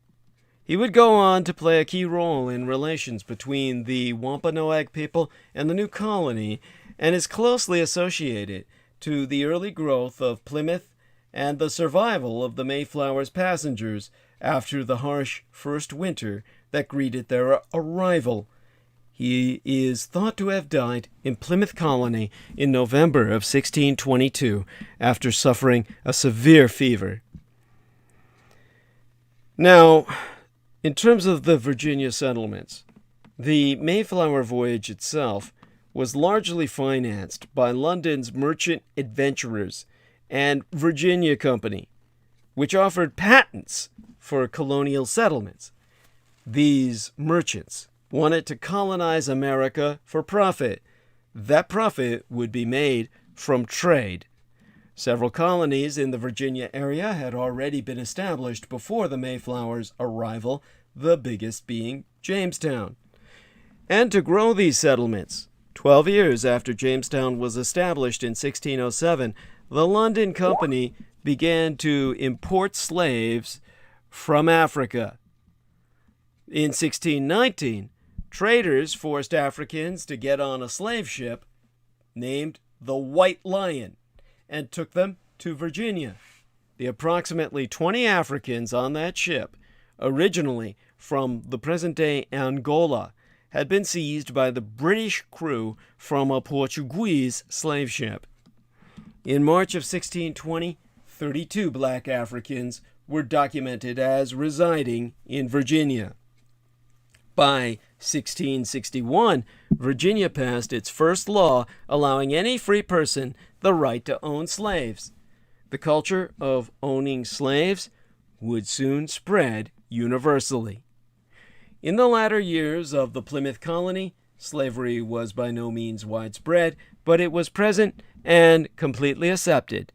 He would go on to play a key role in relations between the Wampanoag people and the new colony, and is closely associated to the early growth of Plymouth and the survival of the Mayflower's passengers after the harsh first winter that greeted their arrival. He is thought to have died in Plymouth Colony in November of 1622 after suffering a severe fever. Now, in terms of the Virginia settlements, the Mayflower voyage itself was largely financed by London's merchant adventurers and Virginia Company, which offered patents for colonial settlements. These merchants wanted to colonize America for profit. That profit would be made from trade. Several colonies in the Virginia area had already been established before the Mayflower's arrival, the biggest being Jamestown. and to grow these settlements. 12 years after Jamestown was established in 1607, the London Company began to import slaves from Africa. In 1619, traders forced Africans to get on a slave ship named the White Lion and took them to Virginia. The approximately 20 Africans on that ship, originally from the present-day Angola, had been seized by the British crew from a Portuguese slave ship. In March of 1620, 32 black Africans were documented as residing in Virginia. By 1661, Virginia passed its first law allowing any free person the right to own slaves. The culture of owning slaves would soon spread universally. In the latter years of the Plymouth colony, slavery was by no means widespread, but it was present and completely accepted.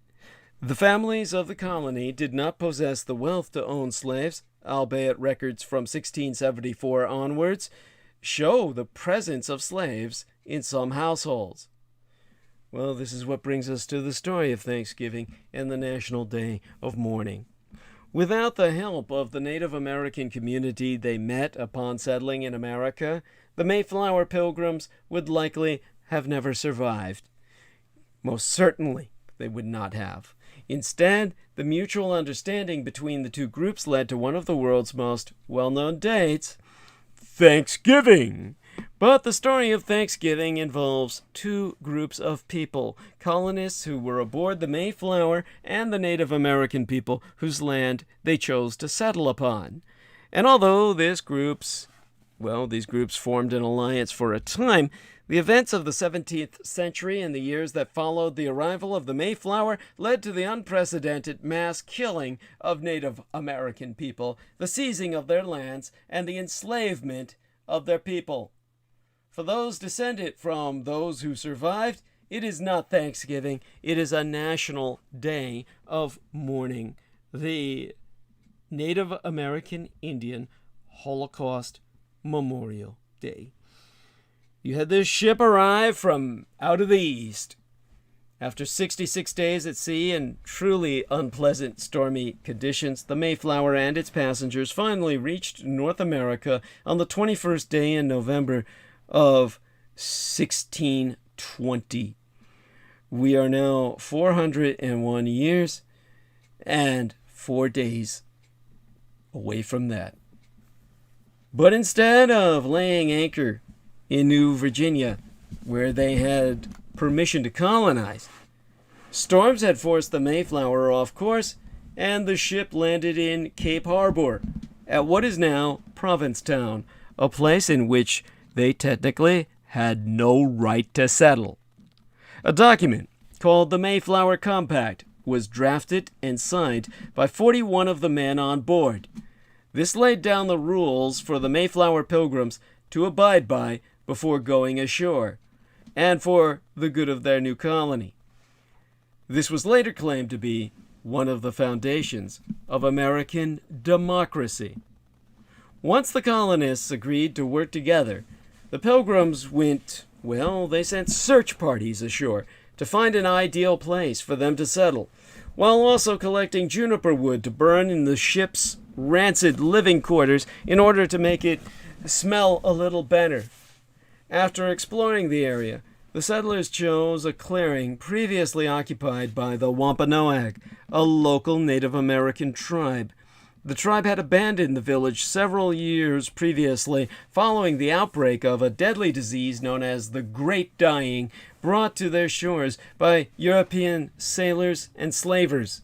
The families of the colony did not possess the wealth to own slaves, albeit records from 1674 onwards show the presence of slaves in some households. Well, this is what brings us to the story of Thanksgiving and the National Day of Mourning. Without the help of the Native American community they met upon settling in America, the Mayflower Pilgrims would likely have never survived. Most certainly they would not have. Instead, the mutual understanding between the two groups led to one of the world's most well-known dates, Thanksgiving. But the story of Thanksgiving involves two groups of people, colonists who were aboard the Mayflower and the Native American people whose land they chose to settle upon. And although these groups formed an alliance for a time, the events of the 17th century and the years that followed the arrival of the Mayflower led to the unprecedented mass killing of Native American people, the seizing of their lands, and the enslavement of their people. For those descended from those who survived, it is not Thanksgiving, it is a national day of mourning, the Native American Indian Holocaust Memorial Day. You had this ship arrive from out of the east. After 66 days at sea and truly unpleasant stormy conditions, the Mayflower and its passengers finally reached North America on the 21st day in November of 1620. We are now 401 years and 4 days away from that. But instead of laying anchor in New Virginia, where they had permission to colonize, storms had forced the Mayflower off course, and the ship landed in Cape Harbor, at what is now Provincetown, a place in which they technically had no right to settle. A document called the Mayflower Compact was drafted and signed by 41 of the men on board. This laid down the rules for the Mayflower Pilgrims to abide by before going ashore, and for the good of their new colony. This was later claimed to be one of the foundations of American democracy. Once the colonists agreed to work together, the Pilgrims they sent search parties ashore to find an ideal place for them to settle, while also collecting juniper wood to burn in the ship's rancid living quarters in order to make it smell a little better. After exploring the area, the settlers chose a clearing previously occupied by the Wampanoag, a local Native American tribe. The tribe had abandoned the village several years previously, following the outbreak of a deadly disease known as the Great Dying, brought to their shores by European sailors and slavers.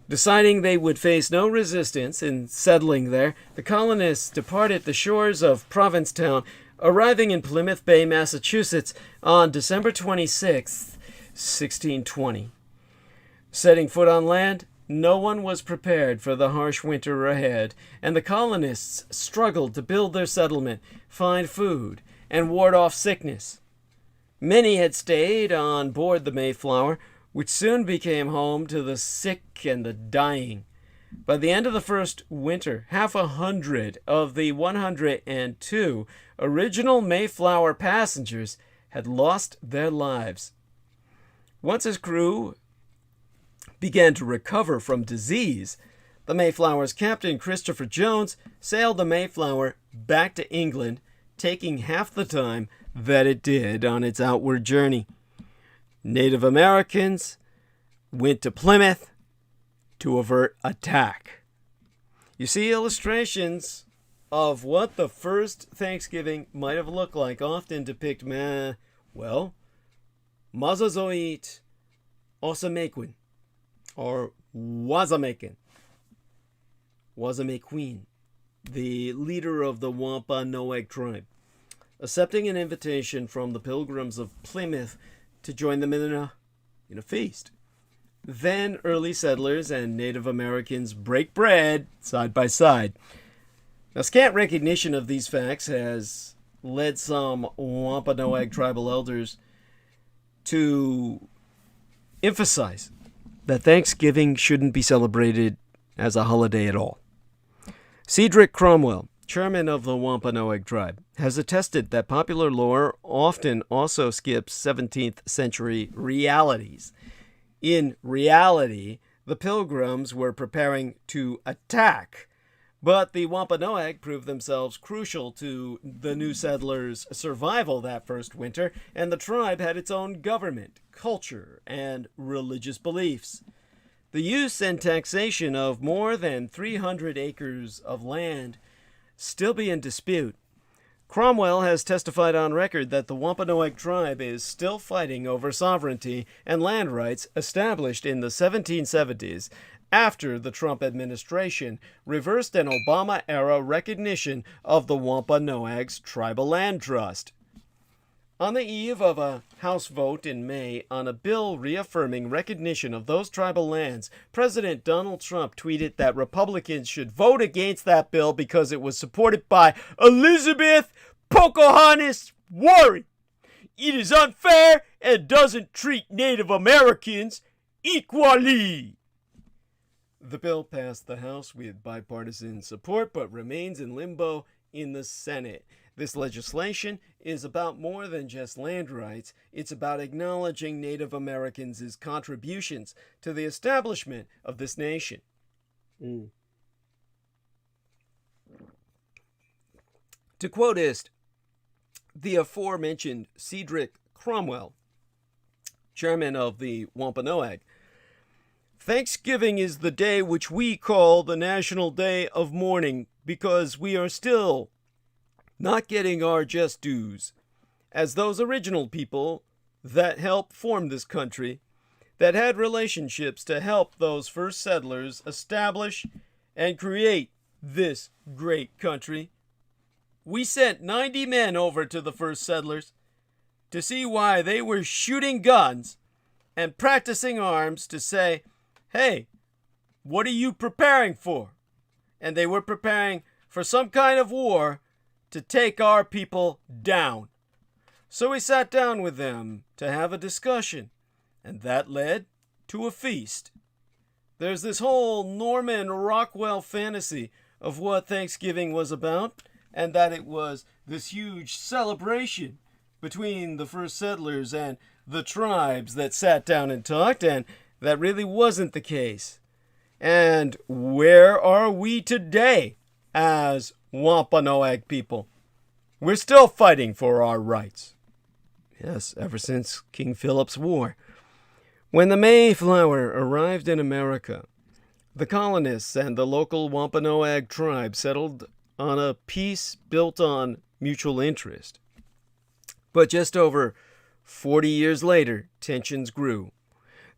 Deciding they would face no resistance in settling there, the colonists departed the shores of Provincetown, arriving in Plymouth Bay, Massachusetts on December 26, 1620. Setting foot on land, no one was prepared for the harsh winter ahead, and the colonists struggled to build their settlement, find food, and ward off sickness. Many had stayed on board the Mayflower, which soon became home to the sick and the dying. By the end of the first winter, 100 of the 102 original Mayflower passengers had lost their lives. Once his crew began to recover from disease, the Mayflower's captain, Christopher Jones, sailed the Mayflower back to England, taking half the time that it did on its outward journey. Native Americans went to Plymouth to avert attack. You see, illustrations of what the first Thanksgiving might have looked like often depict, Mazazoit Osamequin, or Wazamequin, the leader of the Wampanoag tribe, accepting an invitation from the Pilgrims of Plymouth to join them in a feast. Then early settlers and Native Americans break bread side by side. Now, scant recognition of these facts has led some Wampanoag tribal elders to emphasize that Thanksgiving shouldn't be celebrated as a holiday at all. Cedric Cromwell, chairman of the Wampanoag tribe, has attested that popular lore often also skips 17th century realities. In reality, the Pilgrims were preparing to attack, but the Wampanoag proved themselves crucial to the new settlers' survival that first winter, and the tribe had its own government, culture, and religious beliefs. The use and taxation of more than 300 acres of land still be in dispute. Cromwell has testified on record that the Wampanoag tribe is still fighting over sovereignty and land rights established in the 1770s after the Trump administration reversed an Obama-era recognition of the Wampanoag's tribal land trust. On the eve of a House vote in May on a bill reaffirming recognition of those tribal lands, President Donald Trump tweeted that Republicans should vote against that bill because it was supported by Elizabeth Pocahontas Warren. It is unfair and doesn't treat Native Americans equally. The bill passed the House with bipartisan support but remains in limbo in the Senate. This legislation is about more than just land rights. It's about acknowledging Native Americans' contributions to the establishment of this nation. To quotist the aforementioned Cedric Cromwell, chairman of the Wampanoag, Thanksgiving is the day which we call the National Day of Mourning because we are still not getting our just dues, as those original people that helped form this country, that had relationships to help those first settlers establish and create this great country. We sent 90 men over to the first settlers to see why they were shooting guns and practicing arms to say, hey, what are you preparing for? And they were preparing for some kind of war to take our people down. So we sat down with them to have a discussion, and that led to a feast. There's this whole Norman Rockwell fantasy of what Thanksgiving was about, and that it was this huge celebration between the first settlers and the tribes that sat down and talked, and that really wasn't the case. And where are we today as Wampanoag people? We're still fighting for our rights. Yes, ever since King Philip's War. When the Mayflower arrived in America, the colonists and the local Wampanoag tribe settled on a peace built on mutual interest. But just over 40 years later, tensions grew.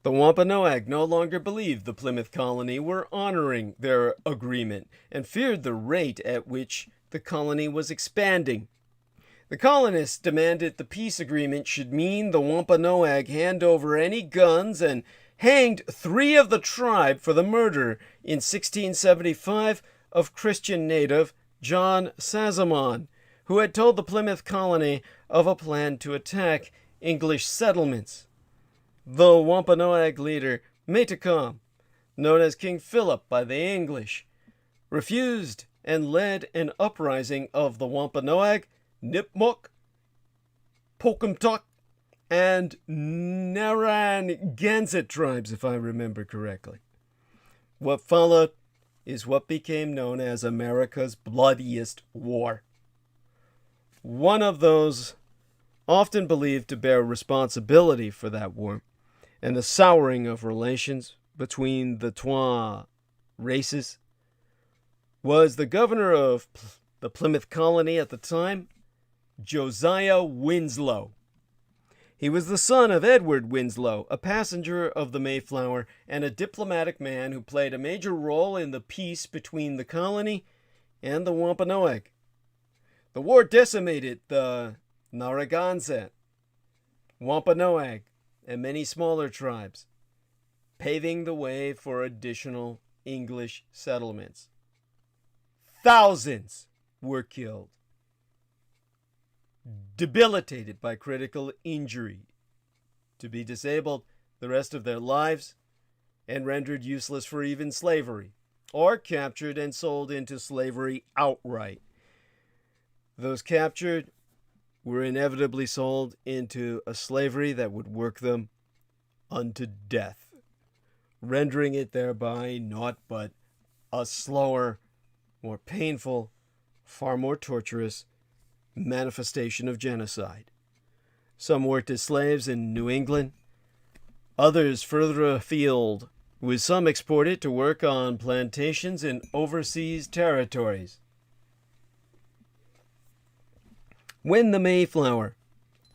The Wampanoag no longer believed the Plymouth colony were honoring their agreement and feared the rate at which the colony was expanding. The colonists demanded the peace agreement should mean the Wampanoag hand over any guns and hanged 3 of the tribe for the murder in 1675 of Christian native John Sazamon, who had told the Plymouth colony of a plan to attack English settlements. The Wampanoag leader, Metacom, known as King Philip by the English, refused and led an uprising of the Wampanoag, Nipmuc, Pocumtuck, and Narragansett tribes, if I remember correctly. What followed is what became known as America's bloodiest war. One of those often believed to bear responsibility for that war and the souring of relations between the trois races was the governor of the Plymouth colony at the time, Josiah Winslow. He was the son of Edward Winslow, a passenger of the Mayflower and a diplomatic man who played a major role in the peace between the colony and the Wampanoag. The war decimated the Narragansett, Wampanoag, and many smaller tribes, paving the way for additional English settlements. Thousands were killed, debilitated by critical injury, to be disabled the rest of their lives, and rendered useless for even slavery, or captured and sold into slavery outright. Those captured were inevitably sold into a slavery that would work them unto death, rendering it thereby naught but a slower, more painful, far more torturous manifestation of genocide. Some worked as slaves in New England, others further afield, with some exported to work on plantations in overseas territories. When the Mayflower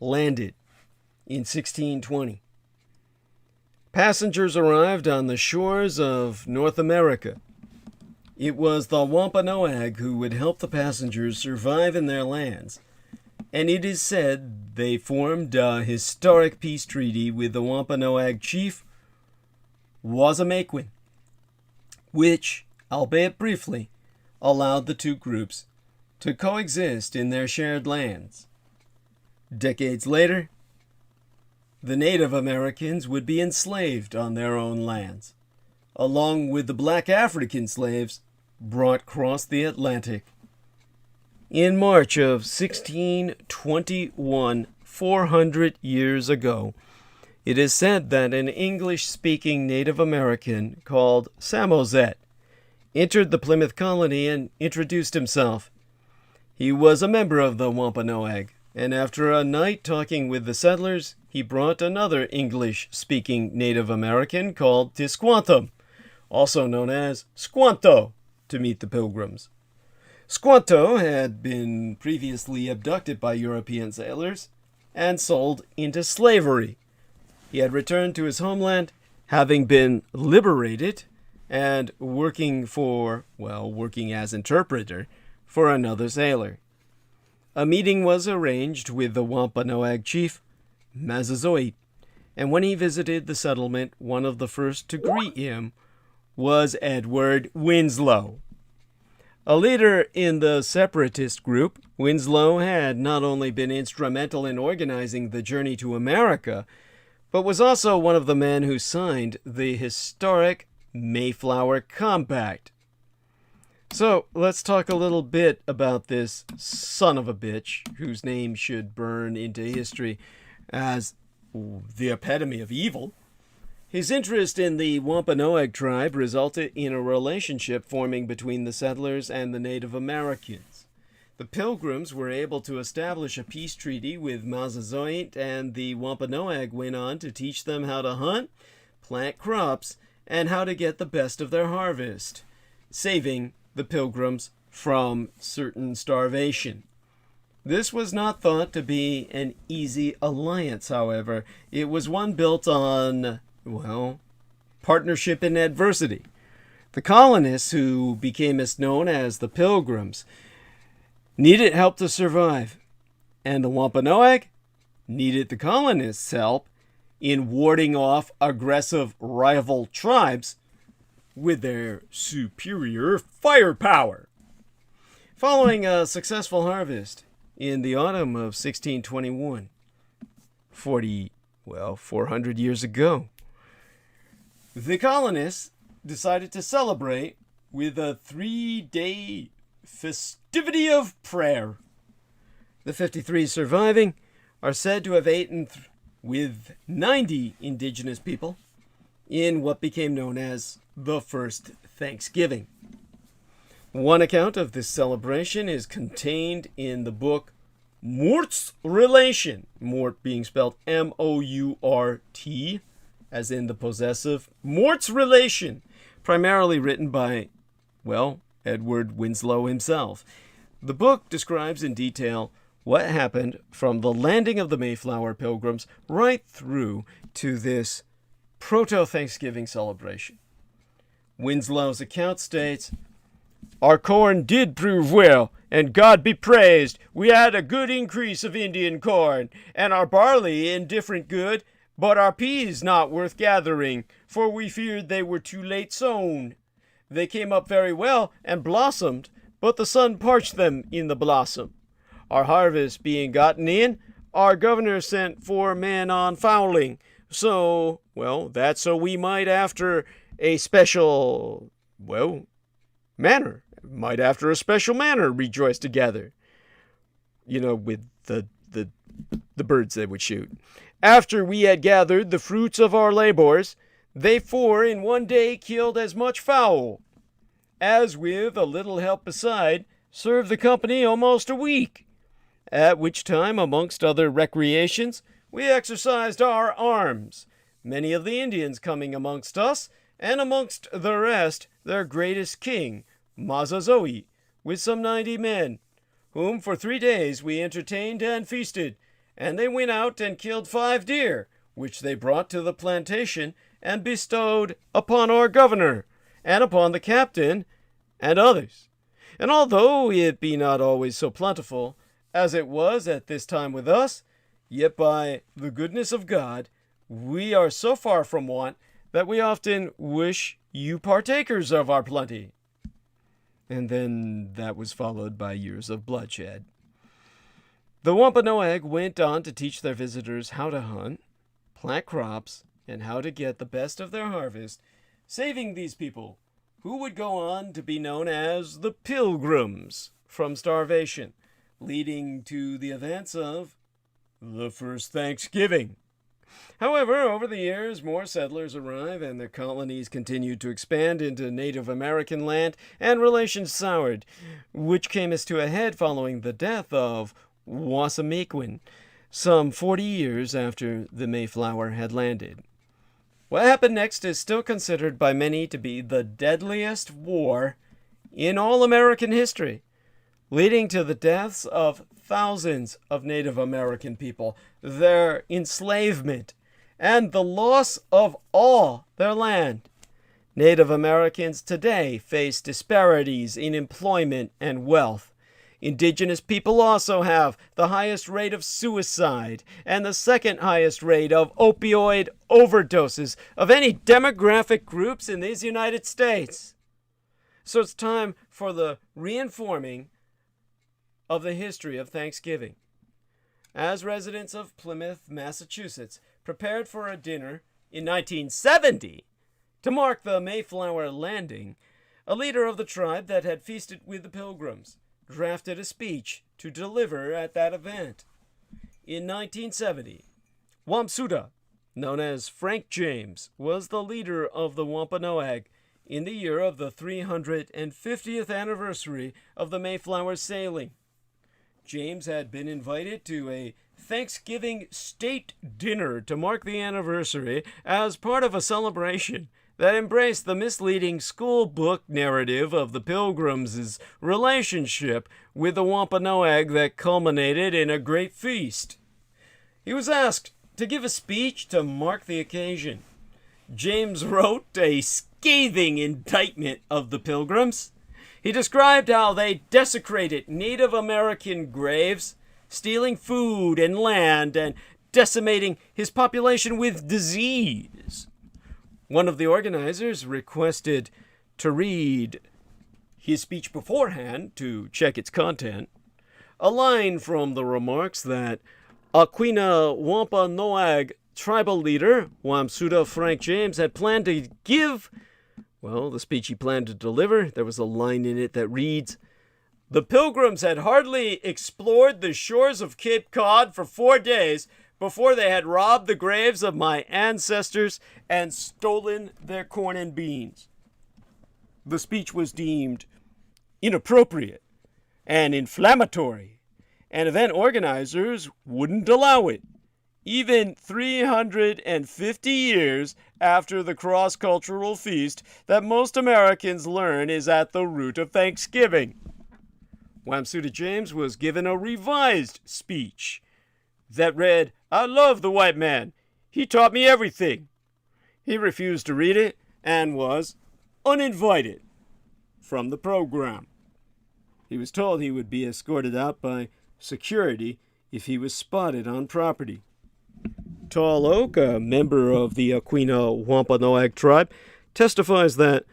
landed in 1620, passengers arrived on the shores of North America. It was the Wampanoag who would help the passengers survive in their lands, and it is said they formed a historic peace treaty with the Wampanoag chief, Wassamaquin, which, albeit briefly, allowed the two groups to coexist in their shared lands. Decades later, the Native Americans would be enslaved on their own lands, along with the black African slaves brought across the Atlantic. In March of 1621, 400 years ago, it is said that an English-speaking Native American called Samozet entered the Plymouth colony and introduced himself. He was a member of the Wampanoag, and after a night talking with the settlers, he brought another English-speaking Native American called Tisquantum, also known as Squanto, to meet the Pilgrims. Squanto had been previously abducted by European sailors and sold into slavery. He had returned to his homeland, having been liberated, and working as interpreter for another sailor. A meeting was arranged with the Wampanoag chief, Massasoit, and when he visited the settlement, one of the first to greet him was Edward Winslow. A leader in the separatist group, Winslow had not only been instrumental in organizing the journey to America, but was also one of the men who signed the historic Mayflower Compact. So, let's talk a little bit about this son of a bitch, whose name should burn into history as the epitome of evil. His interest in the Wampanoag tribe resulted in a relationship forming between the settlers and the Native Americans. The Pilgrims were able to establish a peace treaty with Massasoit, and the Wampanoag went on to teach them how to hunt, plant crops, and how to get the best of their harvest, saving the Pilgrims from certain starvation. This was not thought to be an easy alliance, however. It was one built on, partnership in adversity. The colonists, who became as known as the Pilgrims, needed help to survive, and the Wampanoag needed the colonists' help in warding off aggressive rival tribes with their superior firepower. Following a successful harvest in the autumn of 1621, 400 years ago, the colonists decided to celebrate with a 3-day festivity of prayer. The 53 surviving are said to have eaten with 90 indigenous people in what became known as the First Thanksgiving. One account of this celebration is contained in the book Mourt's Relation, Mourt being spelled M-O-U-R-T, as in the possessive, Mourt's Relation, primarily written by, well, Edward Winslow himself. The book describes in detail what happened from the landing of the Mayflower Pilgrims right through to this proto-Thanksgiving celebration. Winslow's account states, "Our corn did prove well, and God be praised, we had a good increase of Indian corn, and our barley indifferent good, but our peas not worth gathering, for we feared they were too late sown. They came up very well and blossomed, but the sun parched them in the blossom. Our harvest being gotten in, our governor sent 4 men on fowling, so, well, that's so we might after a special, manner, rejoice together." You know, with the birds they would shoot. "After we had gathered the fruits of our labors, they 4 in one day killed as much fowl, as with a little help beside, served the company almost a week. At which time, amongst other recreations, we exercised our arms, many of the Indians coming amongst us, and amongst the rest their greatest king, Mazazoe, with some 90 men, whom for 3 days we entertained and feasted, and they went out and killed 5 deer, which they brought to the plantation and bestowed upon our governor, and upon the captain, and others. And although it be not always so plentiful as it was at this time with us, yet by the goodness of God we are so far from want that we often wish you partakers of our plenty." And then that was followed by years of bloodshed. The Wampanoag went on to teach their visitors how to hunt, plant crops, and how to get the best of their harvest, saving these people, who would go on to be known as the Pilgrims, from starvation, leading to the events of the First Thanksgiving. However, over the years, more settlers arrived and the colonies continued to expand into Native American land, and relations soured, which came as to a head following the death of Wassamequin, some 40 years after the Mayflower had landed. What happened next is still considered by many to be the deadliest war in all American history, leading to the deaths of thousands of Native American people, their enslavement, and the loss of all their land. Native Americans today face disparities in employment and wealth. Indigenous people also have the highest rate of suicide and the second highest rate of opioid overdoses of any demographic groups in these United States. So it's time for the reinforming of the history of Thanksgiving. As residents of Plymouth, Massachusetts, prepared for a dinner in 1970 to mark the Mayflower landing, a leader of the tribe that had feasted with the Pilgrims drafted a speech to deliver at that event. In 1970, Wamsuta, known as Frank James, was the leader of the Wampanoag in the year of the 350th anniversary of the Mayflower sailing. James had been invited to a Thanksgiving state dinner to mark the anniversary as part of a celebration that embraced the misleading school book narrative of the Pilgrims' relationship with the Wampanoag that culminated in a great feast. He was asked to give a speech to mark the occasion. James wrote a scathing indictment of the Pilgrims. He described how they desecrated Native American graves, stealing food and land, and decimating his population with disease. One of the organizers requested to read his speech beforehand to check its content. A line from the remarks that Aquina Wampanoag tribal leader Wamsuta Frank James had planned to give Well, the speech he planned to deliver, there was a line in it that reads, "The Pilgrims had hardly explored the shores of Cape Cod for 4 days before they had robbed the graves of my ancestors and stolen their corn and beans." The speech was deemed inappropriate and inflammatory, and event organizers wouldn't allow it, even 350 years after the cross-cultural feast that most Americans learn is at the root of Thanksgiving. Wamsuda James was given a revised speech that read, "I love the white man. He taught me everything." He refused to read it and was uninvited from the program. He was told he would be escorted out by security if he was spotted on property. Tall Oak, a member of the Aquina Wampanoag tribe, testifies that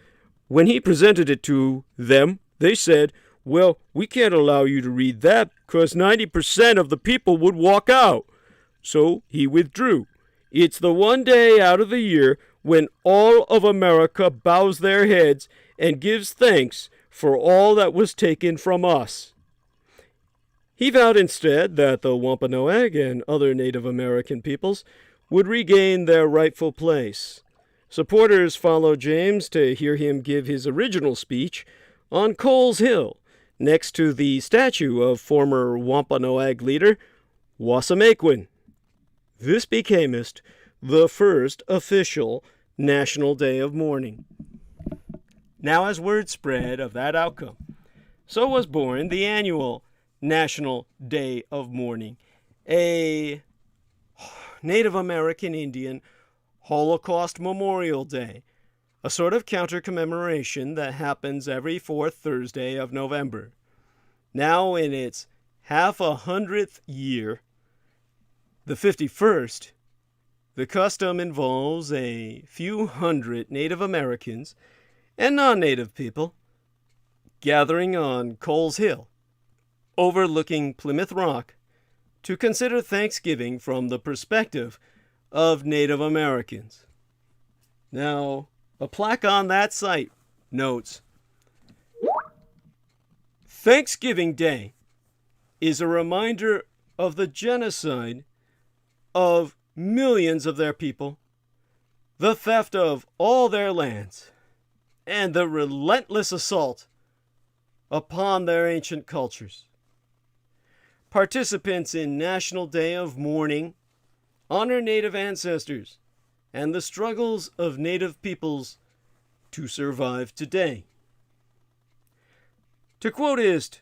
when he presented it to them, they said, "Well, we can't allow you to read that because 90% of the people would walk out." So he withdrew. It's the one day out of the year when all of America bows their heads and gives thanks for all that was taken from us. He vowed instead that the Wampanoag and other Native American peoples would regain their rightful place. Supporters followed James to hear him give his original speech on Coles Hill, next to the statue of former Wampanoag leader Wassamequin. This became the first official National Day of Mourning. Now, as word spread of that outcome, so was born the annual National Day of Mourning, a Native American Indian Holocaust Memorial Day, a sort of counter-commemoration that happens every fourth Thursday of November. Now in its 100th year, the 51st, the custom involves a few hundred Native Americans and non-Native people gathering on Coles Hill, overlooking Plymouth Rock, to consider Thanksgiving from the perspective of Native Americans. Now, a plaque on that site notes, "Thanksgiving Day is a reminder of the genocide of millions of their people, the theft of all their lands, and the relentless assault upon their ancient cultures. Participants in National Day of Mourning honor Native ancestors and the struggles of Native peoples to survive today." To quote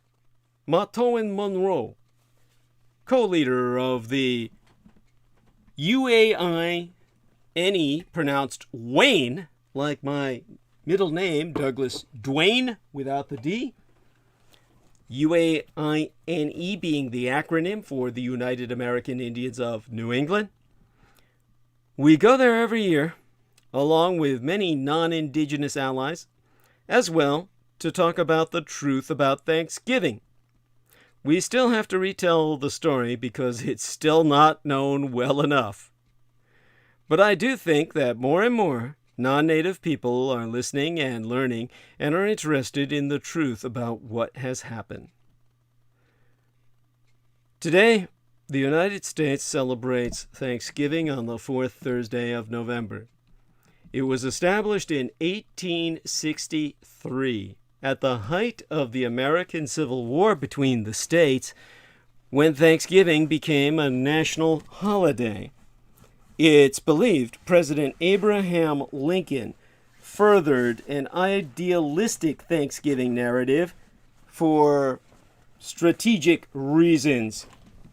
Matoan Monroe, co-leader of the UAINE, pronounced Wayne, like my middle name, Douglas Duane, without the D, UAINE being the acronym for the United American Indians of New England. "We go there every year, along with many non-Indigenous allies, as well to talk about the truth about Thanksgiving. We still have to retell the story because it's still not known well enough. But I do think that more and more non-Native people are listening and learning and are interested in the truth about what has happened." Today, the United States celebrates Thanksgiving on the fourth Thursday of November. It was established in 1863, at the height of the American Civil War between the states, when Thanksgiving became a national holiday. It's believed President Abraham Lincoln furthered an idealistic Thanksgiving narrative for strategic reasons.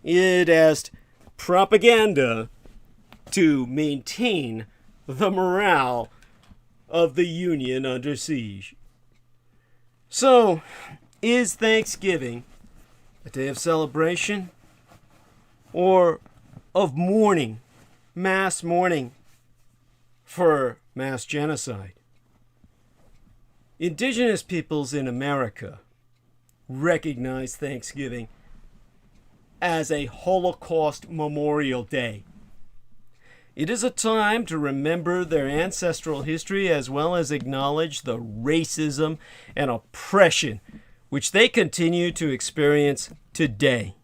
It asked propaganda to maintain the morale of the Union under siege. So, is Thanksgiving a day of celebration or of mourning? Mass mourning for mass genocide? Indigenous peoples in America recognize Thanksgiving as a Holocaust Memorial Day. It is a time to remember their ancestral history as well as acknowledge the racism and oppression which they continue to experience today.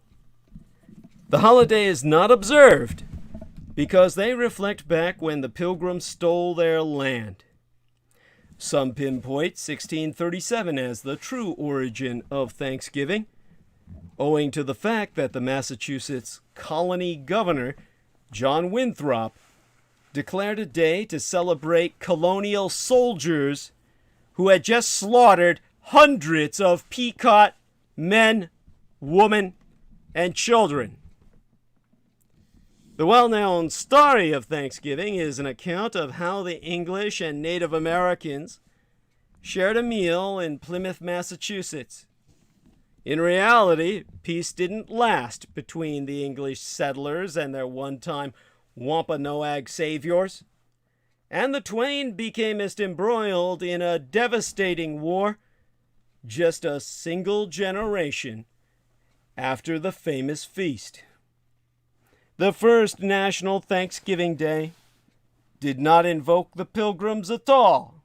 The holiday is not observed because they reflect back when the Pilgrims stole their land. Some pinpoint 1637 as the true origin of Thanksgiving, owing to the fact that the Massachusetts colony governor, John Winthrop, declared a day to celebrate colonial soldiers who had just slaughtered hundreds of Pequot men, women, and children. The well-known story of Thanksgiving is an account of how the English and Native Americans shared a meal in Plymouth, Massachusetts. In reality, peace didn't last between the English settlers and their one-time Wampanoag saviors, and the twain became embroiled in a devastating war just a single generation after the famous feast. The first National Thanksgiving Day did not invoke the Pilgrims at all.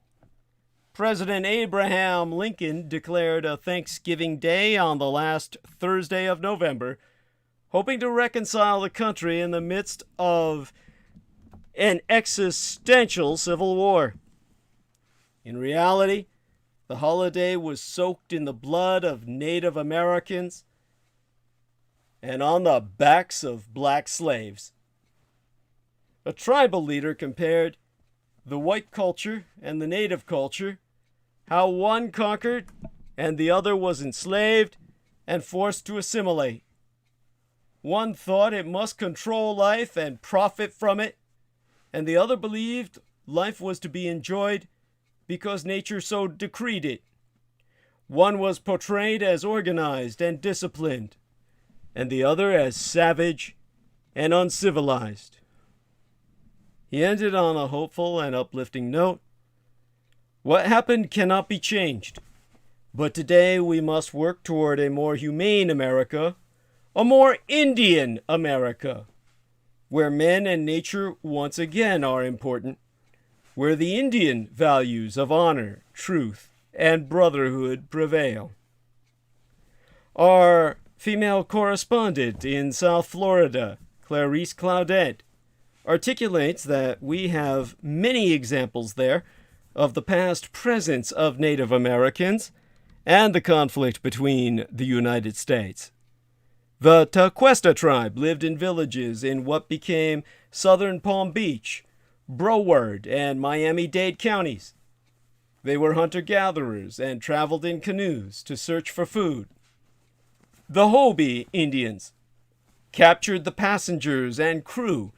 President Abraham Lincoln declared a Thanksgiving Day on the last Thursday of November, hoping to reconcile the country in the midst of an existential civil war. In reality, the holiday was soaked in the blood of Native Americans and on the backs of black slaves. A tribal leader compared the white culture and the native culture, how one conquered and the other was enslaved and forced to assimilate. One thought it must control life and profit from it, and the other believed life was to be enjoyed because nature so decreed it. One was portrayed as organized and disciplined, and the other as savage and uncivilized. He ended on a hopeful and uplifting note. What happened cannot be changed, but today we must work toward a more humane America, a more Indian America, where men and nature once again are important, where the Indian values of honor, truth, and brotherhood prevail. Our female correspondent in South Florida, Clarice Claudette, articulates that we have many examples there of the past presence of Native Americans and the conflict between the United States. The Tequesta tribe lived in villages in what became southern Palm Beach, Broward, and Miami-Dade counties. They were hunter-gatherers and traveled in canoes to search for food. The Hopi Indians captured the passengers and crew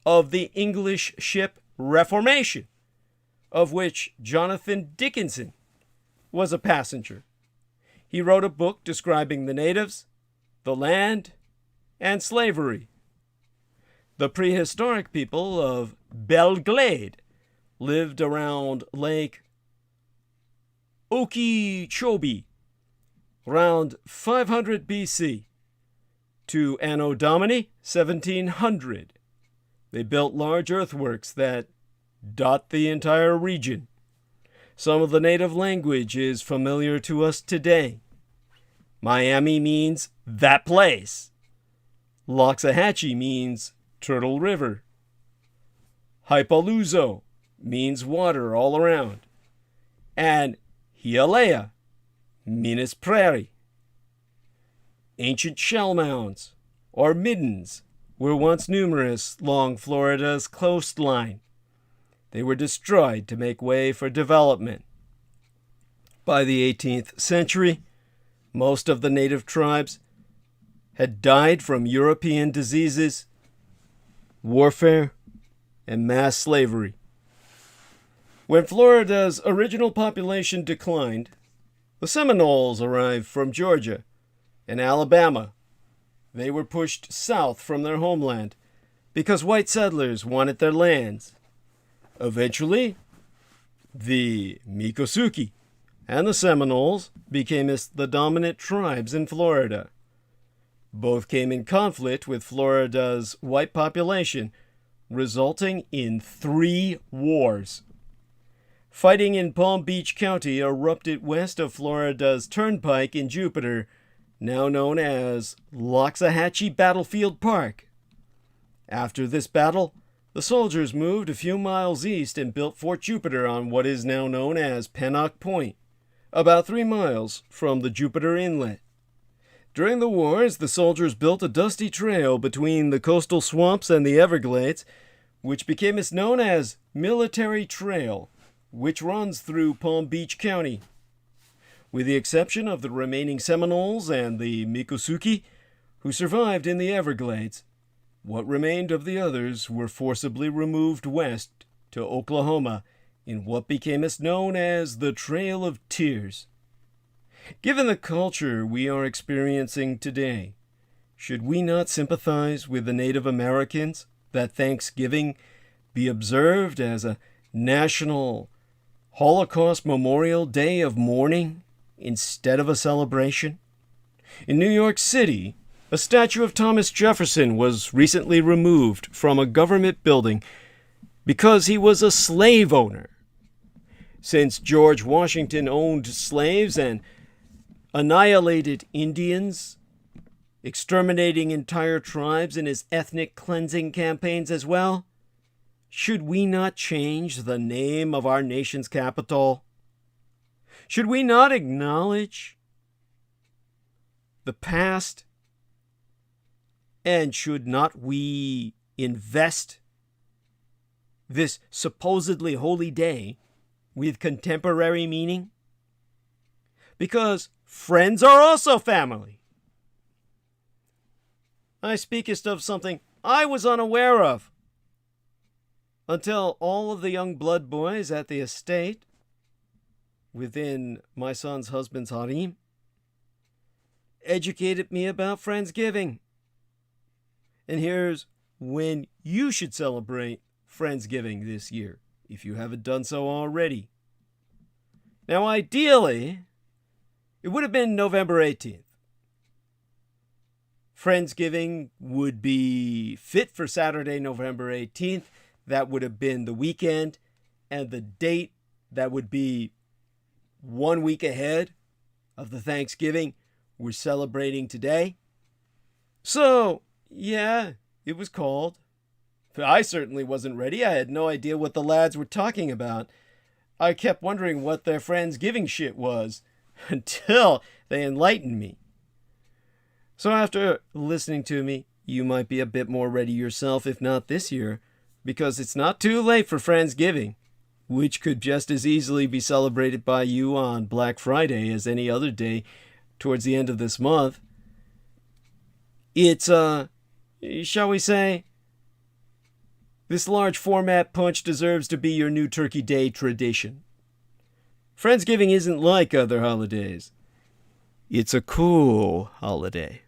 of the English ship Reformation, of which Jonathan Dickinson was a passenger. He wrote a book describing the natives, the land, and slavery. The prehistoric people of Belglade lived around Lake Okeechobee around 500 BC to Anno Domini 1700. They built large earthworks that dot the entire region. Some of the native language is familiar to us today. Miami means that place. Loxahatchee means Turtle River. Hypoluzo means water all around. And Hialeah, Minas Prairie. Ancient shell mounds, or middens, were once numerous along Florida's coastline. They were destroyed to make way for development. By the 18th century, most of the native tribes had died from European diseases, warfare, and mass slavery. When Florida's original population declined, the Seminoles arrived from Georgia and Alabama. They were pushed south from their homeland because white settlers wanted their lands. Eventually, the Miccosukee and the Seminoles became the dominant tribes in Florida. Both came in conflict with Florida's white population resulting in 3 wars. Fighting in Palm Beach County erupted west of Florida's Turnpike in Jupiter, now known as Loxahatchee Battlefield Park. After this battle, the soldiers moved a few miles east and built Fort Jupiter on what is now known as Pennock Point, about 3 miles from the Jupiter Inlet. During the wars, the soldiers built a dusty trail between the coastal swamps and the Everglades, which became as known as Military Trail, which runs through Palm Beach County. With the exception of the remaining Seminoles and the Miccosukee, who survived in the Everglades, what remained of the others were forcibly removed west to Oklahoma in what became as known as the Trail of Tears. Given the culture we are experiencing today, should we not sympathize with the Native Americans that Thanksgiving be observed as a national Holocaust Memorial Day of mourning instead of a celebration? In New York City, a statue of Thomas Jefferson was recently removed from a government building because he was a slave owner. Since George Washington owned slaves and annihilated Indians, exterminating entire tribes in his ethnic cleansing campaigns as well, should we not change the name of our nation's capital? Should we not acknowledge the past? And should not we invest this supposedly holy day with contemporary meaning? Because friends are also family. I speakest of something I was unaware of until all of the young blood boys at the estate within my son's husband's harem educated me about Friendsgiving. And here's when you should celebrate Friendsgiving this year, if you haven't done so already. Now, ideally, it would have been November 18th. Friendsgiving would be fit for Saturday, November 18th. That would have been the weekend, and the date that would be 1 week ahead of the Thanksgiving we're celebrating today. So, yeah, it was called. I certainly wasn't ready. I had no idea what the lads were talking about. I kept wondering what their Friendsgiving shit was until they enlightened me. So after listening to me, you might be a bit more ready yourself, if not this year, because it's not too late for Friendsgiving, which could just as easily be celebrated by you on Black Friday as any other day towards the end of this month. It's, shall we say, this large format punch deserves to be your new Turkey Day tradition. Friendsgiving isn't like other holidays. It's a cool holiday.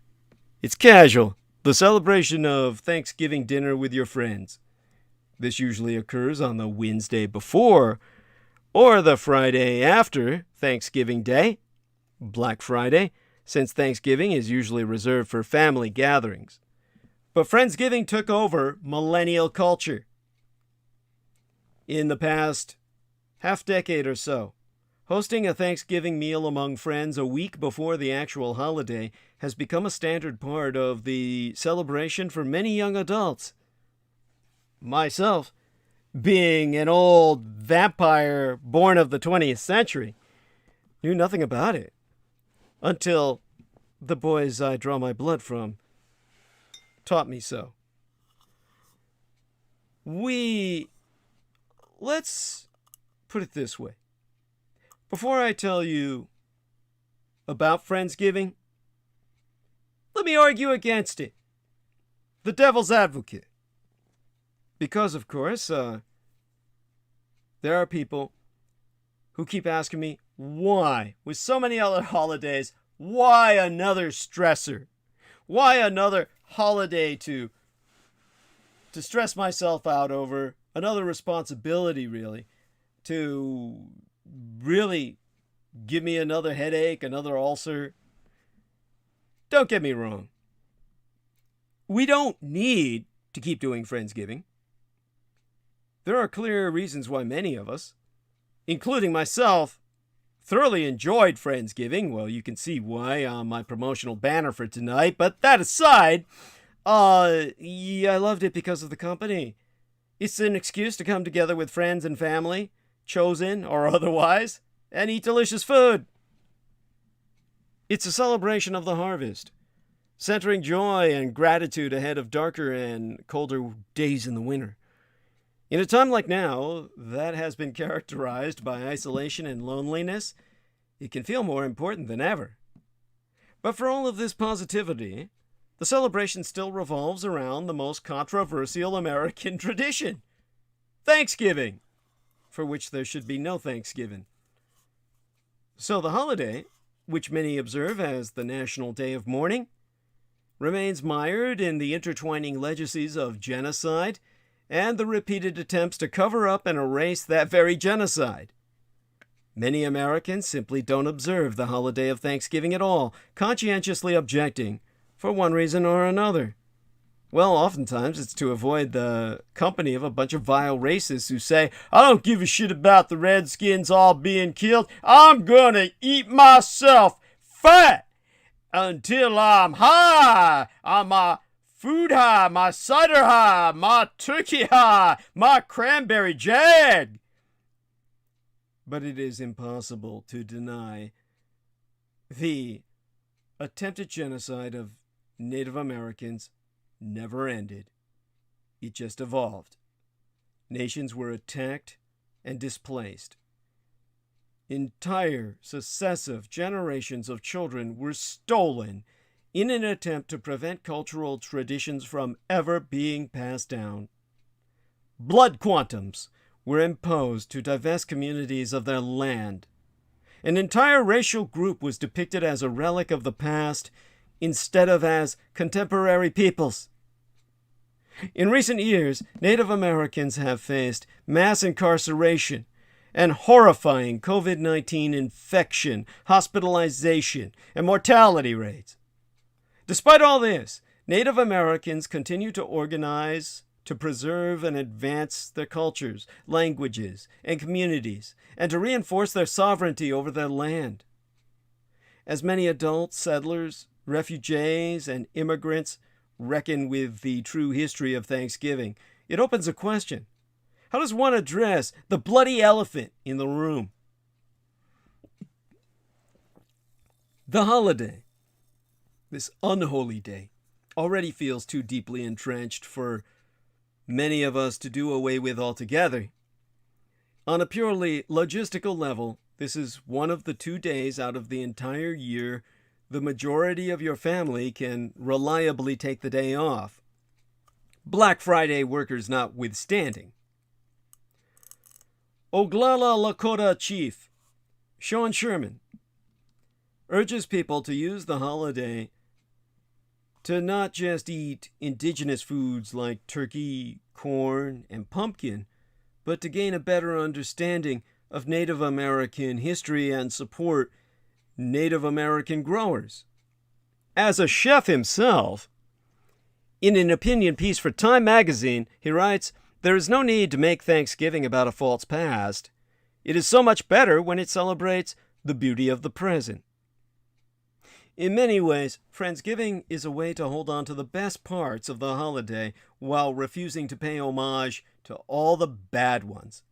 It's casual, the celebration of Thanksgiving dinner with your friends. This usually occurs on the Wednesday before or the Friday after Thanksgiving Day, Black Friday, since Thanksgiving is usually reserved for family gatherings. But Friendsgiving took over millennial culture. In the past half-decade or so, hosting a Thanksgiving meal among friends a week before the actual holiday has become a standard part of the celebration for many young adults. Myself, being an old vampire born of the 20th century, knew nothing about it until the boys I draw my blood from taught me so. Let's put it this way. Before I tell you about Friendsgiving, let me argue against it. The devil's advocate. Because, of course, there are people who keep asking me, why, with so many other holidays, why another stressor? Why another holiday to stress myself out over? Another responsibility, really, to really give me another headache, another ulcer. Don't get me wrong. We don't need to keep doing Friendsgiving. There are clear reasons why many of us, including myself, thoroughly enjoyed Friendsgiving. Well, you can see why on my promotional banner for tonight, but that aside, yeah, I loved it because of the company. It's an excuse to come together with friends and family, chosen or otherwise, and eat delicious food. It's a celebration of the harvest, centering joy and gratitude ahead of darker and colder days in the winter. In a time like now, that has been characterized by isolation and loneliness, it can feel more important than ever. But for all of this positivity, the celebration still revolves around the most controversial American tradition, Thanksgiving, for which there should be no Thanksgiving. So the holiday, which many observe as the National Day of Mourning, remains mired in the intertwining legacies of genocide and the repeated attempts to cover up and erase that very genocide. Many Americans simply don't observe the holiday of Thanksgiving at all, conscientiously objecting for one reason or another. Well, oftentimes it's to avoid the company of a bunch of vile racists who say, I don't give a shit about the Redskins all being killed. I'm gonna eat myself fat until I'm high on my food high, my cider high, my turkey high, my cranberry jag. But it is impossible to deny the attempted genocide of Native Americans never ended. It just evolved. Nations were attacked and displaced. Entire successive generations of children were stolen in an attempt to prevent cultural traditions from ever being passed down. Blood quantums were imposed to divest communities of their land. An entire racial group was depicted as a relic of the past instead of as contemporary peoples. In recent years, Native Americans have faced mass incarceration and horrifying COVID-19 infection, hospitalization, and mortality rates. Despite all this, Native Americans continue to organize to preserve and advance their cultures, languages, and communities, and to reinforce their sovereignty over their land. As many adults, settlers, refugees, and immigrants reckon with the true history of Thanksgiving, it opens a question. How does one address the bloody elephant in the room? The holiday, this unholy day, already feels too deeply entrenched for many of us to do away with altogether. On a purely logistical level, this is one of the 2 days out of the entire year the majority of your family can reliably take the day off, Black Friday workers notwithstanding. Oglala Lakota Chief Sean Sherman urges people to use the holiday to not just eat indigenous foods like turkey, corn, and pumpkin, but to gain a better understanding of Native American history and support Native American growers. As a chef himself, in an opinion piece for Time magazine, he writes, "There is no need to make Thanksgiving about a false past. It is so much better when it celebrates the beauty of the present." In many ways, Friendsgiving is a way to hold on to the best parts of the holiday while refusing to pay homage to all the bad ones.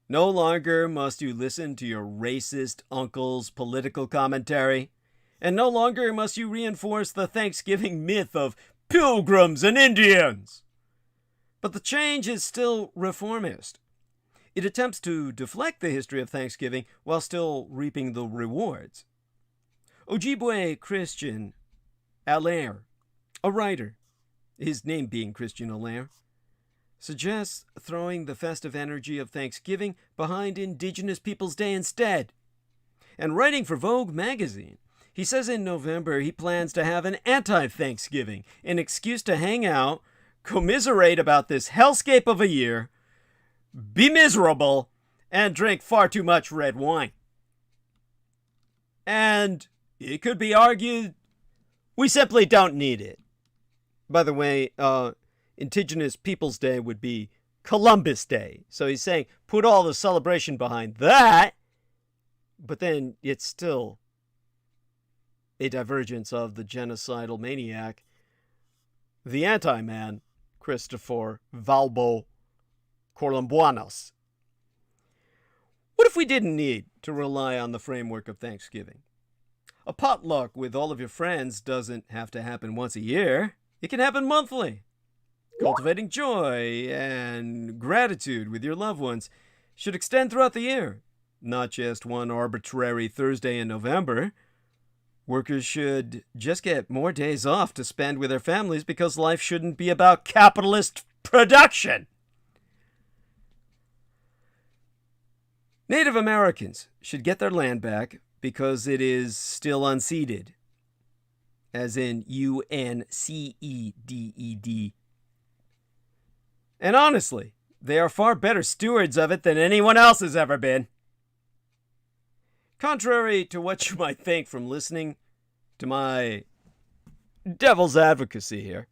No longer must you listen to your racist uncle's political commentary, and no longer must you reinforce the Thanksgiving myth of pilgrims and Indians. But the change is still reformist. It attempts to deflect the history of Thanksgiving while still reaping the rewards. Ojibwe Christian Allaire, a writer, his name being Christian Allaire, suggests throwing the festive energy of Thanksgiving behind Indigenous Peoples Day instead. And writing for Vogue magazine, he says in November he plans to have an anti-Thanksgiving, an excuse to hang out, commiserate about this hellscape of a year, be miserable, and drink far too much red wine. And it could be argued we simply don't need it. By the way, Indigenous Peoples Day would be Columbus Day. So he's saying put all the celebration behind that, but then it's still a divergence of the genocidal maniac, the anti-man, Christopher Valbo Colombuanos. What if we didn't need to rely on the framework of Thanksgiving? A potluck with all of your friends doesn't have to happen once a year. It can happen monthly. Cultivating joy and gratitude with your loved ones should extend throughout the year, not just one arbitrary Thursday in November. Workers should just get more days off to spend with their families because life shouldn't be about capitalist production. Native Americans should get their land back because it is still unceded, as in UNCEDED. And honestly, they are far better stewards of it than anyone else has ever been. Contrary to what you might think from listening to my devil's advocacy here,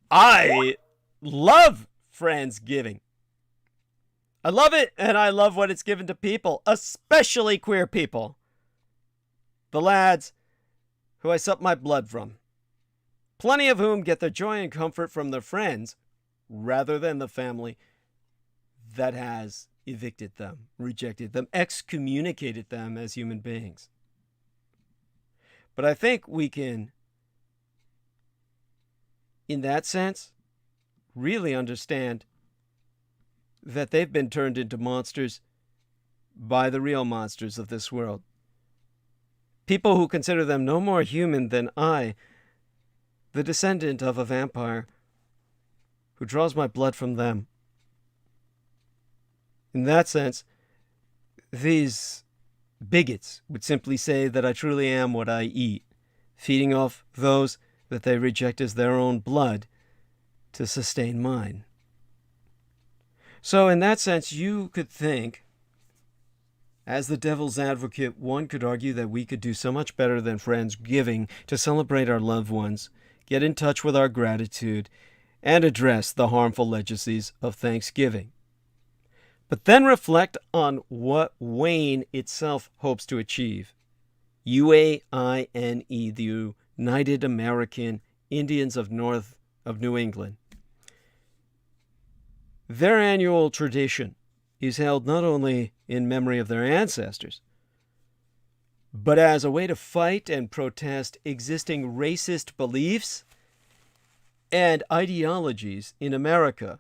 I love Friendsgiving. I love it, and I love what it's given to people, especially queer people. The lads who I suck my blood from. Plenty of whom get their joy and comfort from their friends, rather than the family that has evicted them, rejected them, excommunicated them as human beings. But I think we can, in that sense, really understand that they've been turned into monsters by the real monsters of this world. People who consider them no more human than I, the descendant of a vampire who draws my blood from them. In that sense, these bigots would simply say that I truly am what I eat, feeding off those that they reject as their own blood to sustain mine. So in that sense, you could think, as the devil's advocate, one could argue that we could do so much better than Friendsgiving to celebrate our loved ones, get in touch with our gratitude, and address the harmful legacies of Thanksgiving. But then reflect on what Wayne itself hopes to achieve. UAINE, the United American Indians of New England. Their annual tradition is held not only in memory of their ancestors, but as a way to fight and protest existing racist beliefs and ideologies in America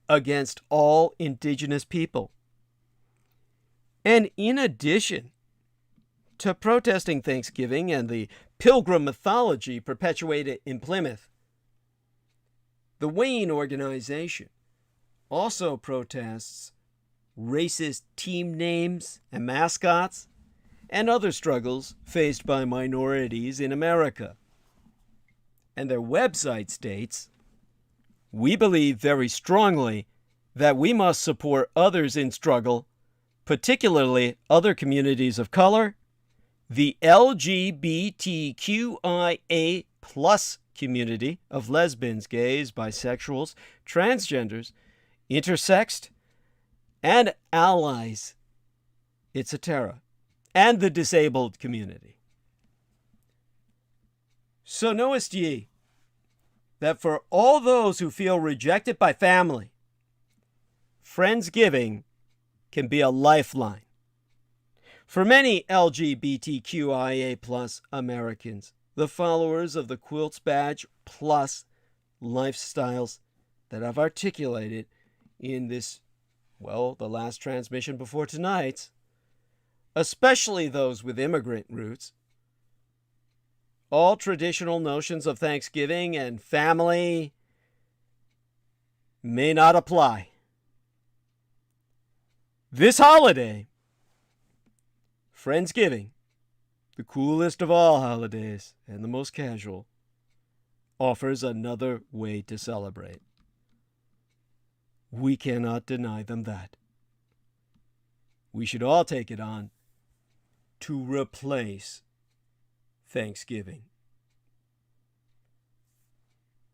against all indigenous people. And in addition to protesting Thanksgiving and the pilgrim mythology perpetuated in Plymouth, the Wayne organization also protests racist team names and mascots and other struggles faced by minorities in America. And their website states, "We believe very strongly that we must support others in struggle, particularly other communities of color, the LGBTQIA+ community of lesbians, gays, bisexuals, transgenders, intersexed, and allies, etc., and the disabled community. So knowest ye that for all those who feel rejected by family, Friendsgiving can be a lifeline. For many LGBTQIA+ Americans, the followers of the Quilts Badge Plus lifestyles that I've articulated in this, the last transmission before tonight's, especially those with immigrant roots, all traditional notions of Thanksgiving and family may not apply. This holiday, Friendsgiving, the coolest of all holidays and the most casual, offers another way to celebrate. We cannot deny them that. We should all take it on to replace Thanksgiving.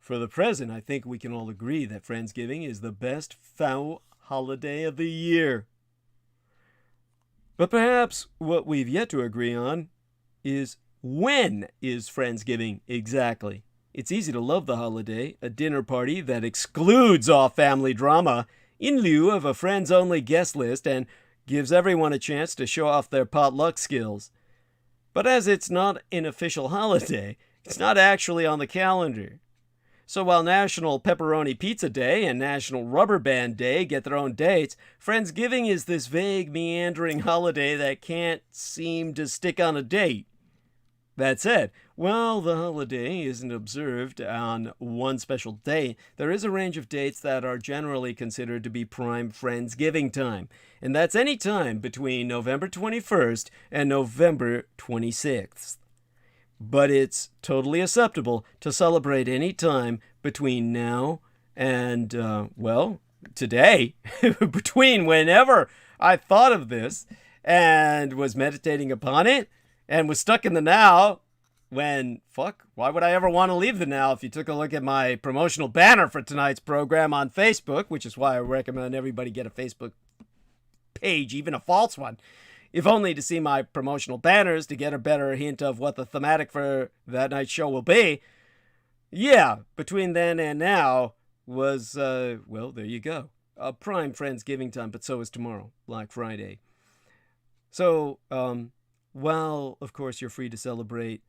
for the present, I think we can all agree that Friendsgiving is the best foul holiday of the year. But perhaps what we've yet to agree on is when is Friendsgiving exactly? It's easy to love the holiday, a dinner party that excludes all family drama in lieu of a friends-only guest list and gives everyone a chance to show off their potluck skills. But as it's not an official holiday, it's not actually on the calendar. So while National Pepperoni Pizza Day and National Rubber Band Day get their own dates, Friendsgiving is this vague, meandering holiday that can't seem to stick on a date. That said, while the holiday isn't observed on one special day, there is a range of dates that are generally considered to be prime Friendsgiving time, and that's any time between November 21st and November 26th. But it's totally acceptable to celebrate any time between now and, today, between whenever I thought of this and was meditating upon it, and was stuck in the now when, why would I ever want to leave the now? If you took a look at my promotional banner for tonight's program on Facebook, which is why I recommend everybody get a Facebook page, even a false one, if only to see my promotional banners to get a better hint of what the thematic for that night's show will be. Yeah, between then and now was, there you go. A prime Friendsgiving time, but so is tomorrow, Black Friday. So, while, of course, you're free to celebrate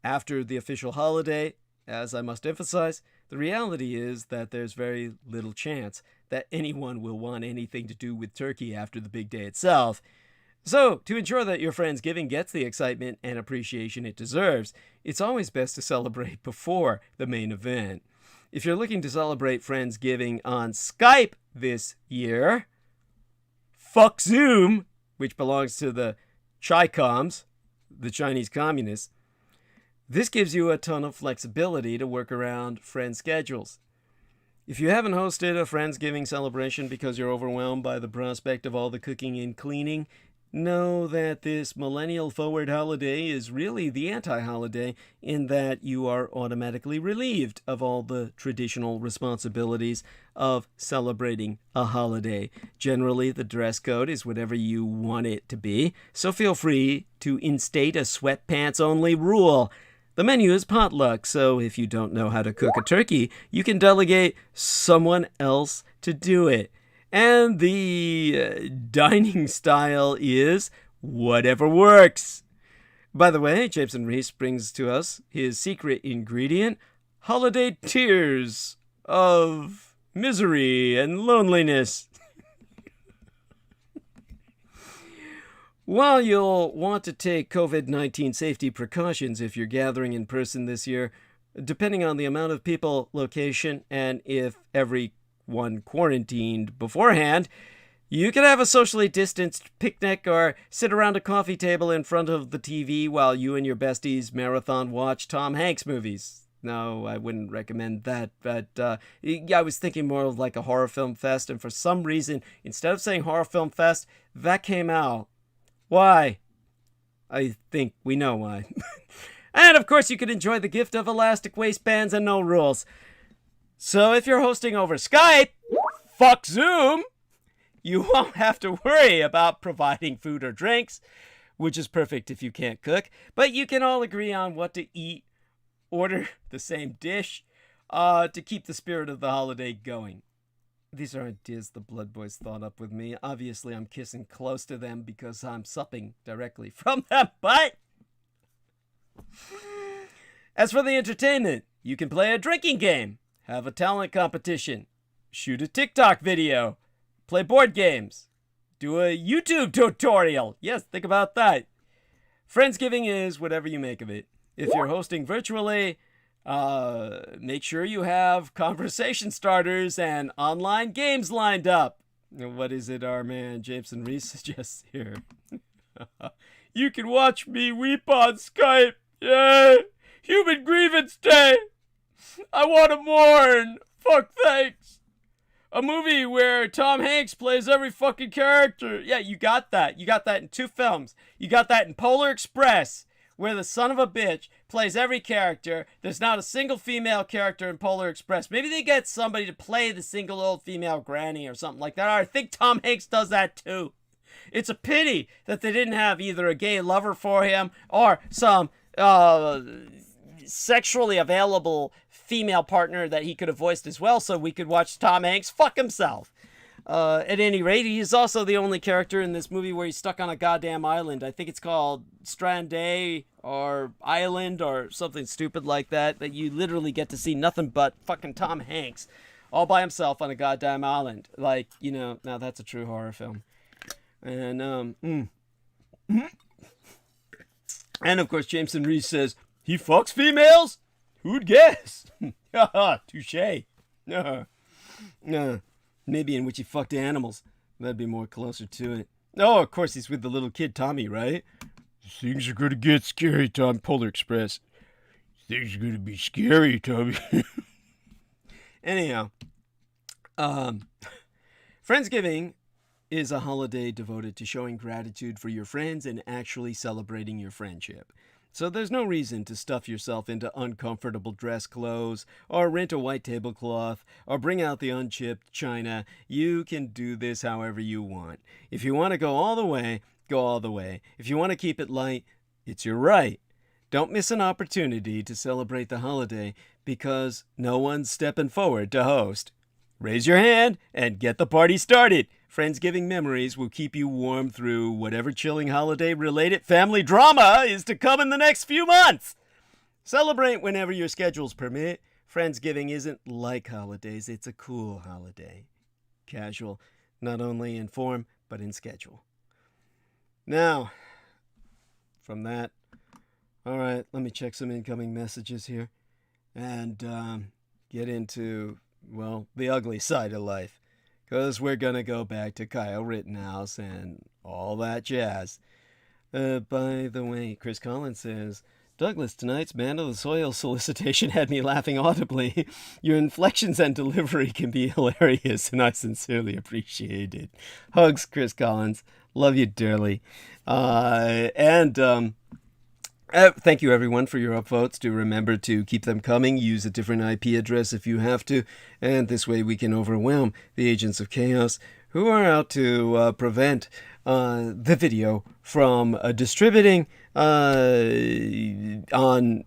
after the official holiday, as I must emphasize, the reality is that there's very little chance that anyone will want anything to do with turkey after the big day itself. So, to ensure that your Friendsgiving gets the excitement and appreciation it deserves, it's always best to celebrate before the main event. If you're looking to celebrate Friendsgiving on Skype this year, fuck Zoom, which belongs to the Chi-Coms, the Chinese communists, this gives you a ton of flexibility to work around friend schedules. If you haven't hosted a Friendsgiving celebration because you're overwhelmed by the prospect of all the cooking and cleaning, know that this millennial-forward holiday is really the anti-holiday in that you are automatically relieved of all the traditional responsibilities of celebrating a holiday. Generally, the dress code is whatever you want it to be, so feel free to instate a sweatpants-only rule. The menu is potluck, so if you don't know how to cook a turkey, you can delegate someone else to do it. And the dining style is whatever works. By the way, Jameson Reese brings to us his secret ingredient, holiday tears of misery and loneliness. While you'll want to take COVID-19 safety precautions if you're gathering in person this year, depending on the amount of people, location, and if everyone quarantined beforehand, you can have a socially distanced picnic or sit around a coffee table in front of the TV while you and your besties marathon watch Tom Hanks movies. No, I wouldn't recommend that, but I was thinking more of like a horror film fest, and for some reason, instead of saying horror film fest, that came out. Why? I think we know why. And of course, you can enjoy the gift of elastic waistbands and no rules. So if you're hosting over Skype, fuck Zoom, you won't have to worry about providing food or drinks, which is perfect if you can't cook, but you can all agree on what to eat, order the same dish, to keep the spirit of the holiday going. These are ideas the Blood Boys thought up with me. Obviously, I'm kissing close to them because I'm supping directly from them, but as for the entertainment, you can play a drinking game, have a talent competition, shoot a TikTok video, play board games, do a YouTube tutorial. Yes, think about that. Friendsgiving is whatever you make of it. If you're hosting virtually, make sure you have conversation starters and online games lined up. What is it our man Jameson Reese suggests here? You can watch me weep on Skype. Yay! Human Grievance Day! I want to mourn! Fuck thanks! A movie where Tom Hanks plays every fucking character. Yeah, you got that. You got that in 2 films. You got that in Polar Express, where the son of a bitch plays every character. There's not a single female character in Polar Express. Maybe they get somebody to play the single old female granny or something like that. Or I think Tom Hanks does that too. It's a pity that they didn't have either a gay lover for him or some sexually available female partner that he could have voiced as well, so we could watch Tom Hanks fuck himself. At any rate, he is also the only character in this movie where he's stuck on a goddamn island. I think it's called Strandé or Island or something stupid like that, that you literally get to see nothing but fucking Tom Hanks all by himself on a goddamn island. Like, you know, now that's a true horror film. And, and of course, Jameson Reese says, he fucks females? Who'd guess? Haha, touche. Maybe in which he fucked animals. That'd be more closer to it. Oh, of course he's with the little kid Tommy, right? Things are gonna get scary, Tom. Polar Express. Things are gonna be scary, Tommy. Anyhow, Friendsgiving is a holiday devoted to showing gratitude for your friends and actually celebrating your friendship. So there's no reason to stuff yourself into uncomfortable dress clothes, or rent a white tablecloth, or bring out the unchipped china. You can do this however you want. If you want to go all the way, go all the way. If you want to keep it light, it's your right. Don't miss an opportunity to celebrate the holiday because no one's stepping forward to host. Raise your hand and get the party started. Friendsgiving memories will keep you warm through whatever chilling holiday-related family drama is to come in the next few months. Celebrate whenever your schedules permit. Friendsgiving isn't like holidays, it's a cool holiday. Casual, not only in form, but in schedule. Now, from that, all right, let me check some incoming messages here and get into, well, the ugly side of life. Because we're going to go back to Kyle Rittenhouse and all that jazz. By the way, Chris Collins says, Douglas, tonight's Man of the Soil solicitation had me laughing audibly. Your inflections and delivery can be hilarious, and I sincerely appreciate it. Hugs, Chris Collins. Love you dearly. Thank you, everyone, for your upvotes. Do remember to keep them coming. Use a different IP address if you have to. And this way we can overwhelm the agents of chaos who are out to prevent the video from distributing on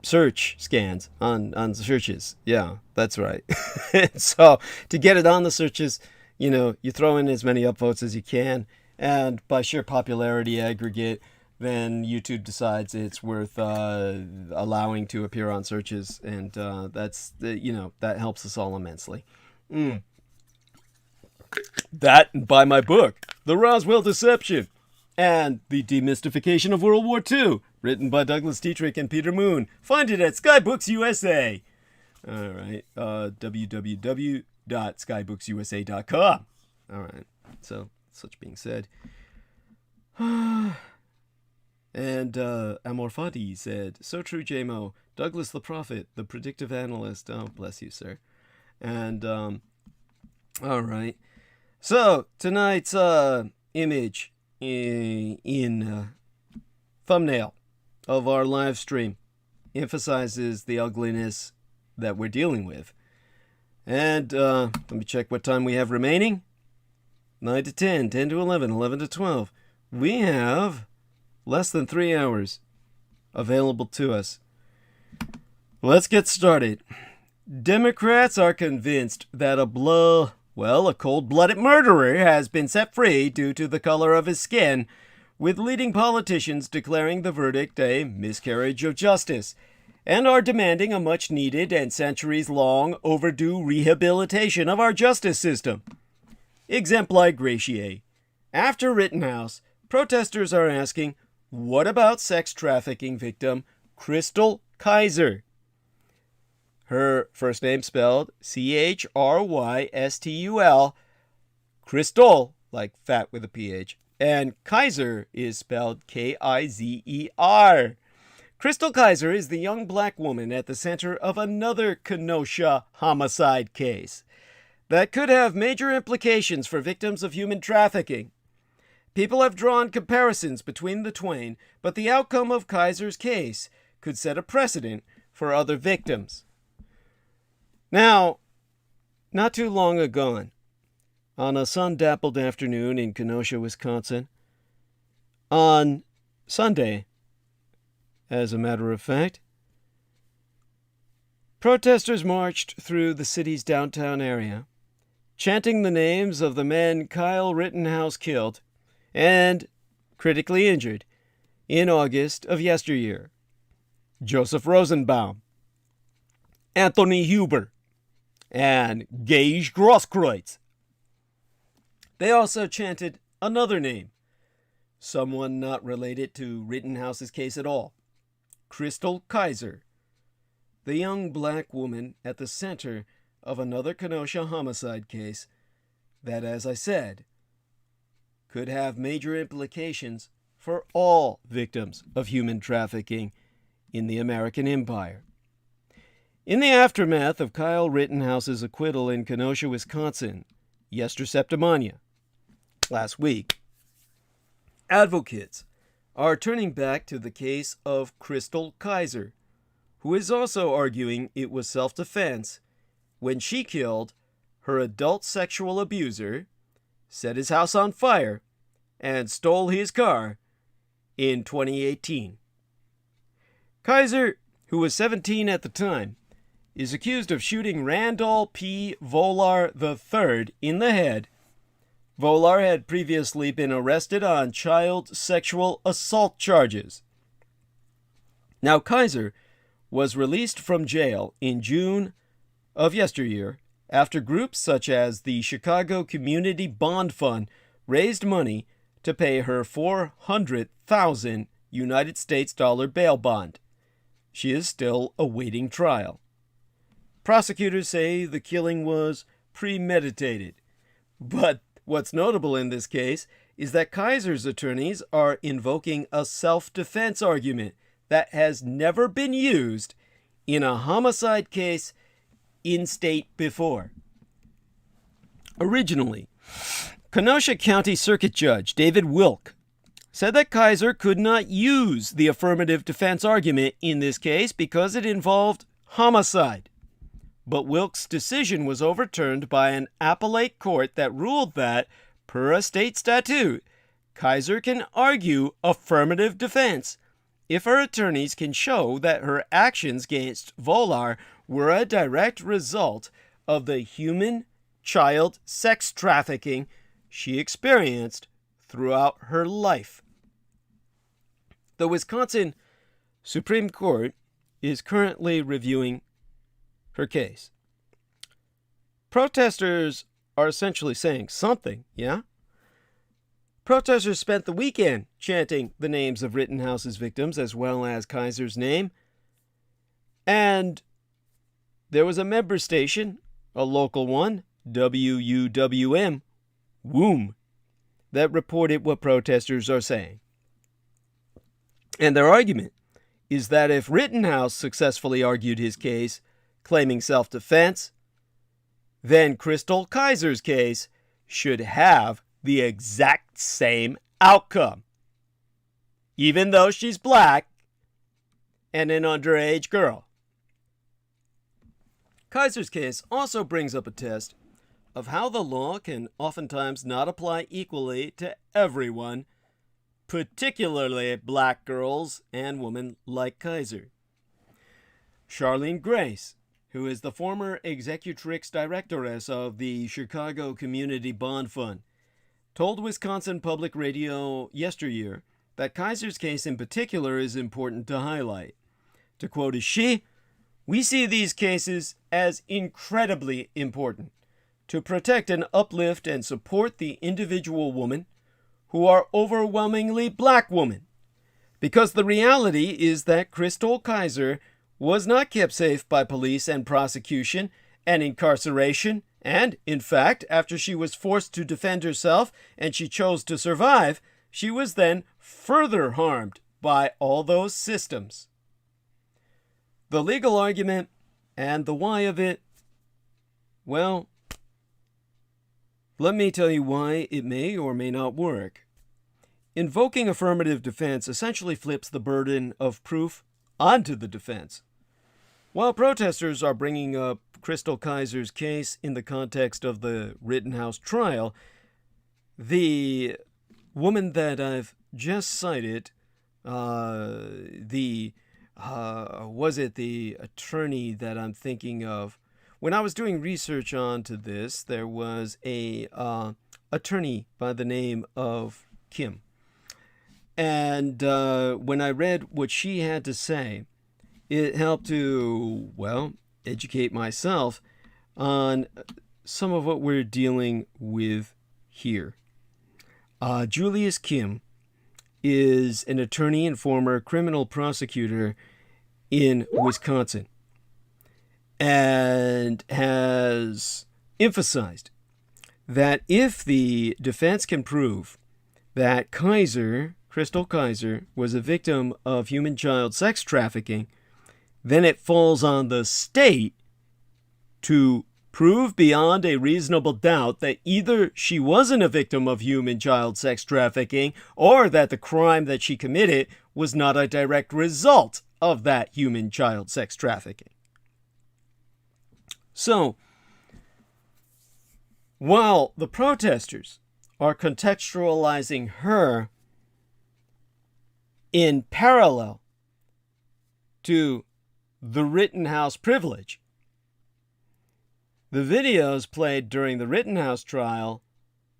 search scans, on searches. Yeah, that's right. So to get it on the searches, you know, you throw in as many upvotes as you can. And by sheer popularity aggregate, then YouTube decides it's worth allowing to appear on searches, and that's that helps us all immensely. That and buy my book, The Roswell Deception, and The Demystification of World War II, written by Douglas Dietrich and Peter Moon. Find it at Skybooks USA. All right, www.skybooksusa.com. All right. So, such being said. And Amor Fadi said, so true, J-Mo. Douglas the Prophet, the predictive analyst. Oh, bless you, sir. And, all right. So, tonight's image in thumbnail of our live stream emphasizes the ugliness that we're dealing with. And let me check what time we have remaining. 9 to 10, 10 to 11, 11 to 12. We have less than 3 hours available to us. Let's get started. Democrats are convinced that a cold-blooded murderer has been set free due to the color of his skin, with leading politicians declaring the verdict a miscarriage of justice, and are demanding a much-needed and centuries-long overdue rehabilitation of our justice system. Exempli gratiae. After Rittenhouse, protesters are asking, what about sex trafficking victim Crystal Kaiser? Her first name spelled Crystul, Crystal, like fat with a PH, and Kaiser is spelled Kizer. Crystal Kaiser is the young black woman at the center of another Kenosha homicide case that could have major implications for victims of human trafficking. People have drawn comparisons between the twain, but the outcome of Kaiser's case could set a precedent for other victims. Now, not too long ago, on a sun-dappled afternoon in Kenosha, Wisconsin, on Sunday, as a matter of fact, protesters marched through the city's downtown area, chanting the names of the men Kyle Rittenhouse killed and critically injured in August of yesteryear. Joseph Rosenbaum, Anthony Huber, and Gage Grosskreutz. They also chanted another name, someone not related to Rittenhouse's case at all, Crystal Kaiser, the young black woman at the center of another Kenosha homicide case that, as I said, could have major implications for all victims of human trafficking in the American Empire. In the aftermath of Kyle Rittenhouse's acquittal in Kenosha, Wisconsin, yester septimania, last week, advocates are turning back to the case of Crystal Kaiser, who is also arguing it was self-defense when she killed her adult sexual abuser, set his house on fire, and stole his car in 2018. Kaiser, who was 17 at the time, is accused of shooting Randall P. Volar III in the head. Volar had previously been arrested on child sexual assault charges. Now, Kaiser was released from jail in June of yesteryear after groups such as the Chicago Community Bond Fund raised money to pay her $400,000 United States dollar bail bond. She is still awaiting trial. Prosecutors say the killing was premeditated, but what's notable in this case is that Kaiser's attorneys are invoking a self-defense argument that has never been used in a homicide case in state before. Originally, Kenosha County Circuit Judge David Wilk said that Kaiser could not use the affirmative defense argument in this case because it involved homicide. But Wilk's decision was overturned by an appellate court that ruled that, per a state statute, Kaiser can argue affirmative defense if her attorneys can show that her actions against Volar were a direct result of the human child sex trafficking she experienced throughout her life. The Wisconsin Supreme Court is currently reviewing her case. Protesters are essentially saying something, yeah? Protesters spent the weekend chanting the names of Rittenhouse's victims as well as Kaiser's name. And there was a member station, a local one, WUWM, WOOM, that reported what protesters are saying. And their argument is that if Rittenhouse successfully argued his case, claiming self-defense, then Crystal Kaiser's case should have the exact same outcome, even though she's black and an underage girl. Kaiser's case also brings up a test of how the law can oftentimes not apply equally to everyone, particularly black girls and women like Kaiser. Charlene Grace, who is the former executrix directoress of the Chicago Community Bond Fund, told Wisconsin Public Radio yesteryear that Kaiser's case in particular is important to highlight. To quote she, "We see these cases as incredibly important to protect and uplift and support the individual woman who are overwhelmingly black women, because the reality is that Crystal Kaiser was not kept safe by police and prosecution and incarceration, and, in fact, after she was forced to defend herself and she chose to survive, she was then further harmed by all those systems." The legal argument and the why of it, well, let me tell you why it may or may not work. invoking affirmative defense essentially flips the burden of proof onto the defense. While protesters are bringing up Crystal Kaiser's case in the context of the Rittenhouse trial, the woman that I've just cited, the attorney that I'm thinking of? When I was doing research onto this, there was a attorney by the name of Kim. And when I read what she had to say, it helped to, well, educate myself on some of what we're dealing with here. Julius Kim is an attorney and former criminal prosecutor in Wisconsin and has emphasized that if the defense can prove that Crystal Kaiser, was a victim of human child sex trafficking, then it falls on the state to prove beyond a reasonable doubt that either she wasn't a victim of human child sex trafficking or that the crime that she committed was not a direct result of that human child sex trafficking. So, while the protesters are contextualizing her in parallel to the Rittenhouse privilege, the videos played during the Rittenhouse trial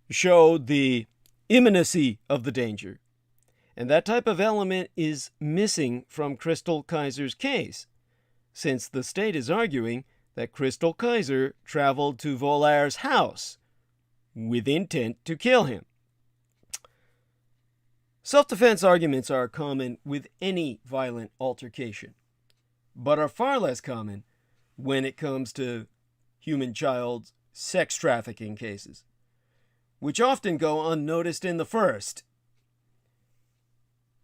showed the imminency of the danger. And that type of element is missing from Crystal Kaiser's case, since the state is arguing that Crystal Kaiser traveled to Volaire's house with intent to kill him. Self-defense arguments are common with any violent altercation, but are far less common when it comes to human child sex trafficking cases, which often go unnoticed in the first.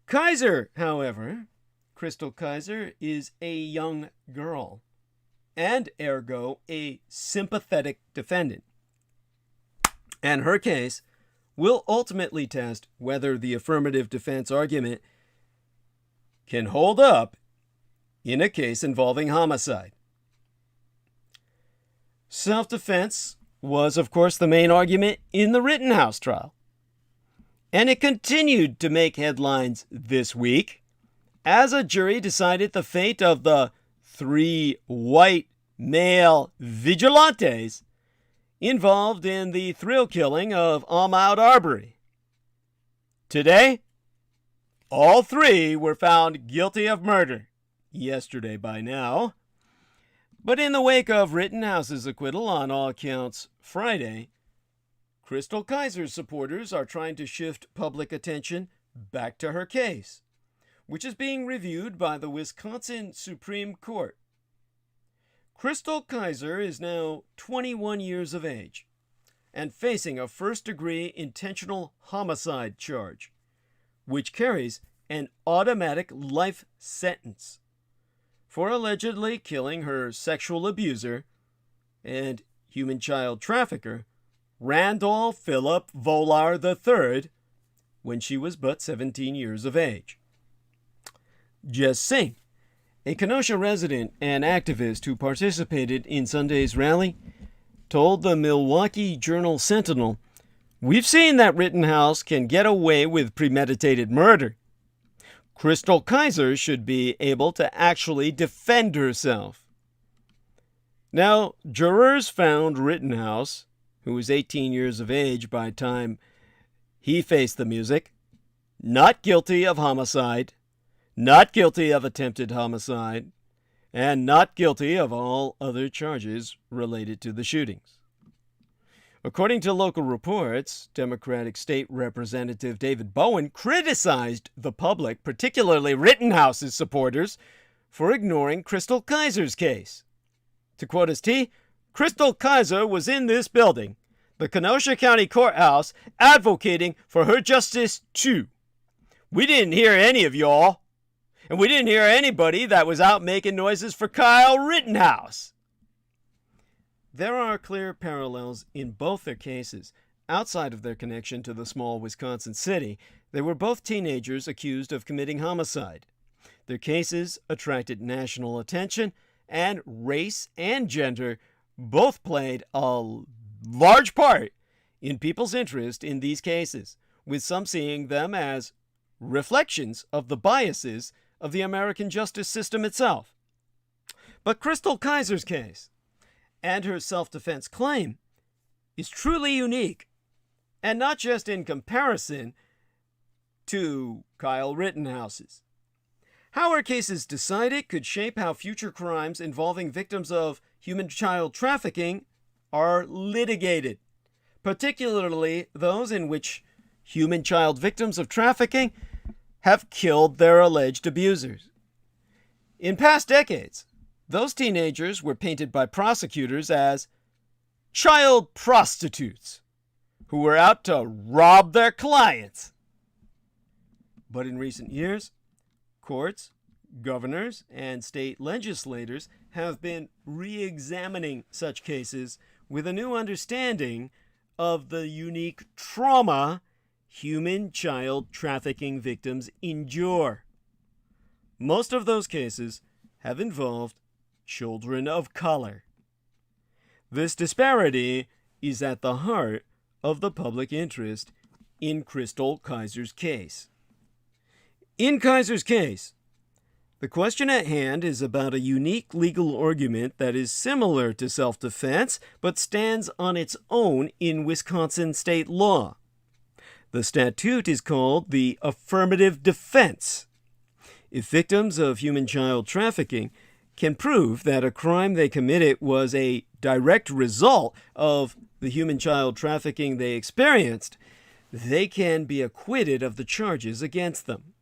Kaiser, however, Crystal Kaiser, is a young girl, and ergo a sympathetic defendant. And her case will ultimately test whether the affirmative defense argument can hold up in a case involving homicide. Self-defense was, of course, the main argument in the Rittenhouse trial. And it continued to make headlines this week as a jury decided the fate of the 3 white male vigilantes involved in the thrill killing of Ahmaud Arbery. Today, all 3 were found guilty of murder. Yesterday by now. But in the wake of Rittenhouse's acquittal on all counts Friday, Crystal Kaiser's supporters are trying to shift public attention back to her case, which is being reviewed by the Wisconsin Supreme Court. Crystal Kaiser is now 21 years of age and facing a first-degree intentional homicide charge, which carries an automatic life sentence for allegedly killing her sexual abuser and human child trafficker, Randolph Philip Volaire III, when she was but 17 years of age. Jess Singh, a Kenosha resident and activist who participated in Sunday's rally, told the Milwaukee Journal-Sentinel, "We've seen that Rittenhouse can get away with premeditated murder. Crystal Kaiser should be able to actually defend herself." Now, jurors found Rittenhouse, who was 18 years of age by the time he faced the music, not guilty of homicide, not guilty of attempted homicide, and not guilty of all other charges related to the shootings. According to local reports, Democratic State Representative David Bowen criticized the public, particularly Rittenhouse's supporters, for ignoring Crystal Kaiser's case. To quote his T, "Crystal Kaiser was in this building, the Kenosha County Courthouse, advocating for her justice too. We didn't hear any of y'all, and we didn't hear anybody that was out making noises for Kyle Rittenhouse." There are clear parallels in both their cases, outside of their connection to the small Wisconsin city, they were both teenagers accused of committing homicide. Their cases attracted national attention, and race and gender both played a large part in people's interest in these cases, with some seeing them as reflections of the biases of the American justice system itself. But Crystal Kaiser's case and her self-defense claim is truly unique, and not just in comparison to Kyle Rittenhouse's. How her case is decided could shape how future crimes involving victims of human child trafficking are litigated, particularly those in which human child victims of trafficking have killed their alleged abusers. In past decades, those teenagers were painted by prosecutors as child prostitutes who were out to rob their clients. But in recent years, courts, governors, and state legislators have been re-examining such cases with a new understanding of the unique trauma human child trafficking victims endure. Most of those cases have involved children of color. This disparity is at the heart of the public interest in Crystal Kaiser's case. In Kaiser's case, the question at hand is about a unique legal argument that is similar to self-defense but stands on its own in Wisconsin state law. The statute is called the affirmative defense. If victims of human child trafficking can prove that a crime they committed was a direct result of the human child trafficking they experienced, they can be acquitted of the charges against them.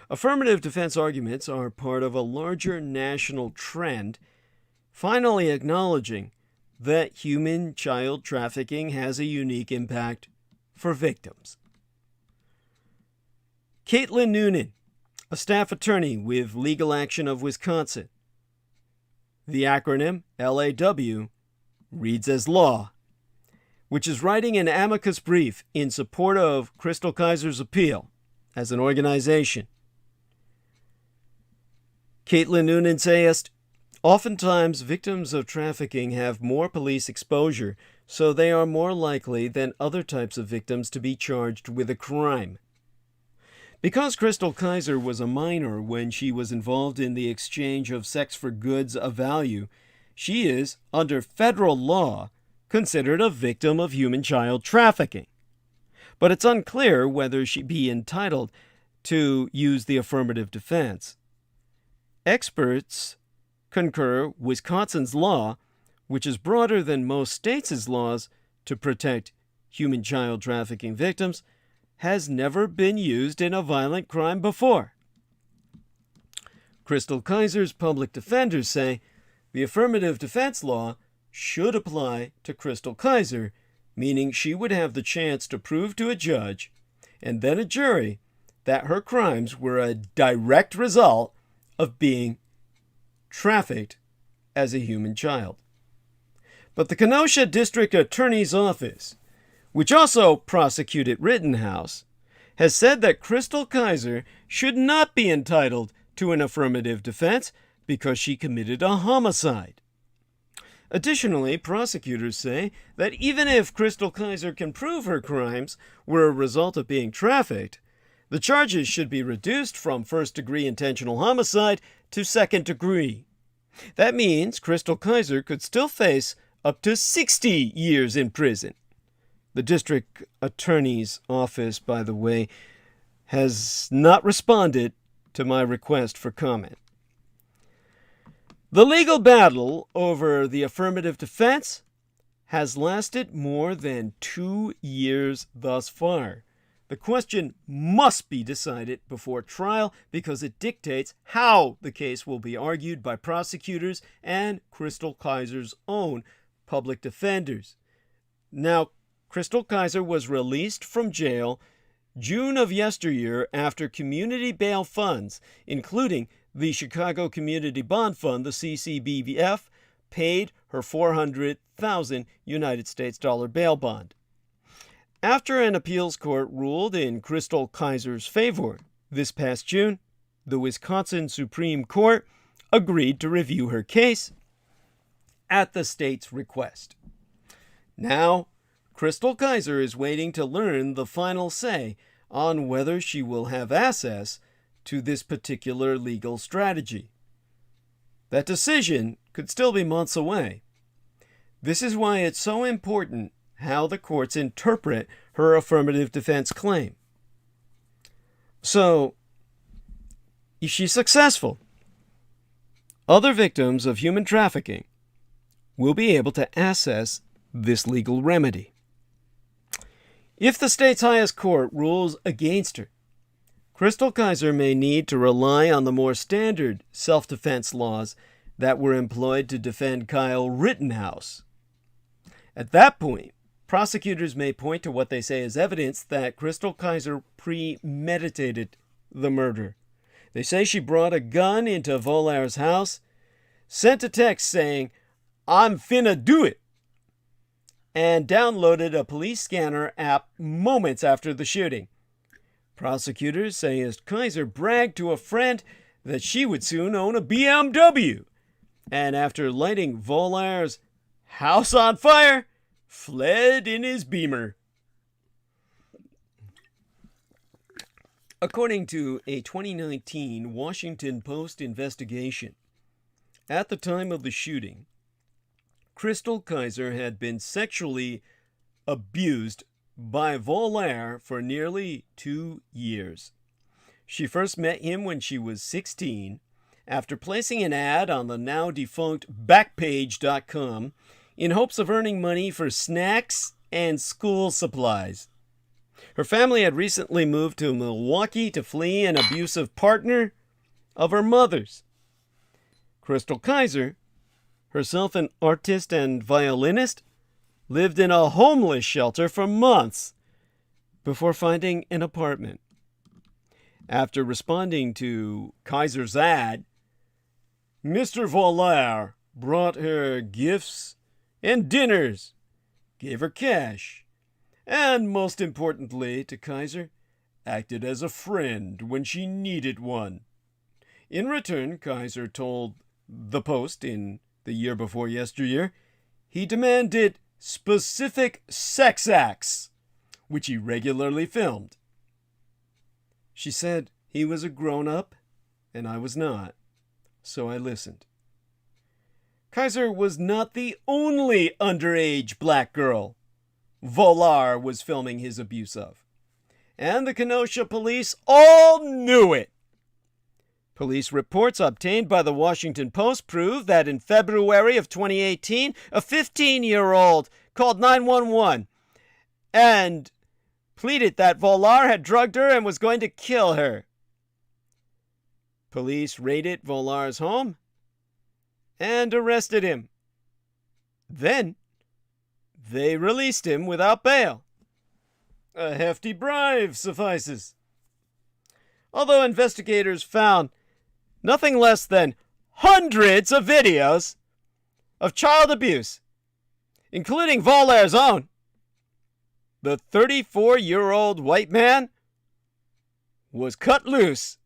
Affirmative defense arguments are part of a larger national trend, finally acknowledging that human child trafficking has a unique impact for victims. Caitlin Noonan, a staff attorney with Legal Action of Wisconsin. The acronym LAW reads as law, which is writing an amicus brief in support of Crystal Kaiser's appeal as an organization. Caitlin Noonan says, oftentimes victims of trafficking have more police exposure, so they are more likely than other types of victims to be charged with a crime. Because Crystal Kaiser was a minor when she was involved in the exchange of sex for goods of value, she is, under federal law, considered a victim of human child trafficking. But it's unclear whether she'd be entitled to use the affirmative defense. Experts concur Wisconsin's law, which is broader than most states' laws to protect human child trafficking victims, has never been used in a violent crime before. Crystal Kaiser's public defenders say the affirmative defense law should apply to Crystal Kaiser, meaning she would have the chance to prove to a judge and then a jury that her crimes were a direct result of being trafficked as a human child. But the Kenosha District Attorney's Office, which also prosecuted Rittenhouse, has said that Crystal Kaiser should not be entitled to an affirmative defense because she committed a homicide. Additionally, prosecutors say that even if Crystal Kaiser can prove her crimes were a result of being trafficked, the charges should be reduced from first-degree intentional homicide to second degree. That means Crystal Kaiser could still face up to 60 years in prison. The district attorney's office, by the way, has not responded to my request for comment. The legal battle over the affirmative defense has lasted more than 2 years thus far. The question must be decided before trial because it dictates how the case will be argued by prosecutors and Crystal Kaiser's own public defenders. Now, Crystal Kaiser was released from jail June of yesteryear after community bail funds, including the Chicago Community Bond Fund, the CCBF, paid her $400,000 United States dollar bail bond. After an appeals court ruled in Crystal Kaiser's favor this past June, the Wisconsin Supreme Court agreed to review her case at the state's request. Now, Crystal Kaiser is waiting to learn the final say on whether she will have access to this particular legal strategy. That decision could still be months away. This is why it's so important how the courts interpret her affirmative defense claim. So, if she's successful, other victims of human trafficking will be able to access this legal remedy. If the state's highest court rules against her, Crystal Kaiser may need to rely on the more standard self-defense laws that were employed to defend Kyle Rittenhouse. At that point, prosecutors may point to what they say is evidence that Crystal Kaiser premeditated the murder. They say she brought a gun into Volaire's house, sent a text saying, "I'm finna do it," and downloaded a police scanner app moments after the shooting. Prosecutors say as Kaiser bragged to a friend that she would soon own a BMW, and after lighting Volaire's house on fire, fled in his Beamer. According to a 2019 Washington Post investigation, at the time of the shooting, Crystal Kaiser had been sexually abused by Volaire for nearly 2 years. She first met him when she was 16, after placing an ad on the now defunct Backpage.com in hopes of earning money for snacks and school supplies. Her family had recently moved to Milwaukee to flee an abusive partner of her mother's. Crystal Kaiser, herself an artist and violinist, lived in a homeless shelter for months before finding an apartment. After responding to Kaiser's ad, Mr. Volaire brought her gifts and dinners, gave her cash, and most importantly to Kaiser, acted as a friend when she needed one. In return, Kaiser told the Post in the year before yesteryear, he demanded specific sex acts, which he regularly filmed. She said he was a grown-up and I was not, so I listened. Kaiser was not the only underage black girl Volaire was filming his abuse of, and the Kenosha police all knew it. Police reports obtained by the Washington Post prove that in February of 2018, a 15-year-old called 911 and pleaded that Volaire had drugged her and was going to kill her. Police raided Volaire's home and arrested him. Then, they released him without bail. A hefty bribe suffices. Although investigators found nothing less than hundreds of videos of child abuse, including Volaire's own, the 34-year-old white man was cut loose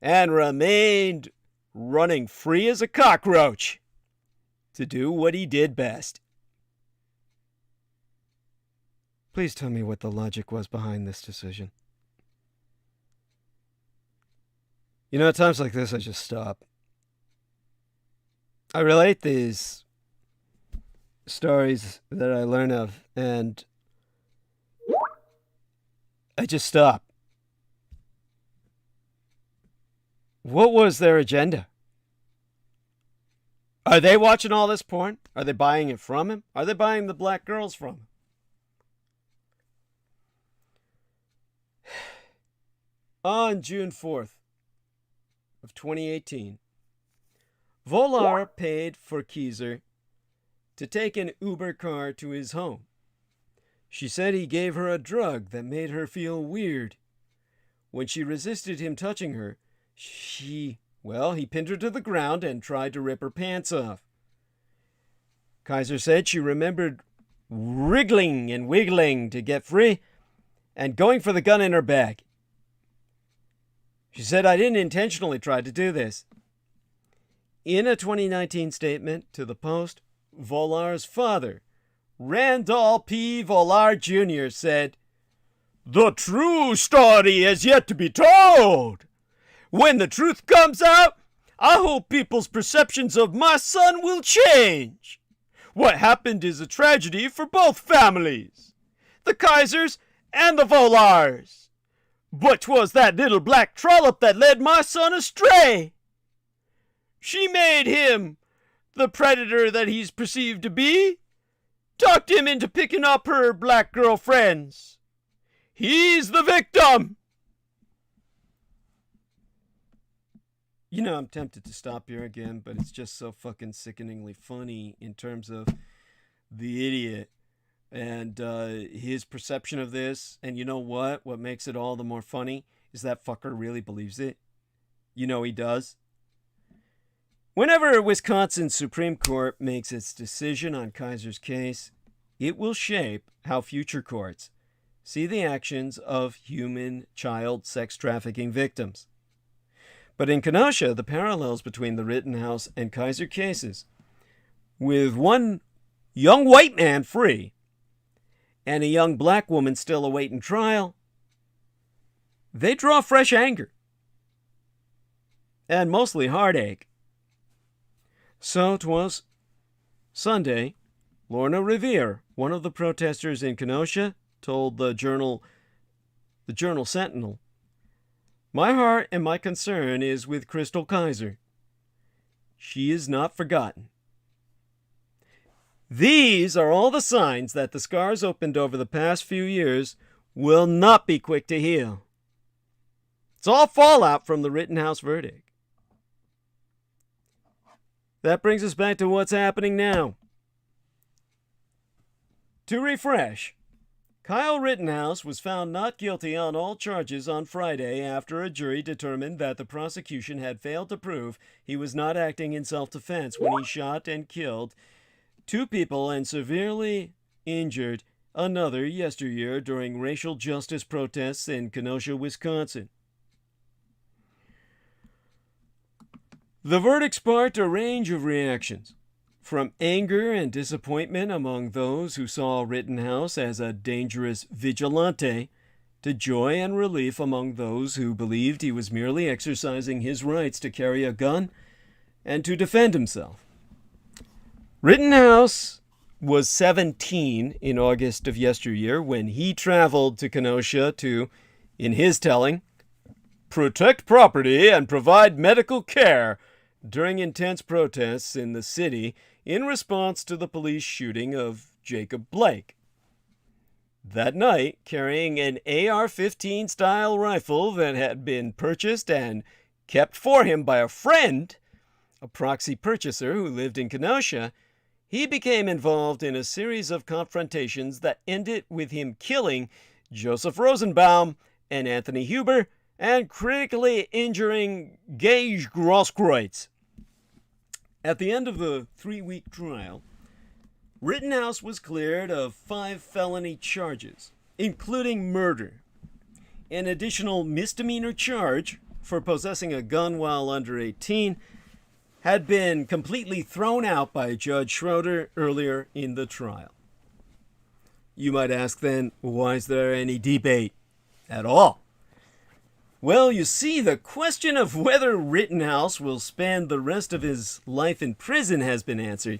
and remained running free as a cockroach to do what he did best. Please tell me what the logic was behind this decision. You know, at times like this, I just stop. I relate these stories that I learn of, and I just stop. What was their agenda? Are they watching all this porn? Are they buying it from him? Are they buying the black girls from him? On June 4th of 2018, Volaire paid for Kaiser to take an Uber car to his home. She said he gave her a drug that made her feel weird. When she resisted him touching her, he pinned her to the ground and tried to rip her pants off. Kaiser said she remembered wriggling and wiggling to get free and going for the gun in her bag. She said, "I didn't intentionally try to do this." In a 2019 statement to the Post, Volar's father, Randall P. Volar Jr., said, "The true story is yet to be told. When the truth comes out, I hope people's perceptions of my son will change. What happened is a tragedy for both families, the Kaisers and the Volars. But 'twas that little black trollop that led my son astray. She made him the predator that he's perceived to be, talked him into picking up her black girlfriends. He's the victim." You know, I'm tempted to stop here again, but it's just so fucking sickeningly funny in terms of the idiot and his perception of this. And you know what? What makes it all the more funny is that fucker really believes it. You know he does. Whenever Wisconsin's Supreme Court makes its decision on Kaiser's case, it will shape how future courts see the actions of human child sex trafficking victims. But in Kenosha, the parallels between the Rittenhouse and Kaiser cases, with one young white man free and a young black woman still awaiting trial, they draw fresh anger and mostly heartache. So 'twas Sunday, Lorna Revere, one of the protesters in Kenosha, told the Journal Sentinel, "My heart and my concern is with Crystal Kaiser. She is not forgotten. These are all the signs that the scars opened over the past few years will not be quick to heal. It's all fallout from the Rittenhouse verdict." That brings us back to what's happening now. To refresh, Kyle Rittenhouse was found not guilty on all charges on Friday after a jury determined that the prosecution had failed to prove he was not acting in self-defense when he shot and killed 2 people and severely injured another yesteryear during racial justice protests in Kenosha, Wisconsin. The verdict sparked a range of reactions, from anger and disappointment among those who saw Rittenhouse as a dangerous vigilante, to joy and relief among those who believed he was merely exercising his rights to carry a gun and to defend himself. Rittenhouse was 17 in August of yesteryear when he traveled to Kenosha to, in his telling, protect property and provide medical care during intense protests in the city in response to the police shooting of Jacob Blake. That night, carrying an AR-15 style rifle that had been purchased and kept for him by a friend, a proxy purchaser who lived in Kenosha, he became involved in a series of confrontations that ended with him killing Joseph Rosenbaum and Anthony Huber and critically injuring Gage Grosskreutz. At the end of the 3-week trial, Rittenhouse was cleared of 5 felony charges, including murder. An additional misdemeanor charge for possessing a gun while under 18 had been completely thrown out by Judge Schroeder earlier in the trial. You might ask then, why is there any debate at all? Well, you see, the question of whether Rittenhouse will spend the rest of his life in prison has been answered,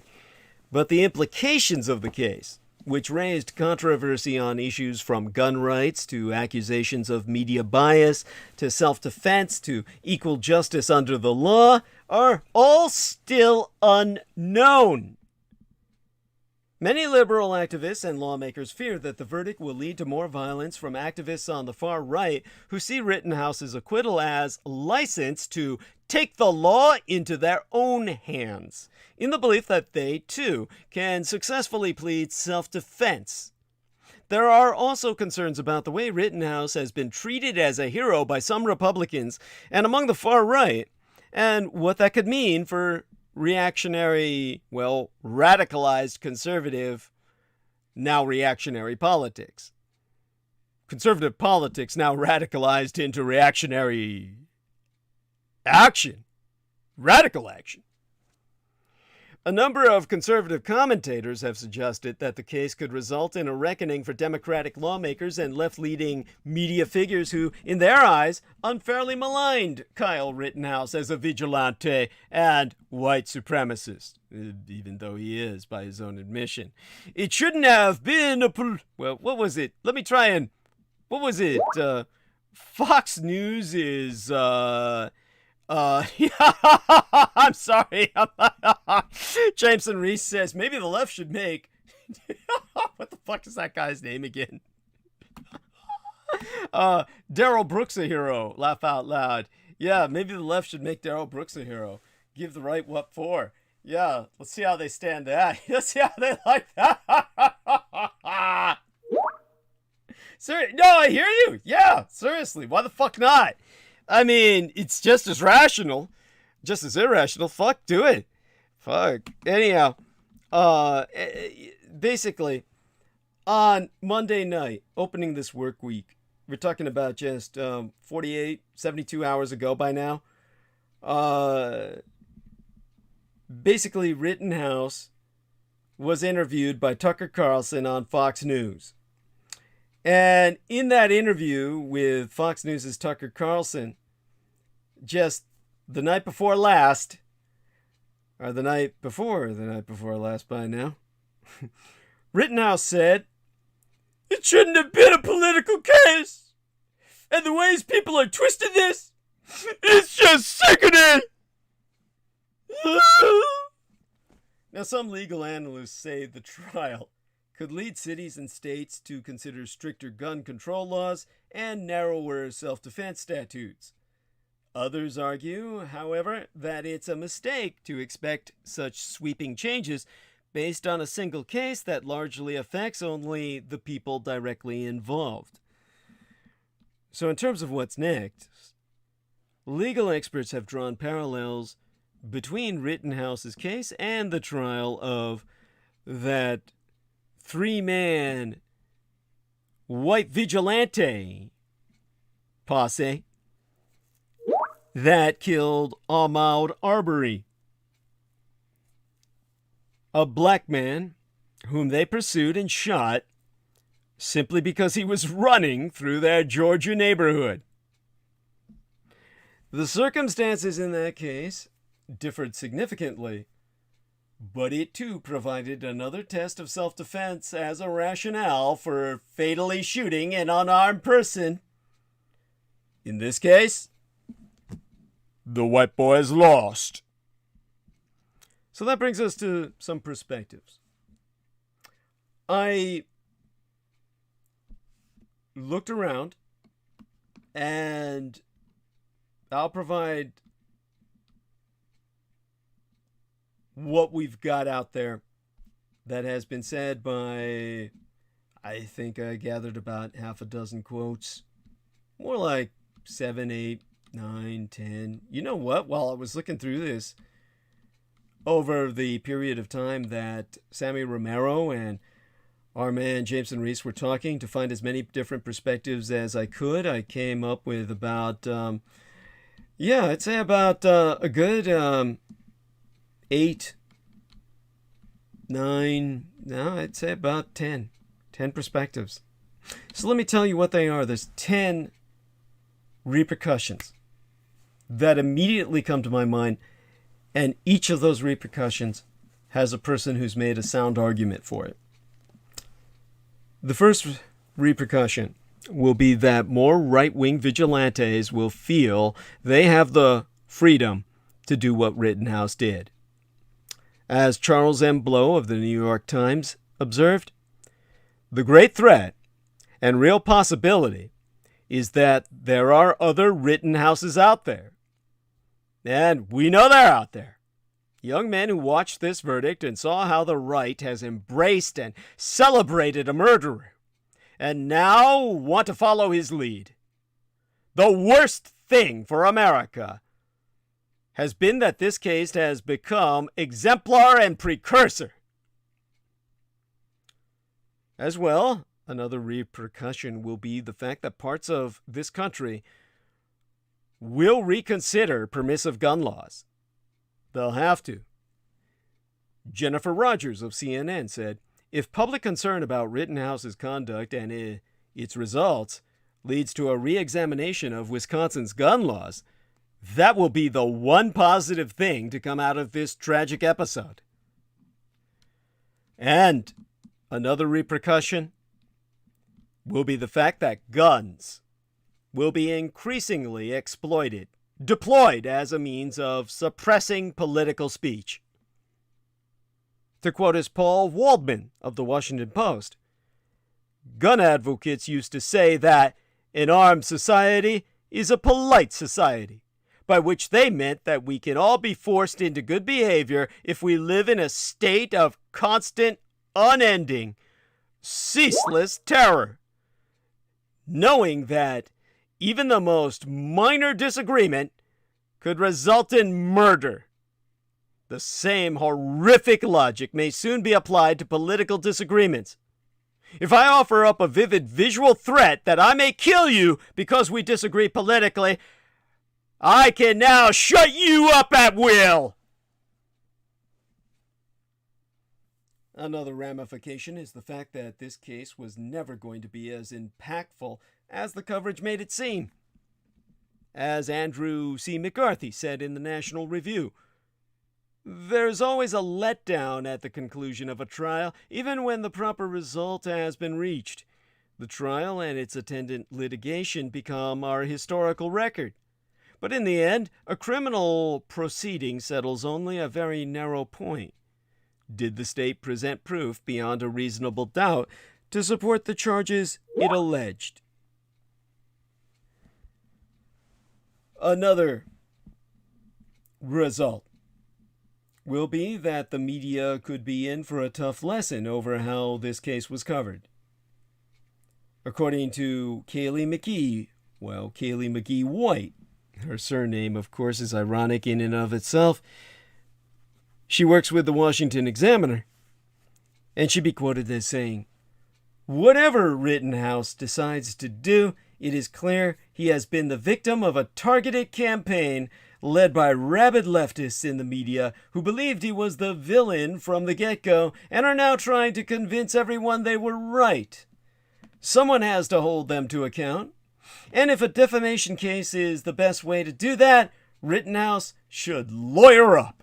but the implications of the case, which raised controversy on issues from gun rights to accusations of media bias to self-defense to equal justice under the law, are all still unknown. Many liberal activists and lawmakers fear that the verdict will lead to more violence from activists on the far right who see Rittenhouse's acquittal as license to take the law into their own hands, in the belief that they, too, can successfully plead self-defense. There are also concerns about the way Rittenhouse has been treated as a hero by some Republicans and among the far right, and what that could mean for reactionary, radicalized conservative now reactionary politics. Conservative politics now radicalized into reactionary action. Radical action. A number of conservative commentators have suggested that the case could result in a reckoning for Democratic lawmakers and left-leaning media figures who, in their eyes, unfairly maligned Kyle Rittenhouse as a vigilante and white supremacist, even though he is, by his own admission. It shouldn't have been well, what was it? Let me try and... What was it? Fox News is... I'm sorry. Jameson Reese says maybe the left should make. What the fuck is that guy's name again? Daryl Brooks a hero. Laugh out loud. Yeah, maybe the left should make Daryl Brooks a hero. Give the right what for. Yeah, let's see how they stand that. Let's see how they like that. No, I hear you. Yeah, seriously. Why the fuck not? I mean, it's just as rational, just as irrational. Fuck, do it. Fuck. Anyhow, basically, on Monday night, opening this work week, we're talking about just 48, 72 hours ago by now. Basically, Rittenhouse was interviewed by Tucker Carlson on Fox News. And in that interview with Fox News' Tucker Carlson, just the night before last, or the night before last by now, Rittenhouse said, "It shouldn't have been a political case. And the ways people are twisting this, it's just sickening." Now, some legal analysts say the trial could lead cities and states to consider stricter gun control laws and narrower self-defense statutes. Others argue, however, that it's a mistake to expect such sweeping changes based on a single case that largely affects only the people directly involved. So in terms of what's next, legal experts have drawn parallels between Rittenhouse's case and the trial of that three-man white vigilante posse that killed Ahmaud Arbery, a black man whom they pursued and shot simply because he was running through their Georgia neighborhood. The circumstances in that case differed significantly, but it too provided another test of self-defense as a rationale for fatally shooting an unarmed person. In this case, the white boys lost. So that brings us to some perspectives. I looked around, and I'll provide what we've got out there that has been said by, I think I gathered about half a dozen quotes. More like 7, 8, 9, 10. You know what? While I was looking through this, over the period of time that Sammy Romero and our man Jameson Reese were talking, to find as many different perspectives as I could, I came up with about, I'd say about a good 8, 9, no, I'd say about 10 perspectives. So let me tell you what they are. There's 10 repercussions that immediately come to my mind, and each of those repercussions has a person who's made a sound argument for it. The first repercussion will be that more right-wing vigilantes will feel they have the freedom to do what Rittenhouse did. As Charles M. Blow of the New York Times observed, the great threat and real possibility is that there are other Rittenhouses out there. And we know they're out there. Young men who watched this verdict and saw how the right has embraced and celebrated a murderer, and now want to follow his lead. The worst thing for America has been that this case has become exemplar and precursor. As well, another repercussion will be the fact that parts of this country will reconsider permissive gun laws. They'll have to. Jennifer Rogers of CNN said, if public concern about Rittenhouse's conduct and its results leads to a re-examination of Wisconsin's gun laws, that will be the one positive thing to come out of this tragic episode. And another repercussion will be the fact that guns will be increasingly deployed as a means of suppressing political speech. To quote as Paul Waldman of the Washington Post, gun advocates used to say that an armed society is a polite society, by which they meant that we can all be forced into good behavior if we live in a state of constant, unending, ceaseless terror, knowing that even the most minor disagreement could result in murder. The same horrific logic may soon be applied to political disagreements. If I offer up a vivid visual threat that I may kill you because we disagree politically, I can now shut you up at will. Another ramification is the fact that this case was never going to be as impactful as the coverage made it seem. As Andrew C. McCarthy said in the National Review, there's always a letdown at the conclusion of a trial, even when the proper result has been reached. The trial and its attendant litigation become our historical record. But in the end, a criminal proceeding settles only a very narrow point. Did the state present proof beyond a reasonable doubt to support the charges it alleged? Another result will be that the media could be in for a tough lesson over how this case was covered. According to Kaylee McGee White, her surname, of course, is ironic in and of itself. She works with the Washington Examiner, and she'd be quoted as saying, whatever Rittenhouse decides to do, it is clear he has been the victim of a targeted campaign led by rabid leftists in the media who believed he was the villain from the get-go and are now trying to convince everyone they were right. Someone has to hold them to account. And if a defamation case is the best way to do that, Rittenhouse should lawyer up.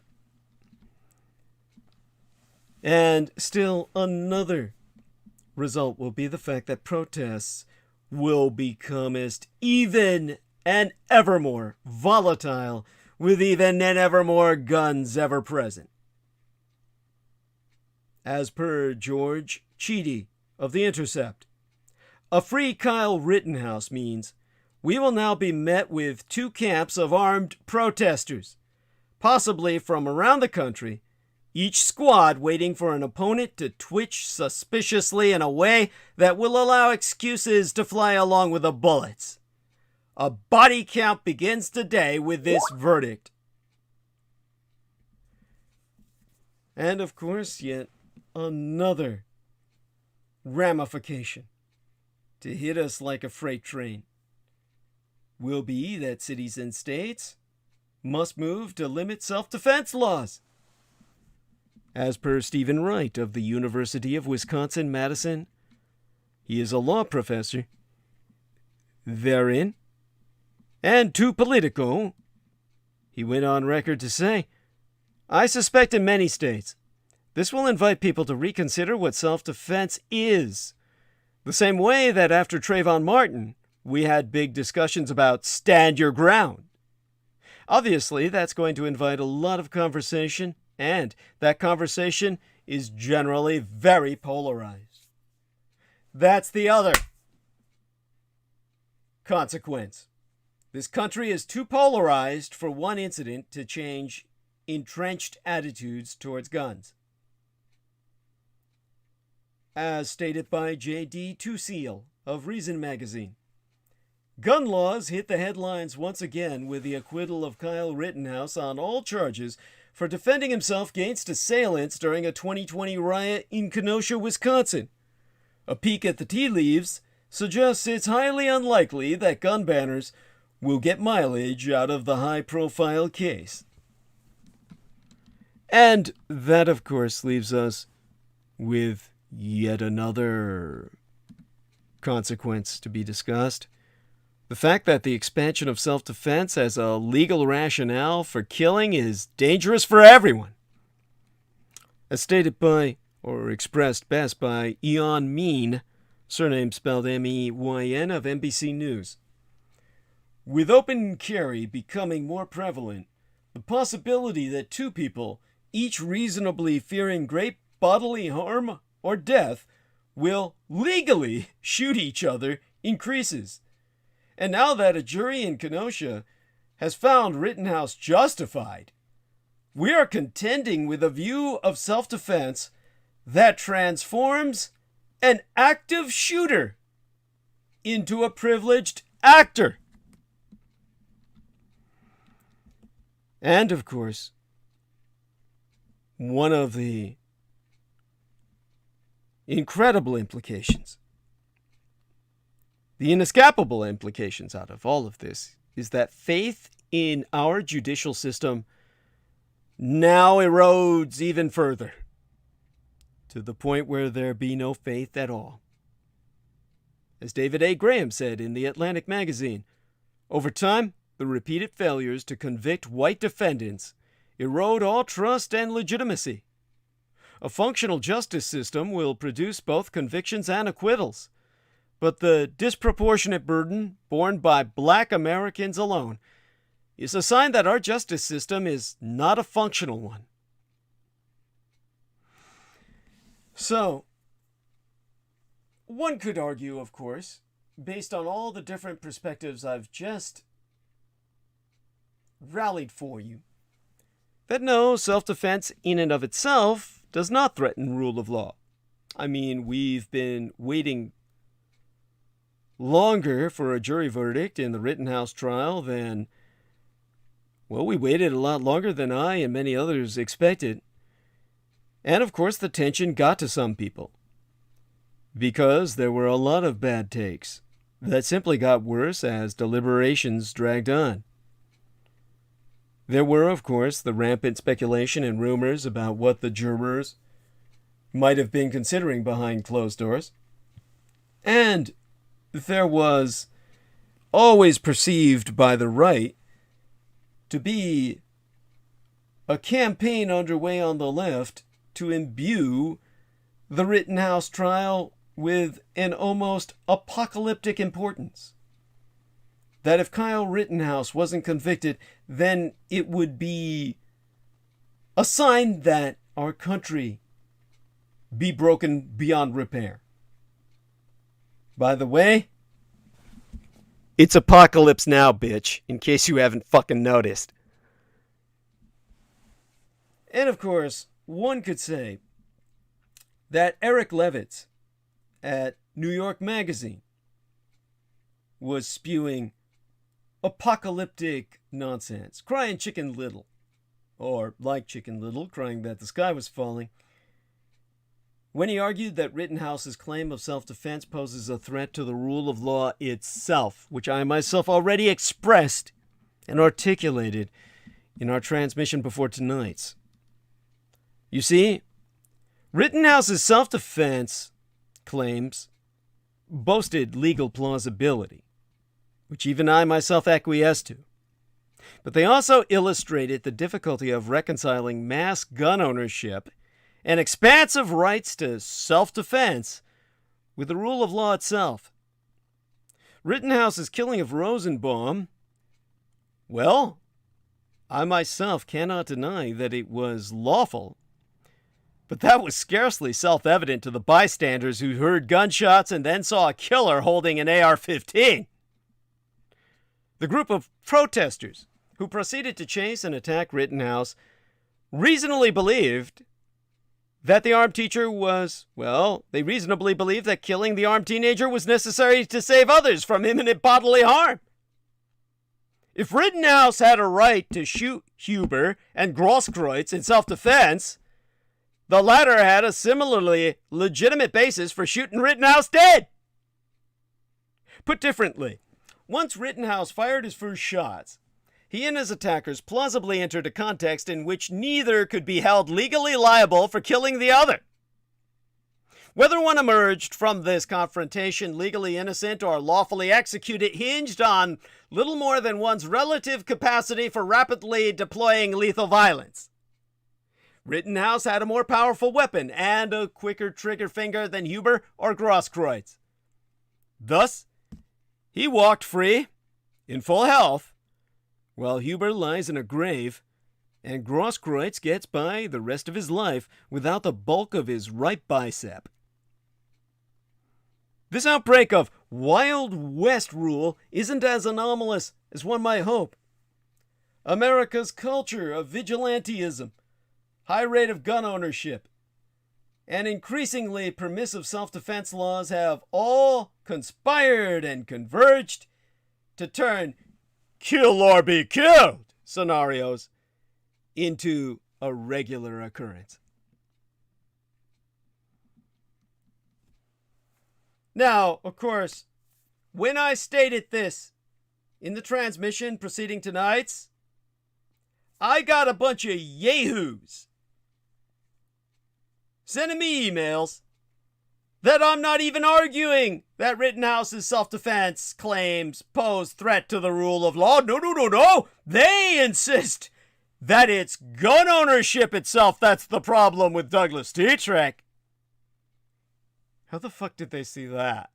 And still another result will be the fact that protests will become even and ever more volatile, with even and ever more guns ever present. As per George Cheedy of The Intercept, a free Kyle Rittenhouse means we will now be met with two camps of armed protesters, possibly from around the country, each squad waiting for an opponent to twitch suspiciously in a way that will allow excuses to fly along with the bullets. A body count begins today with this verdict. And of course, yet another ramification to hit us like a freight train will be that cities and states must move to limit self-defense laws. As per Stephen Wright of the University of Wisconsin-Madison, he is a law professor therein, and to Politico, he went on record to say, I suspect in many states, this will invite people to reconsider what self-defense is. The same way that after Trayvon Martin, we had big discussions about stand your ground. Obviously, that's going to invite a lot of conversation, and that conversation is generally very polarized. That's the other consequence. This country is too polarized for one incident to change entrenched attitudes towards guns. As stated by J.D. Tusil of Reason magazine, gun laws hit the headlines once again with the acquittal of Kyle Rittenhouse on all charges for defending himself against assailants during a 2020 riot in Kenosha, Wisconsin. A peek at the tea leaves suggests it's highly unlikely that gun banners will get mileage out of the high-profile case. And that, of course, leaves us with yet another consequence to be discussed. The fact that the expansion of self-defense as a legal rationale for killing is dangerous for everyone. As stated by, or expressed best by, Ian Mean, surname spelled M-E-Y-N, of NBC News. With open carry becoming more prevalent, the possibility that two people, each reasonably fearing great bodily harm or death, will legally shoot each other increases. And now that a jury in Kenosha has found Rittenhouse justified, we are contending with a view of self-defense that transforms an active shooter into a privileged actor. And, of course, one of the incredible implications, the inescapable implications out of all of this, is that faith in our judicial system now erodes even further, to the point where there be no faith at all. As David A. Graham said in The Atlantic magazine, over time, the repeated failures to convict white defendants erode all trust and legitimacy. A functional justice system will produce both convictions and acquittals, but the disproportionate burden borne by black Americans alone is a sign that our justice system is not a functional one. So, one could argue, of course, based on all the different perspectives I've just rallied for you, that no, self-defense in and of itself does not threaten rule of law. I mean, we've been waiting longer for a jury verdict in the Rittenhouse trial than, well, we waited a lot longer than I and many others expected. And of course, the tension got to some people, because there were a lot of bad takes that simply got worse as deliberations dragged on. There were, of course, the rampant speculation and rumors about what the jurors might have been considering behind closed doors. And there was, always perceived by the right to be, a campaign underway on the left to imbue the Rittenhouse trial with an almost apocalyptic importance. That if Kyle Rittenhouse wasn't convicted, then it would be a sign that our country be broken beyond repair. By the way, it's apocalypse now, bitch, in case you haven't fucking noticed. And of course, one could say that Eric Levitz at New York Magazine was spewing apocalyptic nonsense, crying Chicken Little, or like Chicken Little, crying that the sky was falling, when he argued that Rittenhouse's claim of self-defense poses a threat to the rule of law itself, which I myself already expressed and articulated in our transmission before tonight's. You see, Rittenhouse's self-defense claims boasted legal plausibility, which even I myself acquiesced to. But they also illustrated the difficulty of reconciling mass gun ownership and expansive rights to self-defense with the rule of law itself. Rittenhouse's killing of Rosenbaum, well, I myself cannot deny that it was lawful, but that was scarcely self-evident to the bystanders who heard gunshots and then saw a killer holding an AR-15. The group of protesters who proceeded to chase and attack Rittenhouse reasonably believed that the armed teacher was, well, they reasonably believed that killing the armed teenager was necessary to save others from imminent bodily harm. If Rittenhouse had a right to shoot Huber and Grosskreutz in self-defense, The latter had a similarly legitimate basis for shooting Rittenhouse dead. Put differently, once Rittenhouse fired his first shots, he and his attackers plausibly entered a context in which neither could be held legally liable for killing the other. Whether one emerged from this confrontation legally innocent or lawfully executed hinged on little more than one's relative capacity for rapidly deploying lethal violence. Rittenhouse had a more powerful weapon and a quicker trigger finger than Huber or Grosskreutz. Thus, he walked free, in full health, while Huber lies in a grave, and Grosskreutz gets by the rest of his life without the bulk of his right bicep. This outbreak of Wild West rule isn't as anomalous as one might hope. America's culture of vigilantism, high rate of gun ownership, and increasingly permissive self-defense laws have all conspired and converged to turn kill or be killed scenarios into a regular occurrence. Now, of course, when I stated this in the transmission preceding tonight's, I got a bunch of yahoos sending me emails that I'm not even arguing that Rittenhouse's self-defense claims pose threat to the rule of law. No. They insist that it's gun ownership itself that's the problem with Douglas Dietrich. How the fuck did they see that?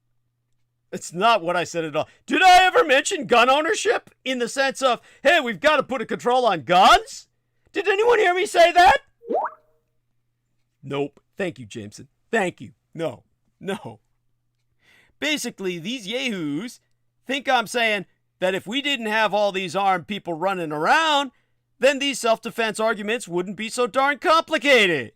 It's not what I said at all. Did I ever mention gun ownership in the sense of, hey, we've got to put a control on guns? Did anyone hear me say that? Nope. Thank you, Jameson. Thank you. No. Basically, these yahoos think I'm saying that if we didn't have all these armed people running around, then these self-defense arguments wouldn't be so darn complicated.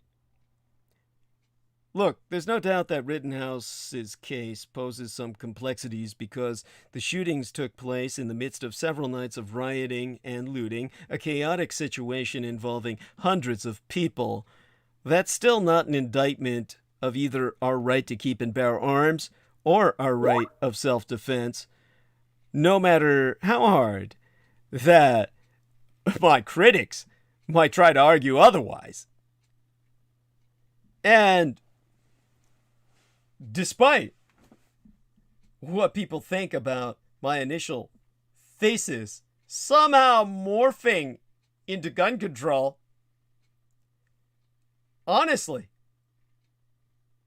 Look, there's no doubt that Rittenhouse's case poses some complexities because the shootings took place in the midst of several nights of rioting and looting, a chaotic situation involving hundreds of people. That's still not an indictment of either our right to keep and bear arms or our right of self-defense, no matter how hard that my critics might try to argue otherwise. And despite what people think about my initial thesis somehow morphing into gun control, honestly,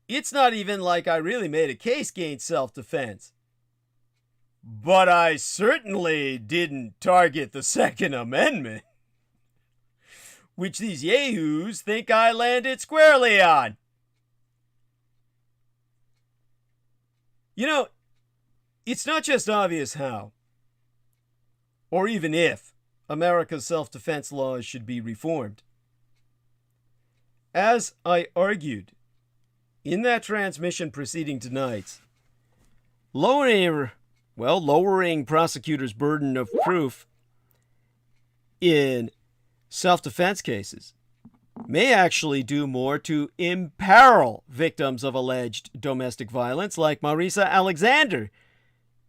it's not even like I really made a case against self-defense. But I certainly didn't target the Second Amendment, which these yahoos think I landed squarely on. You know, it's not just obvious how, or even if, America's self-defense laws should be reformed. As I argued in that transmission preceding tonight's, lowering prosecutors' burden of proof in self-defense cases may actually do more to imperil victims of alleged domestic violence like Marisa Alexander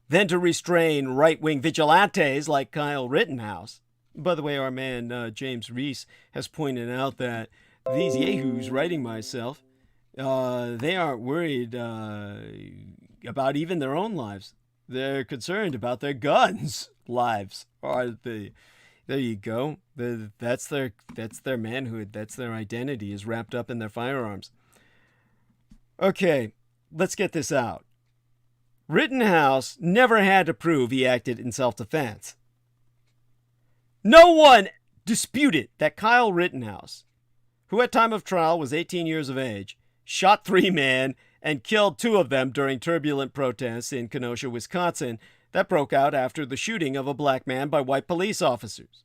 than to restrain right-wing vigilantes like Kyle Rittenhouse. By the way, our man James Reese has pointed out that these yahoos writing myself, they aren't worried about even their own lives. They're concerned about their guns' lives. There you go. That's their manhood. That's their identity is wrapped up in their firearms. Okay, let's get this out. Rittenhouse never had to prove he acted in self-defense. No one disputed that Kyle Rittenhouse, who at time of trial was 18 years of age, shot 3 men and killed 2 of them during turbulent protests in Kenosha, Wisconsin, that broke out after the shooting of a black man by white police officers.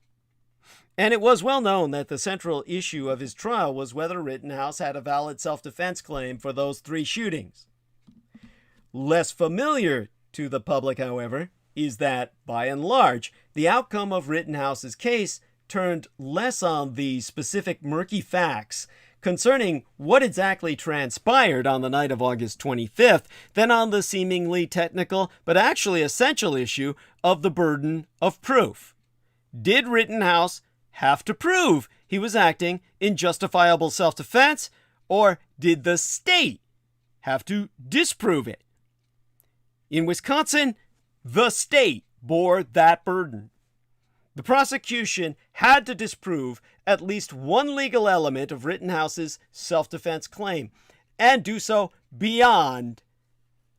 And it was well known that the central issue of his trial was whether Rittenhouse had a valid self-defense claim for those 3 shootings. Less familiar to the public, however, is that, by and large, the outcome of Rittenhouse's case turned less on the specific murky facts concerning what exactly transpired on the night of August 25th than on the seemingly technical but actually essential issue of the burden of proof. Did Rittenhouse have to prove he was acting in justifiable self-defense, or did the state have to disprove it? In Wisconsin, the state bore that burden. The prosecution had to disprove at least one legal element of Rittenhouse's self-defense claim, and do so beyond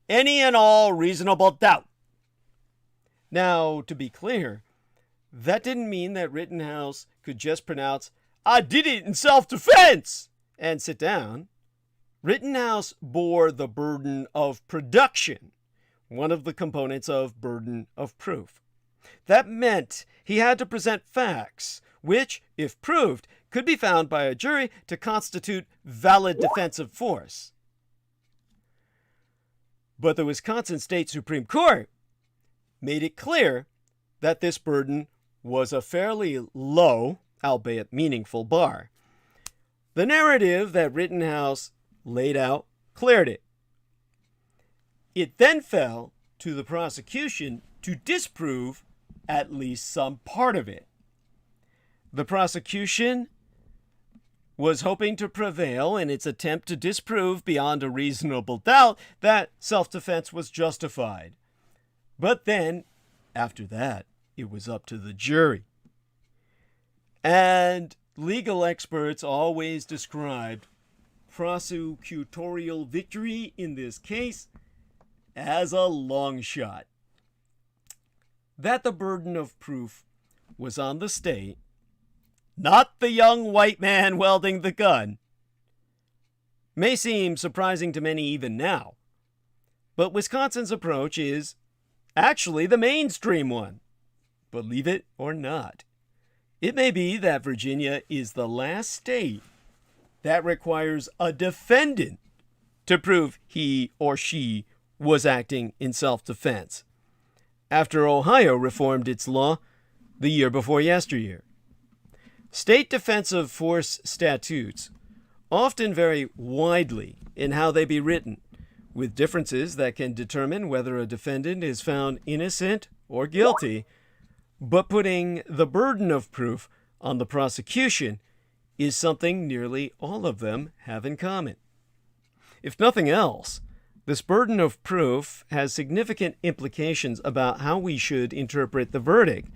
any and all reasonable doubt. Now, to be clear, that didn't mean that Rittenhouse could just pronounce, "I did it in self-defense," and sit down. Rittenhouse bore the burden of production, one of the components of burden of proof. That meant he had to present facts, which, if proved, could be found by a jury to constitute valid defensive force. But the Wisconsin State Supreme Court made it clear that this burden was a fairly low, albeit meaningful, bar. The narrative that Rittenhouse laid out cleared it. It then fell to the prosecution to disprove at least some part of it. The prosecution was hoping to prevail in its attempt to disprove beyond a reasonable doubt that self-defense was justified. But then, after that, it was up to the jury. And legal experts always described prosecutorial victory in this case as a long shot. That the burden of proof was on the state, not the young white man welding the gun, may seem surprising to many even now. But Wisconsin's approach is actually the mainstream one, believe it or not. It may be that Virginia is the last state that requires a defendant to prove he or she was acting in self-defense, after Ohio reformed its law the year before yesteryear. State defensive force statutes often vary widely in how they be written, with differences that can determine whether a defendant is found innocent or guilty, but putting the burden of proof on the prosecution is something nearly all of them have in common. If nothing else, this burden of proof has significant implications about how we should interpret the verdict,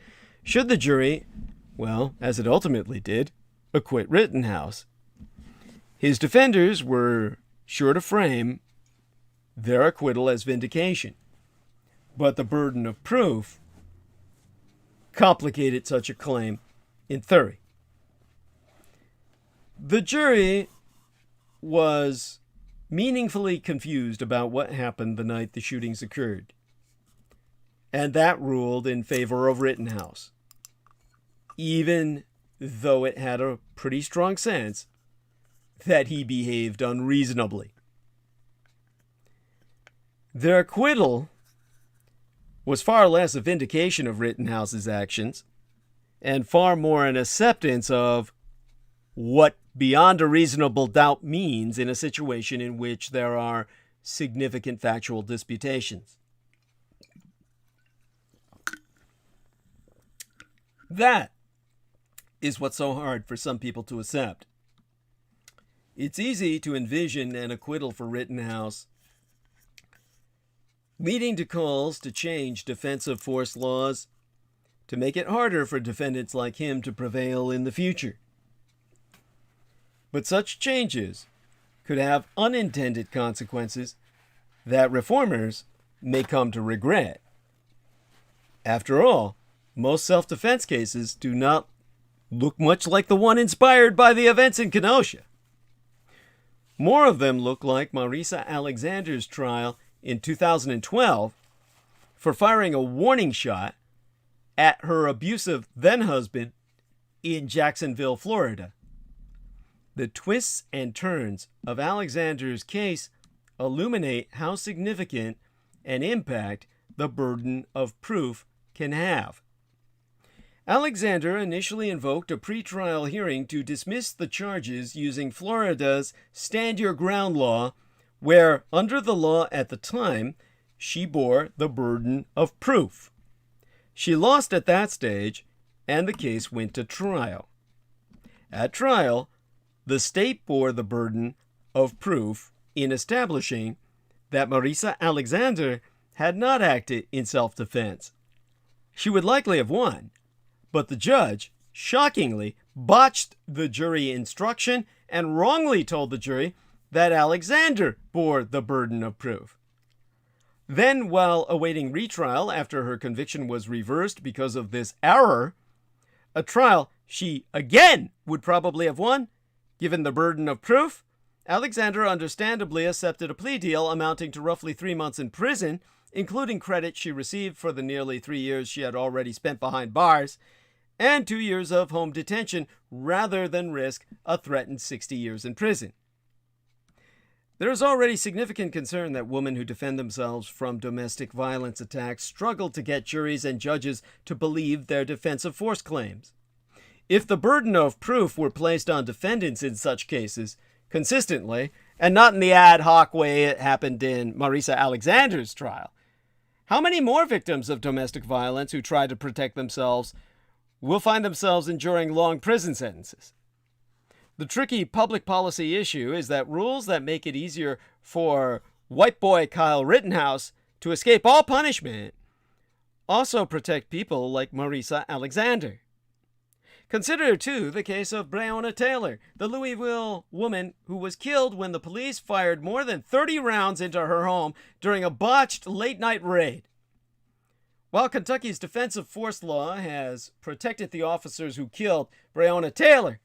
should the jury, well, as it ultimately did, acquit Rittenhouse. His defenders were sure to frame their acquittal as vindication, but the burden of proof complicated such a claim in theory. The jury was meaningfully confused about what happened the night the shootings occurred, and that ruled in favor of Rittenhouse, even though it had a pretty strong sense that he behaved unreasonably. Their acquittal was far less a vindication of Rittenhouse's actions and far more an acceptance of what beyond a reasonable doubt means in a situation in which there are significant factual disputations. That is what's so hard for some people to accept. It's easy to envision an acquittal for Rittenhouse leading to calls to change defensive force laws to make it harder for defendants like him to prevail in the future. But such changes could have unintended consequences that reformers may come to regret. After all, most self-defense cases do not look much like the one inspired by the events in Kenosha. More of them look like Marisa Alexander's trial in 2012 for firing a warning shot at her abusive then-husband in Jacksonville, Florida. The twists and turns of Alexander's case illuminate how significant an impact the burden of proof can have. Alexander initially invoked a pretrial hearing to dismiss the charges using Florida's Stand Your Ground law, where, under the law at the time, she bore the burden of proof. She lost at that stage, and the case went to trial. At trial, the state bore the burden of proof in establishing that Marisa Alexander had not acted in self-defense. She would likely have won, but the judge, shockingly, botched the jury instruction and wrongly told the jury that Alexander bore the burden of proof. Then, while awaiting retrial after her conviction was reversed because of this error, a trial she again would probably have won, given the burden of proof, Alexander understandably accepted a plea deal amounting to roughly 3 months in prison, including credit she received for the nearly 3 years she had already spent behind bars, and 2 years of home detention rather than risk a threatened 60 years in prison. There is already significant concern that women who defend themselves from domestic violence attacks struggle to get juries and judges to believe their defensive force claims. If the burden of proof were placed on defendants in such cases, consistently, and not in the ad hoc way it happened in Marisa Alexander's trial, how many more victims of domestic violence who try to protect themselves will find themselves enduring long prison sentences? The tricky public policy issue is that rules that make it easier for white boy Kyle Rittenhouse to escape all punishment also protect people like Marisa Alexander. Consider, too, the case of Breonna Taylor, the Louisville woman who was killed when the police fired more than 30 rounds into her home during a botched late-night raid. While Kentucky's defensive force law has protected the officers who killed Breonna Taylor,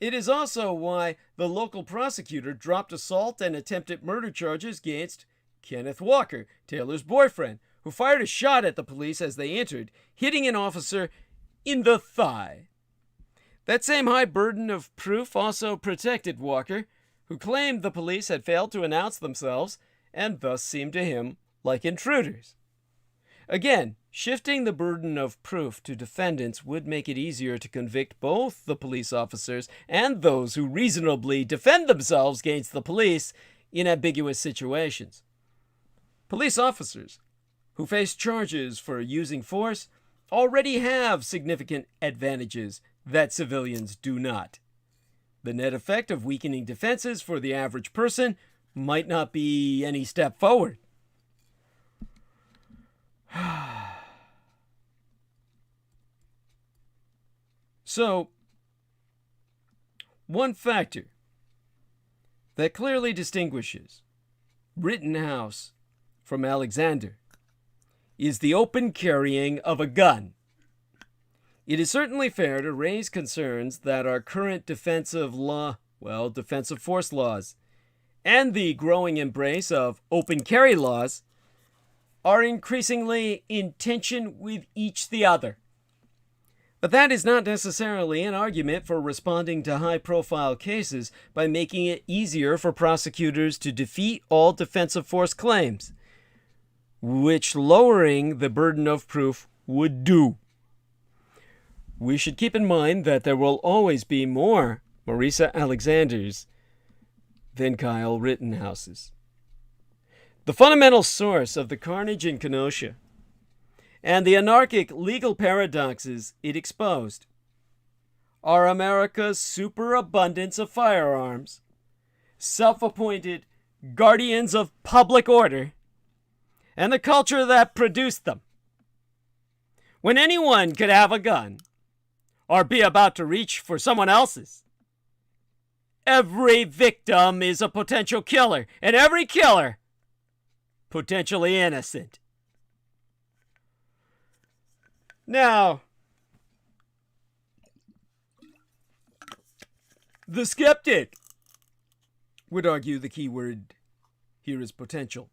it is also why the local prosecutor dropped assault and attempted murder charges against Kenneth Walker, Taylor's boyfriend, who fired a shot at the police as they entered, hitting an officer in the thigh. That same high burden of proof also protected Walker, who claimed the police had failed to announce themselves and thus seemed to him like intruders. Again, shifting the burden of proof to defendants would make it easier to convict both the police officers and those who reasonably defend themselves against the police in ambiguous situations. Police officers who face charges for using force already have significant advantages that civilians do not. The net effect of weakening defenses for the average person might not be any step forward. So, one factor that clearly distinguishes Rittenhouse from Alexander is the open carrying of a gun. It is certainly fair to raise concerns that our current defensive force laws, and the growing embrace of open carry laws are increasingly in tension with each the other. But that is not necessarily an argument for responding to high-profile cases by making it easier for prosecutors to defeat all defensive force claims, which lowering the burden of proof would do. We should keep in mind that there will always be more Marisa Alexanders than Kyle Rittenhouses. The fundamental source of the carnage in Kenosha and the anarchic legal paradoxes it exposed are America's superabundance of firearms, self-appointed guardians of public order, and the culture that produced them. When anyone could have a gun or be about to reach for someone else's, every victim is a potential killer, and every killer potentially innocent. Now, the skeptic would argue the key word here is potential.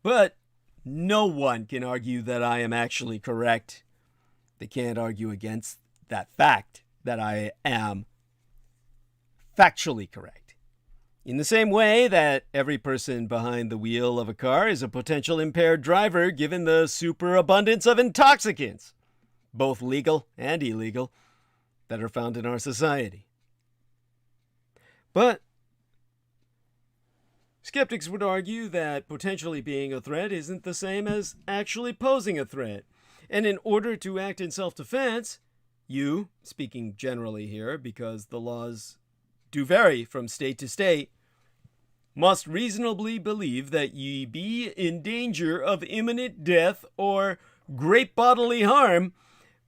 But no one can argue that I am actually correct. They can't argue against that fact that I am factually correct. In the same way that every person behind the wheel of a car is a potential impaired driver given the superabundance of intoxicants. both legal and illegal, that are found in our society. But skeptics would argue that potentially being a threat isn't the same as actually posing a threat. And in order to act in self-defense, you, speaking generally here because the laws do vary from state to state, must reasonably believe that ye be in danger of imminent death or great bodily harm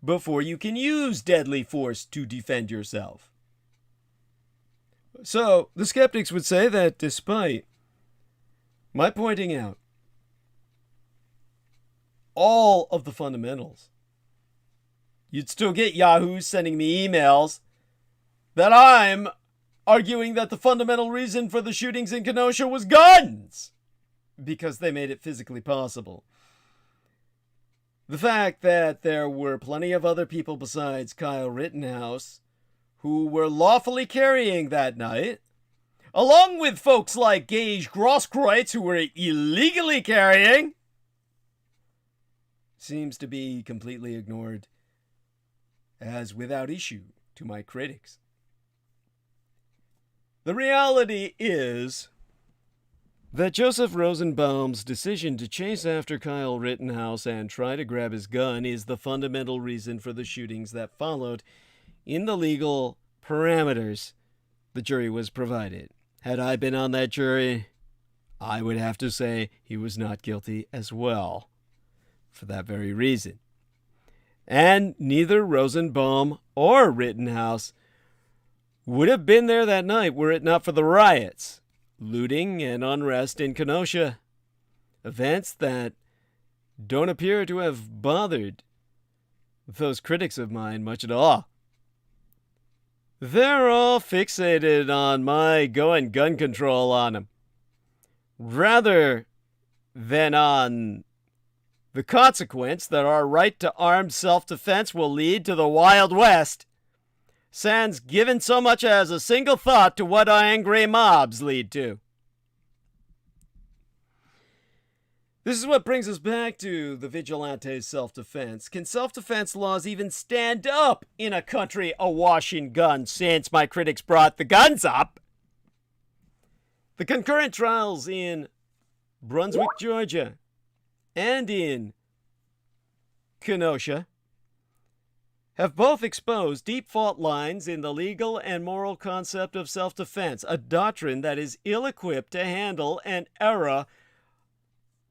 before you can use deadly force to defend yourself. So, the skeptics would say that despite my pointing out all of the fundamentals, you'd still get yahoos sending me emails that I'm arguing that the fundamental reason for the shootings in Kenosha was guns, because they made it physically possible. The fact that there were plenty of other people besides Kyle Rittenhouse who were lawfully carrying that night, along with folks like Gage Grosskreutz who were illegally carrying, seems to be completely ignored as without issue to my critics. The reality is that Joseph Rosenbaum's decision to chase after Kyle Rittenhouse and try to grab his gun is the fundamental reason for the shootings that followed in the legal parameters the jury was provided. Had I been on that jury, I would have to say he was not guilty as well, for that very reason. And neither Rosenbaum or Rittenhouse would have been there that night were it not for the riots, looting, and unrest in Kenosha. Events that don't appear to have bothered those critics of mine much at all. They're all fixated on my going gun control on them, rather than on the consequence that our right to armed self-defense will lead to the Wild West, sans given so much as a single thought to what angry mobs lead to. This is what brings us back to the vigilante self-defense. Can self-defense laws even stand up in a country awash in guns, since my critics brought the guns up? The concurrent trials in Brunswick, Georgia, and in Kenosha have both exposed deep fault lines in the legal and moral concept of self-defense, a doctrine that is ill-equipped to handle an era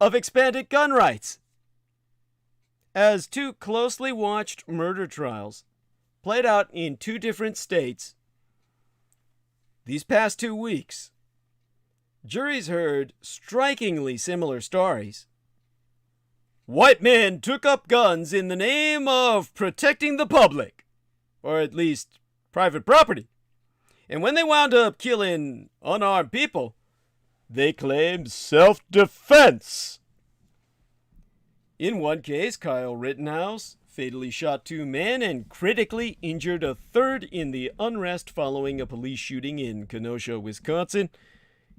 of expanded gun rights. As two closely watched murder trials played out in two different states these past 2 weeks, juries heard strikingly similar stories. White men took up guns in the name of protecting the public, or at least private property. And when they wound up killing unarmed people, they claimed self-defense. In one case, Kyle Rittenhouse fatally shot 2 men and critically injured a third in the unrest following a police shooting in Kenosha, Wisconsin.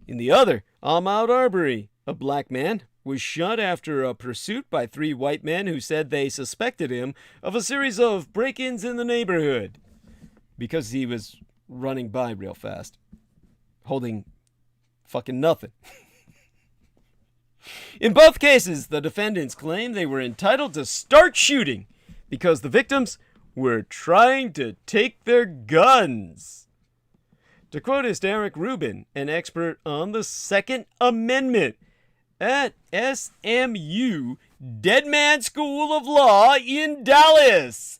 In the other, Ahmaud Arbery, a black man, was shot after a pursuit by 3 white men who said they suspected him of a series of break-ins in the neighborhood because he was running by real fast, holding fucking nothing. In both cases, the defendants claimed they were entitled to start shooting because the victims were trying to take their guns. To quote Eric Rubin, an expert on the Second Amendment at SMU Dead Man School of Law in Dallas.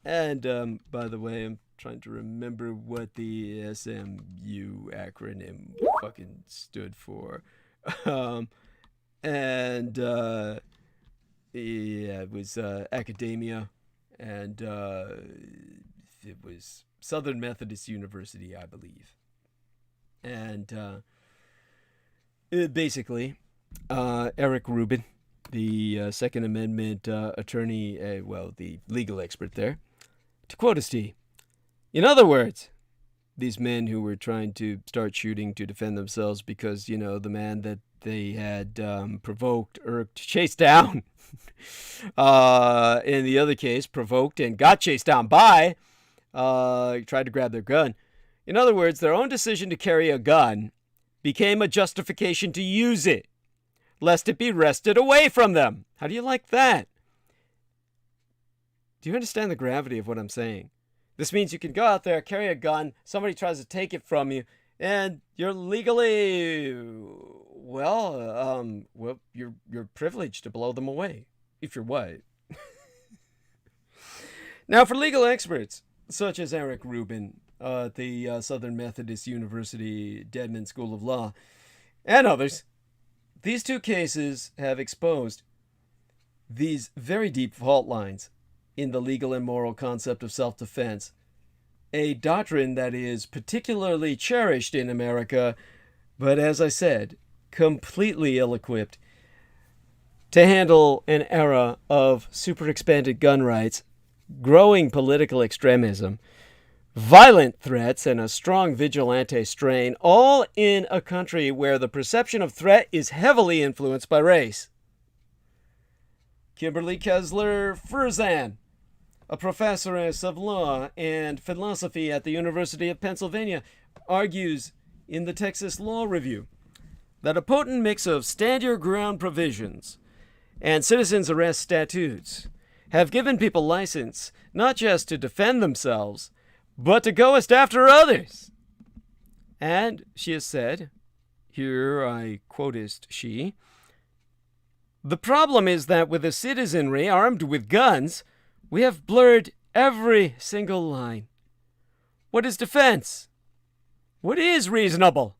And by the way, I'm trying to remember what the SMU acronym fucking stood for. Yeah, it was academia, and it was Southern Methodist University, I believe. And basically, Eric Rubin, the Second Amendment attorney, the legal expert there, to quote Steve, in other words, these men who were trying to start shooting to defend themselves because, the man that they had provoked, irked, chased down. In the other case, provoked and got chased down by, tried to grab their gun. In other words, their own decision to carry a gun became a justification to use it, lest it be wrested away from them. How do you like that? Do you understand the gravity of what I'm saying? This means you can go out there, carry a gun, somebody tries to take it from you, and you're legally, you're privileged to blow them away, if you're white. Now, for legal experts, such as Eric Rubin at the Southern Methodist University Dedman School of Law, and others, these two cases have exposed these very deep fault lines in the legal and moral concept of self-defense, a doctrine that is particularly cherished in America, but as I said, completely ill-equipped to handle an era of super-expanded gun rights, growing political extremism, violent threats, and a strong vigilante strain, all in a country where the perception of threat is heavily influenced by race. Kimberly Kessler-Furzan, a professoress of law and philosophy at the University of Pennsylvania, argues in the Texas Law Review that a potent mix of stand-your-ground provisions and citizens' arrest statutes have given people license not just to defend themselves, but to goest after others. And she has said, here I quotist she, "The problem is that with a citizenry armed with guns, we have blurred every single line. What is defense? What is reasonable?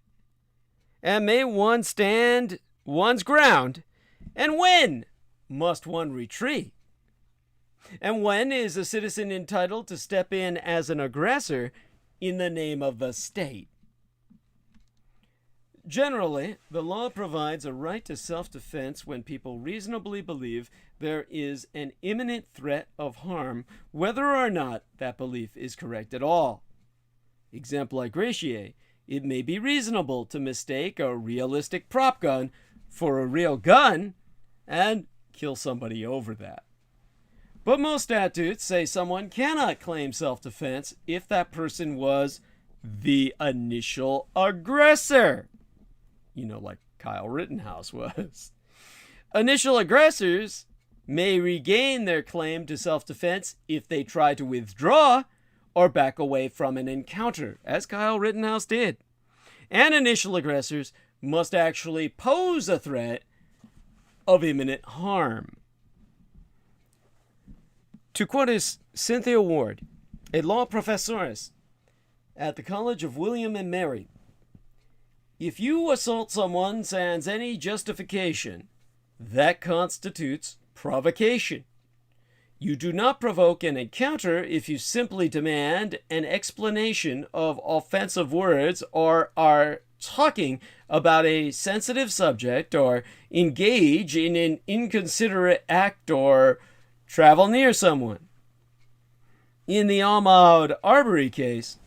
And may one stand one's ground? And when must one retreat? And when is a citizen entitled to step in as an aggressor in the name of the state?" Generally, the law provides a right to self-defense when people reasonably believe there is an imminent threat of harm, whether or not that belief is correct at all. Exemplar gratiae, it may be reasonable to mistake a realistic prop gun for a real gun and kill somebody over that. But most statutes say someone cannot claim self-defense if that person was the initial aggressor. Like Kyle Rittenhouse was. Initial aggressors may regain their claim to self-defense if they try to withdraw or back away from an encounter, as Kyle Rittenhouse did. And initial aggressors must actually pose a threat of imminent harm. To quote Cynthia Ward, a law professoress at the College of William and Mary, "If you assault someone sans any justification, that constitutes provocation. You do not provoke an encounter if you simply demand an explanation of offensive words or are talking about a sensitive subject or engage in an inconsiderate act or travel near someone." In the Ahmaud Arbery case,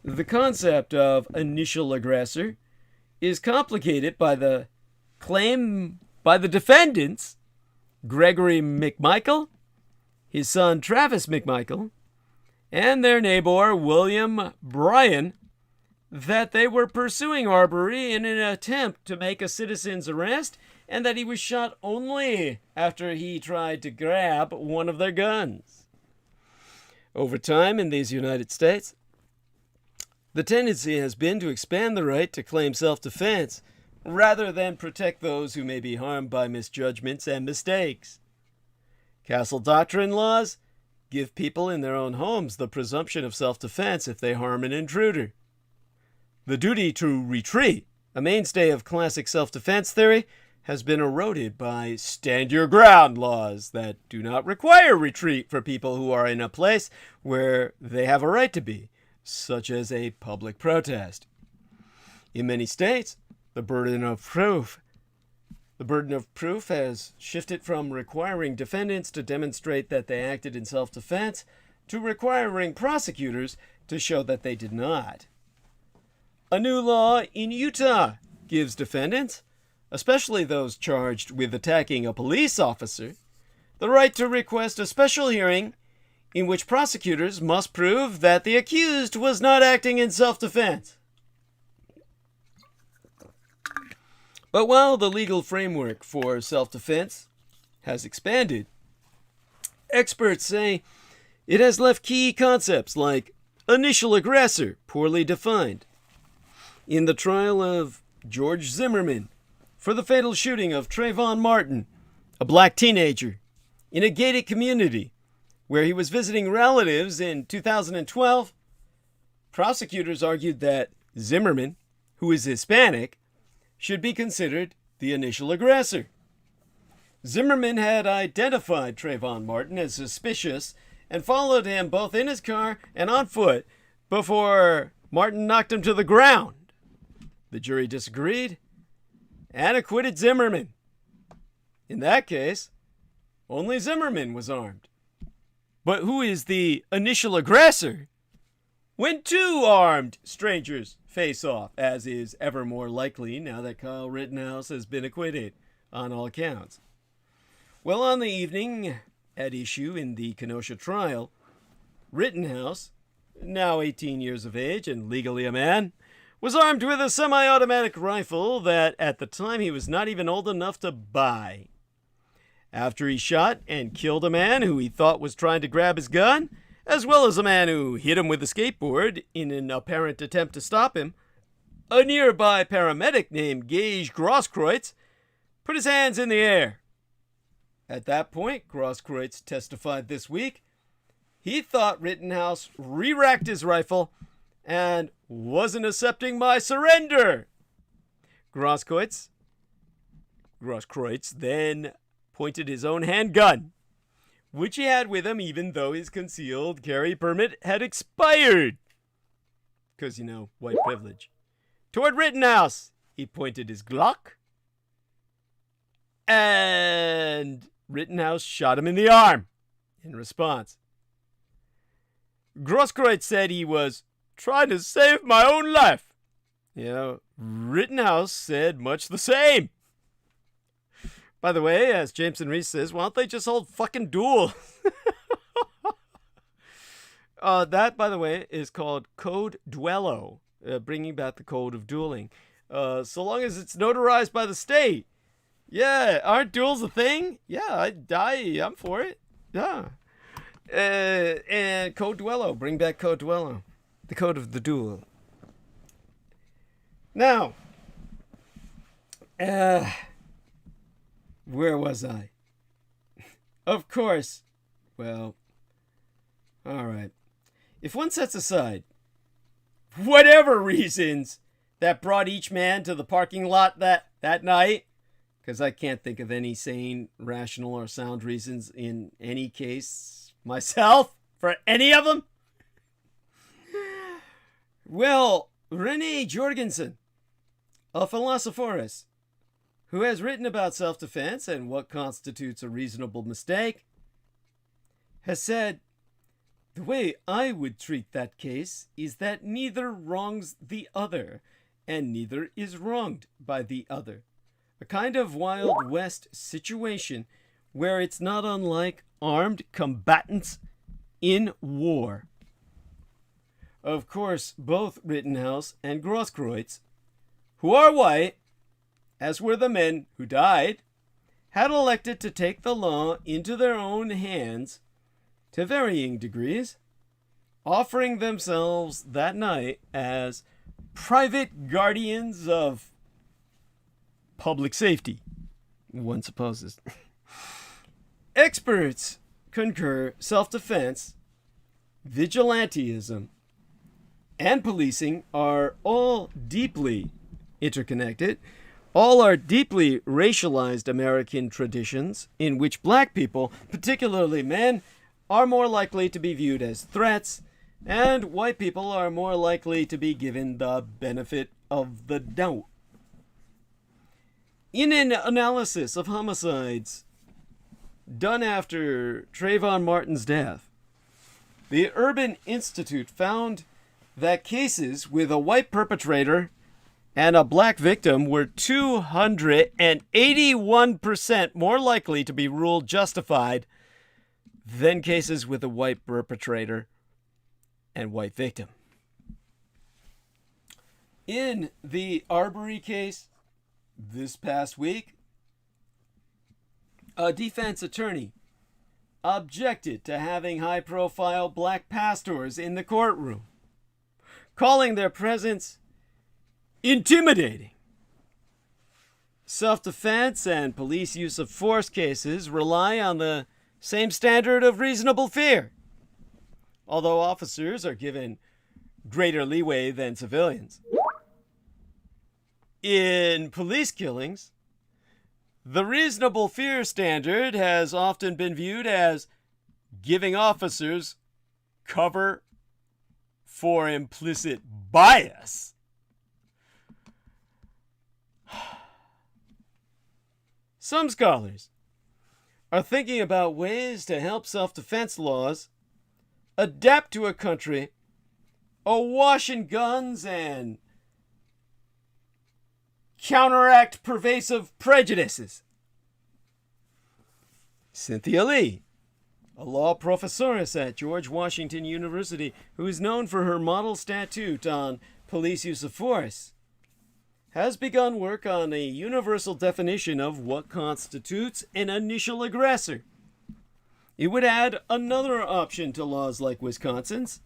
the concept of initial aggressor is complicated by the claim by the defendants, Gregory McMichael, his son Travis McMichael, and their neighbor William Bryan, that they were pursuing Arbery in an attempt to make a citizen's arrest and that he was shot only after he tried to grab one of their guns. Over time in these United States, the tendency has been to expand the right to claim self-defense rather than protect those who may be harmed by misjudgments and mistakes. Castle Doctrine laws give people in their own homes the presumption of self-defense if they harm an intruder. The duty to retreat, a mainstay of classic self-defense theory, has been eroded by stand-your-ground laws that do not require retreat for people who are in a place where they have a right to be, such as a public protest. In many states, the burden of proof has shifted from requiring defendants to demonstrate that they acted in self-defense to requiring prosecutors to show that they did not. A new law in Utah gives defendants, especially those charged with attacking a police officer, the right to request a special hearing in which prosecutors must prove that the accused was not acting in self-defense. But while the legal framework for self-defense has expanded, experts say it has left key concepts like initial aggressor poorly defined. In the trial of George Zimmerman for the fatal shooting of Trayvon Martin, a black teenager, in a gated community where he was visiting relatives in 2012, prosecutors argued that Zimmerman, who is Hispanic, should be considered the initial aggressor. Zimmerman had identified Trayvon Martin as suspicious and followed him both in his car and on foot before Martin knocked him to the ground. The jury disagreed and acquitted Zimmerman. In that case, only Zimmerman was armed. But who is the initial aggressor when two armed strangers face off, as is ever more likely now that Kyle Rittenhouse has been acquitted on all accounts? Well, on the evening at issue in the Kenosha trial, Rittenhouse, now 18 years of age and legally a man, was armed with a semi-automatic rifle that at the time he was not even old enough to buy. After he shot and killed a man who he thought was trying to grab his gun, as well as a man who hit him with a skateboard in an apparent attempt to stop him, a nearby paramedic named Gage Grosskreutz put his hands in the air. At that point, Grosskreutz testified this week, he thought Rittenhouse re-racked his rifle and wasn't accepting my surrender. Grosskreutz then pointed his own handgun, which he had with him even though his concealed carry permit had expired. Because, white privilege. Toward Rittenhouse, he pointed his Glock, and Rittenhouse shot him in the arm in response. Grosskreutz said he was trying to save my own life. Rittenhouse said much the same. By the way, as Jameson Reese says, why don't they just hold fucking duel? That, by the way, is called Code Duello, bringing back the code of dueling. So long as it's notarized by the state. Yeah, aren't duels a thing? Yeah, I'm for it. Yeah. And Code Duello, bring back Code Duello. The code of the duel. Now, where was I? Of course. Well, all right. If one sets aside whatever reasons that brought each man to the parking lot that night, because I can't think of any sane, rational, or sound reasons in any case myself for any of them. Well, Renee Jorgensen, a philosopheress who has written about self-defense and what constitutes a reasonable mistake, has said, the way I would treat that case is that neither wrongs the other, and neither is wronged by the other. A kind of Wild West situation where it's not unlike armed combatants in war. Of course, both Rittenhouse and Grosskreutz, who are white, as were the men who died, had elected to take the law into their own hands to varying degrees, offering themselves that night as private guardians of public safety, one supposes. Experts concur self-defense, vigilantism, and policing are all deeply interconnected. All are deeply racialized American traditions in which black people, particularly men, are more likely to be viewed as threats, and white people are more likely to be given the benefit of the doubt. In an analysis of homicides done after Trayvon Martin's death, the Urban Institute found that cases with a white perpetrator and a black victim were 281% more likely to be ruled justified than cases with a white perpetrator and white victim. In the Arbery case this past week, a defense attorney objected to having high-profile black pastors in the courtroom, calling their presence intimidating. Self-defense and police use of force cases rely on the same standard of reasonable fear, although officers are given greater leeway than civilians. In police killings, the reasonable fear standard has often been viewed as giving officers cover for implicit bias. Some scholars are thinking about ways to help self-defense laws adapt to a country awash in guns and counteract pervasive prejudices. Cynthia Lee, a law professoress at George Washington University who is known for her model statute on police use of force, has begun work on a universal definition of what constitutes an initial aggressor. It would add another option to laws like Wisconsin's,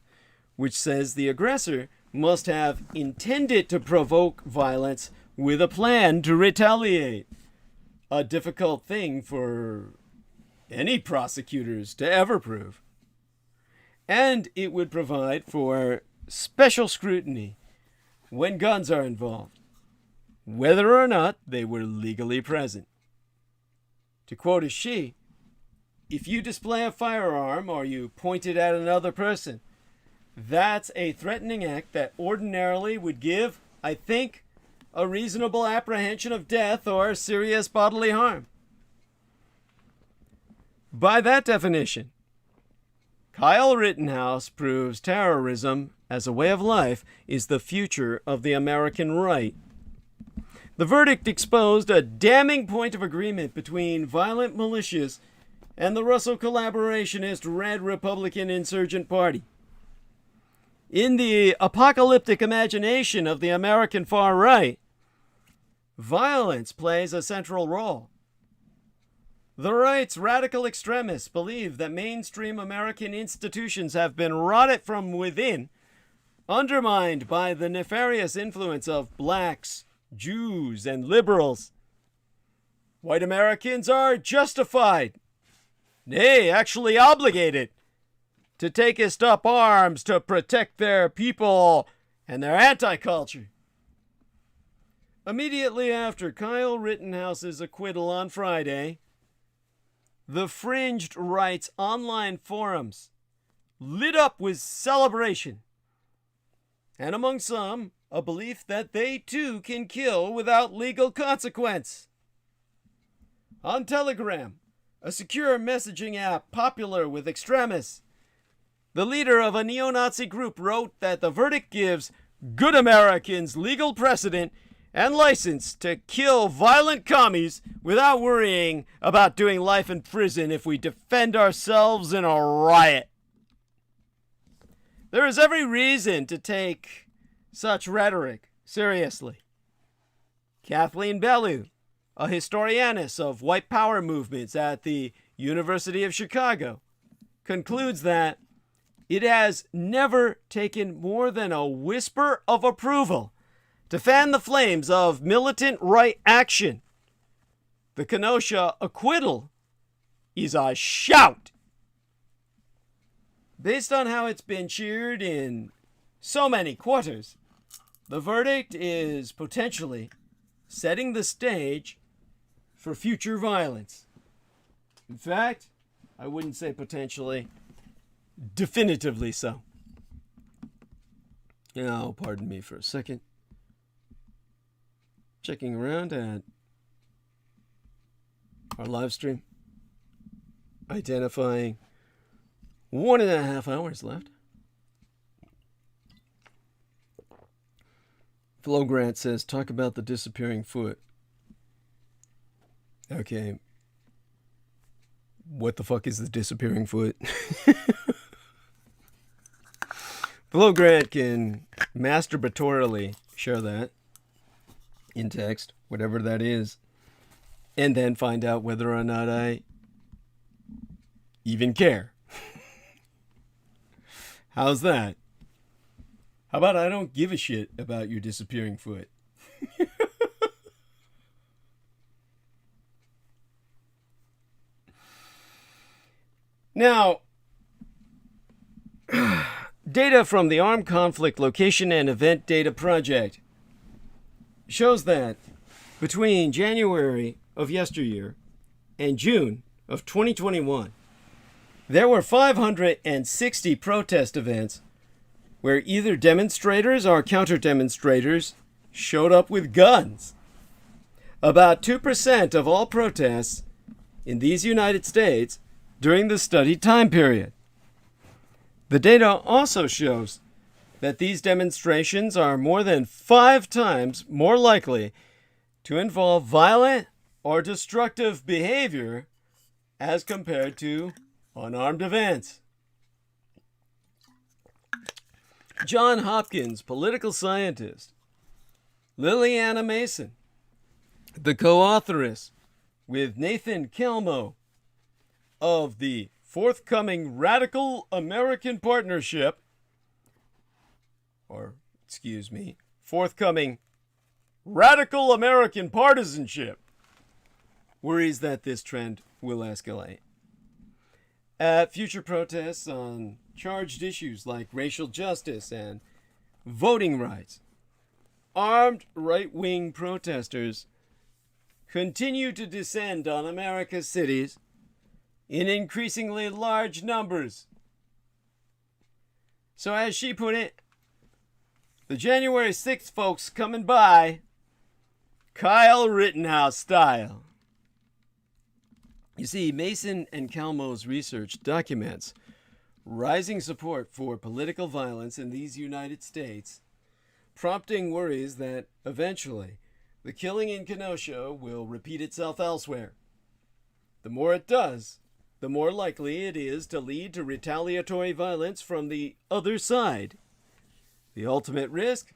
which says the aggressor must have intended to provoke violence with a plan to retaliate. A difficult thing for any prosecutors to ever prove. And it would provide for special scrutiny when guns are involved, whether or not they were legally present. To quote a she, if you display a firearm or you point it at another person, that's a threatening act that ordinarily would give, I think, a reasonable apprehension of death or serious bodily harm. By that definition, Kyle Rittenhouse proves terrorism as a way of life is the future of the American right. The verdict exposed a damning point of agreement between violent militias and the Russo collaborationist Red Republican Insurgent Party. In the apocalyptic imagination of the American far right, violence plays a central role. The right's radical extremists believe that mainstream American institutions have been rotted from within, undermined by the nefarious influence of blacks, Jews, and liberals. White Americans are justified, nay, actually obligated, to takest up arms to protect their people and their anti-culture. Immediately after Kyle Rittenhouse's acquittal on Friday, the fringed right's online forums lit up with celebration, and among some, a belief that they too can kill without legal consequence. On Telegram, a secure messaging app popular with extremists, the leader of a neo-Nazi group wrote that the verdict gives good Americans legal precedent and license to kill violent commies without worrying about doing life in prison if we defend ourselves in a riot. There is every reason to take such rhetoric seriously. Kathleen Bellew, a historianist of white power movements at the University of Chicago, concludes that it has never taken more than a whisper of approval to fan the flames of militant right action. The Kenosha acquittal is a shout. Based on how it's been cheered in so many quarters, the verdict is potentially setting the stage for future violence. In fact, I wouldn't say potentially, definitively so. Now, pardon me for a second. Checking around at our live stream, identifying 1.5 hours left. Flo Grant says, talk about the disappearing foot. Okay. What the fuck is the disappearing foot? Flo Grant can masturbatorily share that in text, whatever that is, and then find out whether or not I even care. How's that? How about I don't give a shit about your disappearing foot? Now, data from the Armed Conflict Location and Event Data Project shows that between January of yesteryear and June of 2021, there were 560 protest events where either demonstrators or counter-demonstrators showed up with guns. About 2% of all protests in these United States during the studied time period. The data also shows that these demonstrations are more than 5 times more likely to involve violent or destructive behavior as compared to unarmed events. John Hopkins, political scientist, Liliana Mason, the co-authoress with Nathan Kelmo of the forthcoming Radical American Partnership, forthcoming Radical American Partisanship, worries that this trend will escalate. At future protests on charged issues like racial justice and voting rights, armed right-wing protesters continue to descend on America's cities in increasingly large numbers. So as she put it, the January 6th folks coming by, Kyle Rittenhouse style. You see, Mason and Calmo's research documents rising support for political violence in these United States, prompting worries that eventually the killing in Kenosha will repeat itself elsewhere. The more it does, the more likely it is to lead to retaliatory violence from the other side. The ultimate risk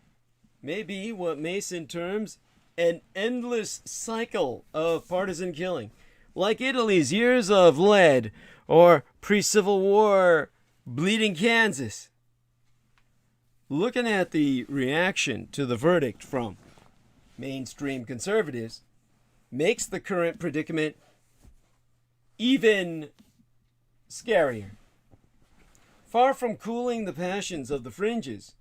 may be what Mason terms an endless cycle of partisan killing, like Italy's years of lead or pre-Civil War bleeding Kansas. Looking at the reaction to the verdict from mainstream conservatives makes the current predicament even scarier. Far from cooling the passions of the fringes,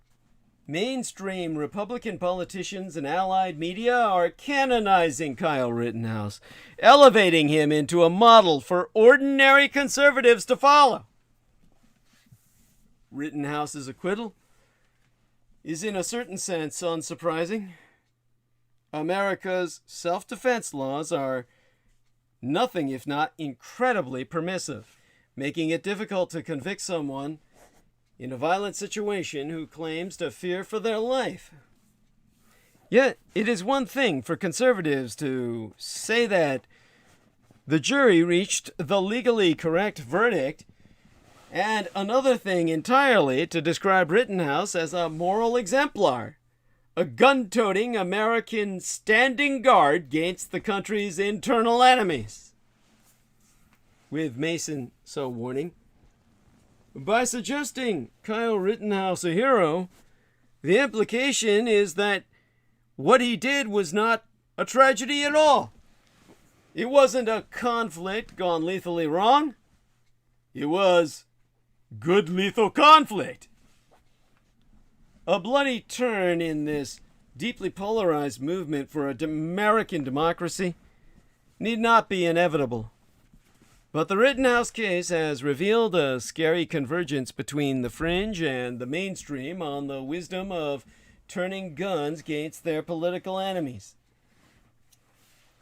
mainstream Republican politicians and allied media are canonizing Kyle Rittenhouse, elevating him into a model for ordinary conservatives to follow. Rittenhouse's acquittal is in a certain sense unsurprising. America's self-defense laws are nothing if not incredibly permissive, making it difficult to convict someone in a violent situation who claims to fear for their life. Yet, it is one thing for conservatives to say that the jury reached the legally correct verdict, and another thing entirely to describe Rittenhouse as a moral exemplar, a gun-toting American standing guard against the country's internal enemies. With Mason so warning, by suggesting Kyle Rittenhouse a hero, the implication is that what he did was not a tragedy at all. It wasn't a conflict gone lethally wrong. It was good lethal conflict. A bloody turn in this deeply polarized movement for American democracy need not be inevitable. But the Rittenhouse case has revealed a scary convergence between the fringe and the mainstream on the wisdom of turning guns against their political enemies.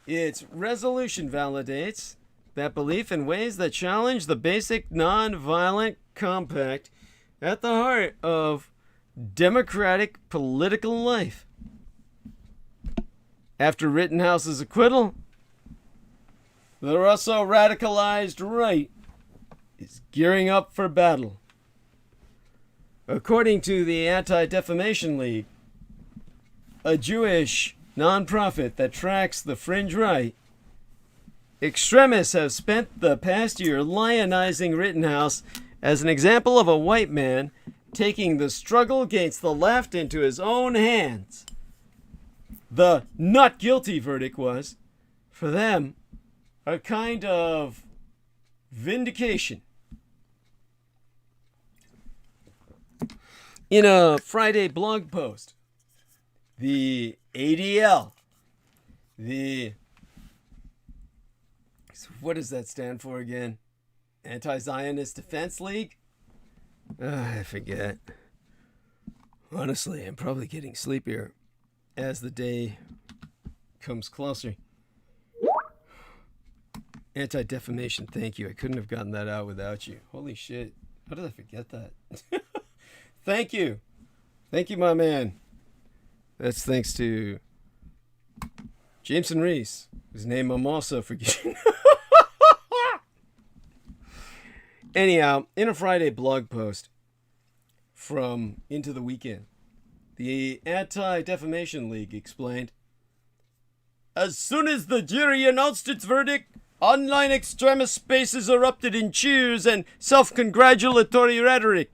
Its resolution validates that belief in ways that challenge the basic non-violent compact at the heart of democratic political life. After Rittenhouse's acquittal, the Russo-radicalized right is gearing up for battle. According to the Anti-Defamation League, a Jewish nonprofit that tracks the fringe right, extremists have spent the past year lionizing Rittenhouse as an example of a white man taking the struggle against the left into his own hands. The not guilty verdict was, for them, a kind of vindication. In a Friday blog post, the ADL, what does that stand for again? Anti-Zionist Defense League? I forget. Honestly, I'm probably getting sleepier as the day comes closer. Anti-defamation, thank you. I couldn't have gotten that out without you. Holy shit. How did I forget that? Thank you. Thank you, my man. That's thanks to Jameson Reese, whose name I'm also forgetting. Anyhow, in a Friday blog post from Into the Weekend, the Anti-Defamation League explained, as soon as the jury announced its verdict, online extremist spaces erupted in cheers and self-congratulatory rhetoric.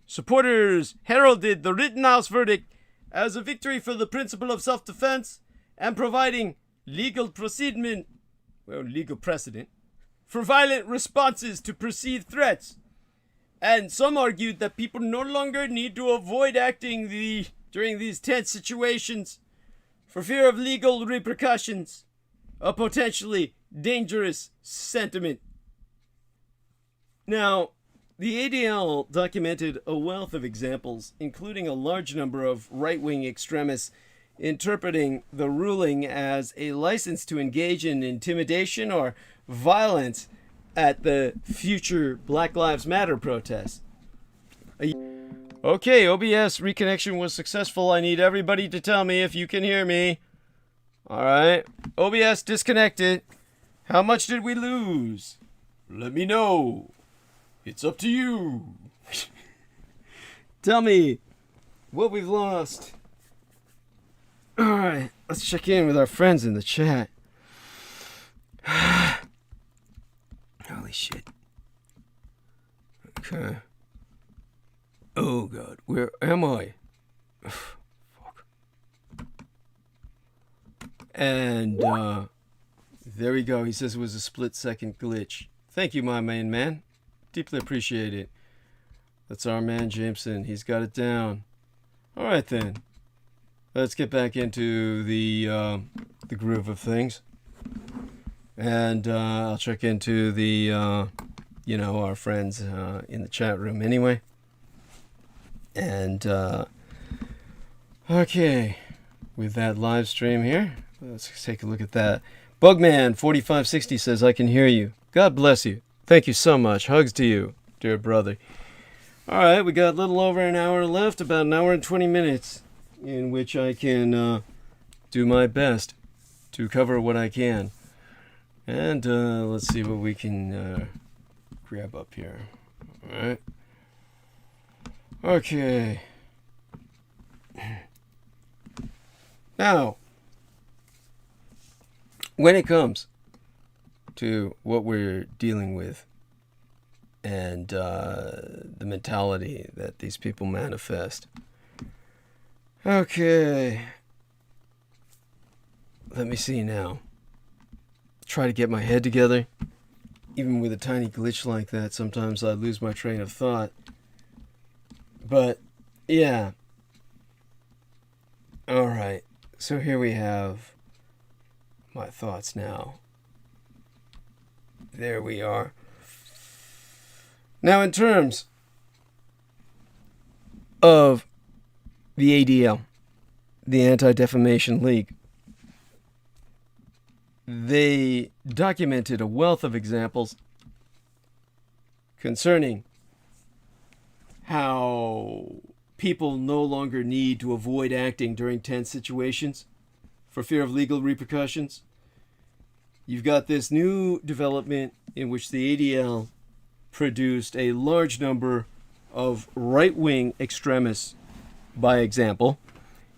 Supporters heralded the Rittenhouse verdict as a victory for the principle of self-defense and providing legal precedent for violent responses to perceived threats. And some argued that people no longer need to avoid acting during these tense situations for fear of legal repercussions, a potentially dangerous sentiment. Now, the ADL documented a wealth of examples, including a large number of right-wing extremists interpreting the ruling as a license to engage in intimidation or violence at the future Black Lives Matter protests. Okay, OBS reconnection was successful. I need everybody to tell me if you can hear me. Alright, OBS disconnected. How much did we lose? Let me know. It's up to you. Tell me what we've lost. Alright, let's check in with our friends in the chat. Holy shit. Okay. Oh god, where am I? Fuck. And there we go. He says it was a split-second glitch. Thank you, my main man. Deeply appreciate it. That's our man Jameson. He's got it down. All right then. Let's get back into the groove of things. And I'll check into the our friends in the chat room anyway. And okay, with that live stream here, let's take a look at that. Bugman4560 says, I can hear you. God bless you. Thank you so much. Hugs to you, dear brother. All right, we got a little over an hour left, about an hour and 20 minutes, in which I can do my best to cover what I can. And let's see what we can grab up here. All right. Okay. Now, when it comes to what we're dealing with and the mentality that these people manifest. Okay. Let me see now. Try to get my head together. Even with a tiny glitch like that, sometimes I lose my train of thought. But, yeah. Alright. So here we have my thoughts now. There we are. Now, in terms of the ADL, the Anti-Defamation League, they documented a wealth of examples concerning how people no longer need to avoid acting during tense situations for fear of legal repercussions. You've got this new development in which the ADL produced a large number of right-wing extremists, by example,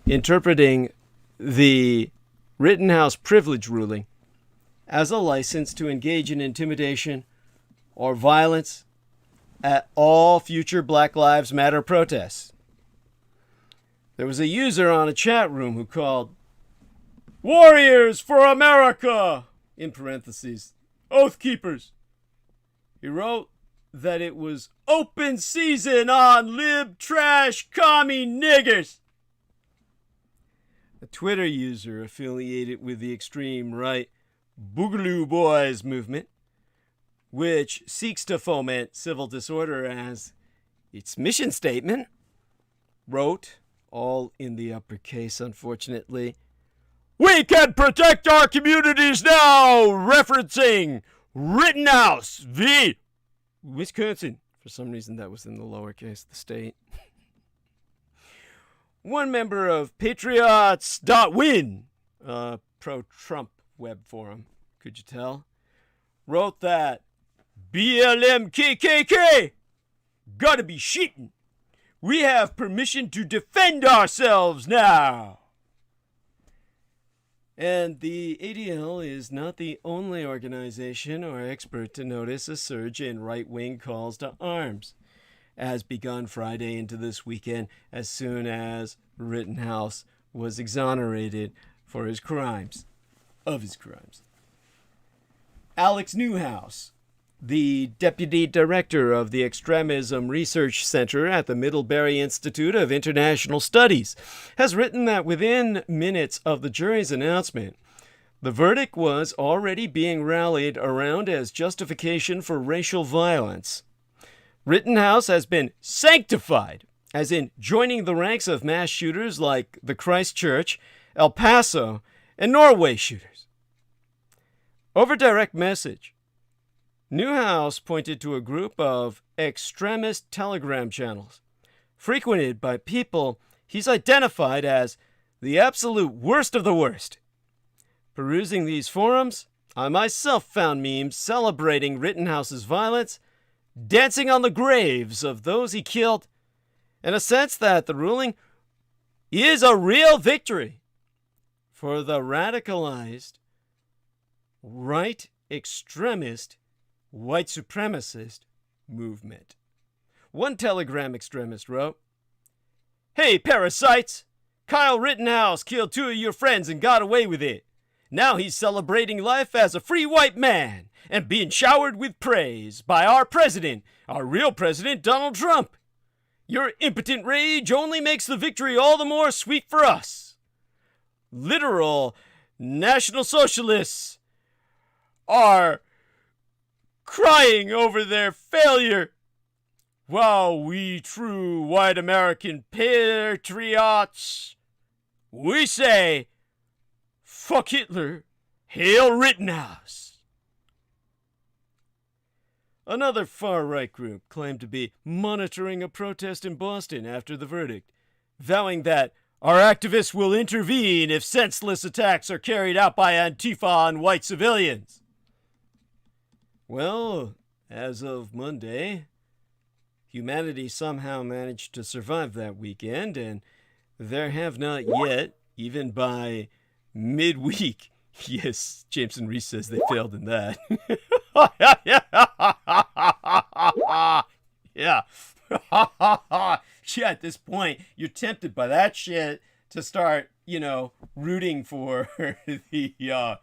interpreting the Rittenhouse privilege ruling as a license to engage in intimidation or violence at all future Black Lives Matter protests. There was a user on a chat room who called "Warriors for America," in parentheses, Oath Keepers. He wrote that it was open season on lib trash commie niggers. A Twitter user affiliated with the extreme right Boogaloo Boys movement, which seeks to foment civil disorder as its mission statement, wrote, all in the uppercase unfortunately, "We can protect our communities now," referencing Rittenhouse v. Wisconsin. For some reason that was in the lowercase, the state. One member of Patriots.win, pro-Trump web forum, could you tell, wrote that BLM KKK gotta be shitting. We have permission to defend ourselves now. And the ADL is not the only organization or expert to notice a surge in right-wing calls to arms, as begun Friday into this weekend as soon as Rittenhouse was exonerated for his crimes, of his crimes. Alex Newhouse, the deputy director of the Extremism Research Center at the Middlebury Institute of International Studies, has written that within minutes of the jury's announcement, the verdict was already being rallied around as justification for racial violence. Rittenhouse has been sanctified, as in joining the ranks of mass shooters like the Christchurch, El Paso, and Norway shooters. Over direct message, Newhouse pointed to a group of extremist Telegram channels frequented by people he's identified as the absolute worst of the worst. Perusing these forums, I myself found memes celebrating Rittenhouse's violence, dancing on the graves of those he killed, and a sense that the ruling is a real victory for the radicalized, right extremist, white supremacist movement. One Telegram extremist wrote, "Hey, parasites! Kyle Rittenhouse killed 2 of your friends and got away with it. Now he's celebrating life as a free white man and being showered with praise by our president, our real president, Donald Trump. Your impotent rage only makes the victory all the more sweet for us. Literal National Socialists are crying over their failure, while we true white American patriots, we say, fuck Hitler, hail Rittenhouse." Another far-right group claimed to be monitoring a protest in Boston after the verdict, vowing that our activists will intervene if senseless attacks are carried out by Antifa on white civilians. Well, as of Monday, humanity somehow managed to survive that weekend, and there have not yet, even by midweek, yes, Jameson Reese says they failed in that. Yeah. Yeah, at this point, you're tempted by that shit to start, rooting for the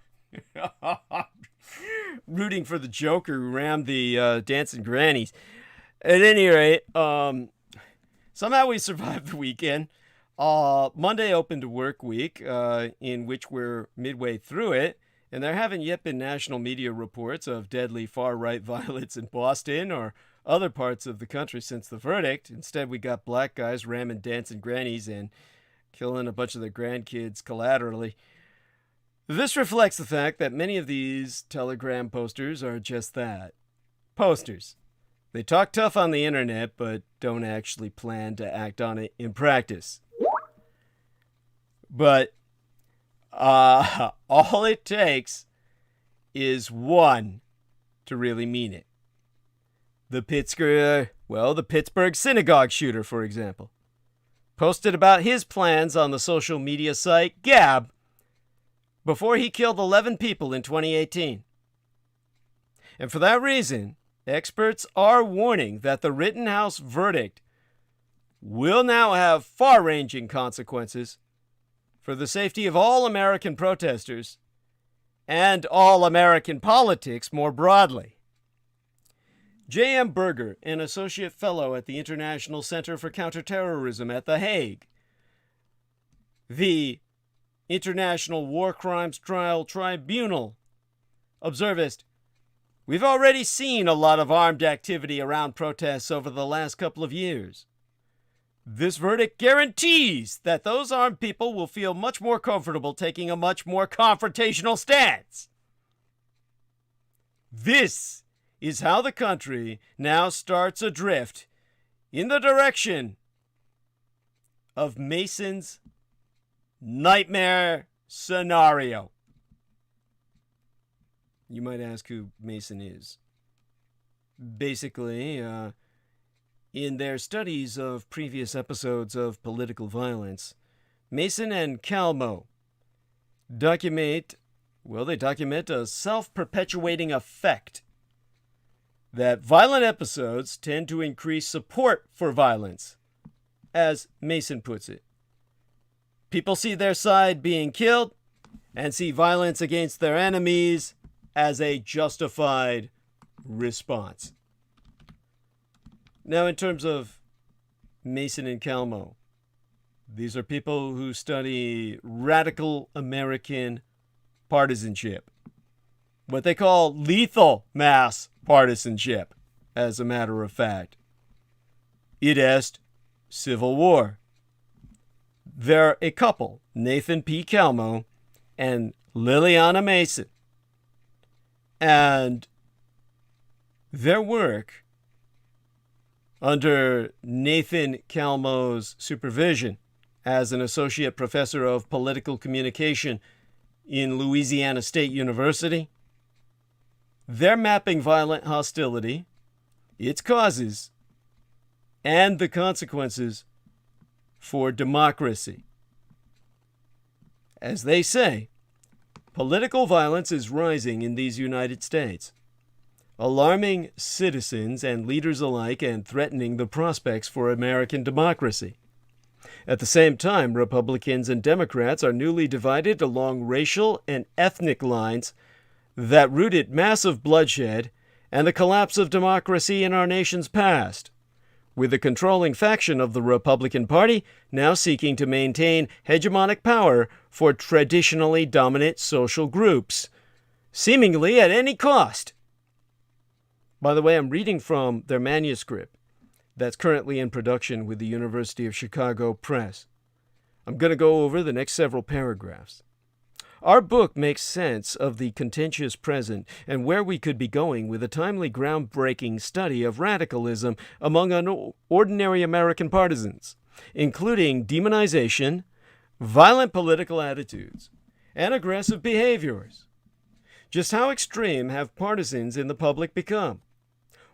rooting for the Joker who rammed the dancing grannies. At any rate, somehow we survived the weekend. Monday opened a work week in which we're midway through it, and there haven't yet been national media reports of deadly far-right violence in Boston or other parts of the country since the verdict. Instead, we got black guys ramming dancing grannies and killing a bunch of their grandkids collaterally. This reflects the fact that many of these Telegram posters are just that. Posters. They talk tough on the internet, but don't actually plan to act on it in practice. But All it takes is one to really mean it. The Pittsburgh synagogue shooter, for example, posted about his plans on the social media site Gab before he killed 11 people in 2018. And for that reason, experts are warning that the Rittenhouse verdict will now have far-ranging consequences for the safety of all American protesters and all American politics more broadly. J.M. Berger, an associate fellow at the International Center for Counterterrorism at The Hague, the International War Crimes Trial Tribunal, observed, "We've already seen a lot of armed activity around protests over the last couple of years. This verdict guarantees that those armed people will feel much more comfortable taking a much more confrontational stance. This is how the country now starts adrift in the direction of Mason's nightmare scenario." You might ask who Mason is. Basically, in their studies of previous episodes of political violence, Mason and Calmo document a self-perpetuating effect that violent episodes tend to increase support for violence, as Mason puts it. People see their side being killed and see violence against their enemies as a justified response. Now, in terms of Mason and Calmo, these are people who study radical American partisanship, what they call lethal mass partisanship, as a matter of fact. It est Civil War. They're a couple, Nathan P. Calmo and Liliana Mason. And their work, under Nathan Calmo's supervision as an associate professor of political communication in Louisiana State University, they're mapping violent hostility, its causes, and the consequences for democracy. As they say, political violence is rising in these United States, alarming citizens and leaders alike and threatening the prospects for American democracy. At the same time, Republicans and Democrats are newly divided along racial and ethnic lines that rooted massive bloodshed and the collapse of democracy in our nation's past, with the controlling faction of the Republican Party now seeking to maintain hegemonic power for traditionally dominant social groups, seemingly at any cost. By the way, I'm reading from their manuscript that's currently in production with the University of Chicago Press. I'm going to go over the next several paragraphs. Our book makes sense of the contentious present and where we could be going with a timely, groundbreaking study of radicalism among ordinary American partisans, including demonization, violent political attitudes, and aggressive behaviors. Just how extreme have partisans in the public become?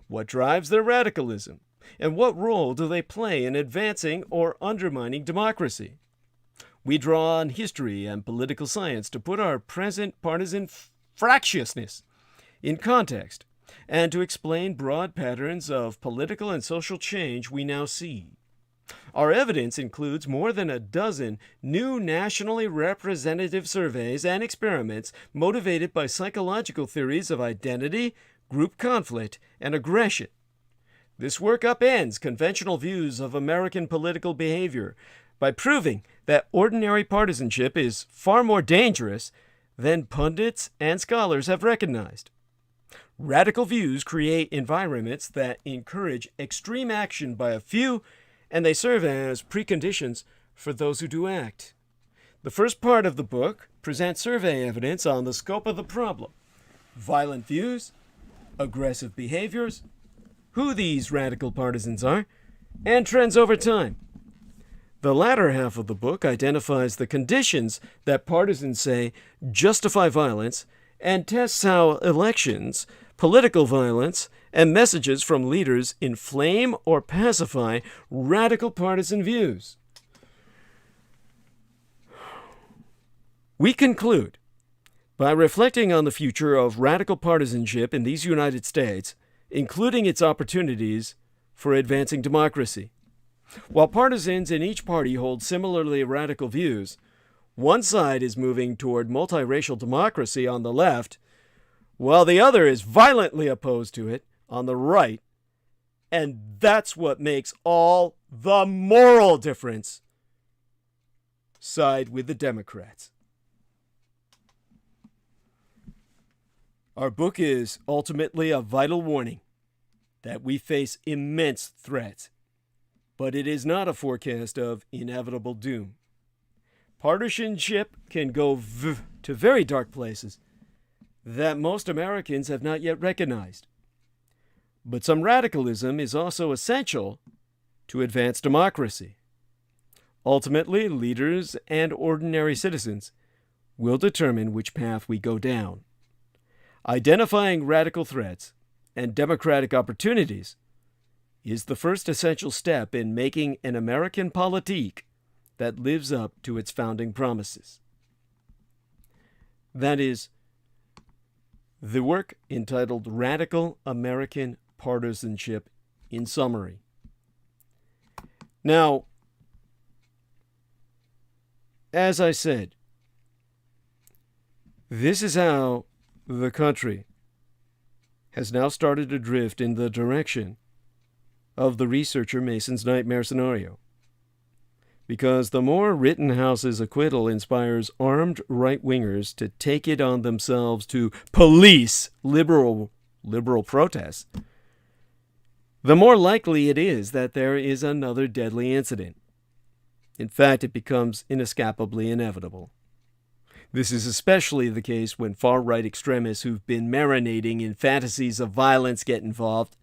What drives their radicalism? And what role do they play in advancing or undermining democracy? We draw on history and political science to put our present partisan fractiousness in context and to explain broad patterns of political and social change we now see. Our evidence includes more than a dozen new nationally representative surveys and experiments motivated by psychological theories of identity, group conflict, and aggression. This work upends conventional views of American political behavior by proving that ordinary partisanship is far more dangerous than pundits and scholars have recognized. Radical views create environments that encourage extreme action by a few, and they serve as preconditions for those who do act. The first part of the book presents survey evidence on the scope of the problem, violent views, aggressive behaviors, who these radical partisans are, and trends over time. The latter half of the book identifies the conditions that partisans say justify violence and tests how elections, political violence, and messages from leaders inflame or pacify radical partisan views. We conclude by reflecting on the future of radical partisanship in these United States, including its opportunities for advancing democracy. While partisans in each party hold similarly radical views, one side is moving toward multiracial democracy on the left, while the other is violently opposed to it on the right, and that's what makes all the moral difference. Side with the Democrats. Our book is ultimately a vital warning that we face immense threats, but it is not a forecast of inevitable doom. Partisanship can go to very dark places that most Americans have not yet recognized. But some radicalism is also essential to advance democracy. Ultimately, leaders and ordinary citizens will determine which path we go down. Identifying radical threats and democratic opportunities is the first essential step in making an American politique that lives up to its founding promises. That is the work entitled Radical American Partisanship in summary. Now, as I said, this is how the country has now started to drift in the direction of the researcher Mason's nightmare scenario. Because the more Rittenhouse's acquittal inspires armed right-wingers to take it on themselves to police liberal protests, the more likely it is that there is another deadly incident. In fact, it becomes inescapably inevitable. This is especially the case when far-right extremists who've been marinating in fantasies of violence get involved,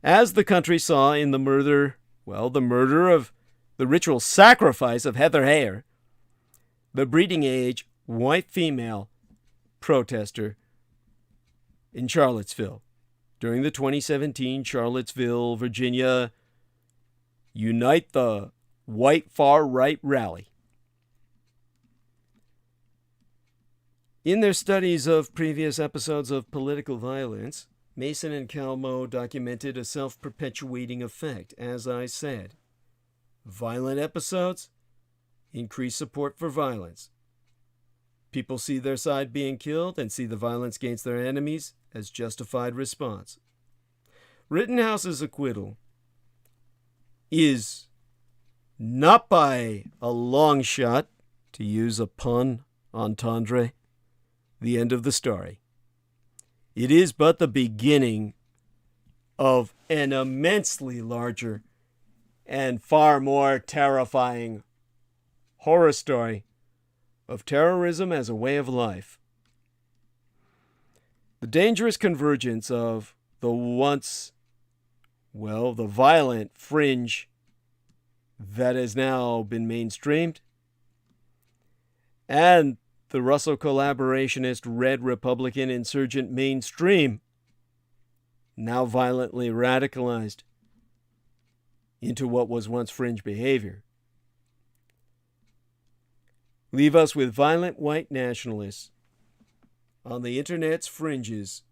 as the country saw in the murder of the ritual sacrifice of Heather Heyer, the breeding-age white female protester in Charlottesville during the 2017 Charlottesville, Virginia Unite the White Far-Right rally. In their studies of previous episodes of political violence, Mason and Calmo documented a self-perpetuating effect, as I said. Violent episodes increase support for violence. People see their side being killed and see the violence against their enemies as justified response. Rittenhouse's acquittal is not by a long shot, to use a pun entendre, the end of the story. It is but the beginning of an immensely larger and far more terrifying horror story of terrorism as a way of life. The dangerous convergence of the violent fringe that has now been mainstreamed, and the Russo collaborationist red Republican insurgent mainstream, now violently radicalized into what was once fringe behavior, leave us with violent white nationalists on the internet's fringes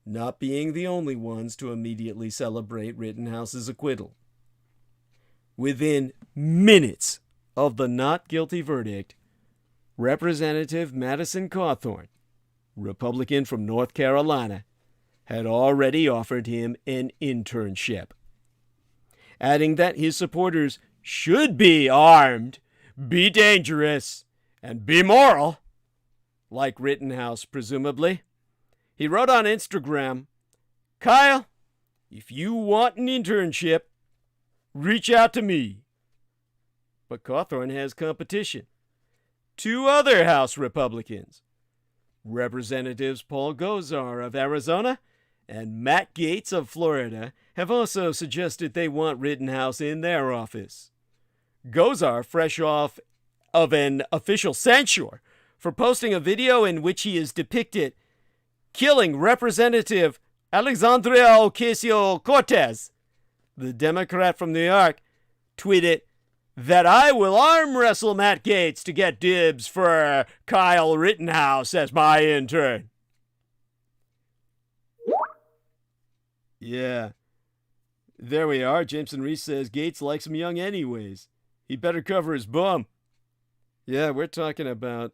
not being the only ones to immediately celebrate Rittenhouse's acquittal. Within minutes of the not guilty verdict, Representative Madison Cawthorn, Republican from North Carolina, had already offered him an internship, adding that his supporters should be armed, be dangerous, and be moral, like Rittenhouse, presumably. He wrote on Instagram, "Kyle, if you want an internship, reach out to me." But Cawthorn has competition. Two other House Republicans, Representatives Paul Gosar of Arizona and Matt Gaetz of Florida, have also suggested they want Rittenhouse in their office. Gozar, fresh off of an official censure for posting a video in which he is depicted killing Representative Alexandria Ocasio-Cortez, the Democrat from New York, tweeted that I will arm wrestle Matt Gaetz to get dibs for Kyle Rittenhouse as my intern. Yeah. There we are. Jameson Reese says Gaetz likes him young anyways. He better cover his bum. Yeah, we're talking about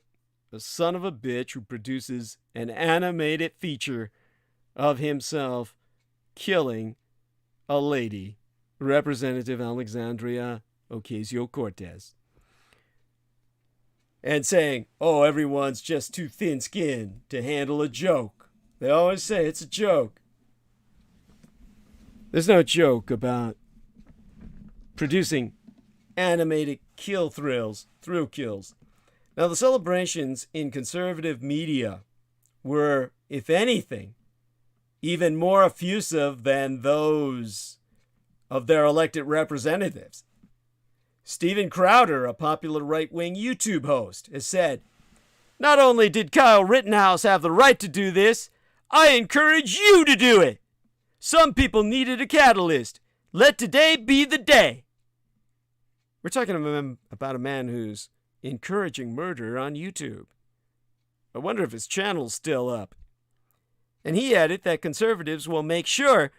a son of a bitch who produces an animated feature of himself killing a lady, Representative Alexandria Ocasio-Cortez, and saying, oh, everyone's just too thin-skinned to handle a joke. They always say it's a joke. There's no joke about producing animated thrill kills. Now, the celebrations in conservative media were, if anything, even more effusive than those of their elected representatives. Steven Crowder, a popular right-wing YouTube host, has said, not only did Kyle Rittenhouse have the right to do this, I encourage you to do it. Some people needed a catalyst. Let today be the day. We're talking about a man who's encouraging murder on YouTube. I wonder if his channel's still up. And he added that conservatives will make sure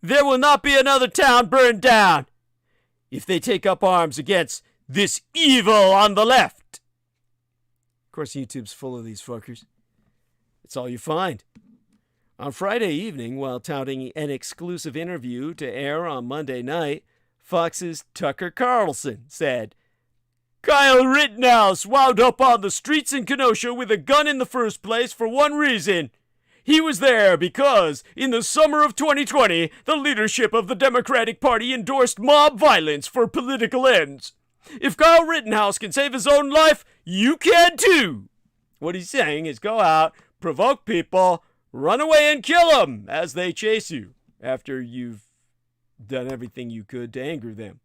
there will not be another town burned down if they take up arms against this evil on the left. Of course, YouTube's full of these fuckers. It's all you find. On Friday evening, while touting an exclusive interview to air on Monday night, Fox's Tucker Carlson said, Kyle Rittenhouse wound up on the streets in Kenosha with a gun in the first place for one reason. He was there because, in the summer of 2020, the leadership of the Democratic Party endorsed mob violence for political ends. If Kyle Rittenhouse can save his own life, you can too. What he's saying is go out, provoke people, run away and kill them as they chase you after you've done everything you could to anger them.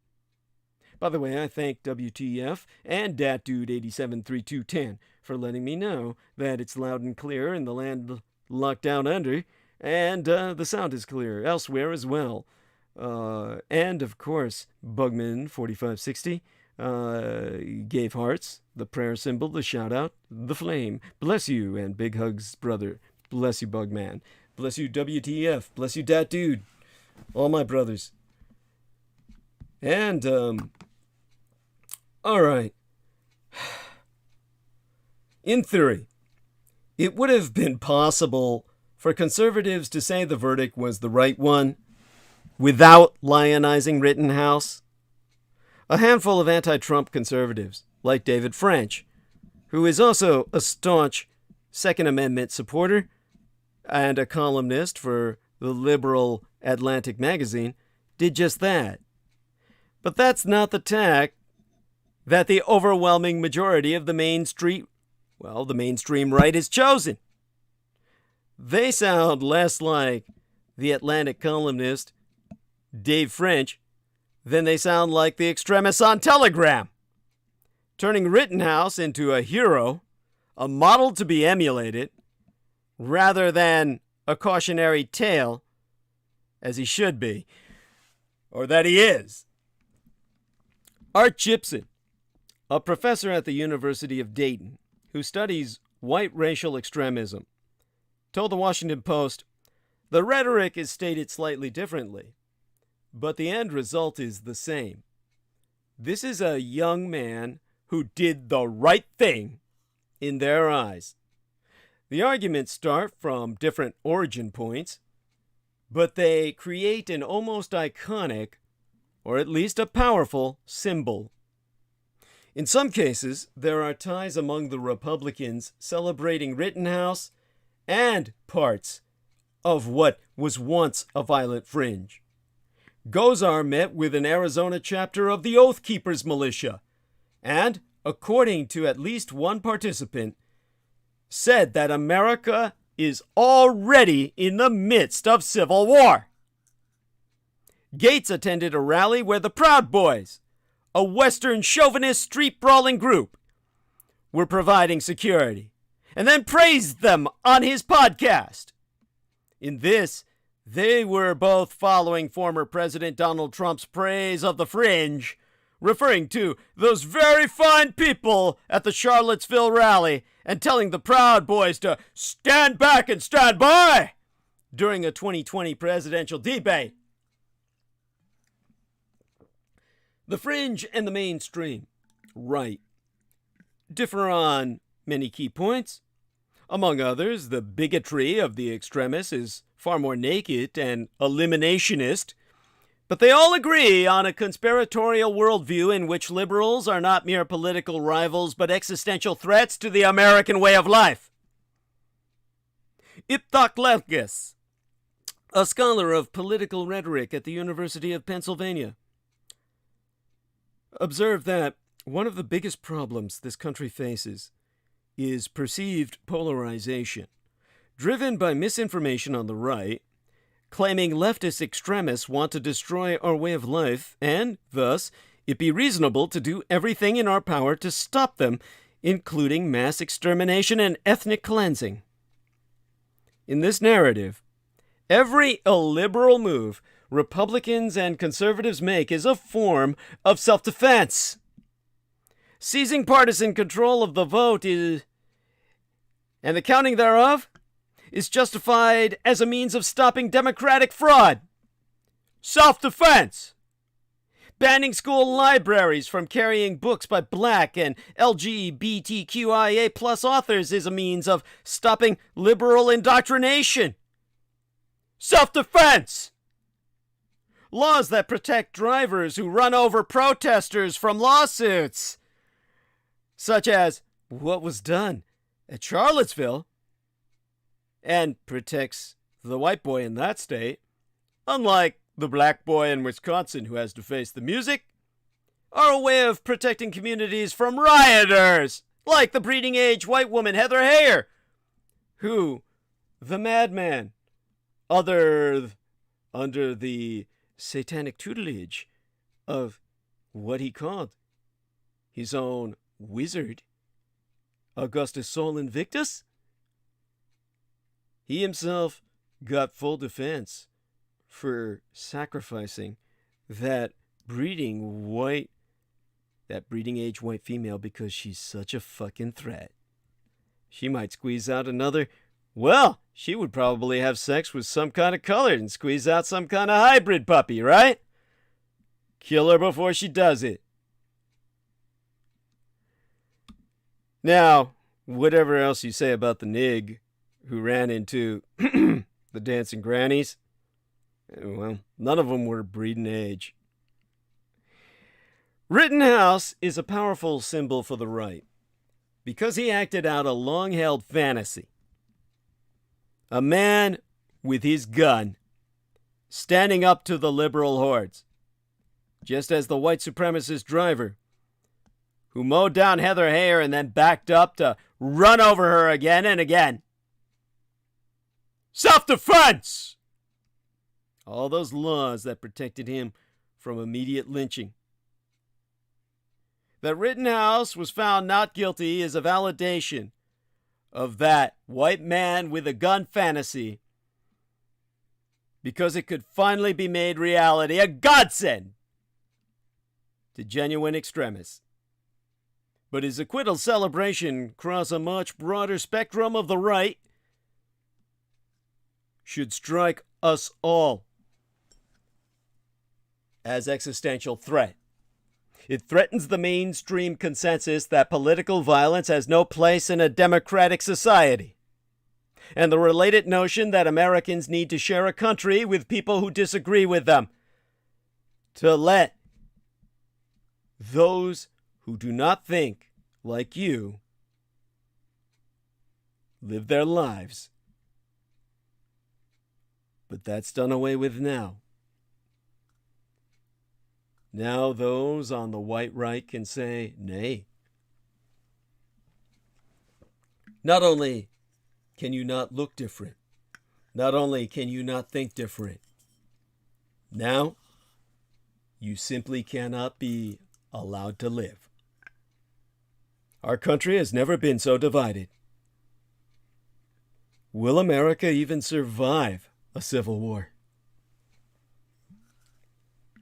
By the way, I thank WTF and DatDude873210 for letting me know that it's loud and clear in the land locked down under, and the sound is clear elsewhere as well. And, of course, Bugman4560 gave hearts, the prayer symbol, the shout-out, the flame. Bless you, and big hugs, brother. Bless you, Bugman. Bless you, WTF. Bless you, DatDude. All my brothers. And, all right. In theory, it would have been possible for conservatives to say the verdict was the right one without lionizing Rittenhouse. A handful of anti-Trump conservatives, like David French, who is also a staunch Second Amendment supporter and a columnist for the liberal Atlantic magazine, did just that. But that's not the tack that the overwhelming majority of the mainstream right has chosen. They sound less like the Atlantic columnist Dave French than they sound like the extremists on Telegram, turning Rittenhouse into a hero, a model to be emulated, rather than a cautionary tale, as he should be, or that he is. Art Gibson, a professor at the University of Dayton, who studies white racial extremism, told the Washington Post, the rhetoric is stated slightly differently, but the end result is the same. This is a young man who did the right thing in their eyes. The arguments start from different origin points, but they create an almost iconic, or at least a powerful, symbol. In some cases, there are ties among the Republicans celebrating Rittenhouse and parts of what was once a violent fringe. Gozar met with an Arizona chapter of the Oath Keepers militia and, according to at least one participant, said that America is already in the midst of civil war. Gaetz attended a rally where the Proud Boys, a Western chauvinist street-brawling group, were providing security, and then praised them on his podcast. In this, they were both following former President Donald Trump's praise of the fringe, referring to those very fine people at the Charlottesville rally and telling the Proud Boys to stand back and stand by during a 2020 presidential debate. The fringe and the mainstream, right, differ on many key points. Among others, the bigotry of the extremists is far more naked and eliminationist, but they all agree on a conspiratorial worldview in which liberals are not mere political rivals but existential threats to the American way of life. Iptoklenkis, a scholar of political rhetoric at the University of Pennsylvania, observed that one of the biggest problems this country faces is perceived polarization, driven by misinformation on the right, claiming leftist extremists want to destroy our way of life, and, thus, it be reasonable to do everything in our power to stop them, including mass extermination and ethnic cleansing. In this narrative, every illiberal move Republicans and conservatives make is a form of self-defense. Seizing partisan control of the vote and the counting thereof is justified as a means of stopping democratic fraud. Self-defense. Banning school libraries from carrying books by Black and LGBTQIA plus authors is a means of stopping liberal indoctrination. Self-defense. Laws that protect drivers who run over protesters from lawsuits, such as what was done at Charlottesville, and protects the white boy in that state, unlike the black boy in Wisconsin who has to face the music, are a way of protecting communities from rioters, like the breeding age white woman Heather Heyer, who, the madman, under the satanic tutelage of what he called his own wizard, Augustus Sol Invictus, he himself got full defense for sacrificing that breeding age white female because she's such a fucking threat. She might squeeze out another. Well, she would probably have sex with some kind of color and squeeze out some kind of hybrid puppy, right? Kill her before she does it. Now, whatever else you say about the nig who ran into the dancing grannies, well, none of them were breeding age. Rittenhouse is a powerful symbol for the right because he acted out a long-held fantasy. A man with his gun standing up to the liberal hordes, just as the white supremacist driver who mowed down Heather Heyer and then backed up to run over her again and again. Self-defense! All those laws that protected him from immediate lynching. That Rittenhouse was found not guilty is a validation of that white man with a gun fantasy, because it could finally be made reality, a godsend to genuine extremists. But his acquittal celebration across a much broader spectrum of the right should strike us all as existential threat. It threatens the mainstream consensus that political violence has no place in a democratic society, and the related notion that Americans need to share a country with people who disagree with them, to let those who do not think like you live their lives. But that's done away with now. Now those on the white right can say nay. Not only can you not look different, not only can you not think different, now you simply cannot be allowed to live. Our country has never been so divided. Will America even survive a civil war?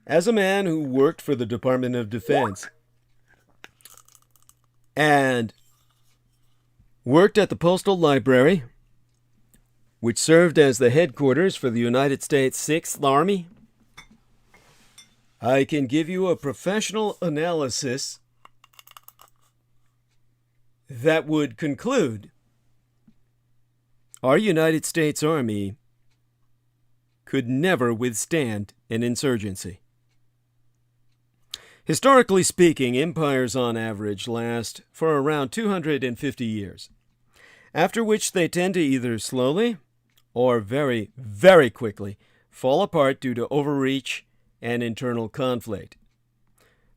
As a man who worked for the Department of Defense and worked at the Postal Library, which served as the headquarters for the United States 6th Army, I can give you a professional analysis that would conclude our United States Army could never withstand an insurgency. Historically speaking, empires on average last for around 250 years, after which they tend to either slowly or very, very quickly fall apart due to overreach and internal conflict.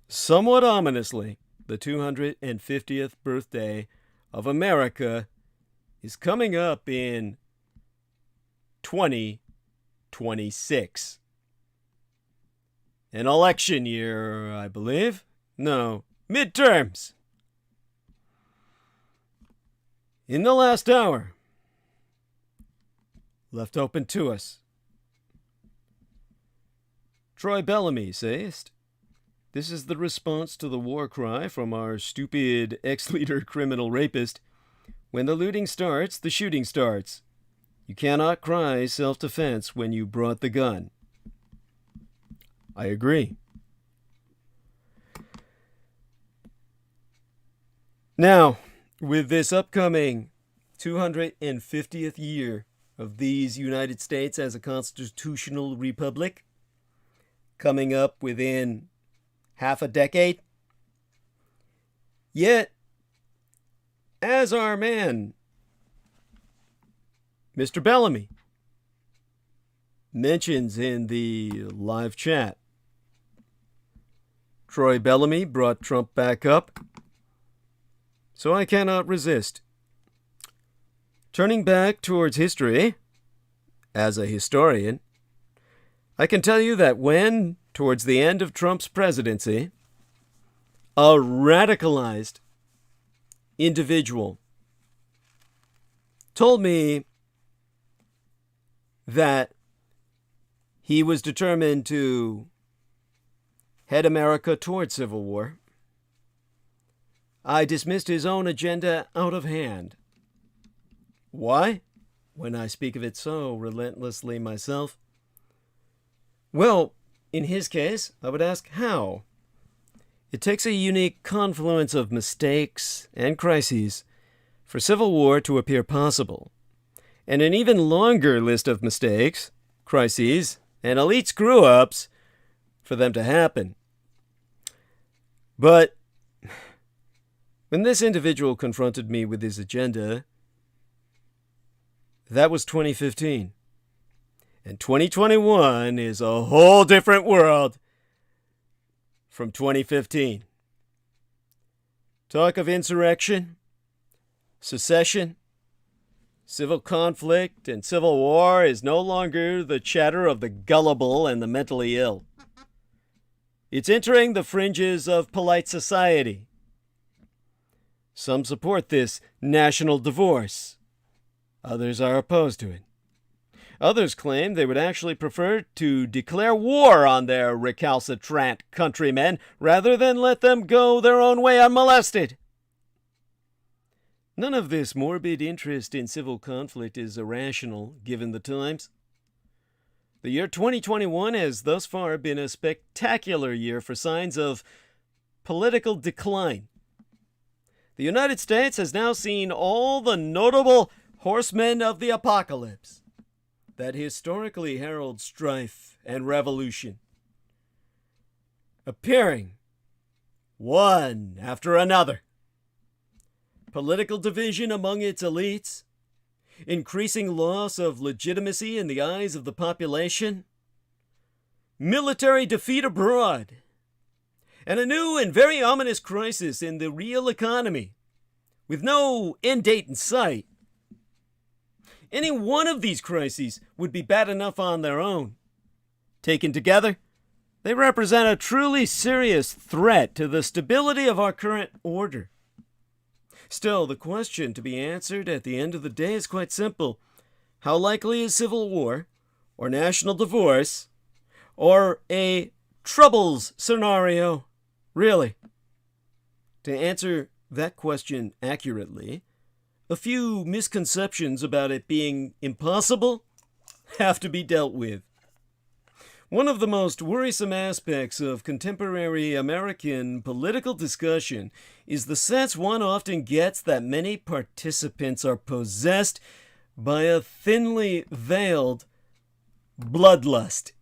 Somewhat ominously, the 250th birthday of America is coming up in 2026. An election year, I believe. No, midterms. In the last hour, left open to us, Troy Bellamy, sayest? This is the response to the war cry from our stupid ex-leader criminal rapist. When the looting starts, the shooting starts. You cannot cry self-defense when you brought the gun. I agree. Now, with this upcoming 250th year of these United States as a constitutional republic, coming up within half a decade, yet, as our man, Mr. Bellamy, mentions in the live chat, Troy Bellamy brought Trump back up, so I cannot resist. Turning back towards history, as a historian, I can tell you that when, towards the end of Trump's presidency, a radicalized individual told me that he was determined to head America toward civil war, I dismissed his own agenda out of hand. Why? When I speak of it so relentlessly myself? Well, in his case, I would ask how. It takes a unique confluence of mistakes and crises for civil war to appear possible, and an even longer list of mistakes, crises, and elite screw-ups for them to happen. But when this individual confronted me with his agenda, that was 2015. And 2021 is a whole different world from 2015. Talk of insurrection, secession, civil conflict, and civil war is no longer the chatter of the gullible and the mentally ill. It's entering the fringes of polite society. Some support this national divorce. Others are opposed to it. Others claim they would actually prefer to declare war on their recalcitrant countrymen rather than let them go their own way unmolested. None of this morbid interest in civil conflict is irrational, given the times. The year 2021 has thus far been a spectacular year for signs of political decline. The United States has now seen all the notable horsemen of the apocalypse that historically herald strife and revolution, appearing one after another. Political division among its elites, increasing loss of legitimacy in the eyes of the population, military defeat abroad, and a new and very ominous crisis in the real economy, with no end date in sight. Any one of these crises would be bad enough on their own. Taken together, They represent a truly serious threat to the stability of our current order. Still, the question to be answered at the end of the day is quite simple. How likely is civil war, or national divorce, or a troubles scenario, really? To answer that question accurately, a few misconceptions about it being impossible have to be dealt with. One of the most worrisome aspects of contemporary American political discussion is the sense one often gets that many participants are possessed by a thinly veiled bloodlust.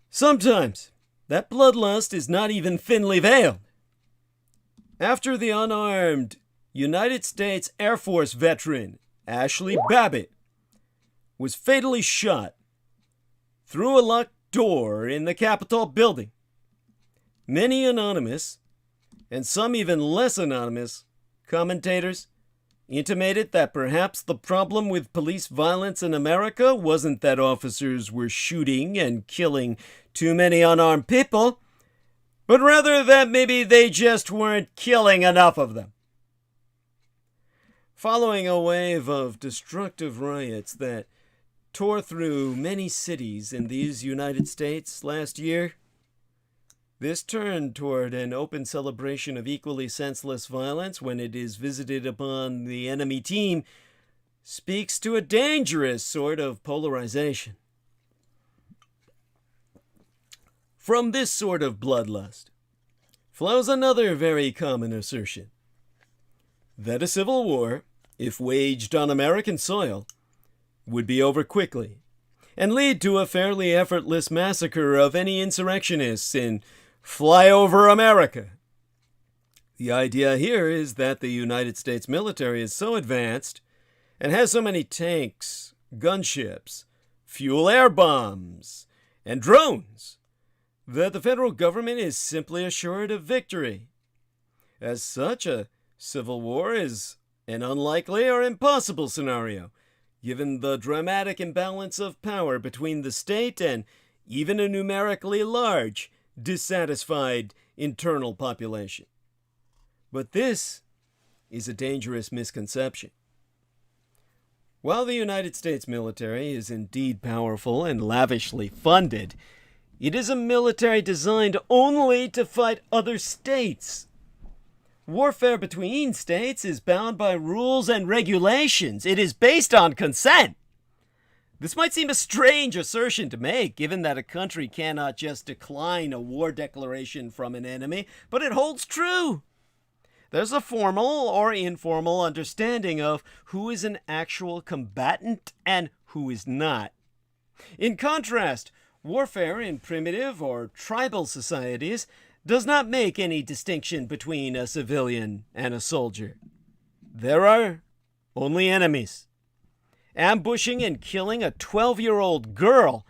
Sometimes that bloodlust is not even thinly veiled. After the unarmed United States Air Force veteran Ashley Babbitt was fatally shot through a locked door in the Capitol building, many anonymous, and some even less anonymous, commentators intimated that perhaps the problem with police violence in America wasn't that officers were shooting and killing too many unarmed people, but rather that maybe they just weren't killing enough of them. Following a wave of destructive riots that tore through many cities in these United States last year, this turn toward an open celebration of equally senseless violence when it is visited upon the enemy team speaks to a dangerous sort of polarization. From this sort of bloodlust flows another very common assertion, that a civil war, if waged on American soil, would be over quickly and lead to a fairly effortless massacre of any insurrectionists in flyover America. The idea here is that the United States military is so advanced and has so many tanks, gunships, fuel air bombs, and drones that the federal government is simply assured of victory. As such, a civil war is an unlikely or impossible scenario, given the dramatic imbalance of power between the state and even a numerically large, dissatisfied internal population. But this is a dangerous misconception. While the United States military is indeed powerful and lavishly funded, it is a military designed only to fight other states. Warfare between states is bound by rules and regulations. It is based on consent. This might seem a strange assertion to make, given that a country cannot just decline a war declaration from an enemy, but it holds true. There's a formal or informal understanding of who is an actual combatant and who is not. In contrast, warfare in primitive or tribal societies does not make any distinction between a civilian and a soldier. There are only enemies. Ambushing and killing a 12-year-old girl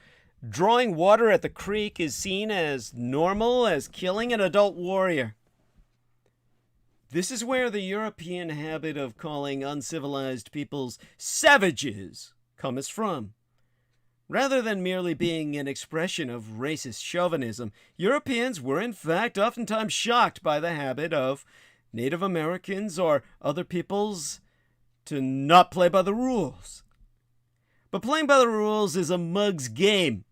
drawing water at the creek is seen as normal as killing an adult warrior. This is where the European habit of calling uncivilized peoples savages comes from. Rather than merely being an expression of racist chauvinism, Europeans were in fact oftentimes shocked by the habit of Native Americans or other peoples to not play by the rules. But playing by the rules is a mug's game.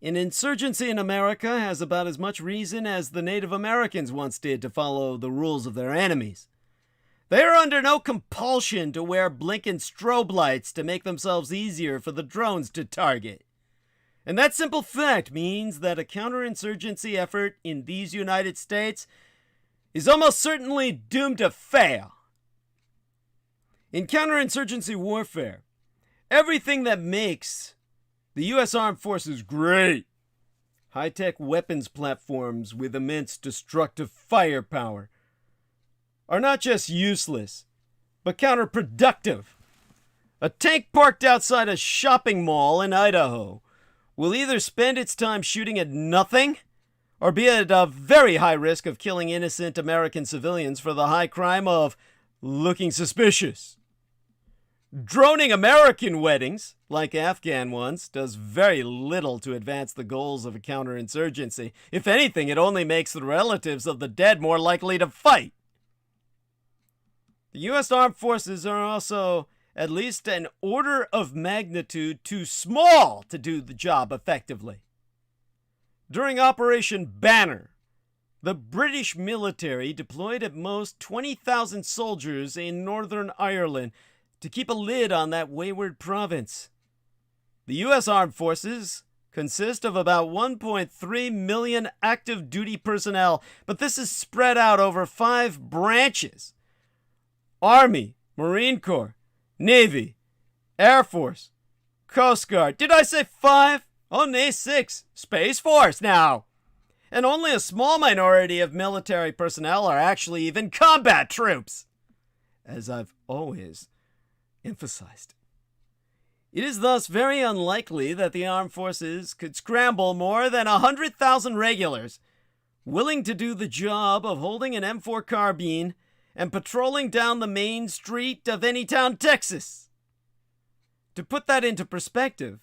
An insurgency in America has about as much reason as the Native Americans once did to follow the rules of their enemies. They are under no compulsion to wear blinking strobe lights to make themselves easier for the drones to target. And that simple fact means that a counterinsurgency effort in these United States is almost certainly doomed to fail. In counterinsurgency warfare, everything that makes the U.S. Armed Forces great, high-tech weapons platforms with immense destructive firepower, are not just useless, but counterproductive. A tank parked outside a shopping mall in Idaho will either spend its time shooting at nothing or be at a very high risk of killing innocent American civilians for the high crime of looking suspicious. Droning American weddings, like Afghan ones, does very little to advance the goals of a counterinsurgency. If anything, it only makes the relatives of the dead more likely to fight. The U.S. Armed Forces are also at least an order of magnitude too small to do the job effectively. During Operation Banner, the British military deployed at most 20,000 soldiers in Northern Ireland to keep a lid on that wayward province. The U.S. Armed Forces consist of about 1.3 million active duty personnel, but this is spread out over 5 branches: Army, Marine Corps, Navy, Air Force, Coast Guard. Did I say 5? Oh, nay, 6. Space Force now. And only a small minority of military personnel are actually even combat troops, as I've always emphasized. It is thus very unlikely that the armed forces could scramble more than 100,000 regulars willing to do the job of holding an M4 carbine and patrolling down the main street of any town, Texas. To put that into perspective,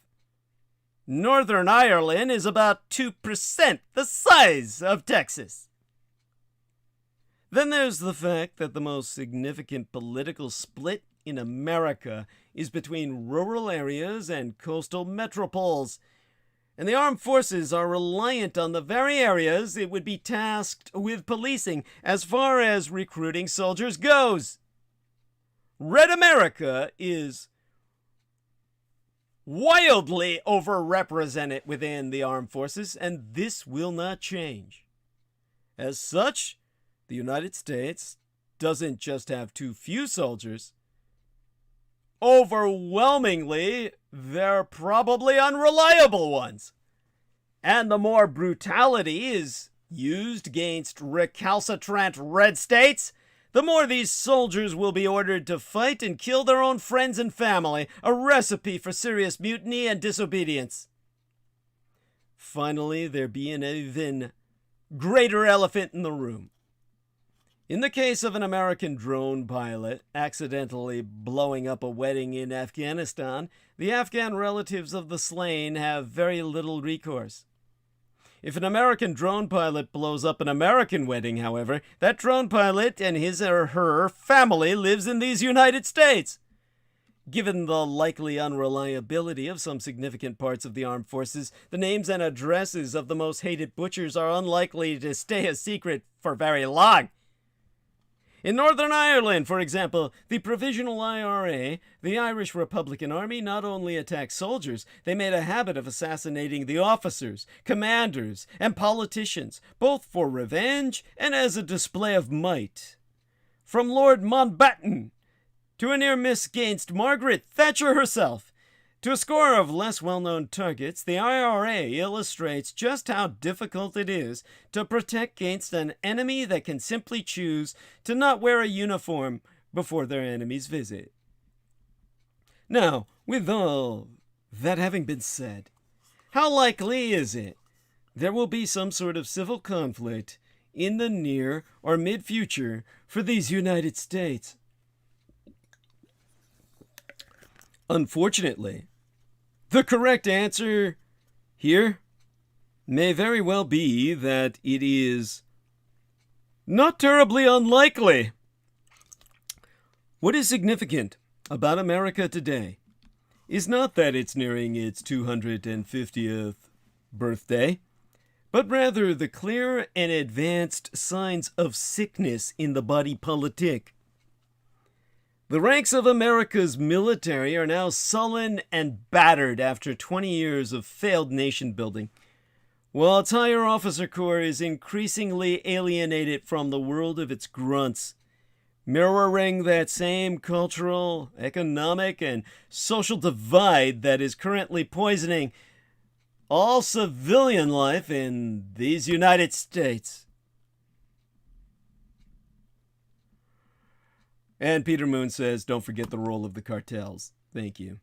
Northern Ireland is about 2% the size of Texas. Then there's the fact that the most significant political split in America is between rural areas and coastal metropoles, and the armed forces are reliant on the very areas it would be tasked with policing as far as recruiting soldiers goes. Red America is wildly overrepresented within the armed forces, and this will not change. As such, the United States doesn't just have too few soldiers. Overwhelmingly, they're probably unreliable ones. And the more brutality is used against recalcitrant red states, the more these soldiers will be ordered to fight and kill their own friends and family, a recipe for serious mutiny and disobedience. Finally, there be an even greater elephant in the room. In the case of an American drone pilot accidentally blowing up a wedding in Afghanistan, the Afghan relatives of the slain have very little recourse. If an American drone pilot blows up an American wedding, however, that drone pilot and his or her family lives in these United States. Given the likely unreliability of some significant parts of the armed forces, the names and addresses of the most hated butchers are unlikely to stay a secret for very long. In Northern Ireland, for example, the Provisional IRA, the Irish Republican Army, not only attacked soldiers, they made a habit of assassinating the officers, commanders, and politicians, both for revenge and as a display of might. From Lord Mountbatten to a near miss against Margaret Thatcher herself, to a score of less well-known targets, the IRA illustrates just how difficult it is to protect against an enemy that can simply choose to not wear a uniform before their enemy's visit. Now, with all that having been said, how likely is it there will be some sort of civil conflict in the near or mid-future for these United States? Unfortunately, the correct answer here may very well be that it is not terribly unlikely. What is significant about America today is not that it's nearing its 250th birthday, but rather the clear and advanced signs of sickness in the body politic. The ranks of America's military are now sullen and battered after 20 years of failed nation building, while its higher officer corps is increasingly alienated from the world of its grunts, mirroring that same cultural, economic, and social divide that is currently poisoning all civilian life in these United States. And Peter Moon says, don't forget the role of the cartels. Thank you.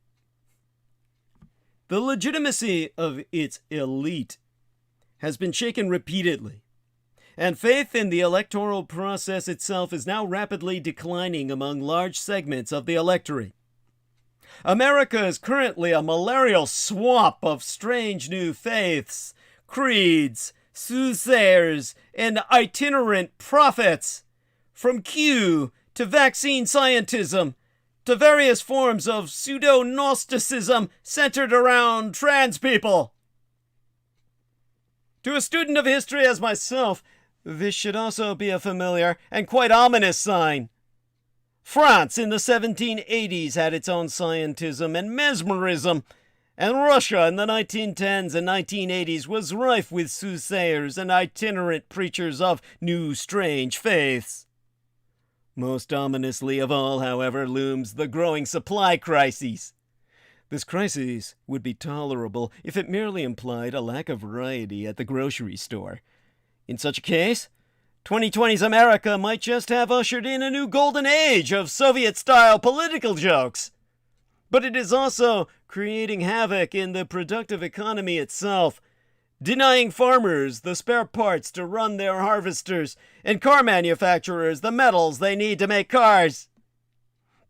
The legitimacy of its elite has been shaken repeatedly, and faith in the electoral process itself is now rapidly declining among large segments of the electorate. America is currently a malarial swamp of strange new faiths, creeds, soothsayers, and itinerant prophets. From Q to vaccine scientism, to various forms of pseudo-Gnosticism centered around trans people. To a student of history as myself, this should also be a familiar and quite ominous sign. France in the 1780s had its own scientism and mesmerism, and Russia in the 1910s and 1980s was rife with soothsayers and itinerant preachers of new strange faiths. Most ominously of all, however, looms the growing supply crisis. This crisis would be tolerable if it merely implied a lack of variety at the grocery store. In such a case, 2020's America might just have ushered in a new golden age of Soviet-style political jokes. But it is also creating havoc in the productive economy itself, denying farmers the spare parts to run their harvesters, and car manufacturers the metals they need to make cars.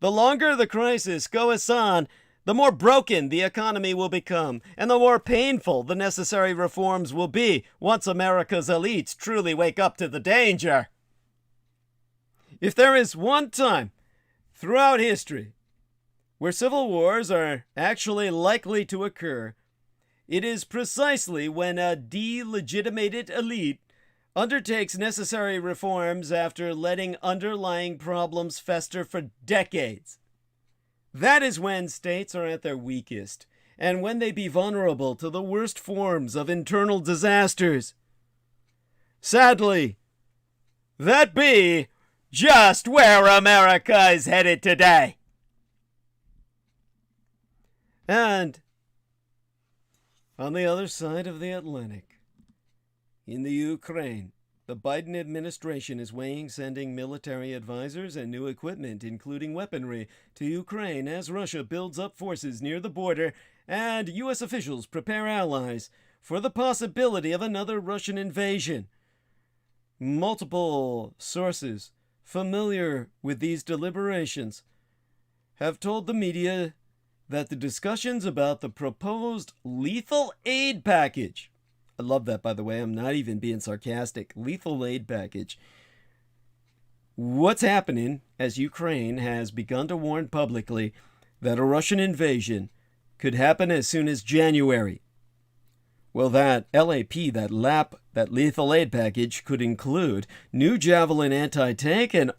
The longer the crisis goes on, the more broken the economy will become, and the more painful the necessary reforms will be once America's elites truly wake up to the danger. If there is one time throughout history where civil wars are actually likely to occur, it is precisely when a delegitimated elite undertakes necessary reforms after letting underlying problems fester for decades. That is when states are at their weakest, and when they be vulnerable to the worst forms of internal disasters. Sadly, that be just where America is headed today. And on the other side of the Atlantic, in the Ukraine, the Biden administration is weighing sending military advisors and new equipment, including weaponry, to Ukraine as Russia builds up forces near the border and U.S. officials prepare allies for the possibility of another Russian invasion. Multiple sources familiar with these deliberations have told the media that the discussions about the proposed lethal aid package, I love that, by the way, I'm not even being sarcastic, lethal aid package, what's happening as Ukraine has begun to warn publicly that a Russian invasion could happen as soon as January. Well, that LAP, that lethal aid package, could include new Javelin anti-tank and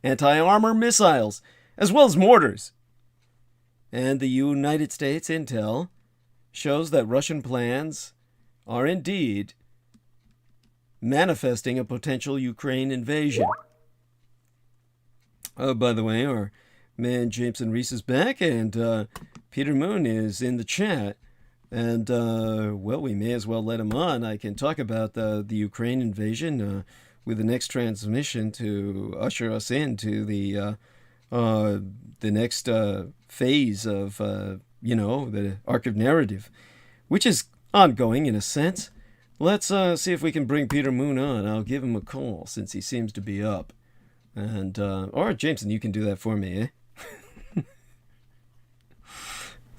anti-armor missiles, as well as mortars. And the United States intel shows that Russian plans are indeed manifesting a potential Ukraine invasion. By the way, our man Jameson Reese is back, and Peter Moon is in the chat. And, we may as well let him on. I can talk about the Ukraine invasion with the next transmission to usher us into the next phase of, the arc of narrative, which is ongoing in a sense. Let's see if we can bring Peter Moon on. I'll give him a call since he seems to be up. And, or Jameson, you can do that for me, eh?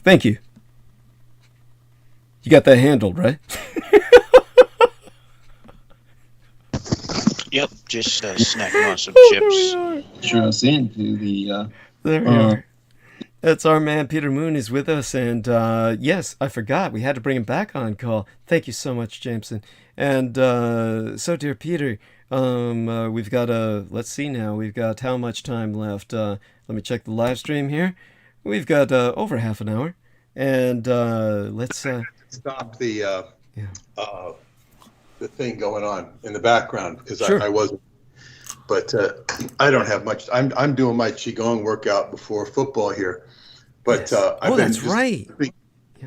Thank you. You got that handled, right? Yep, just snacking on some chips. Sure us into the. There we are. That's our man Peter Moon is with us, and yes, I forgot we had to bring him back on call. Thank you so much, Jameson. And so, dear Peter, we've got let's see now. We've got how much time left? Let me check the live stream here. We've got over half an hour, and let's stop the thing going on in the background because sure. I wasn't. But I don't have much. I'm doing my qigong workout before football here. But yes. I've been that's right.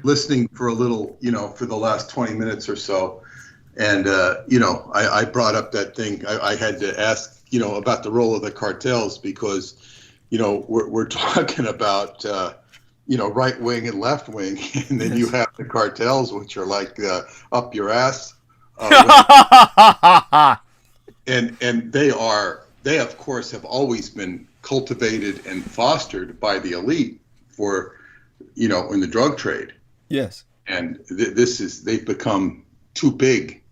Listening for a little, for the last 20 minutes or so. And, I brought up that thing. I had to ask, about the role of the cartels because, we're talking about, right wing and left wing. And then you have the cartels, which are like up your ass. And they of course have always been cultivated and fostered by the elite for, in the drug trade. Yes. And they've become too big.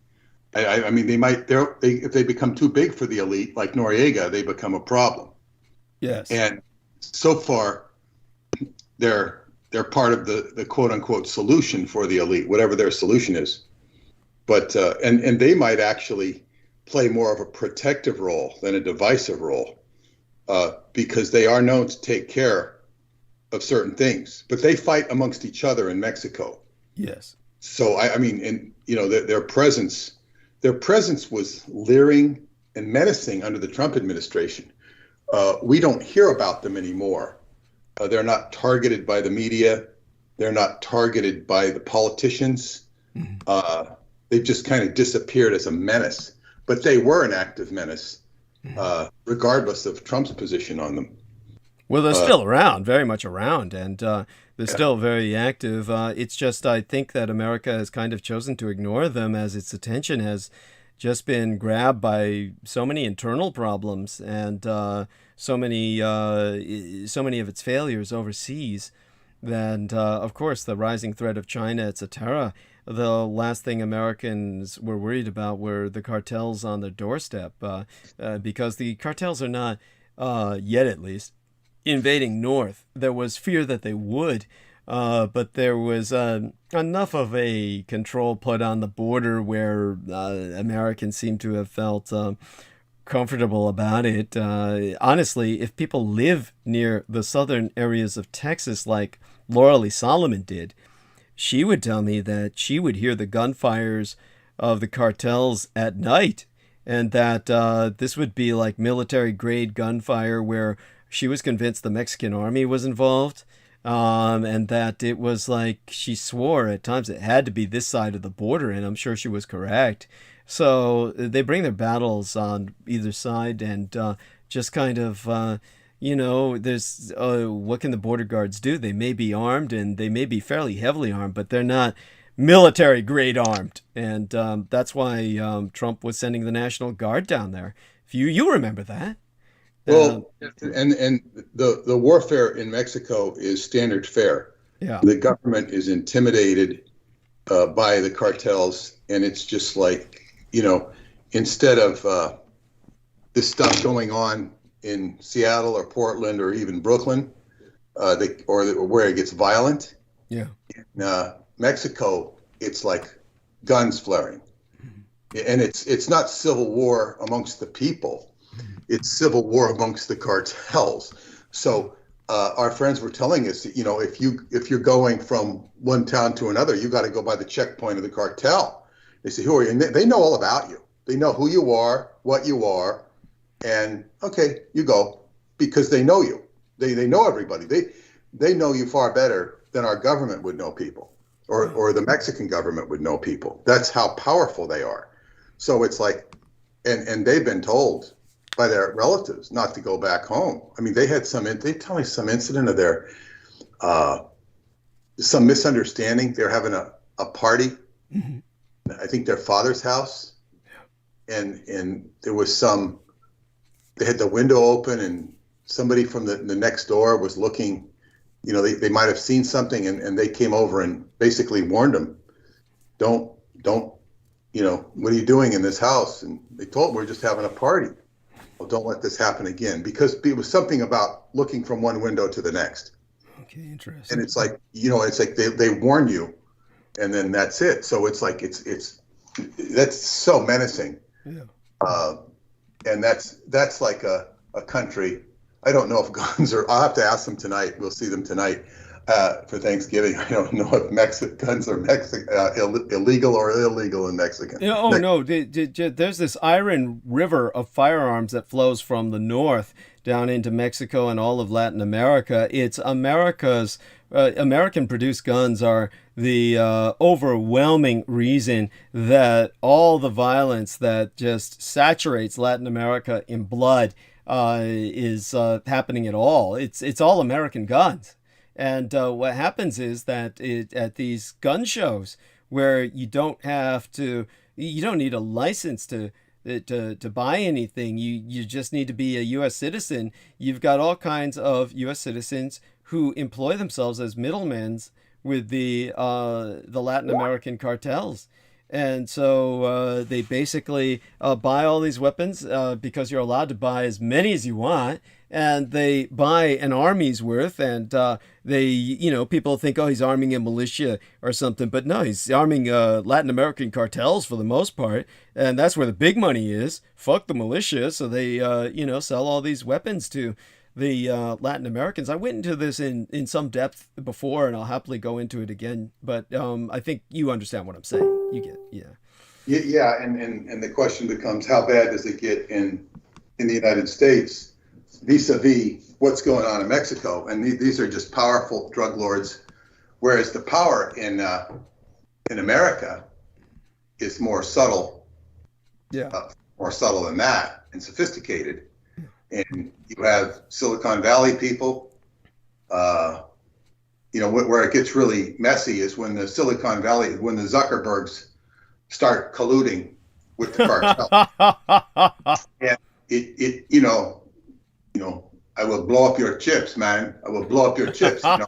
I mean, if they become too big for the elite, like Noriega, they become a problem. Yes. And so far, they're part of the quote unquote solution for the elite, whatever their solution is. But and they might actually play more of a protective role than a divisive role, because they are known to take care of certain things. But they fight amongst each other in Mexico. Yes. So I mean, and their presence was leering and menacing under the Trump administration. We don't hear about them anymore. They're not targeted by the media. They're not targeted by the politicians. Mm-hmm. They've just kind of disappeared as a menace. But they were an active menace, regardless of Trump's position on them. Well, they're still around, very much around, and they're still very active. It's just, I think that America has kind of chosen to ignore them, as its attention has just been grabbed by so many internal problems and so many of its failures overseas. And of course, the rising threat of China, etc. The last thing Americans were worried about were the cartels on their doorstep, because the cartels are not, yet at least, invading north. There was fear that they would, but there was enough of a control put on the border where Americans seem to have felt comfortable about it. Honestly, if people live near the southern areas of Texas like Laura Lee Solomon did, she would tell me that she would hear the gunfires of the cartels at night, and that this would be like military-grade gunfire where she was convinced the Mexican army was involved, and that it was like, she swore at times it had to be this side of the border, and I'm sure she was correct. So they bring their battles on either side, and just kind of, there's, what can the border guards do? They may be armed, and they may be fairly heavily armed, but they're not military grade armed. And that's why Trump was sending the National Guard down there. If you remember that. Well, and the warfare in Mexico is standard fare. Yeah. The government is intimidated by the cartels, and it's just like, instead of this stuff going on in Seattle or Portland or even Brooklyn, or where it gets violent. Yeah. In Mexico, it's like guns flaring, and it's not civil war amongst the people. It's civil war amongst the cartels. So our friends were telling us, if you're going from one town to another, you got to go by the checkpoint of the cartel. They say, who are you? And they know all about you. They know who you are, what you are, and okay, you go, because they know you. They know everybody. They know you far better than our government would know people, or the Mexican government would know people. That's how powerful they are. So it's like, and they've been told by their relatives not to go back home. I mean, they tell me some incident of their, some misunderstanding. They're having a party, mm-hmm. I think their father's house, and there was they had the window open, and somebody from the next door was looking, they might have seen something, and they came over and basically warned them, don't, what are you doing in this house? And they told them, we're just having a party. Well, don't let this happen again, because it was something about looking from one window to the next. Okay, interesting. And it's like, they warn you, and then that's it. So it's like, that's so menacing. Yeah. And that's like a country. I don't know if guns are, I'll have to ask them tonight. We'll see them tonight for Thanksgiving. I don't know if guns are illegal or illegal in Mexico. No, there's this iron river of firearms that flows from the north down into Mexico and all of Latin America. It's America's, American-produced guns are the overwhelming reason that all the violence that just saturates Latin America in blood is happening at all. It's all American guns. And what happens is that at these gun shows where you don't need a license to to buy anything. You just need to be a U.S. citizen. You've got all kinds of U.S. citizens who employ themselves as middlemen with the Latin American cartels. And so they basically buy all these weapons because you're allowed to buy as many as you want. And they buy an army's worth, and people think, oh, he's arming a militia or something. But no, he's arming Latin American cartels for the most part. And that's where the big money is. Fuck the militia. So they, sell all these weapons to the Latin Americans. I went into this in some depth before, and I'll happily go into it again. But I think you understand what I'm saying. You get, yeah. Yeah, and the question becomes, how bad does it get in the United States vis-a-vis what's going on in Mexico? And these are just powerful drug lords, whereas the power in America is more subtle. Yeah. More subtle than that, and sophisticated. And you have Silicon Valley people. Where it gets really messy is when the Zuckerbergs start colluding with the cartel. And I will blow up your chips, man. I will blow up your chips. I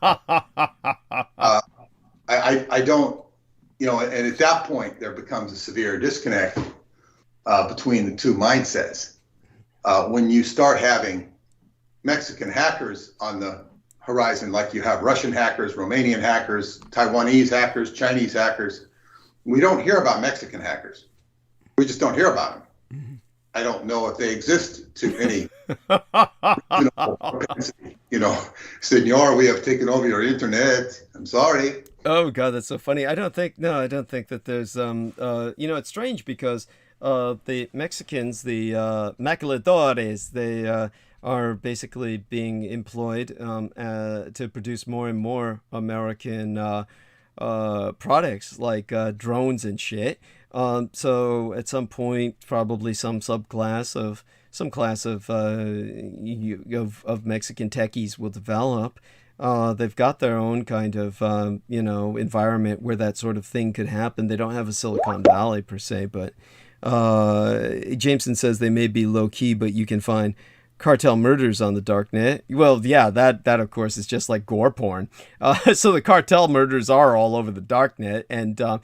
don't, and at that point there becomes a severe disconnect between the two mindsets. When you start having Mexican hackers on the horizon, like you have Russian hackers, Romanian hackers, Taiwanese hackers, Chinese hackers, we don't hear about Mexican hackers. We just don't hear about them. Mm-hmm. I don't know if they exist to any, Senor, we have taken over your internet. I'm sorry. Oh God, that's so funny. I don't think that there's, it's strange because the Mexicans, the maquiladores, they are basically being employed to produce more and more American products like drones and shit. So at some point, probably some class of Mexican techies will develop. They've got their own kind of environment where that sort of thing could happen. They don't have a Silicon Valley per se, but Jameson says they may be low key, but you can find cartel murders on the darknet. Well, yeah, that of course is just like gore porn. So the cartel murders are all over the darknet, and that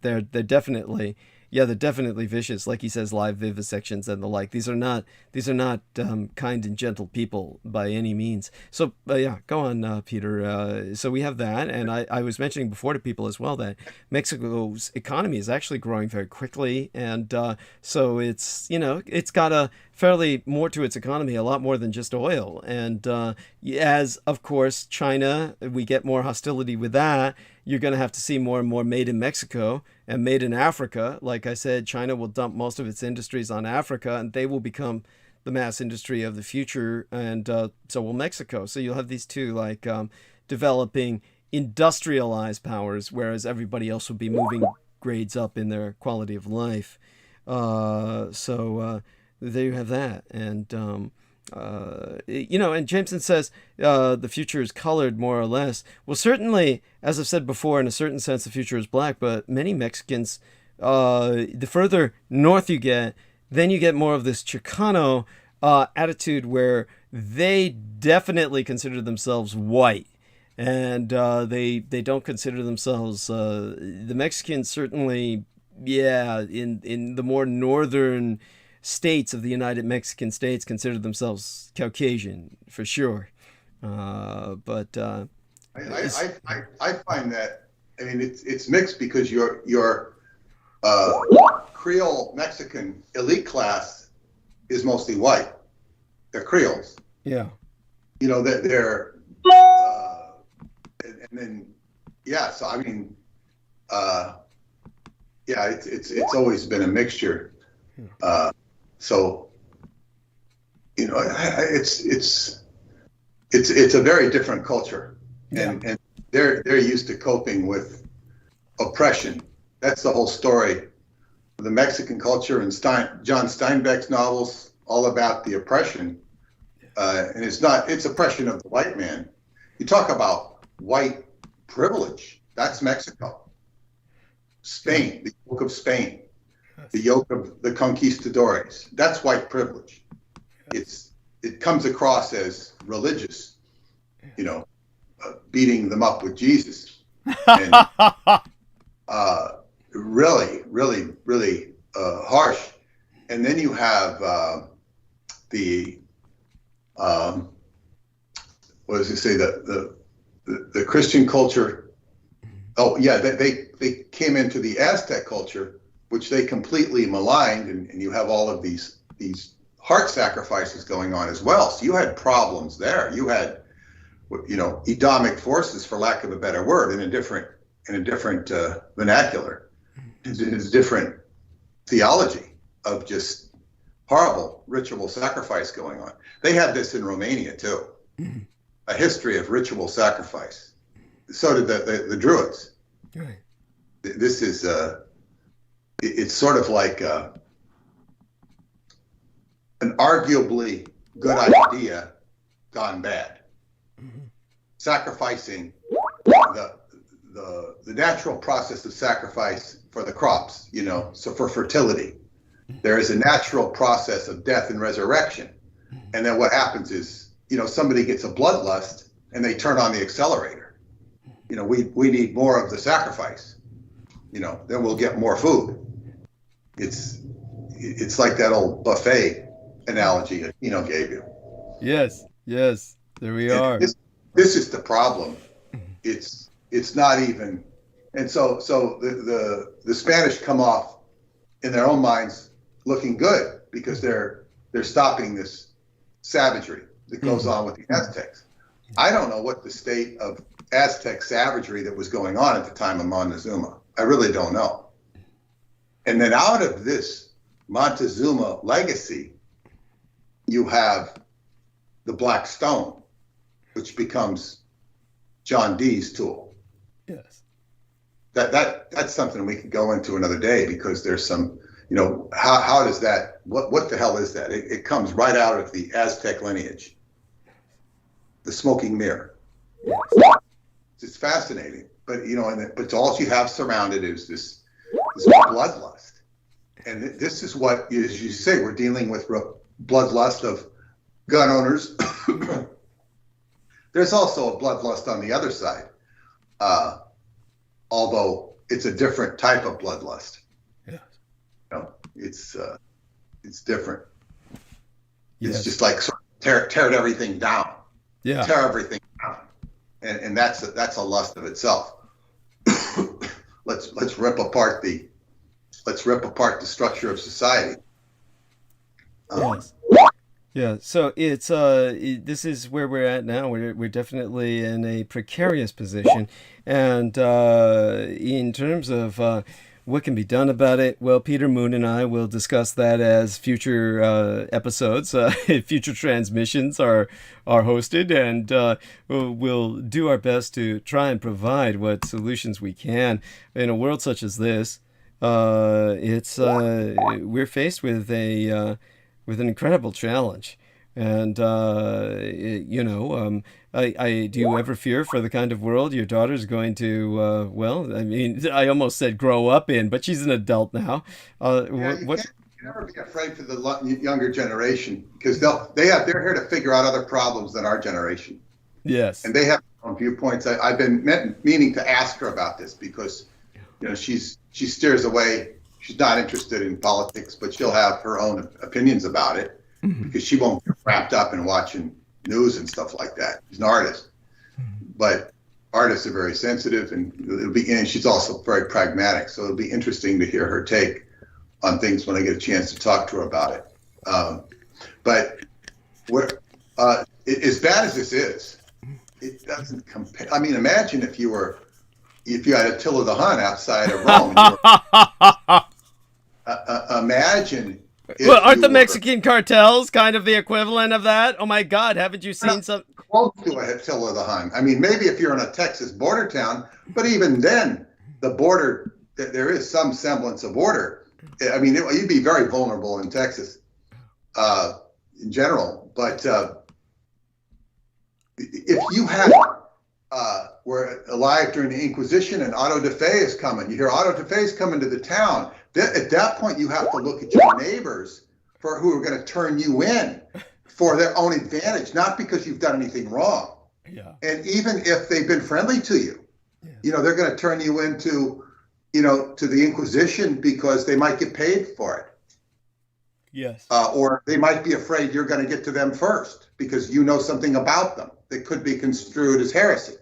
they're definitely. Yeah, they're definitely vicious. Like he says, live vivisections and the like. These are not kind and gentle people by any means. So yeah, go on, Peter. So we have that, and I was mentioning before to people as well that Mexico's economy is actually growing very quickly, and so it's got a fairly more to its economy, a lot more than just oil. And as of course China, we get more hostility with that. You're going to have to see more and more made in Mexico and made in Africa. Like I said, China will dump most of its industries on Africa, and they will become the mass industry of the future, and so will Mexico. So you'll have these two developing industrialized powers, whereas everybody else will be moving grades up in their quality of life. So there you have that. And and Jameson says the future is colored more or less. Well, certainly, as I've said before, in a certain sense, the future is black. But many Mexicans, the further north you get, then you get more of this Chicano attitude where they definitely consider themselves white. And they don't consider themselves, the Mexicans certainly, in the more northern states of the United Mexican States consider themselves Caucasian for sure. I find that, I mean, it's mixed because your Creole Mexican elite class is mostly white. They're Creoles. Yeah. They're and then so I mean it's always been a mixture. So it's a very different culture, and they're used to coping with oppression. That's the whole story. The Mexican culture and John Steinbeck's novels all about the oppression, and it's oppression of the white man. You talk about white privilege. That's Mexico. Spain, the Book of Spain. the yoke of the conquistadores. That's white privilege. It comes across as religious, beating them up with Jesus. And really, really, really harsh. And then you have the what does it say? The Christian culture. Oh yeah, they came into the Aztec culture, which they completely maligned, and you have all of these heart sacrifices going on as well. So you had problems there. You had, Edomic forces, for lack of a better word, in a different vernacular. It's a different theology of just horrible ritual sacrifice going on. They had this in Romania too, a history of ritual sacrifice. So did the Druids. Right. This is it's sort of like an arguably good idea gone bad. Sacrificing the natural process of sacrifice for the crops, so for fertility. There is a natural process of death and resurrection. And then what happens is, somebody gets a bloodlust and they turn on the accelerator. We need more of the sacrifice. Then we'll get more food. It's like that old buffet analogy that gave you. Yes, there we are. This is the problem. It's not even, and so the Spanish come off in their own minds looking good because they're stopping this savagery that goes on with the Aztecs. I don't know what the state of Aztec savagery that was going on at the time of Montezuma. I really don't know. And then out of this Montezuma legacy, you have the Black Stone, which becomes John Dee's tool. Yes. That's something we could go into another day, because there's some, how does that, what the hell is that? It comes right out of the Aztec lineage. The smoking mirror. Yes. It's fascinating, but but all you have surrounded is this bloodlust. And this is what, as you say, we're dealing with bloodlust of gun owners. There's also a bloodlust on the other side, although it's a different type of bloodlust. Yeah, it's different. Yes. It's just like sort of tear everything down. Yeah, tear everything down, and that's a lust of itself. let's rip apart the structure of society. Yes. Yeah, so it's this is where we're at now. We're definitely in a precarious position, and in terms of what can be done about it, well, Peter Moon and I will discuss that as future episodes. Future transmissions are hosted, and we'll do our best to try and provide what solutions we can in a world such as this. We're faced with with an incredible challenge, and do you ever fear for the kind of world your daughter's going to I almost said grow up in, but she's an adult now. You can never be afraid for the younger generation, because they're here to figure out other problems than our generation. Yes, and they have their own viewpoints. I've been meaning to ask her about this, because she steers away. She's not interested in politics, but she'll have her own opinions about it, because she won't get wrapped up in watching news and stuff like that. She's an artist, but artists are very sensitive, and she's also very pragmatic. So it'll be interesting to hear her take on things when I get a chance to talk to her about it. But as bad as this is, it doesn't compare. I mean, imagine if you had Attila the Hun outside of Rome. Imagine. Well, aren't the Mexican cartels kind of the equivalent of that? Oh my God, haven't you seen some? Close to Attila the Hun. I mean, maybe if you're in a Texas border town, but even then, the border, there is some semblance of order. I mean, you'd be very vulnerable in Texas, in general. But if you had were alive during the Inquisition and Otto de Fe is coming, you hear Otto de Fe is coming to the town. At that point, you have to look at your neighbors for who are going to turn you in for their own advantage, not because you've done anything wrong. Yeah. And even if they've been friendly to you, they're going to turn you into, to the Inquisition because they might get paid for it. Yes. Or they might be afraid you're going to get to them first because you know something about them that could be construed as heresy.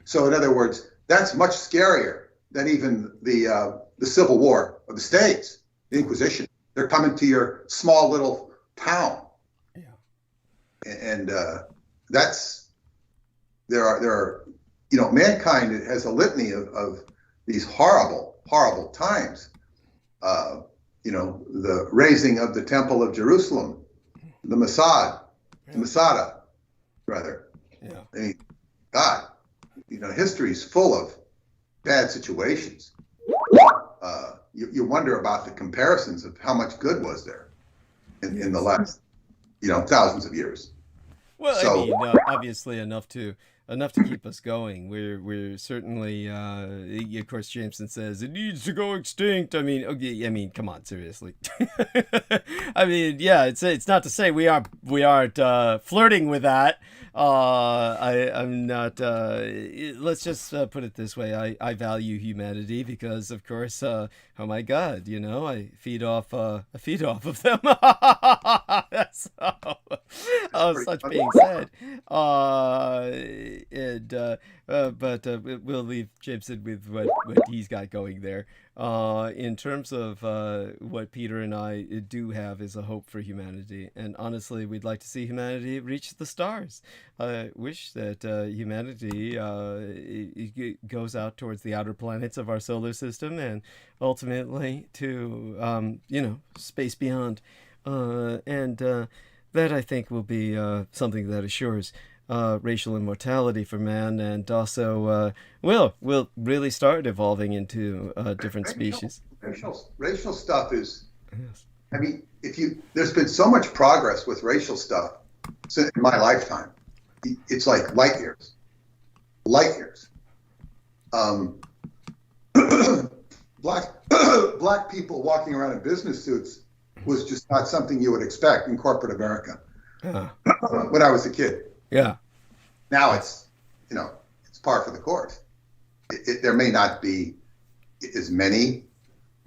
So in other words, that's much scarier than even the Civil War of the States, the Inquisition. They're coming to your small little town. Yeah. And there are mankind has a litany of these horrible, horrible times. The razing of the Temple of Jerusalem, the Masada, rather. Yeah. I mean, God, history's full of bad situations. You wonder about the comparisons of how much good was there in the last, thousands of years. Well, obviously enough to keep us going. We're certainly, of course, Jameson says it needs to go extinct. I mean, come on, seriously. I mean, yeah, it's not to say we aren't flirting with that. I'm not. Let's just put it this way. I value humanity because, of course, oh my God, I feed off of them. Such being said, but we'll leave Jameson with what he's got going there. In terms of what Peter and I do have is a hope for humanity, and honestly, we'd like to see humanity reach the stars. I wish that humanity goes out towards the outer planets of our solar system and ultimately to space beyond, and that I think will be something that assures racial immortality for man, and also will really start evolving into different species. Racial stuff is. Yes. I mean, there's been so much progress with racial stuff in my lifetime. It's like light years. Black people walking around in business suits was just not something you would expect in corporate America. When I was a kid. Yeah. Now it's par for the course. There may not be as many.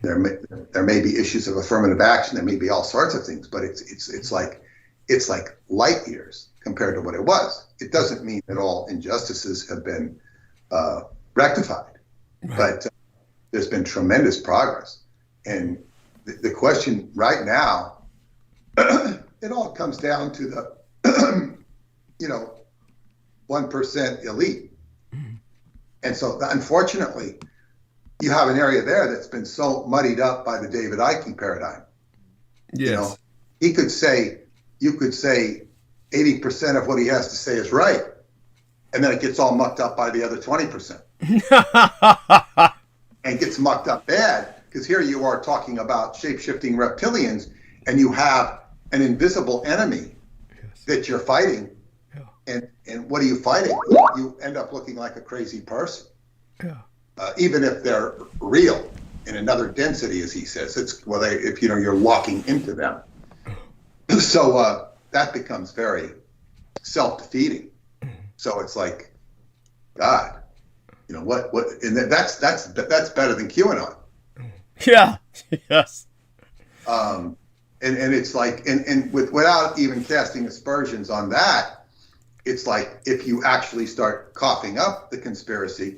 There may be issues of affirmative action. There may be all sorts of things, but it's like light years compared to what it was. It doesn't mean that all injustices have been rectified, right. But there's been tremendous progress. And the question right now, it all comes down to the 1% elite. And so unfortunately, you have an area there that's been so muddied up by the David Icke paradigm. Yes. You could say 80% of what he has to say is right, and then it gets all mucked up by the other 20%. And gets mucked up bad, because here you are talking about shape-shifting reptilians, and you have an invisible enemy that you're fighting. And what are you fighting? You end up looking like a crazy person. Yeah. Even if they're real in another density, as he says, if you're walking into them. So that becomes very self-defeating. So it's like, God, what? And that's better than QAnon. Yeah. Yes. And it's like, and without even casting aspersions on that, it's like if you actually start coughing up the conspiracy,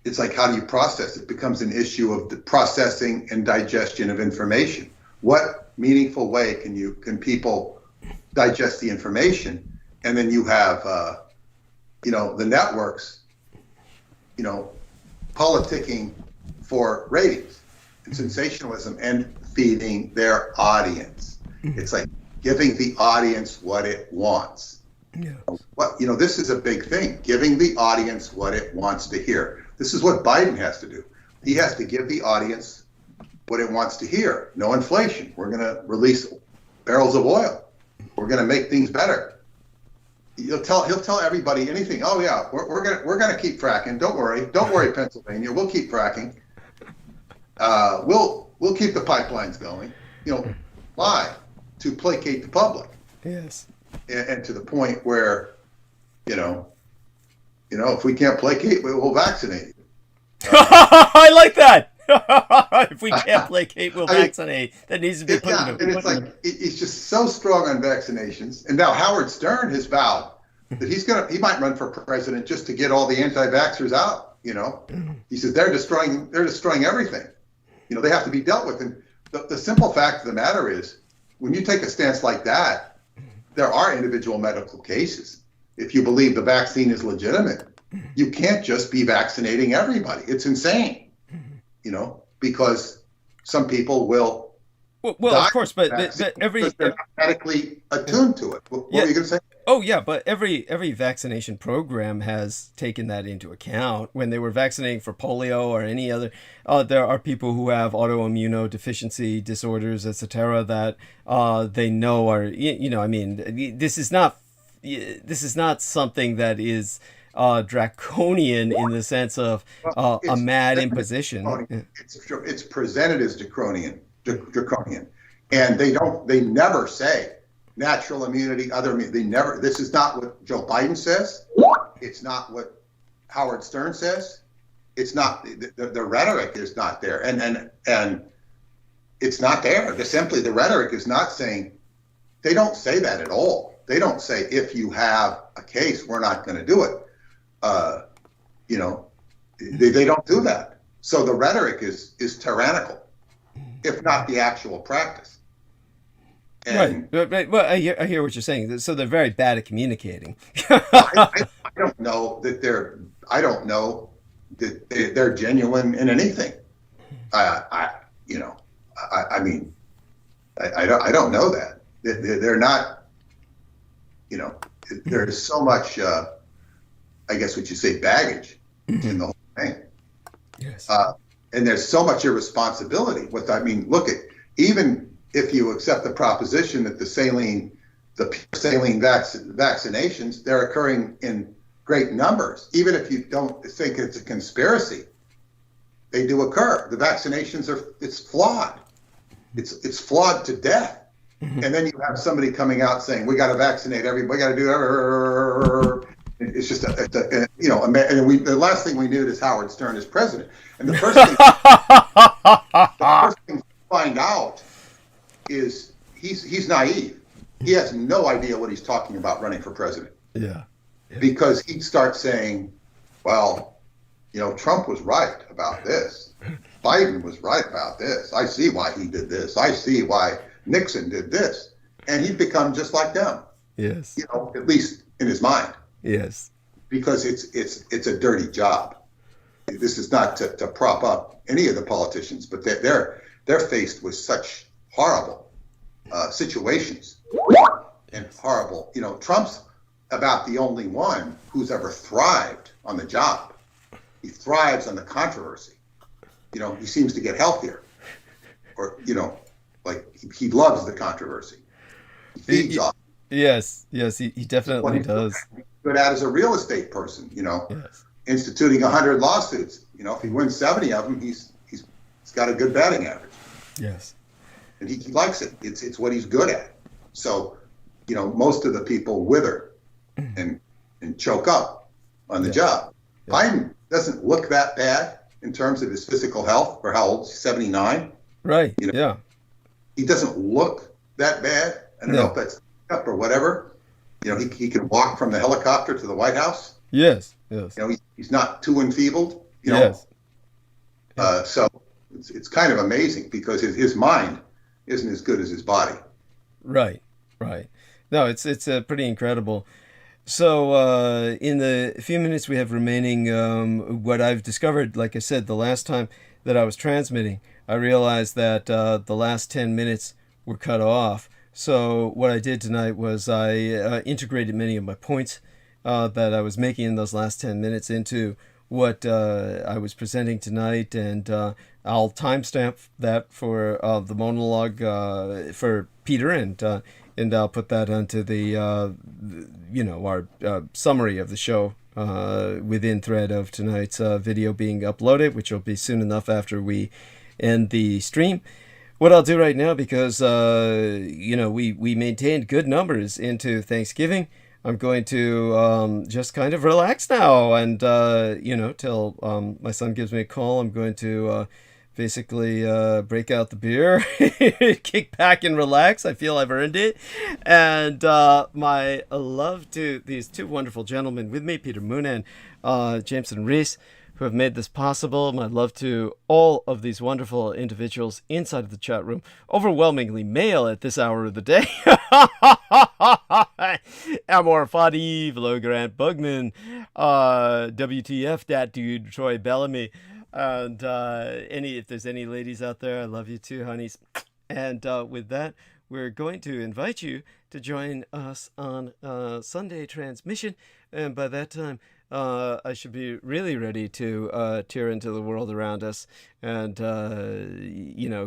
it's like, how do you process it? It becomes an issue of the processing and digestion of information. What meaningful way can people digest the information? And then you have, the networks, politicking for ratings and sensationalism and feeding their audience. It's like giving the audience what it wants. Yeah. This is a big thing, giving the audience what it wants to hear. This is what Biden has to do. He has to give the audience what it wants to hear. No inflation. We're going to release barrels of oil. We're going to make things better. He'll tell everybody anything. Oh yeah, we're going to keep fracking. Don't worry, Pennsylvania. We'll keep fracking. we'll keep the pipelines going. Why? To placate the public. Yes. And to the point where, if we can't placate, we'll vaccinate you. I like that. If we can't placate, we'll vaccinate. That needs to be put into. And it's like it's just so strong on vaccinations. And now Howard Stern has vowed that he might run for president just to get all the anti-vaxxers out. He says they're destroying everything. They have to be dealt with. And the simple fact of the matter is, when you take a stance like that, there are individual medical cases. If you believe the vaccine is legitimate, you can't just be vaccinating everybody. It's insane. Because some people will. Well, of course, but every they're not medically attuned to it. What were you going to say? Oh yeah, but every vaccination program has taken that into account. When they were vaccinating for polio or any other, there are people who have autoimmunodeficiency disorders, etc., that they know are. This is not something that is draconian in the sense of a mad imposition. It's presented as draconian, and they never say natural immunity, other immunity. This is not what Joe Biden says. It's not what Howard Stern says. It's not the rhetoric is not there, and it's not there. The rhetoric is not saying. They don't say that at all. They don't say if you have a case, we're not going to do it. They don't do that. So the rhetoric is tyrannical, if not the actual practice. And right. Well, I hear what you're saying. So they're very bad at communicating. I don't know that they're genuine in anything. I don't know that. They're not. There's so much. I guess what you say, baggage in the whole thing. Yes. And there's so much irresponsibility. Look at, even if you accept the proposition that the saline vaccinations, they're occurring in great numbers. Even if you don't think it's a conspiracy, they do occur. The vaccinations it's flawed. It's flawed to death. And then you have somebody coming out saying, we got to vaccinate everybody, we got to do it's just and the last thing we knew is Howard Stern is president, and the first thing we find out is he's naive. He has no idea what he's talking about running for president. Yeah. Because he'd start saying, well, Trump was right about this. Biden was right about this. I see why he did this. I see why Nixon did this. And he'd become just like them. Yes. At least in his mind. Yes. Because it's a dirty job. This is not to prop up any of the politicians, but they're faced with such horrible situations and horrible. Trump's about the only one who's ever thrived on the job. He thrives on the controversy. He seems to get healthier, or he loves the controversy. He feeds off. Yes, he definitely does. Good at as a real estate person, Yes. instituting 100 lawsuits. If he wins 70 of them, he's got a good batting average. Yes. And he likes it. It's what he's good at. So, most of the people wither and choke up on the job. Yeah. Biden doesn't look that bad in terms of his physical health, for how old? 79. Right. Yeah. He doesn't look that bad. I don't know if that's up or whatever. He can walk from the helicopter to the White House. Yes. He's not too enfeebled. Yes. So it's kind of amazing because his mind isn't as good as his body. Right. No, it's pretty incredible. So in the few minutes we have remaining, what I've discovered, like I said, the last time that I was transmitting, I realized that the last 10 minutes were cut off. So what I did tonight was I integrated many of my points that I was making in those last 10 minutes into what I was presenting tonight, and I'll timestamp that for the monologue for Peter, and I'll put that onto the our summary of the show within thread of tonight's video being uploaded, which will be soon enough after we end the stream. What I'll do right now, because we maintained good numbers into Thanksgiving, I'm going to just kind of relax now, and till my son gives me a call, I'm going to basically break out the beer, kick back and relax. I feel I've earned it. And my love to these two wonderful gentlemen with me, Peter Moon and Jameson Reese, who have made this possible. My love to all of these wonderful individuals inside of the chat room, overwhelmingly male at this hour of the day. Amor Fadi, Velo Grant Bugman, WTF, that dude, Troy Bellamy. And if there's any ladies out there, I love you too, honeys. And with that, we're going to invite you to join us on Sunday transmission. And by that time, I should be really ready to tear into the world around us and,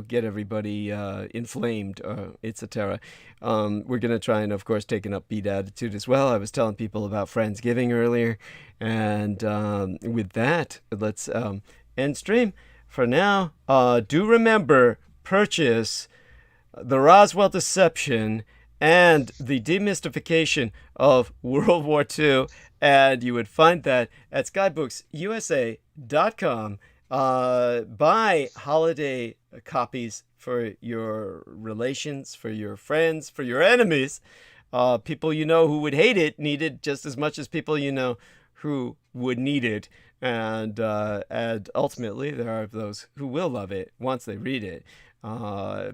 get everybody inflamed, etc. We're going to try and, of course, take an upbeat attitude as well. I was telling people about Friendsgiving earlier. And with that, let's end stream. For now, do remember, purchase The Roswell Deception and the Demystification of World War II, and you would find that at skybooks.usa.com. Buy holiday copies for your relations, for your friends, for your enemies, people you know who would hate it, need it just as much as people you know who would need it. And ultimately, there are those who will love it once they read it,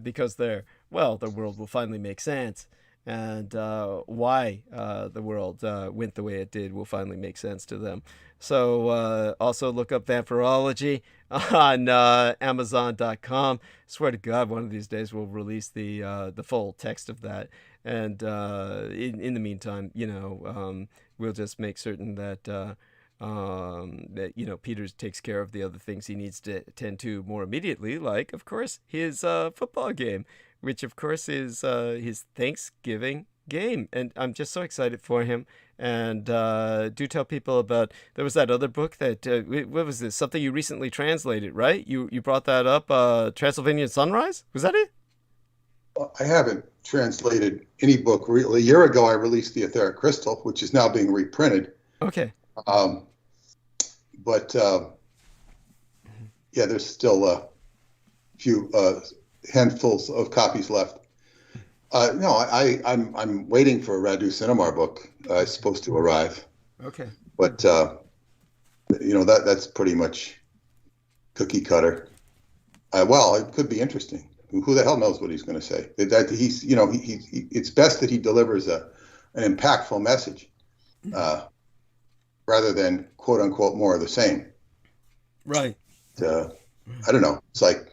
because the world will finally make sense. And why the world went the way it did will finally make sense to them. So also look up Vampirology on Amazon.com. Swear to God, one of these days we'll release the full text of that. And in the meantime, we'll just make certain that Peters takes care of the other things he needs to tend to more immediately, like, of course, his football game, which, of course, is his Thanksgiving game. And I'm just so excited for him. And do tell people about, there was that other book that, what was this? Something you recently translated, right? You brought that up, Transylvanian Sunrise? Was that it? Well, I haven't translated any book. A year ago, I released The Etheric Crystal, which is now being reprinted. Okay. There's still a few handfuls of copies left. I'm waiting for a Radu Cinemar book. It's supposed to arrive. Okay. But that's pretty much cookie cutter. It could be interesting. Who the hell knows what he's going to say? That he's, it's best that he delivers an impactful message, rather than quote unquote more of the same. Right. I don't know. It's like